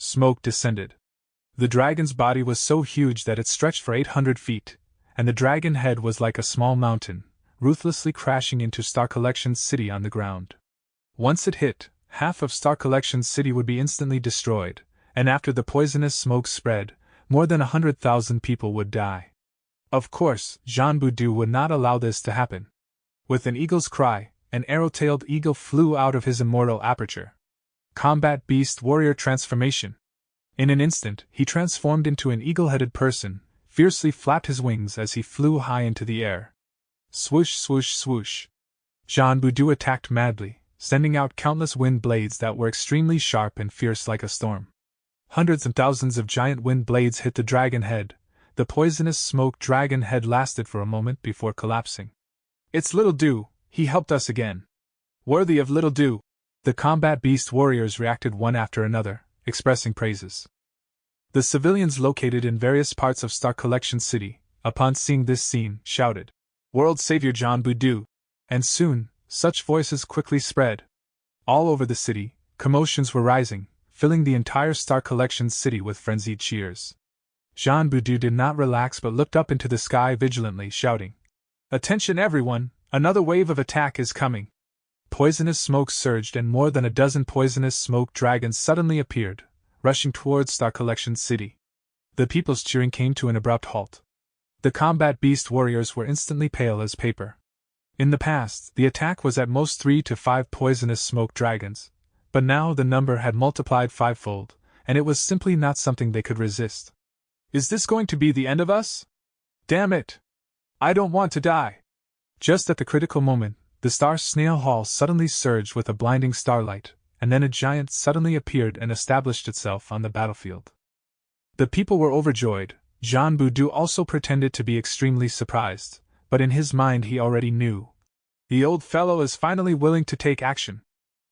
Smoke descended. The dragon's body was so huge that it stretched for 800 feet, and the dragon head was like a small mountain, ruthlessly crashing into Star Collection's city on the ground. Once it hit, half of Star Collection's city would be instantly destroyed, and after the poisonous smoke spread, more than 100,000 people would die. Of course, Jean Boudou would not allow this to happen. With an eagle's cry, an arrow-tailed eagle flew out of his immortal aperture. Combat Beast Warrior Transformation. In an instant, he transformed into an eagle-headed person, fiercely flapped his wings as he flew high into the air. Swoosh, swoosh, swoosh. Jean Boudou attacked madly, sending out countless wind blades that were extremely sharp and fierce like a storm. Hundreds and thousands of giant wind blades hit the dragon head. The poisonous smoke dragon head lasted for a moment before collapsing. It's Little Dew, he helped us again. Worthy of Little Dew. The combat beast warriors reacted one after another, expressing praises. The civilians located in various parts of Star Collection City, upon seeing this scene, shouted, "World Savior Jean Boudou!" And soon, such voices quickly spread. All over the city, commotions were rising, filling the entire Star Collection City with frenzied cheers. Jean Boudou did not relax but looked up into the sky vigilantly, shouting, "Attention everyone, another wave of attack is coming." Poisonous smoke surged and more than a dozen poisonous smoke dragons suddenly appeared, rushing towards Star Collection City. The people's cheering came to an abrupt halt. The combat beast warriors were instantly pale as paper. In the past, the attack was at most 3 to 5 poisonous smoke dragons, but now the number had multiplied fivefold, and it was simply not something they could resist. Is this going to be the end of us? Damn it! I don't want to die! Just at the critical moment, the Star Snail Hall suddenly surged with a blinding starlight, and then a giant suddenly appeared and established itself on the battlefield. The people were overjoyed. Jean Boudou also pretended to be extremely surprised, but in his mind he already knew. The old fellow is finally willing to take action.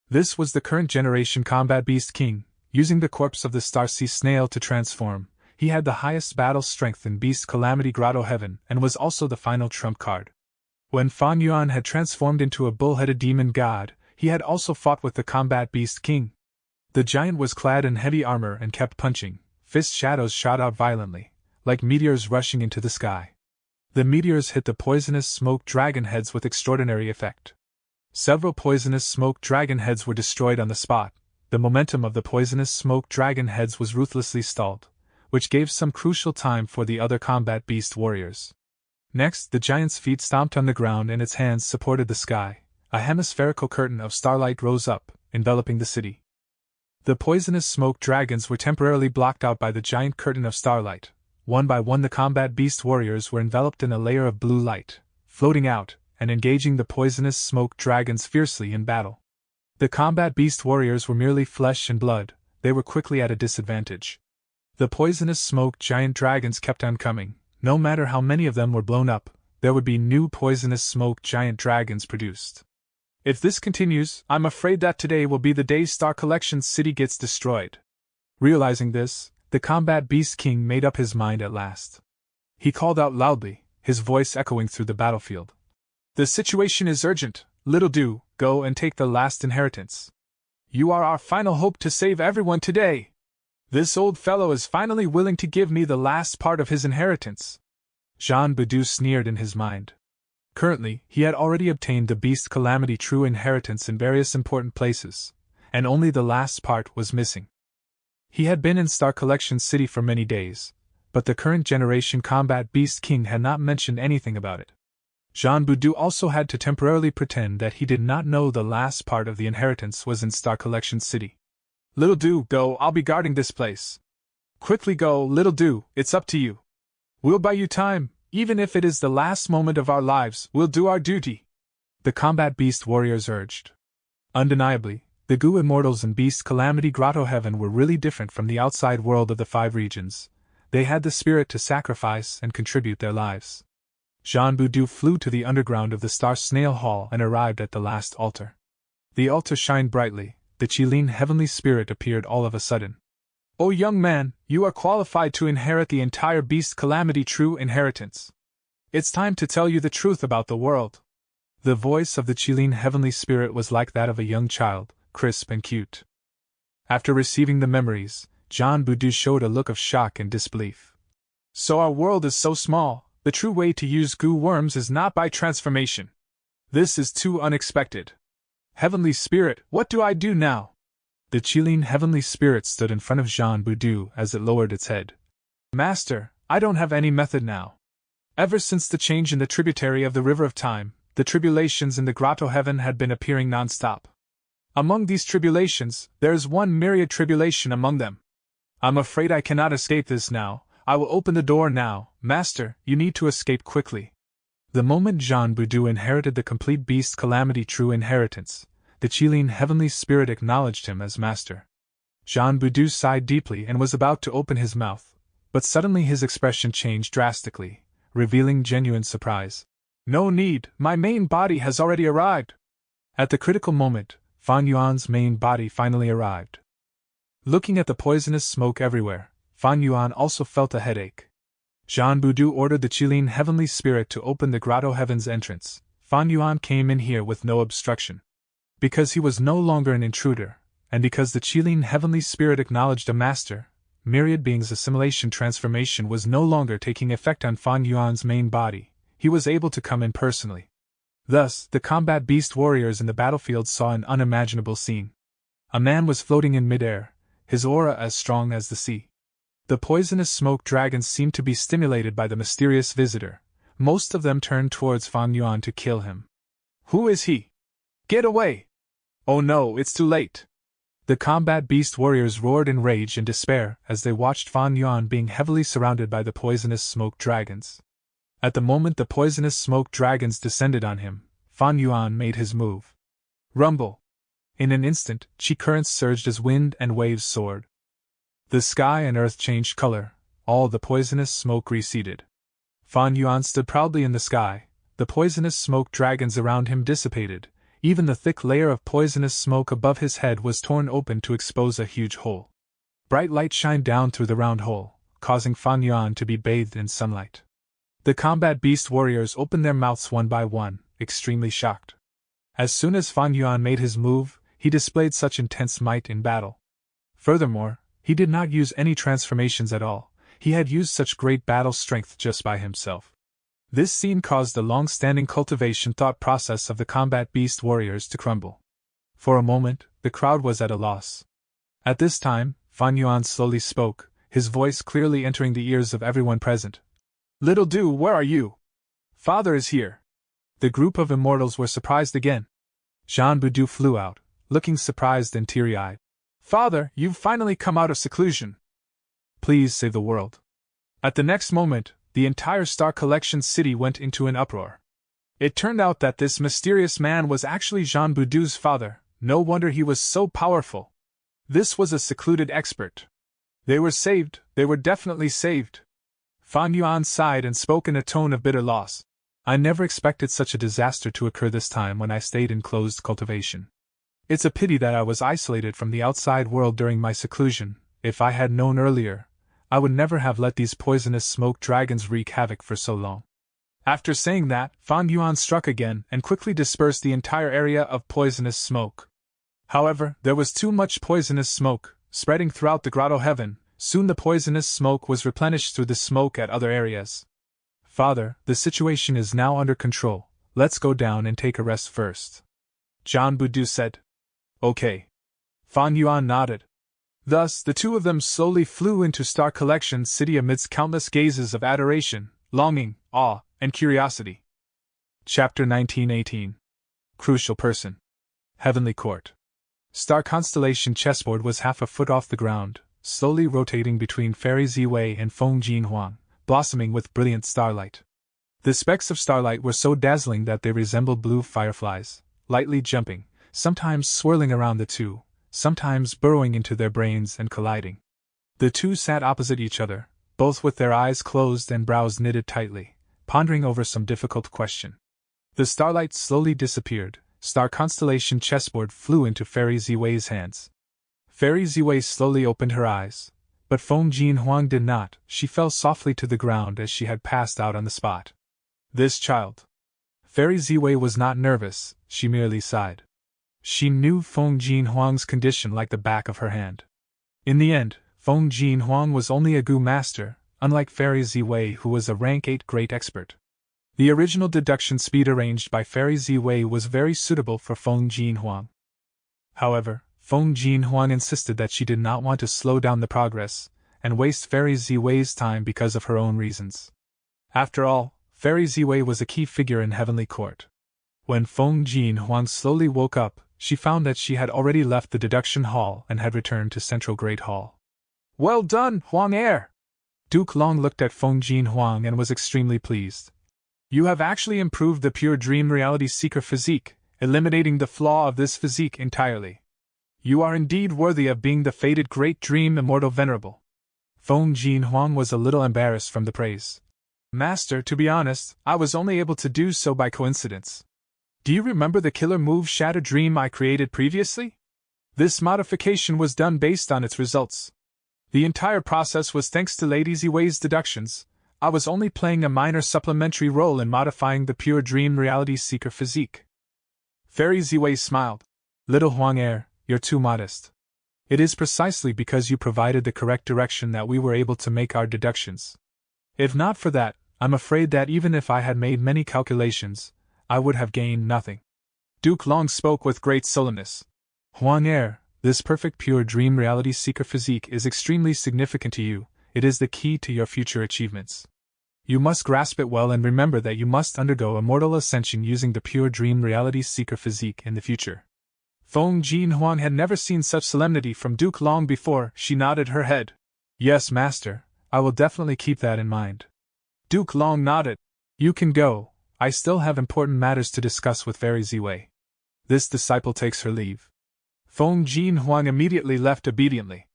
This was the current generation Combat Beast King, using the corpse of the Star Sea Snail to transform. He had the highest battle strength in Beast Calamity Grotto Heaven and was also the final trump card. When Fan Yuan had transformed into a bull-headed demon god, he had also fought with the Combat Beast King. The giant was clad in heavy armor and kept punching. Fist shadows shot out violently, like meteors rushing into the sky. The meteors hit the poisonous smoke dragon heads with extraordinary effect. Several poisonous smoke dragon heads were destroyed on the spot. The momentum of the poisonous smoke dragon heads was ruthlessly stalled, which gave some crucial time for the other combat beast warriors. Next, the giant's feet stomped on the ground and its hands supported the sky. A hemispherical curtain of starlight rose up, enveloping the city. The poisonous smoke dragons were temporarily blocked out by the giant curtain of starlight. One by one the combat beast warriors were enveloped in a layer of blue light, floating out, and engaging the poisonous smoke dragons fiercely in battle. The combat beast warriors were merely flesh and blood, they were quickly at a disadvantage. The poisonous smoke giant dragons kept on coming. No matter how many of them were blown up, there would be new poisonous smoke giant dragons produced. If this continues, I'm afraid that today will be the day Star Collection's city gets destroyed. Realizing this, the Combat Beast King made up his mind at last. He called out loudly, his voice echoing through the battlefield. The situation is urgent, Little Dew, go and take the last inheritance. You are our final hope to save everyone today. This old fellow is finally willing to give me the last part of his inheritance. Jean Boudou sneered in his mind. Currently, he had already obtained the Beast Calamity True Inheritance in various important places, and only the last part was missing. He had been in Star Collection City for many days, but the current generation Combat Beast King had not mentioned anything about it. Jean Boudou also had to temporarily pretend that he did not know the last part of the inheritance was in Star Collection City. Little Dew, go, I'll be guarding this place. Quickly go, Little Dew, it's up to you. We'll buy you time, even if it is the last moment of our lives, we'll do our duty. The Combat Beast warriors urged. Undeniably, the Goo Immortals in Beast Calamity Grotto Heaven were really different from the outside world of the 5 regions. They had the spirit to sacrifice and contribute their lives. Jean Boudou flew to the underground of the Star Snail Hall and arrived at the last altar. The altar shined brightly. The Qilin heavenly spirit appeared all of a sudden. "O young man, you are qualified to inherit the entire Beast Calamity True Inheritance. It's time to tell you the truth about the world." The voice of the Qilin heavenly spirit was like that of a young child, crisp and cute. After receiving the memories, John Budu showed a look of shock and disbelief. So our world is so small, the true way to use goo worms is not by transformation. This is too unexpected. Heavenly Spirit, what do I do now? The Qilin Heavenly Spirit stood in front of Jean Budu as it lowered its head. Master, I don't have any method now. Ever since the change in the tributary of the River of Time, the tribulations in the Grotto Heaven had been appearing non-stop. Among these tribulations, there is one myriad tribulation among them. I'm afraid I cannot escape this now. I will open the door now. Master, you need to escape quickly. The moment Jean Budu inherited the complete beast calamity true inheritance, the Qilin Heavenly Spirit acknowledged him as master. Jean Budu sighed deeply and was about to open his mouth, but suddenly his expression changed drastically, revealing genuine surprise. No need, my main body has already arrived. At the critical moment, Fan Yuan's main body finally arrived. Looking at the poisonous smoke everywhere, Fan Yuan also felt a headache. Jean Budu ordered the Qilin Heavenly Spirit to open the Grotto Heaven's entrance. Fan Yuan came in here with no obstruction. Because he was no longer an intruder, and because the Qilin Heavenly Spirit acknowledged a master, myriad beings' assimilation transformation was no longer taking effect on Fan Yuan's main body. He was able to come in personally. Thus, the combat beast warriors in the battlefield saw an unimaginable scene. A man was floating in midair, his aura as strong as the sea. The poisonous smoke dragons seemed to be stimulated by the mysterious visitor. Most of them turned towards Fan Yuan to kill him. Who is he? Get away! Oh no, it's too late! The combat beast warriors roared in rage and despair as they watched Fan Yuan being heavily surrounded by the poisonous smoke dragons. At the moment the poisonous smoke dragons descended on him, Fan Yuan made his move. Rumble! In an instant, chi currents surged as wind and waves soared. The sky and earth changed color, all the poisonous smoke receded. Fan Yuan stood proudly in the sky, the poisonous smoke dragons around him dissipated, even the thick layer of poisonous smoke above his head was torn open to expose a huge hole. Bright light shined down through the round hole, causing Fan Yuan to be bathed in sunlight. The combat beast warriors opened their mouths one by one, extremely shocked. As soon as Fan Yuan made his move, he displayed such intense might in battle. Furthermore, he did not use any transformations at all, he had used such great battle strength just by himself. This scene caused the long-standing cultivation thought process of the combat beast warriors to crumble. For a moment, the crowd was at a loss. At this time, Fan Yuan slowly spoke, his voice clearly entering the ears of everyone present. Little Du, where are you? Father is here. The group of immortals were surprised again. Jean Budu flew out, looking surprised and teary-eyed. Father, you've finally come out of seclusion. Please save the world. At the next moment, the entire Star Collection city went into an uproar. It turned out that this mysterious man was actually Jean Budu's father. No wonder he was so powerful. This was a secluded expert. They were saved, they were definitely saved. Fan Yuan sighed and spoke in a tone of bitter loss. I never expected such a disaster to occur this time when I stayed in closed cultivation. It's a pity that I was isolated from the outside world during my seclusion. If I had known earlier, I would never have let these poisonous smoke dragons wreak havoc for so long. After saying that, Fan Yuan struck again and quickly dispersed the entire area of poisonous smoke. However, there was too much poisonous smoke, spreading throughout the Grotto Heaven. Soon the poisonous smoke was replenished through the smoke at other areas. Father, the situation is now under control. Let's go down and take a rest first. Jean Budu said. Okay. Fan Yuan nodded. Thus, the two of them slowly flew into Star Collection City amidst countless gazes of adoration, longing, awe, and curiosity. Chapter 1918. Crucial Person. Heavenly Court. Star Constellation chessboard was half a foot off the ground, slowly rotating between Fairy Ziwei and Feng Jinhuang, blossoming with brilliant starlight. The specks of starlight were so dazzling that they resembled blue fireflies, lightly jumping, sometimes swirling around the two, sometimes burrowing into their brains and colliding. The two sat opposite each other, both with their eyes closed and brows knitted tightly, pondering over some difficult question. The starlight slowly disappeared. Star Constellation chessboard flew into Fairy Ziwei's hands. Fairy Ziwei slowly opened her eyes, but Feng Jinhuang did not. She fell softly to the ground as she had passed out on the spot. This child. Fairy Ziwei was not nervous, she merely sighed. She knew Feng Jinhuang's condition like the back of her hand. In the end, Feng Jin Huang was only a Gu master, unlike Fairy Ziwei, who was a rank 8 great expert. The original deduction speed arranged by Fairy Ziwei was very suitable for Feng Jin Huang. However, Feng Jin Huang insisted that she did not want to slow down the progress and waste Fairy Ziwei's time because of her own reasons. After all, Fairy Ziwei was a key figure in Heavenly Court. When Feng Jin Huang slowly woke up, she found that she had already left the deduction hall and had returned to Central Great Hall. "Well done, Huang Heir!" Duke Long looked at Feng Jin Huang and was extremely pleased. "You have actually improved the pure dream reality seeker physique, eliminating the flaw of this physique entirely. You are indeed worthy of being the fated Great Dream Immortal Venerable." Feng Jin Huang was a little embarrassed from the praise. "Master, to be honest, I was only able to do so by coincidence. Do you remember the killer move Shatter Dream I created previously? This modification was done based on its results. The entire process was thanks to Lady Ziwei's deductions. I was only playing a minor supplementary role in modifying the pure dream reality seeker physique." Fairy Ziwei smiled. "Little Huang Heir, you're too modest. It is precisely because you provided the correct direction that we were able to make our deductions. If not for that, I'm afraid that even if I had made many calculations, I would have gained nothing." Duke Long spoke with great sullenness. "Huang Heir, this perfect pure dream reality seeker physique is extremely significant to you. It is the key to your future achievements. You must grasp it well and remember that you must undergo immortal ascension using the pure dream reality seeker physique in the future." Feng Jin Huang had never seen such solemnity from Duke Long before. She nodded her head. "Yes, Master, I will definitely keep that in mind." Duke Long nodded. "You can go. I still have important matters to discuss with Fairy Ziwei." This disciple takes her leave. Feng Jin Huang immediately left obediently.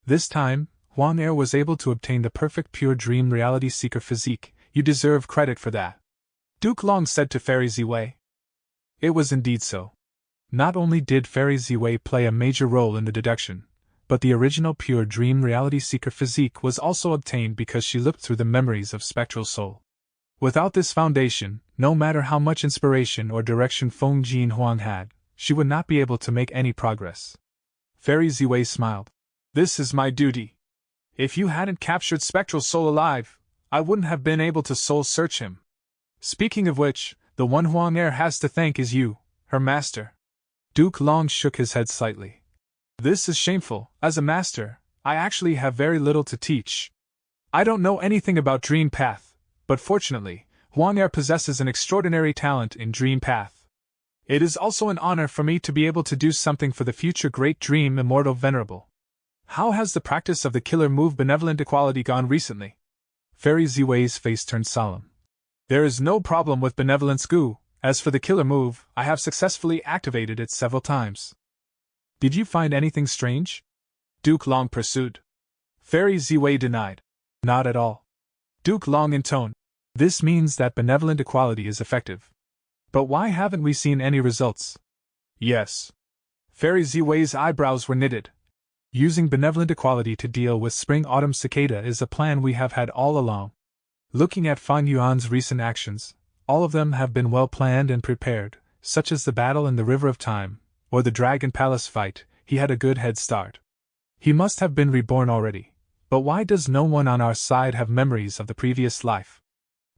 This time, Huang Heir was able to obtain the perfect pure dream reality seeker physique. "You deserve credit for that," Duke Long said to Fairy Ziwei. It was indeed so. Not only did Fairy Ziwei play a major role in the deduction, but the original pure dream reality seeker physique was also obtained because she looked through the memories of Spectral Soul. Without this foundation, no matter how much inspiration or direction Feng Jin Huang had, she would not be able to make any progress. Fairy Ziwei smiled. "This is my duty. If you hadn't captured Spectral Soul alive, I wouldn't have been able to soul search him. Speaking of which, the one Huang Heir has to thank is you, her master." Duke Long shook his head slightly. "This is shameful. As a master, I actually have very little to teach. I don't know anything about Dream Path, but fortunately, Huang Heir possesses an extraordinary talent in Dream Path. It is also an honor for me to be able to do something for the future Great Dream Immortal Venerable. How has the practice of the killer move Benevolent Equality gone recently?" Fairy Ziwei's face turned solemn. "There is no problem with Benevolence Gu. As for the killer move, I have successfully activated it several times." "Did you find anything strange?" Duke Long pursued. Fairy Ziwei denied. "Not at all." Duke Long intoned. "This means that Benevolent Equality is effective. But why haven't we seen any results?" "Yes." Fairy Ziwei's eyebrows were knitted. "Using Benevolent Equality to deal with Spring-Autumn Cicada is a plan we have had all along. Looking at Fan Yuan's recent actions, all of them have been well planned and prepared, such as the battle in the River of Time, or the Dragon Palace fight. He had a good head start. He must have been reborn already, but why does no one on our side have memories of the previous life?"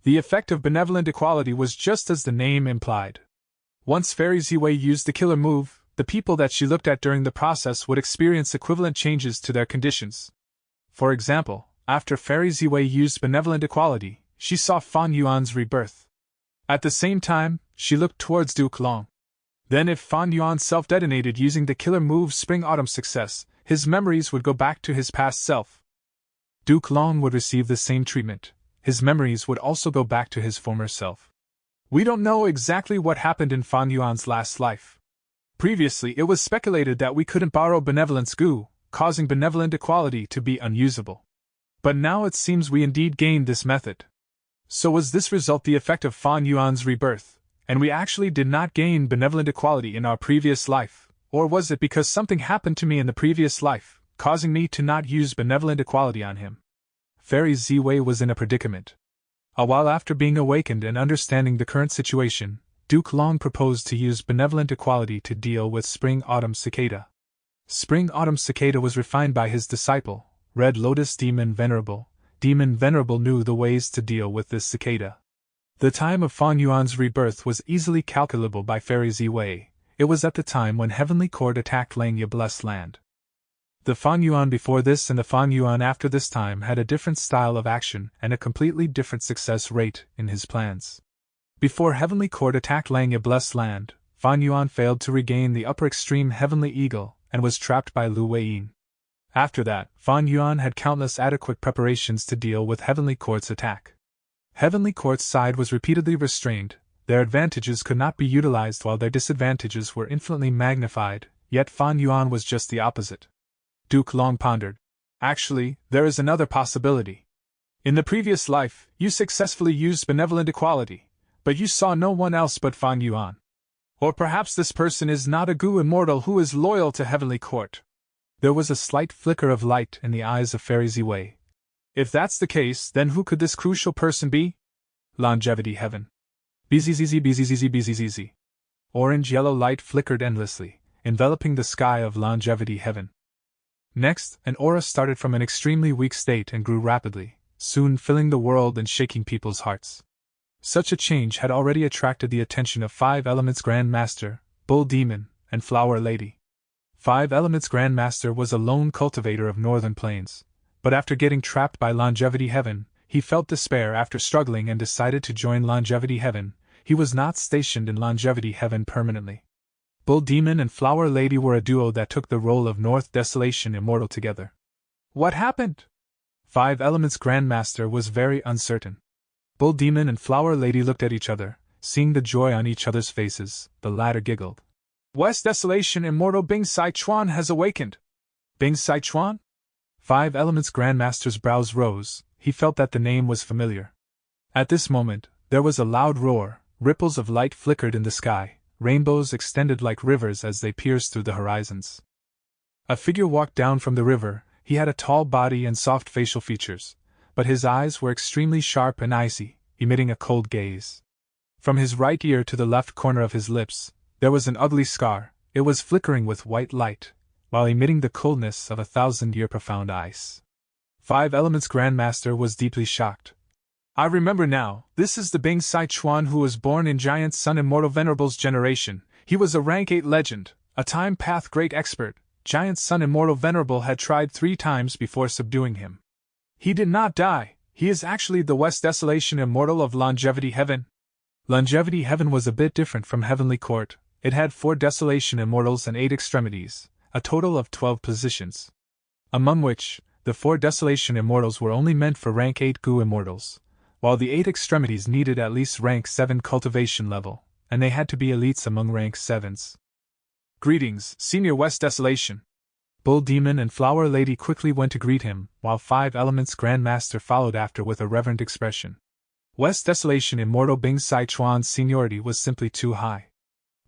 The effect of Benevolent Equality was just as the name implied. Once Fairy Ziwei used the killer move, the people that she looked at during the process would experience equivalent changes to their conditions. For example, after Fairy Ziwei used Benevolent Equality, she saw Fan Yuan's rebirth. At the same time, she looked towards Duke Long. Then if Fan Yuan self-detonated using the killer move Spring-Autumn Success, his memories would go back to his past self. Duke Long would receive the same treatment. His memories would also go back to his former self. We don't know exactly what happened in Fan Yuan's last life. Previously it was speculated that we couldn't borrow Benevolence Gu, causing Benevolent Equality to be unusable. But now it seems we indeed gained this method. So was this result the effect of Fan Yuan's rebirth, and we actually did not gain Benevolent Equality in our previous life, or was it because something happened to me in the previous life, causing me to not use Benevolent Equality on him?" Fairy Ziwei was in a predicament. A while after being awakened and understanding the current situation, Duke Long proposed to use Benevolent Equality to deal with Spring-Autumn Cicada. Spring-Autumn Cicada was refined by his disciple, Red Lotus Demon Venerable. Demon Venerable knew the ways to deal with this cicada. The time of Fang Yuan's rebirth was easily calculable by Fairy Ziwei. It was at the time when Heavenly Court attacked Langya Blessed Land. The Fang Yuan before this and the Fang Yuan after this time had a different style of action and a completely different success rate in his plans. Before Heavenly Court attacked Langya Blessed Land, Fang Yuan failed to regain the upper extreme Heavenly Eagle and was trapped by Lu Weiyin. After that, Fang Yuan had countless adequate preparations to deal with Heavenly Court's attack. Heavenly Court's side was repeatedly restrained, their advantages could not be utilized while their disadvantages were infinitely magnified, yet Fang Yuan was just the opposite. Duke Long pondered. Actually, there is another possibility. In the previous life, you successfully used benevolent equality, but you saw no one else but Fang Yuan. Or perhaps this person is not a Gu immortal who is loyal to Heavenly Court. There was a slight flicker of light in the eyes of Fairy Ziwei. If that's the case, then who could this crucial person be? Longevity Heaven. Bzzz bzzz bzzz. Orange-yellow light flickered endlessly, enveloping the sky of Longevity Heaven. Next, an aura started from an extremely weak state and grew rapidly, soon filling the world and shaking people's hearts. Such a change had already attracted the attention of Five Elements Grand Master, Bull Demon, and Flower Lady. Five Elements Grand Master was a lone cultivator of Northern Plains, but after getting trapped by Longevity Heaven, he felt despair after struggling and decided to join Longevity Heaven. He was not stationed in Longevity Heaven permanently. Bull Demon and Flower Lady were a duo that took the role of North Desolation Immortal together. What happened? Five Elements Grand Master was very uncertain. Bull Demon and Flower Lady looked at each other, seeing the joy on each other's faces. The latter giggled. West Desolation Immortal Bing Sai Chuan has awakened. Bing Sai Chuan? Five Elements Grand Master's brows rose. He felt that the name was familiar. At this moment, there was a loud roar, ripples of light flickered in the sky, rainbows extended like rivers as they pierced through the horizons. A figure walked down from the river. He had a tall body and soft facial features, but his eyes were extremely sharp and icy, emitting a cold gaze. From his right ear to the left corner of his lips, there was an ugly scar. It was flickering with white light, while emitting the coldness of 1,000-year profound ice. Five Elements Grand Master was deeply shocked. I remember now, this is the Bing Sai Chuan who was born in Giant Sun Immortal Venerable's generation. He was a rank 8 legend, a time path great expert. Giant Sun Immortal Venerable had tried 3 times before subduing him. He did not die. He is actually the West Desolation Immortal of Longevity Heaven. Longevity Heaven was a bit different from Heavenly Court. It had 4 Desolation Immortals and 8 extremities, a total of 12 positions. Among which, the 4 Desolation Immortals were only meant for rank 8 Gu Immortals, while the 8 extremities needed at least rank 7 cultivation level, and they had to be elites among rank 7s. Greetings, Senior West Desolation. Bull Demon and Flower Lady quickly went to greet him, while Five Elements Grand Master followed after with a reverent expression. West Desolation Immortal Bing Sai Chuan's seniority was simply too high.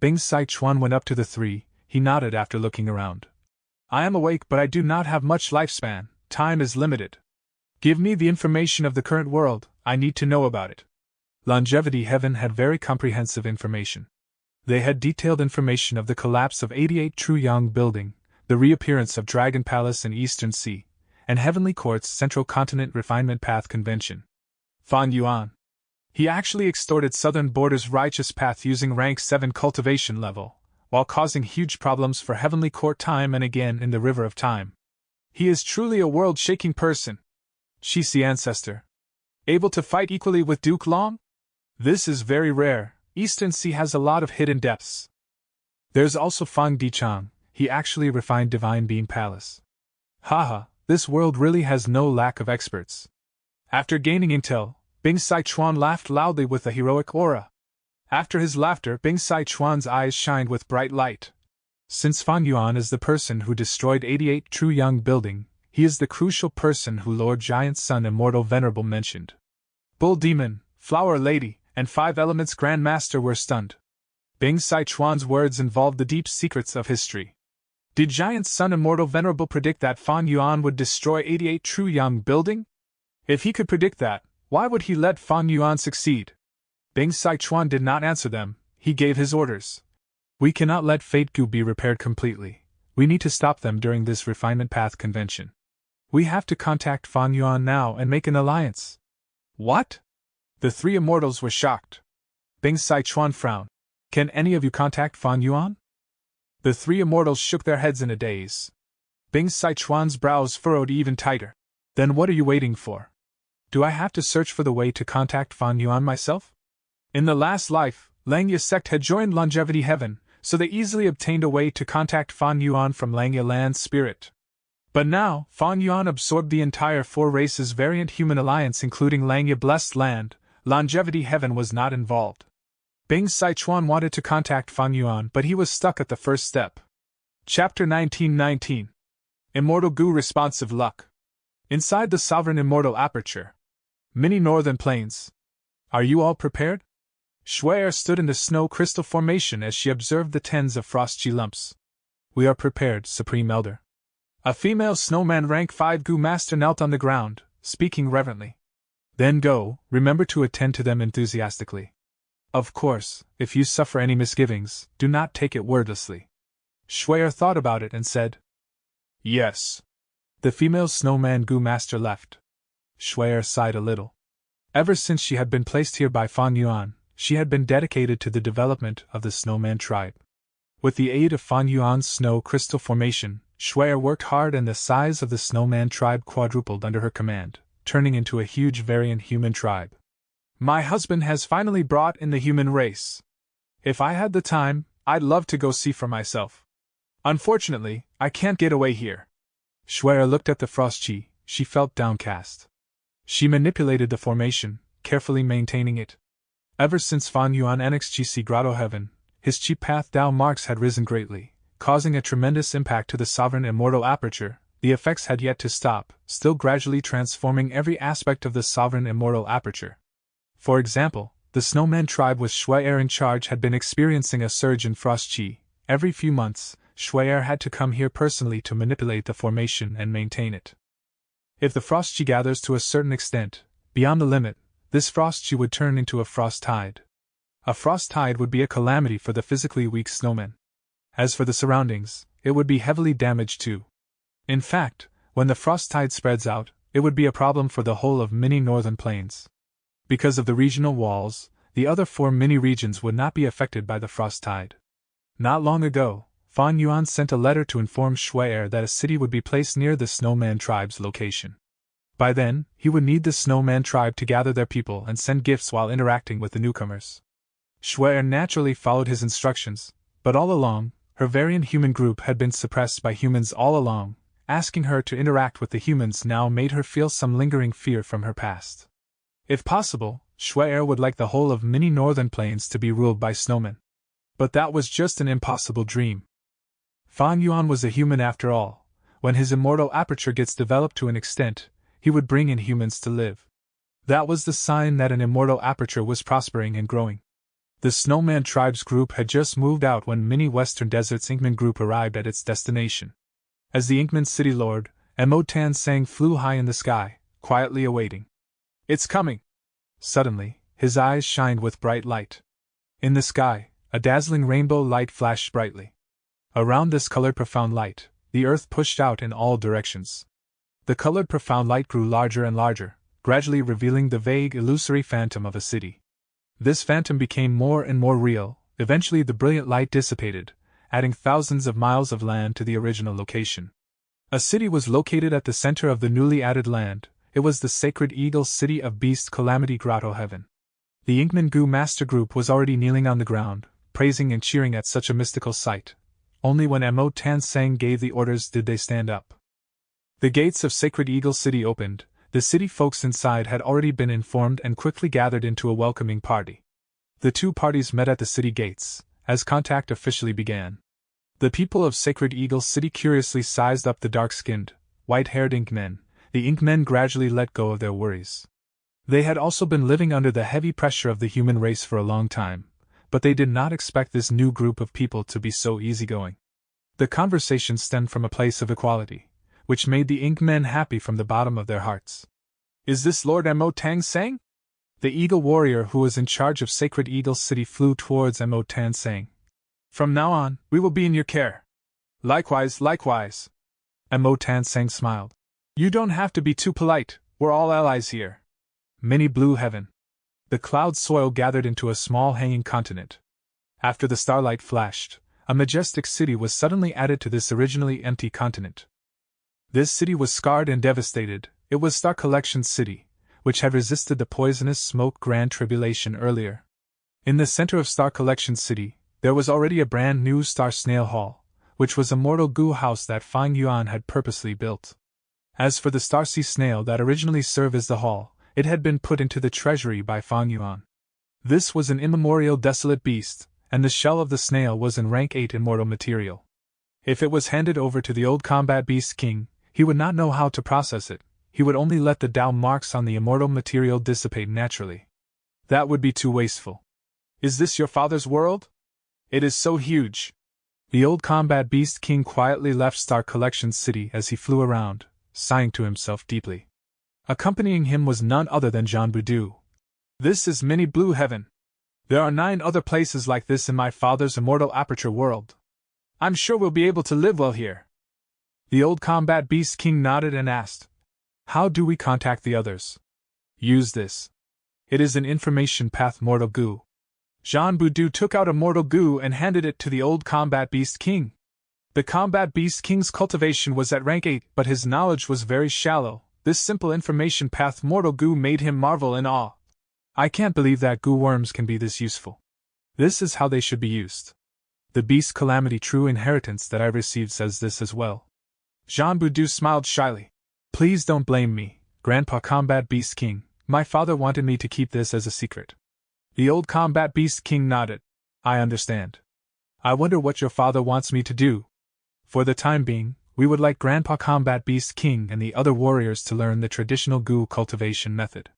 Bing Sai Chuan went up to the 3, he nodded after looking around. I am awake, but I do not have much lifespan. Time is limited. Give me the information of the current world, I need to know about it. Longevity Heaven had very comprehensive information. They had detailed information of the collapse of 88 True Yang Building, the reappearance of Dragon Palace in Eastern Sea, and Heavenly Court's Central Continent Refinement Path Convention. Fang Yuan. He actually extorted Southern Border's Righteous Path using rank 7 cultivation level, while causing huge problems for Heavenly Court time and again in the River of Time. He is truly a world-shaking person. Shishi Ancestor. Able to fight equally with Duke Long? This is very rare. Eastern Sea has a lot of hidden depths. There's also Fang Dichang, he actually refined Divine Being Palace. Haha, this world really has no lack of experts. After gaining intel, Bing Sai Chuan laughed loudly with a heroic aura. After his laughter, Bing Sai Chuan's eyes shined with bright light. Since Fang Yuan is the person who destroyed 88 True Yang Building, he is the crucial person who Lord Giant Sun Immortal Venerable mentioned. Bull Demon, Flower Lady, and Five Elements Grand Master were stunned. Bing Sai Chuan's words involved the deep secrets of history. Did Giant Sun Immortal Venerable predict that Fang Yuan would destroy 88 True Yang Building? If he could predict that, why would he let Fang Yuan succeed? Bing Sai Chuan did not answer them, he gave his orders. We cannot let Fate Gu be repaired completely. We need to stop them during this Refinement Path Convention. We have to contact Fan Yuan now and make an alliance. What? The three immortals were shocked. Bing Sichuan frowned. Can any of you contact Fan Yuan? The three immortals shook their heads in a daze. Bing Sichuan's brows furrowed even tighter. Then what are you waiting for? Do I have to search for the way to contact Fan Yuan myself? In the last life, Langya sect had joined Longevity Heaven, so they easily obtained a way to contact Fan Yuan from Langya Land's spirit. But now, Fan Yuan absorbed the entire four races variant human alliance including Langya Blessed Land. Longevity Heaven was not involved. Bing Sichuan wanted to contact Fan Yuan, but he was stuck at the first step. Chapter 1919. Immortal Goo Responsive Luck. Inside the Sovereign Immortal Aperture. Mini Northern Plains. Are you all prepared? Shuai stood in the snow crystal formation as she observed the tens of frosty lumps. We are prepared, Supreme Elder. A female snowman rank 5 Goo Master knelt on the ground, speaking reverently. Then go, remember to attend to them enthusiastically. Of course, if you suffer any misgivings, do not take it wordlessly. Shuai thought about it and said, Yes. The female snowman Goo Master left. Shuai sighed a little. Ever since she had been placed here by Fan Yuan, she had been dedicated to the development of the snowman tribe. With the aid of Fan Yuan's snow crystal formation, Shuai worked hard and the size of the snowman tribe quadrupled under her command, turning into a huge variant human tribe. My husband has finally brought in the human race. If I had the time, I'd love to go see for myself. Unfortunately, I can't get away here. Shuai looked at the frost chi, she felt downcast. She manipulated the formation, carefully maintaining it. Ever since Fan Yuan annexed Qi Grotto Heaven, his Qi Path Dao marks had risen greatly, causing a tremendous impact to the Sovereign Immortal Aperture. The effects had yet to stop, still gradually transforming every aspect of the Sovereign Immortal Aperture. For example, the Snowman tribe with Shuai in charge had been experiencing a surge in frost chi. Every few months, Shuai had to come here personally to manipulate the formation and maintain it. If the frost chi gathers to a certain extent, beyond the limit, this frost chi would turn into a frost tide. A frost tide would be a calamity for the physically weak snowmen. As for the surroundings, it would be heavily damaged too. In fact, when the frost tide spreads out, it would be a problem for the whole of mini northern plains. Because of the regional walls, the other 4 mini-regions would not be affected by the frost tide. Not long ago, Fan Yuan sent a letter to inform Shuai that a city would be placed near the Snowman tribe's location. By then, he would need the Snowman tribe to gather their people and send gifts while interacting with the newcomers. Shuai naturally followed his instructions, but all along, her variant human group had been suppressed by humans all along. Asking her to interact with the humans now made her feel some lingering fear from her past. If possible, Shuai would like the whole of mini northern plains to be ruled by snowmen. But that was just an impossible dream. Fan Yuan was a human after all. When his immortal aperture gets developed to an extent, he would bring in humans to live. That was the sign that an immortal aperture was prospering and growing. The Snowman tribe's group had just moved out when Mini Western Desert's Inkman group arrived at its destination. As the Inkman city lord, Mo Tan Sang flew high in the sky, quietly awaiting. It's coming! Suddenly, his eyes shined with bright light. In the sky, a dazzling rainbow light flashed brightly. Around this colored profound light, the earth pushed out in all directions. The colored profound light grew larger and larger, gradually revealing the vague illusory phantom of a city. This phantom became more and more real. Eventually the brilliant light dissipated, adding thousands of miles of land to the original location. A city was located at the center of the newly added land. It was the sacred eagle city of Beast Calamity Grotto Heaven. The Inkman Goo Master Group was already kneeling on the ground, praising and cheering at such a mystical sight. Only when Mo Tan Sang gave the orders did they stand up. The gates of Sacred Eagle City opened. The city folks inside had already been informed and quickly gathered into a welcoming party. The two parties met at the city gates, as contact officially began. The people of Sacred Eagle City curiously sized up the dark-skinned, white-haired Inkmen. The Inkmen gradually let go of their worries. They had also been living under the heavy pressure of the human race for a long time, but they did not expect this new group of people to be so easygoing. The conversation stemmed from a place of equality, which made the Inkmen happy from the bottom of their hearts. Is this Lord Mo Tan Sang? The eagle warrior who was in charge of Sacred Eagle City flew towards Mo Tan Sang. From now on, we will be in your care. Likewise, likewise. Mo Tan Sang smiled. You don't have to be too polite, we're all allies here. Mini blue heaven. The cloud soil gathered into a small hanging continent. After the starlight flashed, a majestic city was suddenly added to this originally empty continent. This city was scarred and devastated. It was Star Collection's city, which had resisted the poisonous smoke Grand Tribulation earlier. In the center of Star Collection City, there was already a brand new Star Snail Hall, which was a mortal goo house that Fang Yuan had purposely built. As for the Star Sea Snail that originally served as the hall, it had been put into the treasury by Fang Yuan. This was an immemorial desolate beast, and the shell of the snail was in rank 8 immortal material. If it was handed over to the old Combat Beast King, he would not know how to process it. He would only let the Tao marks on the immortal material dissipate naturally. That would be too wasteful. Is this your father's world? It is so huge. The old Combat Beast King quietly left Star Collection City as he flew around, sighing to himself deeply. Accompanying him was none other than Jean Boudou. This is Mini Blue Heaven. There are 9 other places like this in my father's immortal aperture world. I'm sure we'll be able to live well here. The old Combat Beast King nodded and asked, How do we contact the others? Use this. It is an information path mortal goo. Jean Boudou took out a mortal goo and handed it to the old Combat Beast King. The Combat Beast King's cultivation was at rank 8, but his knowledge was very shallow. This simple information path mortal goo made him marvel in awe. I can't believe that goo worms can be this useful. This is how they should be used. The Beast Calamity True Inheritance that I received says this as well. Jean Boudou smiled shyly. Please don't blame me, Grandpa Combat Beast King. My father wanted me to keep this as a secret. The old Combat Beast King nodded. I understand. I wonder what your father wants me to do. For the time being, we would like Grandpa Combat Beast King and the other warriors to learn the traditional goo cultivation method.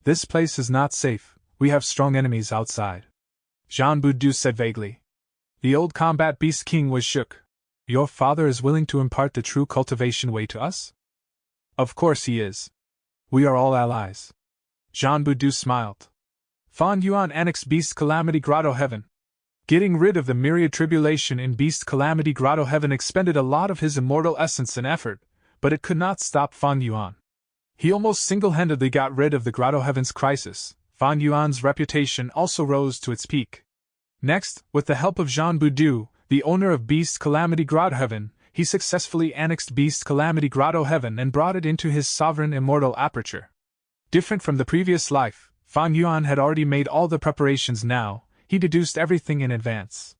This place is not safe, we have strong enemies outside. Jean Boudou said vaguely. The old Combat Beast King was shook. Your father is willing to impart the true cultivation way to us? Of course he is. We are all allies. Jean Boudou smiled. Fan Yuan annexed Beast Calamity Grotto Heaven. Getting rid of the myriad tribulation in Beast Calamity Grotto Heaven expended a lot of his immortal essence and effort, but it could not stop Fan Yuan. He almost single-handedly got rid of the Grotto Heaven's crisis. Fan Yuan's reputation also rose to its peak. Next, with the help of Jean Boudou, the owner of Beast Calamity Grotto Heaven, he successfully annexed Beast Calamity Grotto Heaven and brought it into his sovereign immortal aperture. Different from the previous life, Fan Yuan had already made all the preparations now. He deduced everything in advance.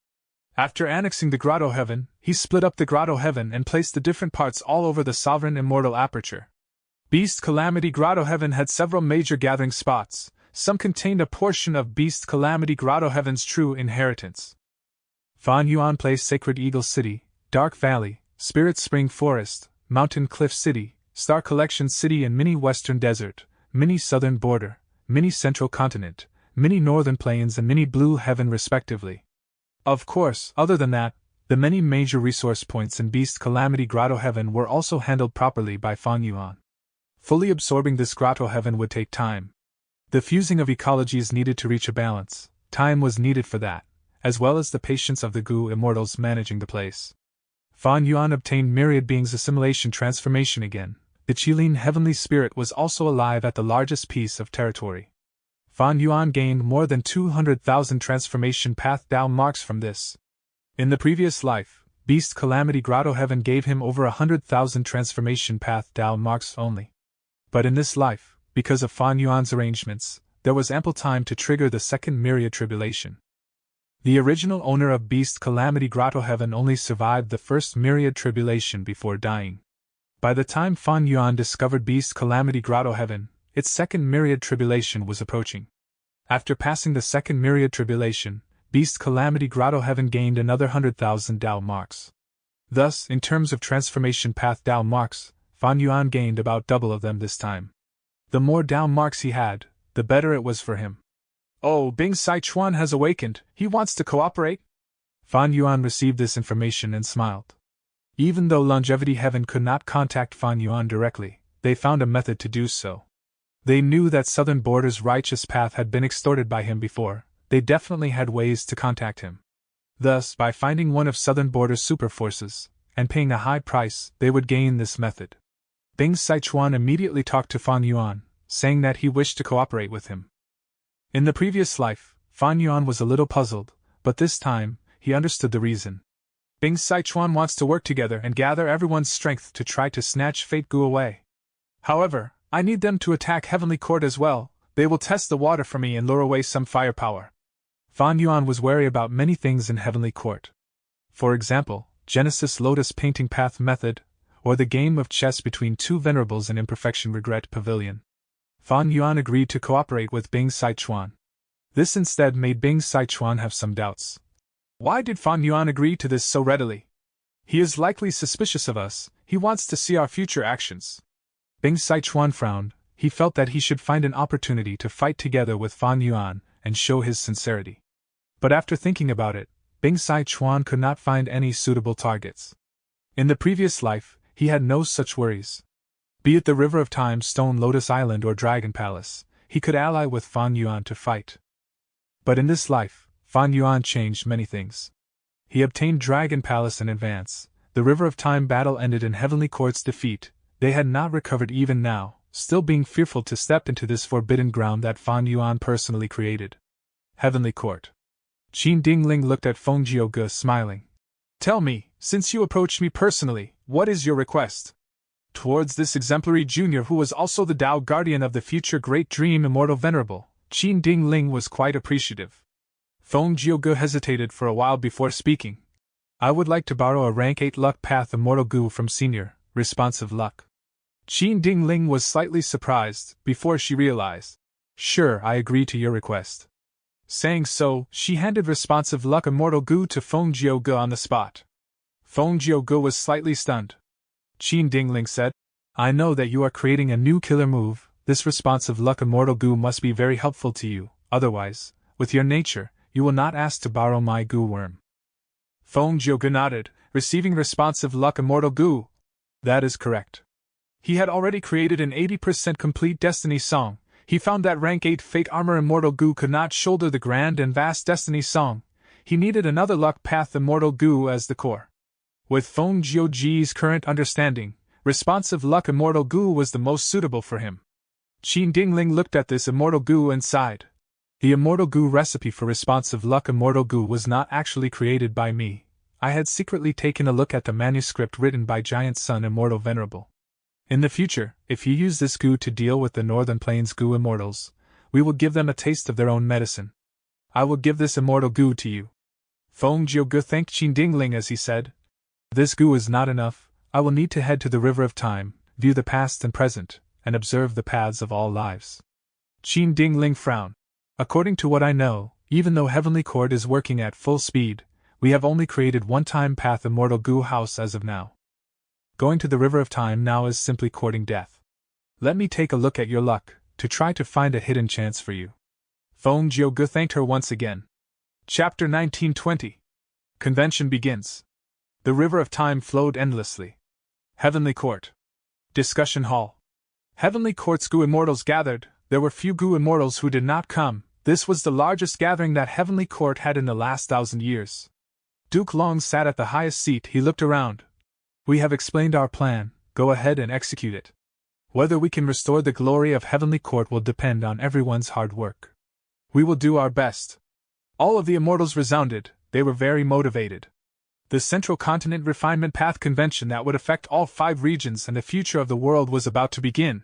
After annexing the Grotto Heaven, he split up the Grotto Heaven and placed the different parts all over the sovereign immortal aperture. Beast Calamity Grotto Heaven had several major gathering spots. Some contained a portion of Beast Calamity Grotto Heaven's true inheritance. Fan Yuan placed Sacred Eagle City, Dark Valley, Spirit Spring Forest, Mountain Cliff City, Star Collection City and Mini Western Desert, Mini Southern Border, Mini Central Continent, Mini Northern Plains and Mini Blue Heaven respectively. Of course, other than that, the many major resource points in Beast Calamity Grotto Heaven were also handled properly by Fan Yuan. Fully absorbing this Grotto Heaven would take time. The fusing of ecologies needed to reach a balance. Time was needed for that, as well as the patience of the Goo Immortals managing the place. Fan Yuan obtained myriad beings assimilation transformation again. The Qilin heavenly spirit was also alive at the largest piece of territory. Fan Yuan gained more than 200,000 transformation path Tao marks from this. In the previous life, Beast Calamity Grotto Heaven gave him over 100,000 transformation path Tao marks only. But in this life, because of Fan Yuan's arrangements, there was ample time to trigger the second myriad tribulation. The original owner of Beast Calamity Grotto Heaven only survived the first myriad tribulation before dying. By the time Fan Yuan discovered Beast Calamity Grotto Heaven, its second myriad tribulation was approaching. After passing the second myriad tribulation, Beast Calamity Grotto Heaven gained another 100,000 Tao marks. Thus, in terms of transformation path Tao marks, Fan Yuan gained about double of them this time. The more Tao marks he had, the better it was for him. Oh, Bing Sichuan has awakened, he wants to cooperate? Fan Yuan received this information and smiled. Even though Longevity Heaven could not contact Fan Yuan directly, they found a method to do so. They knew that Southern Border's righteous path had been extorted by him before. They definitely had ways to contact him. Thus, by finding one of Southern Border's super forces, and paying a high price, they would gain this method. Bing Sichuan immediately talked to Fan Yuan, saying that he wished to cooperate with him. In the previous life, Fan Yuan was a little puzzled, but this time, he understood the reason. Bing Sichuan wants to work together and gather everyone's strength to try to snatch Fate Gu away. However, I need them to attack Heavenly Court as well. They will test the water for me and lure away some firepower. Fan Yuan was wary about many things in Heavenly Court. For example, Genesis Lotus Painting Path Method, or the game of chess between two venerables in Imperfection Regret Pavilion. Fan Yuan agreed to cooperate with Bing Sichuan. This instead made Bing Sichuan have some doubts. Why did Fan Yuan agree to this so readily? He is likely suspicious of us. He wants to see our future actions. Bing Sichuan frowned. He felt that he should find an opportunity to fight together with Fan Yuan and show his sincerity. But after thinking about it, Bing Sichuan could not find any suitable targets. In the previous life, he had no such worries. Be it the River of Time, Stone Lotus Island, or Dragon Palace, he could ally with Fan Yuan to fight. But in this life, Fan Yuan changed many things. He obtained Dragon Palace in advance. The River of Time battle ended in Heavenly Court's defeat. They had not recovered even now, still being fearful to step into this forbidden ground that Fan Yuan personally created. Heavenly Court. Qin Dingling looked at Feng Jiuge, smiling. Tell me, since you approached me personally, what is your request? Towards this exemplary junior who was also the Tao guardian of the future Great Dream Immortal Venerable, Qin Dingling was quite appreciative. Feng Jiuge hesitated for a while before speaking. I would like to borrow a rank 8 Luck Path Immortal Gu from Senior, Responsive Luck. Qin Dingling was slightly surprised before she realized. Sure, I agree to your request. Saying so, she handed Responsive Luck Immortal Gu to Feng Jiuge on the spot. Feng Jiuge was slightly stunned. Qin Dingling said, I know that you are creating a new killer move. This Responsive Luck Immortal Gu must be very helpful to you, otherwise, with your nature, you will not ask to borrow my Gu Worm. Feng Jiuge nodded, receiving Responsive Luck Immortal Gu. That is correct. He had already created an 80% complete Destiny Song. He found that rank 8 Fate Armor Immortal Gu could not shoulder the grand and vast Destiny Song. He needed another Luck Path Immortal Gu as the core. With Feng Jiuge's current understanding, Responsive Luck Immortal Gu was the most suitable for him. Qin Dingling looked at this Immortal Gu and sighed. The Immortal Gu recipe for Responsive Luck Immortal Gu was not actually created by me. I had secretly taken a look at the manuscript written by Giant Sun Immortal Venerable. In the future, if you use this Gu to deal with the Northern Plains Gu Immortals, we will give them a taste of their own medicine. I will give this Immortal Gu to you. Feng Jiuge thanked Qin Dingling as he said, This Gu is not enough. I will need to head to the River of Time, view the past and present, and observe the paths of all lives. Qin Dingling frowned. According to what I know, even though Heavenly Court is working at full speed, we have only created one time path Immortal Gu House as of now. Going to the River of Time now is simply courting death. Let me take a look at your luck, to try to find a hidden chance for you. Feng Jiuge thanked her once again. Chapter 1920. Convention begins. The River of Time flowed endlessly. Heavenly Court. Discussion Hall. Heavenly Court's Gu Immortals gathered. There were few Gu Immortals who did not come. This was the largest gathering that Heavenly Court had in the last 1,000 years. Duke Long sat at the highest seat. He looked around. We have explained our plan, go ahead and execute it. Whether we can restore the glory of Heavenly Court will depend on everyone's hard work. We will do our best. All of the Immortals resounded, they were very motivated. The Central Continent Refinement Path Convention that would affect all 5 regions and the future of the world was about to begin.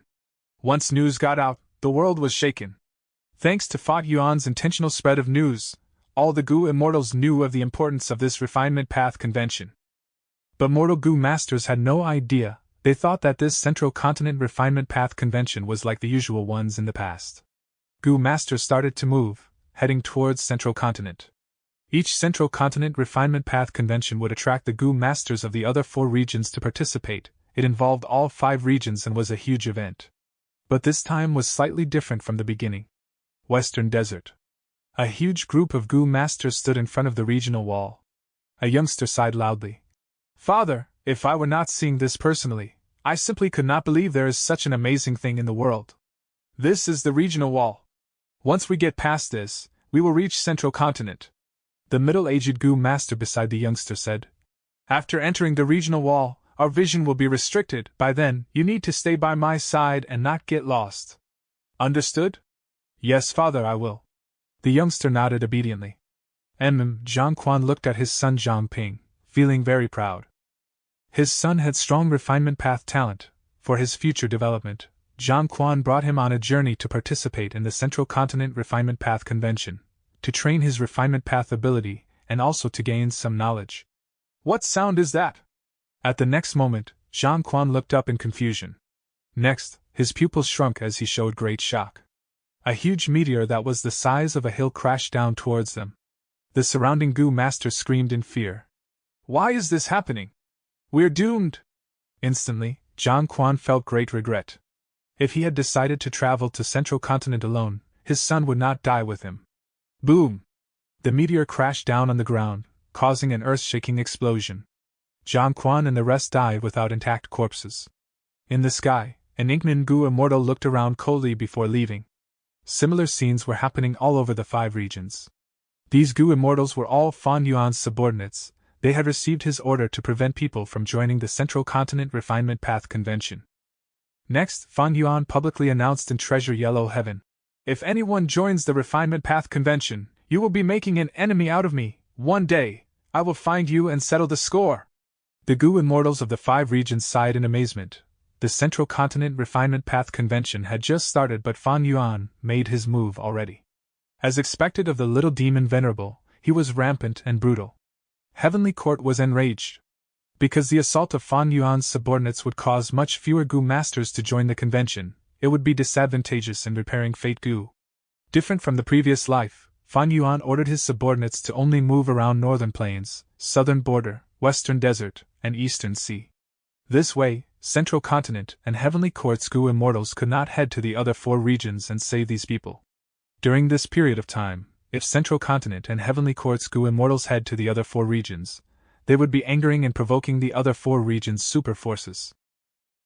Once news got out, the world was shaken. Thanks to Fa Yuan's intentional spread of news, all the Gu Immortals knew of the importance of this Refinement Path Convention. But mortal Gu Masters had no idea. They thought that this Central Continent Refinement Path Convention was like the usual ones in the past. Gu Masters started to move, heading towards Central Continent. Each Central Continent Refinement Path Convention would attract the Gu Masters of the other 4 regions to participate. It involved all 5 regions and was a huge event. But this time was slightly different from the beginning. Western Desert. A huge group of Gu Masters stood in front of the regional wall. A youngster sighed loudly. Father, if I were not seeing this personally, I simply could not believe there is such an amazing thing in the world. This is the regional wall. Once we get past this, we will reach Central Continent. The middle-aged Gu Master beside the youngster said. After entering the regional wall, our vision will be restricted. By then, you need to stay by my side and not get lost. Understood? Yes, Father, I will. The youngster nodded obediently. Zhang Quan looked at his son Zhang Ping, feeling very proud. His son had strong refinement path talent. For his future development, Zhang Quan brought him on a journey to participate in the Central Continent Refinement Path Convention, to train his refinement path ability, and also to gain some knowledge. What sound is that? At the next moment, Zhang Quan looked up in confusion. Next, his pupils shrunk as he showed great shock. A huge meteor that was the size of a hill crashed down towards them. The surrounding Gu masters screamed in fear. Why is this happening? We're doomed! Instantly, Zhang Quan felt great regret. If he had decided to travel to Central Continent alone, his son would not die with him. Boom! The meteor crashed down on the ground, causing an earth-shaking explosion. Zhang Quan and the rest died without intact corpses. In the sky, an Inkman Gu immortal looked around coldly before leaving. Similar scenes were happening all over the 5 regions. These Gu immortals were all Fan Yuan's subordinates. They had received his order to prevent people from joining the Central Continent Refinement Path Convention. Next, Fan Yuan publicly announced in Treasure Yellow Heaven, "If anyone joins the Refinement Path Convention, you will be making an enemy out of me. One day, I will find you and settle the score." The Gu immortals of the 5 regions sighed in amazement. The Central Continent Refinement Path Convention had just started, but Fan Yuan made his move already. As expected of the little demon venerable, he was rampant and brutal. Heavenly Court was enraged. Because the assault of Fan Yuan's subordinates would cause much fewer Gu masters to join the convention, it would be disadvantageous in repairing Fate Gu. Different from the previous life, Fan Yuan ordered his subordinates to only move around Northern Plains, Southern Border, Western Desert, and Eastern Sea. This way, Central Continent and Heavenly Court's Gu immortals could not head to the other 4 regions and save these people. During this period of time, if Central Continent and Heavenly Court's Gu immortals head to the other 4 regions, they would be angering and provoking the other 4 regions' super forces.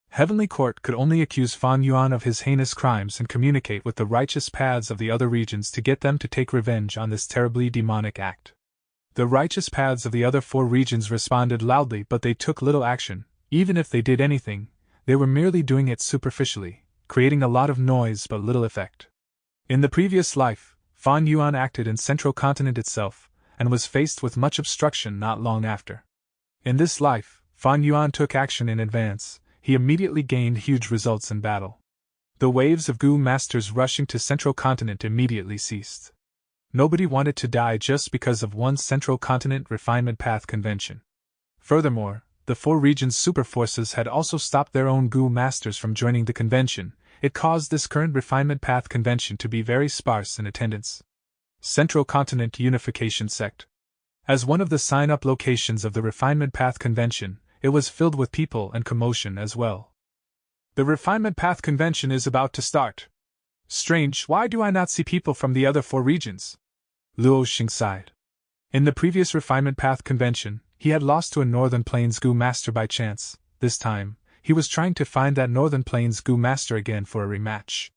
Heavenly Court could only accuse Fan Yuan of his heinous crimes and communicate with the righteous paths of the other regions to get them to take revenge on this terribly demonic act. The righteous paths of the other 4 regions responded loudly, but they took little action. Even if they did anything, they were merely doing it superficially, creating a lot of noise but little effect. In the previous life, Fan Yuan acted in Central Continent itself, and was faced with much obstruction not long after. In this life, Fan Yuan took action in advance. He immediately gained huge results in battle. The waves of Gu masters rushing to Central Continent immediately ceased. Nobody wanted to die just because of one Central Continent Refinement Path Convention. Furthermore, the 4 regions' super forces had also stopped their own Gu masters from joining the convention. It caused this current Refinement Path Convention to be very sparse in attendance. Central Continent Unification Sect. As one of the sign-up locations of the Refinement Path Convention, it was filled with people and commotion as well. The Refinement Path Convention is about to start. Strange, why do I not see people from the other 4 regions? Luo Xing sighed. In the previous Refinement Path Convention, he had lost to a Northern Plains Gu master by chance. This time, he was trying to find that Northern Plains Gu master again for a rematch.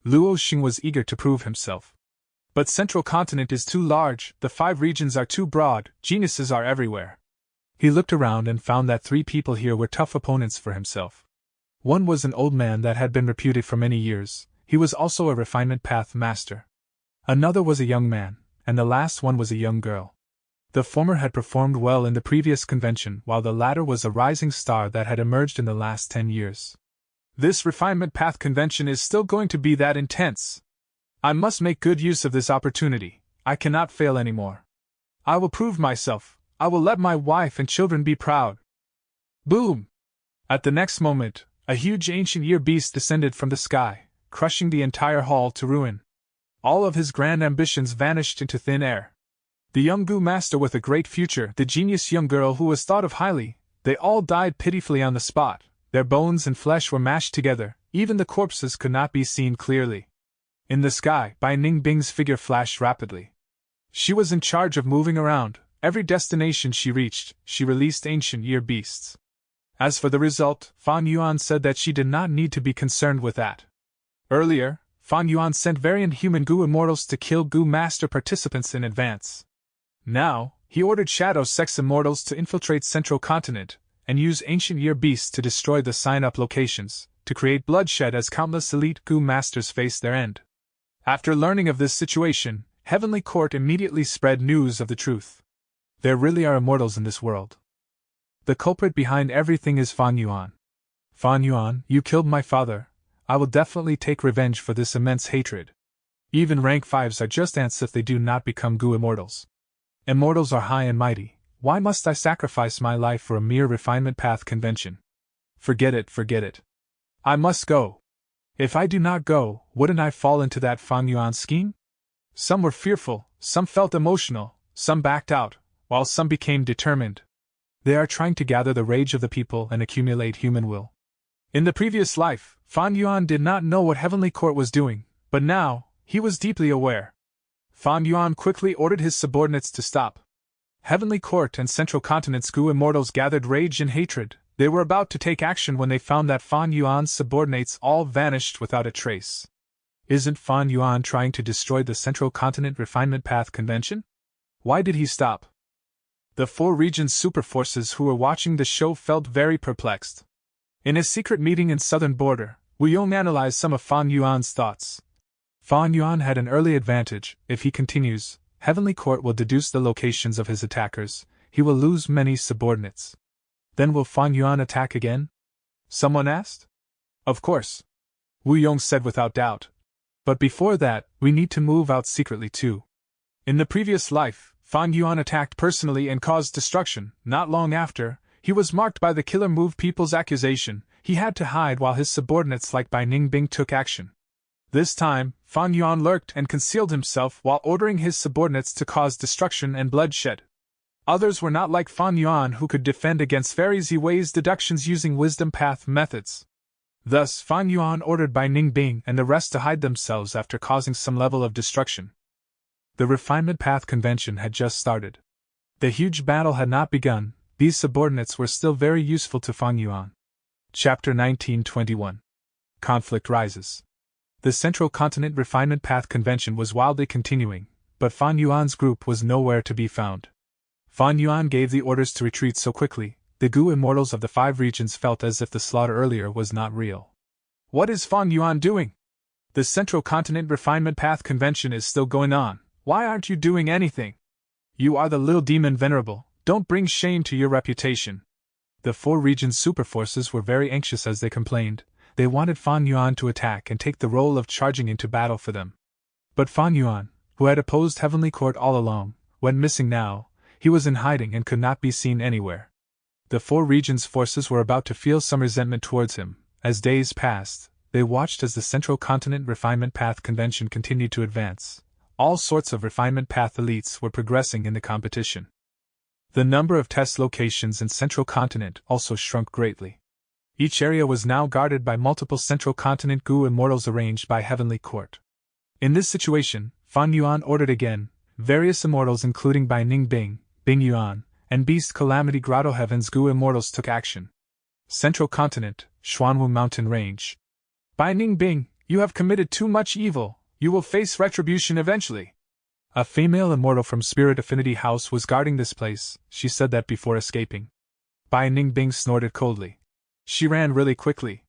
Luo Xing was eager to prove himself. But Central Continent is too large, the 5 regions are too broad, geniuses are everywhere. He looked around and found that 3 people here were tough opponents for himself. One was an old man that had been reputed for many years. He was also a Refinement Path master. Another was a young man, and the last one was a young girl. The former had performed well in the previous convention, while the latter was a rising star that had emerged in the last 10 years. This Refinement Path Convention is still going to be that intense. I must make good use of this opportunity. I cannot fail anymore. I will prove myself. I will let my wife and children be proud. Boom! At the next moment, a huge ancient year beast descended from the sky, crushing the entire hall to ruin. All of his grand ambitions vanished into thin air. The young Gu master with a great future, the genius young girl who was thought of highly, they all died pitifully on the spot. Their bones and flesh were mashed together, even the corpses could not be seen clearly. In the sky, Bai Ningbing's figure flashed rapidly. She was in charge of moving around. Every destination she reached, she released ancient year beasts. As for the result, Fan Yuan said that she did not need to be concerned with that. Earlier, Fan Yuan sent variant human Gu immortals to kill Gu master participants in advance. Now, he ordered shadow sex immortals to infiltrate Central Continent, and use ancient year beasts to destroy the sign-up locations, to create bloodshed as countless elite goo masters face their end. After learning of this situation, Heavenly Court immediately spread news of the truth. There really are immortals in this world. The culprit behind everything is Fan Yuan. Fan Yuan, you killed my father. I will definitely take revenge for this immense hatred. Even rank 5s are just ants if they do not become goo immortals. Immortals are high and mighty. Why must I sacrifice my life for a mere refinement path convention? Forget it, forget it. I must go. If I do not go, wouldn't I fall into that Fan Yuan scheme? Some were fearful, some felt emotional, some backed out, while some became determined. They are trying to gather the rage of the people and accumulate human will. In the previous life, Fan Yuan did not know what Heavenly Court was doing, but now, he was deeply aware. Fan Yuan quickly ordered his subordinates to stop. Heavenly Court and Central Continent's goo immortals gathered rage and hatred. They were about to take action when they found that Fan Yuan's subordinates all vanished without a trace. Isn't Fan Yuan trying to destroy the Central Continent Refinement Path Convention? Why did he stop? The 4 regions' superforces who were watching the show felt very perplexed. In a secret meeting in Southern Border, Wu Yong analyzed some of Fan Yuan's thoughts. Fan Yuan had an early advantage. If he continues, Heavenly Court will deduce the locations of his attackers. He will lose many subordinates. Then will Fan Yuan attack again? Someone asked. Of course. Wu Yong said without doubt. But before that, we need to move out secretly too. In the previous life, Fan Yuan attacked personally and caused destruction. Not long after, he was marked by the Killer Move people's accusation. He had to hide while his subordinates like Bai Ningbing took action. This time, Fan Yuan lurked and concealed himself while ordering his subordinates to cause destruction and bloodshed. Others were not like Fan Yuan who could defend against fairies. He weighs deductions using wisdom path methods. Thus, Fan Yuan ordered Bai Ningbing and the rest to hide themselves after causing some level of destruction. The Refinement Path Convention had just started. The huge battle had not begun. These subordinates were still very useful to Fan Yuan. Chapter 1921. Conflict rises. The Central Continent Refinement Path Convention was wildly continuing, but Fan Yuan's group was nowhere to be found. Fan Yuan gave the orders to retreat so quickly, the goo immortals of the 5 regions felt as if the slaughter earlier was not real. What is Fan Yuan doing? The Central Continent Refinement Path Convention is still going on. Why aren't you doing anything? You are the little demon venerable. Don't bring shame to your reputation. The 4 regions' superforces were very anxious as they complained. They wanted Fan Yuan to attack and take the role of charging into battle for them. But Fan Yuan, who had opposed Heavenly Court all along, went missing now. He was in hiding and could not be seen anywhere. The 4 regions' forces were about to feel some resentment towards him. As days passed, they watched as the Central Continent Refinement Path Convention continued to advance. All sorts of Refinement Path elites were progressing in the competition. The number of test locations in Central Continent also shrunk greatly. Each area was now guarded by multiple Central Continent goo immortals arranged by Heavenly Court. In this situation, Fan Yuan ordered again. Various immortals including Bai Ningbing, Bing Yuan, and Beast Calamity Grotto Heaven's goo immortals took action. Central Continent, Xuanwu Mountain Range. Bai Ningbing, you have committed too much evil. You will face retribution eventually. A female immortal from Spirit Affinity House was guarding this place. She said that before escaping. Bai Ningbing snorted coldly. She ran really quickly.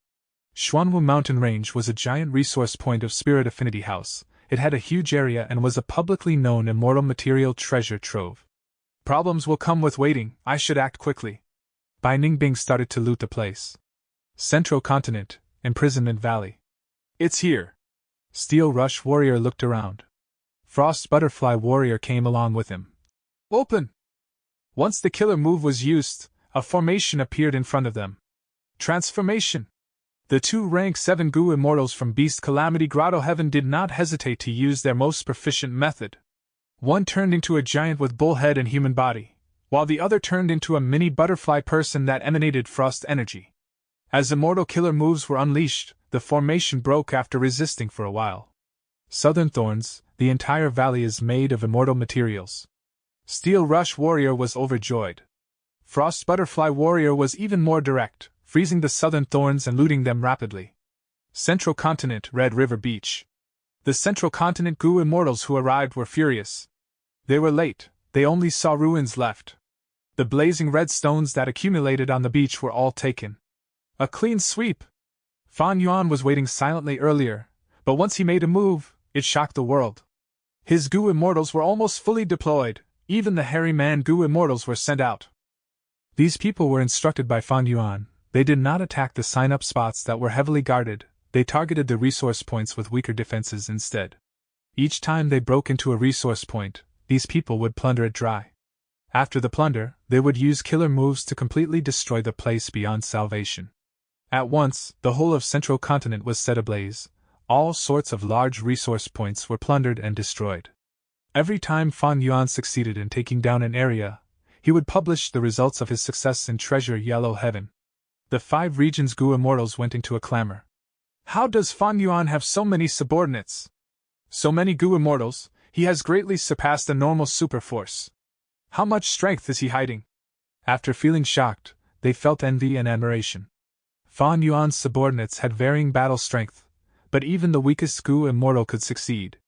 Xuanwu Mountain Range was a giant resource point of Spirit Affinity House. It had a huge area and was a publicly known immortal material treasure trove. Problems will come with waiting. I should act quickly. Bai Ningbing started to loot the place. Central Continent, Imprisonment Valley. It's here. Steel Rush Warrior looked around. Frost Butterfly Warrior came along with him. Open! Once the killer move was used, a formation appeared in front of them. Transformation! The 2 rank 7 goo immortals from Beast Calamity Grotto Heaven did not hesitate to use their most proficient method. One turned into a giant with bull head and human body, while the other turned into a mini butterfly person that emanated frost energy. As immortal killer moves were unleashed, the formation broke after resisting for a while. Southern Thorns, the entire valley is made of immortal materials. Steel Rush Warrior was overjoyed. Frost Butterfly Warrior was even more direct, freezing the Southern Thorns and looting them rapidly. Central Continent, Red River Beach. The Central Continent goo immortals who arrived were furious. They were late, they only saw ruins left. The blazing red stones that accumulated on the beach were all taken. A clean sweep! Fan Yuan was waiting silently earlier, but once he made a move, it shocked the world. His Gu Immortals were almost fully deployed, even the hairy man Gu Immortals were sent out. These people were instructed by Fan Yuan. They did not attack the sign-up spots that were heavily guarded, they targeted the resource points with weaker defenses instead. Each time they broke into a resource point, these people would plunder it dry. After the plunder, they would use killer moves to completely destroy the place beyond salvation. At once, the whole of Central Continent was set ablaze. All sorts of large resource points were plundered and destroyed. Every time Fan Yuan succeeded in taking down an area, he would publish the results of his success in Treasure Yellow Heaven. The 5 regions' Gu Immortals went into a clamor. How does Fan Yuan have so many subordinates? So many Gu Immortals, he has greatly surpassed the normal super force. How much strength is he hiding? After feeling shocked, they felt envy and admiration. Fan Yuan's subordinates had varying battle strength, but even the weakest Gu Immortal could succeed.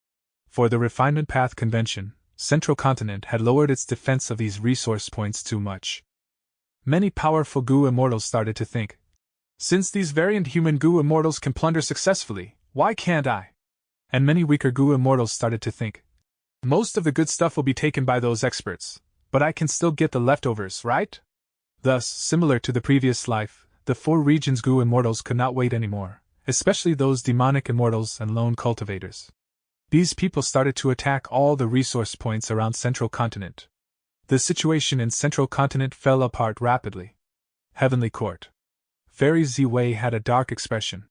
For the Refinement Path Convention, Central Continent had lowered its defense of these resource points too much. Many powerful Gu Immortals started to think, since these variant human Gu Immortals can plunder successfully, why can't I? And many weaker Gu Immortals started to think, most of the good stuff will be taken by those experts, but I can still get the leftovers, right? Thus, similar to the previous life, the 4 regions' Gu Immortals could not wait anymore, especially those demonic immortals and lone cultivators. These people started to attack all the resource points around Central Continent. The situation in Central Continent fell apart rapidly. Heavenly Court. Fairy Ziwei had a dark expression.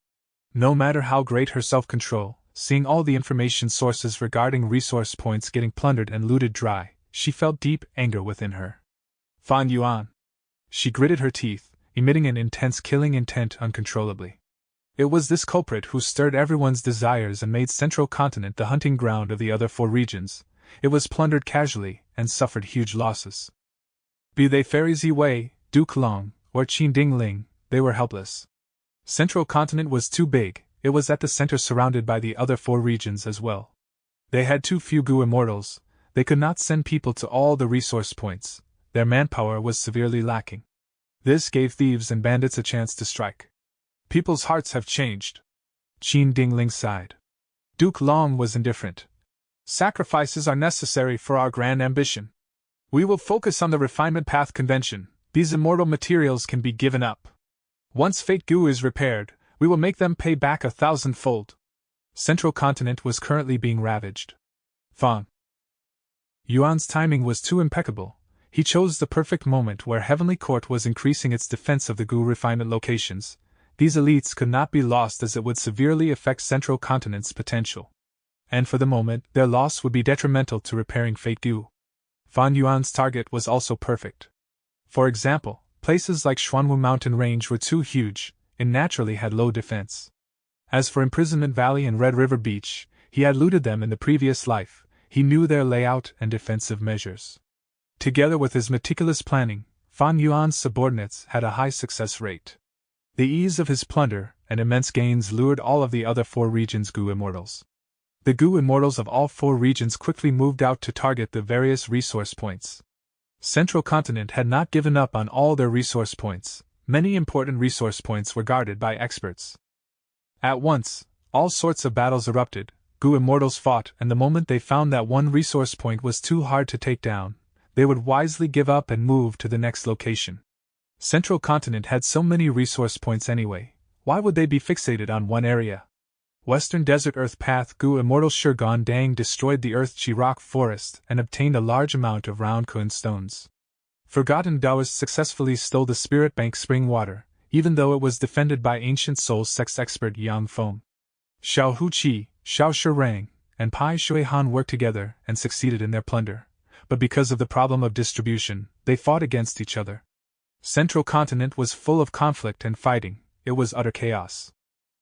No matter how great her self-control, seeing all the information sources regarding resource points getting plundered and looted dry, she felt deep anger within her. Fan Yuan. She gritted her teeth, emitting an intense killing intent uncontrollably. It was this culprit who stirred everyone's desires and made Central Continent the hunting ground of the other 4 regions. It was plundered casually and suffered huge losses. Be they Fairy Ziwei, Duke Long, or Qin Dingling, they were helpless. Central Continent was too big, it was at the center surrounded by the other 4 regions as well. They had too few Gu Immortals, they could not send people to all the resource points, their manpower was severely lacking. This gave thieves and bandits a chance to strike. People's hearts have changed. Qin Dingling sighed. Duke Long was indifferent. Sacrifices are necessary for our grand ambition. We will focus on the Refinement Path Convention, these immortal materials can be given up. Once Fate Gu is repaired, we will make them pay back 1,000-fold. Central Continent was currently being ravaged. Fan Yuan's timing was too impeccable. He chose the perfect moment where Heavenly Court was increasing its defense of the Gu refinement locations. These elites could not be lost as it would severely affect Central Continent's potential. And for the moment, their loss would be detrimental to repairing Fate Gu. Fan Yuan's target was also perfect. For example, places like Xuanwu Mountain Range were too huge, and naturally had low defense. As for Imprisonment Valley and Red River Beach, he had looted them in the previous life, he knew their layout and defensive measures. Together with his meticulous planning, Fan Yuan's subordinates had a high success rate. The ease of his plunder and immense gains lured all of the other 4 regions' Gu Immortals. The Gu Immortals of all 4 regions quickly moved out to target the various resource points. Central Continent had not given up on all their resource points. Many important resource points were guarded by experts. At once, all sorts of battles erupted. Gu Immortals fought, and the moment they found that one resource point was too hard to take down, they would wisely give up and move to the next location. Central Continent had so many resource points anyway, why would they be fixated on one area? Western Desert Earth Path Gu Immortal Shurgon Dang destroyed the Earth Chi Rock Forest and obtained a large amount of round Kun stones. Forgotten Taoists successfully stole the Spirit Bank spring water, even though it was defended by ancient soul sex expert Yang Feng. Xiao Hu Qi, Xiao Shirang, and Pai Shui Han worked together and succeeded in their plunder, but because of the problem of distribution, they fought against each other. Central Continent was full of conflict and fighting, it was utter chaos.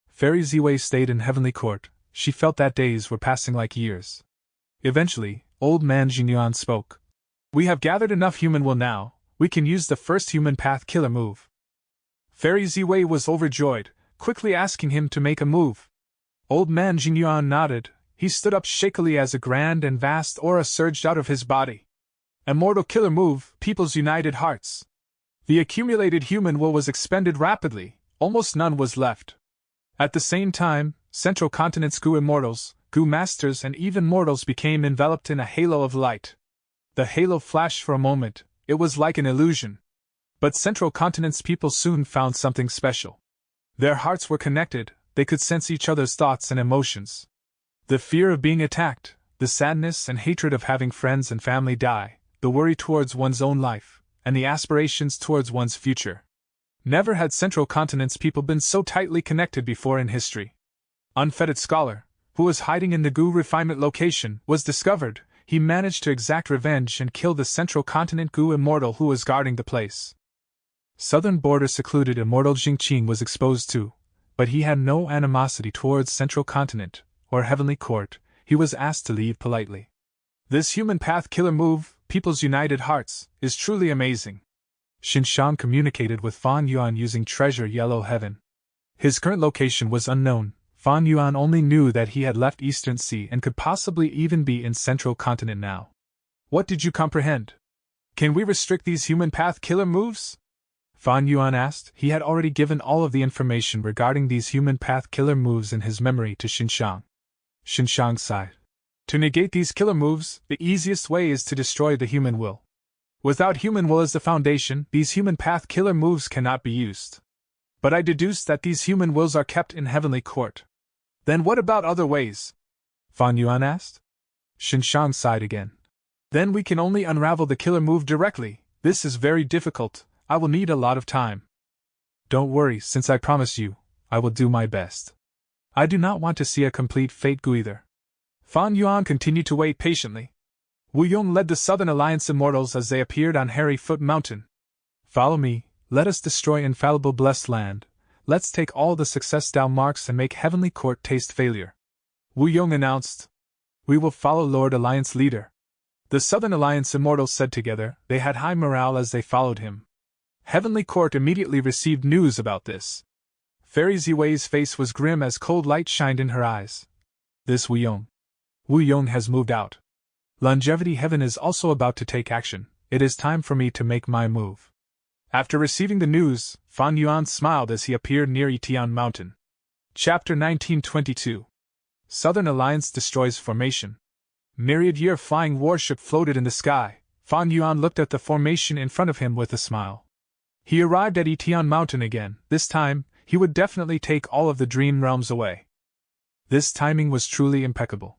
Fairy Ziwei stayed in Heavenly Court, she felt that days were passing like years. Eventually, Old Man Jinyuan spoke. We have gathered enough human will now, we can use the first human path killer move. Fairy Ziwei was overjoyed, quickly asking him to make a move. Old Man Jinyuan nodded, he stood up shakily as a grand and vast aura surged out of his body. Immortal killer move, People's United Hearts. The accumulated human will was expended rapidly, almost none was left. At the same time, Central Continent's Goo Immortals, Goo Masters and even mortals became enveloped in a halo of light. The halo flashed for a moment, it was like an illusion. But Central Continent's people soon found something special. Their hearts were connected, they could sense each other's thoughts and emotions. The fear of being attacked, the sadness and hatred of having friends and family die, the worry towards one's own life, and the aspirations towards one's future. Never had Central Continent's people been so tightly connected before in history. Unfettered Scholar, who was hiding in the Goo refinement location, was discovered. He managed to exact revenge and kill the Central Continent Goo immortal who was guarding the place. Southern Border secluded immortal Jingqing was exposed too, but he had no animosity towards Central Continent, or Heavenly Court. He was asked to leave politely. This human path killer move, People's United Hearts, is truly amazing. Xinshang communicated with Fan Yuan using Treasure Yellow Heaven. His current location was unknown. Fan Yuan only knew that he had left Eastern Sea and could possibly even be in Central Continent now. What did you comprehend? Can we restrict these human path killer moves? Fan Yuan asked. He had already given all of the information regarding these human path killer moves in his memory to Xinshang. Xinshang sighed. To negate these killer moves, the easiest way is to destroy the human will. Without human will as the foundation, these human path killer moves cannot be used. But I deduce that these human wills are kept in Heavenly Court. Then what about other ways? Fan Yuan asked. Xinshang sighed again. Then we can only unravel the killer move directly. This is very difficult. I will need a lot of time. Don't worry, since I promise you, I will do my best. I do not want to see a complete fate Goo either. Fan Yuan continued to wait patiently. Wu Yong led the Southern Alliance Immortals as they appeared on Hairy Foot Mountain. Follow me, let us destroy infallible blessed land. Let's take all the success Dao marks and make Heavenly Court taste failure. Wu Yong announced. We will follow Lord Alliance Leader. The Southern Alliance Immortals said together. They had high morale as they followed him. Heavenly Court immediately received news about this. Fairy Ziwei's face was grim as cold light shined in her eyes. This Wu Yong. Wu Yong has moved out. Longevity Heaven is also about to take action. It is time for me to make my move. After receiving the news, Fan Yuan smiled as he appeared near Yitian Mountain. Chapter 1922. Southern Alliance destroys formation. Myriad-year flying warship floated in the sky. Fan Yuan looked at the formation in front of him with a smile. He arrived at Yitian Mountain again. This time, he would definitely take all of the dream realms away. This timing was truly impeccable.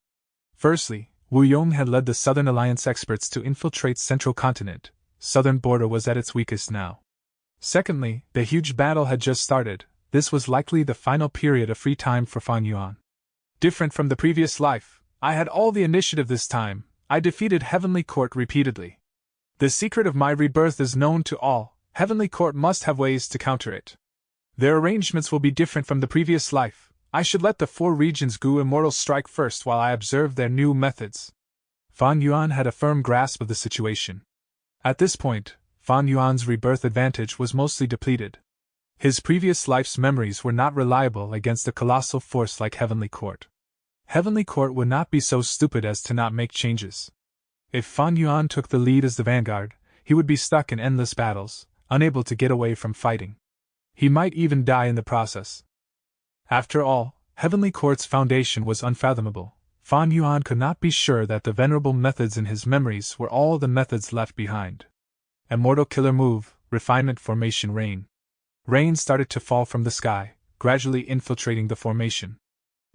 Firstly, Wu Yong had led the Southern Alliance experts to infiltrate Central Continent. Southern Border was at its weakest now. Secondly, the huge battle had just started. This was likely the final period of free time for Fan Yuan. Different from the previous life, I had all the initiative this time. I defeated Heavenly Court repeatedly. The secret of my rebirth is known to all. Heavenly Court must have ways to counter it. Their arrangements will be different from the previous life. I should let the 4 regions Goo Immortals strike first while I observe their new methods. Fan Yuan had a firm grasp of the situation. At this point, Fan Yuan's rebirth advantage was mostly depleted. His previous life's memories were not reliable against a colossal force like Heavenly Court. Heavenly Court would not be so stupid as to not make changes. If Fan Yuan took the lead as the vanguard, he would be stuck in endless battles, unable to get away from fighting. He might even die in the process. After all, Heavenly Court's foundation was unfathomable. Fan Yuan could not be sure that the venerable methods in his memories were all the methods left behind. Immortal killer move, refinement formation rain. Rain started to fall from the sky, gradually infiltrating the formation.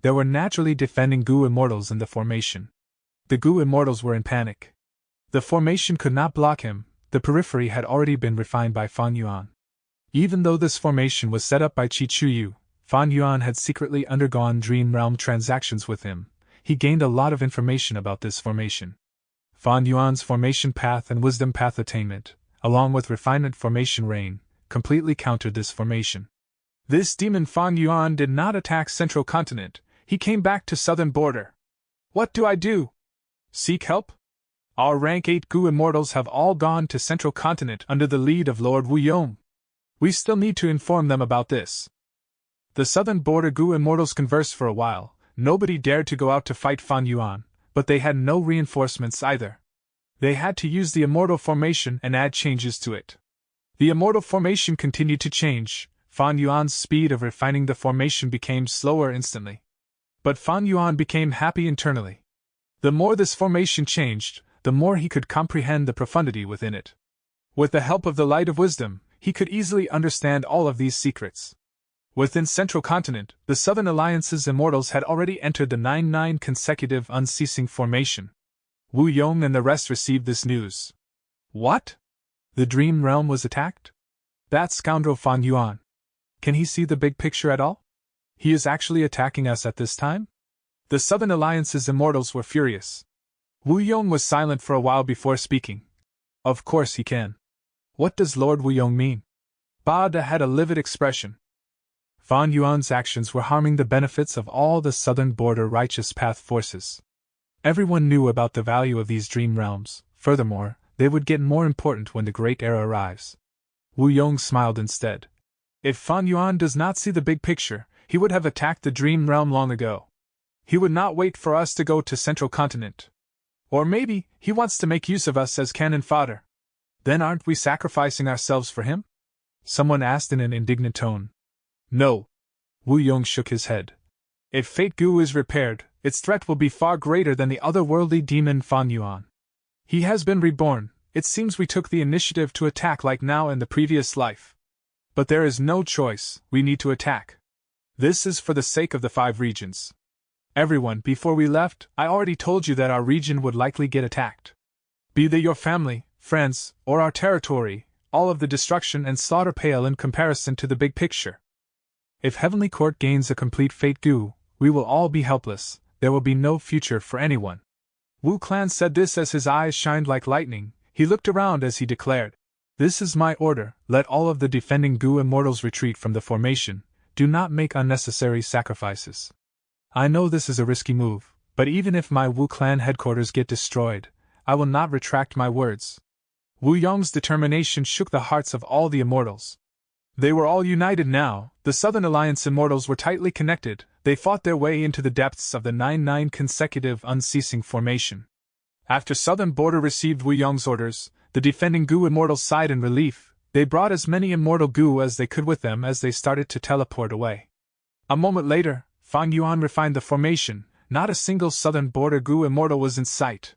There were naturally defending Goo Immortals in the formation. The Goo Immortals were in panic. The formation could not block him. The periphery had already been refined by Fan Yuan. Even though this formation was set up by Qi Chuyu, Fan Yuan had secretly undergone Dream Realm transactions with him. He gained a lot of information about this formation. Fan Yuan's formation path and wisdom path attainment, along with refinement formation rain, completely countered this formation. This demon Fan Yuan did not attack Central Continent. He came back to Southern Border. What do I do? Seek help? Our rank 8 Goo Immortals have all gone to Central Continent under the lead of Lord Wu Yong. We still need to inform them about this. The Southern Border Goo Immortals conversed for a while. Nobody dared to go out to fight Fan Yuan, but they had no reinforcements either. They had to use the immortal formation and add changes to it. The immortal formation continued to change. Fan Yuan's speed of refining the formation became slower instantly. But Fan Yuan became happy internally. The more this formation changed, the more he could comprehend the profundity within it. With the help of the light of wisdom, he could easily understand all of these secrets. Within Central Continent, the Southern Alliance's immortals had already entered the 9-9 consecutive unceasing formation. Wu Yong and the rest received this news. What? The Dream Realm was attacked? That scoundrel Fan Yuan. Can he see the big picture at all? He is actually attacking us at this time? The Southern Alliance's immortals were furious. Wu Yong was silent for a while before speaking. Of course he can. What does Lord Wu Yong mean? Ba De had a livid expression. Fan Yuan's actions were harming the benefits of all the Southern Border Righteous Path forces. Everyone knew about the value of these dream realms. Furthermore, they would get more important when the Great Era arrives. Wu Yong smiled instead. If Fan Yuan does not see the big picture, he would have attacked the Dream Realm long ago. He would not wait for us to go to Central Continent. Or maybe he wants to make use of us as cannon fodder. Then aren't we sacrificing ourselves for him? Someone asked in an indignant tone. No. Wu Yong shook his head. If Fate Gu is repaired, its threat will be far greater than the otherworldly demon Fan Yuan. He has been reborn. It seems we took the initiative to attack like now in the previous life. But there is no choice, we need to attack. This is for the sake of the 5 regions. Everyone, before we left, I already told you that our region would likely get attacked. Be they your family, friends, or our territory, all of the destruction and slaughter pale in comparison to the big picture. If Heavenly Court gains a complete Fate Gu, we will all be helpless, there will be no future for anyone. Wu Clan said this as his eyes shined like lightning. He looked around as he declared, This is my order, let all of the defending Gu immortals retreat from the formation, do not make unnecessary sacrifices. I know this is a risky move, but even if my Wu Clan headquarters get destroyed, I will not retract my words. Wu Yong's determination shook the hearts of all the immortals. They were all united now, the Southern Alliance immortals were tightly connected, they fought their way into the depths of the 9-9 consecutive unceasing formation. After Southern Border received Wu Yong's orders, the defending Gu immortals sighed in relief. They brought as many immortal Gu as they could with them as they started to teleport away. A moment later, Fan Yuan refined the formation, not a single Southern Border Gu immortal was in sight.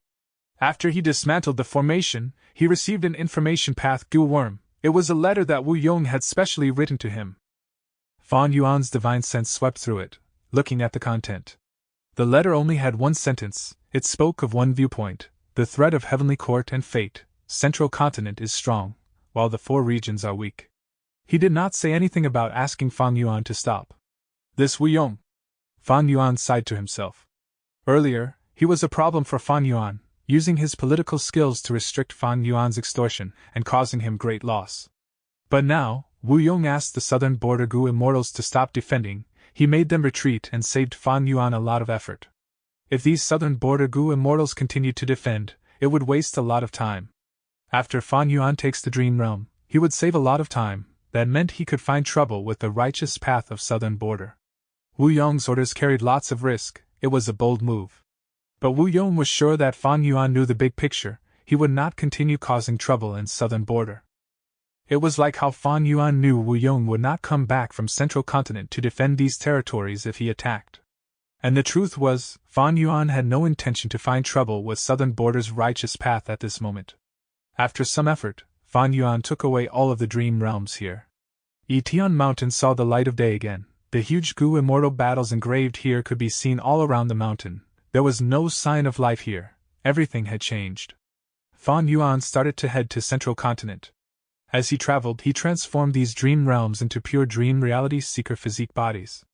After he dismantled the formation, he received an information path Gu worm. It was a letter that Wu Yong had specially written to him. Fan Yuan's divine sense swept through it, looking at the content. The letter only had one sentence. It spoke of one viewpoint, the threat of Heavenly Court and Fate. Central Continent is strong, while the 4 regions are weak. He did not say anything about asking Fan Yuan to stop. This Wu Yong. Fan Yuan sighed to himself. Earlier, he was a problem for Fan Yuan, using his political skills to restrict Fan Yuan's extortion and causing him great loss. But now, Wu Yong asked the Southern Border Gu immortals to stop defending. He made them retreat and saved Fan Yuan a lot of effort. If these Southern Border Gu immortals continued to defend, it would waste a lot of time. After Fan Yuan takes the Dream Realm, he would save a lot of time. That meant he could find trouble with the righteous path of Southern Border. Wu Yong's orders carried lots of risk. It was a bold move. But Wu Yong was sure that Fan Yuan knew the big picture. He would not continue causing trouble in Southern Border. It was like how Fan Yuan knew Wu Yong would not come back from Central Continent to defend these territories if he attacked. And the truth was, Fan Yuan had no intention to find trouble with Southern Border's righteous path at this moment. After some effort, Fan Yuan took away all of the dream realms here. Yitian Mountain saw the light of day again. The huge Gu immortal battles engraved here could be seen all around the mountain. There was no sign of life here. Everything had changed. Fan Yuan started to head to Central Continent. As he traveled, he transformed these dream realms into pure dream reality seeker physique bodies.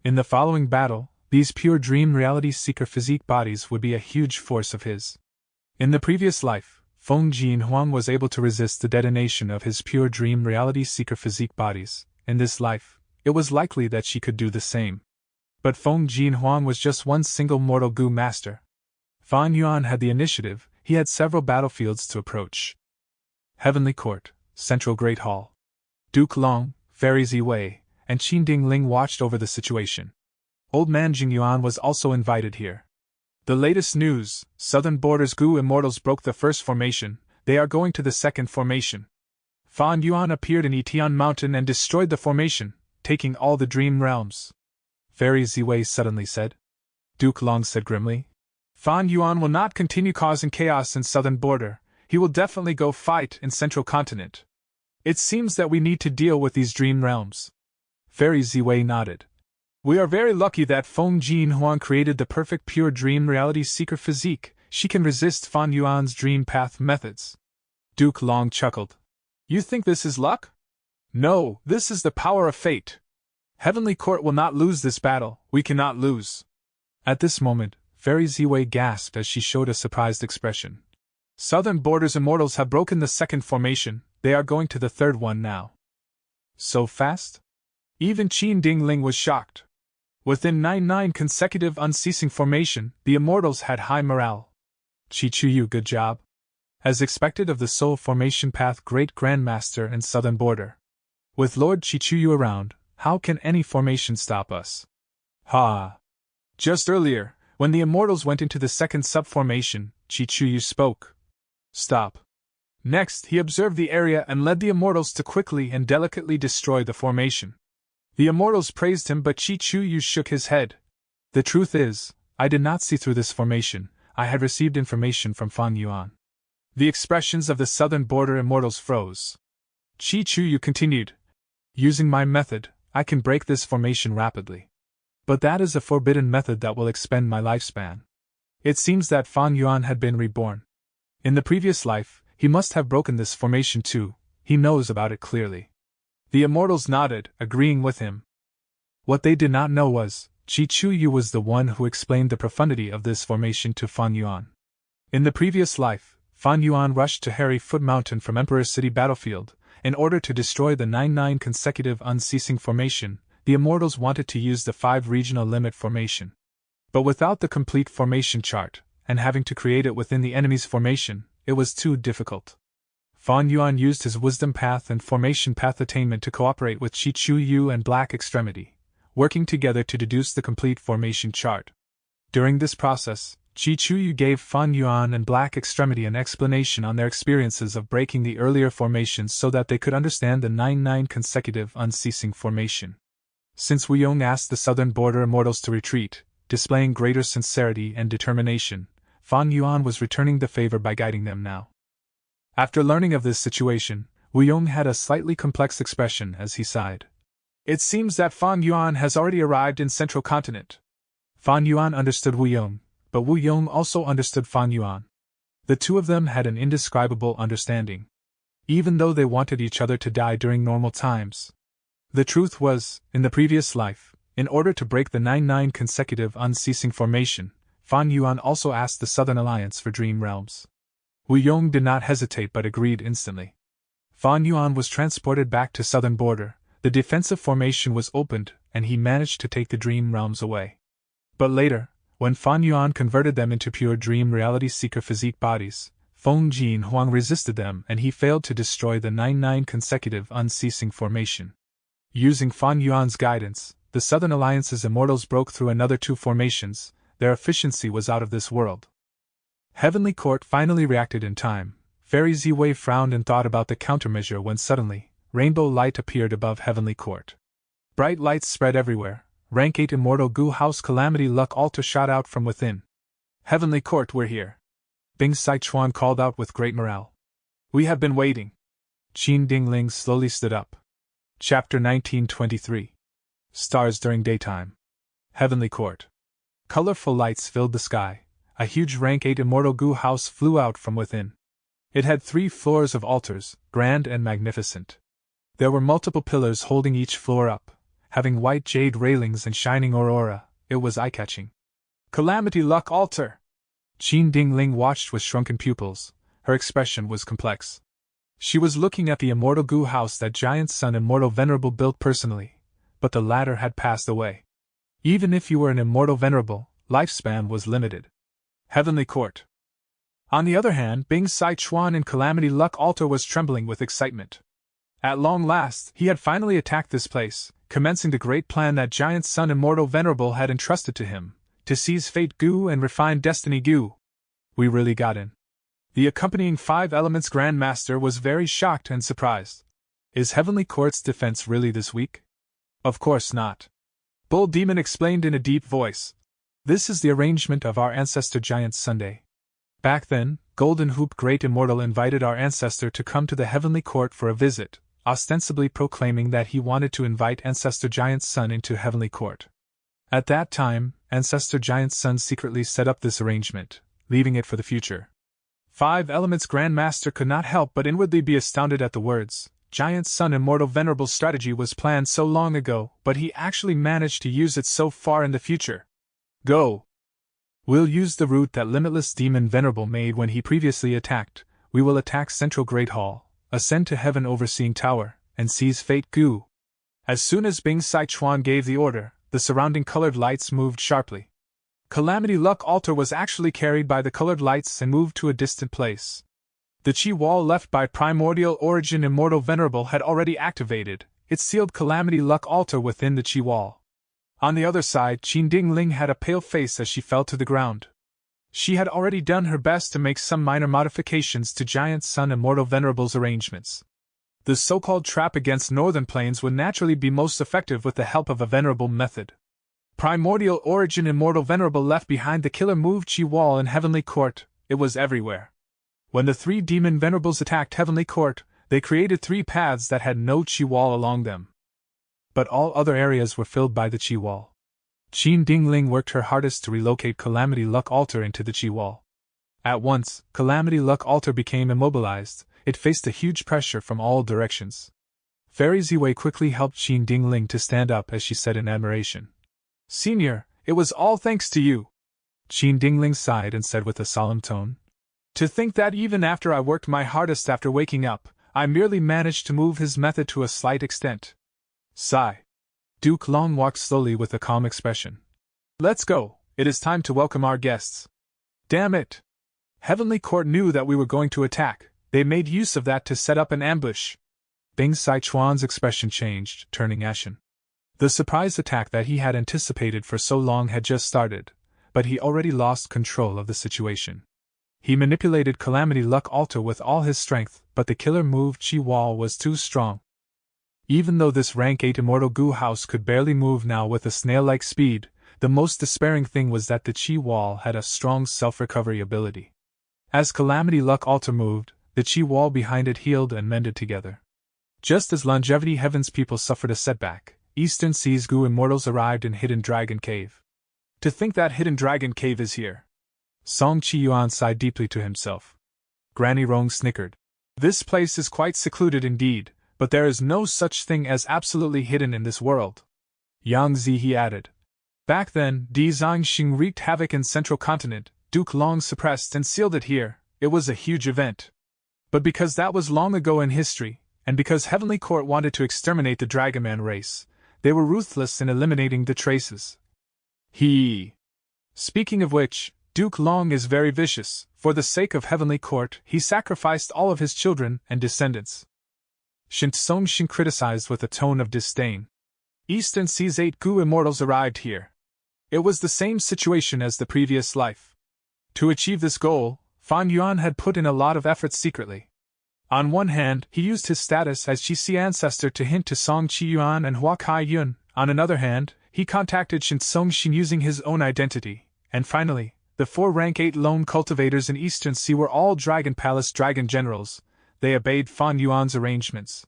In the following battle, these pure dream reality seeker physique bodies would be a huge force of his. In the previous life, Feng Jinhuang was able to resist the detonation of his pure dream reality seeker physique bodies. In this life, it was likely that she could do the same. But Feng Jinhuang was just one single mortal Gu master. Fan Yuan had the initiative. He had several battlefields to approach. Heavenly Court, Central Great Hall. Duke Long, Fairy Ziwei, and Qin Dingling watched over the situation. Old man Jingyuan was also invited here. The latest news: Southern Border's Gu Immortals broke the first formation, they are going to the second formation. Fan Yuan appeared in Etian Mountain and destroyed the formation, taking all the dream realms. Fairy Ziwei suddenly said. Duke Long said grimly. Fan Yuan will not continue causing chaos in Southern Border, he will definitely go fight in Central Continent. It seems that we need to deal with these dream realms. Fairy Ziwei nodded. We are very lucky that Feng Jin Huang created the perfect pure dream reality seeker physique, she can resist Fan Yuan's dream path methods. Duke Long chuckled. You think this is luck? No, this is the power of fate. Heavenly Court will not lose this battle, we cannot lose. At this moment, Fairy Ziwei gasped as she showed a surprised expression. Southern Border's Immortals have broken the second formation, they are going to the third one now. So fast? Even Qin Dingling was shocked. Within 9 consecutive unceasing formation, the Immortals had high morale. Chi Chuyu, good job. As expected of the Soul Formation Path Great Grandmaster and Southern Border. With Lord Chi Chuyu around, how can any formation stop us? Ha! Just earlier, when the Immortals went into the second sub-formation, Chi Chuyu spoke. Stop. Next, he observed the area and led the Immortals to quickly and delicately destroy the formation. The Immortals praised him, but Chi Chuyu shook his head. The truth is, I did not see through this formation, I had received information from Fan Yuan. The expressions of the Southern Border Immortals froze. Chi Chuyu continued. Using my method, I can break this formation rapidly. But that is a forbidden method that will expend my lifespan. It seems that Fan Yuan had been reborn. In the previous life, he must have broken this formation too, he knows about it clearly. The Immortals nodded, agreeing with him. What they did not know was, Chi Chuyu was the one who explained the profundity of this formation to Fan Yuan. In the previous life, Fan Yuan rushed to Hairy Foot Mountain from Emperor City battlefield. In order to destroy the 9 consecutive unceasing formation, the Immortals wanted to use the 5 regional limit formation. But without the complete formation chart, and having to create it within the enemy's formation, it was too difficult. Fan Yuan used his wisdom path and formation path attainment to cooperate with Chi Chuyu and Black Extremity, working together to deduce the complete formation chart. During this process, Chi Chuyu gave Fan Yuan and Black Extremity an explanation on their experiences of breaking the earlier formations so that they could understand the 9 consecutive unceasing formation. Since Wu Yong asked the Southern Border Immortals to retreat, displaying greater sincerity and determination, Fan Yuan was returning the favor by guiding them now. After learning of this situation, Wu Yong had a slightly complex expression as he sighed. It seems that Fan Yuan has already arrived in Central Continent. Fan Yuan understood Wu Yong, but Wu Yong also understood Fan Yuan. The two of them had an indescribable understanding. Even though they wanted each other to die during normal times. The truth was, in the previous life, in order to break the 9 consecutive unceasing formation, Fan Yuan also asked the Southern Alliance for Dream Realms. Wu Yong did not hesitate but agreed instantly. Fan Yuan was transported back to Southern Border, the defensive formation was opened, and he managed to take the Dream Realms away. But later, when Fan Yuan converted them into pure dream reality seeker physique bodies, Feng Jin Huang resisted them and he failed to destroy the 9 consecutive unceasing formation. Using Fan Yuan's guidance, the Southern Alliance's Immortals broke through another 2 formations, their efficiency was out of this world. Heavenly Court finally reacted in time. Fairy Ziwei frowned and thought about the countermeasure when suddenly, rainbow light appeared above Heavenly Court. Bright lights spread everywhere. Rank 8 Immortal Gu House Calamity Luck Altar shot out from within. Heavenly Court, we're here. Bing Sichuan called out with great morale. We have been waiting. Qin Dingling slowly stood up. Chapter 1923. Stars during daytime. Heavenly Court. Colorful lights filled the sky. A huge rank 8 Immortal Gu house flew out from within. It had 3 floors of altars, grand and magnificent. There were multiple pillars holding each floor up, having white jade railings and shining aurora. It was eye-catching. Calamity Luck Altar! Qin Dingling watched with shrunken pupils. Her expression was complex. She was looking at the Immortal Gu house that Giant Sun Immortal Venerable built personally, but the latter had passed away. Even if you were an Immortal Venerable, lifespan was limited. Heavenly Court. On the other hand, Bing Sichuan in Calamity Luck Altar was trembling with excitement. At long last, he had finally attacked this place, commencing the great plan that Giant Sun Immortal Venerable had entrusted to him, to seize Fate Gu and refine Destiny Gu. We really got in. The accompanying 5 Elements Grandmaster was very shocked and surprised. Is Heavenly Court's defense really this weak? Of course not. Bull Demon explained in a deep voice. This is the arrangement of our ancestor Giant Sunday. Back then, Golden Hoop Great Immortal invited our ancestor to come to the Heavenly Court for a visit, ostensibly proclaiming that he wanted to invite Ancestor Giant Sun into Heavenly Court. At that time, Ancestor Giant Sun secretly set up this arrangement, leaving it for the future. 5 Elements Grandmaster could not help but inwardly be astounded at the words. Giant Sun Immortal Venerable's strategy was planned so long ago, but he actually managed to use it so far in the future. Go! We'll use the route that Limitless Demon Venerable made when he previously attacked. We will attack Central Great Hall, ascend to Heaven Overseeing Tower, and seize Fate Gu. As soon as Bing Sai Chuan gave the order, the surrounding colored lights moved sharply. Calamity Luck Altar was actually carried by the colored lights and moved to a distant place. The Chi Wall left by Primordial Origin Immortal Venerable had already activated. It sealed Calamity Luck Altar within the Chi Wall. On the other side, Qin Dingling had a pale face as she fell to the ground. She had already done her best to make some minor modifications to Giant Sun Immortal Venerable's arrangements. The so-called trap against Northern Plains would naturally be most effective with the help of a venerable method. Primordial Origin Immortal Venerable left behind the killer move Chi Wall in Heavenly Court. It was everywhere. When the 3 demon venerables attacked Heavenly Court, they created 3 paths that had no Chi Wall along them. But all other areas were filled by the Chi Wall. Qin Dingling worked her hardest to relocate Calamity Luck Altar into the Chi Wall. At once, Calamity Luck Altar became immobilized. It faced a huge pressure from all directions. Fairy Ziwei quickly helped Qin Dingling to stand up as she said in admiration. Senior, it was all thanks to you. Qin Dingling sighed and said with a solemn tone. To think that even after I worked my hardest after waking up, I merely managed to move his method to a slight extent. Sigh. Duke Long walked slowly with a calm expression. Let's go, it is time to welcome our guests. Damn it! Heavenly Court knew that we were going to attack. They made use of that to set up an ambush. Bing Sai Chuan's expression changed, turning ashen. The surprise attack that he had anticipated for so long had just started, but he already lost control of the situation. He manipulated Calamity Luck Altar with all his strength, but the killer move Chi Wall was too strong. Even though this rank 8 Immortal Gu House could barely move now with a snail-like speed, the most despairing thing was that the Chi Wall had a strong self-recovery ability. As Calamity Luck Altar moved, the Chi Wall behind it healed and mended together. Just as Longevity Heaven's people suffered a setback, Eastern Sea's Gu Immortals arrived in Hidden Dragon Cave. To think that Hidden Dragon Cave is here. Song Qiyuan sighed deeply to himself. Granny Rong snickered. This place is quite secluded indeed, but there is no such thing as absolutely hidden in this world. Yang Zi he added. Back then, Di Zhangxing wreaked havoc in Central Continent. Duke Long suppressed and sealed it here. It was a huge event. But because that was long ago in history, and because Heavenly Court wanted to exterminate the Dragonman race, they were ruthless in eliminating the traces. Speaking of which, Duke Long is very vicious. For the sake of Heavenly Court, he sacrificed all of his children and descendants. Shin Song-shin criticized with a tone of disdain. Eastern Sea's 8 Gu Immortals arrived here. It was the same situation as the previous life. To achieve this goal, Fan Yuan had put in a lot of effort secretly. On one hand, he used his status as Qixi ancestor to hint to Song Qiyuan and Hua Kai Yun. On another hand, he contacted Shin Song-shin using his own identity. And finally, the 4 rank 8 lone cultivators in Eastern Sea were all Dragon Palace Dragon Generals. They obeyed Fan Yuan's arrangements.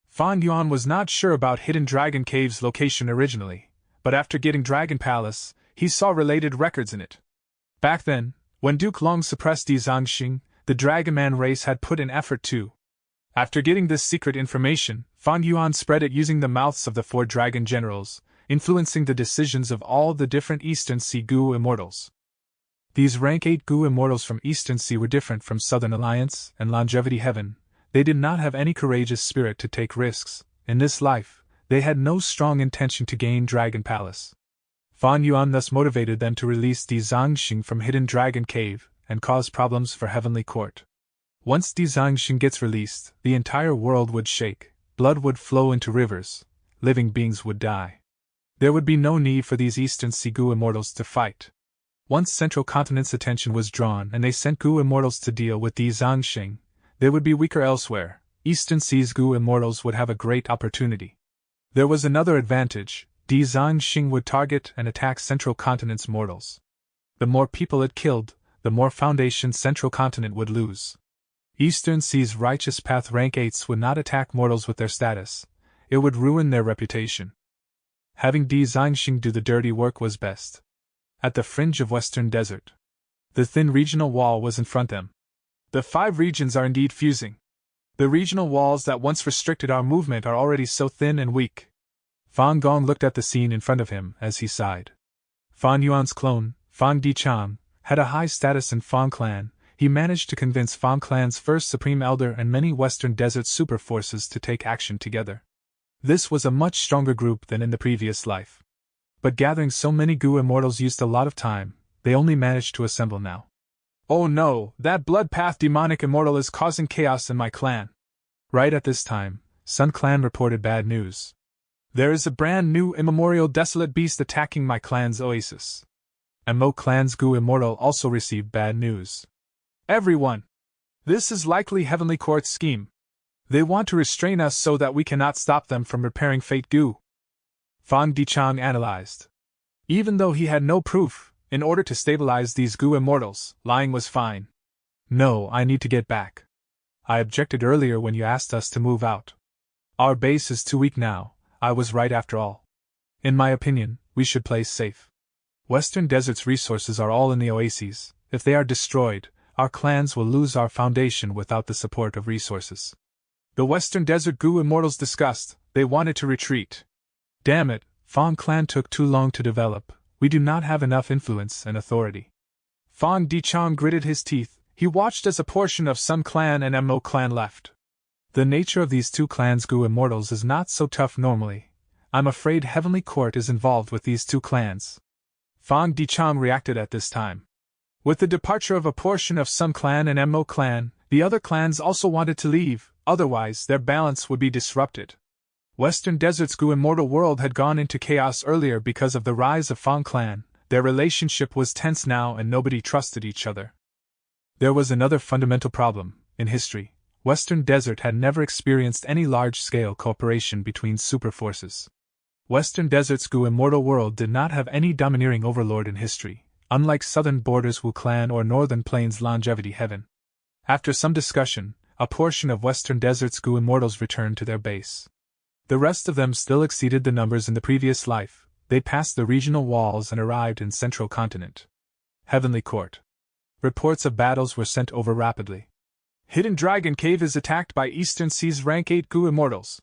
Fan Yuan was not sure about Hidden Dragon Cave's location originally, but after getting Dragon Palace, he saw related records in it. Back then, when Duke Long suppressed Di Zhangxing, the Dragonman race had put in effort too. After getting this secret information, Fan Yuan spread it using the mouths of the 4 Dragon Generals, influencing the decisions of all the different Eastern Sea Gu Immortals. These rank 8 Gu Immortals from Eastern Sea were different from Southern Alliance and Longevity Heaven. They did not have any courageous spirit to take risks. In this life, they had no strong intention to gain Dragon Palace. Fan Yuan thus motivated them to release Di Zhangxing from Hidden Dragon Cave and cause problems for Heavenly Court. Once Di Zhangxing gets released, the entire world would shake, blood would flow into rivers, living beings would die. There would be no need for these Eastern Sea Gu Immortals to fight. Once Central Continent's attention was drawn and they sent Gu Immortals to deal with Di Zhangxing, they would be weaker elsewhere. Eastern Sea's Gu Immortals would have a great opportunity. There was another advantage: Di Zhangxing would target and attack Central Continent's mortals. The more people it killed, the more foundation Central Continent would lose. Eastern Sea's Righteous Path rank 8s would not attack mortals with their status. It would ruin their reputation. Having Di Zhangxing do the dirty work was best. At the fringe of Western Desert, the thin regional wall was in front of them. The 5 regions are indeed fusing. The regional walls that once restricted our movement are already so thin and weak. Fan Gong looked at the scene in front of him as he sighed. Fan Yuan's clone, Fan Dichang, had a high status in Fan Clan. He managed to convince Fan Clan's first Supreme Elder and many Western Desert super forces to take action together. This was a much stronger group than in the previous life. But gathering so many Gu Immortals used a lot of time. They only managed to assemble now. Oh no, that Bloodpath demonic immortal is causing chaos in my clan. Right at this time, Sun Clan reported bad news. There is a brand new immemorial desolate beast attacking my clan's oasis. Mo Clan's Gu Immortal also received bad news. Everyone! This is likely Heavenly Court's scheme. They want to restrain us so that we cannot stop them from repairing Fate Gu. Fan Dichang analyzed. Even though he had no proof, in order to stabilize these Gu Immortals, lying was fine. No, I need to get back. I objected earlier when you asked us to move out. Our base is too weak now. I was right after all. In my opinion, we should play safe. Western Desert's resources are all in the oases. If they are destroyed, our clans will lose our foundation without the support of resources. The Western Desert Gu Immortals discussed. They wanted to retreat. Damn it, Fan Clan took too long to develop. We do not have enough influence and authority. Fan Dichang gritted his teeth. He watched as a portion of Sun Clan and Mo Clan left. The nature of these two clans' Gu Immortals is not so tough normally. I'm afraid Heavenly Court is involved with these two clans. Fan Dichang reacted at this time. With the departure of a portion of Sun Clan and Mo Clan, the other clans also wanted to leave, otherwise their balance would be disrupted. Western Desert's Gu Immortal world had gone into chaos earlier because of the rise of Fan Clan. Their relationship was tense now and nobody trusted each other. There was another fundamental problem. In history, Western Desert had never experienced any large-scale cooperation between superforces. Western Desert's Gu Immortal world did not have any domineering overlord in history, unlike Southern Borders Wu Clan or Northern Plains Longevity Heaven. After some discussion, a portion of Western Desert's Gu Immortals returned to their base. The rest of them still exceeded the numbers in the previous life. They passed the regional walls and arrived in Central Continent. Heavenly Court. Reports of battles were sent over rapidly. Hidden Dragon Cave is attacked by Eastern Sea's rank 8 Gu Immortals.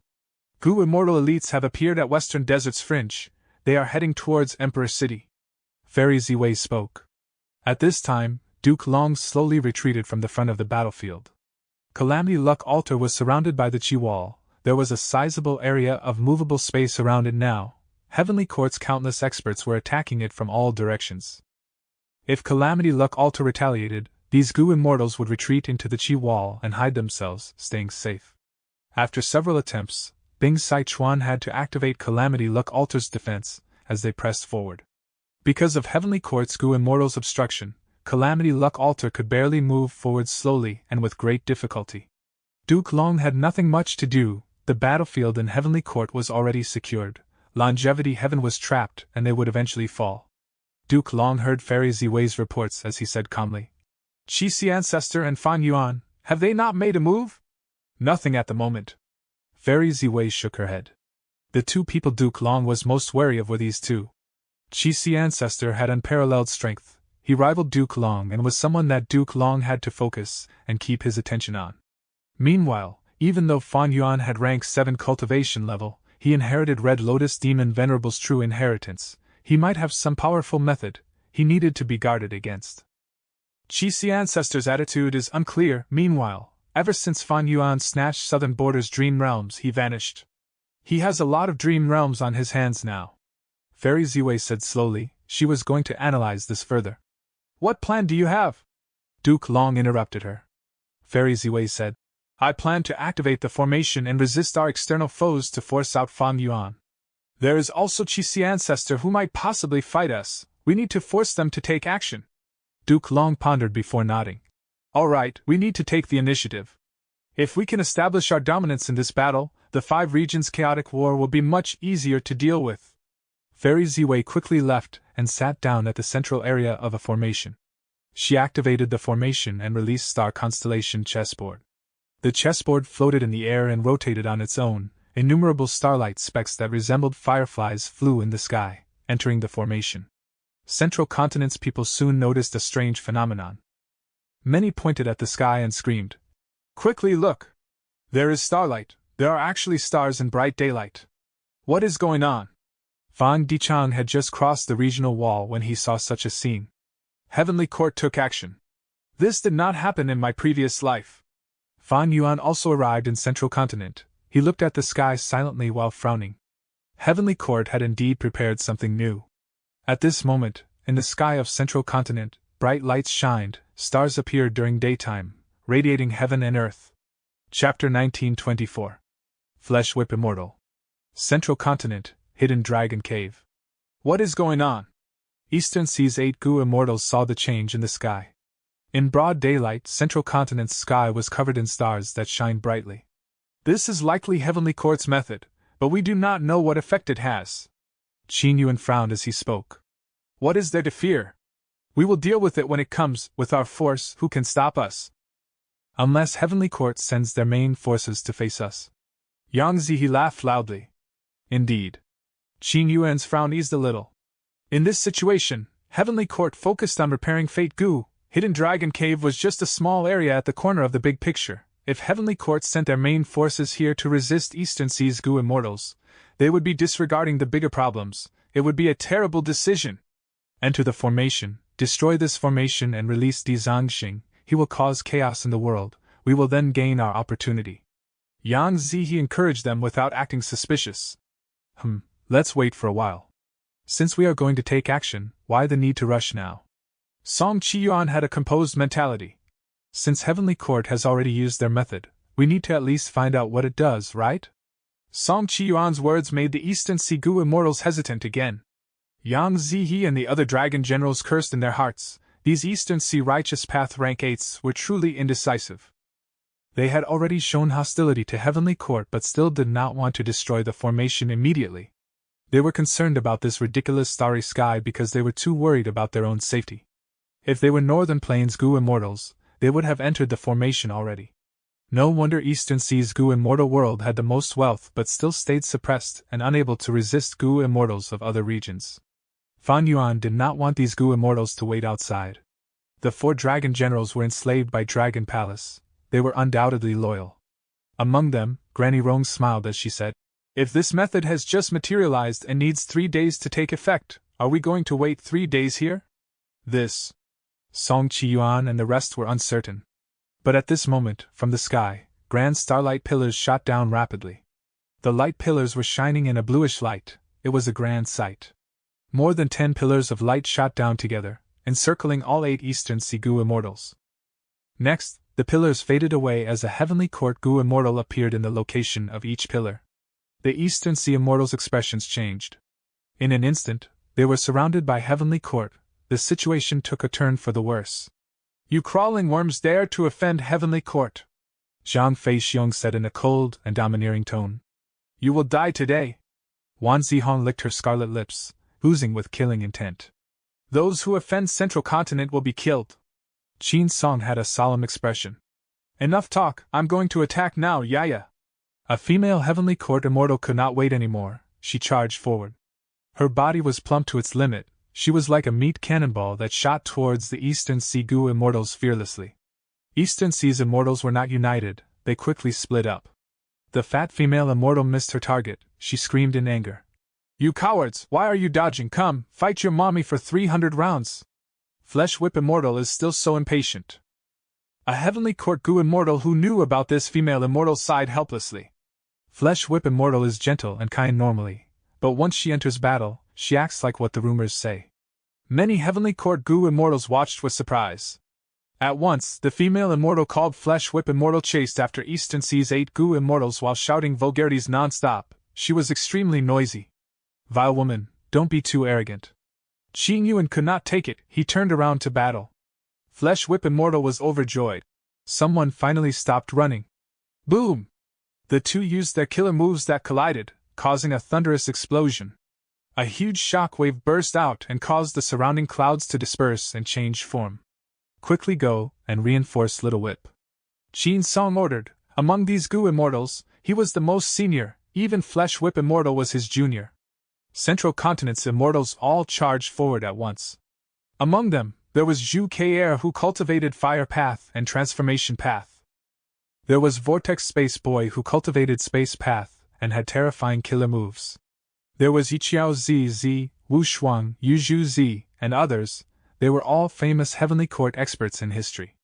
Gu Immortal elites have appeared at Western Desert's fringe. They are heading towards Emperor City. Fairy Ziwei spoke. At this time, Duke Long slowly retreated from the front of the battlefield. Calamity Luck Altar was surrounded by the Qi Wall. There was a sizable area of movable space around it now. Heavenly Court's countless experts were attacking it from all directions. If Calamity Luck Altar retaliated, these Gu Immortals would retreat into the Qi Wall and hide themselves, staying safe. After several attempts, Bing Sichuan had to activate Calamity Luck Altar's defense as they pressed forward. Because of Heavenly Court's Gu Immortals' obstruction, Calamity Luck Altar could barely move forward slowly and with great difficulty. Duke Long had nothing much to do. The battlefield in Heavenly Court was already secured. Longevity Heaven was trapped, and they would eventually fall. Duke Long heard Fairy Ziwei's reports as he said calmly, Qixi Ancestor and Fan Yuan, have they not made a move? Nothing at the moment. Fairy Ziwei shook her head. The two people Duke Long was most wary of were these two. Qixi Ancestor had unparalleled strength. He rivaled Duke Long and was someone that Duke Long had to focus and keep his attention on. Meanwhile, even though Fan Yuan had rank 7 cultivation level, he inherited Red Lotus Demon Venerable's true inheritance. He might have some powerful method. He needed to be guarded against. Qixi Ancestor's attitude is unclear. Meanwhile, ever since Fan Yuan snatched Southern Border's Dream Realms, he vanished. He has a lot of Dream Realms on his hands now. Fairy Ziwei said slowly. She was going to analyze this further. What plan do you have? Duke Long interrupted her. Fairy Ziwei said, I plan to activate the formation and resist our external foes to force out Fan Yuan. There is also Qixi Ancestor who might possibly fight us. We need to force them to take action. Duke Long pondered before nodding. All right, we need to take the initiative. If we can establish our dominance in this battle, the 5 regions' chaotic war will be much easier to deal with. Fairy Ziwei quickly left and sat down at the central area of a formation. She activated the formation and released Star Constellation chessboard. The chessboard floated in the air and rotated on its own. Innumerable starlight specks that resembled fireflies flew in the sky, entering the formation. Central Continent's people soon noticed a strange phenomenon. Many pointed at the sky and screamed, "Quickly look! There is starlight, there are actually stars in bright daylight. What is going on?" Fan Dichang had just crossed the regional wall when he saw such a scene. Heavenly Court took action. This did not happen in my previous life. Fan Yuan also arrived in Central Continent. He looked at the sky silently while frowning. Heavenly Court had indeed prepared something new. At this moment, in the sky of Central Continent, bright lights shined, stars appeared during daytime, radiating heaven and earth. Chapter 1924. Flesh Whip Immortal. Central Continent, Hidden Dragon Cave. What is going on? Eastern Sea's 8 Gu immortals saw the change in the sky. In broad daylight, Central Continent's sky was covered in stars that shined brightly. This is likely Heavenly Court's method, but we do not know what effect it has. Qin Yuan frowned as he spoke. What is there to fear? We will deal with it when it comes, with our force. Who can stop us? Unless Heavenly Court sends their main forces to face us. Yang Zihe laughed loudly. Indeed. Qin Yuan's frown eased a little. In this situation, Heavenly Court focused on repairing Fate Gu. Hidden Dragon Cave was just a small area at the corner of the big picture. If Heavenly Court sent their main forces here to resist Eastern Sea's Gu immortals, they would be disregarding the bigger problems. It would be a terrible decision. Enter the formation, destroy this formation and release Di Zhangxing. He will cause chaos in the world. We will then gain our opportunity. Yang Zihe encouraged them without acting suspicious. Let's wait for a while. Since we are going to take action, why the need to rush now? Song Qiyuan had a composed mentality. Since Heavenly Court has already used their method, we need to at least find out what it does, right? Song Qiyuan's words made the Eastern Sea Gu immortals hesitant again. Yang Zihe and the other dragon generals cursed in their hearts. These Eastern Sea Righteous Path rank 8s were truly indecisive. They had already shown hostility to Heavenly Court but still did not want to destroy the formation immediately. They were concerned about this ridiculous starry sky because they were too worried about their own safety. If they were Northern Plains Gu immortals, they would have entered the formation already. No wonder Eastern Sea's Gu immortal world had the most wealth but still stayed suppressed and unable to resist Gu immortals of other regions. Fan Yuan did not want these Gu immortals to wait outside. The 4 dragon generals were enslaved by Dragon Palace. They were undoubtedly loyal. Among them, Granny Rong smiled as she said, "If this method has just materialized and needs 3 days to take effect, are we going to wait 3 days here?" This. Song Qiyuan and the rest were uncertain. But at this moment, from the sky, grand starlight pillars shot down rapidly. The light pillars were shining in a bluish light. It was a grand sight. More than 10 pillars of light shot down together, encircling all 8 Eastern Sea Gu immortals. Next, the pillars faded away as a Heavenly Court Gu immortal appeared in the location of each pillar. The Eastern Sea immortals' expressions changed. In an instant, they were surrounded by Heavenly Court. The situation took a turn for the worse. "You crawling worms dare to offend Heavenly Court," Zhang Feixiong said in a cold and domineering tone. "You will die today." Wan Zihong licked her scarlet lips, oozing with killing intent. "Those who offend Central Continent will be killed." Qin Song had a solemn expression. "Enough talk, I'm going to attack now, Yaya." A female Heavenly Court immortal could not wait anymore. She charged forward. Her body was plump to its limit. She was like a meat cannonball that shot towards the Eastern Sea Gu immortals fearlessly. Eastern Sea's immortals were not united, they quickly split up. The fat female immortal missed her target. She screamed in anger. "You cowards, why are you dodging? Come, fight your mommy for 300 rounds. Flesh Whip Immortal is still so impatient." A Heavenly Court Gu immortal who knew about this female immortal sighed helplessly. Flesh Whip Immortal is gentle and kind normally, but once she enters battle, she acts like what the rumors say. Many Heavenly Court Gu immortals watched with surprise. At once, the female immortal called Flesh Whip Immortal chased after Eastern Sea's 8 Gu immortals while shouting vulgarities non-stop. She was extremely noisy. "Vile woman, don't be too arrogant. Qin Yuan could not take it, he turned around to battle. Flesh Whip Immortal was overjoyed. Someone finally stopped running. Boom! The two used their killer moves that collided, causing a thunderous explosion. A huge shock wave burst out and caused the surrounding clouds to disperse and change form. Quickly go and reinforce Little Whip. Qin Song ordered. Among these Gu Immortals, he was the most senior, even Flesh Whip Immortal was his junior. Central Continent's Immortals all charged forward at once. Among them, there was Zhu K'er who cultivated Fire Path and Transformation Path. There was Vortex Space Boy who cultivated Space Path and had terrifying killer moves. There was Yiqiao ZZ, Wu Shuang, Yuzhu Z, and others. They were all famous Heavenly Court experts in history.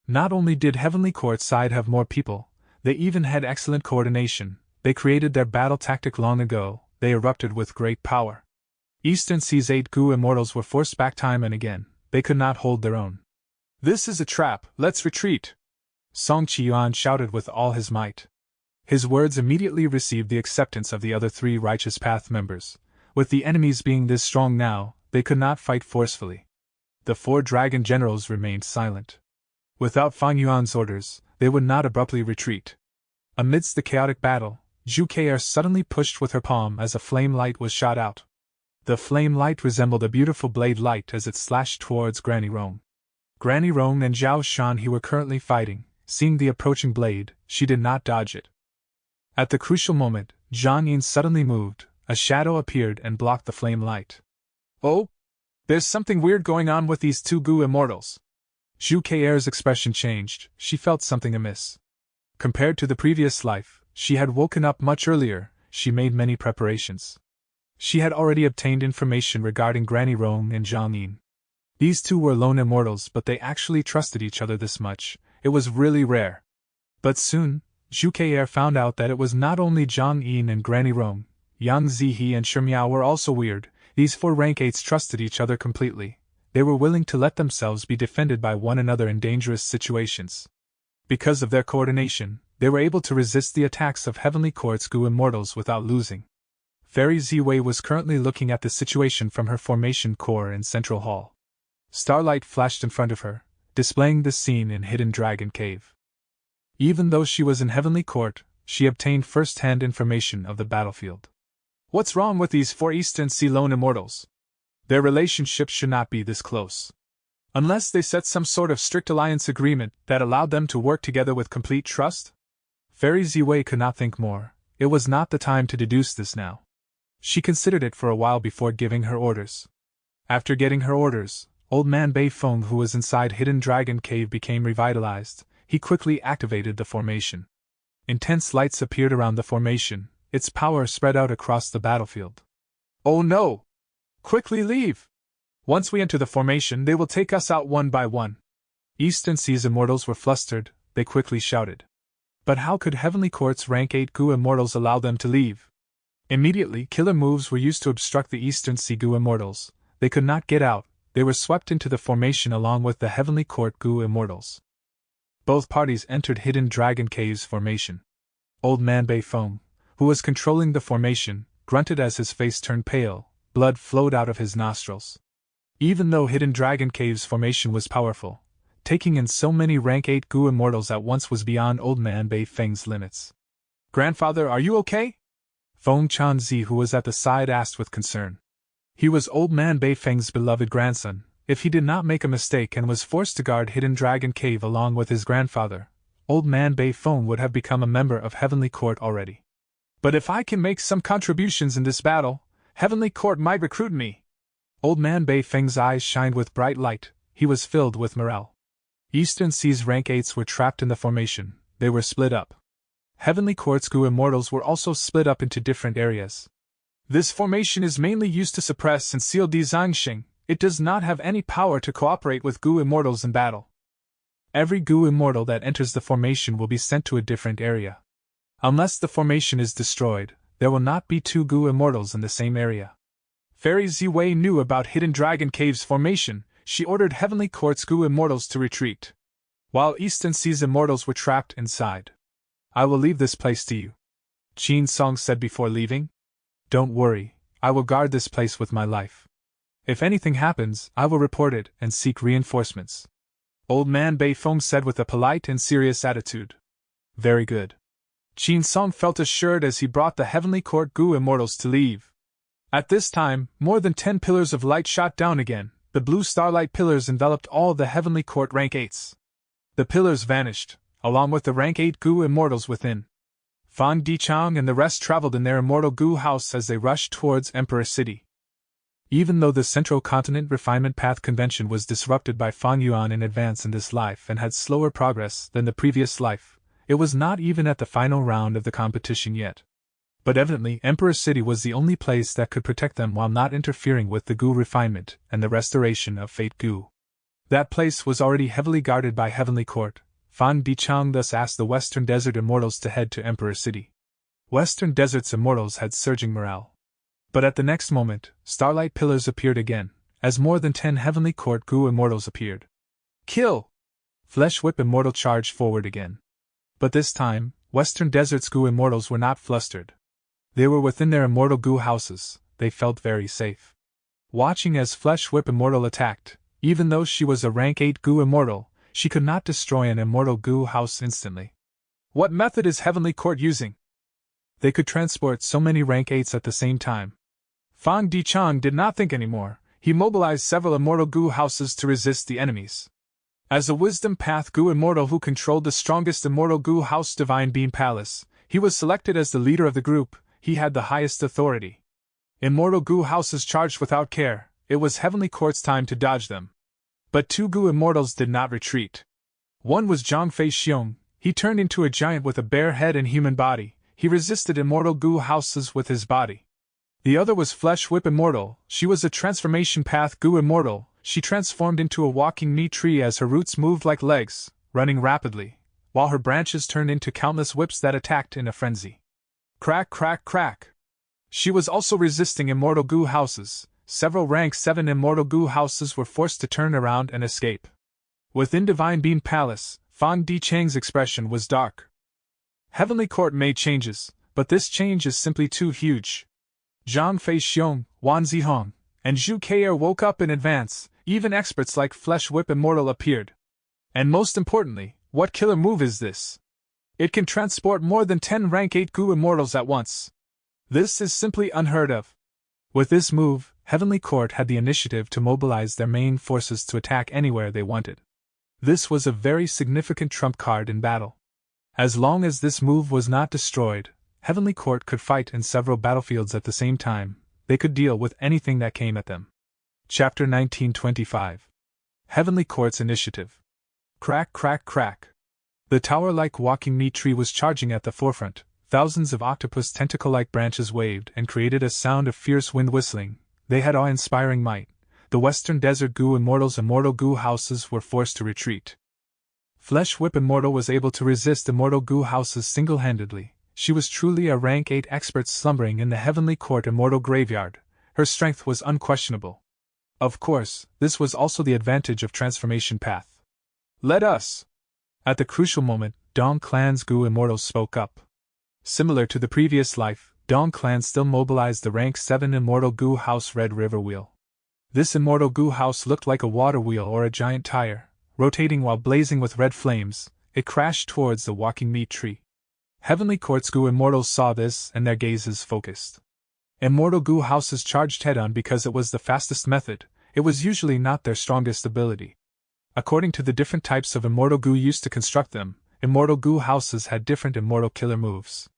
Not only did Heavenly Court side have more people, they even had excellent coordination. They created their battle tactic long ago. They erupted with great power. Eastern Sea's 8 Gu Immortals were forced back time and again. They could not hold their own. This is a trap, let's retreat! Song Qiuan shouted with all his might. His words immediately received the acceptance of the other 3 Righteous Path members. With the enemies being this strong now, they could not fight forcefully. The 4 dragon generals remained silent. Without Fang Yuan's orders, they would not abruptly retreat. Amidst the chaotic battle, Zhu K'er suddenly pushed with her palm as a flame light was shot out. The flame light resembled a beautiful blade light as it slashed towards Granny Rong. Granny Rong and Zhao Shanhe were currently fighting. Seeing the approaching blade, she did not dodge it. At the crucial moment, Zhang Yin suddenly moved. A shadow appeared and blocked the flame light. Oh! There's something weird going on with these 2 Gu Immortals. Zhu K'er's expression changed. She felt something amiss. Compared to the previous life, she had woken up much earlier. She made many preparations. She had already obtained information regarding Granny Rong and Zhang Yin. These 2 were lone immortals, but they actually trusted each other this much. It was really rare. But soon, Zhu K'er found out that it was not only Zhang Yin and Granny Rong. Yang Zihe and Shimiao were also weird. These 4 rank 8s trusted each other completely. They were willing to let themselves be defended by one another in dangerous situations. Because of their coordination, they were able to resist the attacks of Heavenly Court's Gu Immortals without losing. Fairy Ziwei was currently looking at the situation from her formation core in Central Hall. Starlight flashed in front of her, displaying the scene in Hidden Dragon Cave. Even though she was in Heavenly Court, she obtained first-hand information of the battlefield. What's wrong with these 4 Eastern Sea lone immortals? Their relationship should not be this close. Unless they set some sort of strict alliance agreement that allowed them to work together with complete trust? Fairy Ziwei could not think more. It was not the time to deduce this now. She considered it for a while before giving her orders. After getting her orders, Old Man Bei Feng, who was inside Hidden Dragon Cave, became revitalized. He quickly activated the formation. Intense lights appeared around the formation. Its power spread out across the battlefield. Oh no! Quickly leave! Once we enter the formation, they will take us out one by one. Eastern Sea's immortals were flustered. They quickly shouted. But how could Heavenly Court's rank 8 Gu Immortals allow them to leave? Immediately, killer moves were used to obstruct the Eastern Sea Gu Immortals. They could not get out. They were swept into the formation along with the Heavenly Court Gu Immortals. Both parties entered Hidden Dragon Cave's formation. Old Man Bei Feng, who was controlling the formation, grunted as his face turned pale. Blood flowed out of his nostrils. Even though Hidden Dragon Cave's formation was powerful, taking in so many rank 8 Gu Immortals at once was beyond Old Man Bei Feng's limits. Grandfather, are you okay? Feng Chanzi, who was at the side, asked with concern. He was Old Man Bei Feng's beloved grandson. If he did not make a mistake and was forced to guard Hidden Dragon Cave along with his grandfather, Old Man Bei Feng would have become a member of Heavenly Court already. But if I can make some contributions in this battle, Heavenly Court might recruit me. Old Man Bei Feng's eyes shined with bright light. He was filled with morale. Eastern Sea's rank 8s were trapped in the formation. They were split up. Heavenly Court's Gu Immortals were also split up into different areas. This formation is mainly used to suppress and seal the Zhangxing. It does not have any power to cooperate with Gu Immortals in battle. Every Gu Immortal that enters the formation will be sent to a different area. Unless the formation is destroyed, there will not be 2 Gu Immortals in the same area. Fairy Ziwei knew about Hidden Dragon Cave's formation. She ordered Heavenly Court's Gu Immortals to retreat, while Eastern Sea's Immortals were trapped inside. I will leave this place to you, Qin Song said before leaving. Don't worry, I will guard this place with my life. If anything happens, I will report it and seek reinforcements. Old Man Bei Feng said with a polite and serious attitude. Very good. Qin Song felt assured as he brought the Heavenly Court Gu Immortals to leave. At this time, more than 10 pillars of light shot down again. The blue starlight pillars enveloped all the Heavenly Court rank 8s. The pillars vanished, along with the rank 8 Gu Immortals within. Fan Dichang and the rest traveled in their immortal Gu house as they rushed towards Emperor City. Even though the Central Continent Refinement Path Convention was disrupted by Fang Yuan in advance in this life and had slower progress than the previous life, it was not even at the final round of the competition yet. But evidently Emperor City was the only place that could protect them while not interfering with the Gu refinement and the restoration of Fate Gu. That place was already heavily guarded by Heavenly Court. Fan Dichang thus asked the Western Desert Immortals to head to Emperor City. Western Desert's Immortals had surging morale. But at the next moment, starlight pillars appeared again, as more than 10 Heavenly Court Gu Immortals appeared. Kill! Flesh Whip Immortal charged forward again. But this time, Western Desert's Gu Immortals were not flustered. They were within their immortal Gu houses, they felt very safe. Watching as Flesh Whip Immortal attacked, even though she was a rank 8 Gu Immortal, she could not destroy an immortal Gu house instantly. What method is Heavenly Court using? They could transport so many rank 8s at the same time. Fang Dichang did not think anymore. He mobilized several immortal Gu houses to resist the enemies. As a Wisdom Path Gu Immortal who controlled the strongest immortal Gu house Divine Beam Palace, he was selected as the leader of the group. He had the highest authority. Immortal Gu houses charged without care. It was Heavenly Court's time to dodge them. But 2 Gu Immortals did not retreat. One was Zhangfei Xiong. He turned into a giant with a bare head and human body. He resisted immortal Gu houses with his body. The other was Flesh Whip Immortal. She was a transformation path Gu Immortal. She transformed into a walking meat tree as her roots moved like legs, running rapidly, while her branches turned into countless whips that attacked in a frenzy. Crack, crack, crack. She was also resisting immortal Gu houses. Several rank 7 immortal Gu houses were forced to turn around and escape. Within Divine Beam Palace, Fan Dichang's expression was dark. Heavenly Court made changes, but this change is simply too huge. Zhang Fei Xiong, Wan Zihong, and Zhu Kei'er woke up in advance. Even experts like Flesh Whip Immortal appeared. And most importantly, what killer move is this? It can transport more than 10 rank 8 Gu Immortals at once. This is simply unheard of. With this move, Heavenly Court had the initiative to mobilize their main forces to attack anywhere they wanted. This was a very significant trump card in battle. As long as this move was not destroyed, Heavenly Court could fight in several battlefields at the same time. They could deal with anything that came at them. Chapter 1925. Heavenly Court's Initiative. Crack, crack, crack. The tower-like walking meat tree was charging at the forefront. Thousands of octopus tentacle-like branches waved and created a sound of fierce wind whistling. They had awe-inspiring might. The Western Desert Gu Immortals' immortal Gu houses were forced to retreat. Flesh Whip Immortal was able to resist immortal Gu houses single-handedly. She was truly a rank 8 expert slumbering in the Heavenly Court Immortal Graveyard. Her strength was unquestionable. Of course, this was also the advantage of Transformation Path. Let us! At the crucial moment, Dong Clan's Gu Immortals spoke up. Similar to the previous life, Dong Clan still mobilized the rank 7 Immortal Gu House Red River Wheel. This Immortal Gu House looked like a water wheel or a giant tire. Rotating while blazing with red flames, it crashed towards the walking meat tree. Heavenly Court's Gu Immortals saw this and their gazes focused. Immortal Gu houses charged head-on because it was the fastest method. It was usually not their strongest ability. According to the different types of immortal Gu used to construct them, immortal Gu houses had different immortal killer moves.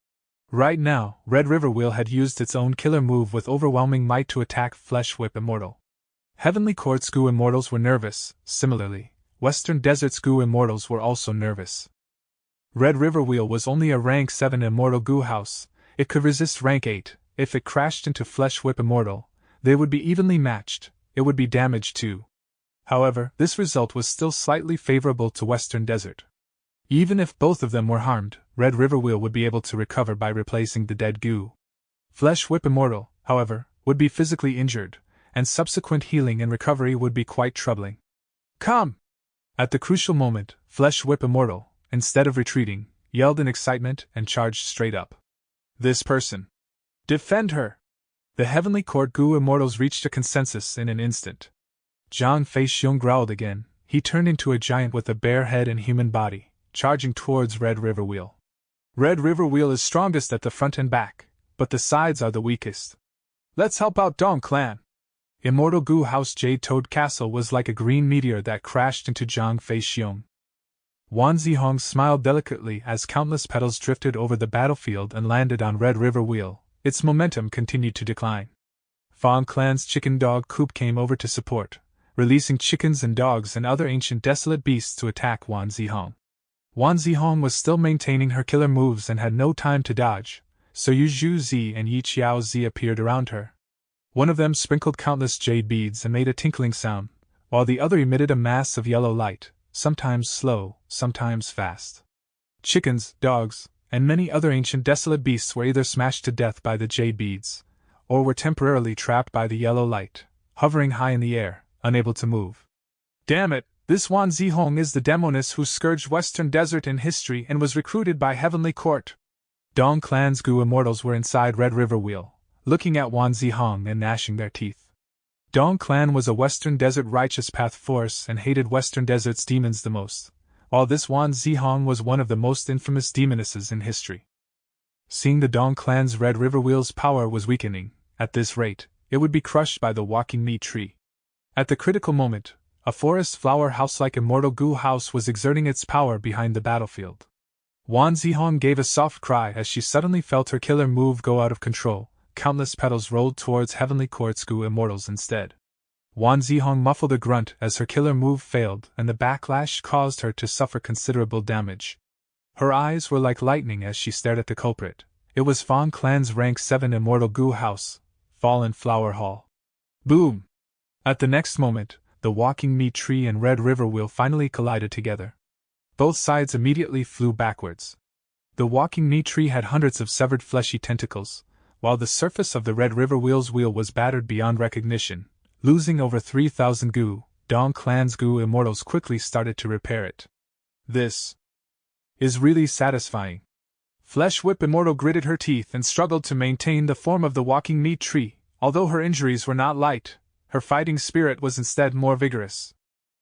Right now, Red River Wheel had used its own killer move with overwhelming might to attack Flesh Whip Immortal. Heavenly Court's Gu Immortals were nervous. Similarly, Western Desert's Gu Immortals were also nervous. Red River Wheel was only a rank 7 immortal Gu house. It could resist rank 8. If it crashed into Flesh Whip Immortal, they would be evenly matched. It would be damaged too. However, this result was still slightly favorable to Western Desert. Even if both of them were harmed, Red River Wheel would be able to recover by replacing the dead Gu. Flesh Whip Immortal, however, would be physically injured, and subsequent healing and recovery would be quite troubling. Come! At the crucial moment, Flesh Whip Immortal, instead of retreating, yelled in excitement and charged straight up. This person! Defend her! The Heavenly Court Gu Immortals reached a consensus in an instant. Zhang Feixiong growled again. He turned into a giant with a bare head and human body, charging towards Red River Wheel. Red River Wheel is strongest at the front and back, but the sides are the weakest. Let's help out Dong Clan! Immortal Gu House Jade Toad Castle was like a green meteor that crashed into Zhang Feixiong. Wan Zihong smiled delicately as countless petals drifted over the battlefield and landed on Red River Wheel. Its momentum continued to decline. Fang Clan's chicken dog coop came over to support, releasing chickens and dogs and other ancient desolate beasts to attack Wan Zihong. Wan Zihong was still maintaining her killer moves and had no time to dodge, so Yu Zhu Zi and Yi Qiao Zi appeared around her. One of them sprinkled countless jade beads and made a tinkling sound, while the other emitted a mass of yellow light, sometimes slow, sometimes fast. Chickens, dogs, and many other ancient desolate beasts were either smashed to death by the jade beads, or were temporarily trapped by the yellow light, hovering high in the air, unable to move. Damn it, this Wan Zihong is the demoness who scourged Western Desert in history and was recruited by Heavenly Court. Dong Clan's Gu Immortals were inside Red River Wheel, looking at Wan Zihong and gnashing their teeth. Dong Clan was a Western Desert righteous path force and hated Western Desert's demons the most, while this Wan Zihong was one of the most infamous demonesses in history. Seeing the Dong Clan's Red River Wheel's power was weakening, at this rate, it would be crushed by the walking meat tree. At the critical moment, a forest flower house-like Immortal Gu House was exerting its power behind the battlefield. Wan Zihong gave a soft cry as she suddenly felt her killer move go out of control. Countless petals rolled towards Heavenly Court's Gu Immortals instead. Wan Zihong muffled a grunt as her killer move failed and the backlash caused her to suffer considerable damage. Her eyes were like lightning as she stared at the culprit. It was Fang Clan's Rank 7 Immortal Gu House, Fallen Flower Hall. Boom! At the next moment, the walking meat tree and Red River Wheel finally collided together. Both sides immediately flew backwards. The walking meat tree had hundreds of severed fleshy tentacles, while the surface of the Red River Wheel's wheel was battered beyond recognition, losing over 3,000 Gu. Dong Clan's Gu Immortals quickly started to repair it. This is really satisfying. Flesh Whip Immortal gritted her teeth and struggled to maintain the form of the walking meat tree. Although her injuries were not light, her fighting spirit was instead more vigorous.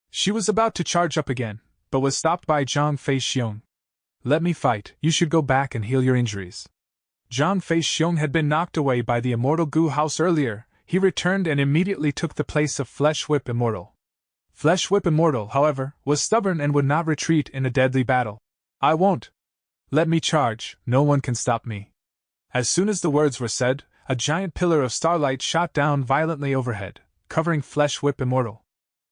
She was about to charge up again, but was stopped by Zhang Feixiong. Let me fight, you should go back and heal your injuries. Zhang Feixiong had been knocked away by the Immortal Gu House earlier. He returned and immediately took the place of Flesh Whip Immortal. Flesh Whip Immortal, however, was stubborn and would not retreat in a deadly battle. I won't. Let me charge, no one can stop me. As soon as the words were said, a giant pillar of starlight shot down violently overhead, covering Flesh Whip Immortal.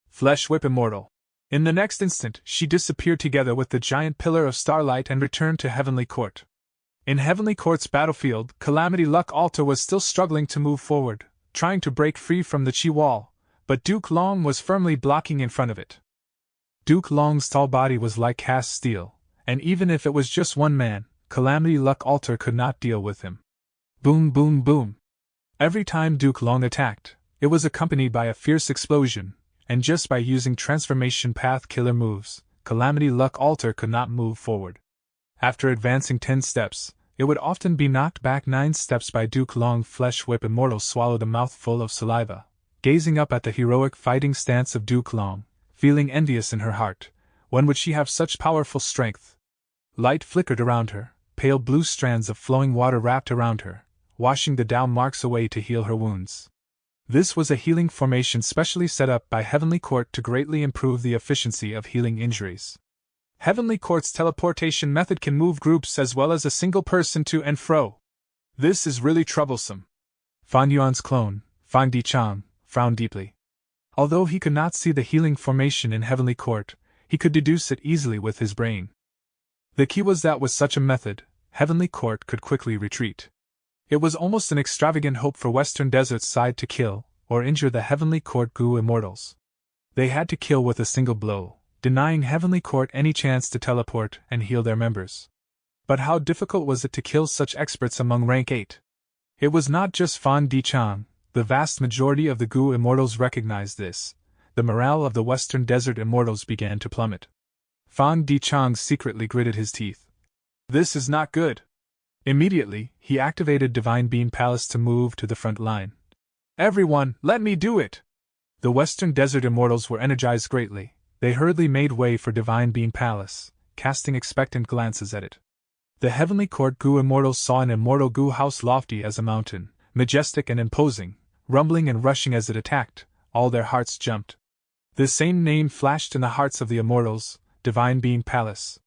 Flesh Whip Immortal. In the next instant, she disappeared together with the giant pillar of starlight and returned to Heavenly Court. In Heavenly Court's battlefield, Calamity Luck Altar was still struggling to move forward, trying to break free from the Qi wall, but Duke Long was firmly blocking in front of it. Duke Long's tall body was like cast steel, and even if it was just one man, Calamity Luck Altar could not deal with him. Boom, boom, boom. Every time Duke Long attacked, it was accompanied by a fierce explosion, and just by using transformation path killer moves, Calamity Luck Altar could not move forward. After advancing 10 steps, it would often be knocked back 9 steps by Duke Long. Flesh Whip Immortal swallowed a mouthful of saliva, gazing up at the heroic fighting stance of Duke Long, feeling envious in her heart. When would she have such powerful strength? Light flickered around her, pale blue strands of flowing water wrapped around her, washing the Dao marks away to heal her wounds. This was a healing formation specially set up by Heavenly Court to greatly improve the efficiency of healing injuries. Heavenly Court's teleportation method can move groups as well as a single person to and fro. This is really troublesome. Fan Yuan's clone, Fan Dichang, frowned deeply. Although he could not see the healing formation in Heavenly Court, he could deduce it easily with his brain. The key was that with such a method, Heavenly Court could quickly retreat. It was almost an extravagant hope for Western Desert's side to kill or injure the Heavenly Court Gu Immortals. They had to kill with a single blow, denying Heavenly Court any chance to teleport and heal their members. But how difficult was it to kill such experts among Rank 8? It was not just Fan Dichang. The vast majority of the Gu Immortals recognized this. The morale of the Western Desert Immortals began to plummet. Fan Dichang secretly gritted his teeth. This is not good. Immediately, he activated Divine Beam Palace to move to the front line. Everyone, let me do it! The Western Desert Immortals were energized greatly. They hurriedly made way for Divine Beam Palace, casting expectant glances at it. The Heavenly Court Goo Immortals saw an immortal Goo house lofty as a mountain, majestic and imposing, rumbling and rushing as it attacked. All their hearts jumped. The same name flashed in the hearts of the Immortals, Divine Beam Palace.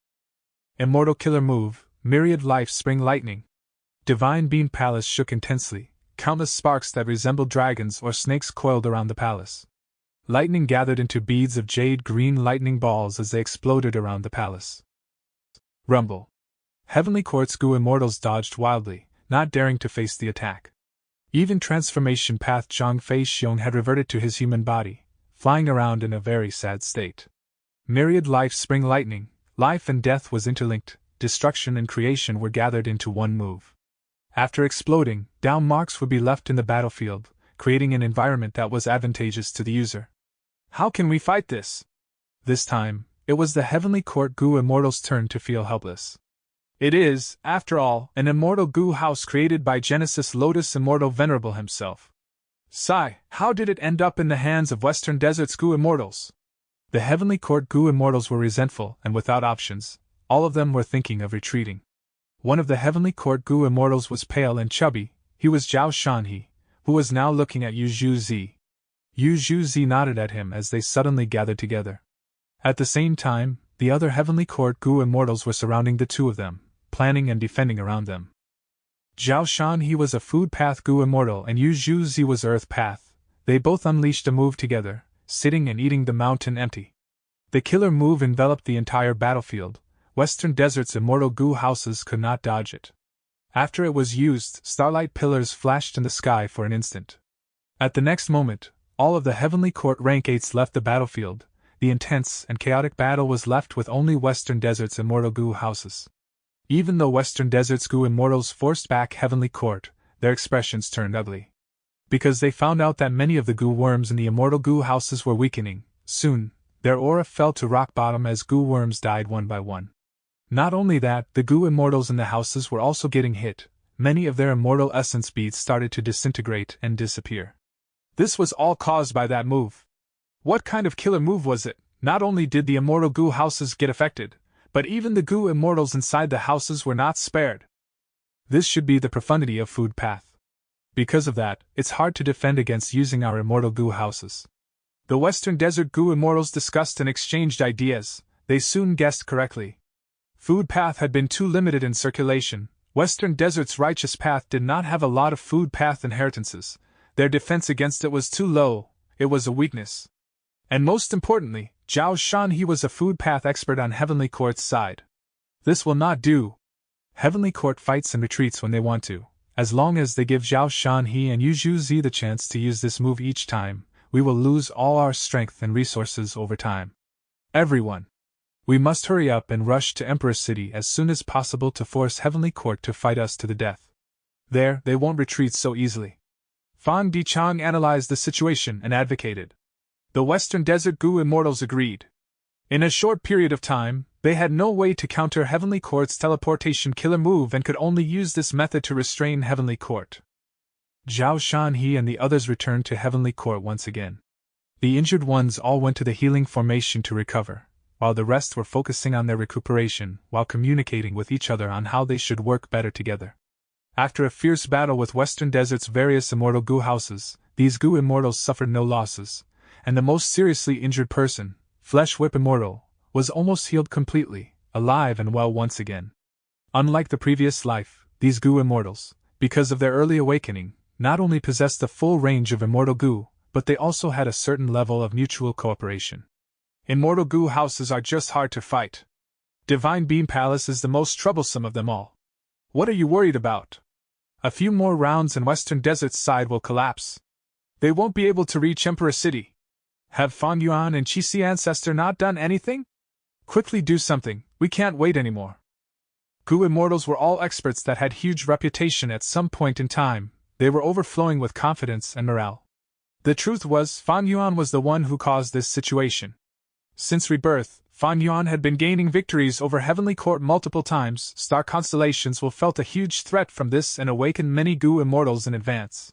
Immortal Killer Move, Myriad Life Spring Lightning. Divine Beam Palace shook intensely, countless sparks that resembled dragons or snakes coiled around the palace. Lightning gathered into beads of jade-green lightning balls as they exploded around the palace. Rumble. Heavenly Court's Goo Immortals dodged wildly, not daring to face the attack. Even Transformation Path Zhang Fei Xiong had reverted to his human body, flying around in a very sad state. Myriad Life Spring Lightning, life and death was interlinked, destruction and creation were gathered into one move. After exploding, down marks would be left in the battlefield, creating an environment that was advantageous to the user. How can we fight this? This time, it was the Heavenly Court Goo Immortals' turn to feel helpless. It is, after all, an immortal Goo house created by Genesis Lotus Immortal Venerable himself. Sigh, how did it end up in the hands of Western Desert's Goo Immortals? The Heavenly Court Goo Immortals were resentful and without options. All of them were thinking of retreating. One of the Heavenly Court Goo Immortals was pale and chubby. He was Zhao Shanhe, who was now looking at Yu Zhu Zi. Yu Zhu Zi nodded at him as they suddenly gathered together. At the same time, the other Heavenly Court Goo Immortals were surrounding the two of them, planning and defending around them. Zhao Shanhe was a Food Path Goo Immortal and Yu Zhu Zi was Earth Path. They both unleashed a move together, sitting and eating the mountain empty. The killer move enveloped the entire battlefield. Western Desert's immortal Goo houses could not dodge it. After it was used, starlight pillars flashed in the sky for an instant. At the next moment, all of the Heavenly Court Rank 8s left the battlefield. The intense and chaotic battle was left with only Western Desert's immortal Goo houses. Even though Western Desert's Goo Immortals forced back Heavenly Court, their expressions turned ugly. Because they found out that many of the Goo worms in the immortal Goo houses were weakening. Soon, their aura fell to rock bottom as Goo worms died one by one. Not only that, the Goo Immortals in the houses were also getting hit. Many of their immortal essence beads started to disintegrate and disappear. This was all caused by that move. What kind of killer move was it? Not only did the immortal Goo houses get affected, but even the Goo Immortals inside the houses were not spared. This should be the profundity of Food Path. Because of that, it's hard to defend against using our immortal Goo houses. The Western Desert Goo Immortals discussed and exchanged ideas. They soon guessed correctly. Food Path had been too limited in circulation. Western Desert's Righteous Path did not have a lot of Food Path inheritances. Their defense against it was too low. It was a weakness. And most importantly, Zhao Shanhe was a Food Path expert on Heavenly Court's side. This will not do. Heavenly Court fights and retreats when they want to. As long as they give Zhao Shanhe and Yu Zhu Zi the chance to use this move each time, we will lose all our strength and resources over time. Everyone! We must hurry up and rush to Emperor City as soon as possible to force Heavenly Court to fight us to the death. There, they won't retreat so easily. Fan Dichang analyzed the situation and advocated. The Western Desert Goo Immortals agreed. In a short period of time, they had no way to counter Heavenly Court's teleportation killer move and could only use this method to restrain Heavenly Court. Zhao Shanhe and the others returned to Heavenly Court once again. The injured ones all went to the healing formation to recover, while the rest were focusing on their recuperation while communicating with each other on how they should work better together. After a fierce battle with Western Desert's various immortal Goo houses, these Goo Immortals suffered no losses, and the most seriously injured person, Flesh Whip Immortal, was almost healed completely, alive and well once again. Unlike the previous life, these Goo Immortals, because of their early awakening, not only possessed the full range of immortal Goo, but they also had a certain level of mutual cooperation. Immortal Goo houses are just hard to fight. Divine Beam Palace is the most troublesome of them all. What are you worried about? A few more rounds and Western Desert's side will collapse. They won't be able to reach Emperor City. Have Fan Yuan and Qixi Ancestor not done anything? Quickly do something, we can't wait anymore. Goo Immortals were all experts that had huge reputation at some point in time. They were overflowing with confidence and morale. The truth was, Fan Yuan was the one who caused this situation. Since rebirth, Fan Yuan had been gaining victories over Heavenly Court multiple times. Star constellations will felt a huge threat from this and awakened many Gu immortals in advance.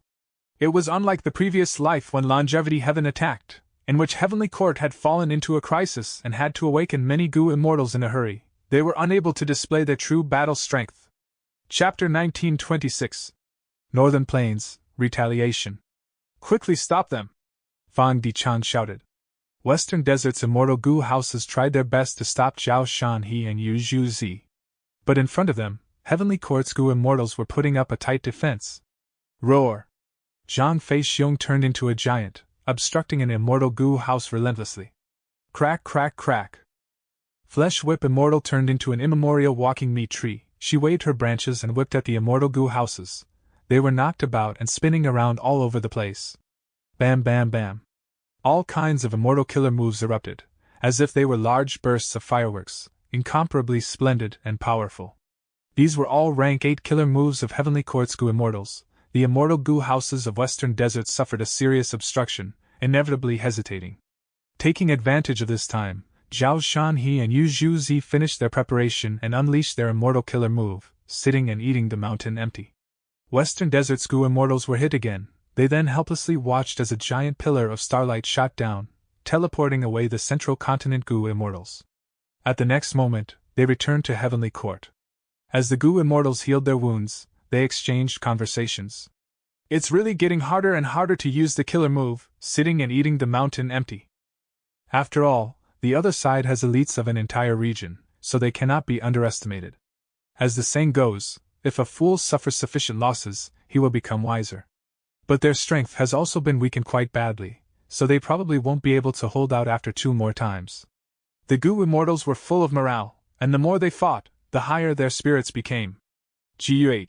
It was unlike the previous life when Longevity Heaven attacked, in which Heavenly Court had fallen into a crisis and had to awaken many Gu immortals in a hurry. They were unable to display their true battle strength. Chapter 1926. Northern Plains, Retaliation. Quickly stop them! Fang Dichan shouted. Western Desert's immortal Gu houses tried their best to stop Zhao Shanhe and Yu Zhuzi. But in front of them, Heavenly Court's Gu immortals were putting up a tight defense. Roar! Zhang Fei Xiong turned into a giant, obstructing an immortal Gu house relentlessly. Crack, crack, crack. Flesh Whip Immortal turned into an immemorial walking meat tree. She waved her branches and whipped at the immortal Gu houses. They were knocked about and spinning around all over the place. Bam, bam, bam. All kinds of immortal killer moves erupted, as if they were large bursts of fireworks, incomparably splendid and powerful. These were all rank 8 killer moves of Heavenly Court's Gu immortals. The immortal Gu houses of Western Desert suffered a serious obstruction, inevitably hesitating. Taking advantage of this time, Zhao Shanhe and Yu Zhuzi finished their preparation and unleashed their immortal killer move, sitting and eating the mountain empty. Western Desert's Gu immortals were hit again. They then helplessly watched as a giant pillar of starlight shot down, teleporting away the central continent Gu immortals. At the next moment, they returned to Heavenly Court. As the Gu immortals healed their wounds, they exchanged conversations. It's really getting harder and harder to use the killer move, sitting and eating the mountain empty. After all, the other side has elites of an entire region, so they cannot be underestimated. As the saying goes, if a fool suffers sufficient losses, he will become wiser. But their strength has also been weakened quite badly, so they probably won't be able to hold out after 2 more times. The Gu immortals were full of morale, and the more they fought, the higher their spirits became. Guh.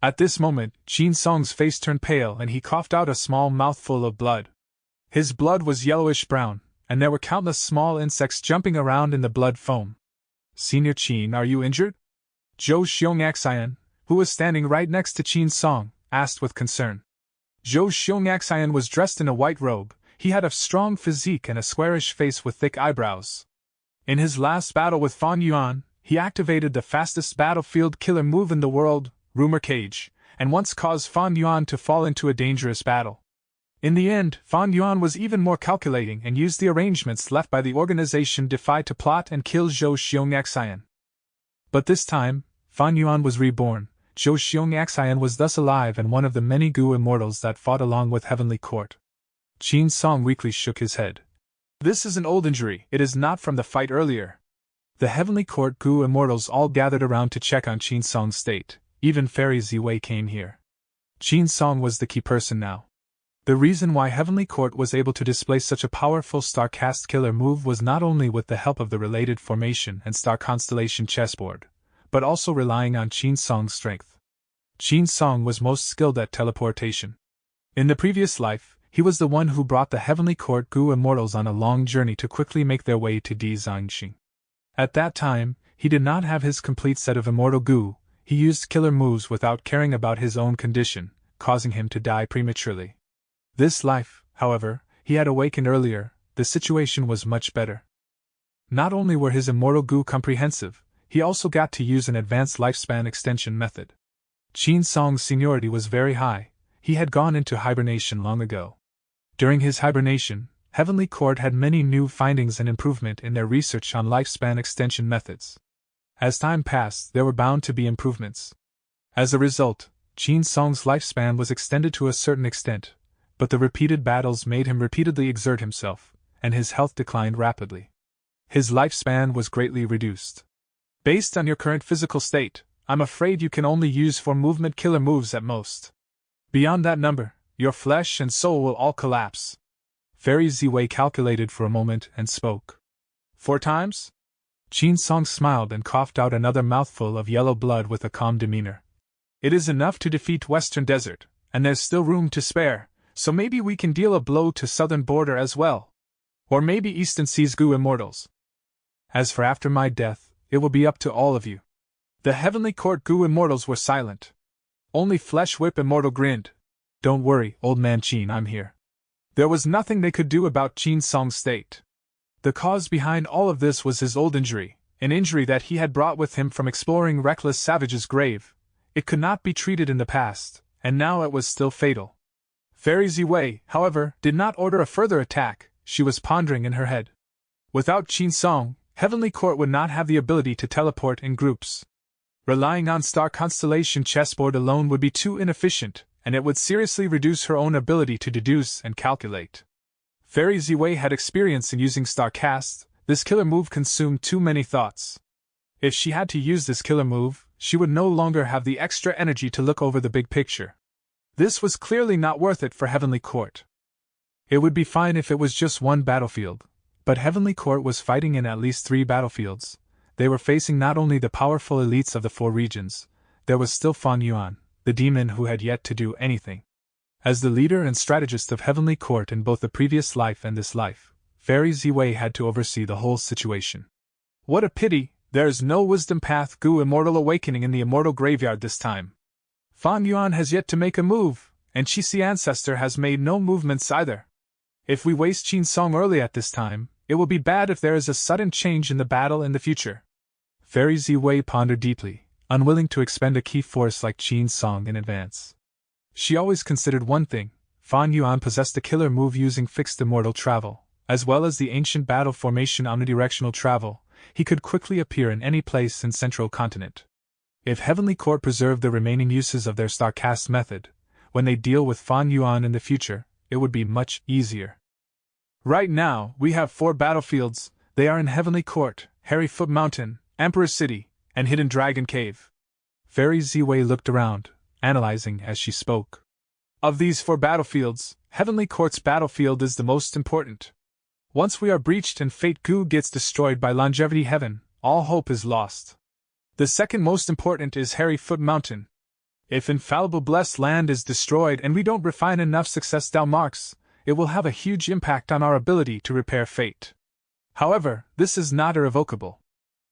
At this moment, Qin Song's face turned pale and he coughed out a small mouthful of blood. His blood was yellowish-brown, and there were countless small insects jumping around in the blood foam. Senior Qin, are you injured? Zhou Xiong'axian, who was standing right next to Qin Song, asked with concern. Zhou Xiong'axian was dressed in a white robe. He had a strong physique and a squarish face with thick eyebrows. In his last battle with Fan Yuan, he activated the fastest battlefield killer move in the world, Rumor Cage, and once caused Fan Yuan to fall into a dangerous battle. In the end, Fan Yuan was even more calculating and used the arrangements left by the organization Defy to plot and kill Zhou Xiong'axian. But this time, Fan Yuan was reborn. Zhou Xiong'axian was thus alive and one of the many Gu immortals that fought along with Heavenly Court. Qin Song weakly shook his head. This is an old injury, it is not from the fight earlier. The Heavenly Court Gu immortals all gathered around to check on Qin Song's state. Even Fairy Ziwei came here. Qin Song was the key person now. The reason why Heavenly Court was able to display such a powerful star-cast killer move was not only with the help of the related formation and star constellation chessboard, but also relying on Qin Song's strength. Qin Song was most skilled at teleportation. In the previous life, he was the one who brought the Heavenly Court Gu immortals on a long journey to quickly make their way to Di Zangxing. At that time, he did not have his complete set of immortal Gu. He used killer moves without caring about his own condition, causing him to die prematurely. This life, however, he had awakened earlier. The situation was much better. Not only were his immortal Gu comprehensive, he also got to use an advanced lifespan extension method. Qin Song's seniority was very high. He had gone into hibernation long ago. During his hibernation, Heavenly Court had many new findings and improvement in their research on lifespan extension methods. As time passed, there were bound to be improvements. As a result, Qin Song's lifespan was extended to a certain extent, but the repeated battles made him repeatedly exert himself, and his health declined rapidly. His lifespan was greatly reduced. Based on your current physical state, I'm afraid you can only use 4 movement killer moves at most. Beyond that number, your flesh and soul will all collapse. Fairy Ziwei calculated for a moment and spoke. 4 times? Qin Song smiled and coughed out another mouthful of yellow blood with a calm demeanor. It is enough to defeat Western Desert, and there's still room to spare, so maybe we can deal a blow to Southern Border as well. Or maybe Eastern Sea's Gu immortals. As for after my death, it will be up to all of you. The Heavenly Court Gu immortals were silent. Only Flesh Whip Immortal grinned. Don't worry, old man Qin, I'm here. There was nothing they could do about Qin Song's state. The cause behind all of this was his old injury, an injury that he had brought with him from exploring reckless savages' grave. It could not be treated in the past, and now it was still fatal. Fairy Ziwei, however, did not order a further attack. She was pondering in her head. Without Qin Song, Heavenly Court would not have the ability to teleport in groups. Relying on star constellation chessboard alone would be too inefficient, and it would seriously reduce her own ability to deduce and calculate. Fairy Ziwei had experience in using Starcast. This killer move consumed too many thoughts. If she had to use this killer move, she would no longer have the extra energy to look over the big picture. This was clearly not worth it for Heavenly Court. It would be fine if it was just one battlefield, but Heavenly Court was fighting in at least 3 battlefields. They were facing not only the powerful elites of the 4 regions, there was still Fan Yuan, the demon who had yet to do anything. As the leader and strategist of Heavenly Court in both the previous life and this life, Fairy Ziwei had to oversee the whole situation. What a pity, there is no wisdom path Gu Immortal awakening in the Immortal Graveyard this time. Fan Yuan has yet to make a move, and Qixi Ancestor has made no movements either. If we waste Qin Song early at this time, it will be bad if there is a sudden change in the battle in the future. Fairy Ziwei pondered deeply, unwilling to expend a key force like Qin Song in advance. She always considered one thing: Fan Yuan possessed a killer move using fixed immortal travel, as well as the ancient battle formation omnidirectional travel. He could quickly appear in any place in Central Continent. If Heavenly Court preserved the remaining uses of their Starcast method, when they deal with Fan Yuan in the future, it would be much easier. Right now, we have 4 battlefields. They are in Heavenly Court, Hairy Foot Mountain, Emperor City, and Hidden Dragon Cave. Fairy Ziwei looked around, analyzing as she spoke. Of these 4 battlefields, Heavenly Court's battlefield is the most important. Once we are breached and Fate Gu gets destroyed by Longevity Heaven, all hope is lost. The second most important is Hairy Foot Mountain. If Infallible Blessed Land is destroyed and we don't refine enough success Dao marks, it will have a huge impact on our ability to repair Fate. However, this is not irrevocable.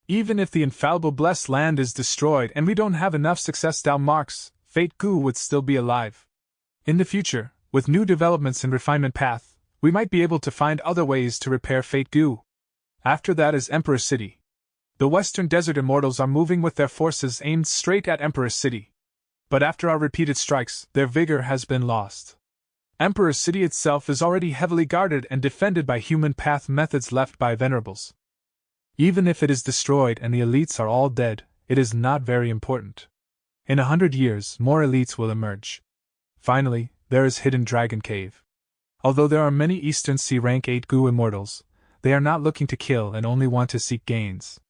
Even if the Infallible Blessed Land is destroyed and we don't have enough success Dao marks, Fate Gu would still be alive. In the future, with new developments in Refinement Path, we might be able to find other ways to repair Fate Gu. After that is Emperor City. The Western Desert Immortals are moving with their forces aimed straight at Emperor City. But after our repeated strikes, their vigor has been lost. Emperor City itself is already heavily guarded and defended by human path methods left by Venerables. Even if it is destroyed and the elites are all dead, it is not very important. In 100 years, more elites will emerge. Finally, there is Hidden Dragon Cave. Although there are many Eastern Sea Rank 8 Gu Immortals, they are not looking to kill and only want to seek gains.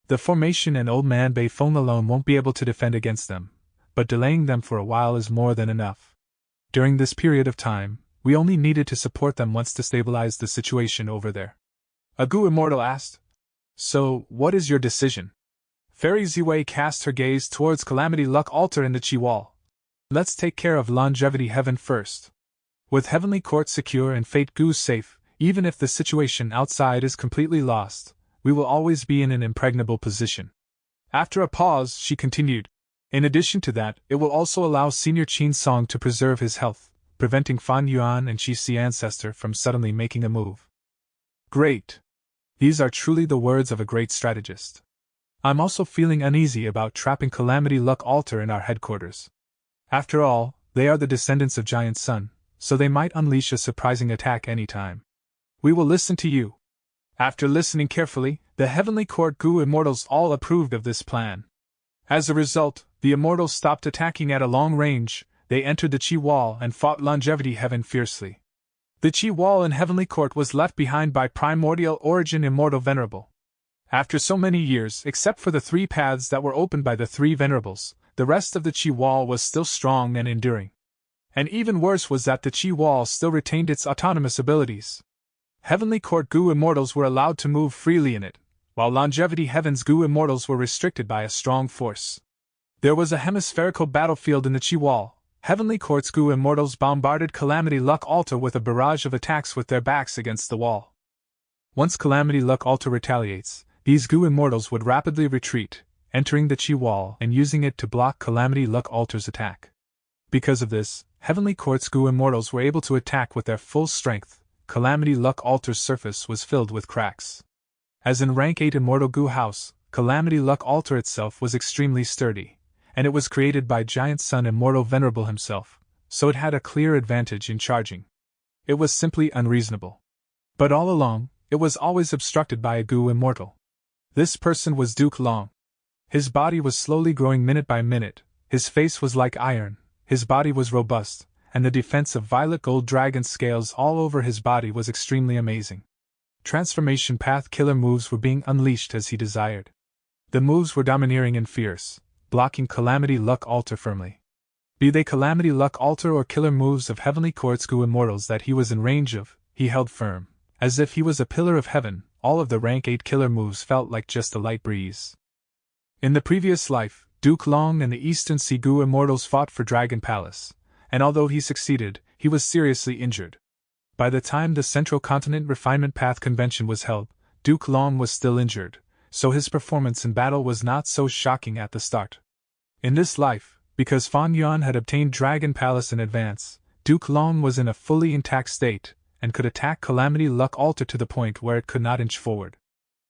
The formation and Old Man Bei Feng alone won't be able to defend against them, but delaying them for a while is more than enough. During this period of time, we only needed to support them once to stabilize the situation over there. A Gu Immortal asked, "So, what is your decision?" Fairy Ziwei cast her gaze towards Calamity Luck Altar in the Qi Wall. Let's take care of Longevity Heaven first. With Heavenly Court secure and Fate Gu safe, even if the situation outside is completely lost, we will always be in an impregnable position. After a pause, she continued, in addition to that, it will also allow Senior Qin Song to preserve his health, preventing Fan Yuan and Qixi Ancestor from suddenly making a move. Great. These are truly the words of a great strategist. I'm also feeling uneasy about trapping Calamity Luck Altar in our headquarters. After all, they are the descendants of Giant Sun, so they might unleash a surprising attack any time. We will listen to you. After listening carefully, the Heavenly Court Gu Immortals all approved of this plan. As a result, the Immortals stopped attacking at a long range. They entered the Qi Wall and fought Longevity Heaven fiercely. The Qi Wall in Heavenly Court was left behind by Primordial Origin Immortal Venerable. After so many years, except for the 3 paths that were opened by the 3 Venerables, the rest of the Qi Wall was still strong and enduring. And even worse was that the Qi Wall still retained its autonomous abilities. Heavenly Court Gu Immortals were allowed to move freely in it, while Longevity Heaven's Gu Immortals were restricted by a strong force. There was a hemispherical battlefield in the Qi Wall. Heavenly Court's Gu Immortals bombarded Calamity Luck Altar with a barrage of attacks with their backs against the wall. Once Calamity Luck Altar retaliates, these Gu Immortals would rapidly retreat, entering the Qi Wall and using it to block Calamity Luck Altar's attack. Because of this, Heavenly Court's Gu Immortals were able to attack with their full strength, Calamity Luck Altar's surface was filled with cracks. As in Rank 8 Immortal Goo House, Calamity Luck Altar itself was extremely sturdy, and it was created by Giant Sun Immortal Venerable himself, so it had a clear advantage in charging. It was simply unreasonable. But all along, it was always obstructed by a Goo Immortal. This person was Duke Long. His body was slowly growing minute by minute, his face was like iron, his body was robust, and the defense of violet gold dragon scales all over his body was extremely amazing. Transformation path killer moves were being unleashed as he desired. The moves were domineering and fierce, blocking Calamity Luck Altar firmly. Be they Calamity Luck Altar or killer moves of Heavenly Court's Goo Immortals that he was in range of, he held firm. As if he was a pillar of heaven, all of the Rank 8 killer moves felt like just a light breeze. In the previous life, Duke Long and the Eastern Sea Goo Immortals fought for Dragon Palace, and although he succeeded, he was seriously injured. By the time the Central Continent Refinement Path Convention was held, Duke Long was still injured, so his performance in battle was not so shocking at the start. In this life, because Fan Yuan had obtained Dragon Palace in advance, Duke Long was in a fully intact state, and could attack Calamity Luck Altar to the point where it could not inch forward.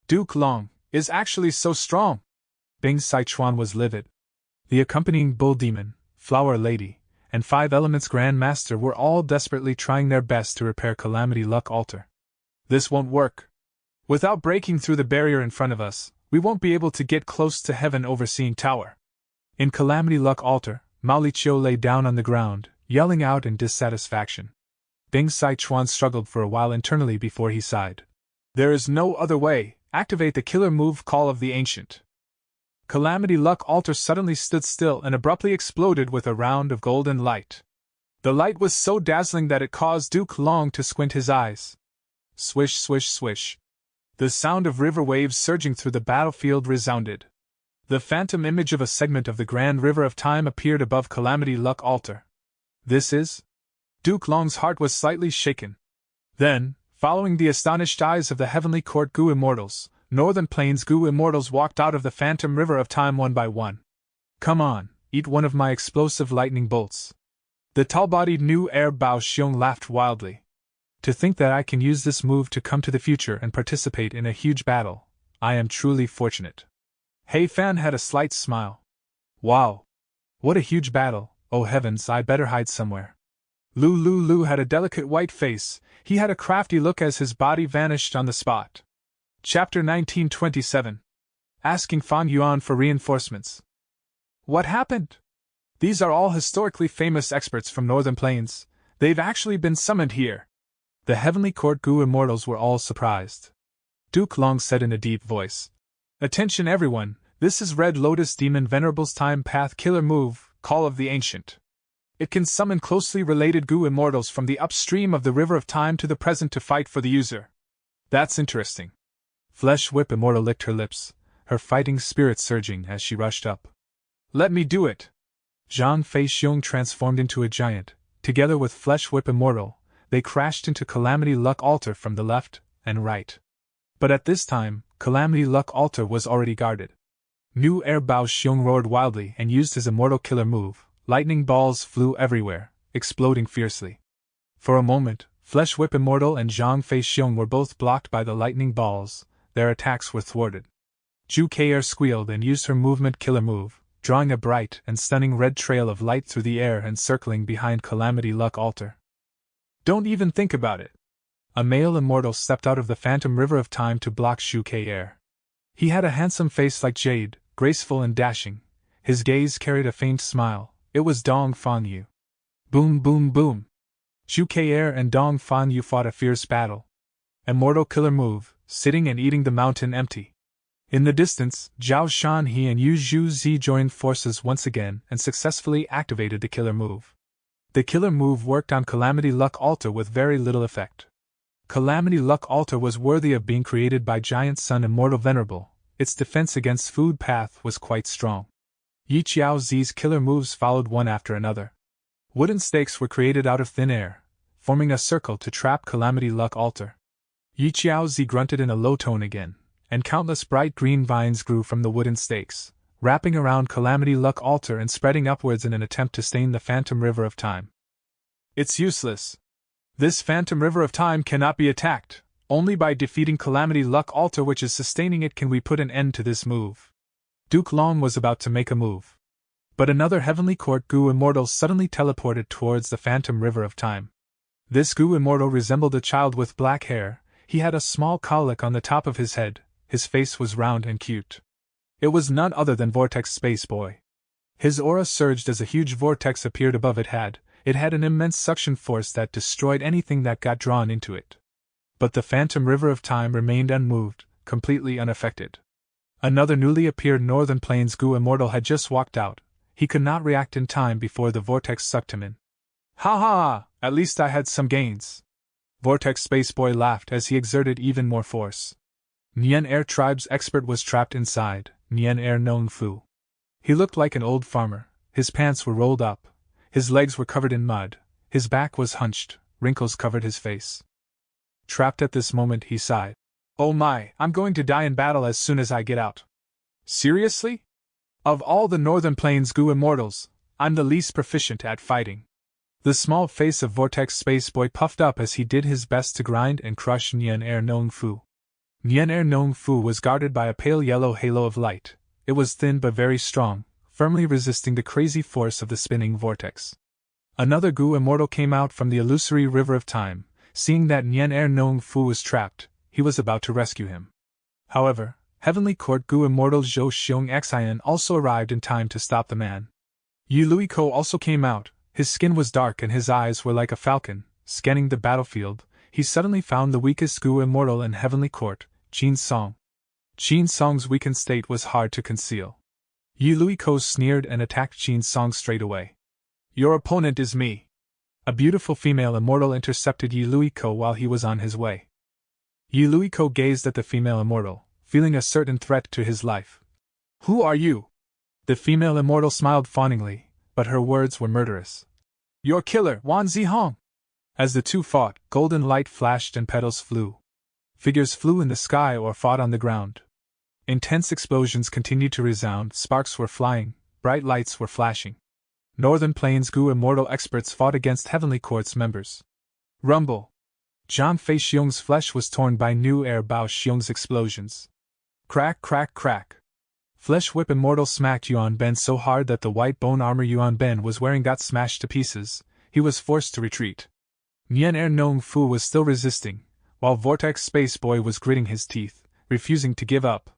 Duke Long is actually so strong! Bing Sichuan was livid. The accompanying Bull Demon, Flower Lady, and 5 Elements Grand Master were all desperately trying their best to repair Calamity Luck Altar. This won't work. Without breaking through the barrier in front of us, we won't be able to get close to Heaven Overseeing Tower. In Calamity Luck Altar, Mao Liqiu lay down on the ground, yelling out in dissatisfaction. Bing Sichuan struggled for a while internally before he sighed. There is no other way. Activate the killer move Call of the Ancient. Calamity Luck Altar suddenly stood still and abruptly exploded with a round of golden light. The light was so dazzling that it caused Duke Long to squint his eyes. Swish, swish, swish. The sound of river waves surging through the battlefield resounded. The phantom image of a segment of the Grand River of Time appeared above Calamity Luck Altar. This is? Duke Long's heart was slightly shaken. Then, following the astonished eyes of the Heavenly Court Goo Immortals, Northern Plains Goo Immortals walked out of the Phantom River of Time one by one. Come on, eat one of my explosive lightning bolts. The tall-bodied new heir Bao Xiong laughed wildly. To think that I can use this move to come to the future and participate in a huge battle, I am truly fortunate. Hei Fan had a slight smile. Wow! What a huge battle, oh heavens, I better hide somewhere. Lu Lu had a delicate white face, he had a crafty look as his body vanished on the spot. Chapter 1927. Asking Fan Yuan for reinforcements. What happened? These are all historically famous experts from Northern Plains, they've actually been summoned here. The Heavenly Court Goo Immortals were all surprised. Duke Long said in a deep voice. Attention everyone, this is Red Lotus Demon Venerable's Time Path Killer Move, Call of the Ancient. It can summon closely related Goo Immortals from the upstream of the River of Time to the present to fight for the user. That's interesting. Flesh Whip Immortal licked her lips, her fighting spirit surging as she rushed up. Let me do it! Zhang Fei Xiong transformed into a giant. Together with Flesh Whip Immortal, they crashed into Calamity Luck Altar from the left and right. But at this time, Calamity Luck Altar was already guarded. New heir Bao Xiong roared wildly and used his immortal killer move. Lightning balls flew everywhere, exploding fiercely. For a moment, Flesh Whip Immortal and Zhang Fei Xiong were both blocked by the lightning balls, their attacks were thwarted. Zhu Kei squealed and used her movement killer move, drawing a bright and stunning red trail of light through the air and circling behind Calamity Luck Altar. Don't even think about it. A male immortal stepped out of the Phantom River of Time to block Zhu Kei. He had a handsome face like jade, graceful and dashing. His gaze carried a faint smile. It was Dong Fan Yu. Boom boom boom. Zhu Kei and Dong Fan Yu fought a fierce battle. Immortal killer move, sitting and eating the mountain empty. In the distance, Zhao Shanhe and Yu Zhu Zi joined forces once again and successfully activated the killer move. The killer move worked on Calamity Luck Altar with very little effect. Calamity Luck Altar was worthy of being created by Giant Sun Immortal Venerable. Its defense against Food Path was quite strong. Yi Qiao Zi's killer moves followed one after another. Wooden stakes were created out of thin air, forming a circle to trap Calamity Luck Altar. Yi Qiao Zi grunted in a low tone again, and countless bright green vines grew from the wooden stakes, wrapping around Calamity Luck Altar and spreading upwards in an attempt to stain the Phantom River of Time. It's useless. This phantom river of time cannot be attacked. Only by defeating Calamity Luck Altar, which is sustaining it, can we put an end to this move. Duke Long was about to make a move. But another Heavenly Court Goo Immortal suddenly teleported towards the phantom river of time. This Goo Immortal resembled a child with black hair. He had a small cowlick on the top of his head. His face was round and cute. It was none other than Vortex Space Boy. His aura surged as a huge vortex appeared above it had an immense suction force that destroyed anything that got drawn into it. But the phantom river of time remained unmoved, completely unaffected. Another newly appeared Northern Plains Goo Immortal had just walked out. He could not react in time before the vortex sucked him in. Ha ha! At least I had some gains. Vortex Space Boy laughed as he exerted even more force. Nian Air Tribe's expert was trapped inside, Nian Air Nong Fu. He looked like an old farmer. His pants were rolled up. His legs were covered in mud. His back was hunched. Wrinkles covered his face. Trapped at this moment, he sighed. Oh my, I'm going to die in battle as soon as I get out. Seriously? Of all the Northern Plains Goo Immortals, I'm the least proficient at fighting. The small face of Vortex Space Boy puffed up as he did his best to grind and crush Nian Air Nong Fu. Nian Air Nong Fu was guarded by a pale yellow halo of light. It was thin but very strong, firmly resisting the crazy force of the spinning vortex. Another Goo Immortal came out from the illusory river of time. Seeing that Nian Air Nong Fu was trapped, he was about to rescue him. However, Heavenly Court Goo Immortal Zhou Xiong Xian also arrived in time to stop the man. Yu Luiko also came out. His skin was dark and his eyes were like a falcon. Scanning the battlefield, he suddenly found the weakest Goo Immortal in Heavenly Court, Qin Song. Qin Song's weakened state was hard to conceal. Yu Luiko sneered and attacked Qin Song straight away. Your opponent is me. A beautiful female immortal intercepted Yu Luiko while he was on his way. Yu Luiko gazed at the female immortal, feeling a certain threat to his life. Who are you? The female immortal smiled fawningly, but her words were murderous. Your killer, Wan Zihong! As the two fought, golden light flashed and petals flew. Figures flew in the sky or fought on the ground. Intense explosions continued to resound, sparks were flying, bright lights were flashing. Northern Plains Goo Immortal experts fought against Heavenly Court's members. Rumble! Zhang Fei Xiong's flesh was torn by New Air Bao Xiong's explosions. Crack, crack, crack. Flesh Whip Immortal smacked Yuan Ben so hard that the white bone armor Yuan Ben was wearing got smashed to pieces. He was forced to retreat. Nian Air Nong Fu was still resisting, while Vortex Space Boy was gritting his teeth, refusing to give up.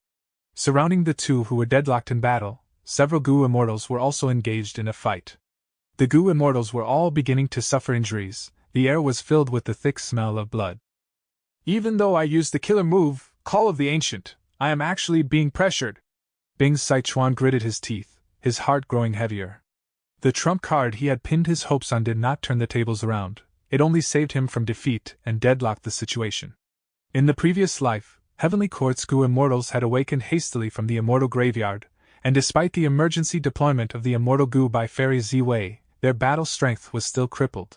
Surrounding the two who were deadlocked in battle, several Goo Immortals were also engaged in a fight. The Goo Immortals were all beginning to suffer injuries. The air was filled with the thick smell of blood. Even though I used the killer move, Call of the Ancient, I am actually being pressured. Bing Sichuan gritted his teeth, his heart growing heavier. The trump card he had pinned his hopes on did not turn the tables around. It only saved him from defeat and deadlocked the situation. In the previous life, Heavenly Court's Goo Immortals had awakened hastily from the Immortal Graveyard, and despite the emergency deployment of the Immortal Goo by Fairy Ziwei, their battle strength was still crippled.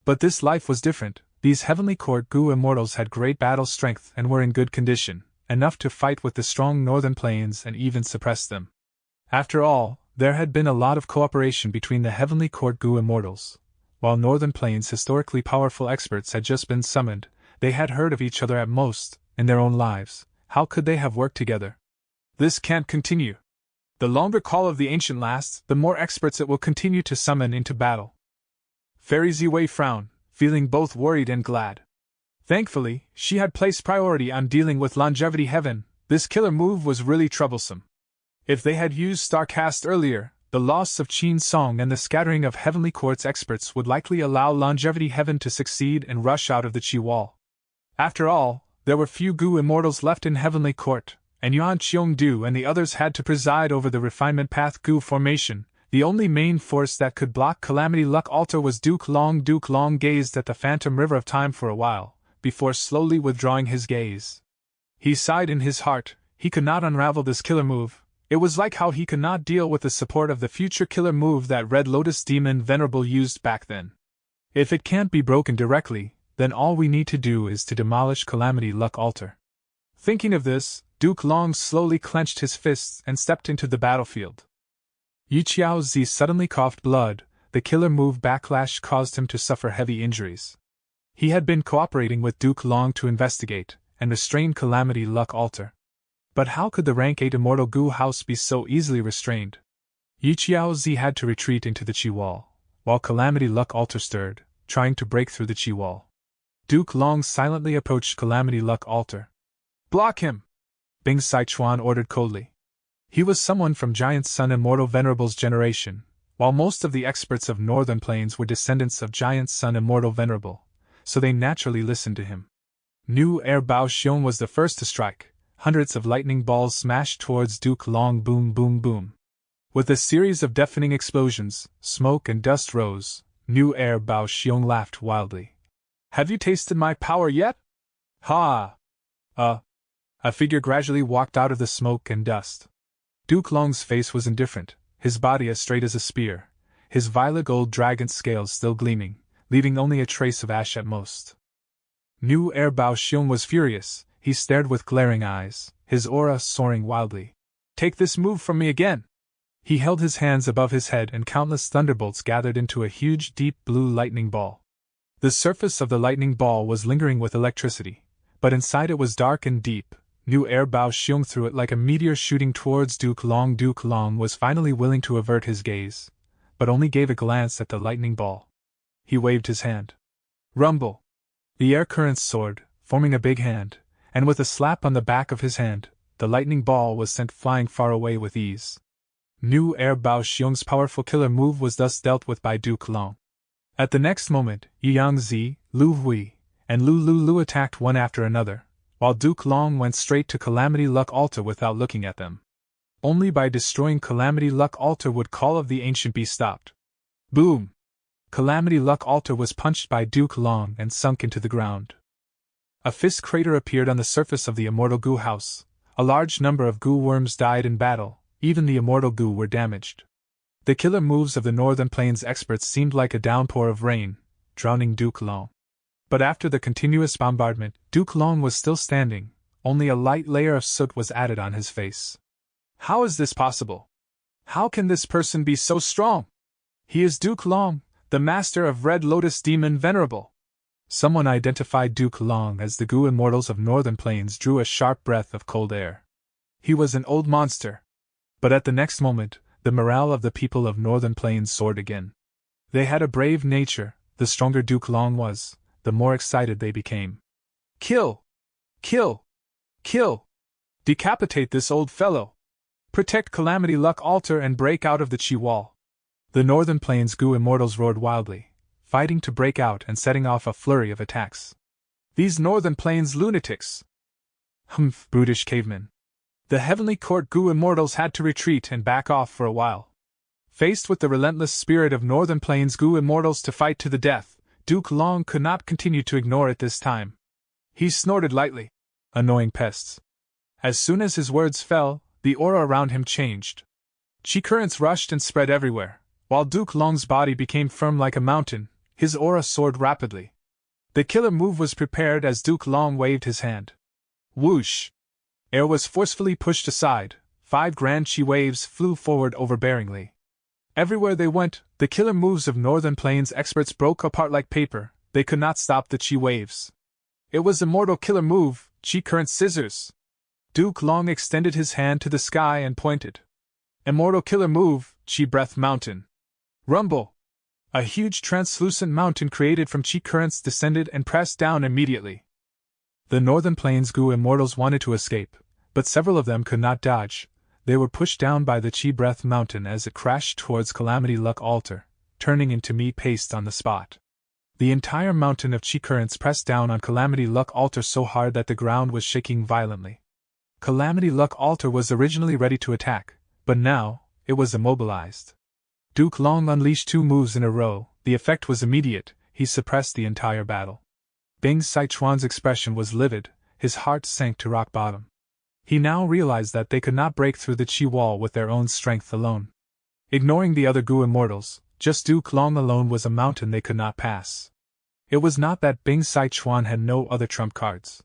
But this life was different. These Heavenly Court Goo Immortals had great battle strength and were in good condition, enough to fight with the strong Northern Plains and even suppress them. After all, there had been a lot of cooperation between the Heavenly Court Goo Immortals. While Northern Plains' historically powerful experts had just been summoned, they had heard of each other at most, in their own lives. How could they have worked together? This can't continue. The longer Call of the Ancient lasts, the more experts it will continue to summon into battle. Fairy Ziwei frowned, feeling both worried and glad. Thankfully, she had placed priority on dealing with Longevity Heaven. This killer move was really troublesome. If they had used Starcast earlier, the loss of Qin Song and the scattering of Heavenly Court's experts would likely allow Longevity Heaven to succeed and rush out of the Qi Wall. After all, there were few Goo Immortals left in Heavenly Court, and Yuan Qiongdu and the others had to preside over the Refinement Path Goo formation. The only main force that could block Calamity Luck Altar was Duke Long. Duke Long gazed at the phantom river of time for a while, before slowly withdrawing his gaze. He sighed in his heart. He could not unravel this killer move. It was like how he could not deal with the support of the future killer move that Red Lotus Demon Venerable used back then. If it can't be broken directly, then all we need to do is to demolish Calamity Luck Altar. Thinking of this, Duke Long slowly clenched his fists and stepped into the battlefield. Yu Qiaozi suddenly coughed blood. The killer move backlash caused him to suffer heavy injuries. He had been cooperating with Duke Long to investigate and restrain Calamity Luck Altar. But how could the rank 8 Immortal Goo House be so easily restrained? Yiqiaozi had to retreat into the Qi wall, while Calamity Luck Altar stirred, trying to break through the Qi wall. Duke Long silently approached Calamity Luck Altar. "Block him!" Bing Sichuan ordered coldly. He was someone from Giant Sun Immortal Venerable's generation, while most of the experts of Northern Plains were descendants of Giant Sun Immortal Venerable, so they naturally listened to him. New Air Bao Xiong was the first to strike. Hundreds of lightning balls smashed towards Duke Long. Boom, boom, boom. With a series of deafening explosions, smoke and dust rose. New Air Bao Xiong laughed wildly. "Have you tasted my power yet?" "Ha! A figure gradually walked out of the smoke and dust. Duke Long's face was indifferent, his body as straight as a spear, his violet gold dragon scales still gleaming, leaving only a trace of ash at most. New Air Bao Xiong was furious. He stared with glaring eyes, his aura soaring wildly. "Take this move from me again!" He held his hands above his head and countless thunderbolts gathered into a huge deep blue lightning ball. The surface of the lightning ball was lingering with electricity, but inside it was dark and deep. New Air Bao Xiong threw it like a meteor shooting towards Duke Long. Duke Long was finally willing to avert his gaze, but only gave a glance at the lightning ball. He waved his hand. Rumble! The air currents soared, forming a big hand, and with a slap on the back of his hand, the lightning ball was sent flying far away with ease. New Air Bao Xiong's powerful killer move was thus dealt with by Duke Long. At the next moment, Yang Zi, Lu Hui, and Lu Lu attacked one after another, while Duke Long went straight to Calamity Luck Altar without looking at them. Only by destroying Calamity Luck Altar would Call of the Ancient be stopped. Boom! Calamity Luck Altar was punched by Duke Long and sunk into the ground. A fist crater appeared on the surface of the Immortal Goo House. A large number of goo worms died in battle, even the Immortal Goo were damaged. The killer moves of the Northern Plains experts seemed like a downpour of rain, drowning Duke Long. But after the continuous bombardment, Duke Long was still standing, only a light layer of soot was added on his face. How is this possible? How can this person be so strong? He is Duke Long, the master of Red Lotus Demon Venerable. Someone identified Duke Long as the Goo Immortals of Northern Plains drew a sharp breath of cold air. He was an old monster. But at the next moment, the morale of the people of Northern Plains soared again. They had a brave nature. The stronger Duke Long was, the more excited they became. Kill! Kill! Kill! Decapitate this old fellow! Protect Calamity Luck Altar and break out of the Qi wall! The Northern Plains Goo Immortals roared wildly, fighting to break out and setting off a flurry of attacks. These Northern Plains lunatics! Humph, brutish cavemen. The Heavenly Court Goo Immortals had to retreat and back off for a while. Faced with the relentless spirit of Northern Plains Goo Immortals to fight to the death, Duke Long could not continue to ignore it this time. He snorted lightly. Annoying pests. As soon as his words fell, the aura around him changed. Qi currents rushed and spread everywhere, while Duke Long's body became firm like a mountain. His aura soared rapidly. The killer move was prepared as Duke Long waved his hand. Whoosh! Air was forcefully pushed aside. 5 grand Qi waves flew forward overbearingly. Everywhere they went, the killer moves of Northern Plains experts broke apart like paper. They could not stop the Qi waves. It was Immortal Killer Move, Qi Current Scissors. Duke Long extended his hand to the sky and pointed. Immortal Killer Move, Qi Breath Mountain. Rumble! A huge translucent mountain created from Qi currents descended and pressed down immediately. The Northern Plains Goo Immortals wanted to escape, but several of them could not dodge. They were pushed down by the Qi Breath Mountain as it crashed towards Calamity Luck Altar, turning into meat paste on the spot. The entire mountain of Qi currents pressed down on Calamity Luck Altar so hard that the ground was shaking violently. Calamity Luck Altar was originally ready to attack, but now, it was immobilized. Duke Long unleashed 2 moves in a row. The effect was immediate. He suppressed the entire battle. Bing Sichuan's expression was livid. His heart sank to rock bottom. He now realized that they could not break through the Qi wall with their own strength alone. Ignoring the other Goo Immortals, just Duke Long alone was a mountain they could not pass. It was not that Bing Sichuan had no other trump cards.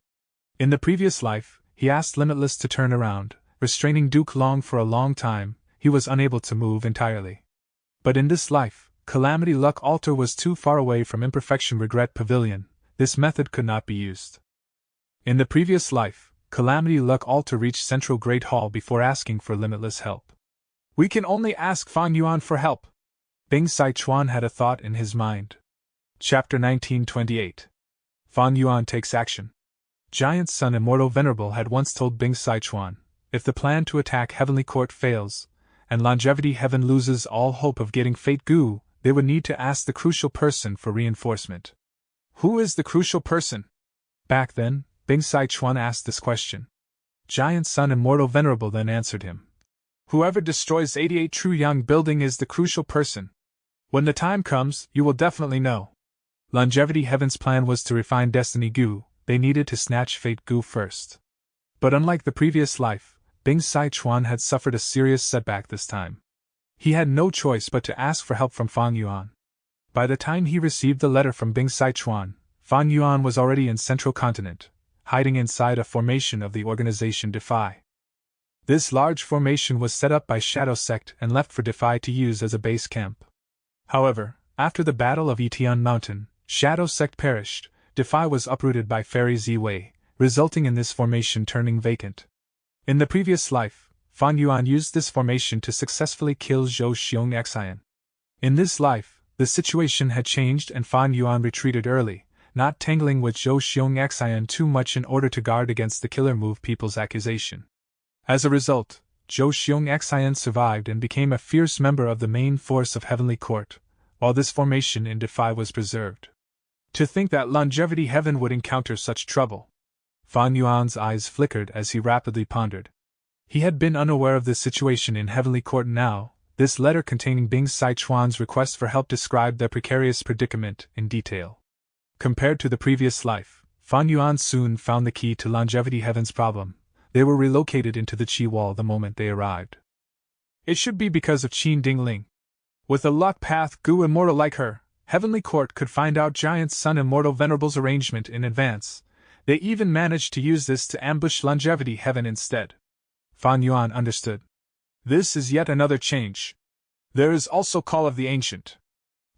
In the previous life, he asked Limitless to turn around, restraining Duke Long for a long time. He was unable to move entirely. But in this life, Calamity Luck Altar was too far away from Imperfection Regret Pavilion. this method could not be used. In the previous life, Calamity Luck Alter reached Central Great Hall before asking for limitless help. We can only ask Fan Yuan for help. Bing Sichuan had a thought in his mind. Chapter 1928. Fan Yuan takes action. Giant Sun Immortal Venerable had once told Bing Sichuan, if the plan to attack Heavenly Court fails, and Longevity Heaven loses all hope of getting Fate Gu, they would need to ask the crucial person for reinforcement. Who is the crucial person? Back then, Bing Sichuan asked this question. Giant Sun Immortal Venerable then answered him. Whoever destroys 88 True Yang Building is the crucial person. When the time comes, you will definitely know. Longevity Heaven's plan was to refine Destiny Gu, they needed to snatch Fate Gu first. But unlike the previous life, Bing Sichuan had suffered a serious setback this time. He had no choice but to ask for help from Fan Yuan. By the time he received the letter from Bing Sichuan, Fan Yuan was already in Central Continent, hiding inside a formation of the organization Defy. This large formation was set up by Shadow Sect and left for Defy to use as a base camp. However, after the Battle of Yitian Mountain, Shadow Sect perished. Defy was uprooted by Fairy Ziwei, resulting in this formation turning vacant. In the previous life, Fan Yuan used this formation to successfully kill Zhou Xiong Xian. In this life, the situation had changed and Fan Yuan retreated early, not tangling with Zhou Xiong Xian too much in order to guard against the killer move people's accusation. As a result, Zhou Xiong Xian survived and became a fierce member of the main force of Heavenly Court, while this formation in Defy was preserved. To think that Longevity Heaven would encounter such trouble. Fan Yuan's eyes flickered as he rapidly pondered. He had been unaware of this situation in Heavenly Court now. This letter containing Bing Sichuan's request for help described their precarious predicament in detail. Compared to the previous life, Fan Yuan soon found the key to Longevity Heaven's problem. They were relocated into the Qi Wall the moment they arrived. It should be because of Qin Dingling. With a luck path Gu immortal like her, Heavenly Court could find out Giant Sun Immortal Venerable's arrangement in advance. They even managed to use this to ambush Longevity Heaven instead. Fan Yuan understood. This is yet another change. There is also Call of the Ancient.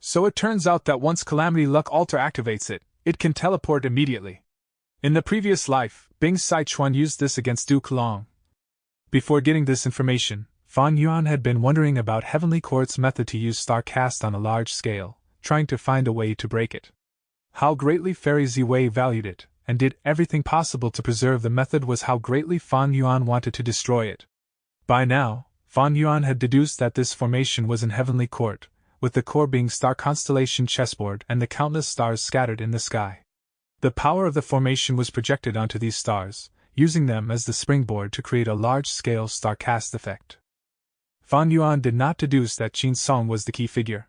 So it turns out that once Calamity Luck Alter activates it, it can teleport immediately. In the previous life, Bing Sichuan used this against Duke Long. Before getting this information, Fan Yuan had been wondering about Heavenly Court's method to use Starcast on a large scale, trying to find a way to break it. How greatly Fairy Ziwei valued it, and did everything possible to preserve the method was how greatly Fan Yuan wanted to destroy it. By now, Fan Yuan had deduced that this formation was in Heavenly Court, with the core being star constellation chessboard and the countless stars scattered in the sky. The power of the formation was projected onto these stars, using them as the springboard to create a large-scale Starcast effect. Fan Yuan did not deduce that Qin Song was the key figure.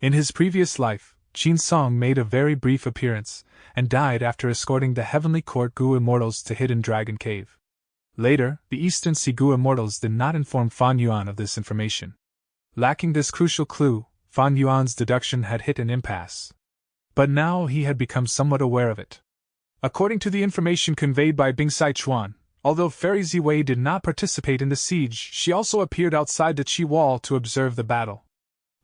In his previous life, Qin Song made a very brief appearance, and died after escorting the Heavenly Court Gu Immortals to Hidden Dragon Cave. Later, the Eastern Sea Gu Immortals did not inform Fan Yuan of this information. Lacking this crucial clue, Fan Yuan's deduction had hit an impasse. But now he had become somewhat aware of it. According to the information conveyed by Bing Sichuan, although Fairy Ziwei did not participate in the siege, she also appeared outside the Qi Wall to observe the battle.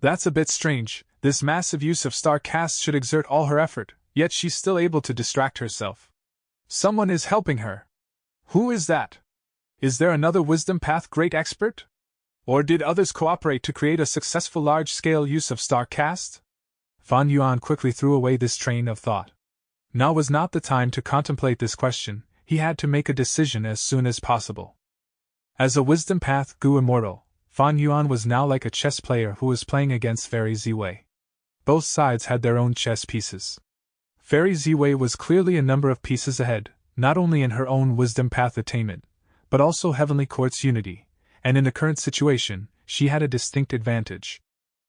That's a bit strange. This massive use of Starcast should exert all her effort, yet she's still able to distract herself. Someone is helping her. Who is that? Is there another Wisdom Path great expert? Or did others cooperate to create a successful large-scale use of Starcast? Fan Yuan quickly threw away this train of thought. Now was not the time to contemplate this question, he had to make a decision as soon as possible. As a Wisdom Path Gu Immortal, Fan Yuan was now like a chess player who was playing against Fairy Ziwei. Both sides had their own chess pieces. Fairy Ziwei was clearly a number of pieces ahead, not only in her own Wisdom Path attainment, but also Heavenly Court's unity, and in the current situation, she had a distinct advantage.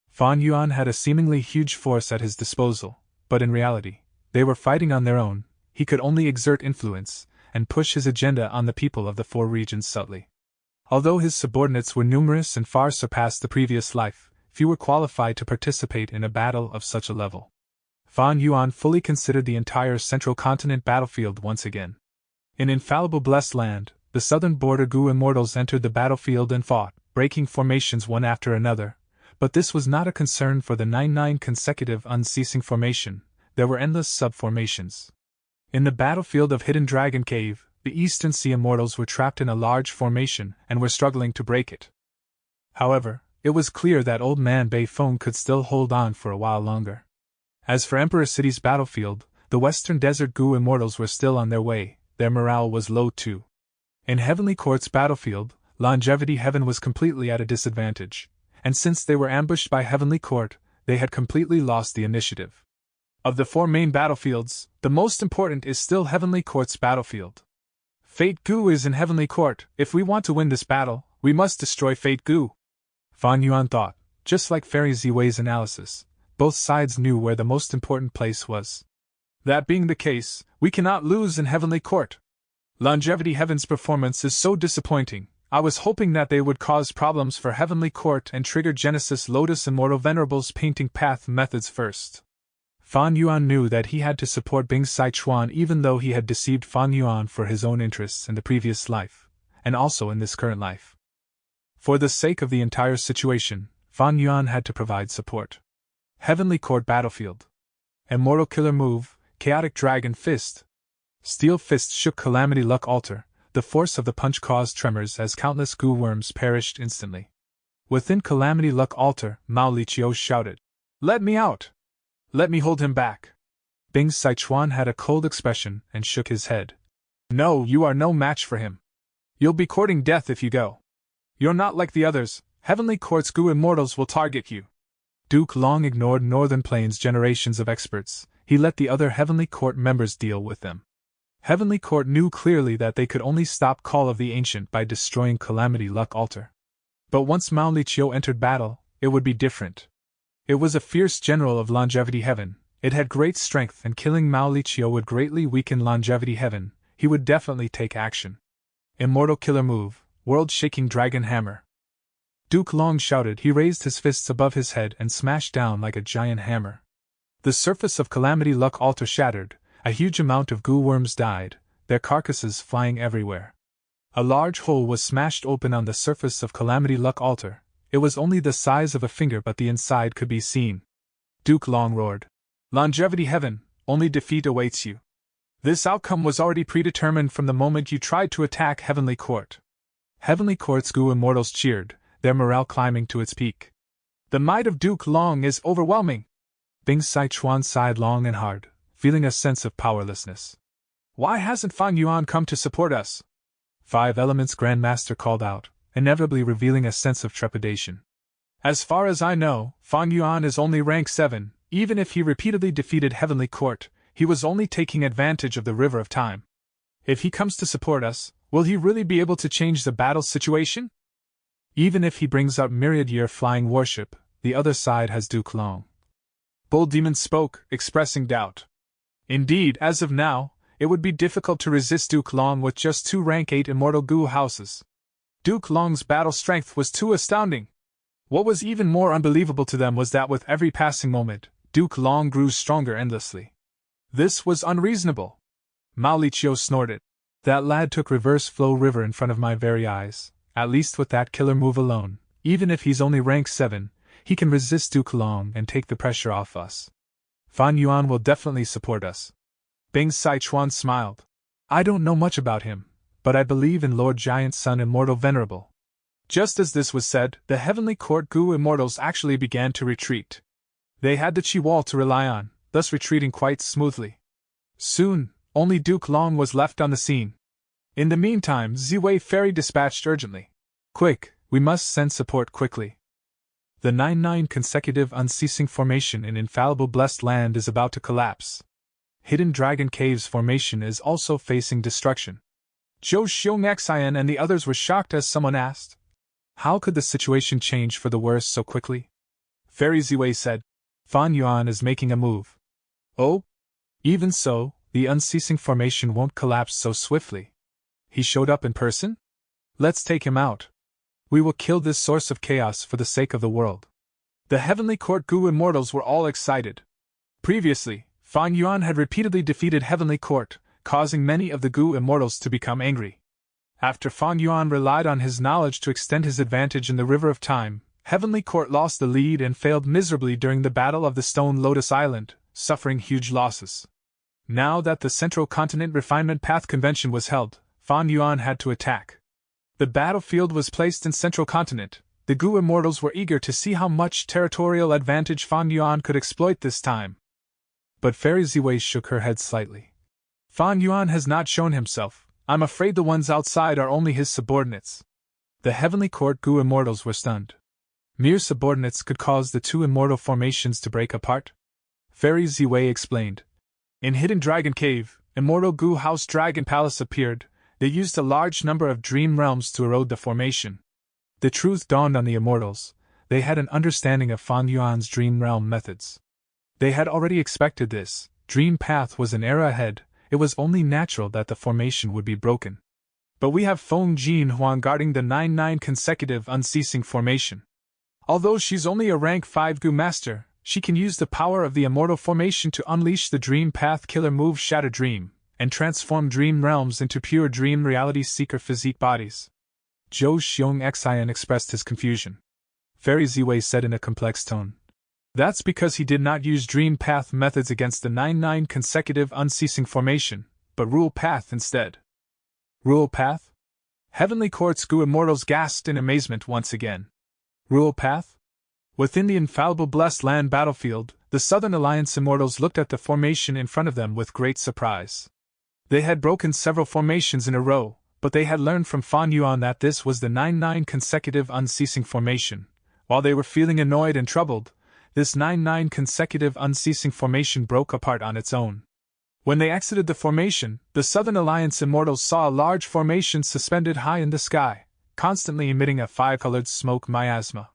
Fan Yuan had a seemingly huge force at his disposal, but in reality, they were fighting on their own. He could only exert influence, and push his agenda on the people of the four regions subtly. Although his subordinates were numerous and far surpassed the previous life, few were qualified to participate in a battle of such a level. Fan Yuan fully considered the entire Central Continent battlefield once again. In Infallible Blessed Land, the southern border Gu Immortals entered the battlefield and fought, breaking formations one after another, but this was not a concern for the 99 consecutive unceasing formation. there were endless sub-formations. In the battlefield of Hidden Dragon Cave, the Eastern Sea Immortals were trapped in a large formation and were struggling to break it. However, it was clear that Old Man Beifong could still hold on for a while longer. As for Emperor City's battlefield, the Western Desert Goo Immortals were still on their way. Their morale was low too. In Heavenly Court's battlefield, Longevity Heaven was completely at a disadvantage, and since they were ambushed by Heavenly Court, they had completely lost the initiative. Of the 4 main battlefields, the most important is still Heavenly Court's battlefield. Fate Goo is in Heavenly Court. If we want to win this battle, we must destroy Fate Goo. Fan Yuan thought. Just like Fairy Ziwei's analysis, both sides knew where the most important place was. That being the case, we cannot lose in Heavenly Court. Longevity Heaven's performance is so disappointing. I was hoping that they would cause problems for Heavenly Court and trigger Genesis Lotus Immortal Venerable's painting path methods first. Fan Yuan knew that he had to support Bing Sichuan even though he had deceived Fan Yuan for his own interests in the previous life, and also in this current life. For the sake of the entire situation, Fan Yuan had to provide support. Heavenly Court Battlefield. Immortal Killer Move, Chaotic Dragon Fist. Steel Fist shook Calamity Luck Altar. The force of the punch caused tremors as countless goo worms perished instantly. Within Calamity Luck Altar, Mao Liqiu shouted, "Let me out! Let me hold him back!" Bing Sichuan had a cold expression and shook his head. "No, you are no match for him. You'll be courting death if you go. You're not like the others. Heavenly Court's Goo Immortals will target you." Duke Long ignored Northern Plains' generations of experts. He let the other Heavenly Court members deal with them. Heavenly Court knew clearly that they could only stop Call of the Ancient by destroying Calamity Luck Altar. But once Mao Liqiu entered battle, it would be different. It was a fierce general of Longevity Heaven. It had great strength, and killing Mao Liqiu would greatly weaken Longevity Heaven. He would definitely take action. Immortal Killer Move, World-Shaking Dragon Hammer. Duke Long shouted. He raised his fists above his head and smashed down like a giant hammer. The surface of Calamity Luck Altar shattered. A huge amount of goo worms died, their carcasses flying everywhere. A large hole was smashed open on the surface of Calamity Luck Altar. It was only the size of a finger, but the inside could be seen. Duke Long roared, "Longevity Heaven, only defeat awaits you. This outcome was already predetermined from the moment you tried to attack Heavenly Court." Heavenly Court's Goo Immortals cheered, their morale climbing to its peak. "The might of Duke Long is overwhelming." Bing Sichuan sighed long and hard, feeling a sense of powerlessness. "Why hasn't Fan Yuan come to support us?" 5 Elements Grandmaster called out, inevitably revealing a sense of trepidation. "As far as I know, Fan Yuan is only rank 7, even if he repeatedly defeated Heavenly Court, he was only taking advantage of the River of Time. If he comes to support us, will he really be able to change the battle situation? Even if he brings out Myriad Year Flying Warship, the other side has Duke Long." Bull Demon spoke, expressing doubt. "Indeed, as of now, it would be difficult to resist Duke Long with just 2 rank 8 Immortal Goo houses. Duke Long's battle strength was too astounding. What was even more unbelievable to them was that with every passing moment, Duke Long grew stronger endlessly. This was unreasonable. Mao Liqiu snorted. "That lad took Reverse Flow River in front of my very eyes. At least with that killer move alone, even if he's only rank 7, he can resist Duke Long and take the pressure off us. Fan Yuan will definitely support us." Bing Sichuan smiled. "I don't know much about him, but I believe in Lord Giant Sun Immortal Venerable." Just as this was said, the Heavenly Court Goo Immortals actually began to retreat. They had the Chi Wall to rely on, thus retreating quite smoothly. Soon, only Duke Long was left on the scene. In the meantime, Ziwei Fairy dispatched urgently, "Quick, we must send support quickly. The 9-9 consecutive unceasing formation in Infallible Blessed Land is about to collapse. Hidden Dragon Cave's formation is also facing destruction." Zhou Xiongxian and the others were shocked as someone asked, "How could the situation change for the worse so quickly?" Fairy Ziwei said, "Fan Yuan is making a move." "Oh? Even so, the unceasing formation won't collapse so swiftly. He showed up in person? Let's take him out. We will kill this source of chaos for the sake of the world." The Heavenly Court Goo Immortals were all excited. Previously, Fan Yuan had repeatedly defeated Heavenly Court, causing many of the Goo Immortals to become angry. After Fan Yuan relied on his knowledge to extend his advantage in the River of Time, Heavenly Court lost the lead and failed miserably during the Battle of the Stone Lotus Island. suffering huge losses. Now that the Central Continent Refinement Path Convention was held, Fan Yuan had to attack. The battlefield was placed in Central Continent. The Gu Immortals were eager to see how much territorial advantage Fan Yuan could exploit this time. But Fairy Ziwei shook her head slightly. Fan Yuan has not shown himself. I'm afraid the ones outside are only his subordinates. The Heavenly Court Gu Immortals were stunned. Mere subordinates could cause the two immortal formations to break apart? Fairy Ziwei explained. In Hidden Dragon Cave, Immortal Gu House Dragon Palace appeared. They used a large number of dream realms to erode the formation. The truth dawned on the immortals. They had an understanding of Fan Yuan's dream realm methods. They had already expected this. Dream Path was an era ahead. It was only natural that the formation would be broken. But we have Feng Jin Huang guarding the 9-9 consecutive unceasing formation. Although she's only a rank 5 Gu Master, she can use the power of the immortal formation to unleash the Dream Path killer move Shatter Dream, and transform dream realms into pure dream reality seeker physique bodies. Zhou Xiong Xian expressed his confusion. Fairy Ziwei said in a complex tone. That's because he did not use Dream Path methods against the 9-9 consecutive unceasing formation, but Rule Path instead. Rule Path? Heavenly Court's Gu Immortals gasped in amazement once again. Rule Path? Within the infallible Blessed Land battlefield, the Southern Alliance Immortals looked at the formation in front of them with great surprise. They had broken several formations in a row, but they had learned from Fan Yuan that this was the 9-9 consecutive unceasing formation. While they were feeling annoyed and troubled, this 9-9 consecutive unceasing formation broke apart on its own. When they exited the formation, the Southern Alliance Immortals saw a large formation suspended high in the sky, constantly emitting a 5-colored smoke miasma.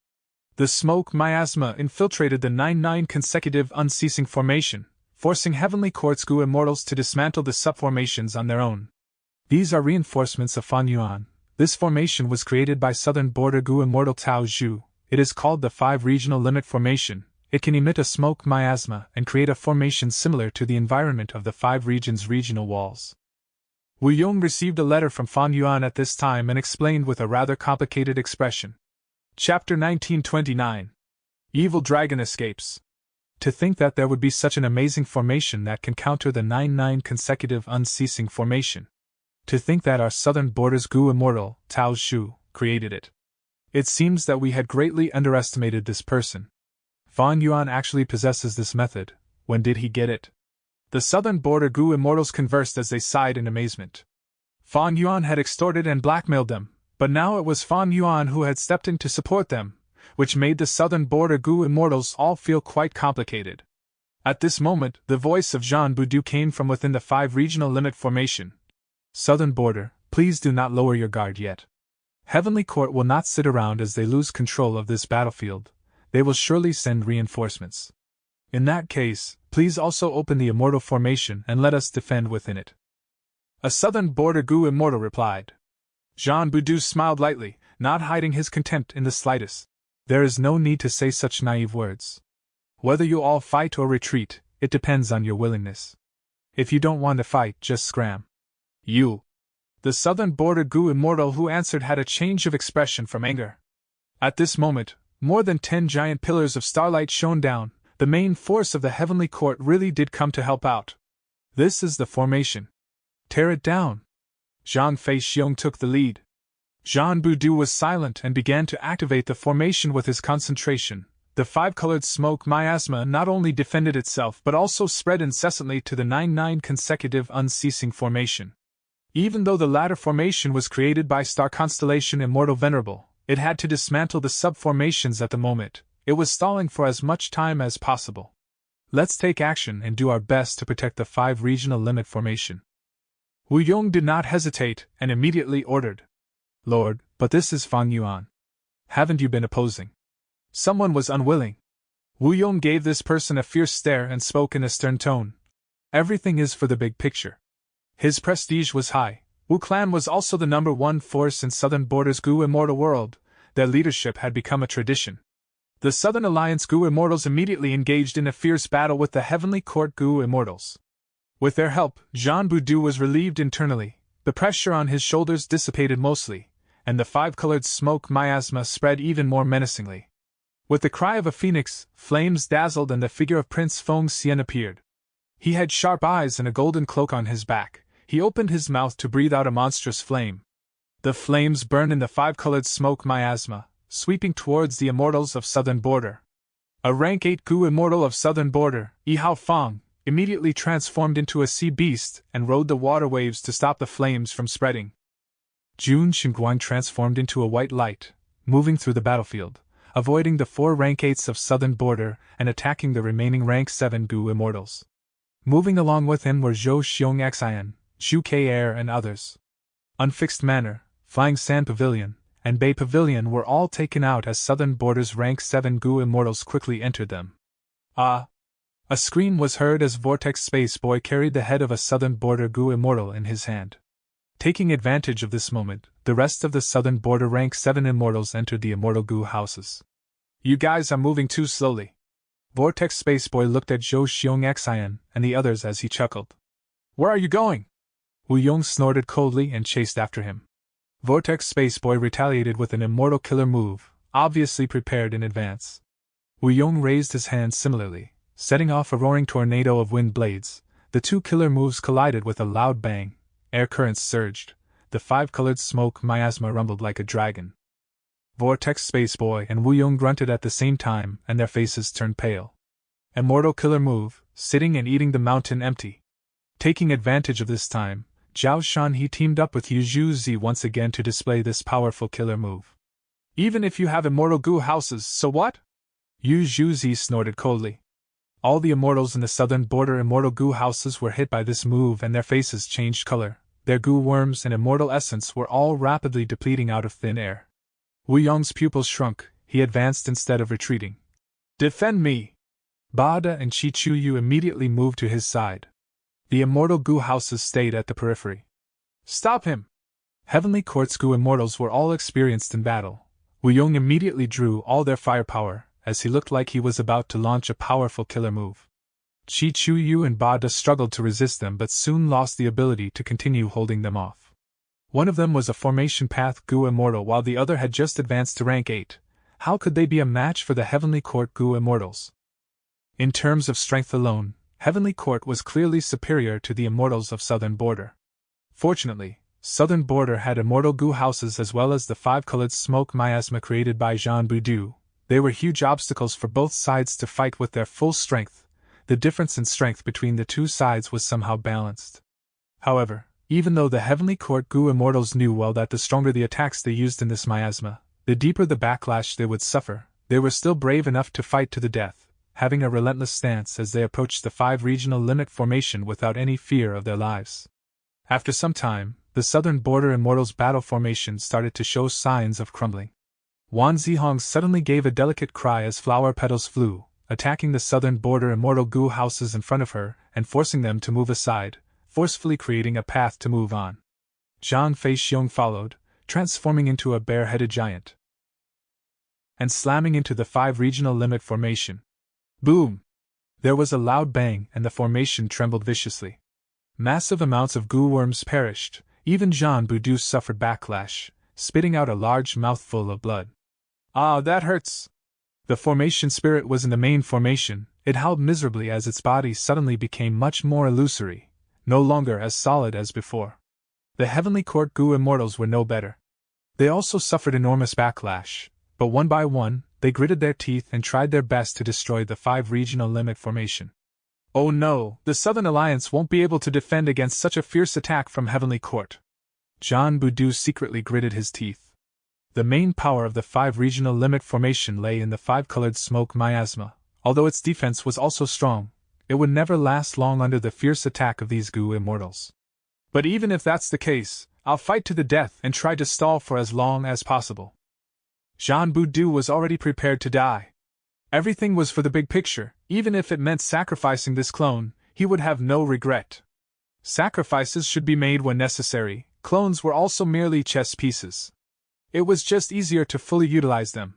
The smoke miasma infiltrated the 9-9 consecutive unceasing formation, forcing Heavenly Court's Gu Immortals to dismantle the subformations on their own. These are reinforcements of Fan Yuan. This formation was created by Southern Border Gu Immortal Tao Zhu. It is called the 5 Regional Limit Formation. It can emit a smoke miasma and create a formation similar to the environment of the 5 regions' regional walls. Wu Yong received a letter from Fan Yuan at this time and explained with a rather complicated expression. Chapter 1929. Evil Dragon Escapes. To think that there would be such an amazing formation that can counter the 9-9 consecutive unceasing formation. To think that our Southern Borders Gu Immortal, Tao Zhu, created it. It seems that we had greatly underestimated this person. Fan Yuan actually possesses this method. When did he get it? The Southern Border Gu Immortals conversed as they sighed in amazement. Fan Yuan had extorted and blackmailed them, but now it was Fan Yuan who had stepped in to support them, which made the Southern Border Gu Immortals all feel quite complicated. At this moment, the voice of Jean Boudu came from within the 5 Regional Limit Formation. Southern Border, please do not lower your guard yet. Heavenly Court will not sit around as they lose control of this battlefield. They will surely send reinforcements. In that case, please also open the Immortal Formation and let us defend within it. A Southern Border Gu Immortal replied. Jean Boudu smiled lightly, not hiding his contempt in the slightest. There is no need to say such naive words. Whether you all fight or retreat, it depends on your willingness. If you don't want to fight, just scram. You. The Southern Border Gu Immortal who answered had a change of expression from anger. At this moment, more than 10 giant pillars of starlight shone down. The main force of the Heavenly Court really did come to help out. This is the formation. Tear it down. Zhang Fei Xiong took the lead. Jean Boudu was silent and began to activate the formation with his concentration. The 5-colored smoke miasma not only defended itself but also spread incessantly to the 9-9 consecutive unceasing formation. Even though the latter formation was created by star constellation Immortal Venerable, it had to dismantle the sub-formations at the moment. It was stalling for as much time as possible. Let's take action and do our best to protect the 5 Regional Limit Formation. Wu Yong did not hesitate and immediately ordered. Lord, but this is Fan Yuan. Haven't you been opposing? Someone was unwilling. Wu Yong gave this person a fierce stare and spoke in a stern tone. Everything is for the big picture. His prestige was high. Wu Clan was also the #1 force in Southern Borders Gu Immortal World. Their leadership had become a tradition. The Southern Alliance Gu Immortals immediately engaged in a fierce battle with the Heavenly Court Gu Immortals. With their help, Jean Boudu was relieved internally. The pressure on his shoulders dissipated mostly, and the 5-colored smoke miasma spread even more menacingly. With the cry of a phoenix, flames dazzled and the figure of Prince Feng Xian appeared. He had sharp eyes and a golden cloak on his back. He opened his mouth to breathe out a monstrous flame. The flames burned in the five-colored smoke miasma, sweeping towards the immortals of Southern Border. A rank 8 Gu immortal of Southern Border, Yi Hao Fang, immediately transformed into a sea beast and rode the water waves to stop the flames from spreading. Jun Xingguang transformed into a white light, moving through the battlefield, avoiding the 4 rank 8s of Southern Border and attacking the remaining rank 7 Gu immortals. Moving along with him were Zhou Xiong Xian, Zhu Ke and others. Unfixed Manor, Flying Sand Pavilion, and Bay Pavilion were all taken out as Southern Border's rank 7 Gu immortals quickly entered them. Ah! A scream was heard as Vortex Space Boy carried the head of a Southern Border Gu immortal in his hand. Taking advantage of this moment, the rest of the Southern Border rank 7 immortals entered the immortal Gu houses. You guys are moving too slowly. Vortex Space Boy looked at Zhou Xiong Xian and the others as he chuckled. Where are you going? Wu Yong snorted coldly and chased after him. Vortex Space Boy retaliated with an immortal killer move, obviously prepared in advance. Wu Yong raised his hand similarly, setting off a roaring tornado of wind blades. The 2 killer moves collided with a loud bang, air currents surged, the 5-colored smoke miasma rumbled like a dragon. Vortex Space Boy and Wu Yong grunted at the same time and their faces turned pale. Immortal killer move, sitting and eating the mountain empty. Taking advantage of this time, Zhao Shanhe teamed up with Yu Zhuzi once again to display this powerful killer move. Even if you have immortal Gu houses, so what? Yu Zhuzi snorted coldly. All the immortals in the Southern Border immortal Gu houses were hit by this move and their faces changed color. Their Gu worms and immortal essence were all rapidly depleting out of thin air. Wu Yong's pupils shrunk, he advanced instead of retreating. Defend me! Bada and Chi Chu Yu immediately moved to his side. The immortal Gu houses stayed at the periphery. Stop him! Heavenly Court's Gu immortals were all experienced in battle. Wu Yong immediately drew all their firepower, as he looked like he was about to launch a powerful killer move. Chi Chu Yu and Bada struggled to resist them but soon lost the ability to continue holding them off. One of them was a Formation Path Gu immortal while the other had just advanced to rank 8. How could they be a match for the Heavenly Court Gu immortals? In terms of strength alone, Heavenly Court was clearly superior to the immortals of Southern Border. Fortunately, Southern Border had immortal Gu houses as well as the 5-colored smoke miasma created by Zhan Budu. They were huge obstacles for both sides to fight with their full strength. The difference in strength between the 2 sides was somehow balanced. However, even though the Heavenly Court Gu immortals knew well that the stronger the attacks they used in this miasma, the deeper the backlash they would suffer, they were still brave enough to fight to the death, having a relentless stance as they approached the 5 regional limit formation without any fear of their lives. After some time, the Southern Border immortals' battle formation started to show signs of crumbling. Wan Zihong suddenly gave a delicate cry as flower petals flew, attacking the Southern Border immortal Gu houses in front of her and forcing them to move aside, forcefully creating a path to move on. Zhang Feixiong followed, transforming into a bare-headed giant and slamming into the 5 regional limit formation. Boom! There was a loud bang and the formation trembled viciously. Massive amounts of Gu worms perished, even Zhan Budu suffered backlash, spitting out a large mouthful of blood. Ah, that hurts! The formation spirit was in the main formation. It howled miserably as its body suddenly became much more illusory, no longer as solid as before. The Heavenly Court Gu immortals were no better. They also suffered enormous backlash, but one by one, they gritted their teeth and tried their best to destroy the 5 regional limit formation. Oh no, the Southern Alliance won't be able to defend against such a fierce attack from Heavenly Court. Zhan Budu secretly gritted his teeth. The main power of the 5 regional limit formation lay in the 5-colored smoke miasma. Although its defense was also strong, it would never last long under the fierce attack of these Gu immortals. But even if that's the case, I'll fight to the death and try to stall for as long as possible. Zhan Budu was already prepared to die. Everything was for the big picture. Even if it meant sacrificing this clone, he would have no regret. Sacrifices should be made when necessary. Clones were also merely chess pieces. It was just easier to fully utilize them.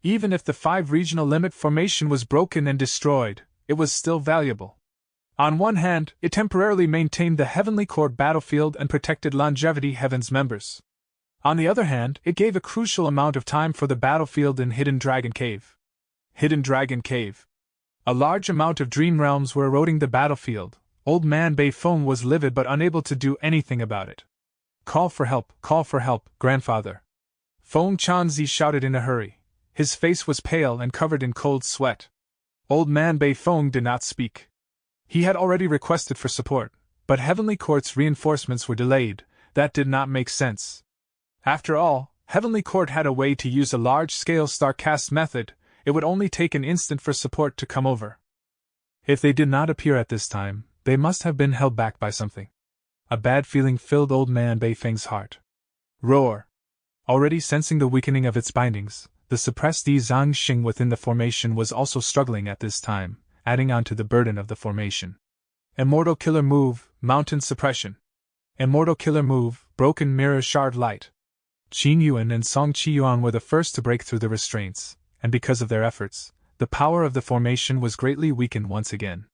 Even if the 5 regional limit formation was broken and destroyed, it was still valuable. On one hand, it temporarily maintained the Heavenly Court battlefield and protected Longevity Heaven's members. On the other hand, it gave a crucial amount of time for the battlefield in Hidden Dragon Cave. Hidden Dragon Cave. A large amount of dream realms were eroding the battlefield. Old Man Beifong was livid but unable to do anything about it. Call for help, grandfather. Feng Chanzi shouted in a hurry. His face was pale and covered in cold sweat. Old Man Beifong did not speak. He had already requested for support, but Heavenly Court's reinforcements were delayed. That did not make sense. After all, Heavenly Court had a way to use a large-scale Starcast method. It would only take an instant for support to come over. If they did not appear at this time, they must have been held back by something. A bad feeling filled Old Man Beifeng's heart. Roar! Already sensing the weakening of its bindings, the suppressed Di Zhangxing within the formation was also struggling at this time, adding on to the burden of the formation. Immortal Killer Move, Mountain Suppression. Immortal Killer Move, Broken Mirror Shard Light. Qin Yuan and Song Qiyuan were the first to break through the restraints, and because of their efforts, the power of the formation was greatly weakened once again.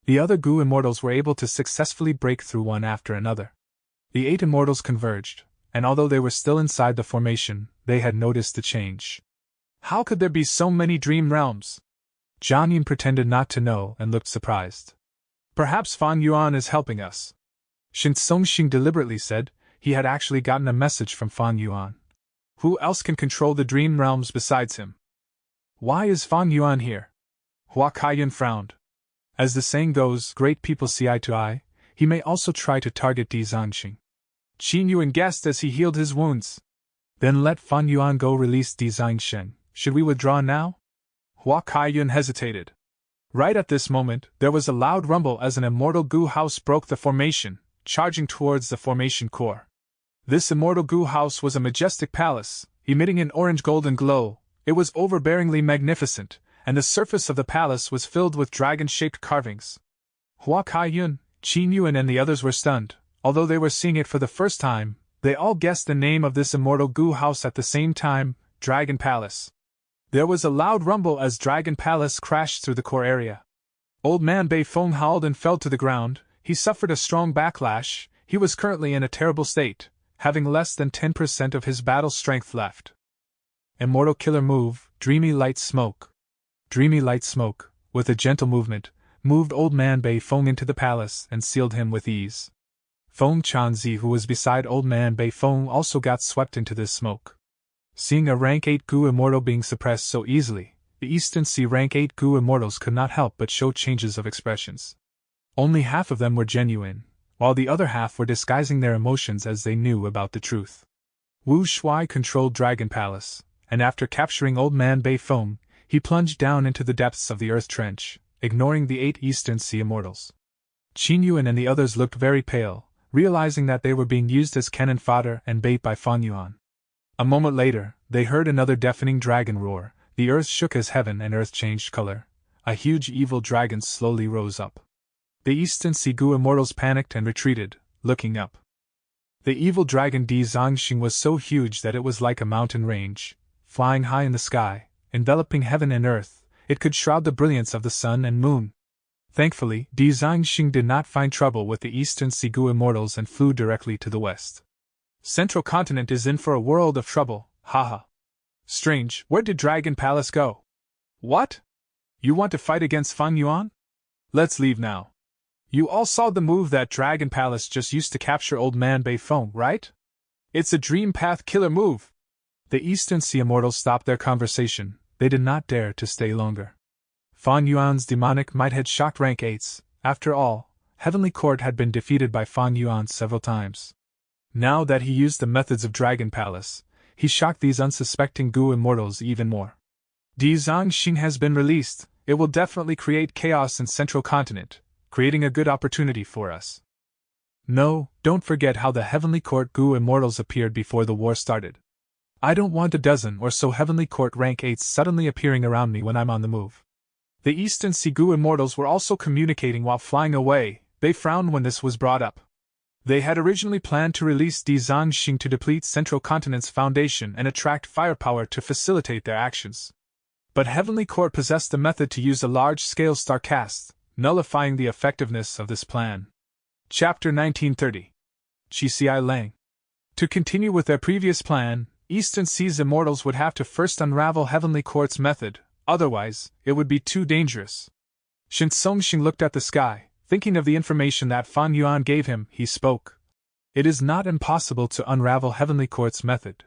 The other Gu Immortals were able to successfully break through one after another. The 8 Immortals converged, and although they were still inside the formation, they had noticed the change. How could there be so many dream realms? Jiang Yin pretended not to know and looked surprised. Perhaps Fan Yuan is helping us. Shin Songxing deliberately said. He had actually gotten a message from Fan Yuan. Who else can control the dream realms besides him? Why is Fan Yuan here? Hua Kaiyan frowned. As the saying goes, great people see eye to eye. He may also try to target Di Zhangxing. Qin Yuan guessed as he healed his wounds. Then let Fan Yuan go release Di Zhangxing. Should we withdraw now? Hua Kaiyan hesitated. Right at this moment, there was a loud rumble as an immortal Gu house broke the formation, charging towards the formation core. This immortal Gu house was a majestic palace, emitting an orange-golden glow. It was overbearingly magnificent, and the surface of the palace was filled with dragon-shaped carvings. Hua Kaiyun, Qin Yuan and the others were stunned. Although they were seeing it for the first time, they all guessed the name of this immortal Gu house at the same time, Dragon Palace. There was a loud rumble as Dragon Palace crashed through the core area. Old Man Beifong howled and fell to the ground. He suffered a strong backlash. He was currently in a terrible state, having less than 10% of his battle strength left. Immortal Killer Move, Dreamy Light Smoke. Dreamy Light Smoke, with a gentle movement, moved Old Man Beifong into the palace and sealed him with ease. Feng Chanzi, who was beside Old Man Beifong, also got swept into this smoke. Seeing a rank 8 Gu Immortal being suppressed so easily, the Eastern Sea rank 8 Gu Immortals could not help but show changes of expressions. Only half of them were genuine, while the other half were disguising their emotions as they knew about the truth. Wu Shuai controlled Dragon Palace, and after capturing Old Man Beifong, he plunged down into the depths of the Earth Trench, ignoring the 8 Eastern Sea Immortals. Qin Yuan and the others looked very pale, realizing that they were being used as cannon fodder and bait by Fan Yuan. A moment later, they heard another deafening dragon roar. The earth shook as heaven and earth changed color. A huge evil dragon slowly rose up. The Eastern Sea Gu Immortals panicked and retreated, looking up. The evil dragon Di Zhangxing was so huge that it was like a mountain range, flying high in the sky, enveloping heaven and earth. It could shroud the brilliance of the sun and moon. Thankfully, Di Zhangxing did not find trouble with the Eastern Sea Gu Immortals and flew directly to the west. Central Continent is in for a world of trouble, haha. Strange, where did Dragon Palace go? What? You want to fight against Fan Yuan? Let's leave now. You all saw the move that Dragon Palace just used to capture Old Man Beifong, right? It's a Dream Path killer move. The Eastern Sea Immortals stopped their conversation. They did not dare to stay longer. Fan Yuan's demonic might had shocked rank 8s. After all, Heavenly Court had been defeated by Fan Yuan several times. Now that he used the methods of Dragon Palace, he shocked these unsuspecting Gu Immortals even more. Di Zhangxing has been released. It will definitely create chaos in Central Continent, creating a good opportunity for us. No, don't forget how the Heavenly Court Gu Immortals appeared before the war started. I don't want a dozen or so Heavenly Court rank 8s suddenly appearing around me when I'm on the move. The Eastern Sea Gu Immortals were also communicating while flying away. They frowned when this was brought up. They had originally planned to release Di Zhangxing to deplete Central Continent's foundation and attract firepower to facilitate their actions. But Heavenly Court possessed a method to use a large-scale starcast, nullifying the effectiveness of this plan. Chapter 1930. Qixi Lang. To continue with their previous plan, Eastern Sea's Immortals would have to first unravel Heavenly Court's method, Otherwise, it would be too dangerous. Shinsongxing looked at the sky, thinking of the information that Fan Yuan gave him. He spoke. It is not impossible to unravel Heavenly Court's method.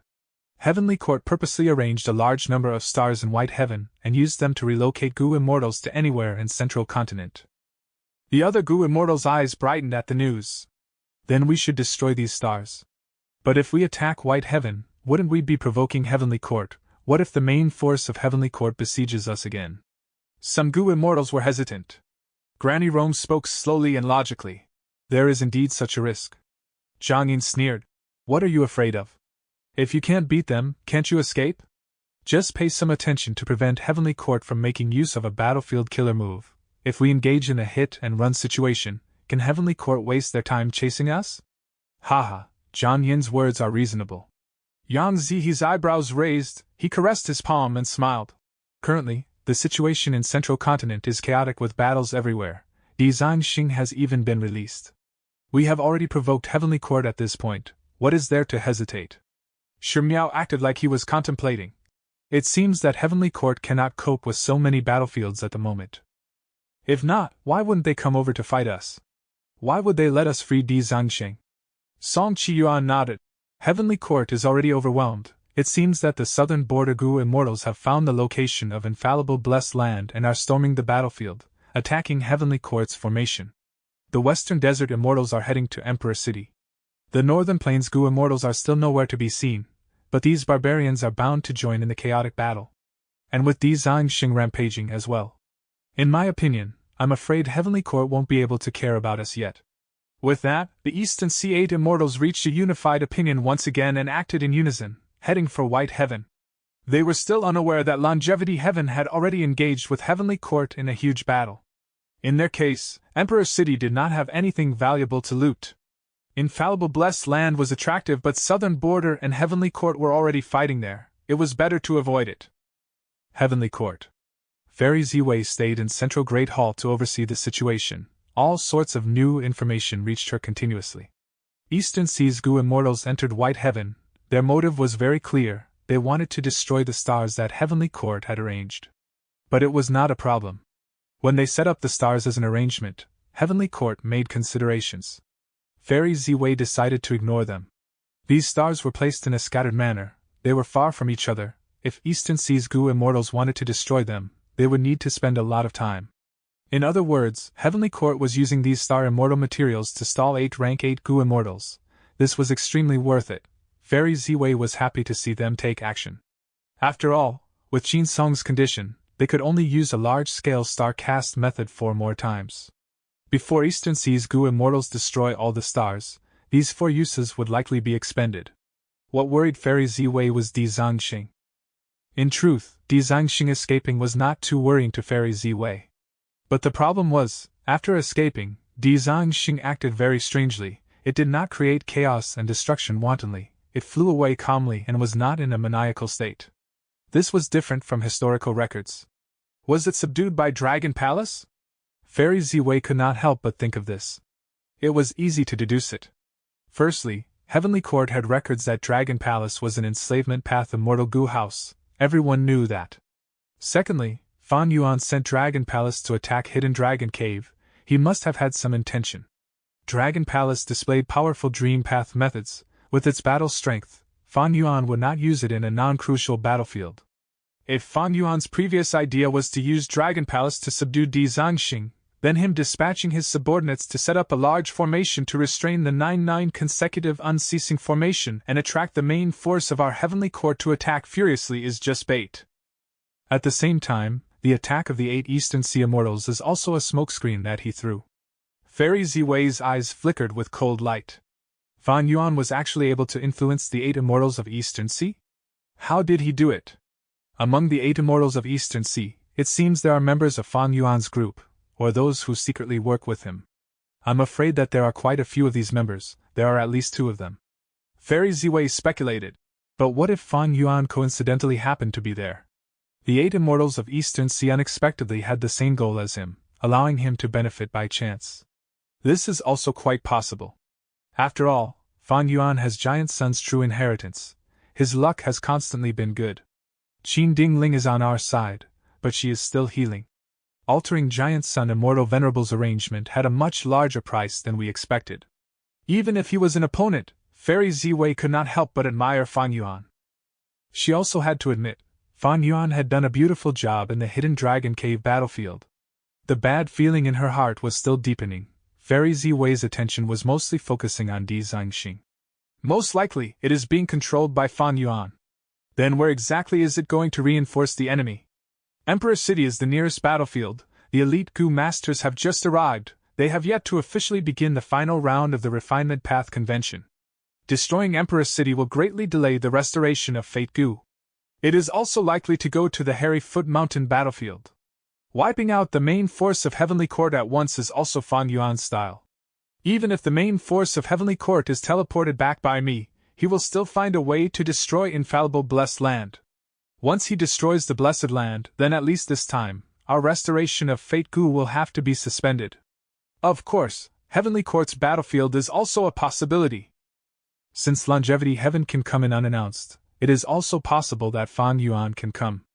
Heavenly Court purposely arranged a large number of stars in White Heaven and used them to relocate Gu immortals to anywhere in Central Continent. The other Gu immortals' eyes brightened at the news. Then we should destroy these stars. But if we attack White Heaven, wouldn't we be provoking Heavenly Court? What if the main force of Heavenly Court besieges us again? Some Gu immortals were hesitant. Granny Rome spoke slowly and logically. There is indeed such a risk. Zhang Yin sneered. What are you afraid of? If you can't beat them, can't you escape? Just pay some attention to prevent Heavenly Court from making use of a battlefield killer move. If we engage in a hit-and-run situation, can Heavenly Court waste their time chasing us? Haha, Zhang Yin's words are reasonable. Yang Zihe's eyebrows raised, he caressed his palm and smiled. Currently, the situation in Central Continent is chaotic with battles everywhere. Di Zhangxing has even been released. We have already provoked Heavenly Court at this point. What is there to hesitate? Shi Miao acted like he was contemplating. It seems that Heavenly Court cannot cope with so many battlefields at the moment. If not, why wouldn't they come over to fight us? Why would they let us free Di Zhangxing? Song Qiyuan nodded. Heavenly Court is already overwhelmed. It seems that the southern border Gu immortals have found the location of infallible blessed land and are storming the battlefield, attacking Heavenly Court's formation. The western desert immortals are heading to Emperor City. The northern plains Gu immortals are still nowhere to be seen, but these barbarians are bound to join in the chaotic battle. And with Di Zhangxing rampaging as well. In my opinion, I'm afraid Heavenly Court won't be able to care about us yet. With that, the East and C8 immortals reached a unified opinion once again and acted in unison, heading for White Heaven. They were still unaware that Longevity Heaven had already engaged with Heavenly Court in a huge battle. In their case, Emperor City did not have anything valuable to loot. Infallible blessed land was attractive, but Southern Border and Heavenly Court were already fighting there. It was better to avoid it. Heavenly Court. Fairy Ziwei stayed in Central Great Hall to oversee the situation. All sorts of new information reached her continuously. Eastern Sea's Gu immortals entered White Heaven. Their motive was very clear. They wanted to destroy the stars that Heavenly Court had arranged. But it was not a problem. When they set up the stars as an arrangement, Heavenly Court made considerations. Fairy Ziwei decided to ignore them. These stars were placed in a scattered manner. They were far from each other. If Eastern Sea's Gu immortals wanted to destroy them, they would need to spend a lot of time. In other words, Heavenly Court was using these star immortal materials to stall 8 rank 8 Gu immortals. This was extremely worth it. Fairy Ziwei was happy to see them take action. After all, with Qin Song's condition, they could only use a large-scale star cast method 4 more times. Before Eastern Sea's Gu immortals destroy all the stars, these 4 uses would likely be expended. What worried Fairy Ziwei was Di Zhangxing. In truth, Di Zhangxing escaping was not too worrying to Fairy Ziwei. But the problem was, after escaping, Di Zhangxing acted very strangely. It did not create chaos and destruction wantonly. It flew away calmly and was not in a maniacal state. This was different from historical records. Was it subdued by Dragon Palace? Fairy Ziwei could not help but think of this. It was easy to deduce it. Firstly, Heavenly Court had records that Dragon Palace was an enslavement path immortal Gu house. Everyone knew that. Secondly, Fan Yuan sent Dragon Palace to attack Hidden Dragon Cave. He must have had some intention. Dragon Palace displayed powerful dream path methods. With its battle strength, Fan Yuan would not use it in a non-crucial battlefield. If Fan Yuan's previous idea was to use Dragon Palace to subdue Di Zhangxing, then him dispatching his subordinates to set up a large formation to restrain the 9-9 consecutive unceasing formation and attract the main force of our Heavenly Court to attack furiously is just bait. At the same time, the attack of the 8 Eastern Sea Immortals is also a smokescreen that he threw. Fairy Ziwei's eyes flickered with cold light. Fan Yuan was actually able to influence the 8 Immortals of Eastern Sea? How did he do it? Among the 8 Immortals of Eastern Sea, it seems there are members of Fan Yuan's group, or those who secretly work with him. I'm afraid that there are quite a few of these members. There are at least 2 of them. Fairy Ziwei speculated. But what if Fan Yuan coincidentally happened to be there? The 8 Immortals of Eastern Sea unexpectedly had the same goal as him, allowing him to benefit by chance. This is also quite possible. After all, Fan Yuan has Giant Sun's true inheritance. His luck has constantly been good. Qin Dingling is on our side, but she is still healing. Altering Giant Sun Immortal Venerable's arrangement had a much larger price than we expected. Even if he was an opponent, Fairy Ziwei could not help but admire Fan Yuan. She also had to admit, Fan Yuan had done a beautiful job in the Hidden Dragon Cave battlefield. The bad feeling in her heart was still deepening. Fairy Ziwei's attention was mostly focusing on Di Zhangxing. Most likely, it is being controlled by Fan Yuan. Then where exactly is it going to reinforce the enemy? Emperor City is the nearest battlefield. The elite Gu masters have just arrived. They have yet to officially begin the final round of the Refinement Path Convention. Destroying Emperor City will greatly delay the restoration of Fate Gu. It is also likely to go to the Hairy Foot Mountain battlefield. Wiping out the main force of Heavenly Court at once is also Fan Yuan's style. Even if the main force of Heavenly Court is teleported back by me, he will still find a way to destroy Infallible Blessed Land. Once he destroys the Blessed Land, then at least this time, our restoration of Fate Gu will have to be suspended. Of course, Heavenly Court's battlefield is also a possibility. Since Longevity Heaven can come in unannounced, it is also possible that Fan Yuan can come.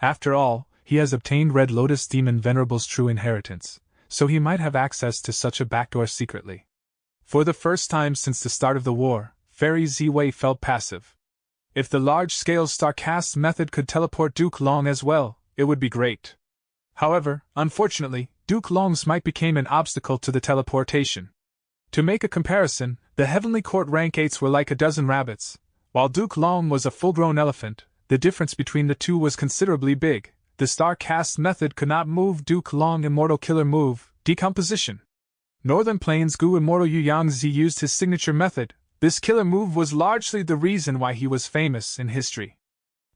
After all, he has obtained Red Lotus Demon Venerable's true inheritance, so he might have access to such a backdoor secretly. For the first time since the start of the war, Fairy Ziwei felt passive. If the large-scale Starcast method could teleport Duke Long as well, it would be great. However, unfortunately, Duke Long's might became an obstacle to the teleportation. To make a comparison, the Heavenly Court rank 8s were like a dozen rabbits, while Duke Long was a full-grown elephant. The difference between the two was considerably big. The Starcast method could not move Duke Long Immortal Killer move, Decomposition. Northern Plains Gu Immortal Yu Yangzi used his signature method. This killer move was largely the reason why he was famous in history.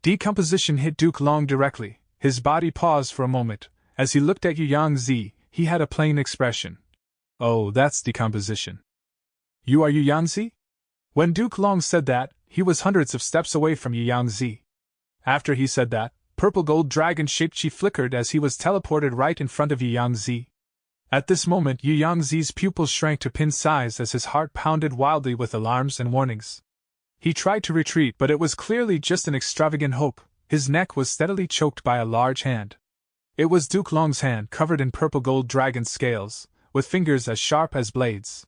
Decomposition hit Duke Long directly. His body paused for a moment. As he looked at Yu Yangzi, he had a plain expression. Oh, that's decomposition. You are Yu Yangzi? When Duke Long said that, he was hundreds of steps away from Yu Yangzi. After he said that, purple gold dragon-shaped chi flickered as he was teleported right in front of Yu Yangzi. At this moment Yu Yangzi's pupils shrank to pin size as his heart pounded wildly with alarms and warnings. He tried to retreat, but it was clearly just an extravagant hope. His neck was steadily choked by a large hand. It was Duke Long's hand, covered in purple gold dragon scales, with fingers as sharp as blades.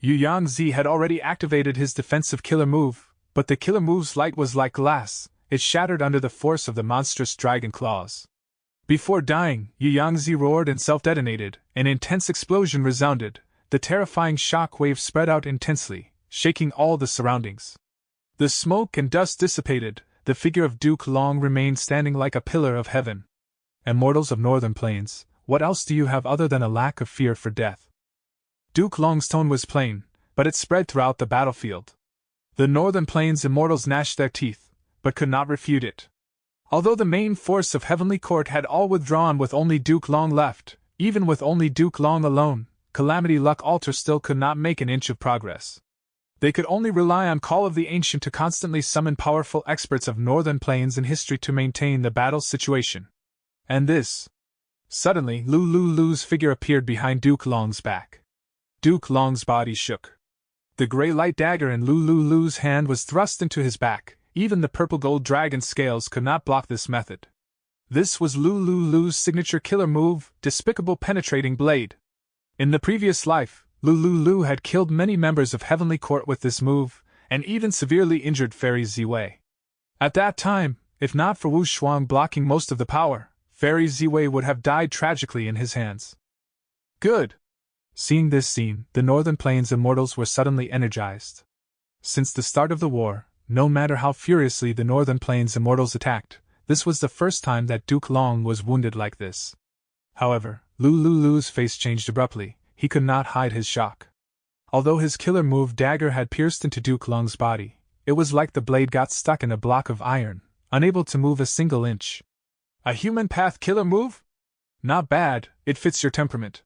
Yu Yangzi had already activated his defensive killer move, but the killer move's light was like glass. It shattered under the force of the monstrous dragon claws. Before dying, Yu Yangzi roared and self-detonated. An intense explosion resounded. The terrifying shock wave spread out intensely, shaking all the surroundings. The smoke and dust dissipated. The figure of Duke Long remained standing like a pillar of heaven. Immortals of Northern Plains, what else do you have other than a lack of fear for death? Duke Long's tone was plain, but it spread throughout the battlefield. The Northern Plains immortals gnashed their teeth, but could not refute it. Although the main force of Heavenly Court had all withdrawn with only Duke Long left, even with only Duke Long alone, Calamity Luck Altar still could not make an inch of progress. They could only rely on Call of the Ancient to constantly summon powerful experts of Northern Plains and history to maintain the battle situation. And this. Suddenly, Lulu's figure appeared behind Duke Long's back. Duke Long's body shook. The gray light dagger in Lulu's hand was thrust into his back. Even the purple gold dragon scales could not block this method. This was Lulu's signature killer move, Despicable Penetrating Blade. In the previous life, Lulu had killed many members of Heavenly Court with this move, and even severely injured Fairy Ziwei. At that time, if not for Wu Shuang blocking most of the power, Fairy Ziwei would have died tragically in his hands. Good! Seeing this scene, the Northern Plains immortals were suddenly energized. Since the start of the war, no matter how furiously the Northern Plains immortals attacked, this was the first time that Duke Long was wounded like this. However, Lulu's face changed abruptly. He could not hide his shock. Although his killer move dagger had pierced into Duke Long's body, it was like the blade got stuck in a block of iron, unable to move a single inch. A human path killer move? Not bad, it fits your temperament.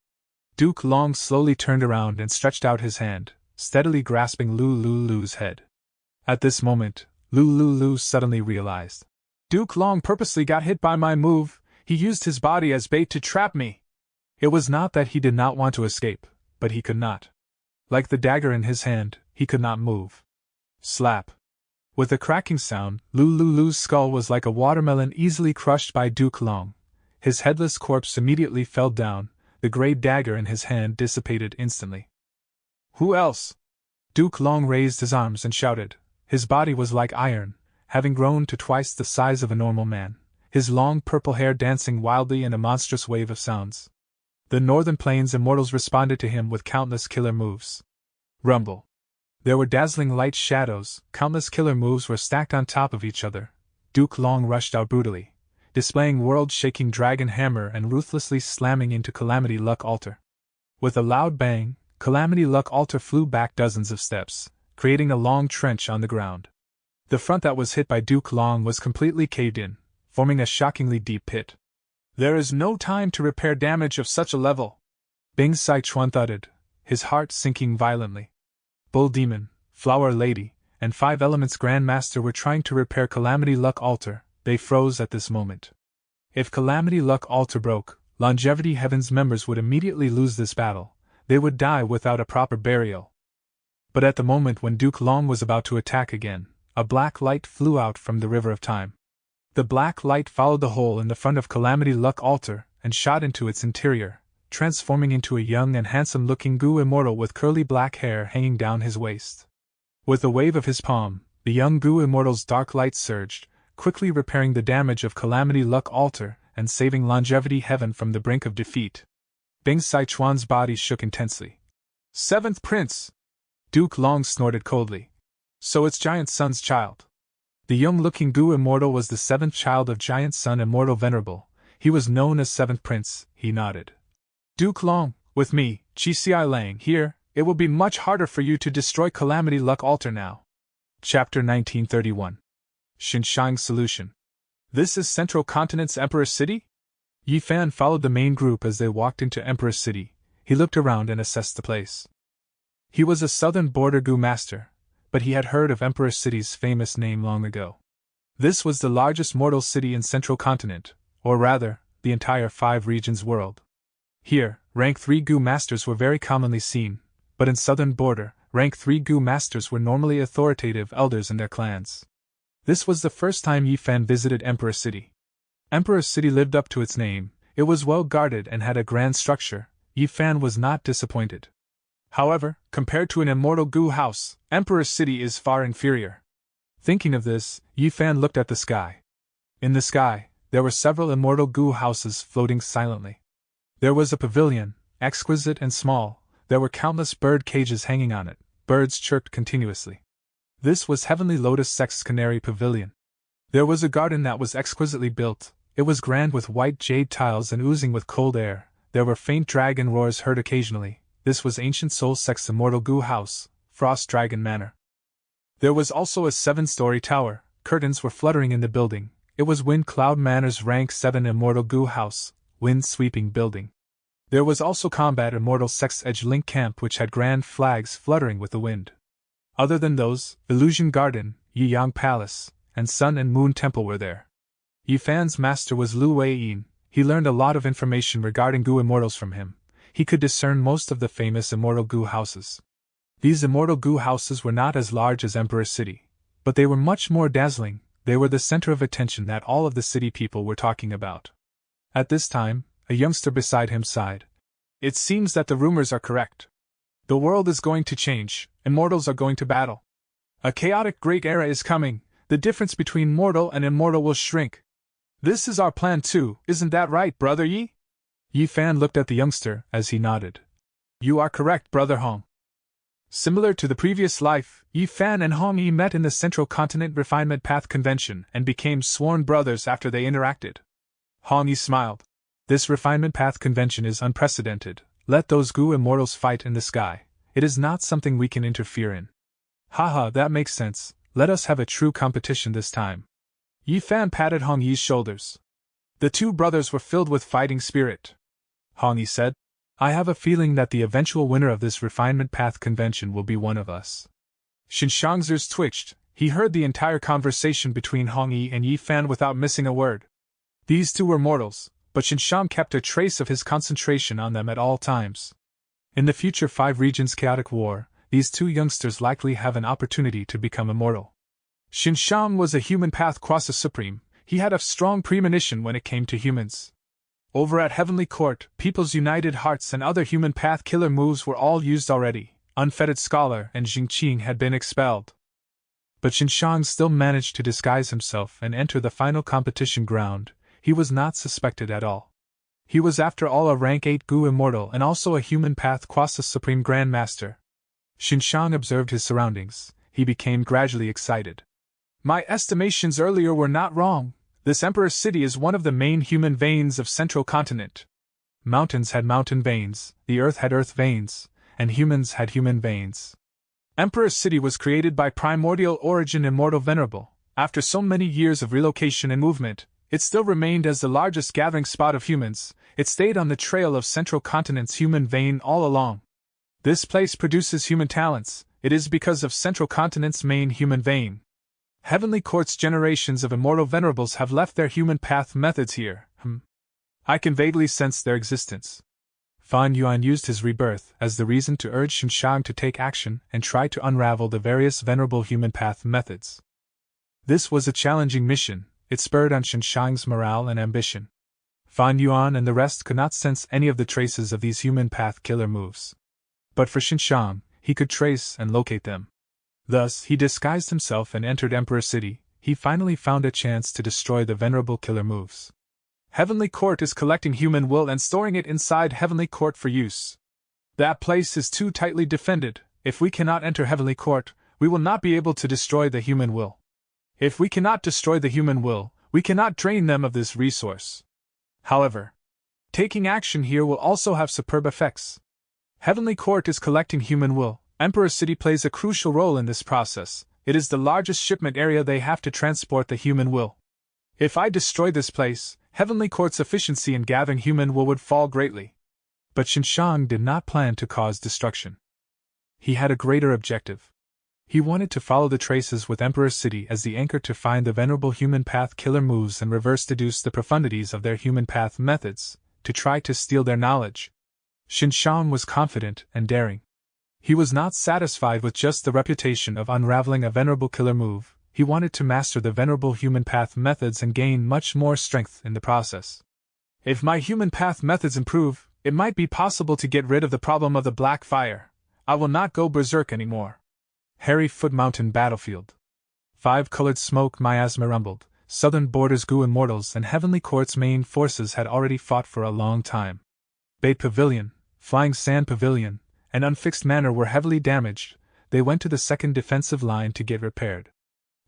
Duke Long slowly turned around and stretched out his hand, steadily grasping Lulu's head. At this moment, Lulu suddenly realized. Duke Long purposely got hit by my move. He used his body as bait to trap me. It was not that he did not want to escape, but he could not. Like the dagger in his hand, he could not move. Slap. With a cracking sound, Lulu's skull was like a watermelon easily crushed by Duke Long. His headless corpse immediately fell down, the grey dagger in his hand dissipated instantly. Who else? Duke Long raised his arms and shouted. His body was like iron, having grown to twice the size of a normal man, his long purple hair dancing wildly in a monstrous wave of sounds. The Northern Plains immortals responded to him with countless killer moves. Rumble. There were dazzling light shadows, countless killer moves were stacked on top of each other. Duke Long rushed out brutally, displaying world-shaking dragon hammer and ruthlessly slamming into Calamity Luck Altar. With a loud bang, Calamity Luck Altar flew back dozens of steps, creating a long trench on the ground. The front that was hit by Duke Long was completely caved in, forming a shockingly deep pit. There is no time to repair damage of such a level, Bing Sichuan thudded, his heart sinking violently. Bull Demon, Flower Lady, and 5 Elements Grandmaster were trying to repair Calamity Luck Altar. They froze at this moment. If Calamity Luck Altar broke, Longevity Heaven's members would immediately lose this battle. They would die without a proper burial. But at the moment when Duke Long was about to attack again, a black light flew out from the River of Time. The black light followed the hole in the front of Calamity Luck Altar and shot into its interior, transforming into a young and handsome-looking Goo Immortal with curly black hair hanging down his waist. With a wave of his palm, the young Goo Immortal's dark light surged, quickly repairing the damage of Calamity Luck Altar and saving Longevity Heaven from the brink of defeat. Bing Sichuan's body shook intensely. 7th Prince! Duke Long snorted coldly. So it's Giant Sun's child. The young-looking Goo Immortal was the 7th child of Giant Sun Immortal Venerable. He was known as 7th Prince, he nodded. Duke Long, with me, Chi Lang, here, it will be much harder for you to destroy Calamity Luck Altar now. Chapter 1931. Xinshang's Solution. This is Central Continent's Emperor City? Yi Fan followed the main group as they walked into Emperor City. He looked around and assessed the place. He was a southern border Goo master, but he had heard of Emperor City's famous name long ago. This was the largest mortal city in Central Continent, or rather, the entire 5 regions world. Here, rank 3 Goo masters were very commonly seen, but in southern border, rank 3 Goo masters were normally authoritative elders in their clans. This was the first time Yi Fan visited Emperor City. Emperor City lived up to its name, it was well guarded and had a grand structure. Yi Fan was not disappointed. However, compared to an immortal Goo house, Emperor City is far inferior. Thinking of this, Yi Fan looked at the sky. In the sky, there were several immortal Goo houses floating silently. There was a pavilion, exquisite and small. There were countless bird cages hanging on it. Birds chirped continuously. This was Heavenly Lotus Sect's Canary Pavilion. There was a garden that was exquisitely built. It was grand with white jade tiles and oozing with cold air. There were faint dragon roars heard occasionally. This was Ancient Soul Sect's immortal Goo house, Frost Dragon Manor. There was also a 7-story tower. Curtains were fluttering in the building. It was Wind Cloud Manor's rank 7 immortal Goo house, Wind Sweeping Building. There was also Combat Immortal Sect's Edge Link Camp, which had grand flags fluttering with the wind. Other than those, Illusion Garden, Yi Yang Palace, and Sun and Moon Temple were there. Yi Fan's master was Lu Wei-yin. He learned a lot of information regarding Goo Immortals from him. He could discern most of the famous immortal Goo houses. These immortal Goo houses were not as large as Emperor City, but they were much more dazzling. They were the center of attention that all of the city people were talking about. At this time, a youngster beside him sighed. It seems that the rumors are correct. The world is going to change, immortals are going to battle. A chaotic great era is coming, the difference between mortal and immortal will shrink. This is our plan too, isn't that right, Brother Yi? Yi Fan looked at the youngster as he nodded. You are correct, Brother Hong. Similar to the previous life, Yi Fan and Hong Yi met in the Central Continent Refinement Path Convention and became sworn brothers after they interacted. Hong Yi smiled. This Refinement Path Convention is unprecedented. Let those Goo Immortals fight in the sky. It is not something we can interfere in. Haha, that makes sense. Let us have a true competition this time. Yi Fan patted Hong Yi's shoulders. The 2 brothers were filled with fighting spirit. Hong Yi said, I have a feeling that the eventual winner of this Refinement Path Convention will be one of us. Xinshang's ears twitched. He heard the entire conversation between Hong Yi and Yi Fan without missing a word. These 2 were mortals, but Xinshang kept a trace of his concentration on them at all times. In the future 5 regions chaotic war, these 2 youngsters likely have an opportunity to become immortal. Xinshang was a human path crosser supreme. He had a strong premonition when it came to humans. Over at Heavenly Court, People's United Hearts and other human path killer moves were all used already. Unfettered Scholar and Jingqing had been expelled. But Xinshang still managed to disguise himself and enter the final competition ground. He was not suspected at all. He was after all a rank 8 Gu Immortal and also a human path Quasa Supreme Grand Master. Xinshang observed his surroundings. He became gradually excited. My estimations earlier were not wrong. This Emperor City is one of the main human veins of Central Continent. Mountains had mountain veins, the earth had earth veins, and humans had human veins. Emperor City was created by primordial origin Immortal Venerable. After so many years of relocation and movement, it still remained as the largest gathering spot of humans. It stayed on the trail of Central Continent's human vein all along. This place produces human talents. It is because of Central Continent's main human vein. Heavenly Court's generations of Immortal Venerables have left their human path methods here. I can vaguely sense their existence. Fan Yuan used his rebirth as the reason to urge Xinshang to take action and try to unravel the various venerable human path methods. This was a challenging mission. It spurred on Xinshang's morale and ambition. Fan Yuan and the rest could not sense any of the traces of these human path killer moves. But for Xinshang, he could trace and locate them. Thus, he disguised himself and entered Emperor City. He finally found a chance to destroy the venerable killer moves. Heavenly Court is collecting human will and storing it inside Heavenly Court for use. That place is too tightly defended. If we cannot enter Heavenly Court, we will not be able to destroy the human will. If we cannot destroy the human will, we cannot drain them of this resource. However, taking action here will also have superb effects. Heavenly Court is collecting human will. Emperor City plays a crucial role in this process. It is the largest shipment area they have to transport the human will. If I destroy this place, Heavenly Court's efficiency in gathering human will would fall greatly. But Xinshang did not plan to cause destruction. He had a greater objective. He wanted to follow the traces with Emperor City as the anchor to find the venerable human path killer moves and reverse deduce the profundities of their human path methods, to try to steal their knowledge. Xinshang was confident and daring. He was not satisfied with just the reputation of unraveling a venerable killer move. He wanted to master the venerable human path methods and gain much more strength in the process. If my human path methods improve, it might be possible to get rid of the problem of the black fire. I will not go berserk anymore. Hairy Foot Mountain Battlefield. 5-colored smoke miasma rumbled. Southern Borders Gu Immortals and Heavenly Court's main forces had already fought for a long time. Bait Pavilion, Flying Sand Pavilion, and Unfixed Manor were heavily damaged. They went to the second defensive line to get repaired.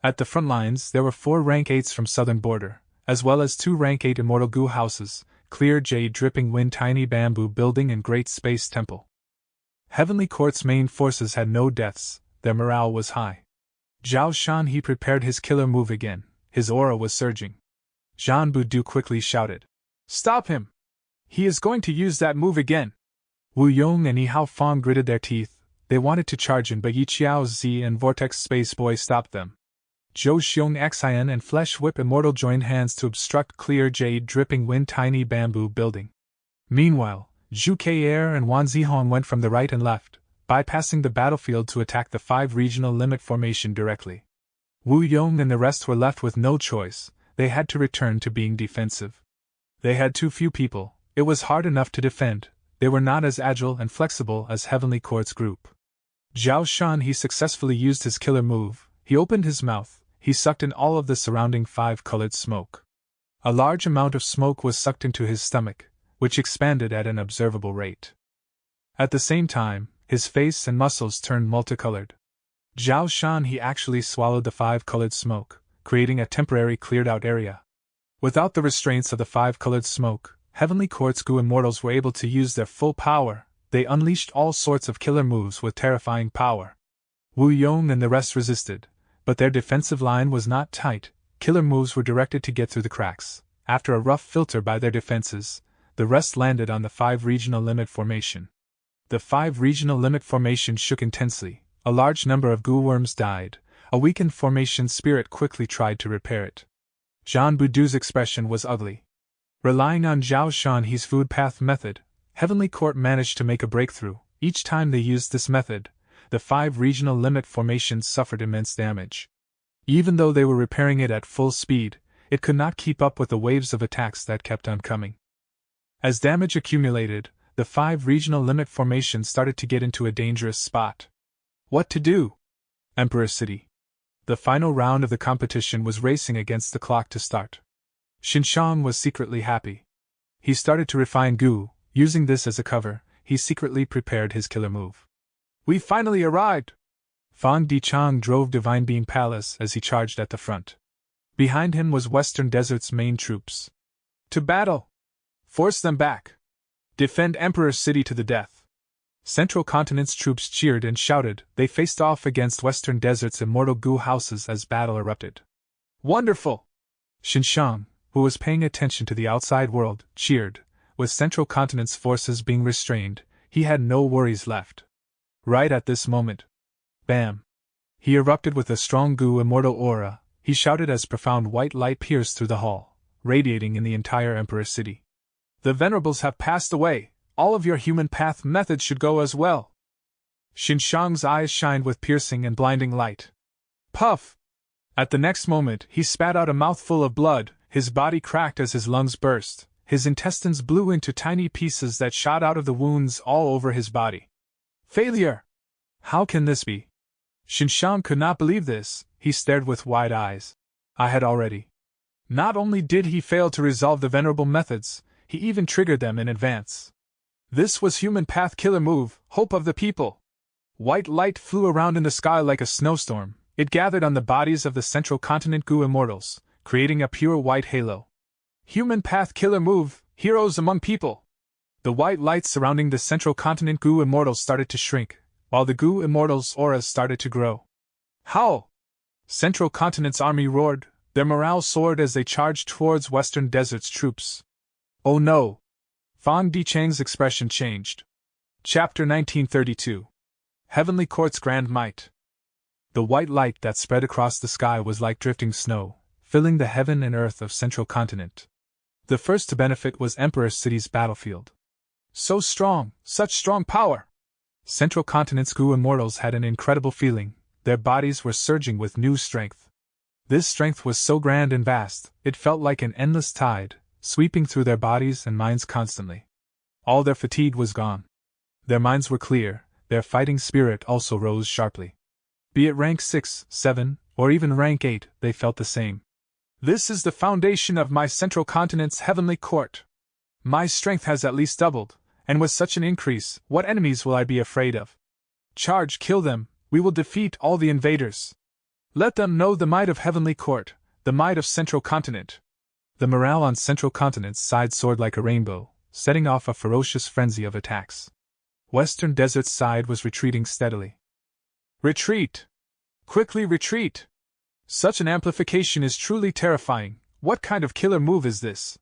At the front lines there were 4 rank 8s from Southern Border, as well as 2 rank 8 Immortal Gu houses, Clear Jade Dripping Wind Tiny Bamboo Building and Great Space Temple. Heavenly Court's main forces had no deaths, their morale was high. Zhao Shan he prepared his killer move again, his aura was surging. Zhan Budu quickly shouted, "Stop him! He is going to use that move again!" Wu Yong and Yi Hao Fong gritted their teeth. They wanted to charge in, but Yi Qiao Zi and Vortex Space Boy stopped them. Zhou Xiong Xian and Flesh Whip Immortal joined hands to obstruct Clear Jade Dripping Wind Tiny Bamboo Building. Meanwhile, Zhu Kei'er and Wan Zihong went from the right and left, bypassing the battlefield to attack the 5 regional limit formation directly. Wu Yong and the rest were left with no choice. They had to return to being defensive. They had too few people. It was hard enough to defend. They were not as agile and flexible as Heavenly Court's group. Zhao Shan he successfully used his killer move. He opened his mouth. He sucked in all of the surrounding 5-colored smoke. A large amount of smoke was sucked into his stomach, which expanded at an observable rate. At the same time, his face and muscles turned multicolored. Zhao Shan he actually swallowed the 5-colored smoke, creating a temporary cleared-out area. Without the restraints of the 5-colored smoke, Heavenly Court's Gu Immortals were able to use their full power. They unleashed all sorts of killer moves with terrifying power. Wu Yong and the rest resisted, but their defensive line was not tight. Killer moves were directed to get through the cracks. After a rough filter by their defenses, the rest landed on the 5 regional limit formation. The 5 regional limit formation shook intensely. A large number of Gu worms died. A weakened formation spirit quickly tried to repair it. Zhan Budu's expression was ugly. Relying on Zhao Shanhe's food path method, Heavenly Court managed to make a breakthrough. Each time they used this method, the 5 regional limit formations suffered immense damage. Even though they were repairing it at full speed, it could not keep up with the waves of attacks that kept on coming. As damage accumulated, the 5 regional limit formations started to get into a dangerous spot. What to do? Emperor City. The final round of the competition was racing against the clock to start. Xinshang was secretly happy. He started to refine Gu, using this as a cover. He secretly prepared his killer move. We finally arrived! Fang Dichang drove Divine Beam Palace as he charged at the front. Behind him was Western Desert's main troops. To battle! Force them back! Defend Emperor City to the death! Central Continent's troops cheered and shouted. They faced off against Western Desert's immortal Gu houses as battle erupted. Wonderful! Xinshang, who was paying attention to the outside world, cheered. With Central Continent's forces being restrained, he had no worries left. Right at this moment. Bam! He erupted with a strong Gu immortal aura. He shouted as profound white light pierced through the hall, radiating in the entire Emperor City. The Venerables have passed away. All of your human path methods should go as well. Xinshang's eyes shined with piercing and blinding light. Puff! At the next moment, he spat out a mouthful of blood. His body cracked as his lungs burst. His intestines blew into tiny pieces that shot out of the wounds all over his body. Failure! How can this be? Xinshang could not believe this. He stared with wide eyes. I had already. Not only did he fail to resolve the venerable methods, he even triggered them in advance. This was Human Path Killer Move, Hope of the People. White light flew around in the sky like a snowstorm. It gathered on the bodies of the Central Continent Gu Immortals, creating a pure white halo. Human Path Killer Move, Heroes Among People. The white light surrounding the Central Continent Gu Immortals started to shrink, while the Gu Immortals' auras started to grow. Howl! Central Continent's army roared, their morale soared as they charged towards Western Desert's troops. Oh no! Fang Dichang's expression changed. Chapter 1932. Heavenly Court's Grand Might. The white light that spread across the sky was like drifting snow, filling the heaven and earth of Central Continent. The first to benefit was Emperor City's battlefield. So strong, such strong power! Central Continent's Gu Immortals had an incredible feeling. Their bodies were surging with new strength. This strength was so grand and vast, it felt like an endless tide, sweeping through their bodies and minds constantly. All their fatigue was gone. Their minds were clear, their fighting spirit also rose sharply. Be it rank 6, 7, or even rank 8, they felt the same. This is the foundation of my Central Continent's heavenly court. My strength has at least doubled, and with such an increase, what enemies will I be afraid of? Charge, kill them, we will defeat all the invaders. Let them know the might of heavenly court, the might of Central Continent. The morale on Central Continent's side soared like a rainbow, setting off a ferocious frenzy of attacks. Western Desert's side was retreating steadily. Retreat! Quickly retreat! Such an amplification is truly terrifying. What kind of killer move is this?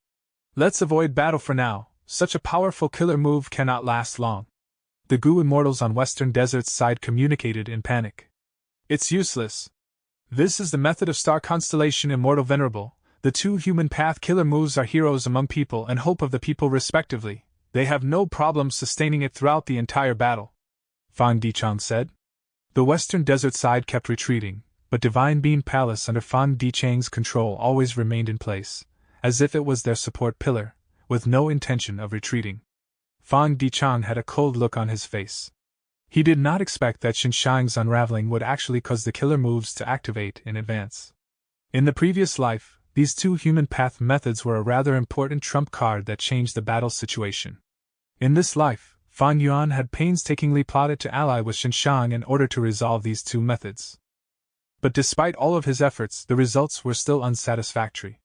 Let's avoid battle for now. Such a powerful killer move cannot last long. The Gu Immortals on Western Desert's side communicated in panic. It's useless. This is the method of Star Constellation Immortal Venerable. The 2 Human Path Killer moves are Heroes Among People and Hope of the People respectively. They have no problem sustaining it throughout the entire battle. Fang Dichang said. The Western Desert side kept retreating, but Divine Beam Palace under Fang Dichang's control always remained in place, as if it was their support pillar, with no intention of retreating. Fang Dichang had a cold look on his face. He did not expect that Xinshang's unraveling would actually cause the killer moves to activate in advance. In the previous life, these 2 human path methods were a rather important trump card that changed the battle situation. In this life, Fang Yuan had painstakingly plotted to ally with Xinshang in order to resolve these 2 methods. But despite all of his efforts, the results were still unsatisfactory.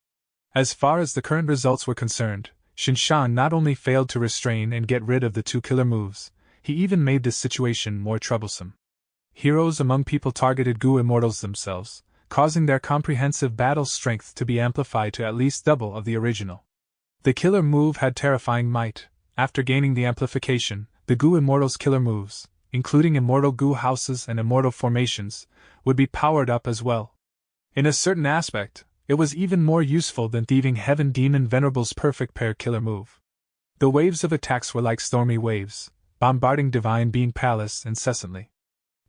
As far as the current results were concerned, Xinshang not only failed to restrain and get rid of the 2 killer moves, he even made this situation more troublesome. Heroes Among People targeted Gu Immortals themselves, causing their comprehensive battle strength to be amplified to at least double of the original. The killer move had terrifying might. After gaining the amplification, the Gu Immortals' killer moves, including Immortal Gu houses and Immortal formations, would be powered up as well. In a certain aspect, it was even more useful than Thieving Heaven Demon Venerable's perfect pair killer move. The waves of attacks were like stormy waves, bombarding Divine Beam Palace incessantly.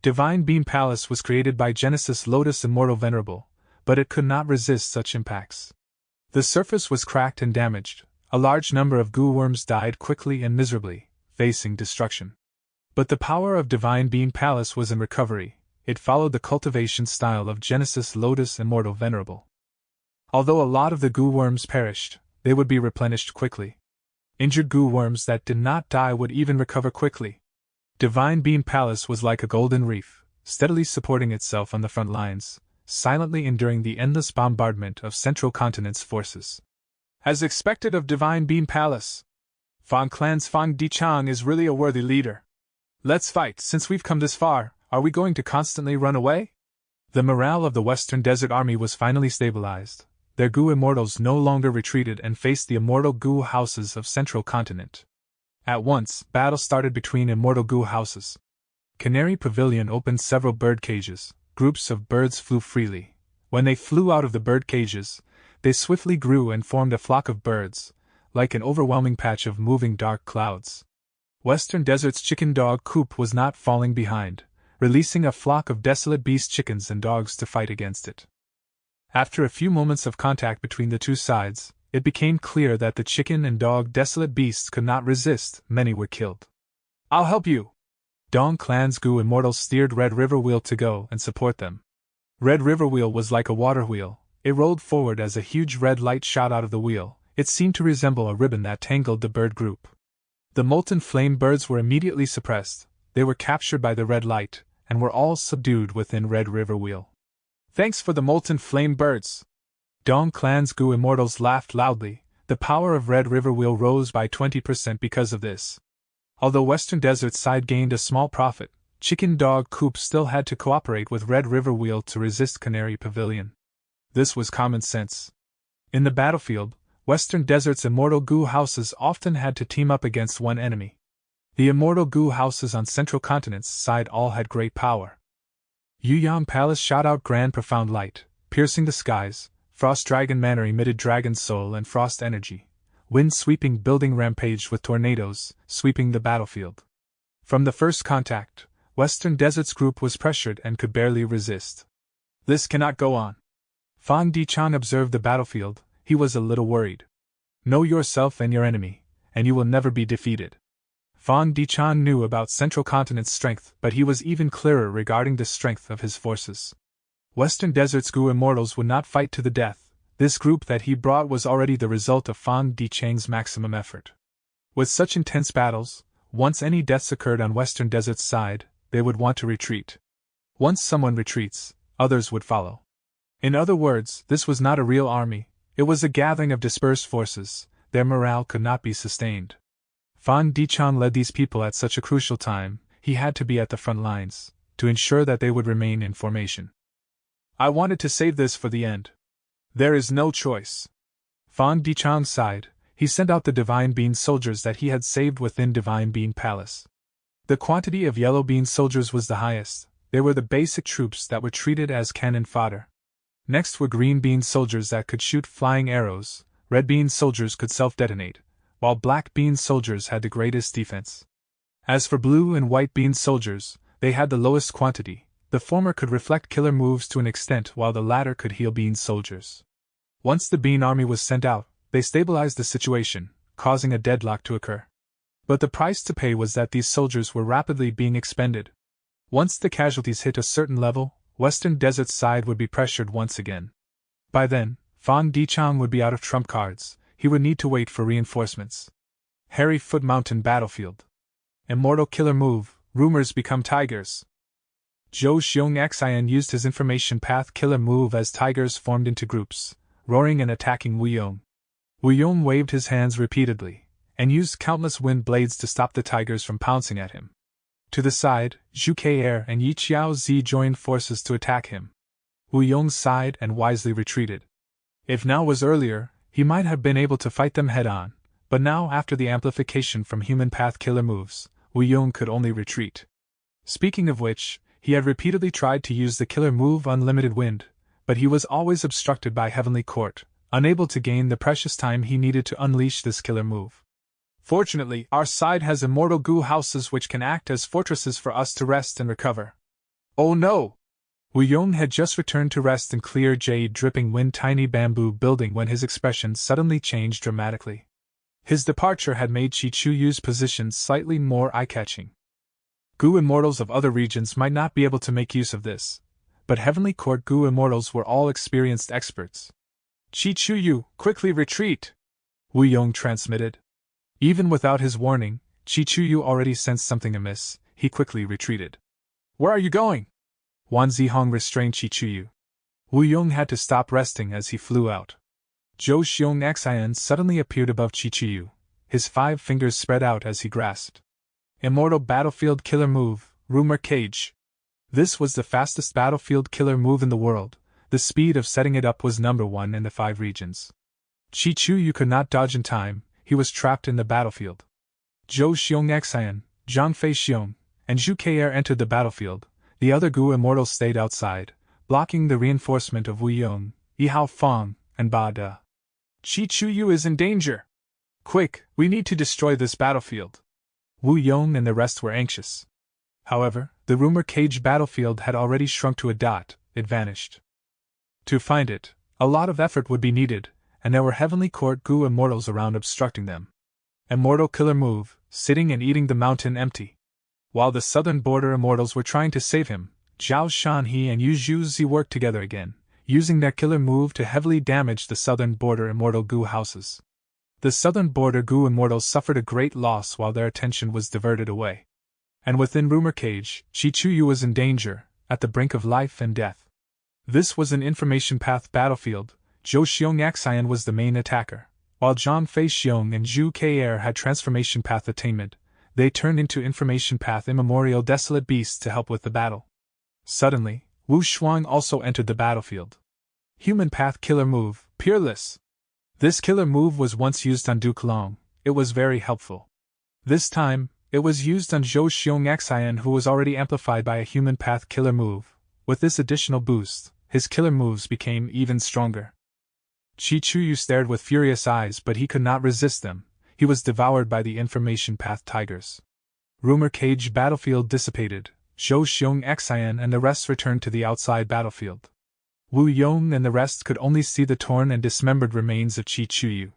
Divine Beam Palace was created by Genesis Lotus Immortal Venerable, but it could not resist such impacts. The surface was cracked and damaged, A large number of goo worms died quickly and miserably, facing destruction. But the power of Divine Being Palace was in recovery. It followed the cultivation style of Genesis Lotus Immortal Venerable. Although a lot of the goo worms perished, they would be replenished quickly. Injured goo worms that did not die would even recover quickly. Divine Beam Palace was like a golden reef, steadily supporting itself on the front lines, silently enduring the endless bombardment of Central Continent's forces. As expected of Divine Beam Palace, Fang Clan's Fang Dichang is really a worthy leader. Let's fight. Since we've come this far, are we going to constantly run away? The morale of the Western Desert Army was finally stabilized. Their goo immortals no longer retreated and faced the immortal goo houses of Central Continent. At once, battle started between immortal goo houses. Canary Pavilion opened several bird cages. Groups of birds flew freely. When they flew out of the bird cages, they swiftly grew and formed a flock of birds, like an overwhelming patch of moving dark clouds. Western Desert's chicken dog coop was not falling behind, releasing a flock of desolate beast chickens and dogs to fight against it. After a few moments of contact between the two sides, it became clear that the chicken and dog desolate beasts could not resist. Many were killed. I'll help you! Dong Clan's goo immortals steered Red River Wheel to go and support them. Red River Wheel was like a water wheel. It rolled forward as a huge red light shot out of the wheel. It seemed to resemble a ribbon that tangled the bird group. The molten flame birds were immediately suppressed. They were captured by the red light, and were all subdued within Red River Wheel. Thanks for the molten flame birds! Dong Clan's goo immortals laughed loudly. The power of Red River Wheel rose by 20% because of this. Although Western Desert's side gained a small profit, Chicken Dog Coop still had to cooperate with Red River Wheel to resist Canary Pavilion. This was common sense. In the battlefield, Western Desert's immortal goo houses often had to team up against one enemy. The immortal goo houses on Central Continent's side all had great power. Yuyang Palace shot out grand profound light, piercing the skies. Frost Dragon Manor emitted dragon soul and frost energy. Wind sweeping building rampaged with tornadoes, sweeping the battlefield. From the first contact, Western Desert's group was pressured and could barely resist. This cannot go on. Fang Dichan observed the battlefield. He was a little worried. Know yourself and your enemy, and you will never be defeated. Fang Dichan knew about Central Continent's strength, but he was even clearer regarding the strength of his forces. Western Desert's goo immortals would not fight to the death. This group that he brought was already the result of Fang Dichang's maximum effort. With such intense battles, once any deaths occurred on Western Desert's side, they would want to retreat. Once someone retreats, others would follow. In other words, this was not a real army. It was a gathering of dispersed forces. Their morale could not be sustained. Fang Dichang led these people at such a crucial time. He had to be at the front lines, to ensure that they would remain in formation. I wanted to save this for the end. There is no choice. Fang Dichang sighed. He sent out the Divine Bean soldiers that he had saved within Divine Bean Palace. The quantity of yellow bean soldiers was the highest. They were the basic troops that were treated as cannon fodder. Next were green bean soldiers that could shoot flying arrows. Red bean soldiers could self-detonate, while black bean soldiers had the greatest defense. As for blue and white bean soldiers, they had the lowest quantity. The former could reflect killer moves to an extent while the latter could heal bean soldiers. Once the bean army was sent out, they stabilized the situation, causing a deadlock to occur. But the price to pay was that these soldiers were rapidly being expended. Once the casualties hit a certain level, Western Desert's side would be pressured once again. By then, Fang Dichang would be out of trump cards. He would need to wait for reinforcements. Hairy Foot Mountain Battlefield. Immortal killer move, rumors become tigers. Zhou Xiong Xian used his information path killer move as tigers formed into groups, roaring and attacking Wu Yong. Wu Yong waved his hands repeatedly, and used countless wind blades to stop the tigers from pouncing at him. To the side, Zhu Ke and Yi Qiao Zi joined forces to attack him. Wu Yong sighed and wisely retreated. If now was earlier, he might have been able to fight them head-on, but now after the amplification from human path killer moves, Wu Yong could only retreat. Speaking of which, he had repeatedly tried to use the killer move Unlimited Wind, but he was always obstructed by Heavenly Court, unable to gain the precious time he needed to unleash this killer move. Fortunately, our side has immortal goo houses which can act as fortresses for us to rest and recover. Oh no! Wu Yong had just returned to rest in clear jade dripping wind tiny bamboo building when his expression suddenly changed dramatically. His departure had made Chi-Chu-Yu's position slightly more eye-catching. Gu immortals of other regions might not be able to make use of this, but Heavenly Court Gu immortals were all experienced experts. Chi-Chu-Yu, quickly retreat! Wu Yong transmitted. Even without his warning, Chi-Chu-Yu already sensed something amiss. He quickly retreated. Where are you going? Wan Zihong restrained Chi-Chu-Yu. Wu Yong had to stop resting as he flew out. Zhou Xiong Xian suddenly appeared above Chi-Chu-Yu, his 5 fingers spread out as he grasped. Immortal Battlefield Killer Move, Rumor Cage. This was the fastest battlefield killer move in the world. The speed of setting it up was number 1 in the 5 regions. Chi-Chu-Yu could not dodge in time, he was trapped in the battlefield. Zhou Xiong Xian, Zhang Fei Xiong, and Zhu Kei'er entered the battlefield. The other Gu immortals stayed outside, blocking the reinforcement of Wu Yong, Yihao Fang, and Ba De. Chi-Chu-Yu is in danger! Quick, we need to destroy this battlefield! Wu Yong and the rest were anxious. However, the rumor cage battlefield had already shrunk to a dot. It vanished. To find it, a lot of effort would be needed, and there were Heavenly Court Gu immortals around obstructing them. Immortal Killer Move, sitting and eating the mountain empty. While the southern border immortals were trying to save him, Zhao Shanhe and Yu Zhuzi worked together again, using their killer move to heavily damage the southern border immortal Gu houses. The southern border Gu immortals suffered a great loss while their attention was diverted away. And within Rumor Cage, Chi-Chu-Yu was in danger, at the brink of life and death. This was an information path battlefield. Zhou Xiong Xian was the main attacker, while Zhang Fei Xiong and Zhu Kei'er had transformation path attainment. They turned into information path immemorial desolate beasts to help with the battle. Suddenly, Wu Shuang also entered the battlefield. Human path killer move, Peerless. This killer move was once used on Duke Long. It was very helpful. This time, it was used on Zhou Xiong Xian, who was already amplified by a human path killer move. With this additional boost, his killer moves became even stronger. Chi-Chu-Yu stared with furious eyes, but he could not resist them. He was devoured by the information path tigers. Rumor Cage battlefield dissipated. Zhou Xiong Xian and the rest returned to the outside battlefield. Wu Yong and the rest could only see the torn and dismembered remains of Chi-Chu-Yu.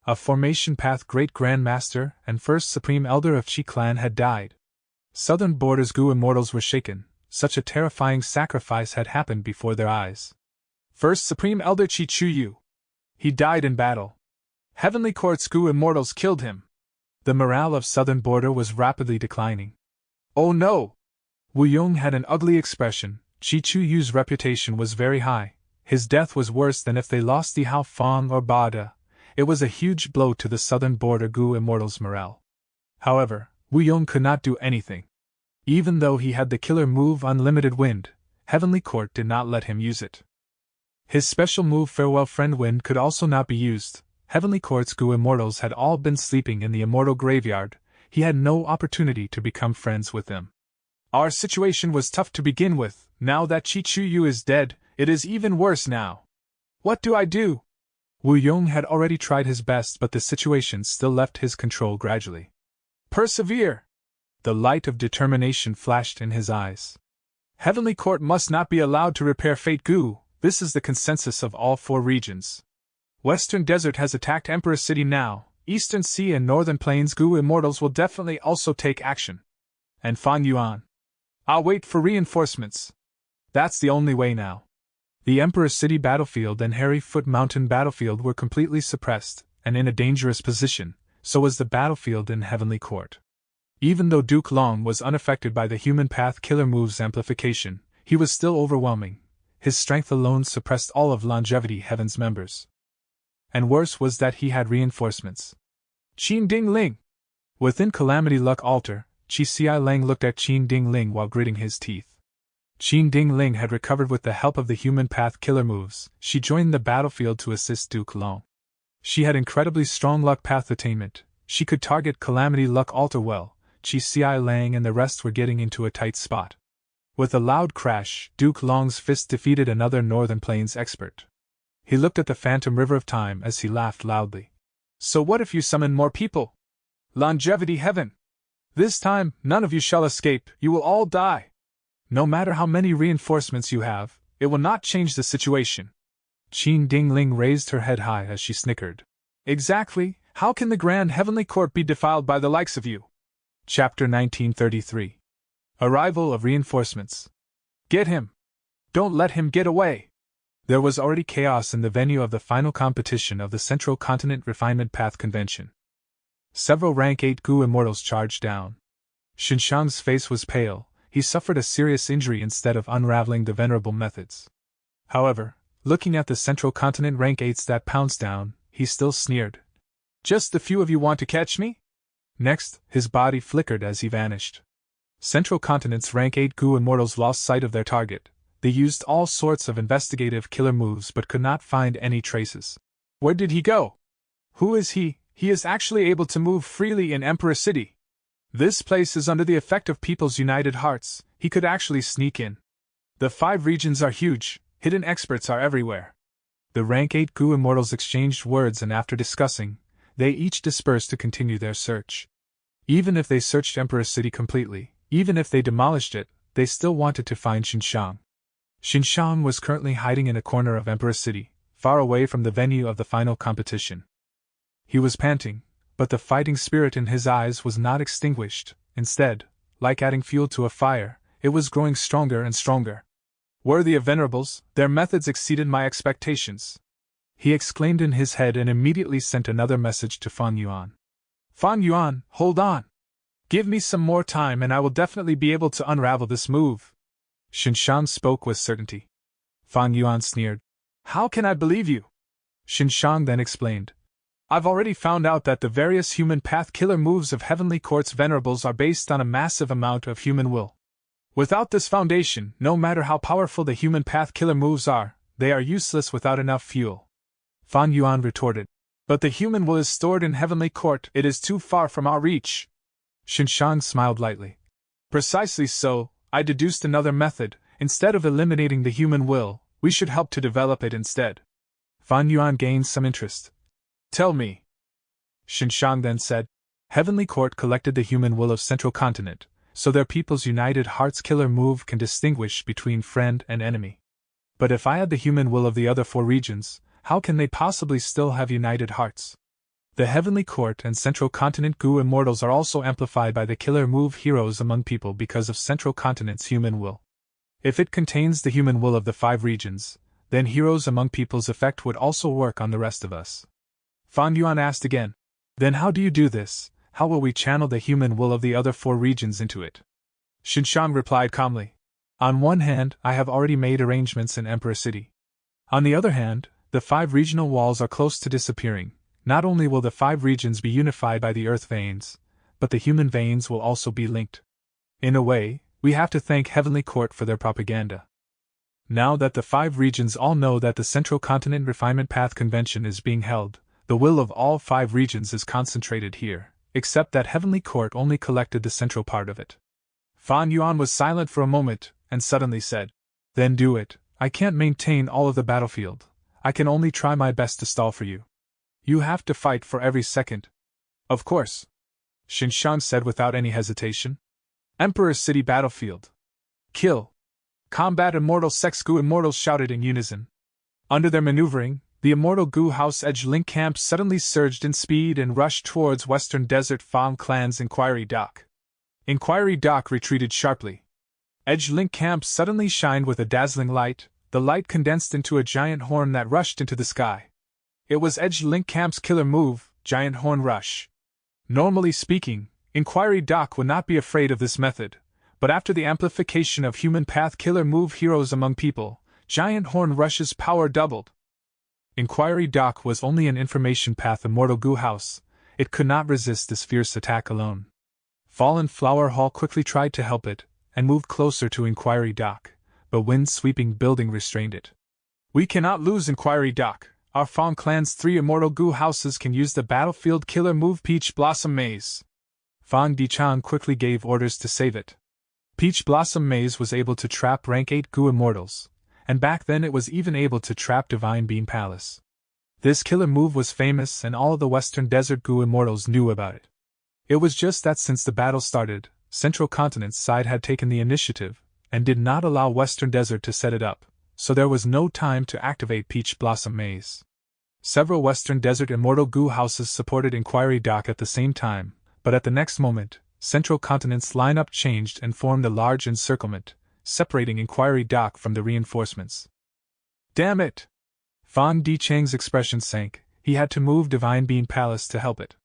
A formation path great Grand Master and first Supreme Elder of Chi Clan had died. Southern Borders Gu immortals were shaken. Such a terrifying sacrifice had happened before their eyes. First Supreme Elder Chi-Chu-Yu. He died in battle. Heavenly Court's Gu immortals killed him. The morale of Southern Border was rapidly declining. Oh no! Wu Yong had an ugly expression. Chi-Chu-Yu's reputation was very high. His death was worse than if they lost Yihao Fang or Ba De. It was a huge blow to the Southern Border Gu immortals' morale. However, Wu Yong could not do anything. Even though he had the killer move Unlimited Wind, Heavenly Court did not let him use it. His special move Farewell Friend Wind could also not be used. Heavenly Court's Gu immortals had all been sleeping in the immortal graveyard. He had no opportunity to become friends with them. Our situation was tough to begin with. Now that Chi-Chu-Yu is dead, it is even worse now. What do I do? Wu Yong had already tried his best, but the situation still left his control gradually. Persevere! The light of determination flashed in his eyes. Heavenly Court must not be allowed to repair Fate Gu. This is the consensus of all 4 regions. Western Desert has attacked Emperor City now. Eastern Sea and Northern Plains Gu immortals will definitely also take action. And Fang Yuan. I'll wait for reinforcements. That's the only way now. The Emperor City battlefield and Harry Foot Mountain battlefield were completely suppressed, and in a dangerous position, so was the battlefield in Heavenly Court. Even though Duke Long was unaffected by the human path killer move's amplification, he was still overwhelming. His strength alone suppressed all of Longevity Heaven's members. And worse was that he had reinforcements. Qin Ding Ling! Within Calamity Luck Altar, Qi Xi Lang looked at Qin Ding Ling while gritting his teeth. Qin Ding Ling had recovered with the help of the human path killer moves. She joined the battlefield to assist Duke Long. She had incredibly strong luck path attainment. She could target Calamity Luck Altar well. Qi Xi Lang and the rest were getting into a tight spot. With a loud crash, Duke Long's fist defeated another Northern Plains expert. He looked at the Phantom River of Time as he laughed loudly. So what if you summon more people? Longevity Heaven! This time, none of you shall escape, you will all die. No matter how many reinforcements you have, it will not change the situation. Qin Ding Ling raised her head high as she snickered. Exactly, How can the grand heavenly court be defiled by the likes of you? Chapter 1933. Arrival of reinforcements. Get him! Don't let him get away! There was already chaos in the venue of the final competition of the Central Continent Refinement Path Convention. Several Rank 8 Gu immortals charged down. Xinshang's face was pale. He suffered a serious injury instead of unraveling the venerable methods. However, looking at the Central Continent Rank 8s that pounced down, he still sneered. Just the few of you want to catch me? Next, his body flickered as he vanished. Central Continent's Rank 8 Gu immortals lost sight of their target. They used all sorts of investigative killer moves but could not find any traces. Where did he go? Who is he? He is actually able to move freely in Emperor City. This place is under the effect of people's united hearts. He could actually sneak in. The 5 regions are huge. Hidden experts are everywhere. The Rank 8 Gu immortals exchanged words, and after discussing, they each dispersed to continue their search. Even if they searched Emperor City completely, even if they demolished it, they still wanted to find Xinshang. Xinshang was currently hiding in a corner of Emperor City, far away from the venue of the final competition. He was panting, but the fighting spirit in his eyes was not extinguished. Instead, like adding fuel to a fire, it was growing stronger and stronger. Worthy of venerables, their methods exceeded my expectations, he exclaimed in his head, and immediately sent another message to Fan Yuan. Fan Yuan, hold on! Give me some more time and I will definitely be able to unravel this move. Xinshang spoke with certainty. Fan Yuan sneered. How can I believe you? Xinshang then explained. I've already found out that the various human path killer moves of Heavenly Court's venerables are based on a massive amount of human will. Without this foundation, no matter how powerful the human path killer moves are, they are useless without enough fuel. Fan Yuan retorted. But the human will is stored in Heavenly Court. It is too far from our reach. Xinshang smiled lightly. Precisely so, I deduced another method. Instead of eliminating the human will, we should help to develop it instead. Fan Yuan gained some interest. Tell me. Xinshang then said. Heavenly Court collected the human will of Central Continent, so their people's united hearts killer move can distinguish between friend and enemy. But if I had the human will of the other 4 regions, how can they possibly still have united hearts? The Heavenly Court and Central Continent Gu immortals are also amplified by the killer move heroes among people because of Central Continent's human will. If it contains the human will of the 5 regions, then heroes among people's effect would also work on the rest of us. Fan Yuan asked again. Then how do you do this? How will we channel the human will of the other 4 regions into it? Xinshang replied calmly. On one hand, I have already made arrangements in Emperor City. On the other hand, the 5 regional walls are close to disappearing. Not only will the 5 regions be unified by the earth veins, but the human veins will also be linked. In a way, we have to thank Heavenly Court for their propaganda. Now that the 5 regions all know that the Central Continent Refinement Path Convention is being held, the will of all 5 regions is concentrated here, except that Heavenly Court only collected the central part of it. Fan Yuan was silent for a moment, and suddenly said, Then do it. I can't maintain all of the battlefield. I can only try my best to stall for you. You have to fight for every second. Of course. Xinshang said without any hesitation. Emperor City battlefield. Kill. Combat Immortal Sex Gu immortals shouted in unison. Under their maneuvering, the Immortal Gu House Edge Link camp suddenly surged in speed and rushed towards Western Desert Fang Clan's Inquiry Dock. Inquiry Dock retreated sharply. Edge Link camp suddenly shined with a dazzling light. The light condensed into a giant horn that rushed into the sky. It was Edge Link Camp's killer move, Giant Horn Rush. Normally speaking, Inquiry Dock would not be afraid of this method, but after the amplification of human path killer move heroes among people, Giant Horn Rush's power doubled. Inquiry Dock was only an information path Immortal Gu House. It could not resist this fierce attack alone. Fallen Flower Hall quickly tried to help it, and moved closer to Inquiry Dock. But wind-sweeping building restrained it. We cannot lose Inquiry Dock. Our Fang Clan's 3 Immortal Gu houses can use the battlefield killer move Peach Blossom Maze. Fang Dichan quickly gave orders to save it. Peach Blossom Maze was able to trap Rank 8 Gu immortals, and back then it was even able to trap Divine Beam Palace. This killer move was famous and all of the Western Desert Gu immortals knew about it. It was just that since the battle started, Central Continent's side had taken the initiative, and did not allow Western Desert to set it up, so there was no time to activate Peach Blossom Maze. Several Western Desert Immortal Goo houses supported Inquiry Dock at the same time, but at the next moment, Central Continent's lineup changed and formed a large encirclement, separating Inquiry Dock from the reinforcements. Damn it! Fan Dichang's expression sank. He had to move Divine Beam Palace to help it.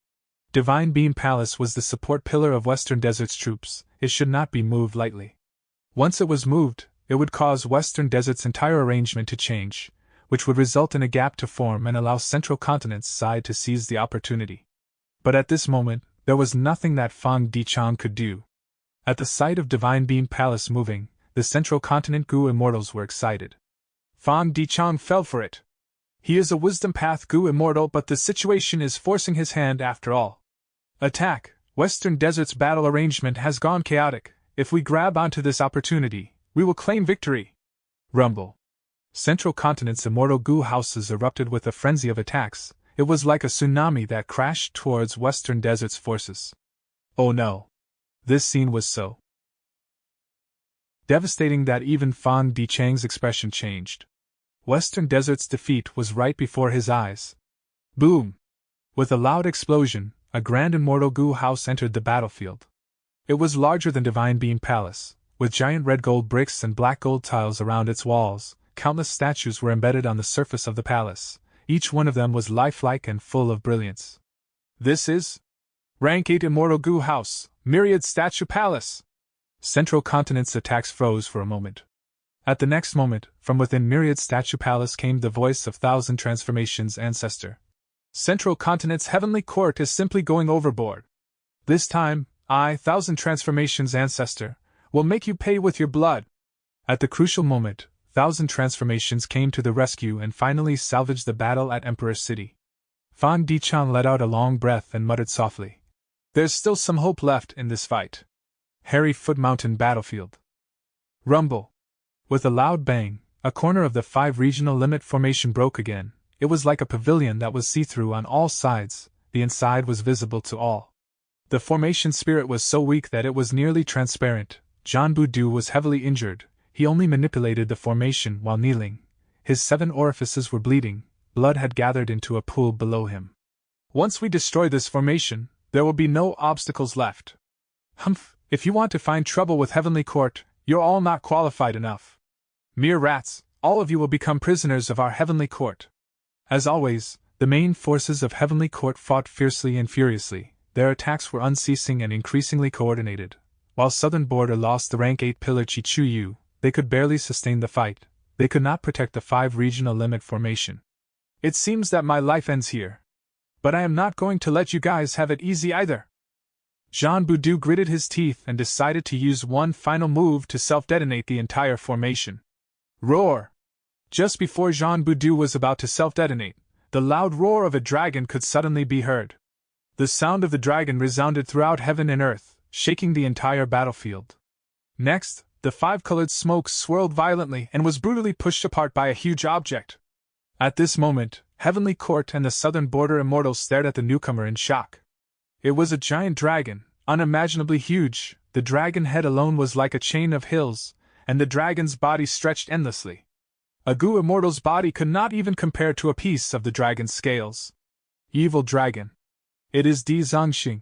Divine Beam Palace was the support pillar of Western Desert's troops. It should not be moved lightly. Once it was moved, it would cause Western Desert's entire arrangement to change, which would result in a gap to form and allow Central Continent's side to seize the opportunity. But at this moment, there was nothing that Fan Dichang could do. At the sight of Divine Beam Palace moving, the Central Continent Goo Immortals were excited. Fan Dichang fell for it. He is a Wisdom Path Goo Immortal, but the situation is forcing his hand after all. Attack! Western Desert's battle arrangement has gone chaotic. If we grab onto this opportunity, we will claim victory. Rumble. Central Continent's immortal Goo houses erupted with a frenzy of attacks. It was like a tsunami that crashed towards Western Desert's forces. Oh no. This scene was so devastating that even Fan Dichang's expression changed. Western Desert's defeat was right before his eyes. Boom! With a loud explosion, a grand immortal Goo house entered the battlefield. It was larger than Divine Beam Palace, with giant red gold bricks and black gold tiles around its walls. Countless statues were embedded on the surface of the palace. Each one of them was lifelike and full of brilliance. This is Rank 8 Immortal Goo House, Myriad Statue Palace! Central Continent's attacks froze for a moment. At the next moment, from within Myriad Statue Palace came the voice of Thousand Transformations Ancestor. Central Continent's heavenly court is simply going overboard. This time, I, Thousand Transformations Ancestor, will make you pay with your blood. At the crucial moment, Thousand Transformations came to the rescue and finally salvaged the battle at Emperor City. Fan Dichang let out a long breath and muttered softly. There's still some hope left in this fight. Hairy Foot Mountain Battlefield. Rumble. With a loud bang, a corner of the 5 regional limit formation broke again. It was like a pavilion that was see-through on all sides. The inside was visible to all. The formation spirit was so weak that it was nearly transparent. John Budu was heavily injured. He only manipulated the formation while kneeling. His 7 orifices were bleeding. Blood had gathered into a pool below him. Once we destroy this formation, there will be no obstacles left. Humph, if you want to find trouble with Heavenly Court, you're all not qualified enough. Mere rats, all of you will become prisoners of our Heavenly Court. As always, the main forces of Heavenly Court fought fiercely and furiously. Their attacks were unceasing and increasingly coordinated. While Southern Border lost the rank 8 pillar Chichuyu, they could barely sustain the fight. They could not protect the 5 regional limit formation. It seems that my life ends here. But I am not going to let you guys have it easy either. Jean Budu gritted his teeth and decided to use one final move to self-detonate the entire formation. Roar! Just before Jean Budu was about to self-detonate, the loud roar of a dragon could suddenly be heard. The sound of the dragon resounded throughout heaven and earth, shaking the entire battlefield. Next, the 5-colored smoke swirled violently and was brutally pushed apart by a huge object. At this moment, Heavenly Court and the Southern Border Immortals stared at the newcomer in shock. It was a giant dragon, unimaginably huge. The dragon head alone was like a chain of hills, and the dragon's body stretched endlessly. A Goo Immortal's body could not even compare to a piece of the dragon's scales. Evil dragon. It is Di Zongxing.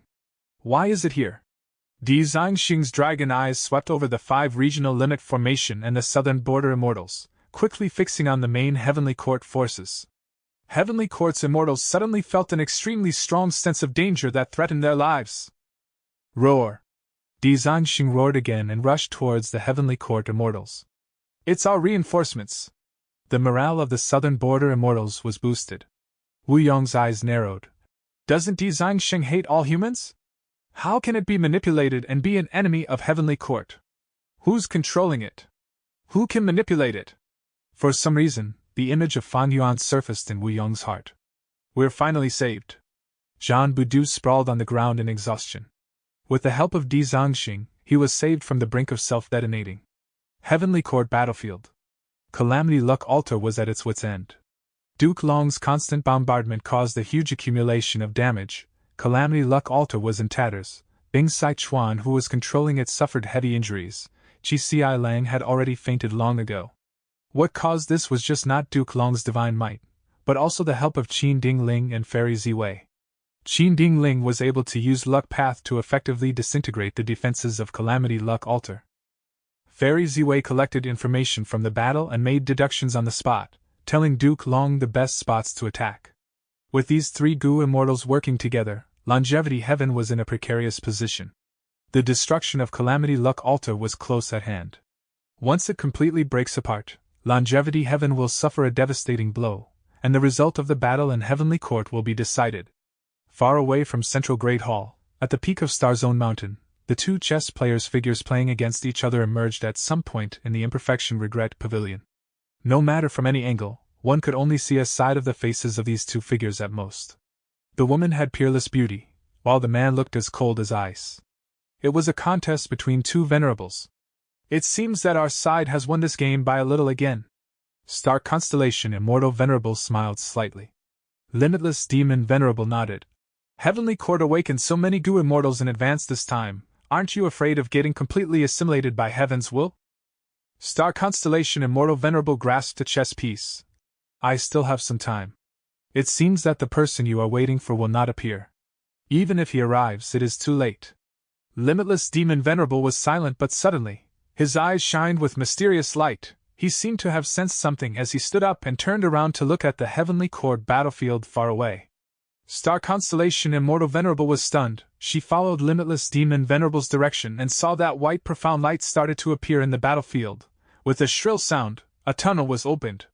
Why is it here? Di Zongxing's dragon eyes swept over the 5 regional limit formation and the Southern Border Immortals, quickly fixing on the main Heavenly Court forces. Heavenly Court's immortals suddenly felt an extremely strong sense of danger that threatened their lives. Roar! Di Zongxing roared again and rushed towards the Heavenly Court immortals. It's our reinforcements! The morale of the Southern Border Immortals was boosted. Wu Yong's eyes narrowed. Doesn't Di Zongxing hate all humans? How can it be manipulated and be an enemy of Heavenly Court? Who's controlling it? Who can manipulate it? For some reason, the image of Fan Yuan surfaced in Wu Yong's heart. We're finally saved. Jean Budu sprawled on the ground in exhaustion. With the help of Di Zongxing, he was saved from the brink of self-detonating. Heavenly Court battlefield. Calamity Luck Altar was at its wit's end. Duke Long's constant bombardment caused a huge accumulation of damage. Calamity Luck Altar was in tatters. Bing Sai Chuan, who was controlling it, suffered heavy injuries. Chi Ci Lang had already fainted long ago. What caused this was just not Duke Long's divine might. but also the help of Qin Ding Ling and Fairy Ziwei. Qin Ding Ling was able to use Luck Path to effectively disintegrate the defenses of Calamity Luck Altar. Fairy Ziwei collected information from the battle and made deductions on the spot, telling Duke Long the best spots to attack. With these three Gu immortals working together, Longevity Heaven was in a precarious position. The destruction of Calamity Luck Altar was close at hand. Once it completely breaks apart, Longevity Heaven will suffer a devastating blow, and the result of the battle in Heavenly Court will be decided. Far away from Central Great Hall, at the peak of Starzone Mountain, the two chess players' figures playing against each other emerged at some point in the Imperfection Regret Pavilion. No matter from any angle, one could only see a side of the faces of these two figures at most. The woman had peerless beauty, while the man looked as cold as ice. It was a contest between two venerables. It seems that our side has won this game by a little again. Star Constellation Immortal Venerable smiled slightly. Limitless Demon Venerable nodded. Heavenly Court awakened so many Gu immortals in advance this time. Aren't you afraid of getting completely assimilated by Heaven's will? Star Constellation Immortal Venerable grasped a chess piece. I still have some time. It seems that the person you are waiting for will not appear. Even if he arrives, it is too late. Limitless Demon Venerable was silent, but suddenly, his eyes shined with mysterious light. He seemed to have sensed something as he stood up and turned around to look at the Heavenly Court battlefield far away. Star Constellation Immortal Venerable was stunned. She followed Limitless Demon Venerable's direction and saw that white profound light started to appear in the battlefield. With a shrill sound, a tunnel was opened.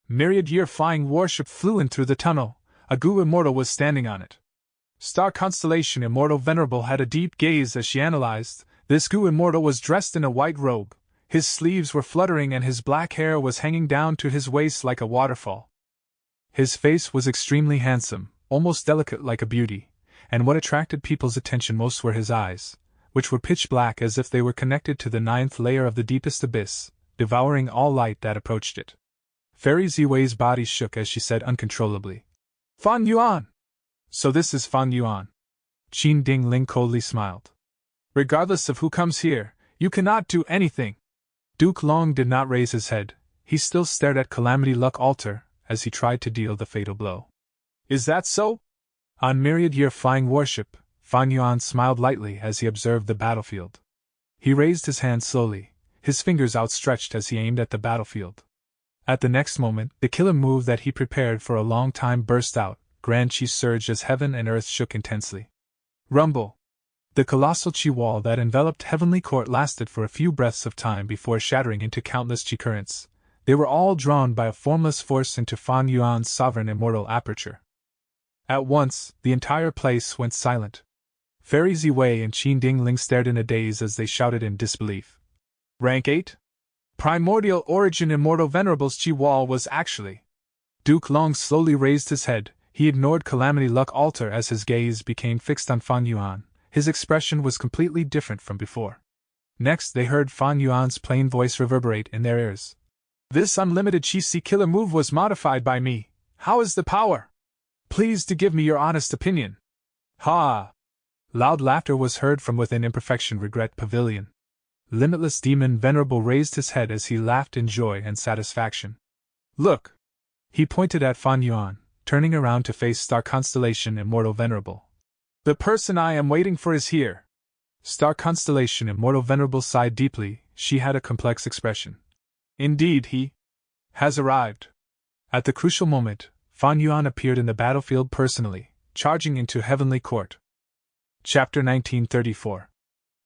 Myriad-year flying warship flew in through the tunnel. A Gu immortal was standing on it. Star Constellation Immortal Venerable had a deep gaze as she analyzed. This Gu immortal was dressed in a white robe. His sleeves were fluttering and his black hair was hanging down to his waist like a waterfall. His face was extremely handsome, almost delicate like a beauty, and what attracted people's attention most were his eyes, which were pitch black as if they were connected to the ninth layer of the deepest abyss, devouring all light that approached it. Fairy Ziwei's body shook as she said uncontrollably, Fan Yuan! So this is Fan Yuan. Qin Ding Ling coldly smiled. Regardless of who comes here, you cannot do anything. Duke Long did not raise his head. He still stared at Calamity Luck Altar as he tried to deal the fatal blow. Is that so? On Myriad-year flying warship, Fan Yuan smiled lightly as he observed the battlefield. He raised his hand slowly, his fingers outstretched as he aimed at the battlefield. At the next moment, the killer move that he prepared for a long time burst out. Grand Chi surged as heaven and earth shook intensely. Rumble! The colossal Chi wall that enveloped Heavenly Court lasted for a few breaths of time before shattering into countless Chi currents. They were all drawn by a formless force into Fan Yuan's sovereign immortal aperture. At once, the entire place went silent. Fairy Ziwei and Qin Ding Ling stared in a daze as they shouted in disbelief. Rank 8? Primordial Origin Immortal Venerable's Chi wall was actually... Duke Long slowly raised his head. He ignored Calamity Luck Altar as his gaze became fixed on Fan Yuan. His expression was completely different from before. Next, they heard Fan Yuan's plain voice reverberate in their ears. This unlimited Chi killer move was modified by me. How is the power? Please to give me your honest opinion. Ha! Loud laughter was heard from within Imperfection Regret Pavilion. Limitless Demon Venerable raised his head as he laughed in joy and satisfaction. Look! He pointed at Fan Yuan, turning around to face Star Constellation Immortal Venerable. The person I am waiting for is here. Star Constellation Immortal Venerable sighed deeply. She had a complex expression. Indeed, he has arrived. At the crucial moment, Fan Yuan appeared in the battlefield personally, charging into Heavenly Court. Chapter 1934.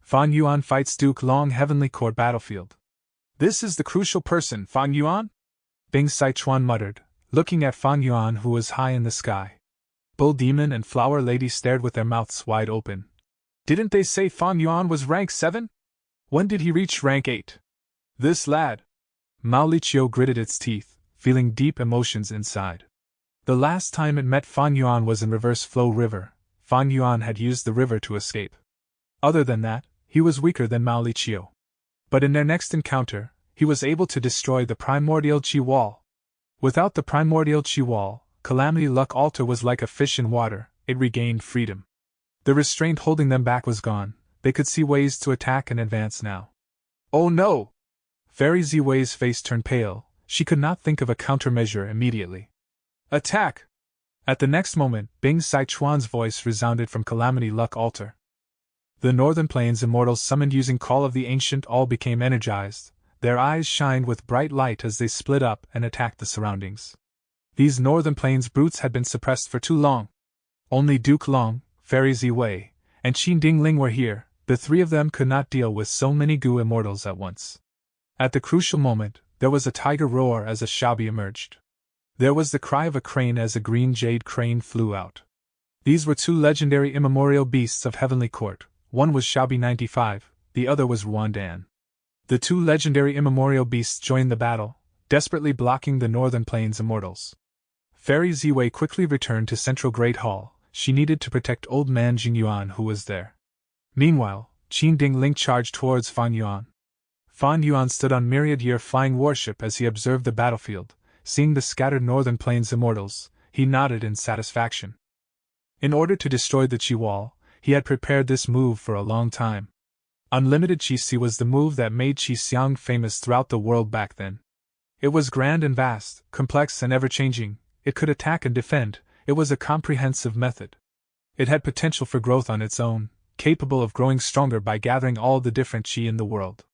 Fan Yuan fights Duke Long. Heavenly Court battlefield. This is the crucial person, Fan Yuan? Bing Sichuan muttered, looking at Fan Yuan, who was high in the sky. Bull Demon and Flower Lady stared with their mouths wide open. Didn't they say Fan Yuan was rank 7? When did he reach rank 8? This lad. Mao Liqiu gritted its teeth, feeling deep emotions inside. The last time it met Fan Yuan was in Reverse Flow River. Fan Yuan had used the river to escape. Other than that, he was weaker than Mao Liqiu. But in their next encounter, he was able to destroy the Primordial Chi Wall. Without the Primordial Chi Wall, Calamity Luck Altar was like a fish in water. It regained freedom. The restraint holding them back was gone. They could see ways to attack and advance now. Oh no! Fairy Ziwei's face turned pale. She could not think of a countermeasure immediately. Attack! At the next moment, Bing Sichuan's voice resounded from Calamity Luck Altar. The Northern Plains immortals summoned using Call of the Ancient all became energized, their eyes shined with bright light as they split up and attacked the surroundings. These Northern Plains brutes had been suppressed for too long. Only Duke Long, Fairy Ziwei, and Qin Dingling were here. The three of them could not deal with so many Gu immortals at once. At the crucial moment, there was a tiger roar as a Xiaobi emerged. There was the cry of a crane as a green jade crane flew out. These were two legendary immemorial beasts of Heavenly Court. One was Xiaobi 95, the other was Ruandan. The two legendary immemorial beasts joined the battle, desperately blocking the Northern Plains immortals. Fairy Ziwei quickly returned to Central Great Hall. She needed to protect old man Jingyuan who was there. Meanwhile, Qin Dingling charged towards Fan Yuan. Fan Yuan stood on myriad-year flying warship as he observed the battlefield. Seeing the scattered Northern Plains immortals, he nodded in satisfaction. In order to destroy the Qi Wall, he had prepared this move for a long time. Unlimited Qi Si was the move that made Qi Xiang famous throughout the world back then. It was grand and vast, complex and ever-changing, it could attack and defend, it was a comprehensive method. It had potential for growth on its own, capable of growing stronger by gathering all the different Qi in the world.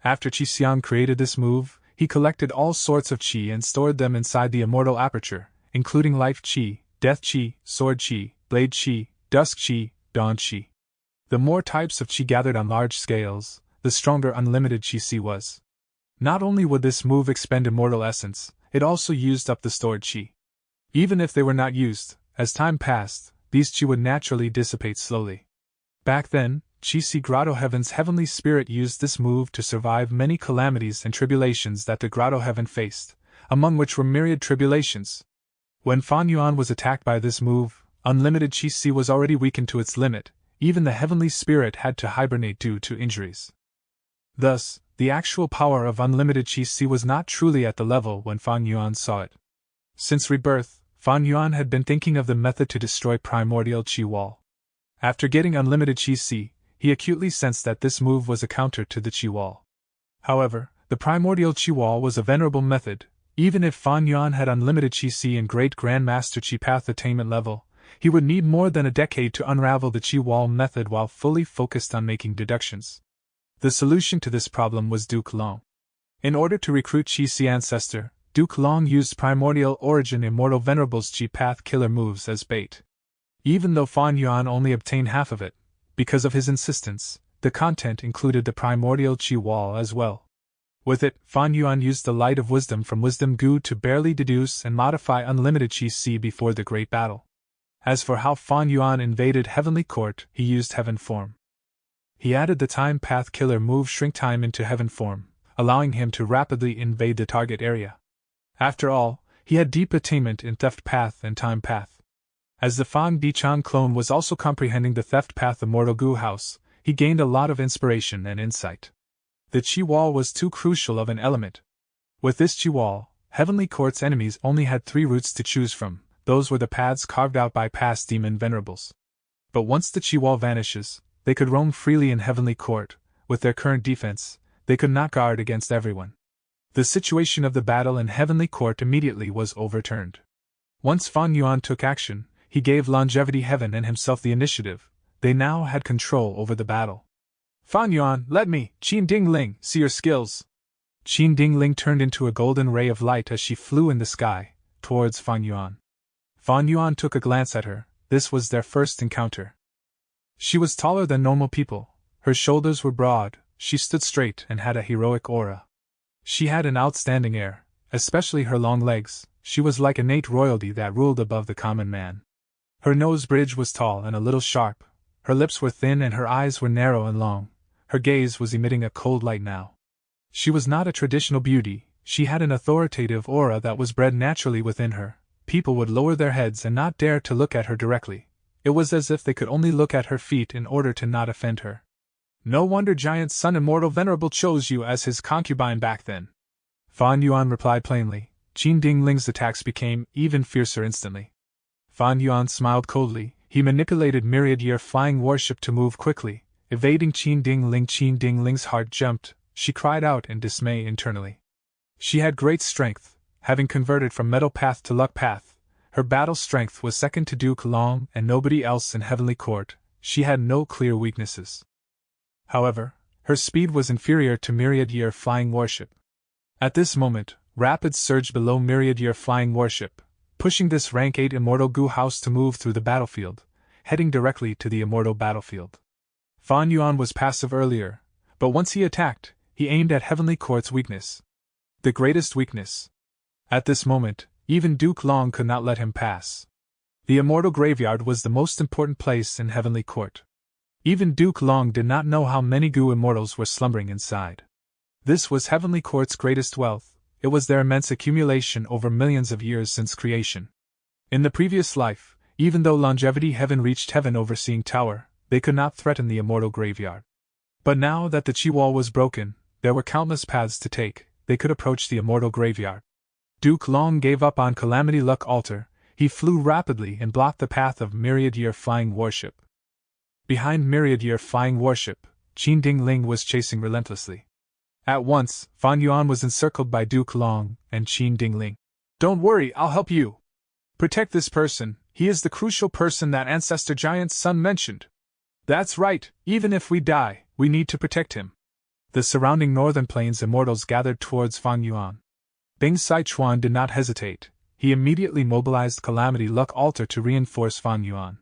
After Qi Xiang created this move, he collected all sorts of Qi and stored them inside the immortal aperture, including Life Qi, Death Qi, Sword Qi, Blade Qi, Dusk Qi, Dawn Qi. The more types of Qi gathered on large scales, the stronger unlimited Qi Si was. Not only would this move expend immortal essence, it also used up the stored Qi. Even if they were not used, as time passed, these Qi would naturally dissipate slowly. Back then, Qi Si Grotto Heaven's heavenly spirit used this move to survive many calamities and tribulations that the Grotto Heaven faced, among which were myriad tribulations. When Fan Yuan was attacked by this move, unlimited Qi Si was already weakened to its limit, even the heavenly spirit had to hibernate due to injuries. Thus, the actual power of unlimited Qi Si was not truly at the level when Fan Yuan saw it. Since rebirth, Fan Yuan had been thinking of the method to destroy primordial Qi Wall. After getting unlimited Qi Si, he acutely sensed that this move was a counter to the Qi Wall. However, the primordial Qi Wall was a venerable method. Even if Fan Yuan had unlimited Qi Si and Great Grandmaster Qi Path attainment level, he would need more than a decade to unravel the Qi Wall method while fully focused on making deductions. The solution to this problem was Duke Long. In order to recruit Qi Si ancestor, Duke Long used primordial origin Immortal Venerable's Qi Path killer moves as bait. Even though Fan Yuan only obtained half of it, because of his insistence, the content included the primordial Qi Wall as well. With it, Fan Yuan used the light of wisdom from Wisdom Gu to barely deduce and modify unlimited Qi Si before the great battle. As for how Fan Yuan invaded Heavenly Court, he used Heaven Form. He added the Time Path killer move Shrink Time into Heaven Form, allowing him to rapidly invade the target area. After all, he had deep attainment in Theft Path and Time Path. As the Fang Dichan clone was also comprehending the Theft Path Immortal Gu House, he gained a lot of inspiration and insight. The Qi Wall was too crucial of an element. With this Qi Wall, Heavenly Court's enemies only had 3 routes to choose from. Those were the paths carved out by past demon venerables. But once the Qi Wall vanishes, they could roam freely in Heavenly Court. With their current defense, they could not guard against everyone. The situation of the battle in Heavenly Court immediately was overturned. Once Fan Yuan took action, he gave Longevity Heaven and himself the initiative. They now had control over the battle. Fan Yuan, let me, Qin Dingling, see your skills. Qin Dingling turned into a golden ray of light as she flew in the sky, towards Fan Yuan. Fan Yuan took a glance at her. This was their first encounter. She was taller than normal people, her shoulders were broad, she stood straight and had a heroic aura. She had an outstanding air, especially her long legs. She was like innate royalty that ruled above the common man. Her nose bridge was tall and a little sharp, her lips were thin and her eyes were narrow and long, her gaze was emitting a cold light now. She was not a traditional beauty, she had an authoritative aura that was bred naturally within her. People would lower their heads and not dare to look at her directly. It was as if they could only look at her feet in order to not offend her. No wonder Giant Sun Immortal Venerable chose you as his concubine back then. Fan Yuan replied plainly. Qin Dingling's attacks became even fiercer instantly. Fan Yuan smiled coldly. He manipulated myriad-year flying warship to move quickly, evading Qin Dingling. Qin Dingling's heart jumped. She cried out in dismay internally. She had great strength, having converted from Metal Path to Luck Path, Her battle strength was second to Duke Long and nobody else in Heavenly Court. She had no clear weaknesses. However, her speed was inferior to Myriad-Year Flying Warship. At this moment, Rapids surged below Myriad-Year Flying Warship, pushing this Rank 8 Immortal Goo House to move through the battlefield, heading directly to the Immortal battlefield. Fan Yuan was passive earlier, but once he attacked, he aimed at Heavenly Court's weakness. The greatest weakness. At this moment, even Duke Long could not let him pass. The Immortal Graveyard was the most important place in Heavenly Court. Even Duke Long did not know how many Goo Immortals were slumbering inside. This was Heavenly Court's greatest wealth. It was their immense accumulation over millions of years since creation. In the previous life, even though Longevity Heaven reached Heaven Overseeing Tower, they could not threaten the Immortal Graveyard. But now that the Chi Wall was broken, there were countless paths to take. They could approach the Immortal Graveyard. Duke Long gave up on Calamity Luck Altar. He flew rapidly and blocked the path of Myriad-Year Flying Warship. Behind Myriad-Year Flying Warship, Qin Ding Ling was chasing relentlessly. At once, Fan Yuan was encircled by Duke Long and Qin Ding Ling. "Don't worry, I'll help you. Protect this person, he is the crucial person that Ancestor Giant's son mentioned." "That's right, even if we die, we need to protect him." The surrounding Northern Plains Immortals gathered towards Fan Yuan. Bing Sichuan did not hesitate. He immediately mobilized Calamity Luck Altar to reinforce Fan Yuan.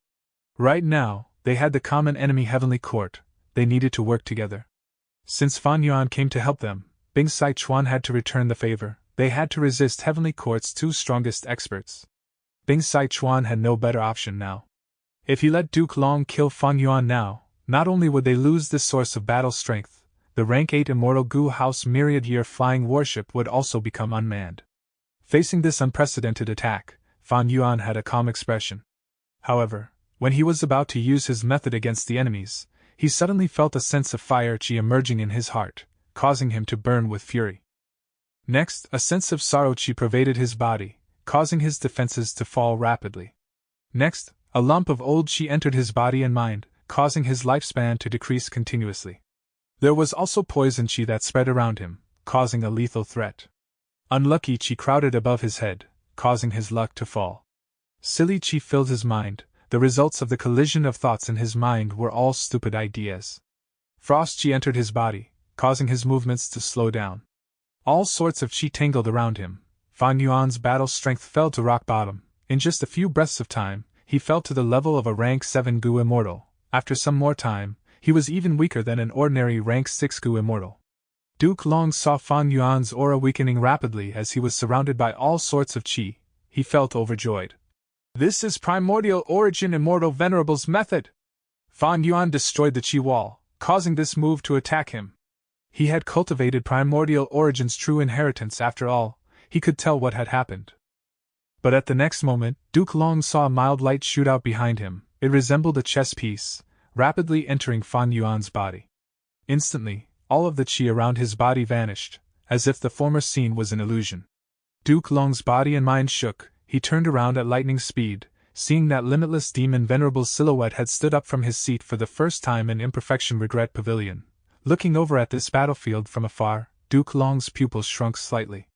Right now, they had the common enemy Heavenly Court. They needed to work together. Since Fan Yuan came to help them, Bing Sichuan had to return the favor. They had to resist Heavenly Court's two strongest experts. Bing Sichuan had no better option now. If he let Duke Long kill Fan Yuan now, not only would they lose this source of battle strength, the Rank 8 Immortal Goo House Myriad-Year Flying Warship would also become unmanned. Facing this unprecedented attack, Fan Yuan had a calm expression. However, when he was about to use his method against the enemies, he suddenly felt a sense of fire chi emerging in his heart, causing him to burn with fury. Next, a sense of sorrow chi pervaded his body, causing his defenses to fall rapidly. Next, a lump of old chi entered his body and mind, causing his lifespan to decrease continuously. There was also poison chi that spread around him, causing a lethal threat. Unlucky chi crowded above his head, causing his luck to fall. Silly chi filled his mind. The results of the collision of thoughts in his mind were all stupid ideas. Frost chi entered his body, causing his movements to slow down. All sorts of chi tangled around him. Fan Yuan's battle strength fell to rock bottom. In just a few breaths of time, he fell to the level of a Rank 7 Goo Immortal. After some more time, he was even weaker than an ordinary Rank 6 Goo Immortal. Duke Long saw Fan Yuan's aura weakening rapidly as he was surrounded by all sorts of chi. He felt overjoyed. "This is Primordial Origin Immortal Venerable's method!" Fan Yuan destroyed the Chi Wall, causing this move to attack him. He had cultivated Primordial Origin's true inheritance after all. He could tell what had happened. But at the next moment, Duke Long saw a mild light shoot out behind him. It resembled a chess piece, rapidly entering Fan Yuan's body. Instantly, all of the chi around his body vanished, as if the former scene was an illusion. Duke Long's body and mind shook. He turned around at lightning speed, seeing that limitless demon Venerable's silhouette had stood up from his seat for the first time in Imperfection Regret Pavilion. Looking over at this battlefield from afar, Duke Long's pupils shrunk slightly.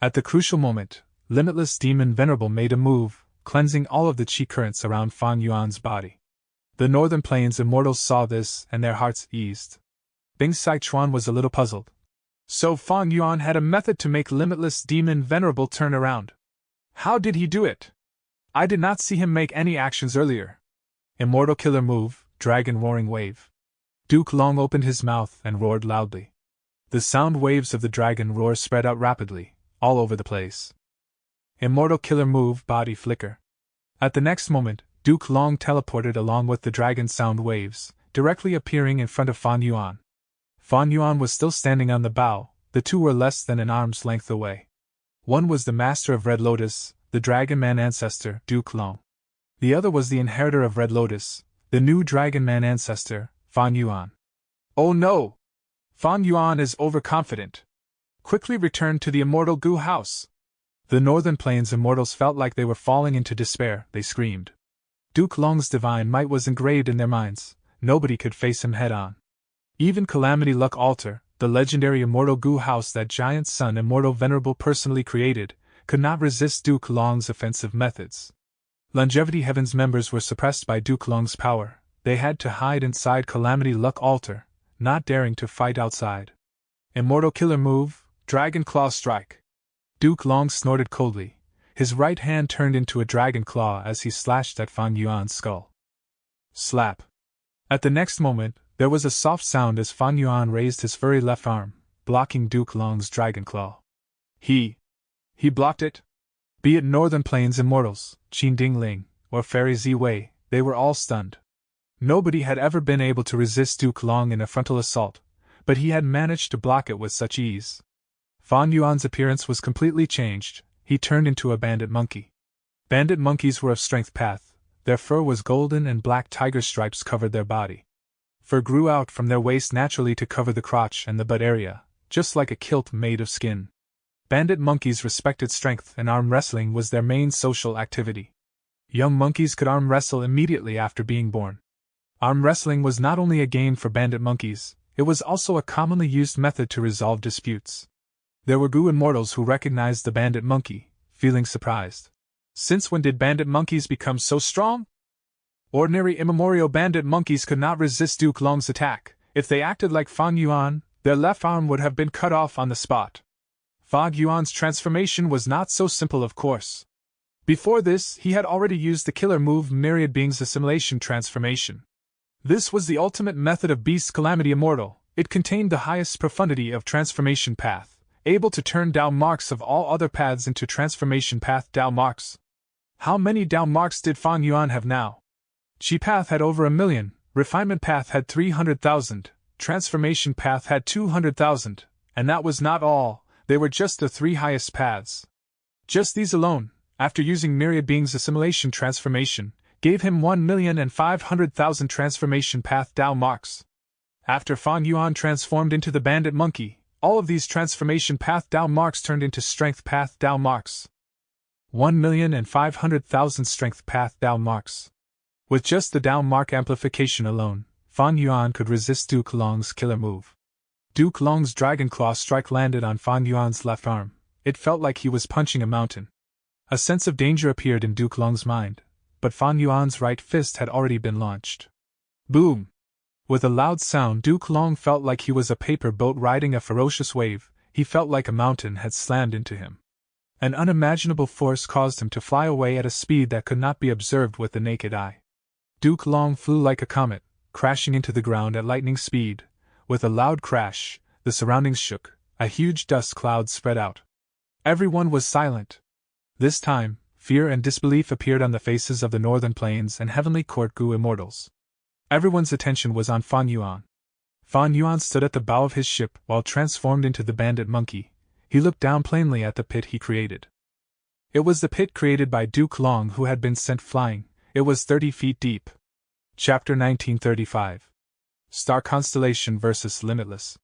At the crucial moment, limitless demon Venerable made a move, cleansing all of the chi currents around Fan Yuan's body. The Northern Plains Immortals saw this and their hearts eased. Bing Sichuan was a little puzzled. So Fan Yuan had a method to make limitless demon Venerable turn around. How did he do it? I did not see him make any actions earlier. Immortal Killer Move, Dragon Roaring Wave. Duke Long opened his mouth and roared loudly. The sound waves of the dragon roar spread out rapidly, all over the place. Immortal Killer Move, Body Flicker. At the next moment, Duke Long teleported along with the dragon sound waves, directly appearing in front of Fan Yuan. Fan Yuan was still standing on the bow. The two were less than an arm's length away. One was the Master of Red Lotus, the Dragon Man ancestor, Duke Long. The other was the inheritor of Red Lotus, the new Dragon Man ancestor, Fan Yuan. "Oh no! Fan Yuan is overconfident. Quickly return to the Immortal Goo House." The Northern Plains Immortals felt like they were falling into despair. They screamed. Duke Long's divine might was engraved in their minds. Nobody could face him head-on. Even Calamity Luck Altar, the legendary Immortal Goo House that Giant's son Immortal Venerable personally created, could not resist Duke Long's offensive methods. Longevity Heaven's members were suppressed by Duke Long's power. They had to hide inside Calamity Luck Altar, not daring to fight outside. Immortal Killer Move, Dragon Claw Strike. Duke Long snorted coldly. His right hand turned into a dragon claw as he slashed at Fan Yuan's skull. Slap. At the next moment, there was a soft sound as Fan Yuan raised his furry left arm, blocking Duke Long's dragon claw. He blocked it? Be it Northern Plains Immortals, Qin Ding Ling, or Fairy Zi Wei, they were all stunned. Nobody had ever been able to resist Duke Long in a frontal assault, but he had managed to block it with such ease. Fan Yuan's appearance was completely changed. He turned into a bandit monkey. Bandit monkeys were of strength path. Their fur was golden and black tiger stripes covered their body. Fur grew out from their waist naturally to cover the crotch and the butt area, just like a kilt made of skin. Bandit monkeys respected strength, and arm wrestling was their main social activity. Young monkeys could arm wrestle immediately after being born. Arm wrestling was not only a game for bandit monkeys, it was also a commonly used method to resolve disputes. There were Gu immortals who recognized the bandit monkey, feeling surprised. Since when did bandit monkeys become so strong? Ordinary immemorial bandit monkeys could not resist Duke Long's attack. If they acted like Fan Yuan, their left arm would have been cut off on the spot. Fan Yuan's transformation was not so simple, of course. Before this, he had already used the killer move Myriad Beings Assimilation Transformation. This was the ultimate method of Beast Calamity Immortal. It contained the highest profundity of transformation path, able to turn Dao marks of all other paths into transformation path Dao marks. How many Dao marks did Fan Yuan have now? Chi path had over 1 million, refinement path had 300,000, transformation path had 200,000, and that was not all. They were just the 3 highest paths. Just these alone, after using Myriad Beings Assimilation Transformation, gave him 1,500,000 transformation path Dao marks. After Fan Yuan transformed into the bandit monkey, all of these transformation path Dao marks turned into strength path Dao marks. 1,500,000 strength path Dao marks. With just the Dao mark amplification alone, Fan Yuan could resist Duke Long's killer move. Duke Long's dragon claw strike landed on Fan Yuan's left arm. It felt like he was punching a mountain. A sense of danger appeared in Duke Long's mind, but Fan Yuan's right fist had already been launched. Boom! With a loud sound, Duke Long felt like he was a paper boat riding a ferocious wave. He felt like a mountain had slammed into him. An unimaginable force caused him to fly away at a speed that could not be observed with the naked eye. Duke Long flew like a comet, crashing into the ground at lightning speed. With a loud crash, the surroundings shook, a huge dust cloud spread out. Everyone was silent. This time, fear and disbelief appeared on the faces of the Northern Plains and Heavenly Court Gu immortals. Everyone's attention was on Fan Yuan. Fan Yuan stood at the bow of his ship while transformed into the bandit monkey. He looked down plainly at the pit he created. It was the pit created by Duke Long who had been sent flying. It was 30 feet deep. Chapter 1935. Star Constellation vs. Limitless.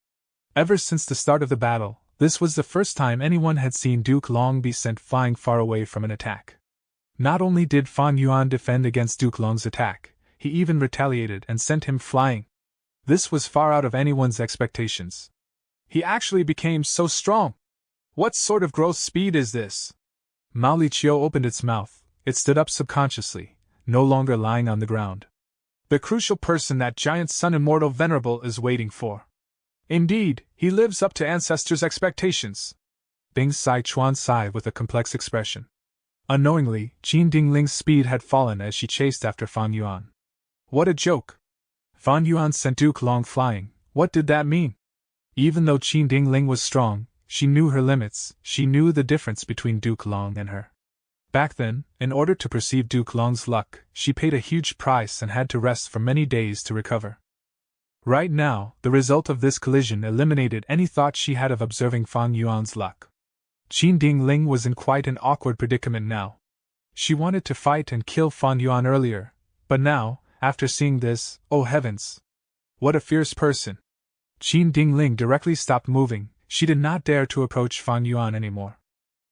Ever since the start of the battle, this was the first time anyone had seen Duke Long be sent flying far away from an attack. Not only did Fan Yuan defend against Duke Long's attack, he even retaliated and sent him flying. This was far out of anyone's expectations. He actually became so strong. What sort of growth speed is this? Mao Liqiu opened its mouth. It stood up subconsciously, no longer lying on the ground. The crucial person that giant sun immortal venerable is waiting for. Indeed, he lives up to ancestors' expectations. Bing Sai Chuan sighed with a complex expression. Unknowingly, Qin Dingling's speed had fallen as she chased after Fan Yuan. What a joke! Fan Yuan sent Duke Long flying. What did that mean? Even though Qin Dingling was strong, she knew her limits. She knew the difference between Duke Long and her. Back then, in order to perceive Duke Long's luck, she paid a huge price and had to rest for many days to recover. Right now, the result of this collision eliminated any thought she had of observing Fan Yuan's luck. Qin Dingling was in quite an awkward predicament now. She wanted to fight and kill Fan Yuan earlier, but now, after seeing this, oh heavens! What a fierce person! Qin Dingling directly stopped moving. She did not dare to approach Fan Yuan anymore.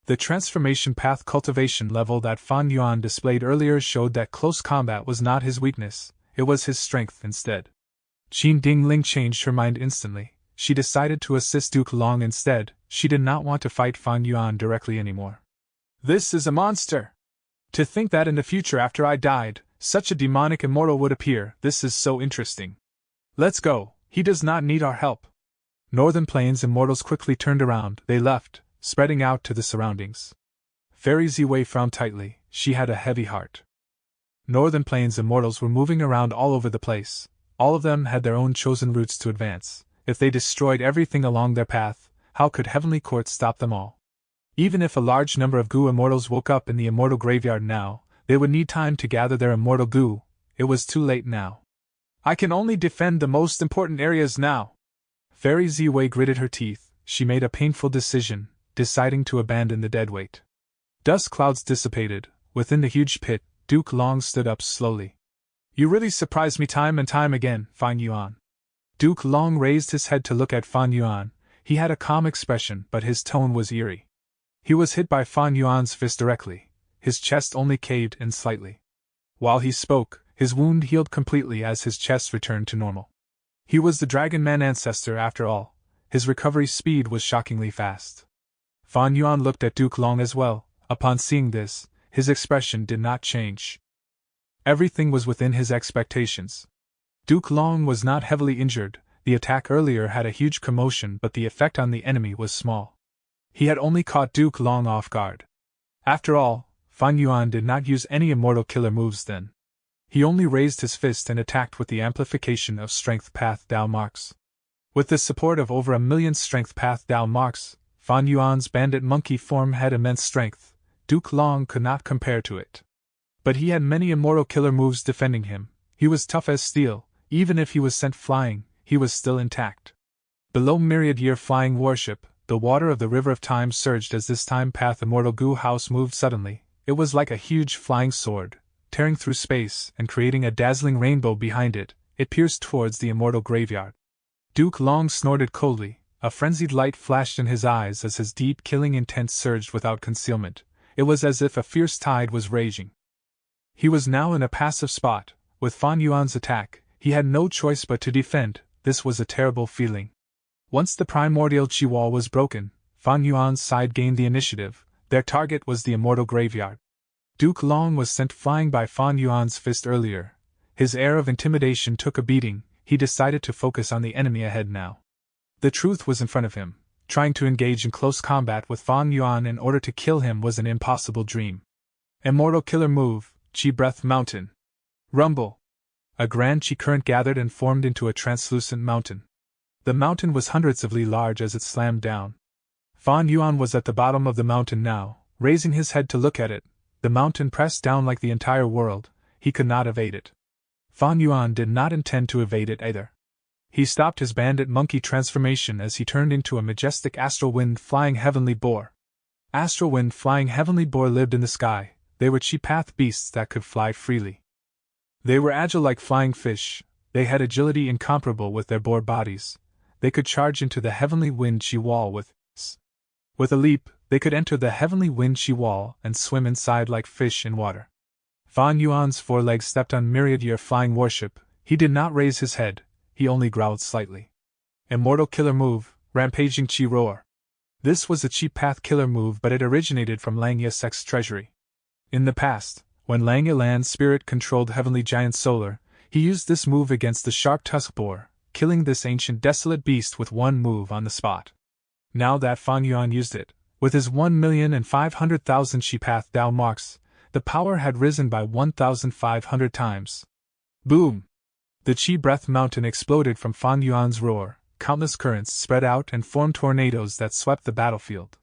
The transformation path cultivation level that Fan Yuan displayed earlier showed that close combat was not his weakness, it was his strength instead. Qin Dingling changed her mind instantly. She decided to assist Duke Long instead. She did not want to fight Fan Yuan directly anymore. This is a monster! To think that in the future after I died, such a demonic immortal would appear, this is so interesting. Let's go, he does not need our help. Northern Plains immortals quickly turned around, they left, spreading out to the surroundings. Fairy Ziwei frowned tightly, she had a heavy heart. Northern Plains immortals were moving around all over the place, all of them had their own chosen routes to advance. If they destroyed everything along their path, how could Heavenly Court stop them all? Even if a large number of goo immortals woke up in the immortal graveyard now, they would need time to gather their immortal goo. It was too late now. I can only defend the most important areas now. Fairy Ziwei gritted her teeth, she made a painful decision, deciding to abandon the deadweight. Dust clouds dissipated. Within the huge pit, Duke Long stood up slowly. You really surprised me time and time again, Fan Yuan. Duke Long raised his head to look at Fan Yuan. He had a calm expression, but his tone was eerie. He was hit by Fan Yuan's fist directly. His chest only caved in slightly. While he spoke, his wound healed completely as his chest returned to normal. He was the Dragon Man ancestor after all. His recovery speed was shockingly fast. Fan Yuan looked at Duke Long as well. Upon seeing this, his expression did not change. Everything was within his expectations. Duke Long was not heavily injured. The attack earlier had a huge commotion, but the effect on the enemy was small. He had only caught Duke Long off guard. After all, Fan Yuan did not use any immortal killer moves then. He only raised his fist and attacked with the amplification of Strength Path Dao marks. With the support of over 1,000,000 Strength Path Dao marks, Fan Yuan's bandit monkey form had immense strength. Duke Long could not compare to it. But he had many immortal killer moves defending him. He was tough as steel. Even if he was sent flying, he was still intact. Below Myriad-Year Flying Warship, the water of the River of Time surged as this Time Path Immortal Goo House moved suddenly. It was like a huge flying sword, tearing through space and creating a dazzling rainbow behind it. It pierced towards the immortal graveyard. Duke Long snorted coldly. A frenzied light flashed in his eyes as his deep killing intent surged without concealment. It was as if a fierce tide was raging. He was now in a passive spot. With Fan Yuan's attack, he had no choice but to defend. This was a terrible feeling. Once the primordial chi wall was broken, Fan Yuan's side gained the initiative. Their target was the immortal graveyard. Duke Long was sent flying by Fan Yuan's fist earlier. His air of intimidation took a beating. He decided to focus on the enemy ahead now. The truth was in front of him. Trying to engage in close combat with Fan Yuan in order to kill him was an impossible dream. Immortal killer move, Chi Breath Mountain. Rumble. A grand chi current gathered and formed into a translucent mountain. The mountain was hundreds of li large as it slammed down. Fan Yuan was at the bottom of the mountain now, raising his head to look at it. The mountain pressed down like the entire world. He could not evade it. Fan Yuan did not intend to evade it either. He stopped his bandit monkey transformation as he turned into a majestic astral wind flying heavenly boar. Astral wind flying heavenly boar lived in the sky. They were chi path beasts that could fly freely. They were agile like flying fish. They had agility incomparable with their boar bodies. They could charge into the heavenly wind chi wall with ease. With a leap, they could enter the heavenly wind chi wall and swim inside like fish in water. Fan Yuan's forelegs stepped on Myriad-Year Flying Warship. He did not raise his head. He only growled slightly. Immortal killer move, Rampaging Chi Roar. This was a Chi Path killer move, but it originated from Langya Sek's treasury. In the past, when Langya Land's spirit controlled Heavenly Giant Solar, he used this move against the sharp-tusked boar, killing this ancient desolate beast with one move on the spot. Now that Fan Yuan used it, with his 1,500,000 Chi Path Dao marks, the power had risen by 1,500 times. Boom! The Chi Breath Mountain exploded from Fan Yuan's roar. Countless currents spread out and formed tornadoes that swept the battlefield.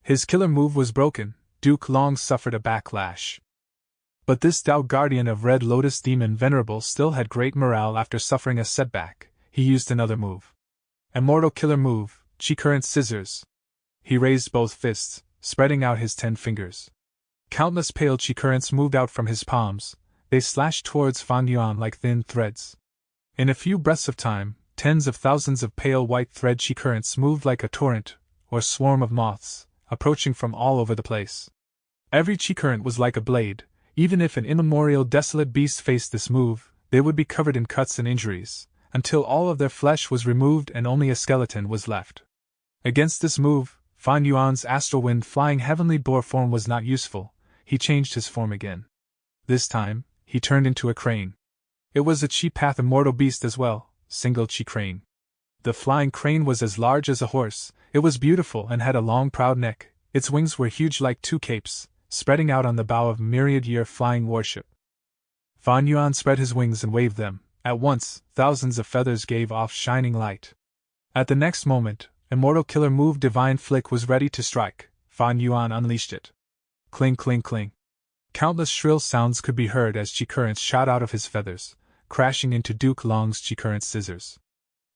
His killer move was broken. Duke Long suffered a backlash. But this Dao Guardian of Red Lotus Demon Venerable still had great morale after suffering a setback. He used another move. Immortal killer move, Chi Current Scissors. He raised both fists, spreading out his 10 fingers. Countless pale Chi currents moved out from his palms. They slashed towards Fan Yuan like thin threads. In a few breaths of time, tens of thousands of pale white thread Chi currents moved like a torrent, or swarm of moths, approaching from all over the place. Every Chi current was like a blade. Even if an immemorial desolate beast faced this move, they would be covered in cuts and injuries, until all of their flesh was removed and only a skeleton was left. Against this move, Fan Yuan's astral wind flying heavenly boar form was not useful. he changed his form again. This time, he turned into a crane. It was a chi-path immortal beast as well, single chi crane. The flying crane was as large as a horse, it was beautiful and had a long proud neck, its wings were huge like two capes, spreading out on the bow of myriad-year flying warship. Fan Yuan spread his wings and waved them. At once, thousands of feathers gave off shining light. At the next moment, Immortal Killer Move Divine Flick was ready to strike. Fan Yuan unleashed it. Cling, cling, cling. Countless shrill sounds could be heard as chi currents shot out of his feathers, crashing into Duke Long's chi current scissors.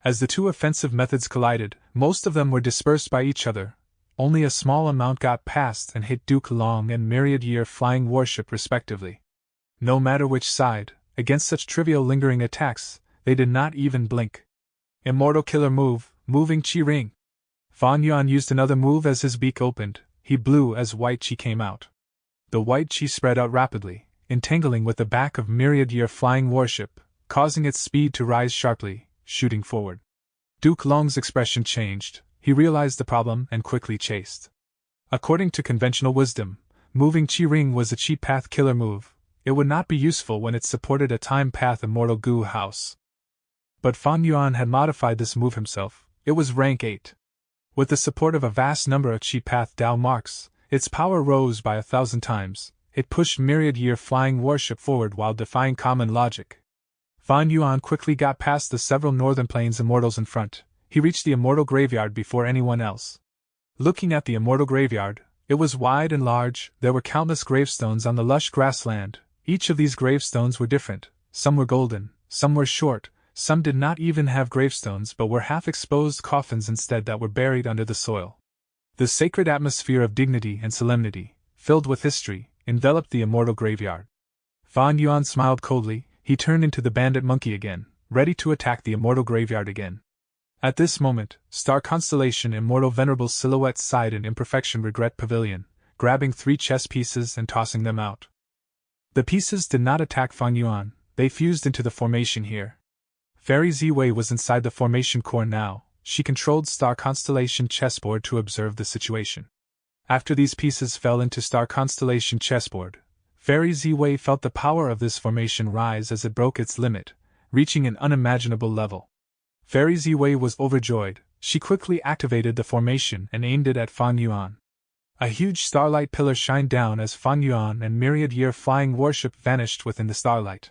As the two offensive methods collided, most of them were dispersed by each other. Only a small amount got past and hit Duke Long and myriad-year flying warship respectively. No matter which side, against such trivial lingering attacks, they did not even blink. Immortal Killer Move, Moving Chi Ring. Fan Yuan used another move as his beak opened, he blew as white chi came out. The white chi spread out rapidly, entangling with the back of myriad-year flying warship, causing its speed to rise sharply, shooting forward. Duke Long's expression changed, he realized the problem and quickly chased. According to conventional wisdom, Moving Chi Ring was a chi path killer move. It would not be useful when it supported a time path immortal goo house. But Fan Yuan had modified this move himself. It was rank 8. With the support of a vast number of chi path Dao marks, its power rose by 1,000 times. It pushed myriad-year flying warship forward while defying common logic. Fan Yuan quickly got past the several Northern Plains immortals in front. He reached the immortal graveyard before anyone else. Looking at the immortal graveyard, it was wide and large. There were countless gravestones on the lush grassland. Each of these gravestones were different. Some were golden, some were short, some did not even have gravestones but were half-exposed coffins instead that were buried under the soil. The sacred atmosphere of dignity and solemnity, filled with history, enveloped the immortal graveyard. Fan Yuan smiled coldly. He turned into the bandit monkey again, ready to attack the immortal graveyard again. At this moment, Star Constellation Immortal Venerable Silhouette sighed in Imperfection Regret Pavilion, grabbing 3 chess pieces and tossing them out. The pieces did not attack Fan Yuan, they fused into the formation here. Fairy Ziwei was inside the formation core now. She controlled Star Constellation chessboard to observe the situation. After these pieces fell into Star Constellation chessboard, Fairy Ziwei felt the power of this formation rise as it broke its limit, reaching an unimaginable level. Fairy Ziwei was overjoyed. She quickly activated the formation and aimed it at Fan Yuan. A huge starlight pillar shined down as Fan Yuan and myriad-year flying warship vanished within the starlight.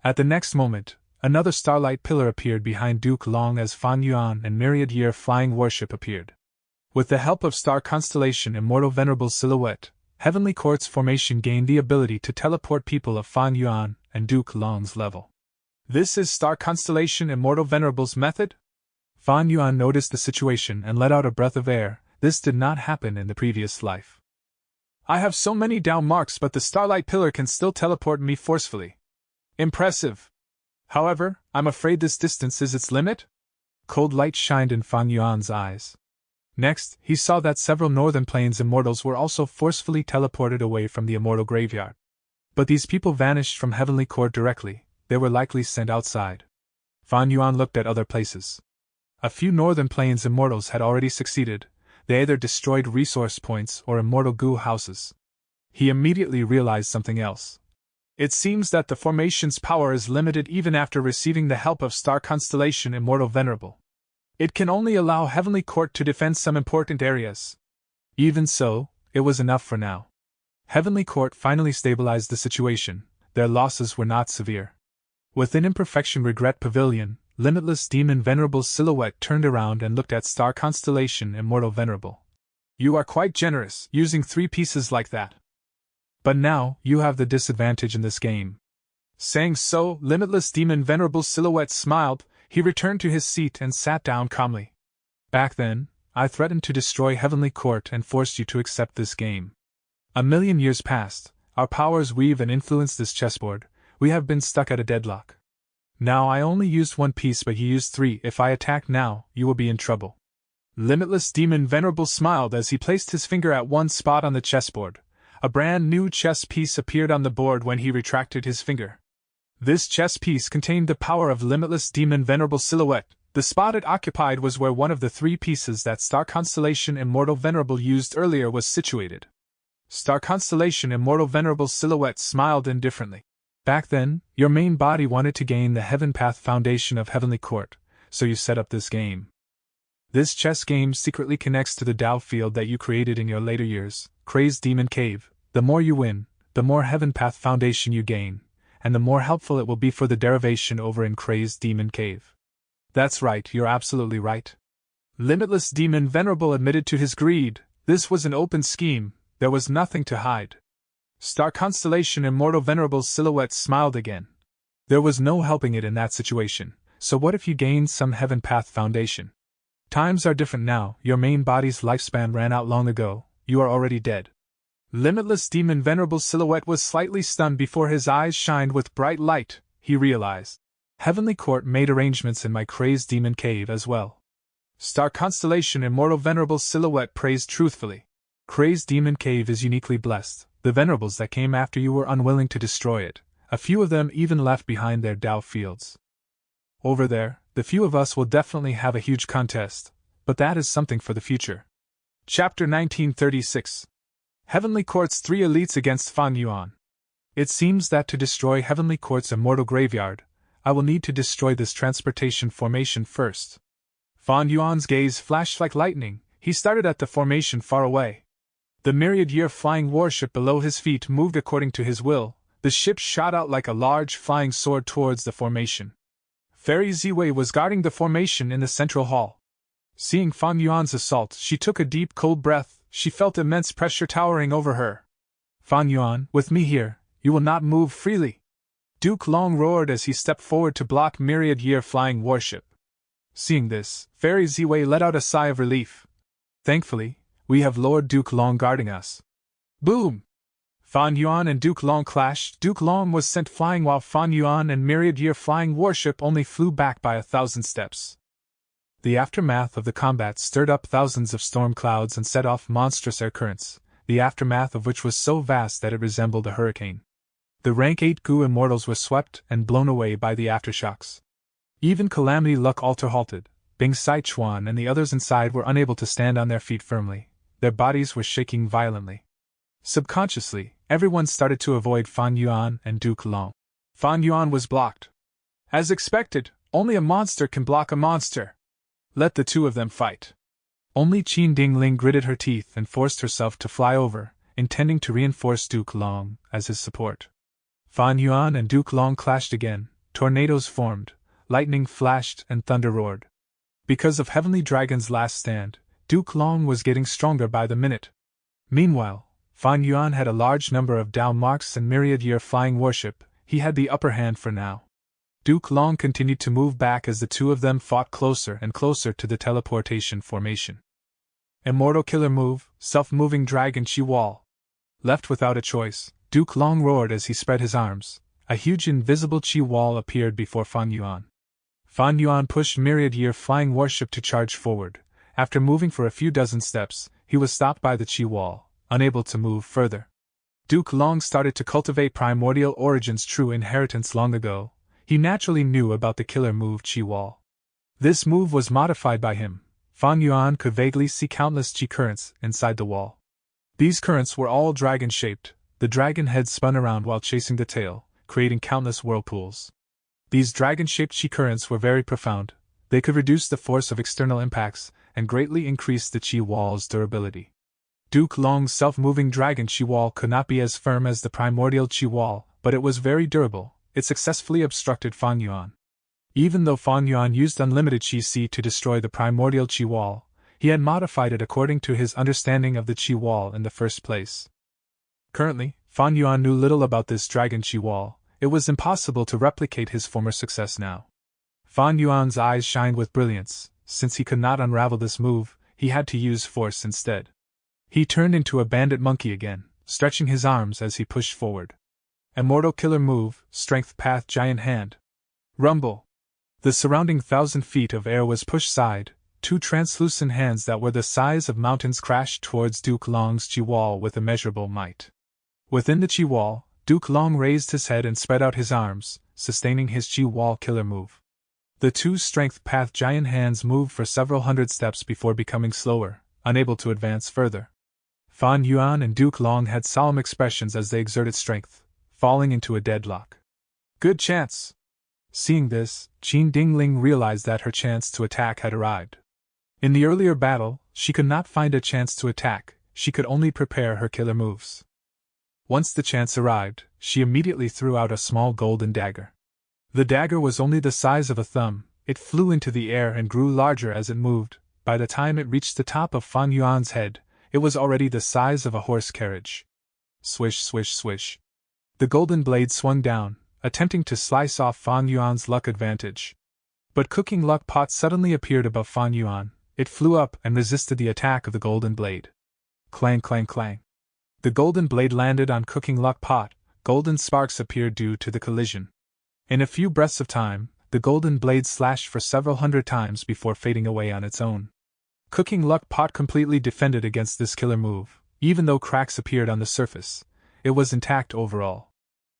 At the next moment, another starlight pillar appeared behind Duke Long as Fan Yuan and myriad-year flying warship appeared. With the help of Star Constellation Immortal Venerable Silhouette, Heavenly Court's formation gained the ability to teleport people of Fan Yuan and Duke Long's level. This is Star Constellation Immortal Venerable's method? Fan Yuan noticed the situation and let out a breath of air. This did not happen in the previous life. I have so many Dao marks but the starlight pillar can still teleport me forcefully. Impressive. However, I'm afraid this distance is its limit? Cold light shined in Fan Yuan's eyes. Next, he saw that several Northern Plains immortals were also forcefully teleported away from the immortal graveyard. But these people vanished from Heavenly Court directly. They were likely sent outside. Fan Yuan looked at other places. A few Northern Plains immortals had already succeeded. They either destroyed resource points or immortal goo houses. He immediately realized something else. It seems that the formation's power is limited even after receiving the help of Star Constellation Immortal Venerable. It can only allow Heavenly Court to defend some important areas. Even so, it was enough for now. Heavenly Court finally stabilized the situation. Their losses were not severe. Within Imperfection Regret Pavilion, Limitless Demon Venerable Silhouette turned around and looked at Star Constellation Immortal Venerable. You are quite generous, using 3 pieces like that. But now, you have the disadvantage in this game. Saying so, Limitless Demon Venerable Silhouette smiled. He returned to his seat and sat down calmly. Back then, I threatened to destroy Heavenly Court and forced you to accept this game. 1,000,000 years passed, our powers weave and influence this chessboard, we have been stuck at a deadlock. Now I only used 1 piece but you used 3. If I attack now, you will be in trouble. Limitless Demon Venerable smiled as he placed his finger at one spot on the chessboard. A brand new chess piece appeared on the board when he retracted his finger. This chess piece contained the power of Limitless Demon Venerable Silhouette. The spot it occupied was where one of the 3 pieces that Star Constellation Immortal Venerable used earlier was situated. Star Constellation Immortal Venerable Silhouette smiled indifferently. Back then, your main body wanted to gain the Heaven Path Foundation of Heavenly Court, so you set up this game. This chess game secretly connects to the Tao field that you created in your later years, Crazed Demon Cave. The more you win, the more Heaven Path Foundation you gain, and the more helpful it will be for the derivation over in Crazed Demon Cave. That's right, you're absolutely right. Limitless Demon Venerable admitted to his greed. This was an open scheme, there was nothing to hide. Star Constellation Immortal Venerable Silhouette smiled again. There was no helping it in that situation, so what if you gained some Heaven Path Foundation? Times are different now, your main body's lifespan ran out long ago, you are already dead. Limitless Demon Venerable Silhouette was slightly stunned before his eyes shined with bright light. He realized. Heavenly Court made arrangements in my Crazed Demon Cave as well. Star Constellation Immortal Venerable Silhouette praised truthfully. Crazed Demon Cave is uniquely blessed. The Venerables that came after you were unwilling to destroy it. A few of them even left behind their Tao fields. Over there, the few of us will definitely have a huge contest, but that is something for the future. Chapter 1936. Heavenly Court's 3 elites against Fan Yuan. It seems that to destroy Heavenly Court's immortal graveyard, I will need to destroy this transportation formation first. Fan Yuan's gaze flashed like lightning. He started at the formation far away. The myriad-year flying warship below his feet moved according to his will. The ship shot out like a large flying sword towards the formation. Fairy Ziwei was guarding the formation in the central hall. Seeing Fan Yuan's assault, she took a deep, cold breath. She felt immense pressure towering over her. Fan Yuan, with me here, you will not move freely. Duke Long roared as he stepped forward to block myriad-year flying warship. Seeing this, Fairy Ziwei let out a sigh of relief. Thankfully, we have Lord Duke Long guarding us. Boom! Fan Yuan and Duke Long clashed. Duke Long was sent flying while Fan Yuan and myriad-year flying warship only flew back by 1,000 steps. The aftermath of the combat stirred up thousands of storm clouds and set off monstrous air currents, the aftermath of which was so vast that it resembled a hurricane. The rank 8 Gu immortals were swept and blown away by the aftershocks. Even Calamity Luck Alter halted. Bing Sai Chuan and the others inside were unable to stand on their feet firmly. Their bodies were shaking violently. Subconsciously, everyone started to avoid Fan Yuan and Duke Long. Fan Yuan was blocked. As expected, only a monster can block a monster. Let the two of them fight. Only Qin Dingling gritted her teeth and forced herself to fly over, intending to reinforce Duke Long as his support. Fan Yuan and Duke Long clashed again, tornadoes formed, lightning flashed and thunder roared. Because of Heavenly Dragon's last stand, Duke Long was getting stronger by the minute. Meanwhile, Fan Yuan had a large number of Tao marks and myriad-year flying warship. He had the upper hand for now. Duke Long continued to move back as the two of them fought closer and closer to the teleportation formation. Immortal Killer Move, Self-Moving Dragon Chi Wall. Left without a choice, Duke Long roared as he spread his arms. A huge invisible Chi Wall appeared before Fan Yuan. Fan Yuan pushed myriad-year flying warship to charge forward. After moving for a few dozen steps, he was stopped by the Chi Wall, unable to move further. Duke Long started to cultivate Primordial Origin's true inheritance long ago. He naturally knew about the killer move Chi Wall. This move was modified by him. Fan Yuan could vaguely see countless Chi currents inside the wall. These currents were all dragon-shaped. The dragon head spun around while chasing the tail, creating countless whirlpools. These dragon-shaped Chi currents were very profound. They could reduce the force of external impacts and greatly increase the Chi Wall's durability. Duke Long's self-moving dragon Chi Wall could not be as firm as the primordial Chi Wall, but it was very durable. It successfully obstructed Fan Yuan. Even though Fan Yuan used unlimited Chi Si to destroy the primordial Chi Wall, he had modified it according to his understanding of the Chi Wall in the first place. Currently, Fan Yuan knew little about this dragon Chi Wall. It was impossible to replicate his former success now. Fan Yuan's eyes shined with brilliance. Since he could not unravel this move, he had to use force instead. He turned into a bandit monkey again, stretching his arms as he pushed forward. Immortal Killer Move, Strength Path Giant Hand. Rumble. The surrounding 1,000 feet of air was pushed aside. 2 translucent hands that were the size of mountains crashed towards Duke Long's Chi Wall with immeasurable might. Within the Chi Wall, Duke Long raised his head and spread out his arms, sustaining his Chi Wall killer move. The 2 Strength Path Giant hands moved for several hundred steps before becoming slower, unable to advance further. Fan Yuan and Duke Long had solemn expressions as they exerted strength, falling into a deadlock. Good chance! Seeing this, Qin Dingling realized that her chance to attack had arrived. In the earlier battle, she could not find a chance to attack, she could only prepare her killer moves. Once the chance arrived, she immediately threw out a small golden dagger. The dagger was only the size of a thumb, it flew into the air and grew larger as it moved. By the time it reached the top of Fan Yuan's head, it was already the size of a horse carriage. Swish, swish, swish. The golden blade swung down, attempting to slice off Fan Yuan's luck advantage. But Cooking Luck Pot suddenly appeared above Fan Yuan. It flew up and resisted the attack of the golden blade. Clang, clang, clang. The golden blade landed on Cooking Luck Pot. Golden sparks appeared due to the collision. In a few breaths of time, the golden blade slashed for several hundred times before fading away on its own. Cooking Luck Pot completely defended against this killer move. Even though cracks appeared on the surface, it was intact overall.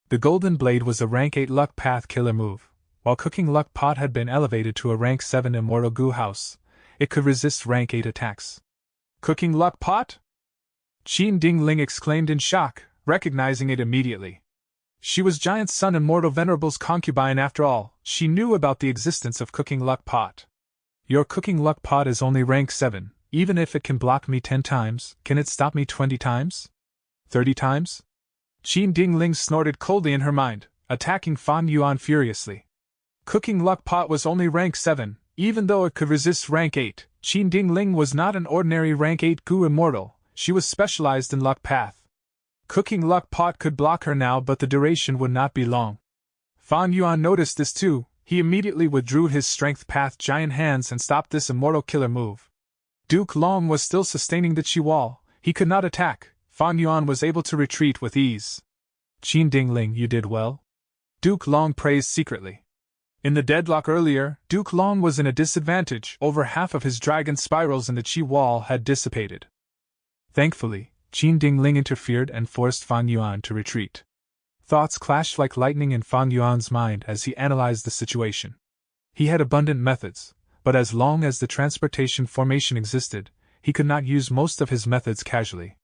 The golden blade was a rank 8 Luck Path killer move. While Cooking Luck Pot had been elevated to a rank 7 Immortal Goo House, it could resist rank 8 attacks. Cooking Luck Pot? Qin Dingling exclaimed in shock, recognizing it immediately. She was Giant Sun Immortal Venerable's concubine after all. She knew about the existence of Cooking Luck Pot. Your Cooking Luck Pot is only rank 7, even if it can block me 10 times, can it stop me 20 times? 30 times? Qin Dingling snorted coldly in her mind, attacking Fan Yuan furiously. Cooking Luck Pot was only rank 7, even though it could resist rank 8. Qin Dingling was not an ordinary rank 8 Goo Immortal, she was specialized in Luck Path. Cooking Luck Pot could block her now, but the duration would not be long. Fan Yuan noticed this too. He immediately withdrew his Strength Path giant hands and stopped this immortal killer move. Duke Long was still sustaining the Qi Wall. He could not attack. Fan Yuan was able to retreat with ease. Qin Dingling, you did well. Duke Long praised secretly. In the deadlock earlier, Duke Long was in a disadvantage. Over half of his dragon spirals in the Qi Wall had dissipated. Thankfully, Qin Dingling interfered and forced Fan Yuan to retreat. Thoughts clashed like lightning in Fan Yuan's mind as he analyzed the situation. He had abundant methods, but as long as the transportation formation existed, he could not use most of his methods casually.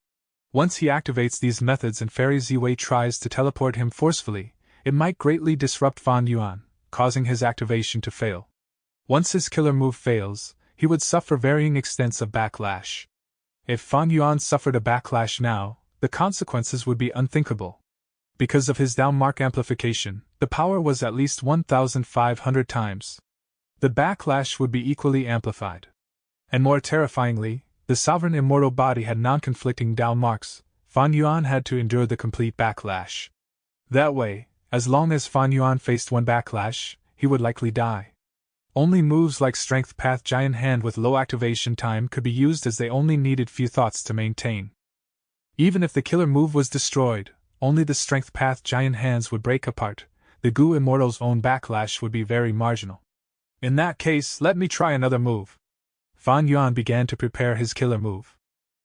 Once he activates these methods and Fairy Ziwei tries to teleport him forcefully, it might greatly disrupt Fan Yuan, causing his activation to fail. Once his killer move fails, he would suffer varying extents of backlash. If Fan Yuan suffered a backlash now, the consequences would be unthinkable. Because of his down mark amplification, the power was at least 1,500 times. The backlash would be equally amplified. And more terrifyingly, the sovereign immortal body had non-conflicting down marks. Fan Yuan had to endure the complete backlash. That way, as long as Fan Yuan faced one backlash, he would likely die. Only moves like Strength Path Giant Hand with low activation time could be used, as they only needed few thoughts to maintain. Even if the killer move was destroyed, only the Strength Path Giant Hands would break apart. The Goo Immortal's own backlash would be very marginal. In that case, let me try another move. Fan Yuan began to prepare his killer move.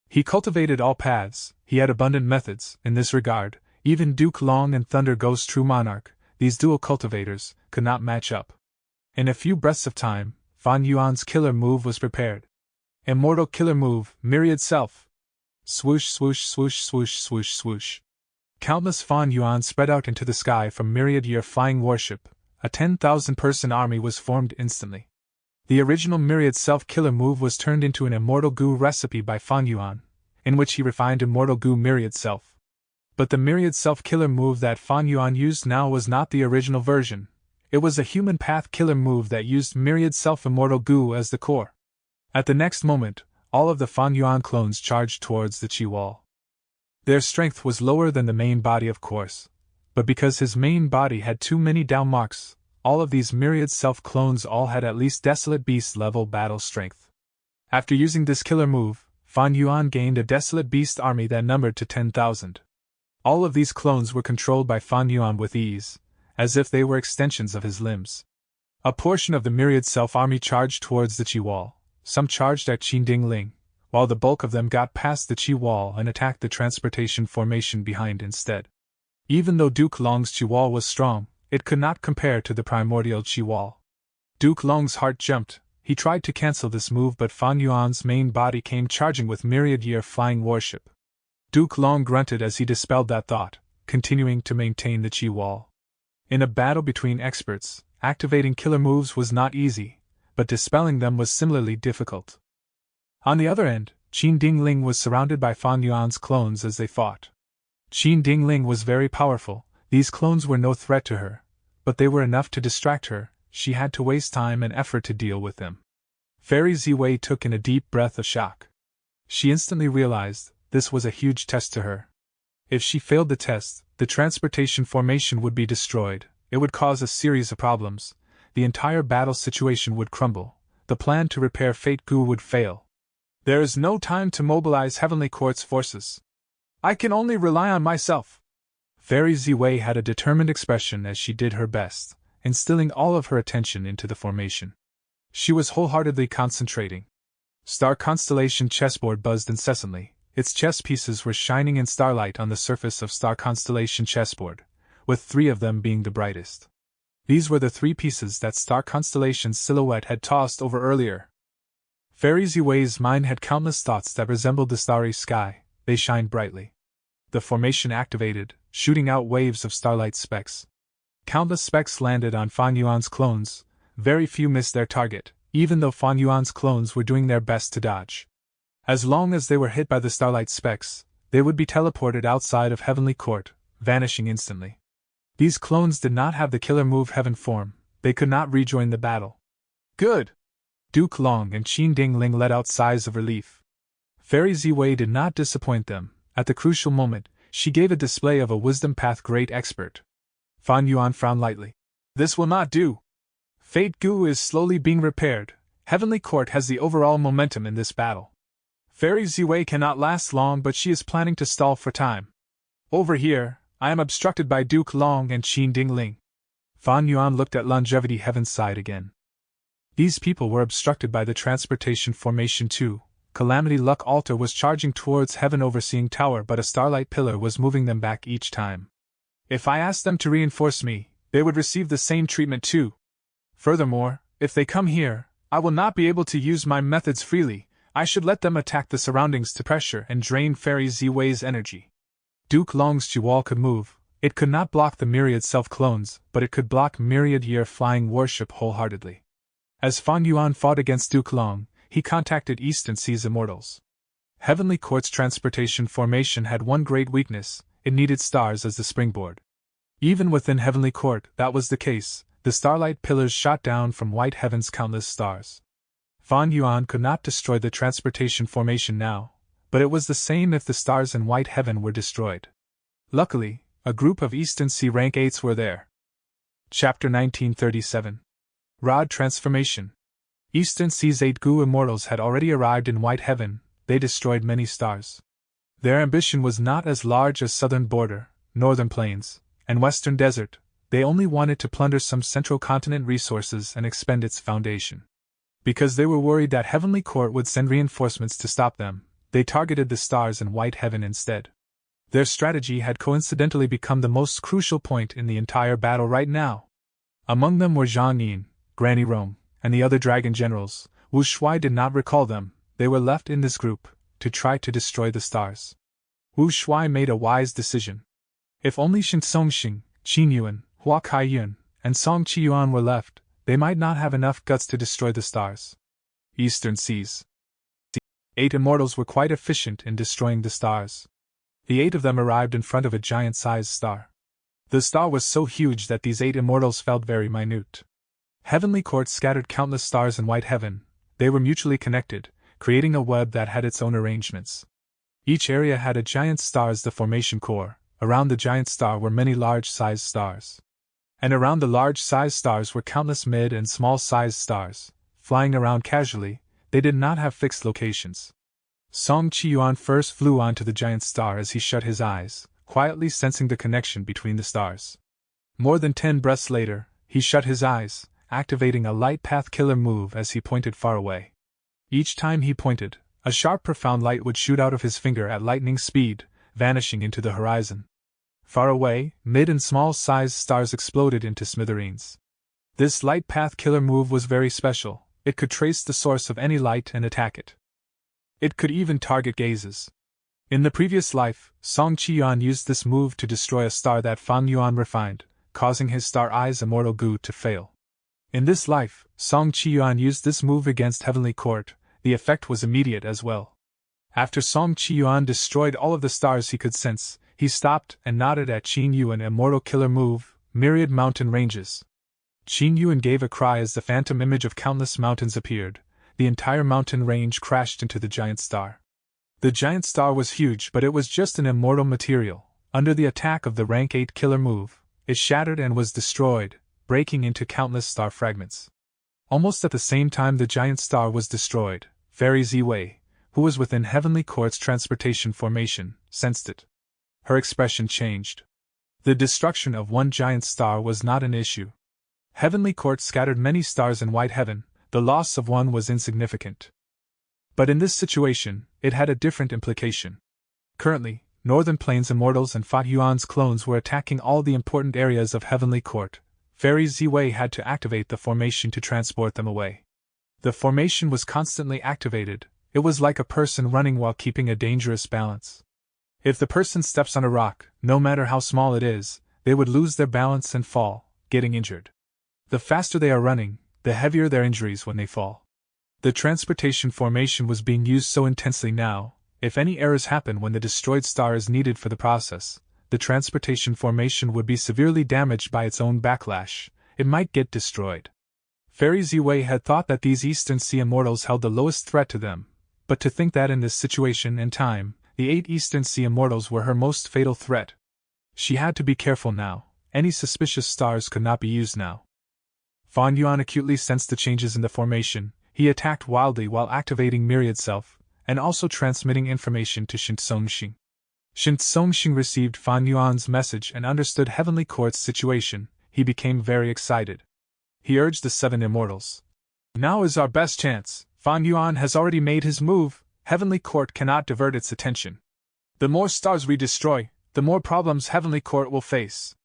He cultivated all paths, he had abundant methods in this regard. Even Duke Long and Thunder Ghost True Monarch, these dual cultivators, could not match up. In a few breaths of time, Fan Yuan's killer move was prepared. Immortal killer move, Myriad Self. Swoosh, swoosh, swoosh, swoosh, swoosh, swoosh. Countless Fan Yuan spread out into the sky from Myriad Year Flying Warship. A 10,000-person army was formed instantly. The original Myriad Self killer move was turned into an Immortal Goo recipe by Fan Yuan, in which he refined Immortal Goo Myriad Self. But the Myriad Self killer move that Fan Yuan used now was not the original version. It was a Human Path killer move that used Myriad Self Immortal Goo as the core. At the next moment, all of the Fan Yuan clones charged towards the Qi Wall. Their strength was lower than the main body, of course, but because his main body had too many down marks, all of these Myriad Self clones all had at least Desolate Beast level battle strength. After using this killer move, Fan Yuan gained a Desolate Beast army that numbered to 10,000. All of these clones were controlled by Fan Yuan with ease, as if they were extensions of his limbs. A portion of the Myriad Self army charged towards the Qi Wall. Some charged at Qin Dingling, while the bulk of them got past the Qi Wall and attacked the transportation formation behind instead. Even though Duke Long's Qi Wall was strong, it could not compare to the primordial Qi Wall. Duke Long's heart jumped. He tried to cancel this move, but Fan Yuan's main body came charging with Myriad Year Flying Warship. Duke Long grunted as he dispelled that thought, continuing to maintain the chi wall. In a battle between experts, activating killer moves was not easy, but dispelling them was similarly difficult. On the other end, Qin Dingling was surrounded by Fan Yuan's clones as they fought. Qin Dingling was very powerful. These clones were no threat to her, but they were enough to distract her. She had to waste time and effort to deal with them. Fairy Ziwei took in a deep breath of shock. She instantly realized this was a huge test to her. If she failed the test, the transportation formation would be destroyed. It would cause a series of problems. The entire battle situation would crumble. The plan to repair Fate Gu would fail. There is no time to mobilize Heavenly Court's forces. I can only rely on myself. Fairy Ziwei had a determined expression as she did her best, instilling all of her attention into the formation. She was wholeheartedly concentrating. Star Constellation chessboard buzzed incessantly. Its chess pieces were shining in starlight on the surface of Star Constellation chessboard, with 3 of them being the brightest. These were the 3 pieces that Star Constellation's silhouette had tossed over earlier. Fairy Ziwei's mind had countless thoughts that resembled the starry sky. They shined brightly. The formation activated, shooting out waves of starlight specks. Countless specks landed on Fan Yuan's clones. Very few missed their target, even though Fan Yuan's clones were doing their best to dodge. As long as they were hit by the starlight specks, they would be teleported outside of Heavenly Court, vanishing instantly. These clones did not have the killer move Heaven form. They could not rejoin the battle. Good! Duke Long and Qin Dingling let out sighs of relief. Fairy Ziwei did not disappoint them. At the crucial moment, she gave a display of a Wisdom Path Great Expert. Fan Yuan frowned lightly. This will not do. Fate Gu is slowly being repaired. Heavenly Court has the overall momentum in this battle. Fairy Ziwei cannot last long, but she is planning to stall for time. Over here, I am obstructed by Duke Long and Qin Dingling. Fan Yuan looked at Longevity Heaven's side again. These people were obstructed by the transportation formation too. Calamity Luck Altar was charging towards Heaven Overseeing Tower, but a starlight pillar was moving them back each time. If I asked them to reinforce me, they would receive the same treatment too. Furthermore, if they come here, I will not be able to use my methods freely. I should let them attack the surroundings to pressure and drain Fairy Ziwei's energy. Duke Long's Jiwall could move. It could not block the myriad self-clones, but it could block myriad year flying warship wholeheartedly. As Fan Yuan fought against Duke Long, he contacted Eastern Sea's Immortals. Heavenly Court's transportation formation had one great weakness: it needed stars as the springboard. Even within Heavenly Court, that was the case. The starlight pillars shot down from White Heaven's countless stars. Fan Yuan could not destroy the transportation formation now, but it was the same if the stars in White Heaven were destroyed. Luckily, a group of Eastern Sea Rank 8s were there. Chapter 1937. Rod Transformation. Eastern Sea's 8 Gu Immortals had already arrived in White Heaven. They destroyed many stars. Their ambition was not as large as Southern Border, Northern Plains, and Western Desert. They only wanted to plunder some central continent resources and expend its foundation. Because they were worried that Heavenly Court would send reinforcements to stop them, they targeted the stars in White Heaven instead. Their strategy had coincidentally become the most crucial point in the entire battle right now. Among them were Zhang Yin, Granny Rome, and the other dragon generals. Wu Shuai did not recall them. They were left in this group to try to destroy the stars. Wu Shuai made a wise decision. If only Shen Songxing, Qin Yuan, Hua Kaiyun, and Song Qiyuan were left, they might not have enough guts to destroy the stars. Eastern Seas. 8 immortals were quite efficient in destroying the stars. The 8 of them arrived in front of a giant-sized star. The star was so huge that these 8 immortals felt very minute. Heavenly Court scattered countless stars in White Heaven. They were mutually connected, creating a web that had its own arrangements. Each area had a giant star as the formation core. Around the giant star were many large-sized stars. And around the large-sized stars were countless mid- and small-sized stars, flying around casually. They did not have fixed locations. Song Qiyuan first flew onto the giant star as he shut his eyes, quietly sensing the connection between the stars. More than 10 breaths later, he shut his eyes, activating a light path killer move as he pointed far away. Each time he pointed, a sharp profound light would shoot out of his finger at lightning speed, vanishing into the horizon. Far away, mid and small-sized stars exploded into smithereens. This light path killer move was very special. It could trace the source of any light and attack it. It could even target gazes. In the previous life, Song Qiyuan used this move to destroy a star that Fang Yuan refined, causing his Star Eye's immortal goo to fail. In this life, Song Qiyuan used this move against Heavenly Court. The effect was immediate as well. After Song Qiyuan destroyed all of the stars he could sense, he stopped and nodded at Qin Yuan immortal killer move, Myriad Mountain Ranges. Qin Yuan gave a cry as the phantom image of countless mountains appeared. The entire mountain range crashed into the giant star. The giant star was huge, but it was just an immortal material. Under the attack of the rank 8 killer move, it shattered and was destroyed, breaking into countless star fragments. Almost at the same time the giant star was destroyed, Fairy Ziwei, who was within Heavenly Court's transportation formation, sensed it. Her expression changed. The destruction of one giant star was not an issue. Heavenly Court scattered many stars in White Heaven, the loss of one was insignificant. But in this situation, it had a different implication. Currently, Northern Plains Immortals and Fa Yuan's clones were attacking all the important areas of Heavenly Court. Fairy Ziwei had to activate the formation to transport them away. The formation was constantly activated. It was like a person running while keeping a dangerous balance. If the person steps on a rock, no matter how small it is, they would lose their balance and fall, getting injured. The faster they are running, the heavier their injuries when they fall. The transportation formation was being used so intensely now, if any errors happen when the destroyed star is needed for the process, the transportation formation would be severely damaged by its own backlash, it might get destroyed. Fairy Ziwei had thought that these Eastern Sea Immortals held the lowest threat to them, but to think that in this situation and time, the 8 Eastern Sea Immortals were her most fatal threat. She had to be careful now, any suspicious stars could not be used now. Fan Yuan acutely sensed the changes in the formation. He attacked wildly while activating Myriad Self, and also transmitting information to Shintsongxing. Shintsongxing received Fan Yuan's message and understood Heavenly Court's situation. He became very excited. He urged the 7 Immortals. Now is our best chance. Fan Yuan has already made his move. Heavenly Court cannot divert its attention. The more stars we destroy, the more problems Heavenly Court will face.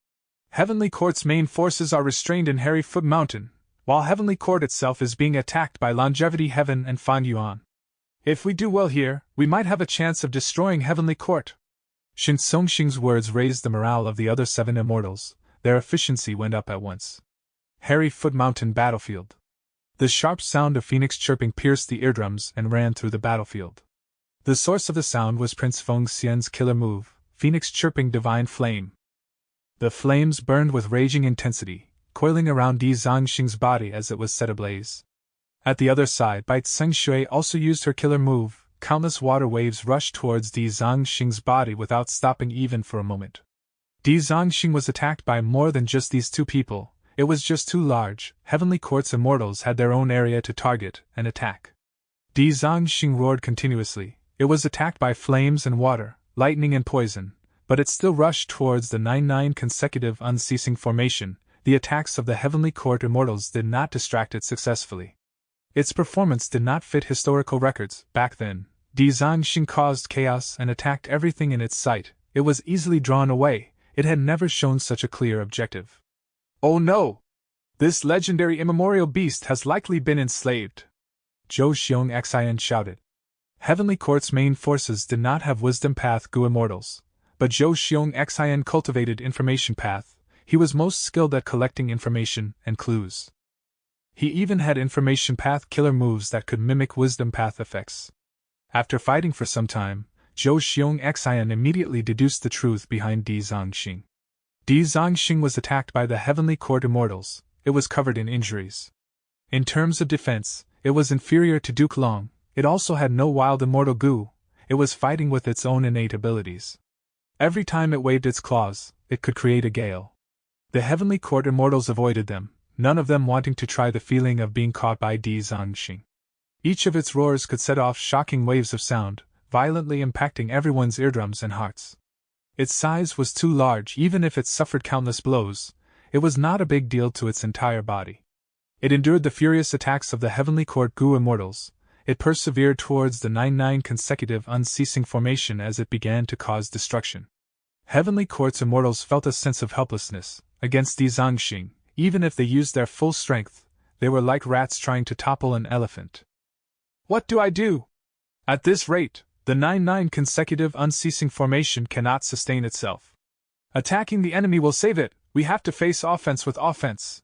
Heavenly Court's main forces are restrained in Hairy Foot Mountain, while Heavenly Court itself is being attacked by Longevity Heaven and Fan Yuan. If we do well here, we might have a chance of destroying Heavenly Court. Shintsongxing's words raised the morale of the other 7 Immortals. Their efficiency went up at once. Hairy Foot Mountain Battlefield. The sharp sound of phoenix chirping pierced the eardrums and ran through the battlefield. The source of the sound was Prince Feng Xian's killer move, Phoenix Chirping Divine Flame. The flames burned with raging intensity, coiling around Di Zongxing's body as it was set ablaze. At the other side, Bai Tseng also used her killer move. Countless water waves rushed towards Di Zongxing's body without stopping even for a moment. Di Zongxing was attacked by more than just these 2 people. It was just too large. Heavenly Court's Immortals had their own area to target and attack. Di Zongxing roared continuously. It was attacked by flames and water, lightning and poison, but it still rushed towards the 9 consecutive unceasing formation. The attacks of the Heavenly Court Immortals did not distract it successfully. Its performance did not fit historical records. Back then, Di Zongxing caused chaos and attacked everything in its sight. It was easily drawn away. It had never shown such a clear objective. Oh no! This legendary immemorial beast has likely been enslaved. Zhou Xiong Xian shouted. Heavenly Court's main forces did not have Wisdom Path Gu Immortals, but Zhou Xiong Xian cultivated Information Path. He was most skilled at collecting information and clues. He even had Information Path killer moves that could mimic Wisdom Path effects. After fighting for some time, Zhou Xiong Xian immediately deduced the truth behind Di Zongxing. Di Zongxing was attacked by the Heavenly Court Immortals. It was covered in injuries. In terms of defense, it was inferior to Duke Long. It also had no wild immortal goo. It was fighting with its own innate abilities. Every time it waved its claws, it could create a gale. The Heavenly Court Immortals avoided them, none of them wanting to try the feeling of being caught by Di Zongxing. Each of its roars could set off shocking waves of sound, violently impacting everyone's eardrums and hearts. Its size was too large. Even if it suffered countless blows, it was not a big deal to its entire body. It endured the furious attacks of the Heavenly Court Gu Immortals. It persevered towards the 9 consecutive unceasing formation as it began to cause destruction. Heavenly Court's Immortals felt a sense of helplessness against Di Zongxing. Even if they used their full strength, they were like rats trying to topple an elephant. What do I do? At this rate, The 9-9 consecutive unceasing formation cannot sustain itself. Attacking the enemy will save it, we have to face offense with offense.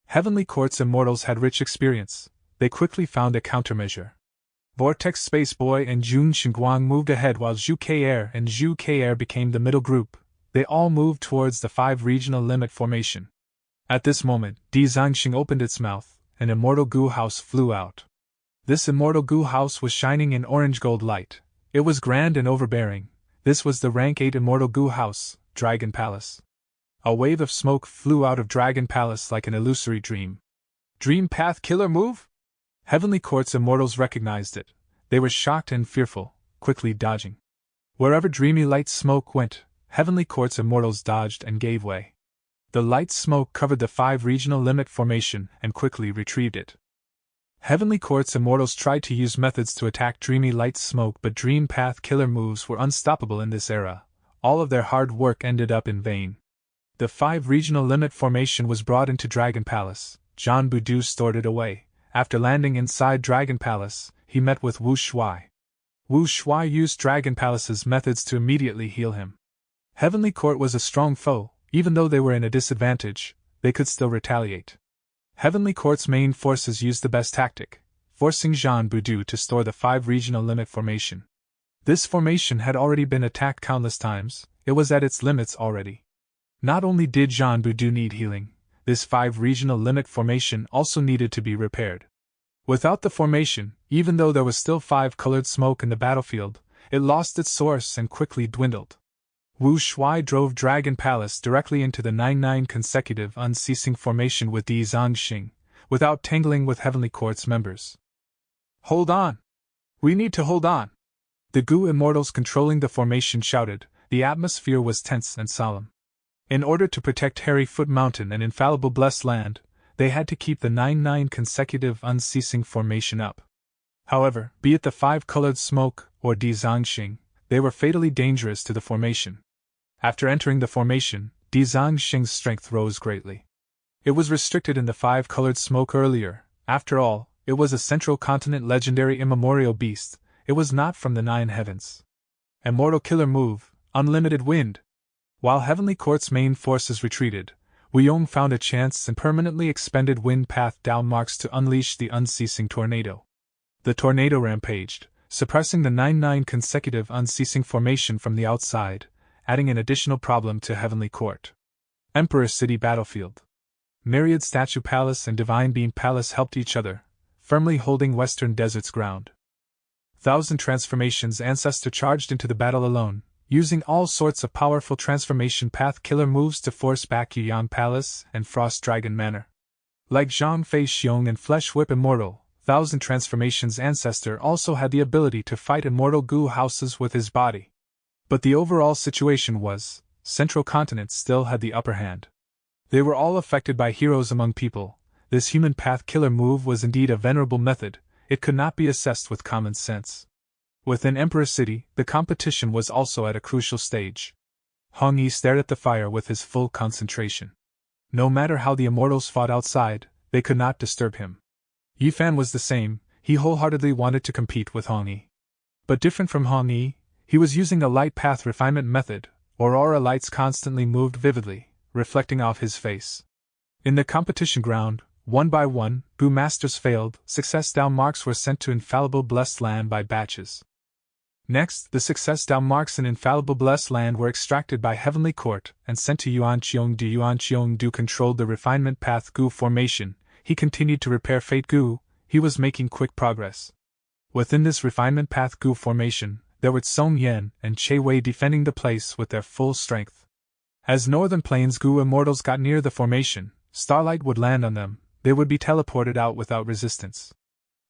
Heavenly Court's immortals had rich experience, they quickly found a countermeasure. Vortex Space Boy and Jun Xinguang moved ahead while Zhu Ke and Zhu Ke became the middle group. They all moved towards the 5 regional limit formation. At this moment, Di Zangxing opened its mouth, an immortal goo house flew out. This immortal goo house was shining in orange gold light. It was grand and overbearing. This was the rank 8 immortal goo house, Dragon Palace. A wave of smoke flew out of Dragon Palace like an illusory dream. Dream Path Killer move? Heavenly Court's immortals recognized it. They were shocked and fearful, quickly dodging. Wherever dreamy light smoke went, Heavenly Court's immortals dodged and gave way. The light smoke covered the 5 regional limit formation and quickly retrieved it. Heavenly Court's immortals tried to use methods to attack dreamy light smoke, but Dream Path Killer moves were unstoppable in this era. All of their hard work ended up in vain. The 5 regional limit formation was brought into Dragon Palace. John Budu stored it away. After landing inside Dragon Palace, he met with Wu Shuai. Wu Shuai used Dragon Palace's methods to immediately heal him. Heavenly Court was a strong foe. Even though they were in a disadvantage, they could still retaliate. Heavenly Court's main forces used the best tactic, forcing Jean Budu to store the 5 regional limit formation. This formation had already been attacked countless times, it was at its limits already. Not only did Jean Budu need healing, this 5 regional limit formation also needed to be repaired. Without the formation, even though there was still 5-colored smoke in the battlefield, it lost its source and quickly dwindled. Wu Shuai drove Dragon Palace directly into the 9-9 consecutive unceasing formation with Di Zangxing, without tangling with Heavenly Court's members. Hold on! We need to hold on! The Gu immortals controlling the formation shouted. The atmosphere was tense and solemn. In order to protect Hairy Foot Mountain and infallible Blessed Land, they had to keep the 9-9 consecutive unceasing formation up. However, be it the 5-colored smoke or Di Zangxing, they were fatally dangerous to the formation. After entering the formation, Di Zangxing's strength rose greatly. It was restricted in the 5-colored smoke earlier. After all, it was a Central Continent legendary immemorial beast. It was not from the 9 heavens. Immortal Killer move, Unlimited Wind. While Heavenly Court's main forces retreated, Wuyong found a chance and permanently expended Wind Path Down marks to unleash the unceasing tornado. The tornado rampaged, suppressing the 9-9 consecutive unceasing formation from the outside, adding an additional problem to Heavenly Court. Emperor City Battlefield. Myriad Statue Palace and Divine Beam Palace helped each other, firmly holding Western Desert's ground. 1,000 Transformations Ancestor charged into the battle alone, using all sorts of powerful transformation path killer moves to force back Yuyang Palace and Frost Dragon Manor. Like Zhang Fei Xiong and Flesh Whip Immortal, 1,000 Transformations Ancestor also had the ability to fight immortal goo houses with his body. But the overall situation was, Central Continent still had the upper hand. They were all affected by heroes among people. This human path killer move was indeed a venerable method, it could not be assessed with common sense. Within Emperor City, the competition was also at a crucial stage. Hong Yi stared at the fire with his full concentration. No matter how the immortals fought outside, they could not disturb him. Yifan was the same, he wholeheartedly wanted to compete with Hong Yi. But different from Hong Yi, he was using a light path refinement method. Aurora lights constantly moved vividly, reflecting off his face. In the competition ground, one by one, Goo Masters failed, success down marks were sent to infallible Blessed Land by batches. Next, the success down marks in infallible Blessed Land were extracted by Heavenly Court and sent to Yuan Qiongdu. Yuan Qiongdu controlled the refinement path Goo formation, he continued to repair Fate Goo, he was making quick progress. Within this refinement path Goo formation, there were Song Yan and Che Wei defending the place with their full strength. As Northern Plains Goo immortals got near the formation, starlight would land on them, they would be teleported out without resistance.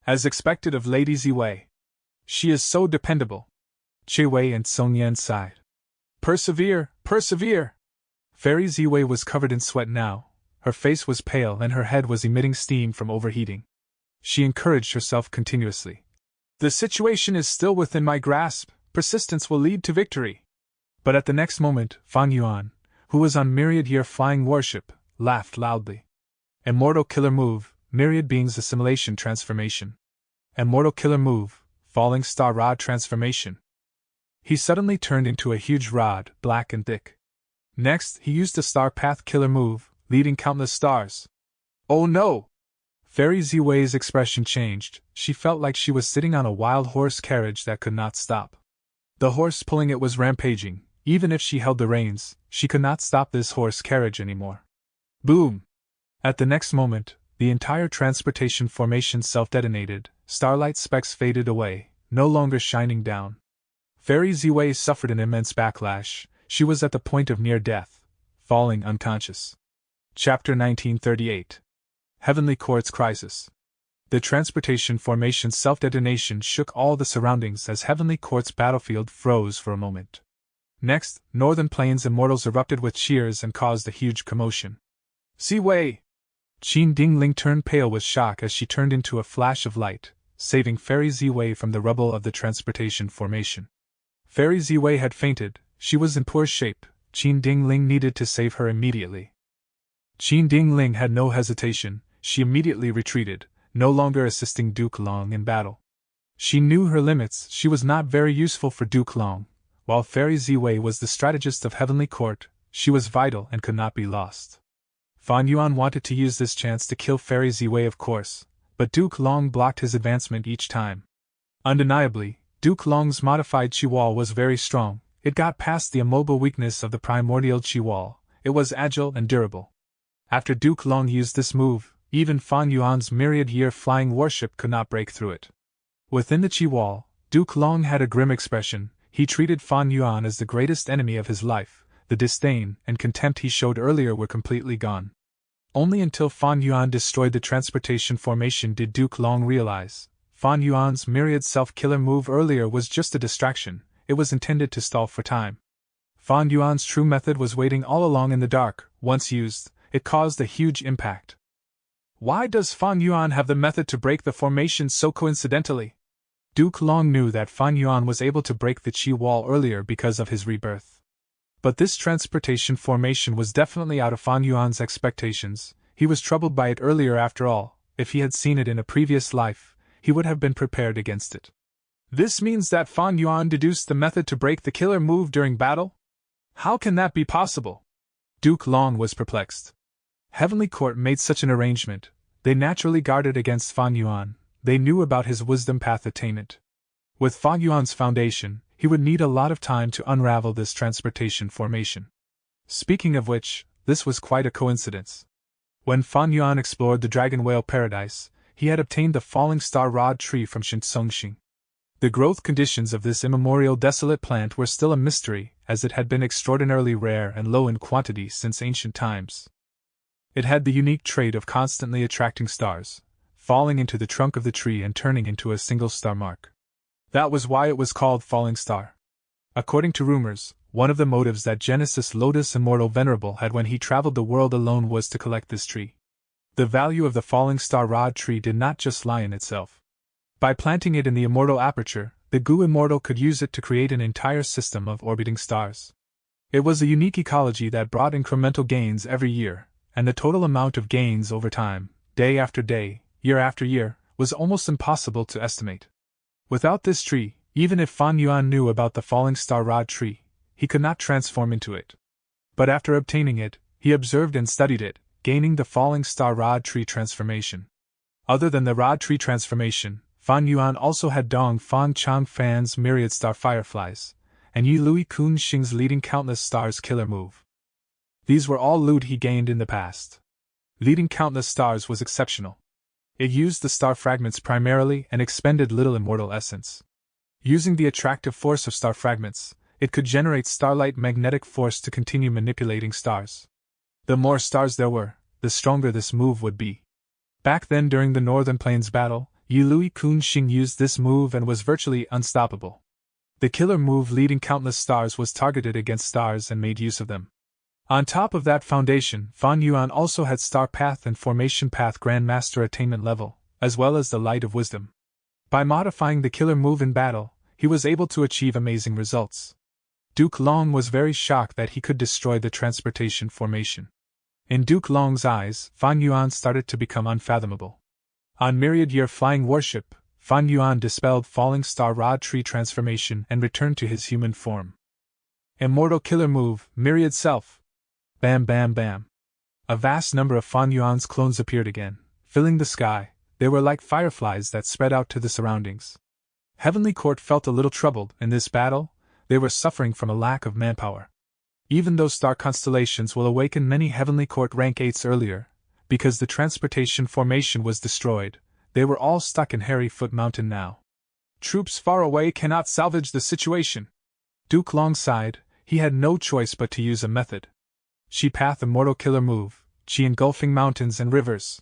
As expected of Lady Ziwei. She is so dependable. Che Wei and Song Yan sighed. Persevere, persevere! Fairy Ziwei was covered in sweat now, her face was pale and her head was emitting steam from overheating. She encouraged herself continuously. The situation is still within my grasp, persistence will lead to victory. But at the next moment, Fang Yuan, who was on Myriad Year Flying Warship, laughed loudly. Immortal Killer Move, Myriad Beings Assimilation Transformation. Immortal Killer Move, Falling Star Rod Transformation. He suddenly turned into a huge rod, black and thick. Next, he used a star path killer move, leading countless stars. Oh no! Fairy Ziwei's expression changed. She felt like she was sitting on a wild horse carriage that could not stop. The horse pulling it was rampaging. Even if she held the reins, she could not stop this horse carriage anymore. Boom! At the next moment, the entire transportation formation self-detonated, starlight specks faded away, no longer shining down. Fairy Ziwei suffered an immense backlash. She was at the point of near death, falling unconscious. Chapter 1938. Heavenly Court's Crisis. The transportation formation self-detonation shook all the surroundings as Heavenly Court's battlefield froze for a moment. Next, Northern Plains immortals erupted with cheers and caused a huge commotion. Ziwei! Qin Dingling turned pale with shock as she turned into a flash of light, saving Fairy Ziwei from the rubble of the transportation formation. Fairy Ziwei had fainted. She was in poor shape. Qin Dingling needed to save her immediately. Qin Dingling had no hesitation. She immediately retreated, no longer assisting Duke Long in battle. She knew her limits. She was not very useful for Duke Long. While Fairy Ziwei was the strategist of Heavenly Court, she was vital and could not be lost. Fan Yuan wanted to use this chance to kill Fairy Ziwei, of course, but Duke Long blocked his advancement each time. Undeniably, Duke Long's modified Qi Wall was very strong. It got past the immobile weakness of the primordial Qi Wall. It was agile and durable. After Duke Long used this move, even Fan Yuan's myriad-year flying warship could not break through it. Within the Qi Wall, Duke Long had a grim expression. He treated Fan Yuan as the greatest enemy of his life. The disdain and contempt he showed earlier were completely gone. Only until Fan Yuan destroyed the transportation formation did Duke Long realize Fan Yuan's myriad self-killer move earlier was just a distraction. It was intended to stall for time. Fan Yuan's true method was waiting all along in the dark. Once used, it caused a huge impact. Why does Fan Yuan have the method to break the formation so coincidentally? Duke Long knew that Fan Yuan was able to break the Qi Wall earlier because of his rebirth. But this transportation formation was definitely out of Fan Yuan's expectations. He was troubled by it earlier after all. If he had seen it in a previous life, he would have been prepared against it. This means that Fan Yuan deduced the method to break the killer move during battle? How can that be possible? Duke Long was perplexed. Heavenly Court made such an arrangement. They naturally guarded against Fan Yuan. They knew about his wisdom path attainment. With Fan Yuan's foundation, he would need a lot of time to unravel this transportation formation. Speaking of which, this was quite a coincidence. When Fan Yuan explored the Dragon Whale Paradise, he had obtained the falling star rod tree from Shinsongxing. The growth conditions of this immemorial desolate plant were still a mystery, as it had been extraordinarily rare and low in quantity since ancient times. It had the unique trait of constantly attracting stars, falling into the trunk of the tree and turning into a single star mark. That was why it was called Falling Star. According to rumors, one of the motives that Genesis Lotus Immortal Venerable had when he traveled the world alone was to collect this tree. The value of the Falling Star rod tree did not just lie in itself. By planting it in the immortal aperture, the Gu Immortal could use it to create an entire system of orbiting stars. It was a unique ecology that brought incremental gains every year, and the total amount of gains over time, day after day, year after year, was almost impossible to estimate. Without this tree, even if Fan Yuan knew about the Falling Star rod tree, he could not transform into it. But after obtaining it, he observed and studied it, gaining the Falling Star rod tree transformation. Other than the rod tree transformation, Fan Yuan also had Dong Fang Chang Fan's myriad star fireflies, and Yi Lui Kun Xing's leading countless stars killer move. These were all loot he gained in the past. Leading countless stars was exceptional. It used the star fragments primarily and expended little immortal essence. Using the attractive force of star fragments, it could generate starlight magnetic force to continue manipulating stars. The more stars there were, the stronger this move would be. Back then during the Northern Plains battle, Yi Lui Kun Xing used this move and was virtually unstoppable. The killer move leading countless stars was targeted against stars and made use of them. On top of that foundation, Fan Yuan also had Star Path and Formation Path Grandmaster attainment level, as well as the Light of Wisdom. By modifying the killer move in battle, he was able to achieve amazing results. Duke Long was very shocked that he could destroy the transportation formation. In Duke Long's eyes, Fan Yuan started to become unfathomable. On myriad-year flying warship, Fan Yuan dispelled falling star rod tree transformation and returned to his human form. Immortal killer move, myriad self. Bam bam bam. A vast number of Fan Yuan's clones appeared again, filling the sky. They were like fireflies that spread out to the surroundings. Heavenly Court felt a little troubled in this battle. They were suffering from a lack of manpower. Even though star constellations will awaken many Heavenly Court rank 8s earlier, because the transportation formation was destroyed, they were all stuck in Hairy Foot Mountain now. Troops far away cannot salvage the situation. Duke Long sighed. He had no choice but to use a method. Chi Path Immortal Killer Move, Chi engulfing mountains and rivers.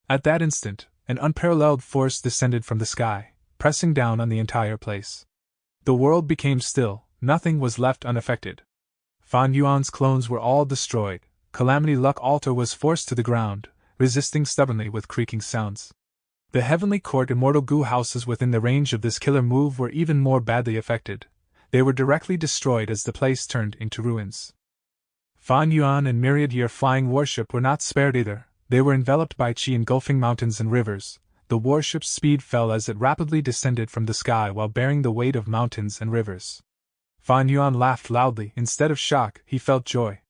At that instant, an unparalleled force descended from the sky, pressing down on the entire place. The world became still, nothing was left unaffected. Fan Yuan's clones were all destroyed. Calamity Luck Altar was forced to the ground, resisting stubbornly with creaking sounds. The Heavenly Court Immortal Goo houses within the range of this killer move were even more badly affected. They were directly destroyed as the place turned into ruins. Fan Yuan and Myriad Year Flying Warship were not spared either. They were enveloped by Chi engulfing mountains and rivers. The warship's speed fell as it rapidly descended from the sky while bearing the weight of mountains and rivers. Fan Yuan laughed loudly. Instead of shock, he felt joy.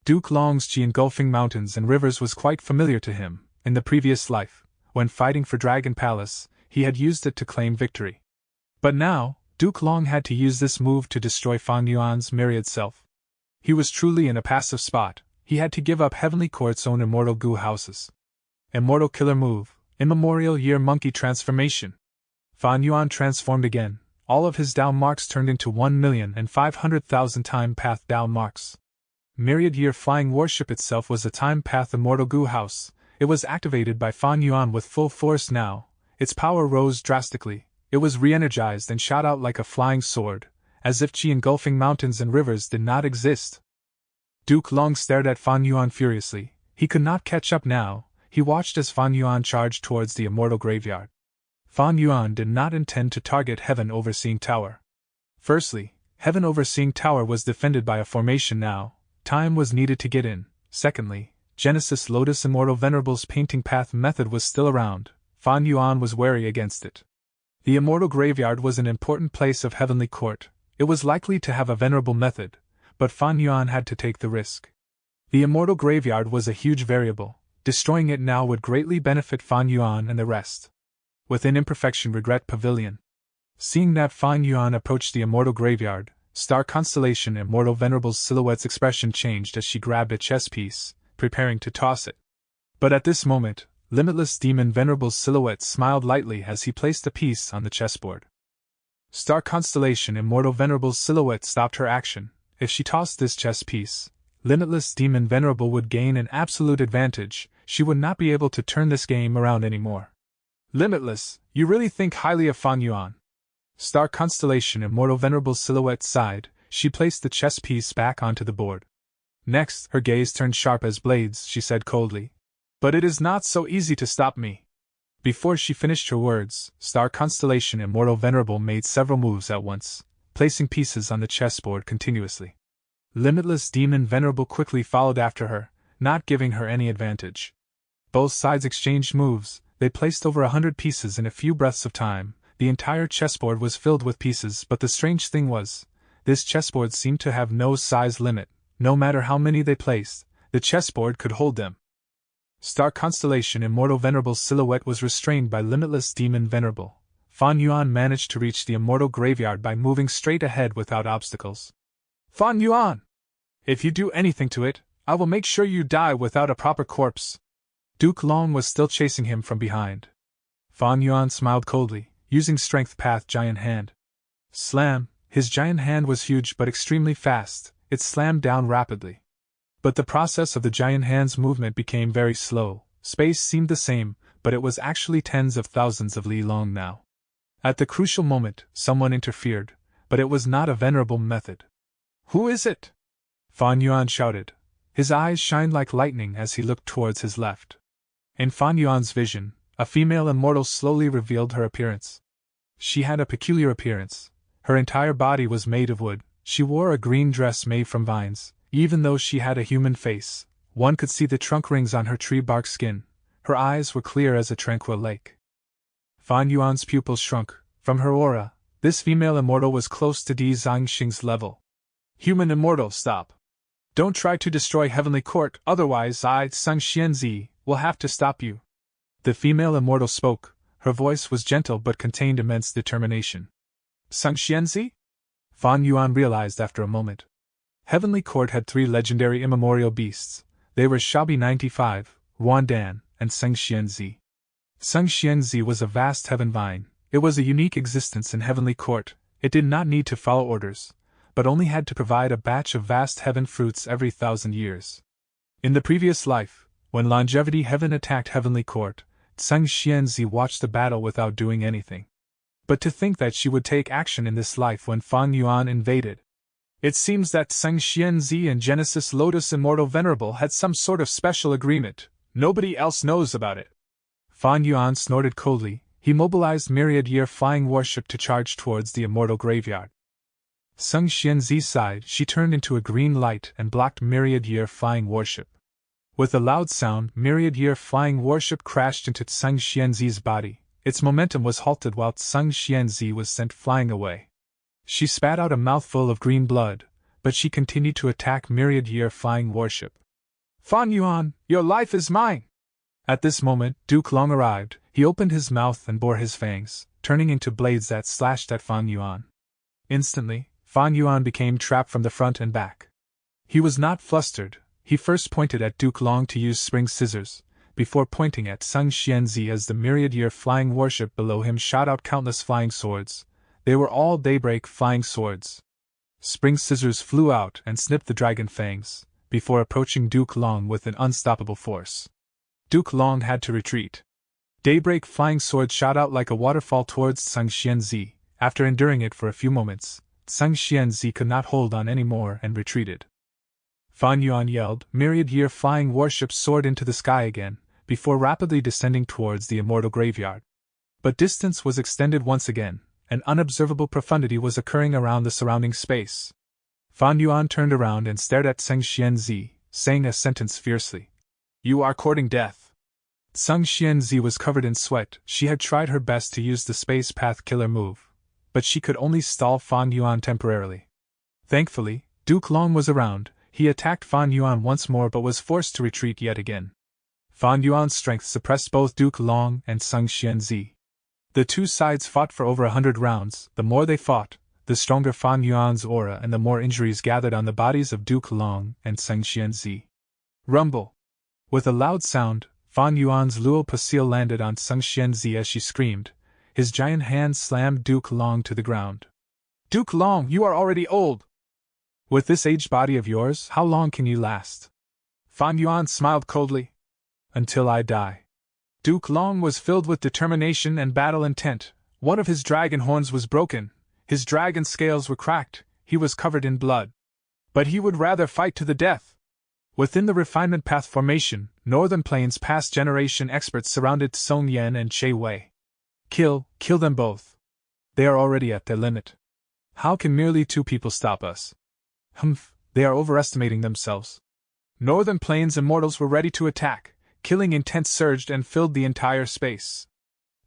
Duke Long's Chi engulfing mountains and rivers was quite familiar to him. In the previous life, when fighting for Dragon Palace, he had used it to claim victory. But now, Duke Long had to use this move to destroy Fan Yuan's myriad self. He was truly in a passive spot. He had to give up Heavenly Court's own Immortal Goo houses. Immortal Killer Move, Immemorial Year Monkey Transformation. Fan Yuan transformed again. All of his Dao marks turned into 1,500,000 Time Path Dao marks. Myriad Year Flying Warship itself was a Time Path Immortal Goo house. It was activated by Fan Yuan with full force now. Its power rose drastically. It was re-energized and shot out like a flying sword, as if Chi engulfing mountains and rivers did not exist. Duke Long stared at Fan Yuan furiously. He could not catch up now. He watched as Fan Yuan charged towards the Immortal Graveyard. Fan Yuan did not intend to target Heaven Overseeing Tower. Firstly, Heaven Overseeing Tower was defended by a formation now. Time was needed to get in. Secondly, Genesis Lotus Immortal Venerable's painting path method was still around. Fan Yuan was wary against it. The Immortal Graveyard was an important place of Heavenly Court. It was likely to have a venerable method, but Fan Yuan had to take the risk. The Immortal Graveyard was a huge variable. Destroying it now would greatly benefit Fan Yuan and the rest. Within Imperfection Regret Pavilion. Seeing that Fan Yuan approached the Immortal Graveyard, Star Constellation Immortal Venerable's silhouette's expression changed as she grabbed a chess piece, preparing to toss it. But at this moment, Limitless Demon Venerable's silhouette smiled lightly as he placed the piece on the chessboard. Star Constellation Immortal Venerable's silhouette stopped her action. If she tossed this chess piece, Limitless Demon Venerable would gain an absolute advantage. She would not be able to turn this game around anymore. Limitless, you really think highly of Fan Yuan. Star Constellation Immortal Venerable's silhouette sighed. She placed the chess piece back onto the board. Next, her gaze turned sharp as blades. She said coldly, "But it is not so easy to stop me." Before she finished her words, Star Constellation Immortal Venerable made several moves at once, placing pieces on the chessboard continuously. Limitless Demon Venerable quickly followed after her, not giving her any advantage. Both sides exchanged moves. They placed over 100 pieces in a few breaths of time. The entire chessboard was filled with pieces, but the strange thing was, this chessboard seemed to have no size limit. No matter how many they placed, the chessboard could hold them. Star Constellation Immortal Venerable's silhouette was restrained by Limitless Demon Venerable. Fan Yuan managed to reach the Immortal Graveyard by moving straight ahead without obstacles. "Fan Yuan! If you do anything to it, I will make sure you die without a proper corpse." Duke Long was still chasing him from behind. Fan Yuan smiled coldly, using Strength Path Giant Hand. Slam! His giant hand was huge but extremely fast. It slammed down rapidly. But the process of the giant hand's movement became very slow. Space seemed the same, but it was actually tens of thousands of li long now. At the crucial moment, someone interfered, but it was not a venerable method. "Who is it?" Fan Yuan shouted. His eyes shined like lightning as he looked towards his left. In Fan Yuan's vision, a female immortal slowly revealed her appearance. She had a peculiar appearance. Her entire body was made of wood. She wore a green dress made from vines. Even though she had a human face, one could see the trunk rings on her tree bark skin. Her eyes were clear as a tranquil lake. Fan Yuan's pupils shrunk. From her aura, this female immortal was close to Di Zhangxing's level. Human immortal, stop. Don't try to destroy Heavenly Court, otherwise I, Sung Xianzi, will have to stop you. The female immortal spoke. Her voice was gentle but contained immense determination. Sung Xianzi? Fan Yuan realized after a moment. Heavenly Court had 3 legendary immemorial beasts. They were Shabi 95, Wandan, and Sung Xianzi. Sung Xianzi was a vast heaven vine. It was a unique existence in Heavenly Court. It did not need to follow orders, but only had to provide a batch of vast heaven fruits every 1,000 years. In the previous life, when Longevity Heaven attacked Heavenly Court, Sung Xianzi watched the battle without doing anything. But to think that she would take action in this life when Fan Yuan invaded. It seems that Sung Xianzi and Genesis Lotus Immortal Venerable had some sort of special agreement. Nobody else knows about it. Fan Yuan snorted coldly. He mobilized myriad-year flying warship to charge towards the immortal graveyard. Sung Xianzi sighed. She turned into a green light and blocked myriad-year flying warship. With a loud sound, myriad-year flying warship crashed into Sung Xianzi's body. Its momentum was halted while Sung Xianzi was sent flying away. She spat out a mouthful of green blood, but she continued to attack myriad-year flying warship. Fan Yuan, your life is mine! At this moment, Duke Long arrived. He opened his mouth and bore his fangs, turning into blades that slashed at Fan Yuan. Instantly, Fan Yuan became trapped from the front and back. He was not flustered. He first pointed at Duke Long to use spring scissors, before pointing at Sung Xianzi as the myriad-year flying warship below him shot out countless flying swords. They were all daybreak flying swords. Spring scissors flew out and snipped the dragon fangs, before approaching Duke Long with an unstoppable force. Duke Long had to retreat. Daybreak flying swords shot out like a waterfall towards Sung Xianzi. After enduring it for a few moments, Sung Xianzi could not hold on any more and retreated. Fan Yuan yelled. Myriad-year flying warships soared into the sky again, before rapidly descending towards the immortal graveyard. But distance was extended once again. An unobservable profundity was occurring around the surrounding space. Fan Yuan turned around and stared at Sung Xianzi, saying a sentence fiercely. You are courting death. Sung Xianzi was covered in sweat. She had tried her best to use the space path killer move, but she could only stall Fan Yuan temporarily. Thankfully, Duke Long was around. He attacked Fan Yuan once more but was forced to retreat yet again. Fan Yuan's strength suppressed both Duke Long and Sung Xianzi. The two sides fought for over 100 rounds. The more they fought, the stronger Fan Yuan's aura and the more injuries gathered on the bodies of Duke Long and Sung Xianzi. Rumble! With a loud sound, Fan Yuan's Luo Pasil landed on Sung Xianzi as she screamed. His giant hand slammed Duke Long to the ground. Duke Long, you are already old! With this aged body of yours, how long can you last? Fan Yuan smiled coldly. Until I die. Duke Long was filled with determination and battle intent. One of his dragon horns was broken. His dragon scales were cracked. He was covered in blood. But he would rather fight to the death. Within the refinement path formation, Northern Plains past generation experts surrounded Song Yan and Che Wei. Kill them both. They are already at their limit. How can merely 2 people stop us? Humph, they are overestimating themselves. Northern Plains immortals were ready to attack. Killing intent surged and filled the entire space.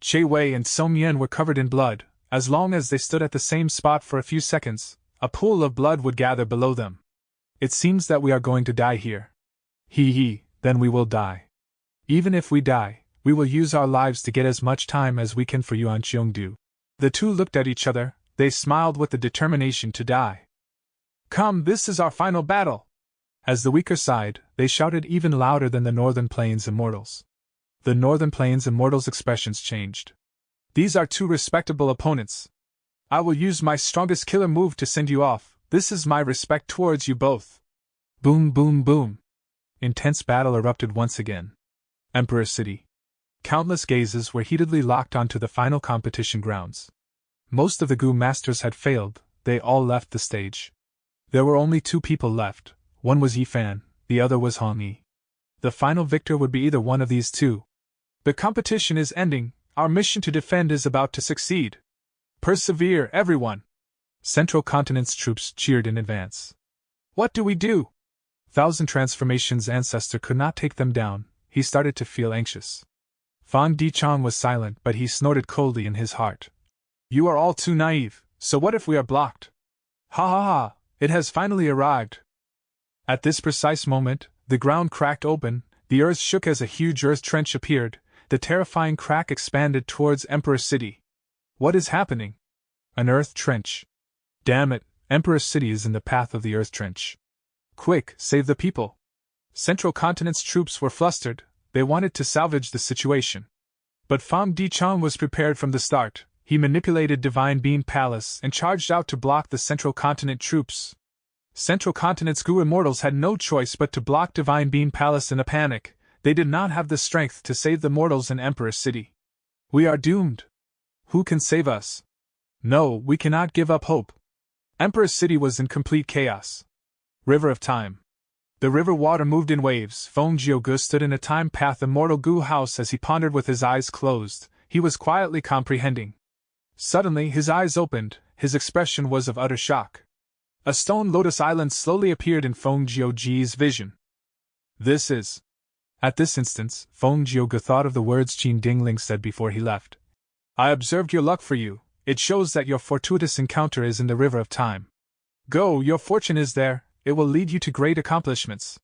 Che Wei and Song Yan were covered in blood. As long as they stood at the same spot for a few seconds, a pool of blood would gather below them. It seems that we are going to die here. Then we will die. Even if we die, we will use our lives to get as much time as we can for Yuan Qiongdu. The two looked at each other. They smiled with the determination to die. Come, this is our final battle! As the weaker sighed, they shouted even louder than the Northern Plains Immortals. The Northern Plains Immortals' expressions changed. These are 2 respectable opponents. I will use my strongest killer move to send you off. This is my respect towards you both. Boom, boom, boom. Intense battle erupted once again. Emperor City. Countless gazes were heatedly locked onto the final competition grounds. Most of the Gu masters had failed. They all left the stage. There were only 2 people left. One was Yi Fan, the other was Hong Yi. The final victor would be either one of these 2. The competition is ending. Our mission to defend is about to succeed. Persevere, everyone! Central Continent's troops cheered in advance. What do we do? Thousand Transformations' ancestor could not take them down. He started to feel anxious. Fan Dichang was silent, but he snorted coldly in his heart. You are all too naive, so what if we are blocked? Ha ha ha, it has finally arrived. At this precise moment, the ground cracked open, the earth shook as a huge earth trench appeared, the terrifying crack expanded towards Emperor City. What is happening? An earth trench. Damn it, Emperor City is in the path of the earth trench. Quick, save the people. Central Continent's troops were flustered, they wanted to salvage the situation. But Fan Dichang was prepared from the start. He manipulated Divine Being Palace and charged out to block the Central Continent troops. Central Continent's Gu Immortals had no choice but to block Divine Being Palace in a panic. They did not have the strength to save the mortals in Emperor City. We are doomed. Who can save us? No, we cannot give up hope. Emperor City was in complete chaos. River of Time. The river water moved in waves. Feng Jiuge stood in a time path immortal Gu house as he pondered with his eyes closed. He was quietly comprehending. Suddenly his eyes opened, his expression was of utter shock. A stone lotus island slowly appeared in Feng Jiuge's vision. This is... At this instant, Feng Jiuge thought of the words Qin Dingling said before he left. I observed your luck for you, it shows that your fortuitous encounter is in the River of Time. Go, your fortune is there, it will lead you to great accomplishments.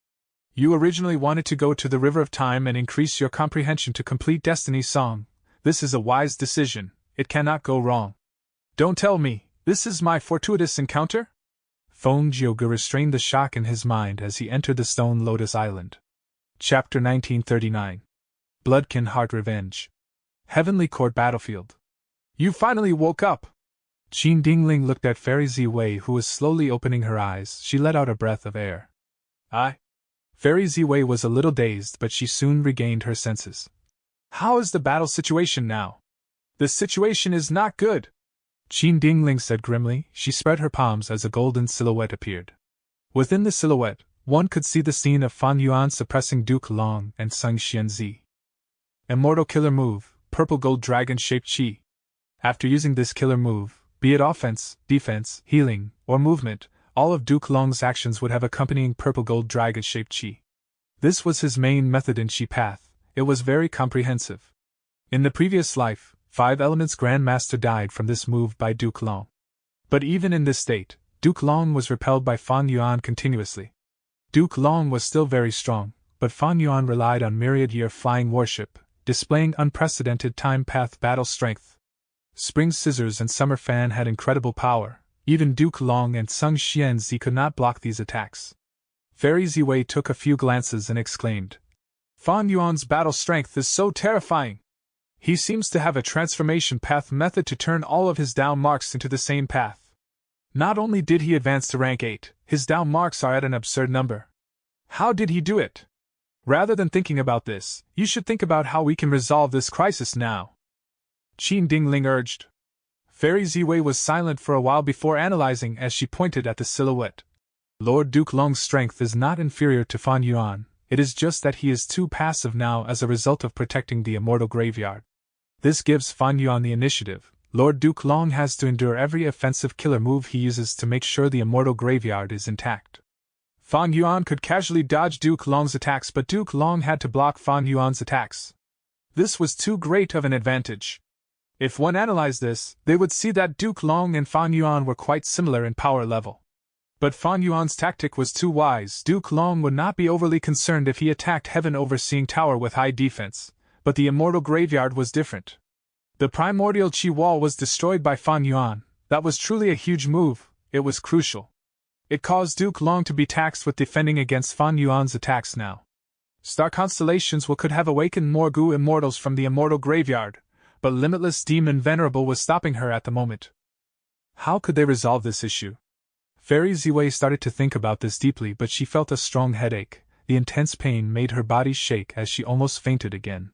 You originally wanted to go to the River of Time and increase your comprehension to complete Destiny's Song. This is a wise decision, it cannot go wrong. Don't tell me, this is my fortuitous encounter? Feng Jiuge restrained the shock in his mind as he entered the Stone Lotus Island. Chapter 1939. Bloodkin Heart Revenge. Heavenly Court Battlefield. You finally woke up! Qin Dingling looked at Fairy Ziwei, who was slowly opening her eyes. She let out a breath of air. Fairy Ziwei was a little dazed, but she soon regained her senses. How is the battle situation now? The situation is not good. Qin Dingling said grimly. She spread her palms as a golden silhouette appeared. Within the silhouette, one could see the scene of Fan Yuan suppressing Duke Long and Sung Xianzi. Immortal Killer Move, Purple Gold Dragon-Shaped Qi. After using this killer move, be it offense, defense, healing, or movement, all of Duke Long's actions would have accompanying purple gold dragon-shaped Qi. This was his main method in Qi Path. It was very comprehensive. In the previous life, 5 Elements Grandmaster died from this move by Duke Long. But even in this state, Duke Long was repelled by Fan Yuan continuously. Duke Long was still very strong, but Fan Yuan relied on myriad-year flying warship, displaying unprecedented time path battle strength. Spring Scissors and Summer Fan had incredible power. Even Duke Long and Sung Xianzi could not block these attacks. Fairy Ziwei took a few glances and exclaimed, Fan Yuan's battle strength is so terrifying! He seems to have a transformation path method to turn all of his down marks into the same path. Not only did he advance to rank 8, his down marks are at an absurd number. How did he do it? Rather than thinking about this, you should think about how we can resolve this crisis now. Qin Dingling urged. Fairy Ziwei was silent for a while before analyzing as she pointed at the silhouette. Lord Duke Long's strength is not inferior to Fan Yuan, it is just that he is too passive now as a result of protecting the immortal graveyard. This gives Fan Yuan the initiative. Lord Duke Long has to endure every offensive killer move he uses to make sure the immortal graveyard is intact. Fan Yuan could casually dodge Duke Long's attacks, but Duke Long had to block Fan Yuan's attacks. This was too great of an advantage. If one analyzed this, they would see that Duke Long and Fan Yuan were quite similar in power level. But Fan Yuan's tactic was too wise. Duke Long would not be overly concerned if he attacked Heaven Overseeing Tower with high defense, but the immortal graveyard was different. The primordial Qi wall was destroyed by Fan Yuan. That was truly a huge move, it was crucial. It caused Duke Long to be taxed with defending against Fan Yuan's attacks now. Star constellations could have awakened more Gu immortals from the immortal graveyard, but Limitless Demon Venerable was stopping her at the moment. How could they resolve this issue? Fairy Ziwei started to think about this deeply, but she felt a strong headache. The intense pain made her body shake as she almost fainted again.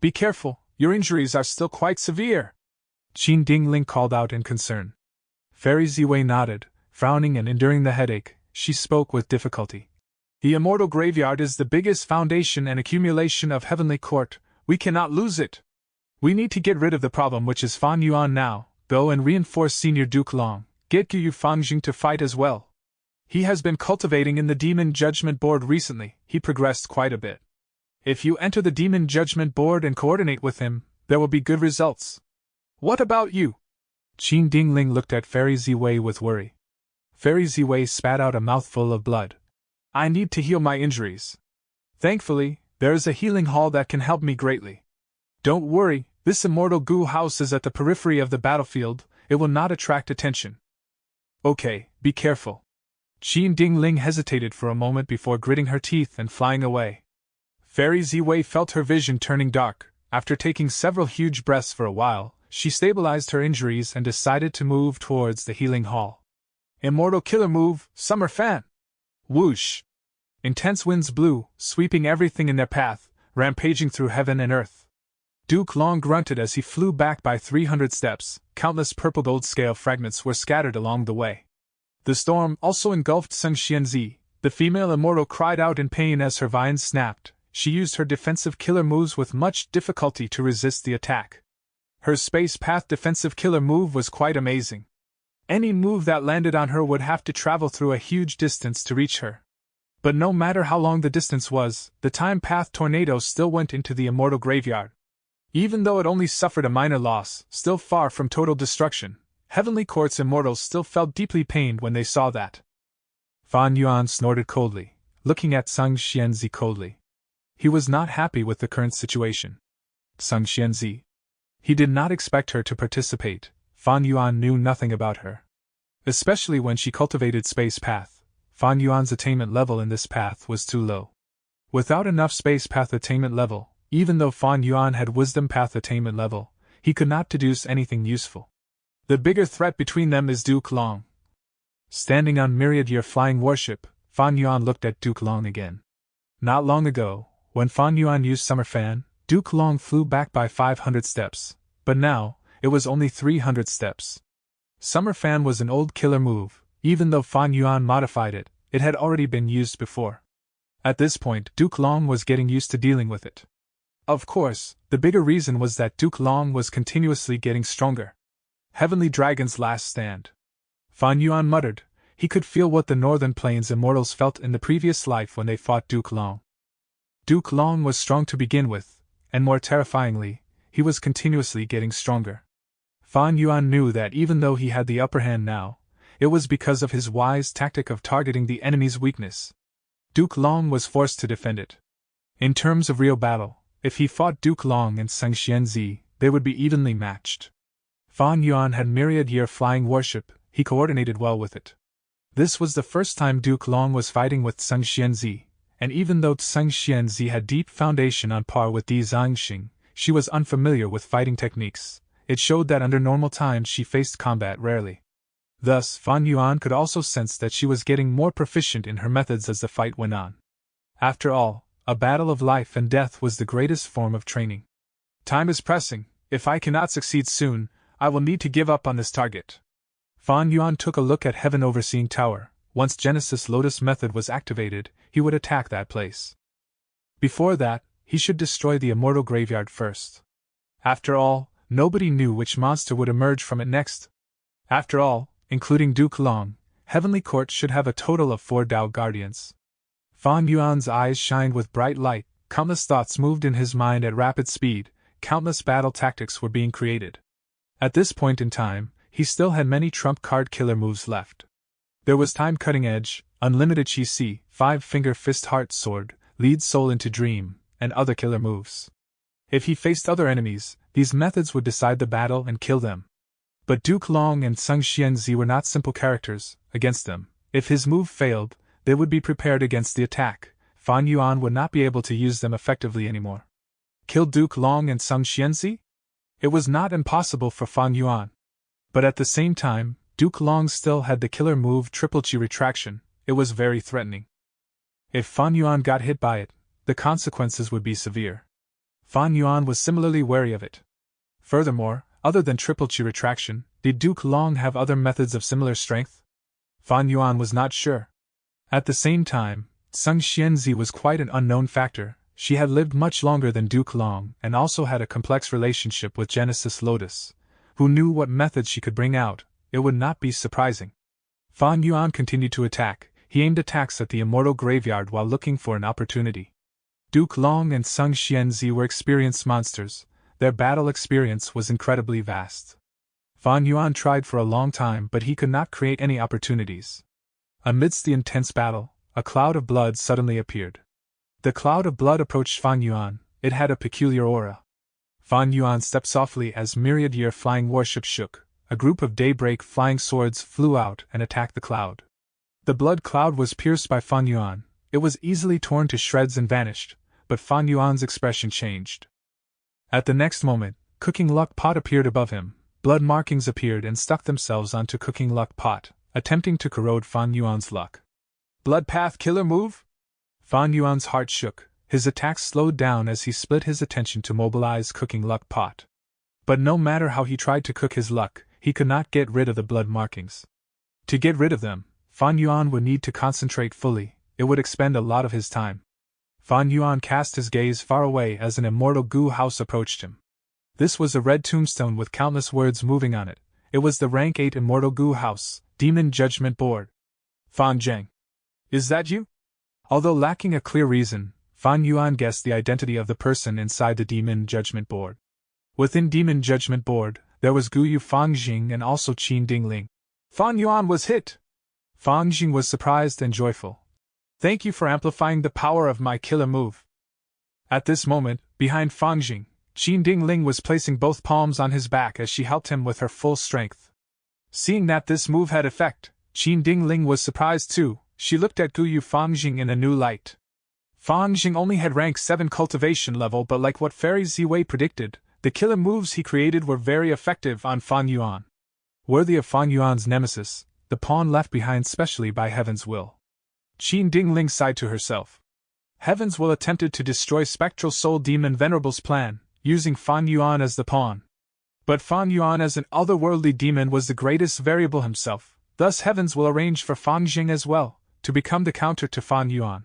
Be careful, your injuries are still quite severe, Qin Dingling called out in concern. Fairy Ziwei nodded, frowning and enduring the headache. She spoke with difficulty. The immortal graveyard is the biggest foundation and accumulation of Heavenly Court. We cannot lose it. We need to get rid of the problem, which is Fan Yuan now. Go and reinforce Senior Duke Long. Get Gu Fangjing to fight as well. He has been cultivating in the Demon Judgment Board recently. He progressed quite a bit. If you enter the Demon Judgment Board and coordinate with him, there will be good results. What about you? Qin Dingling looked at Fairy Ziwei with worry. Fairy Ziwei spat out a mouthful of blood. I need to heal my injuries. Thankfully, there is a healing hall that can help me greatly. Don't worry, this immortal goo house is at the periphery of the battlefield, it will not attract attention. Okay, be careful. Qin Dingling hesitated for a moment before gritting her teeth and flying away. Fairy Ziwei felt her vision turning dark. After taking several huge breaths for a while, she stabilized her injuries and decided to move towards the healing hall. Immortal killer move, Summer Fan! Whoosh! Intense winds blew, sweeping everything in their path, rampaging through heaven and earth. Duke Long grunted as he flew back by 300 steps. Countless purple gold scale fragments were scattered along the way. The storm also engulfed Sung Xianzi. The female immortal cried out in pain as her vines snapped. She used her defensive killer moves with much difficulty to resist the attack. Her space path defensive killer move was quite amazing. Any move that landed on her would have to travel through a huge distance to reach her. But no matter how long the distance was, the time path tornado still went into the immortal graveyard. Even though it only suffered a minor loss, still far from total destruction, Heavenly Court's immortals still felt deeply pained when they saw that. Fan Yuan snorted coldly, looking at Sung Xianzi coldly. He was not happy with the current situation. Sung Xianzi. He did not expect her to participate. Fan Yuan knew nothing about her. Especially when she cultivated Space Path, Fan Yuan's attainment level in this path was too low. Without enough Space Path attainment level, even though Fan Yuan had Wisdom Path attainment level, he could not deduce anything useful. The bigger threat between them is Duke Long. Standing on Myriad-Year Flying Warship, Fan Yuan looked at Duke Long again. Not long ago, when Fan Yuan used Summer Fan, Duke Long flew back by 500 steps, but now, it was only 300 steps. Summer Fan was an old killer move. Even though Fan Yuan modified it, it had already been used before. At this point, Duke Long was getting used to dealing with it. Of course, the bigger reason was that Duke Long was continuously getting stronger. Heavenly Dragon's last stand. Fan Yuan muttered. He could feel what the Northern Plains immortals felt in the previous life when they fought Duke Long. Duke Long was strong to begin with, and more terrifyingly, he was continuously getting stronger. Fan Yuan knew that even though he had the upper hand now, it was because of his wise tactic of targeting the enemy's weakness. Duke Long was forced to defend it. In terms of real battle, if he fought Duke Long and Sung Xianzi, they would be evenly matched. Fan Yuan had Myriad-Year Flying Warship, he coordinated well with it. This was the first time Duke Long was fighting with Sung Xianzi, and even though Sung Xianzi had deep foundation on par with Di Zhangxing, she was unfamiliar with fighting techniques. It showed that under normal times she faced combat rarely. Thus, Fan Yuan could also sense that she was getting more proficient in her methods as the fight went on. After all, a battle of life and death was the greatest form of training. Time is pressing. If I cannot succeed soon, I will need to give up on this target. Fan Yuan took a look at Heaven Overseeing Tower. Once Genesis Lotus method was activated, he would attack that place. Before that, he should destroy the immortal graveyard first. After all, nobody knew which monster would emerge from it next. After all, including Duke Long, Heavenly Court should have a total of 4 Dao Guardians. Fan Yuan's eyes shined with bright light, countless thoughts moved in his mind at rapid speed, countless battle tactics were being created. At this point in time, he still had many trump card killer moves left. There was Time Cutting Edge, Unlimited Chi Si, 5-Finger Fist Heart Sword, Lead Soul into Dream, and other killer moves. If he faced other enemies, these methods would decide the battle and kill them. But Duke Long and Sung Xianzi were not simple characters. Against them, if his move failed, they would be prepared against the attack. Fan Yuan would not be able to use them effectively anymore. Kill Duke Long and Sung Xianzi? It was not impossible for Fan Yuan. But at the same time, Duke Long still had the killer move Triple Chi Retraction. It was very threatening. If Fan Yuan got hit by it, the consequences would be severe. Fan Yuan was similarly wary of it. Furthermore, other than Triple Chi Retraction, did Duke Long have other methods of similar strength? Fan Yuan was not sure. At the same time, Sung Xianzi was quite an unknown factor. She had lived much longer than Duke Long and also had a complex relationship with Genesis Lotus. Who knew what methods she could bring out? It would not be surprising. Fan Yuan continued to attack. He aimed attacks at the immortal graveyard while looking for an opportunity. Duke Long and Sung Xianzi were experienced monsters. Their battle experience was incredibly vast. Fan Yuan tried for a long time, but he could not create any opportunities. Amidst the intense battle, a cloud of blood suddenly appeared. The cloud of blood approached Fan Yuan. It had a peculiar aura. Fan Yuan stepped softly as myriad-year flying warships shook. A group of daybreak flying swords flew out and attacked the cloud. The blood cloud was pierced by Fan Yuan. It was easily torn to shreds and vanished, but Fan Yuan's expression changed. At the next moment, Cooking Luck Pot appeared above him. Blood markings appeared and stuck themselves onto Cooking Luck Pot, attempting to corrode Fan Yuan's luck. Blood Path Killer Move? Fan Yuan's heart shook. His attacks slowed down as he split his attention to mobilize Cooking Luck Pot. But no matter how he tried to cook his luck, he could not get rid of the blood markings. To get rid of them, Fan Yuan would need to concentrate fully. It would expend a lot of his time. Fan Yuan cast his gaze far away as an immortal goo house approached him. This was a red tombstone with countless words moving on it. It was the rank 8 immortal goo house, Demon Judgment Board. Fan Zheng. Is that you? Although lacking a clear reason, Fan Yuan guessed the identity of the person inside the Demon Judgment Board. Within Demon Judgment Board, there was Guyu Fangjing and also Qin Dingling. Fan Yuan was hit! Fangjing was surprised and joyful. Thank you for amplifying the power of my killer move. At this moment, behind Fangjing, Qin Dingling was placing both palms on his back as she helped him with her full strength. Seeing that this move had effect, Qin Dingling was surprised too. She looked at Guyu Fangjing in a new light. Fangjing only had rank 7 cultivation level, but like what Fairy Ziwei predicted, the killer moves he created were very effective on Fan Yuan. Worthy of Fan Yuan's nemesis, the pawn left behind specially by Heaven's Will. Qin Dingling sighed to herself. Heaven's Will attempted to destroy Spectral Soul Demon Venerable's plan, using Fan Yuan as the pawn. But Fan Yuan as an otherworldly demon was the greatest variable himself, thus Heaven's Will arranged for Fangjing as well, to become the counter to Fan Yuan.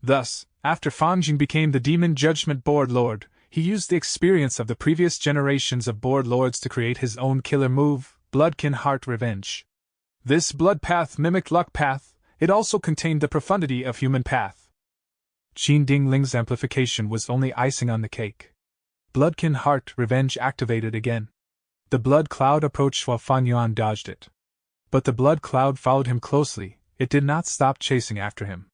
Thus, after Fangjing became the Demon Judgment Board Lord, he used the experience of the previous generations of Board Lords to create his own killer move, Bloodkin Heart Revenge. This blood path mimicked luck path. It also contained the profundity of human path. Qin Dingling's amplification was only icing on the cake. Bloodkin Heart Revenge activated again. The blood cloud approached while Fan Yuan dodged it. But the blood cloud followed him closely. It did not stop chasing after him.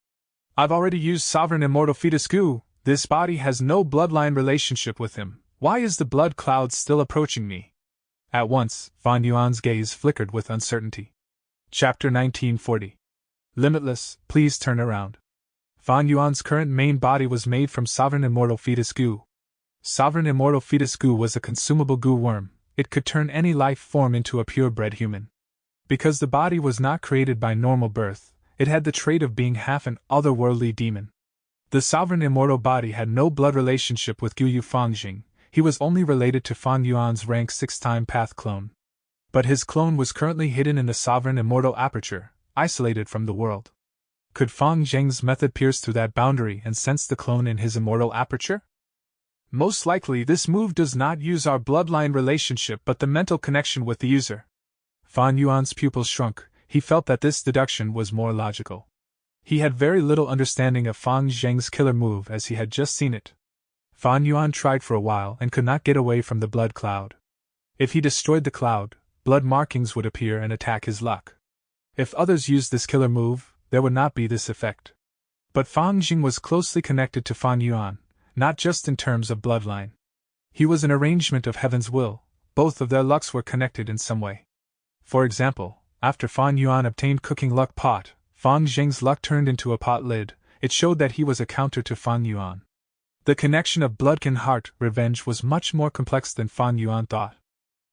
I've already used Sovereign Immortal Fetus Goo. This body has no bloodline relationship with him. Why is the blood cloud still approaching me? At once, Fan Yuan's gaze flickered with uncertainty. Chapter 1940. Limitless, please turn around. Fan Yuan's current main body was made from Sovereign Immortal Fetus Goo. Sovereign Immortal Fetus Goo was a consumable goo worm. It could turn any life form into a purebred human. Because the body was not created by normal birth, it had the trait of being half an otherworldly demon. The Sovereign Immortal body had no blood relationship with Guyu Fangjing. He was only related to Fan Yuan's rank 6-time path clone. But his clone was currently hidden in the Sovereign Immortal aperture, isolated from the world. Could Fang Zheng's method pierce through that boundary and sense the clone in his immortal aperture? Most likely this move does not use our bloodline relationship but the mental connection with the user. Fan Yuan's pupils shrunk. He felt that this deduction was more logical. He had very little understanding of Fang Zheng's killer move as he had just seen it. Fan Yuan tried for a while and could not get away from the blood cloud. If he destroyed the cloud, blood markings would appear and attack his luck. If others used this killer move, there would not be this effect. But Fangjing was closely connected to Fan Yuan, not just in terms of bloodline. He was an arrangement of Heaven's Will. Both of their lucks were connected in some way. For example, after Fan Yuan obtained Cooking Luck Pot, Fangjing's luck turned into a pot lid. It showed that he was a counter to Fan Yuan. The connection of Bloodkin Heart Revenge was much more complex than Fan Yuan thought.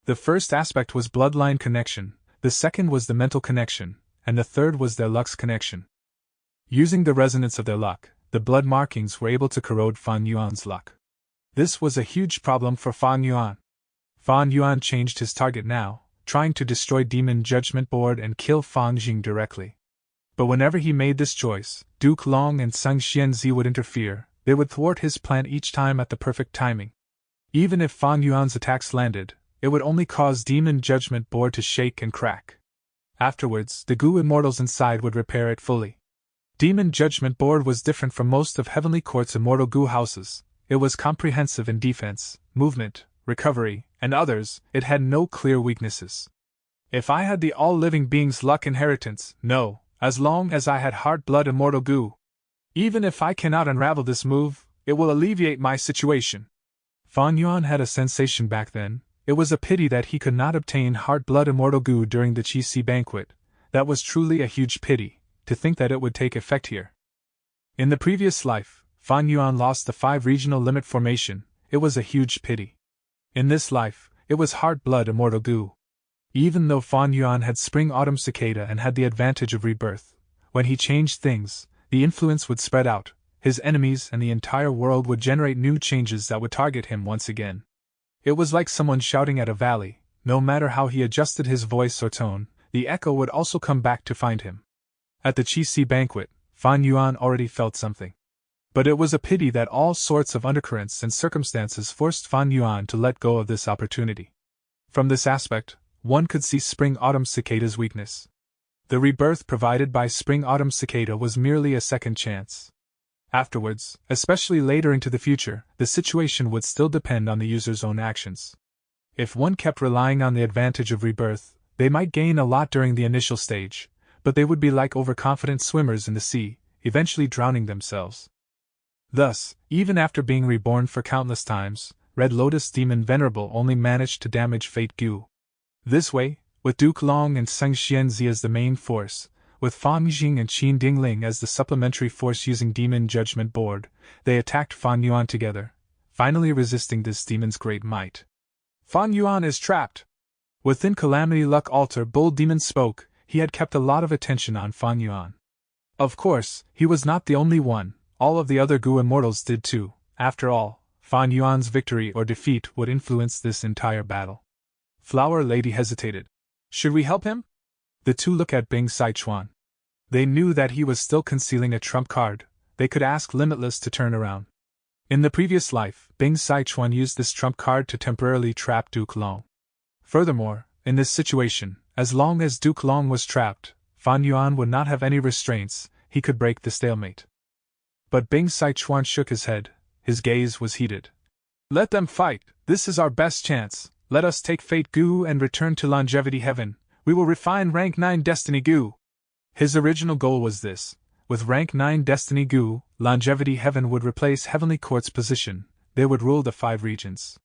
The first aspect was bloodline connection, the second was the mental connection, and the third was their luck's connection. Using the resonance of their luck, the blood markings were able to corrode Fan Yuan's luck. This was a huge problem for Fan Yuan. Fan Yuan changed his target now, trying to destroy Demon Judgment Board and kill Fangjing directly. But whenever he made this choice, Duke Long and Sung Xianzi would interfere. They would thwart his plan each time at the perfect timing. Even if Fan Yuan's attacks landed, it would only cause Demon Judgment Board to shake and crack. Afterwards, the goo immortals inside would repair it fully. Demon Judgment Board was different from most of Heavenly Court's immortal goo houses. It was comprehensive in defense, movement, recovery, and others. It had no clear weaknesses. If I had the all-living being's luck inheritance, no, as long as I had heart-blood immortal goo. Even if I cannot unravel this move, it will alleviate my situation. Fan Yuan had a sensation back then. It was a pity that he could not obtain heart-blood immortal goo during the Qi banquet. That was truly a huge pity, to think that it would take effect here. In the previous life, Fan Yuan lost the 5 regional limit formation. It was a huge pity. In this life, it was heart-blood immortal goo. Even though Fan Yuan had spring-autumn cicada and had the advantage of rebirth, when he changed things, the influence would spread out, his enemies and the entire world would generate new changes that would target him once again. It was like someone shouting at a valley. No matter how he adjusted his voice or tone, the echo would also come back to find him. At the Qi banquet, Fan Yuan already felt something. But it was a pity that all sorts of undercurrents and circumstances forced Fan Yuan to let go of this opportunity. From this aspect, one could see spring-autumn cicada's weakness. The rebirth provided by spring-autumn cicada was merely a second chance. Afterwards, especially later into the future, the situation would still depend on the user's own actions. If one kept relying on the advantage of rebirth, they might gain a lot during the initial stage, but they would be like overconfident swimmers in the sea, eventually drowning themselves. Thus, even after being reborn for countless times, Red Lotus Demon Venerable only managed to damage Fate Gu. This way, with Duke Long and Seng Xianzi as the main force, with Fan Yijing and Qin Dingling as the supplementary force using Demon Judgment Board, they attacked Fan Yuan together, finally resisting this demon's great might. Fan Yuan is trapped! Within Calamity Luck Altar, Bull Demon spoke. He had kept a lot of attention on Fan Yuan. Of course, he was not the only one, all of the other Gu Immortals did too. After all, Fan Yuan's victory or defeat would influence this entire battle. Flower Lady hesitated. Should we help him? The two looked at Bing Sichuan. They knew that he was still concealing a trump card. They could ask Limitless to turn around. In the previous life, Bing Sichuan used this trump card to temporarily trap Duke Long. Furthermore, in this situation, as long as Duke Long was trapped, Fan Yuan would not have any restraints. He could break the stalemate. But Bing Sichuan shook his head. His gaze was heated. Let them fight. This is our best chance. Let us take Fate Gu and return to Longevity Heaven. We will refine Rank 9 Destiny Gu. His original goal was this. With Rank 9 Destiny Gu, Longevity Heaven would replace Heavenly Court's position. They would rule the 5 regions.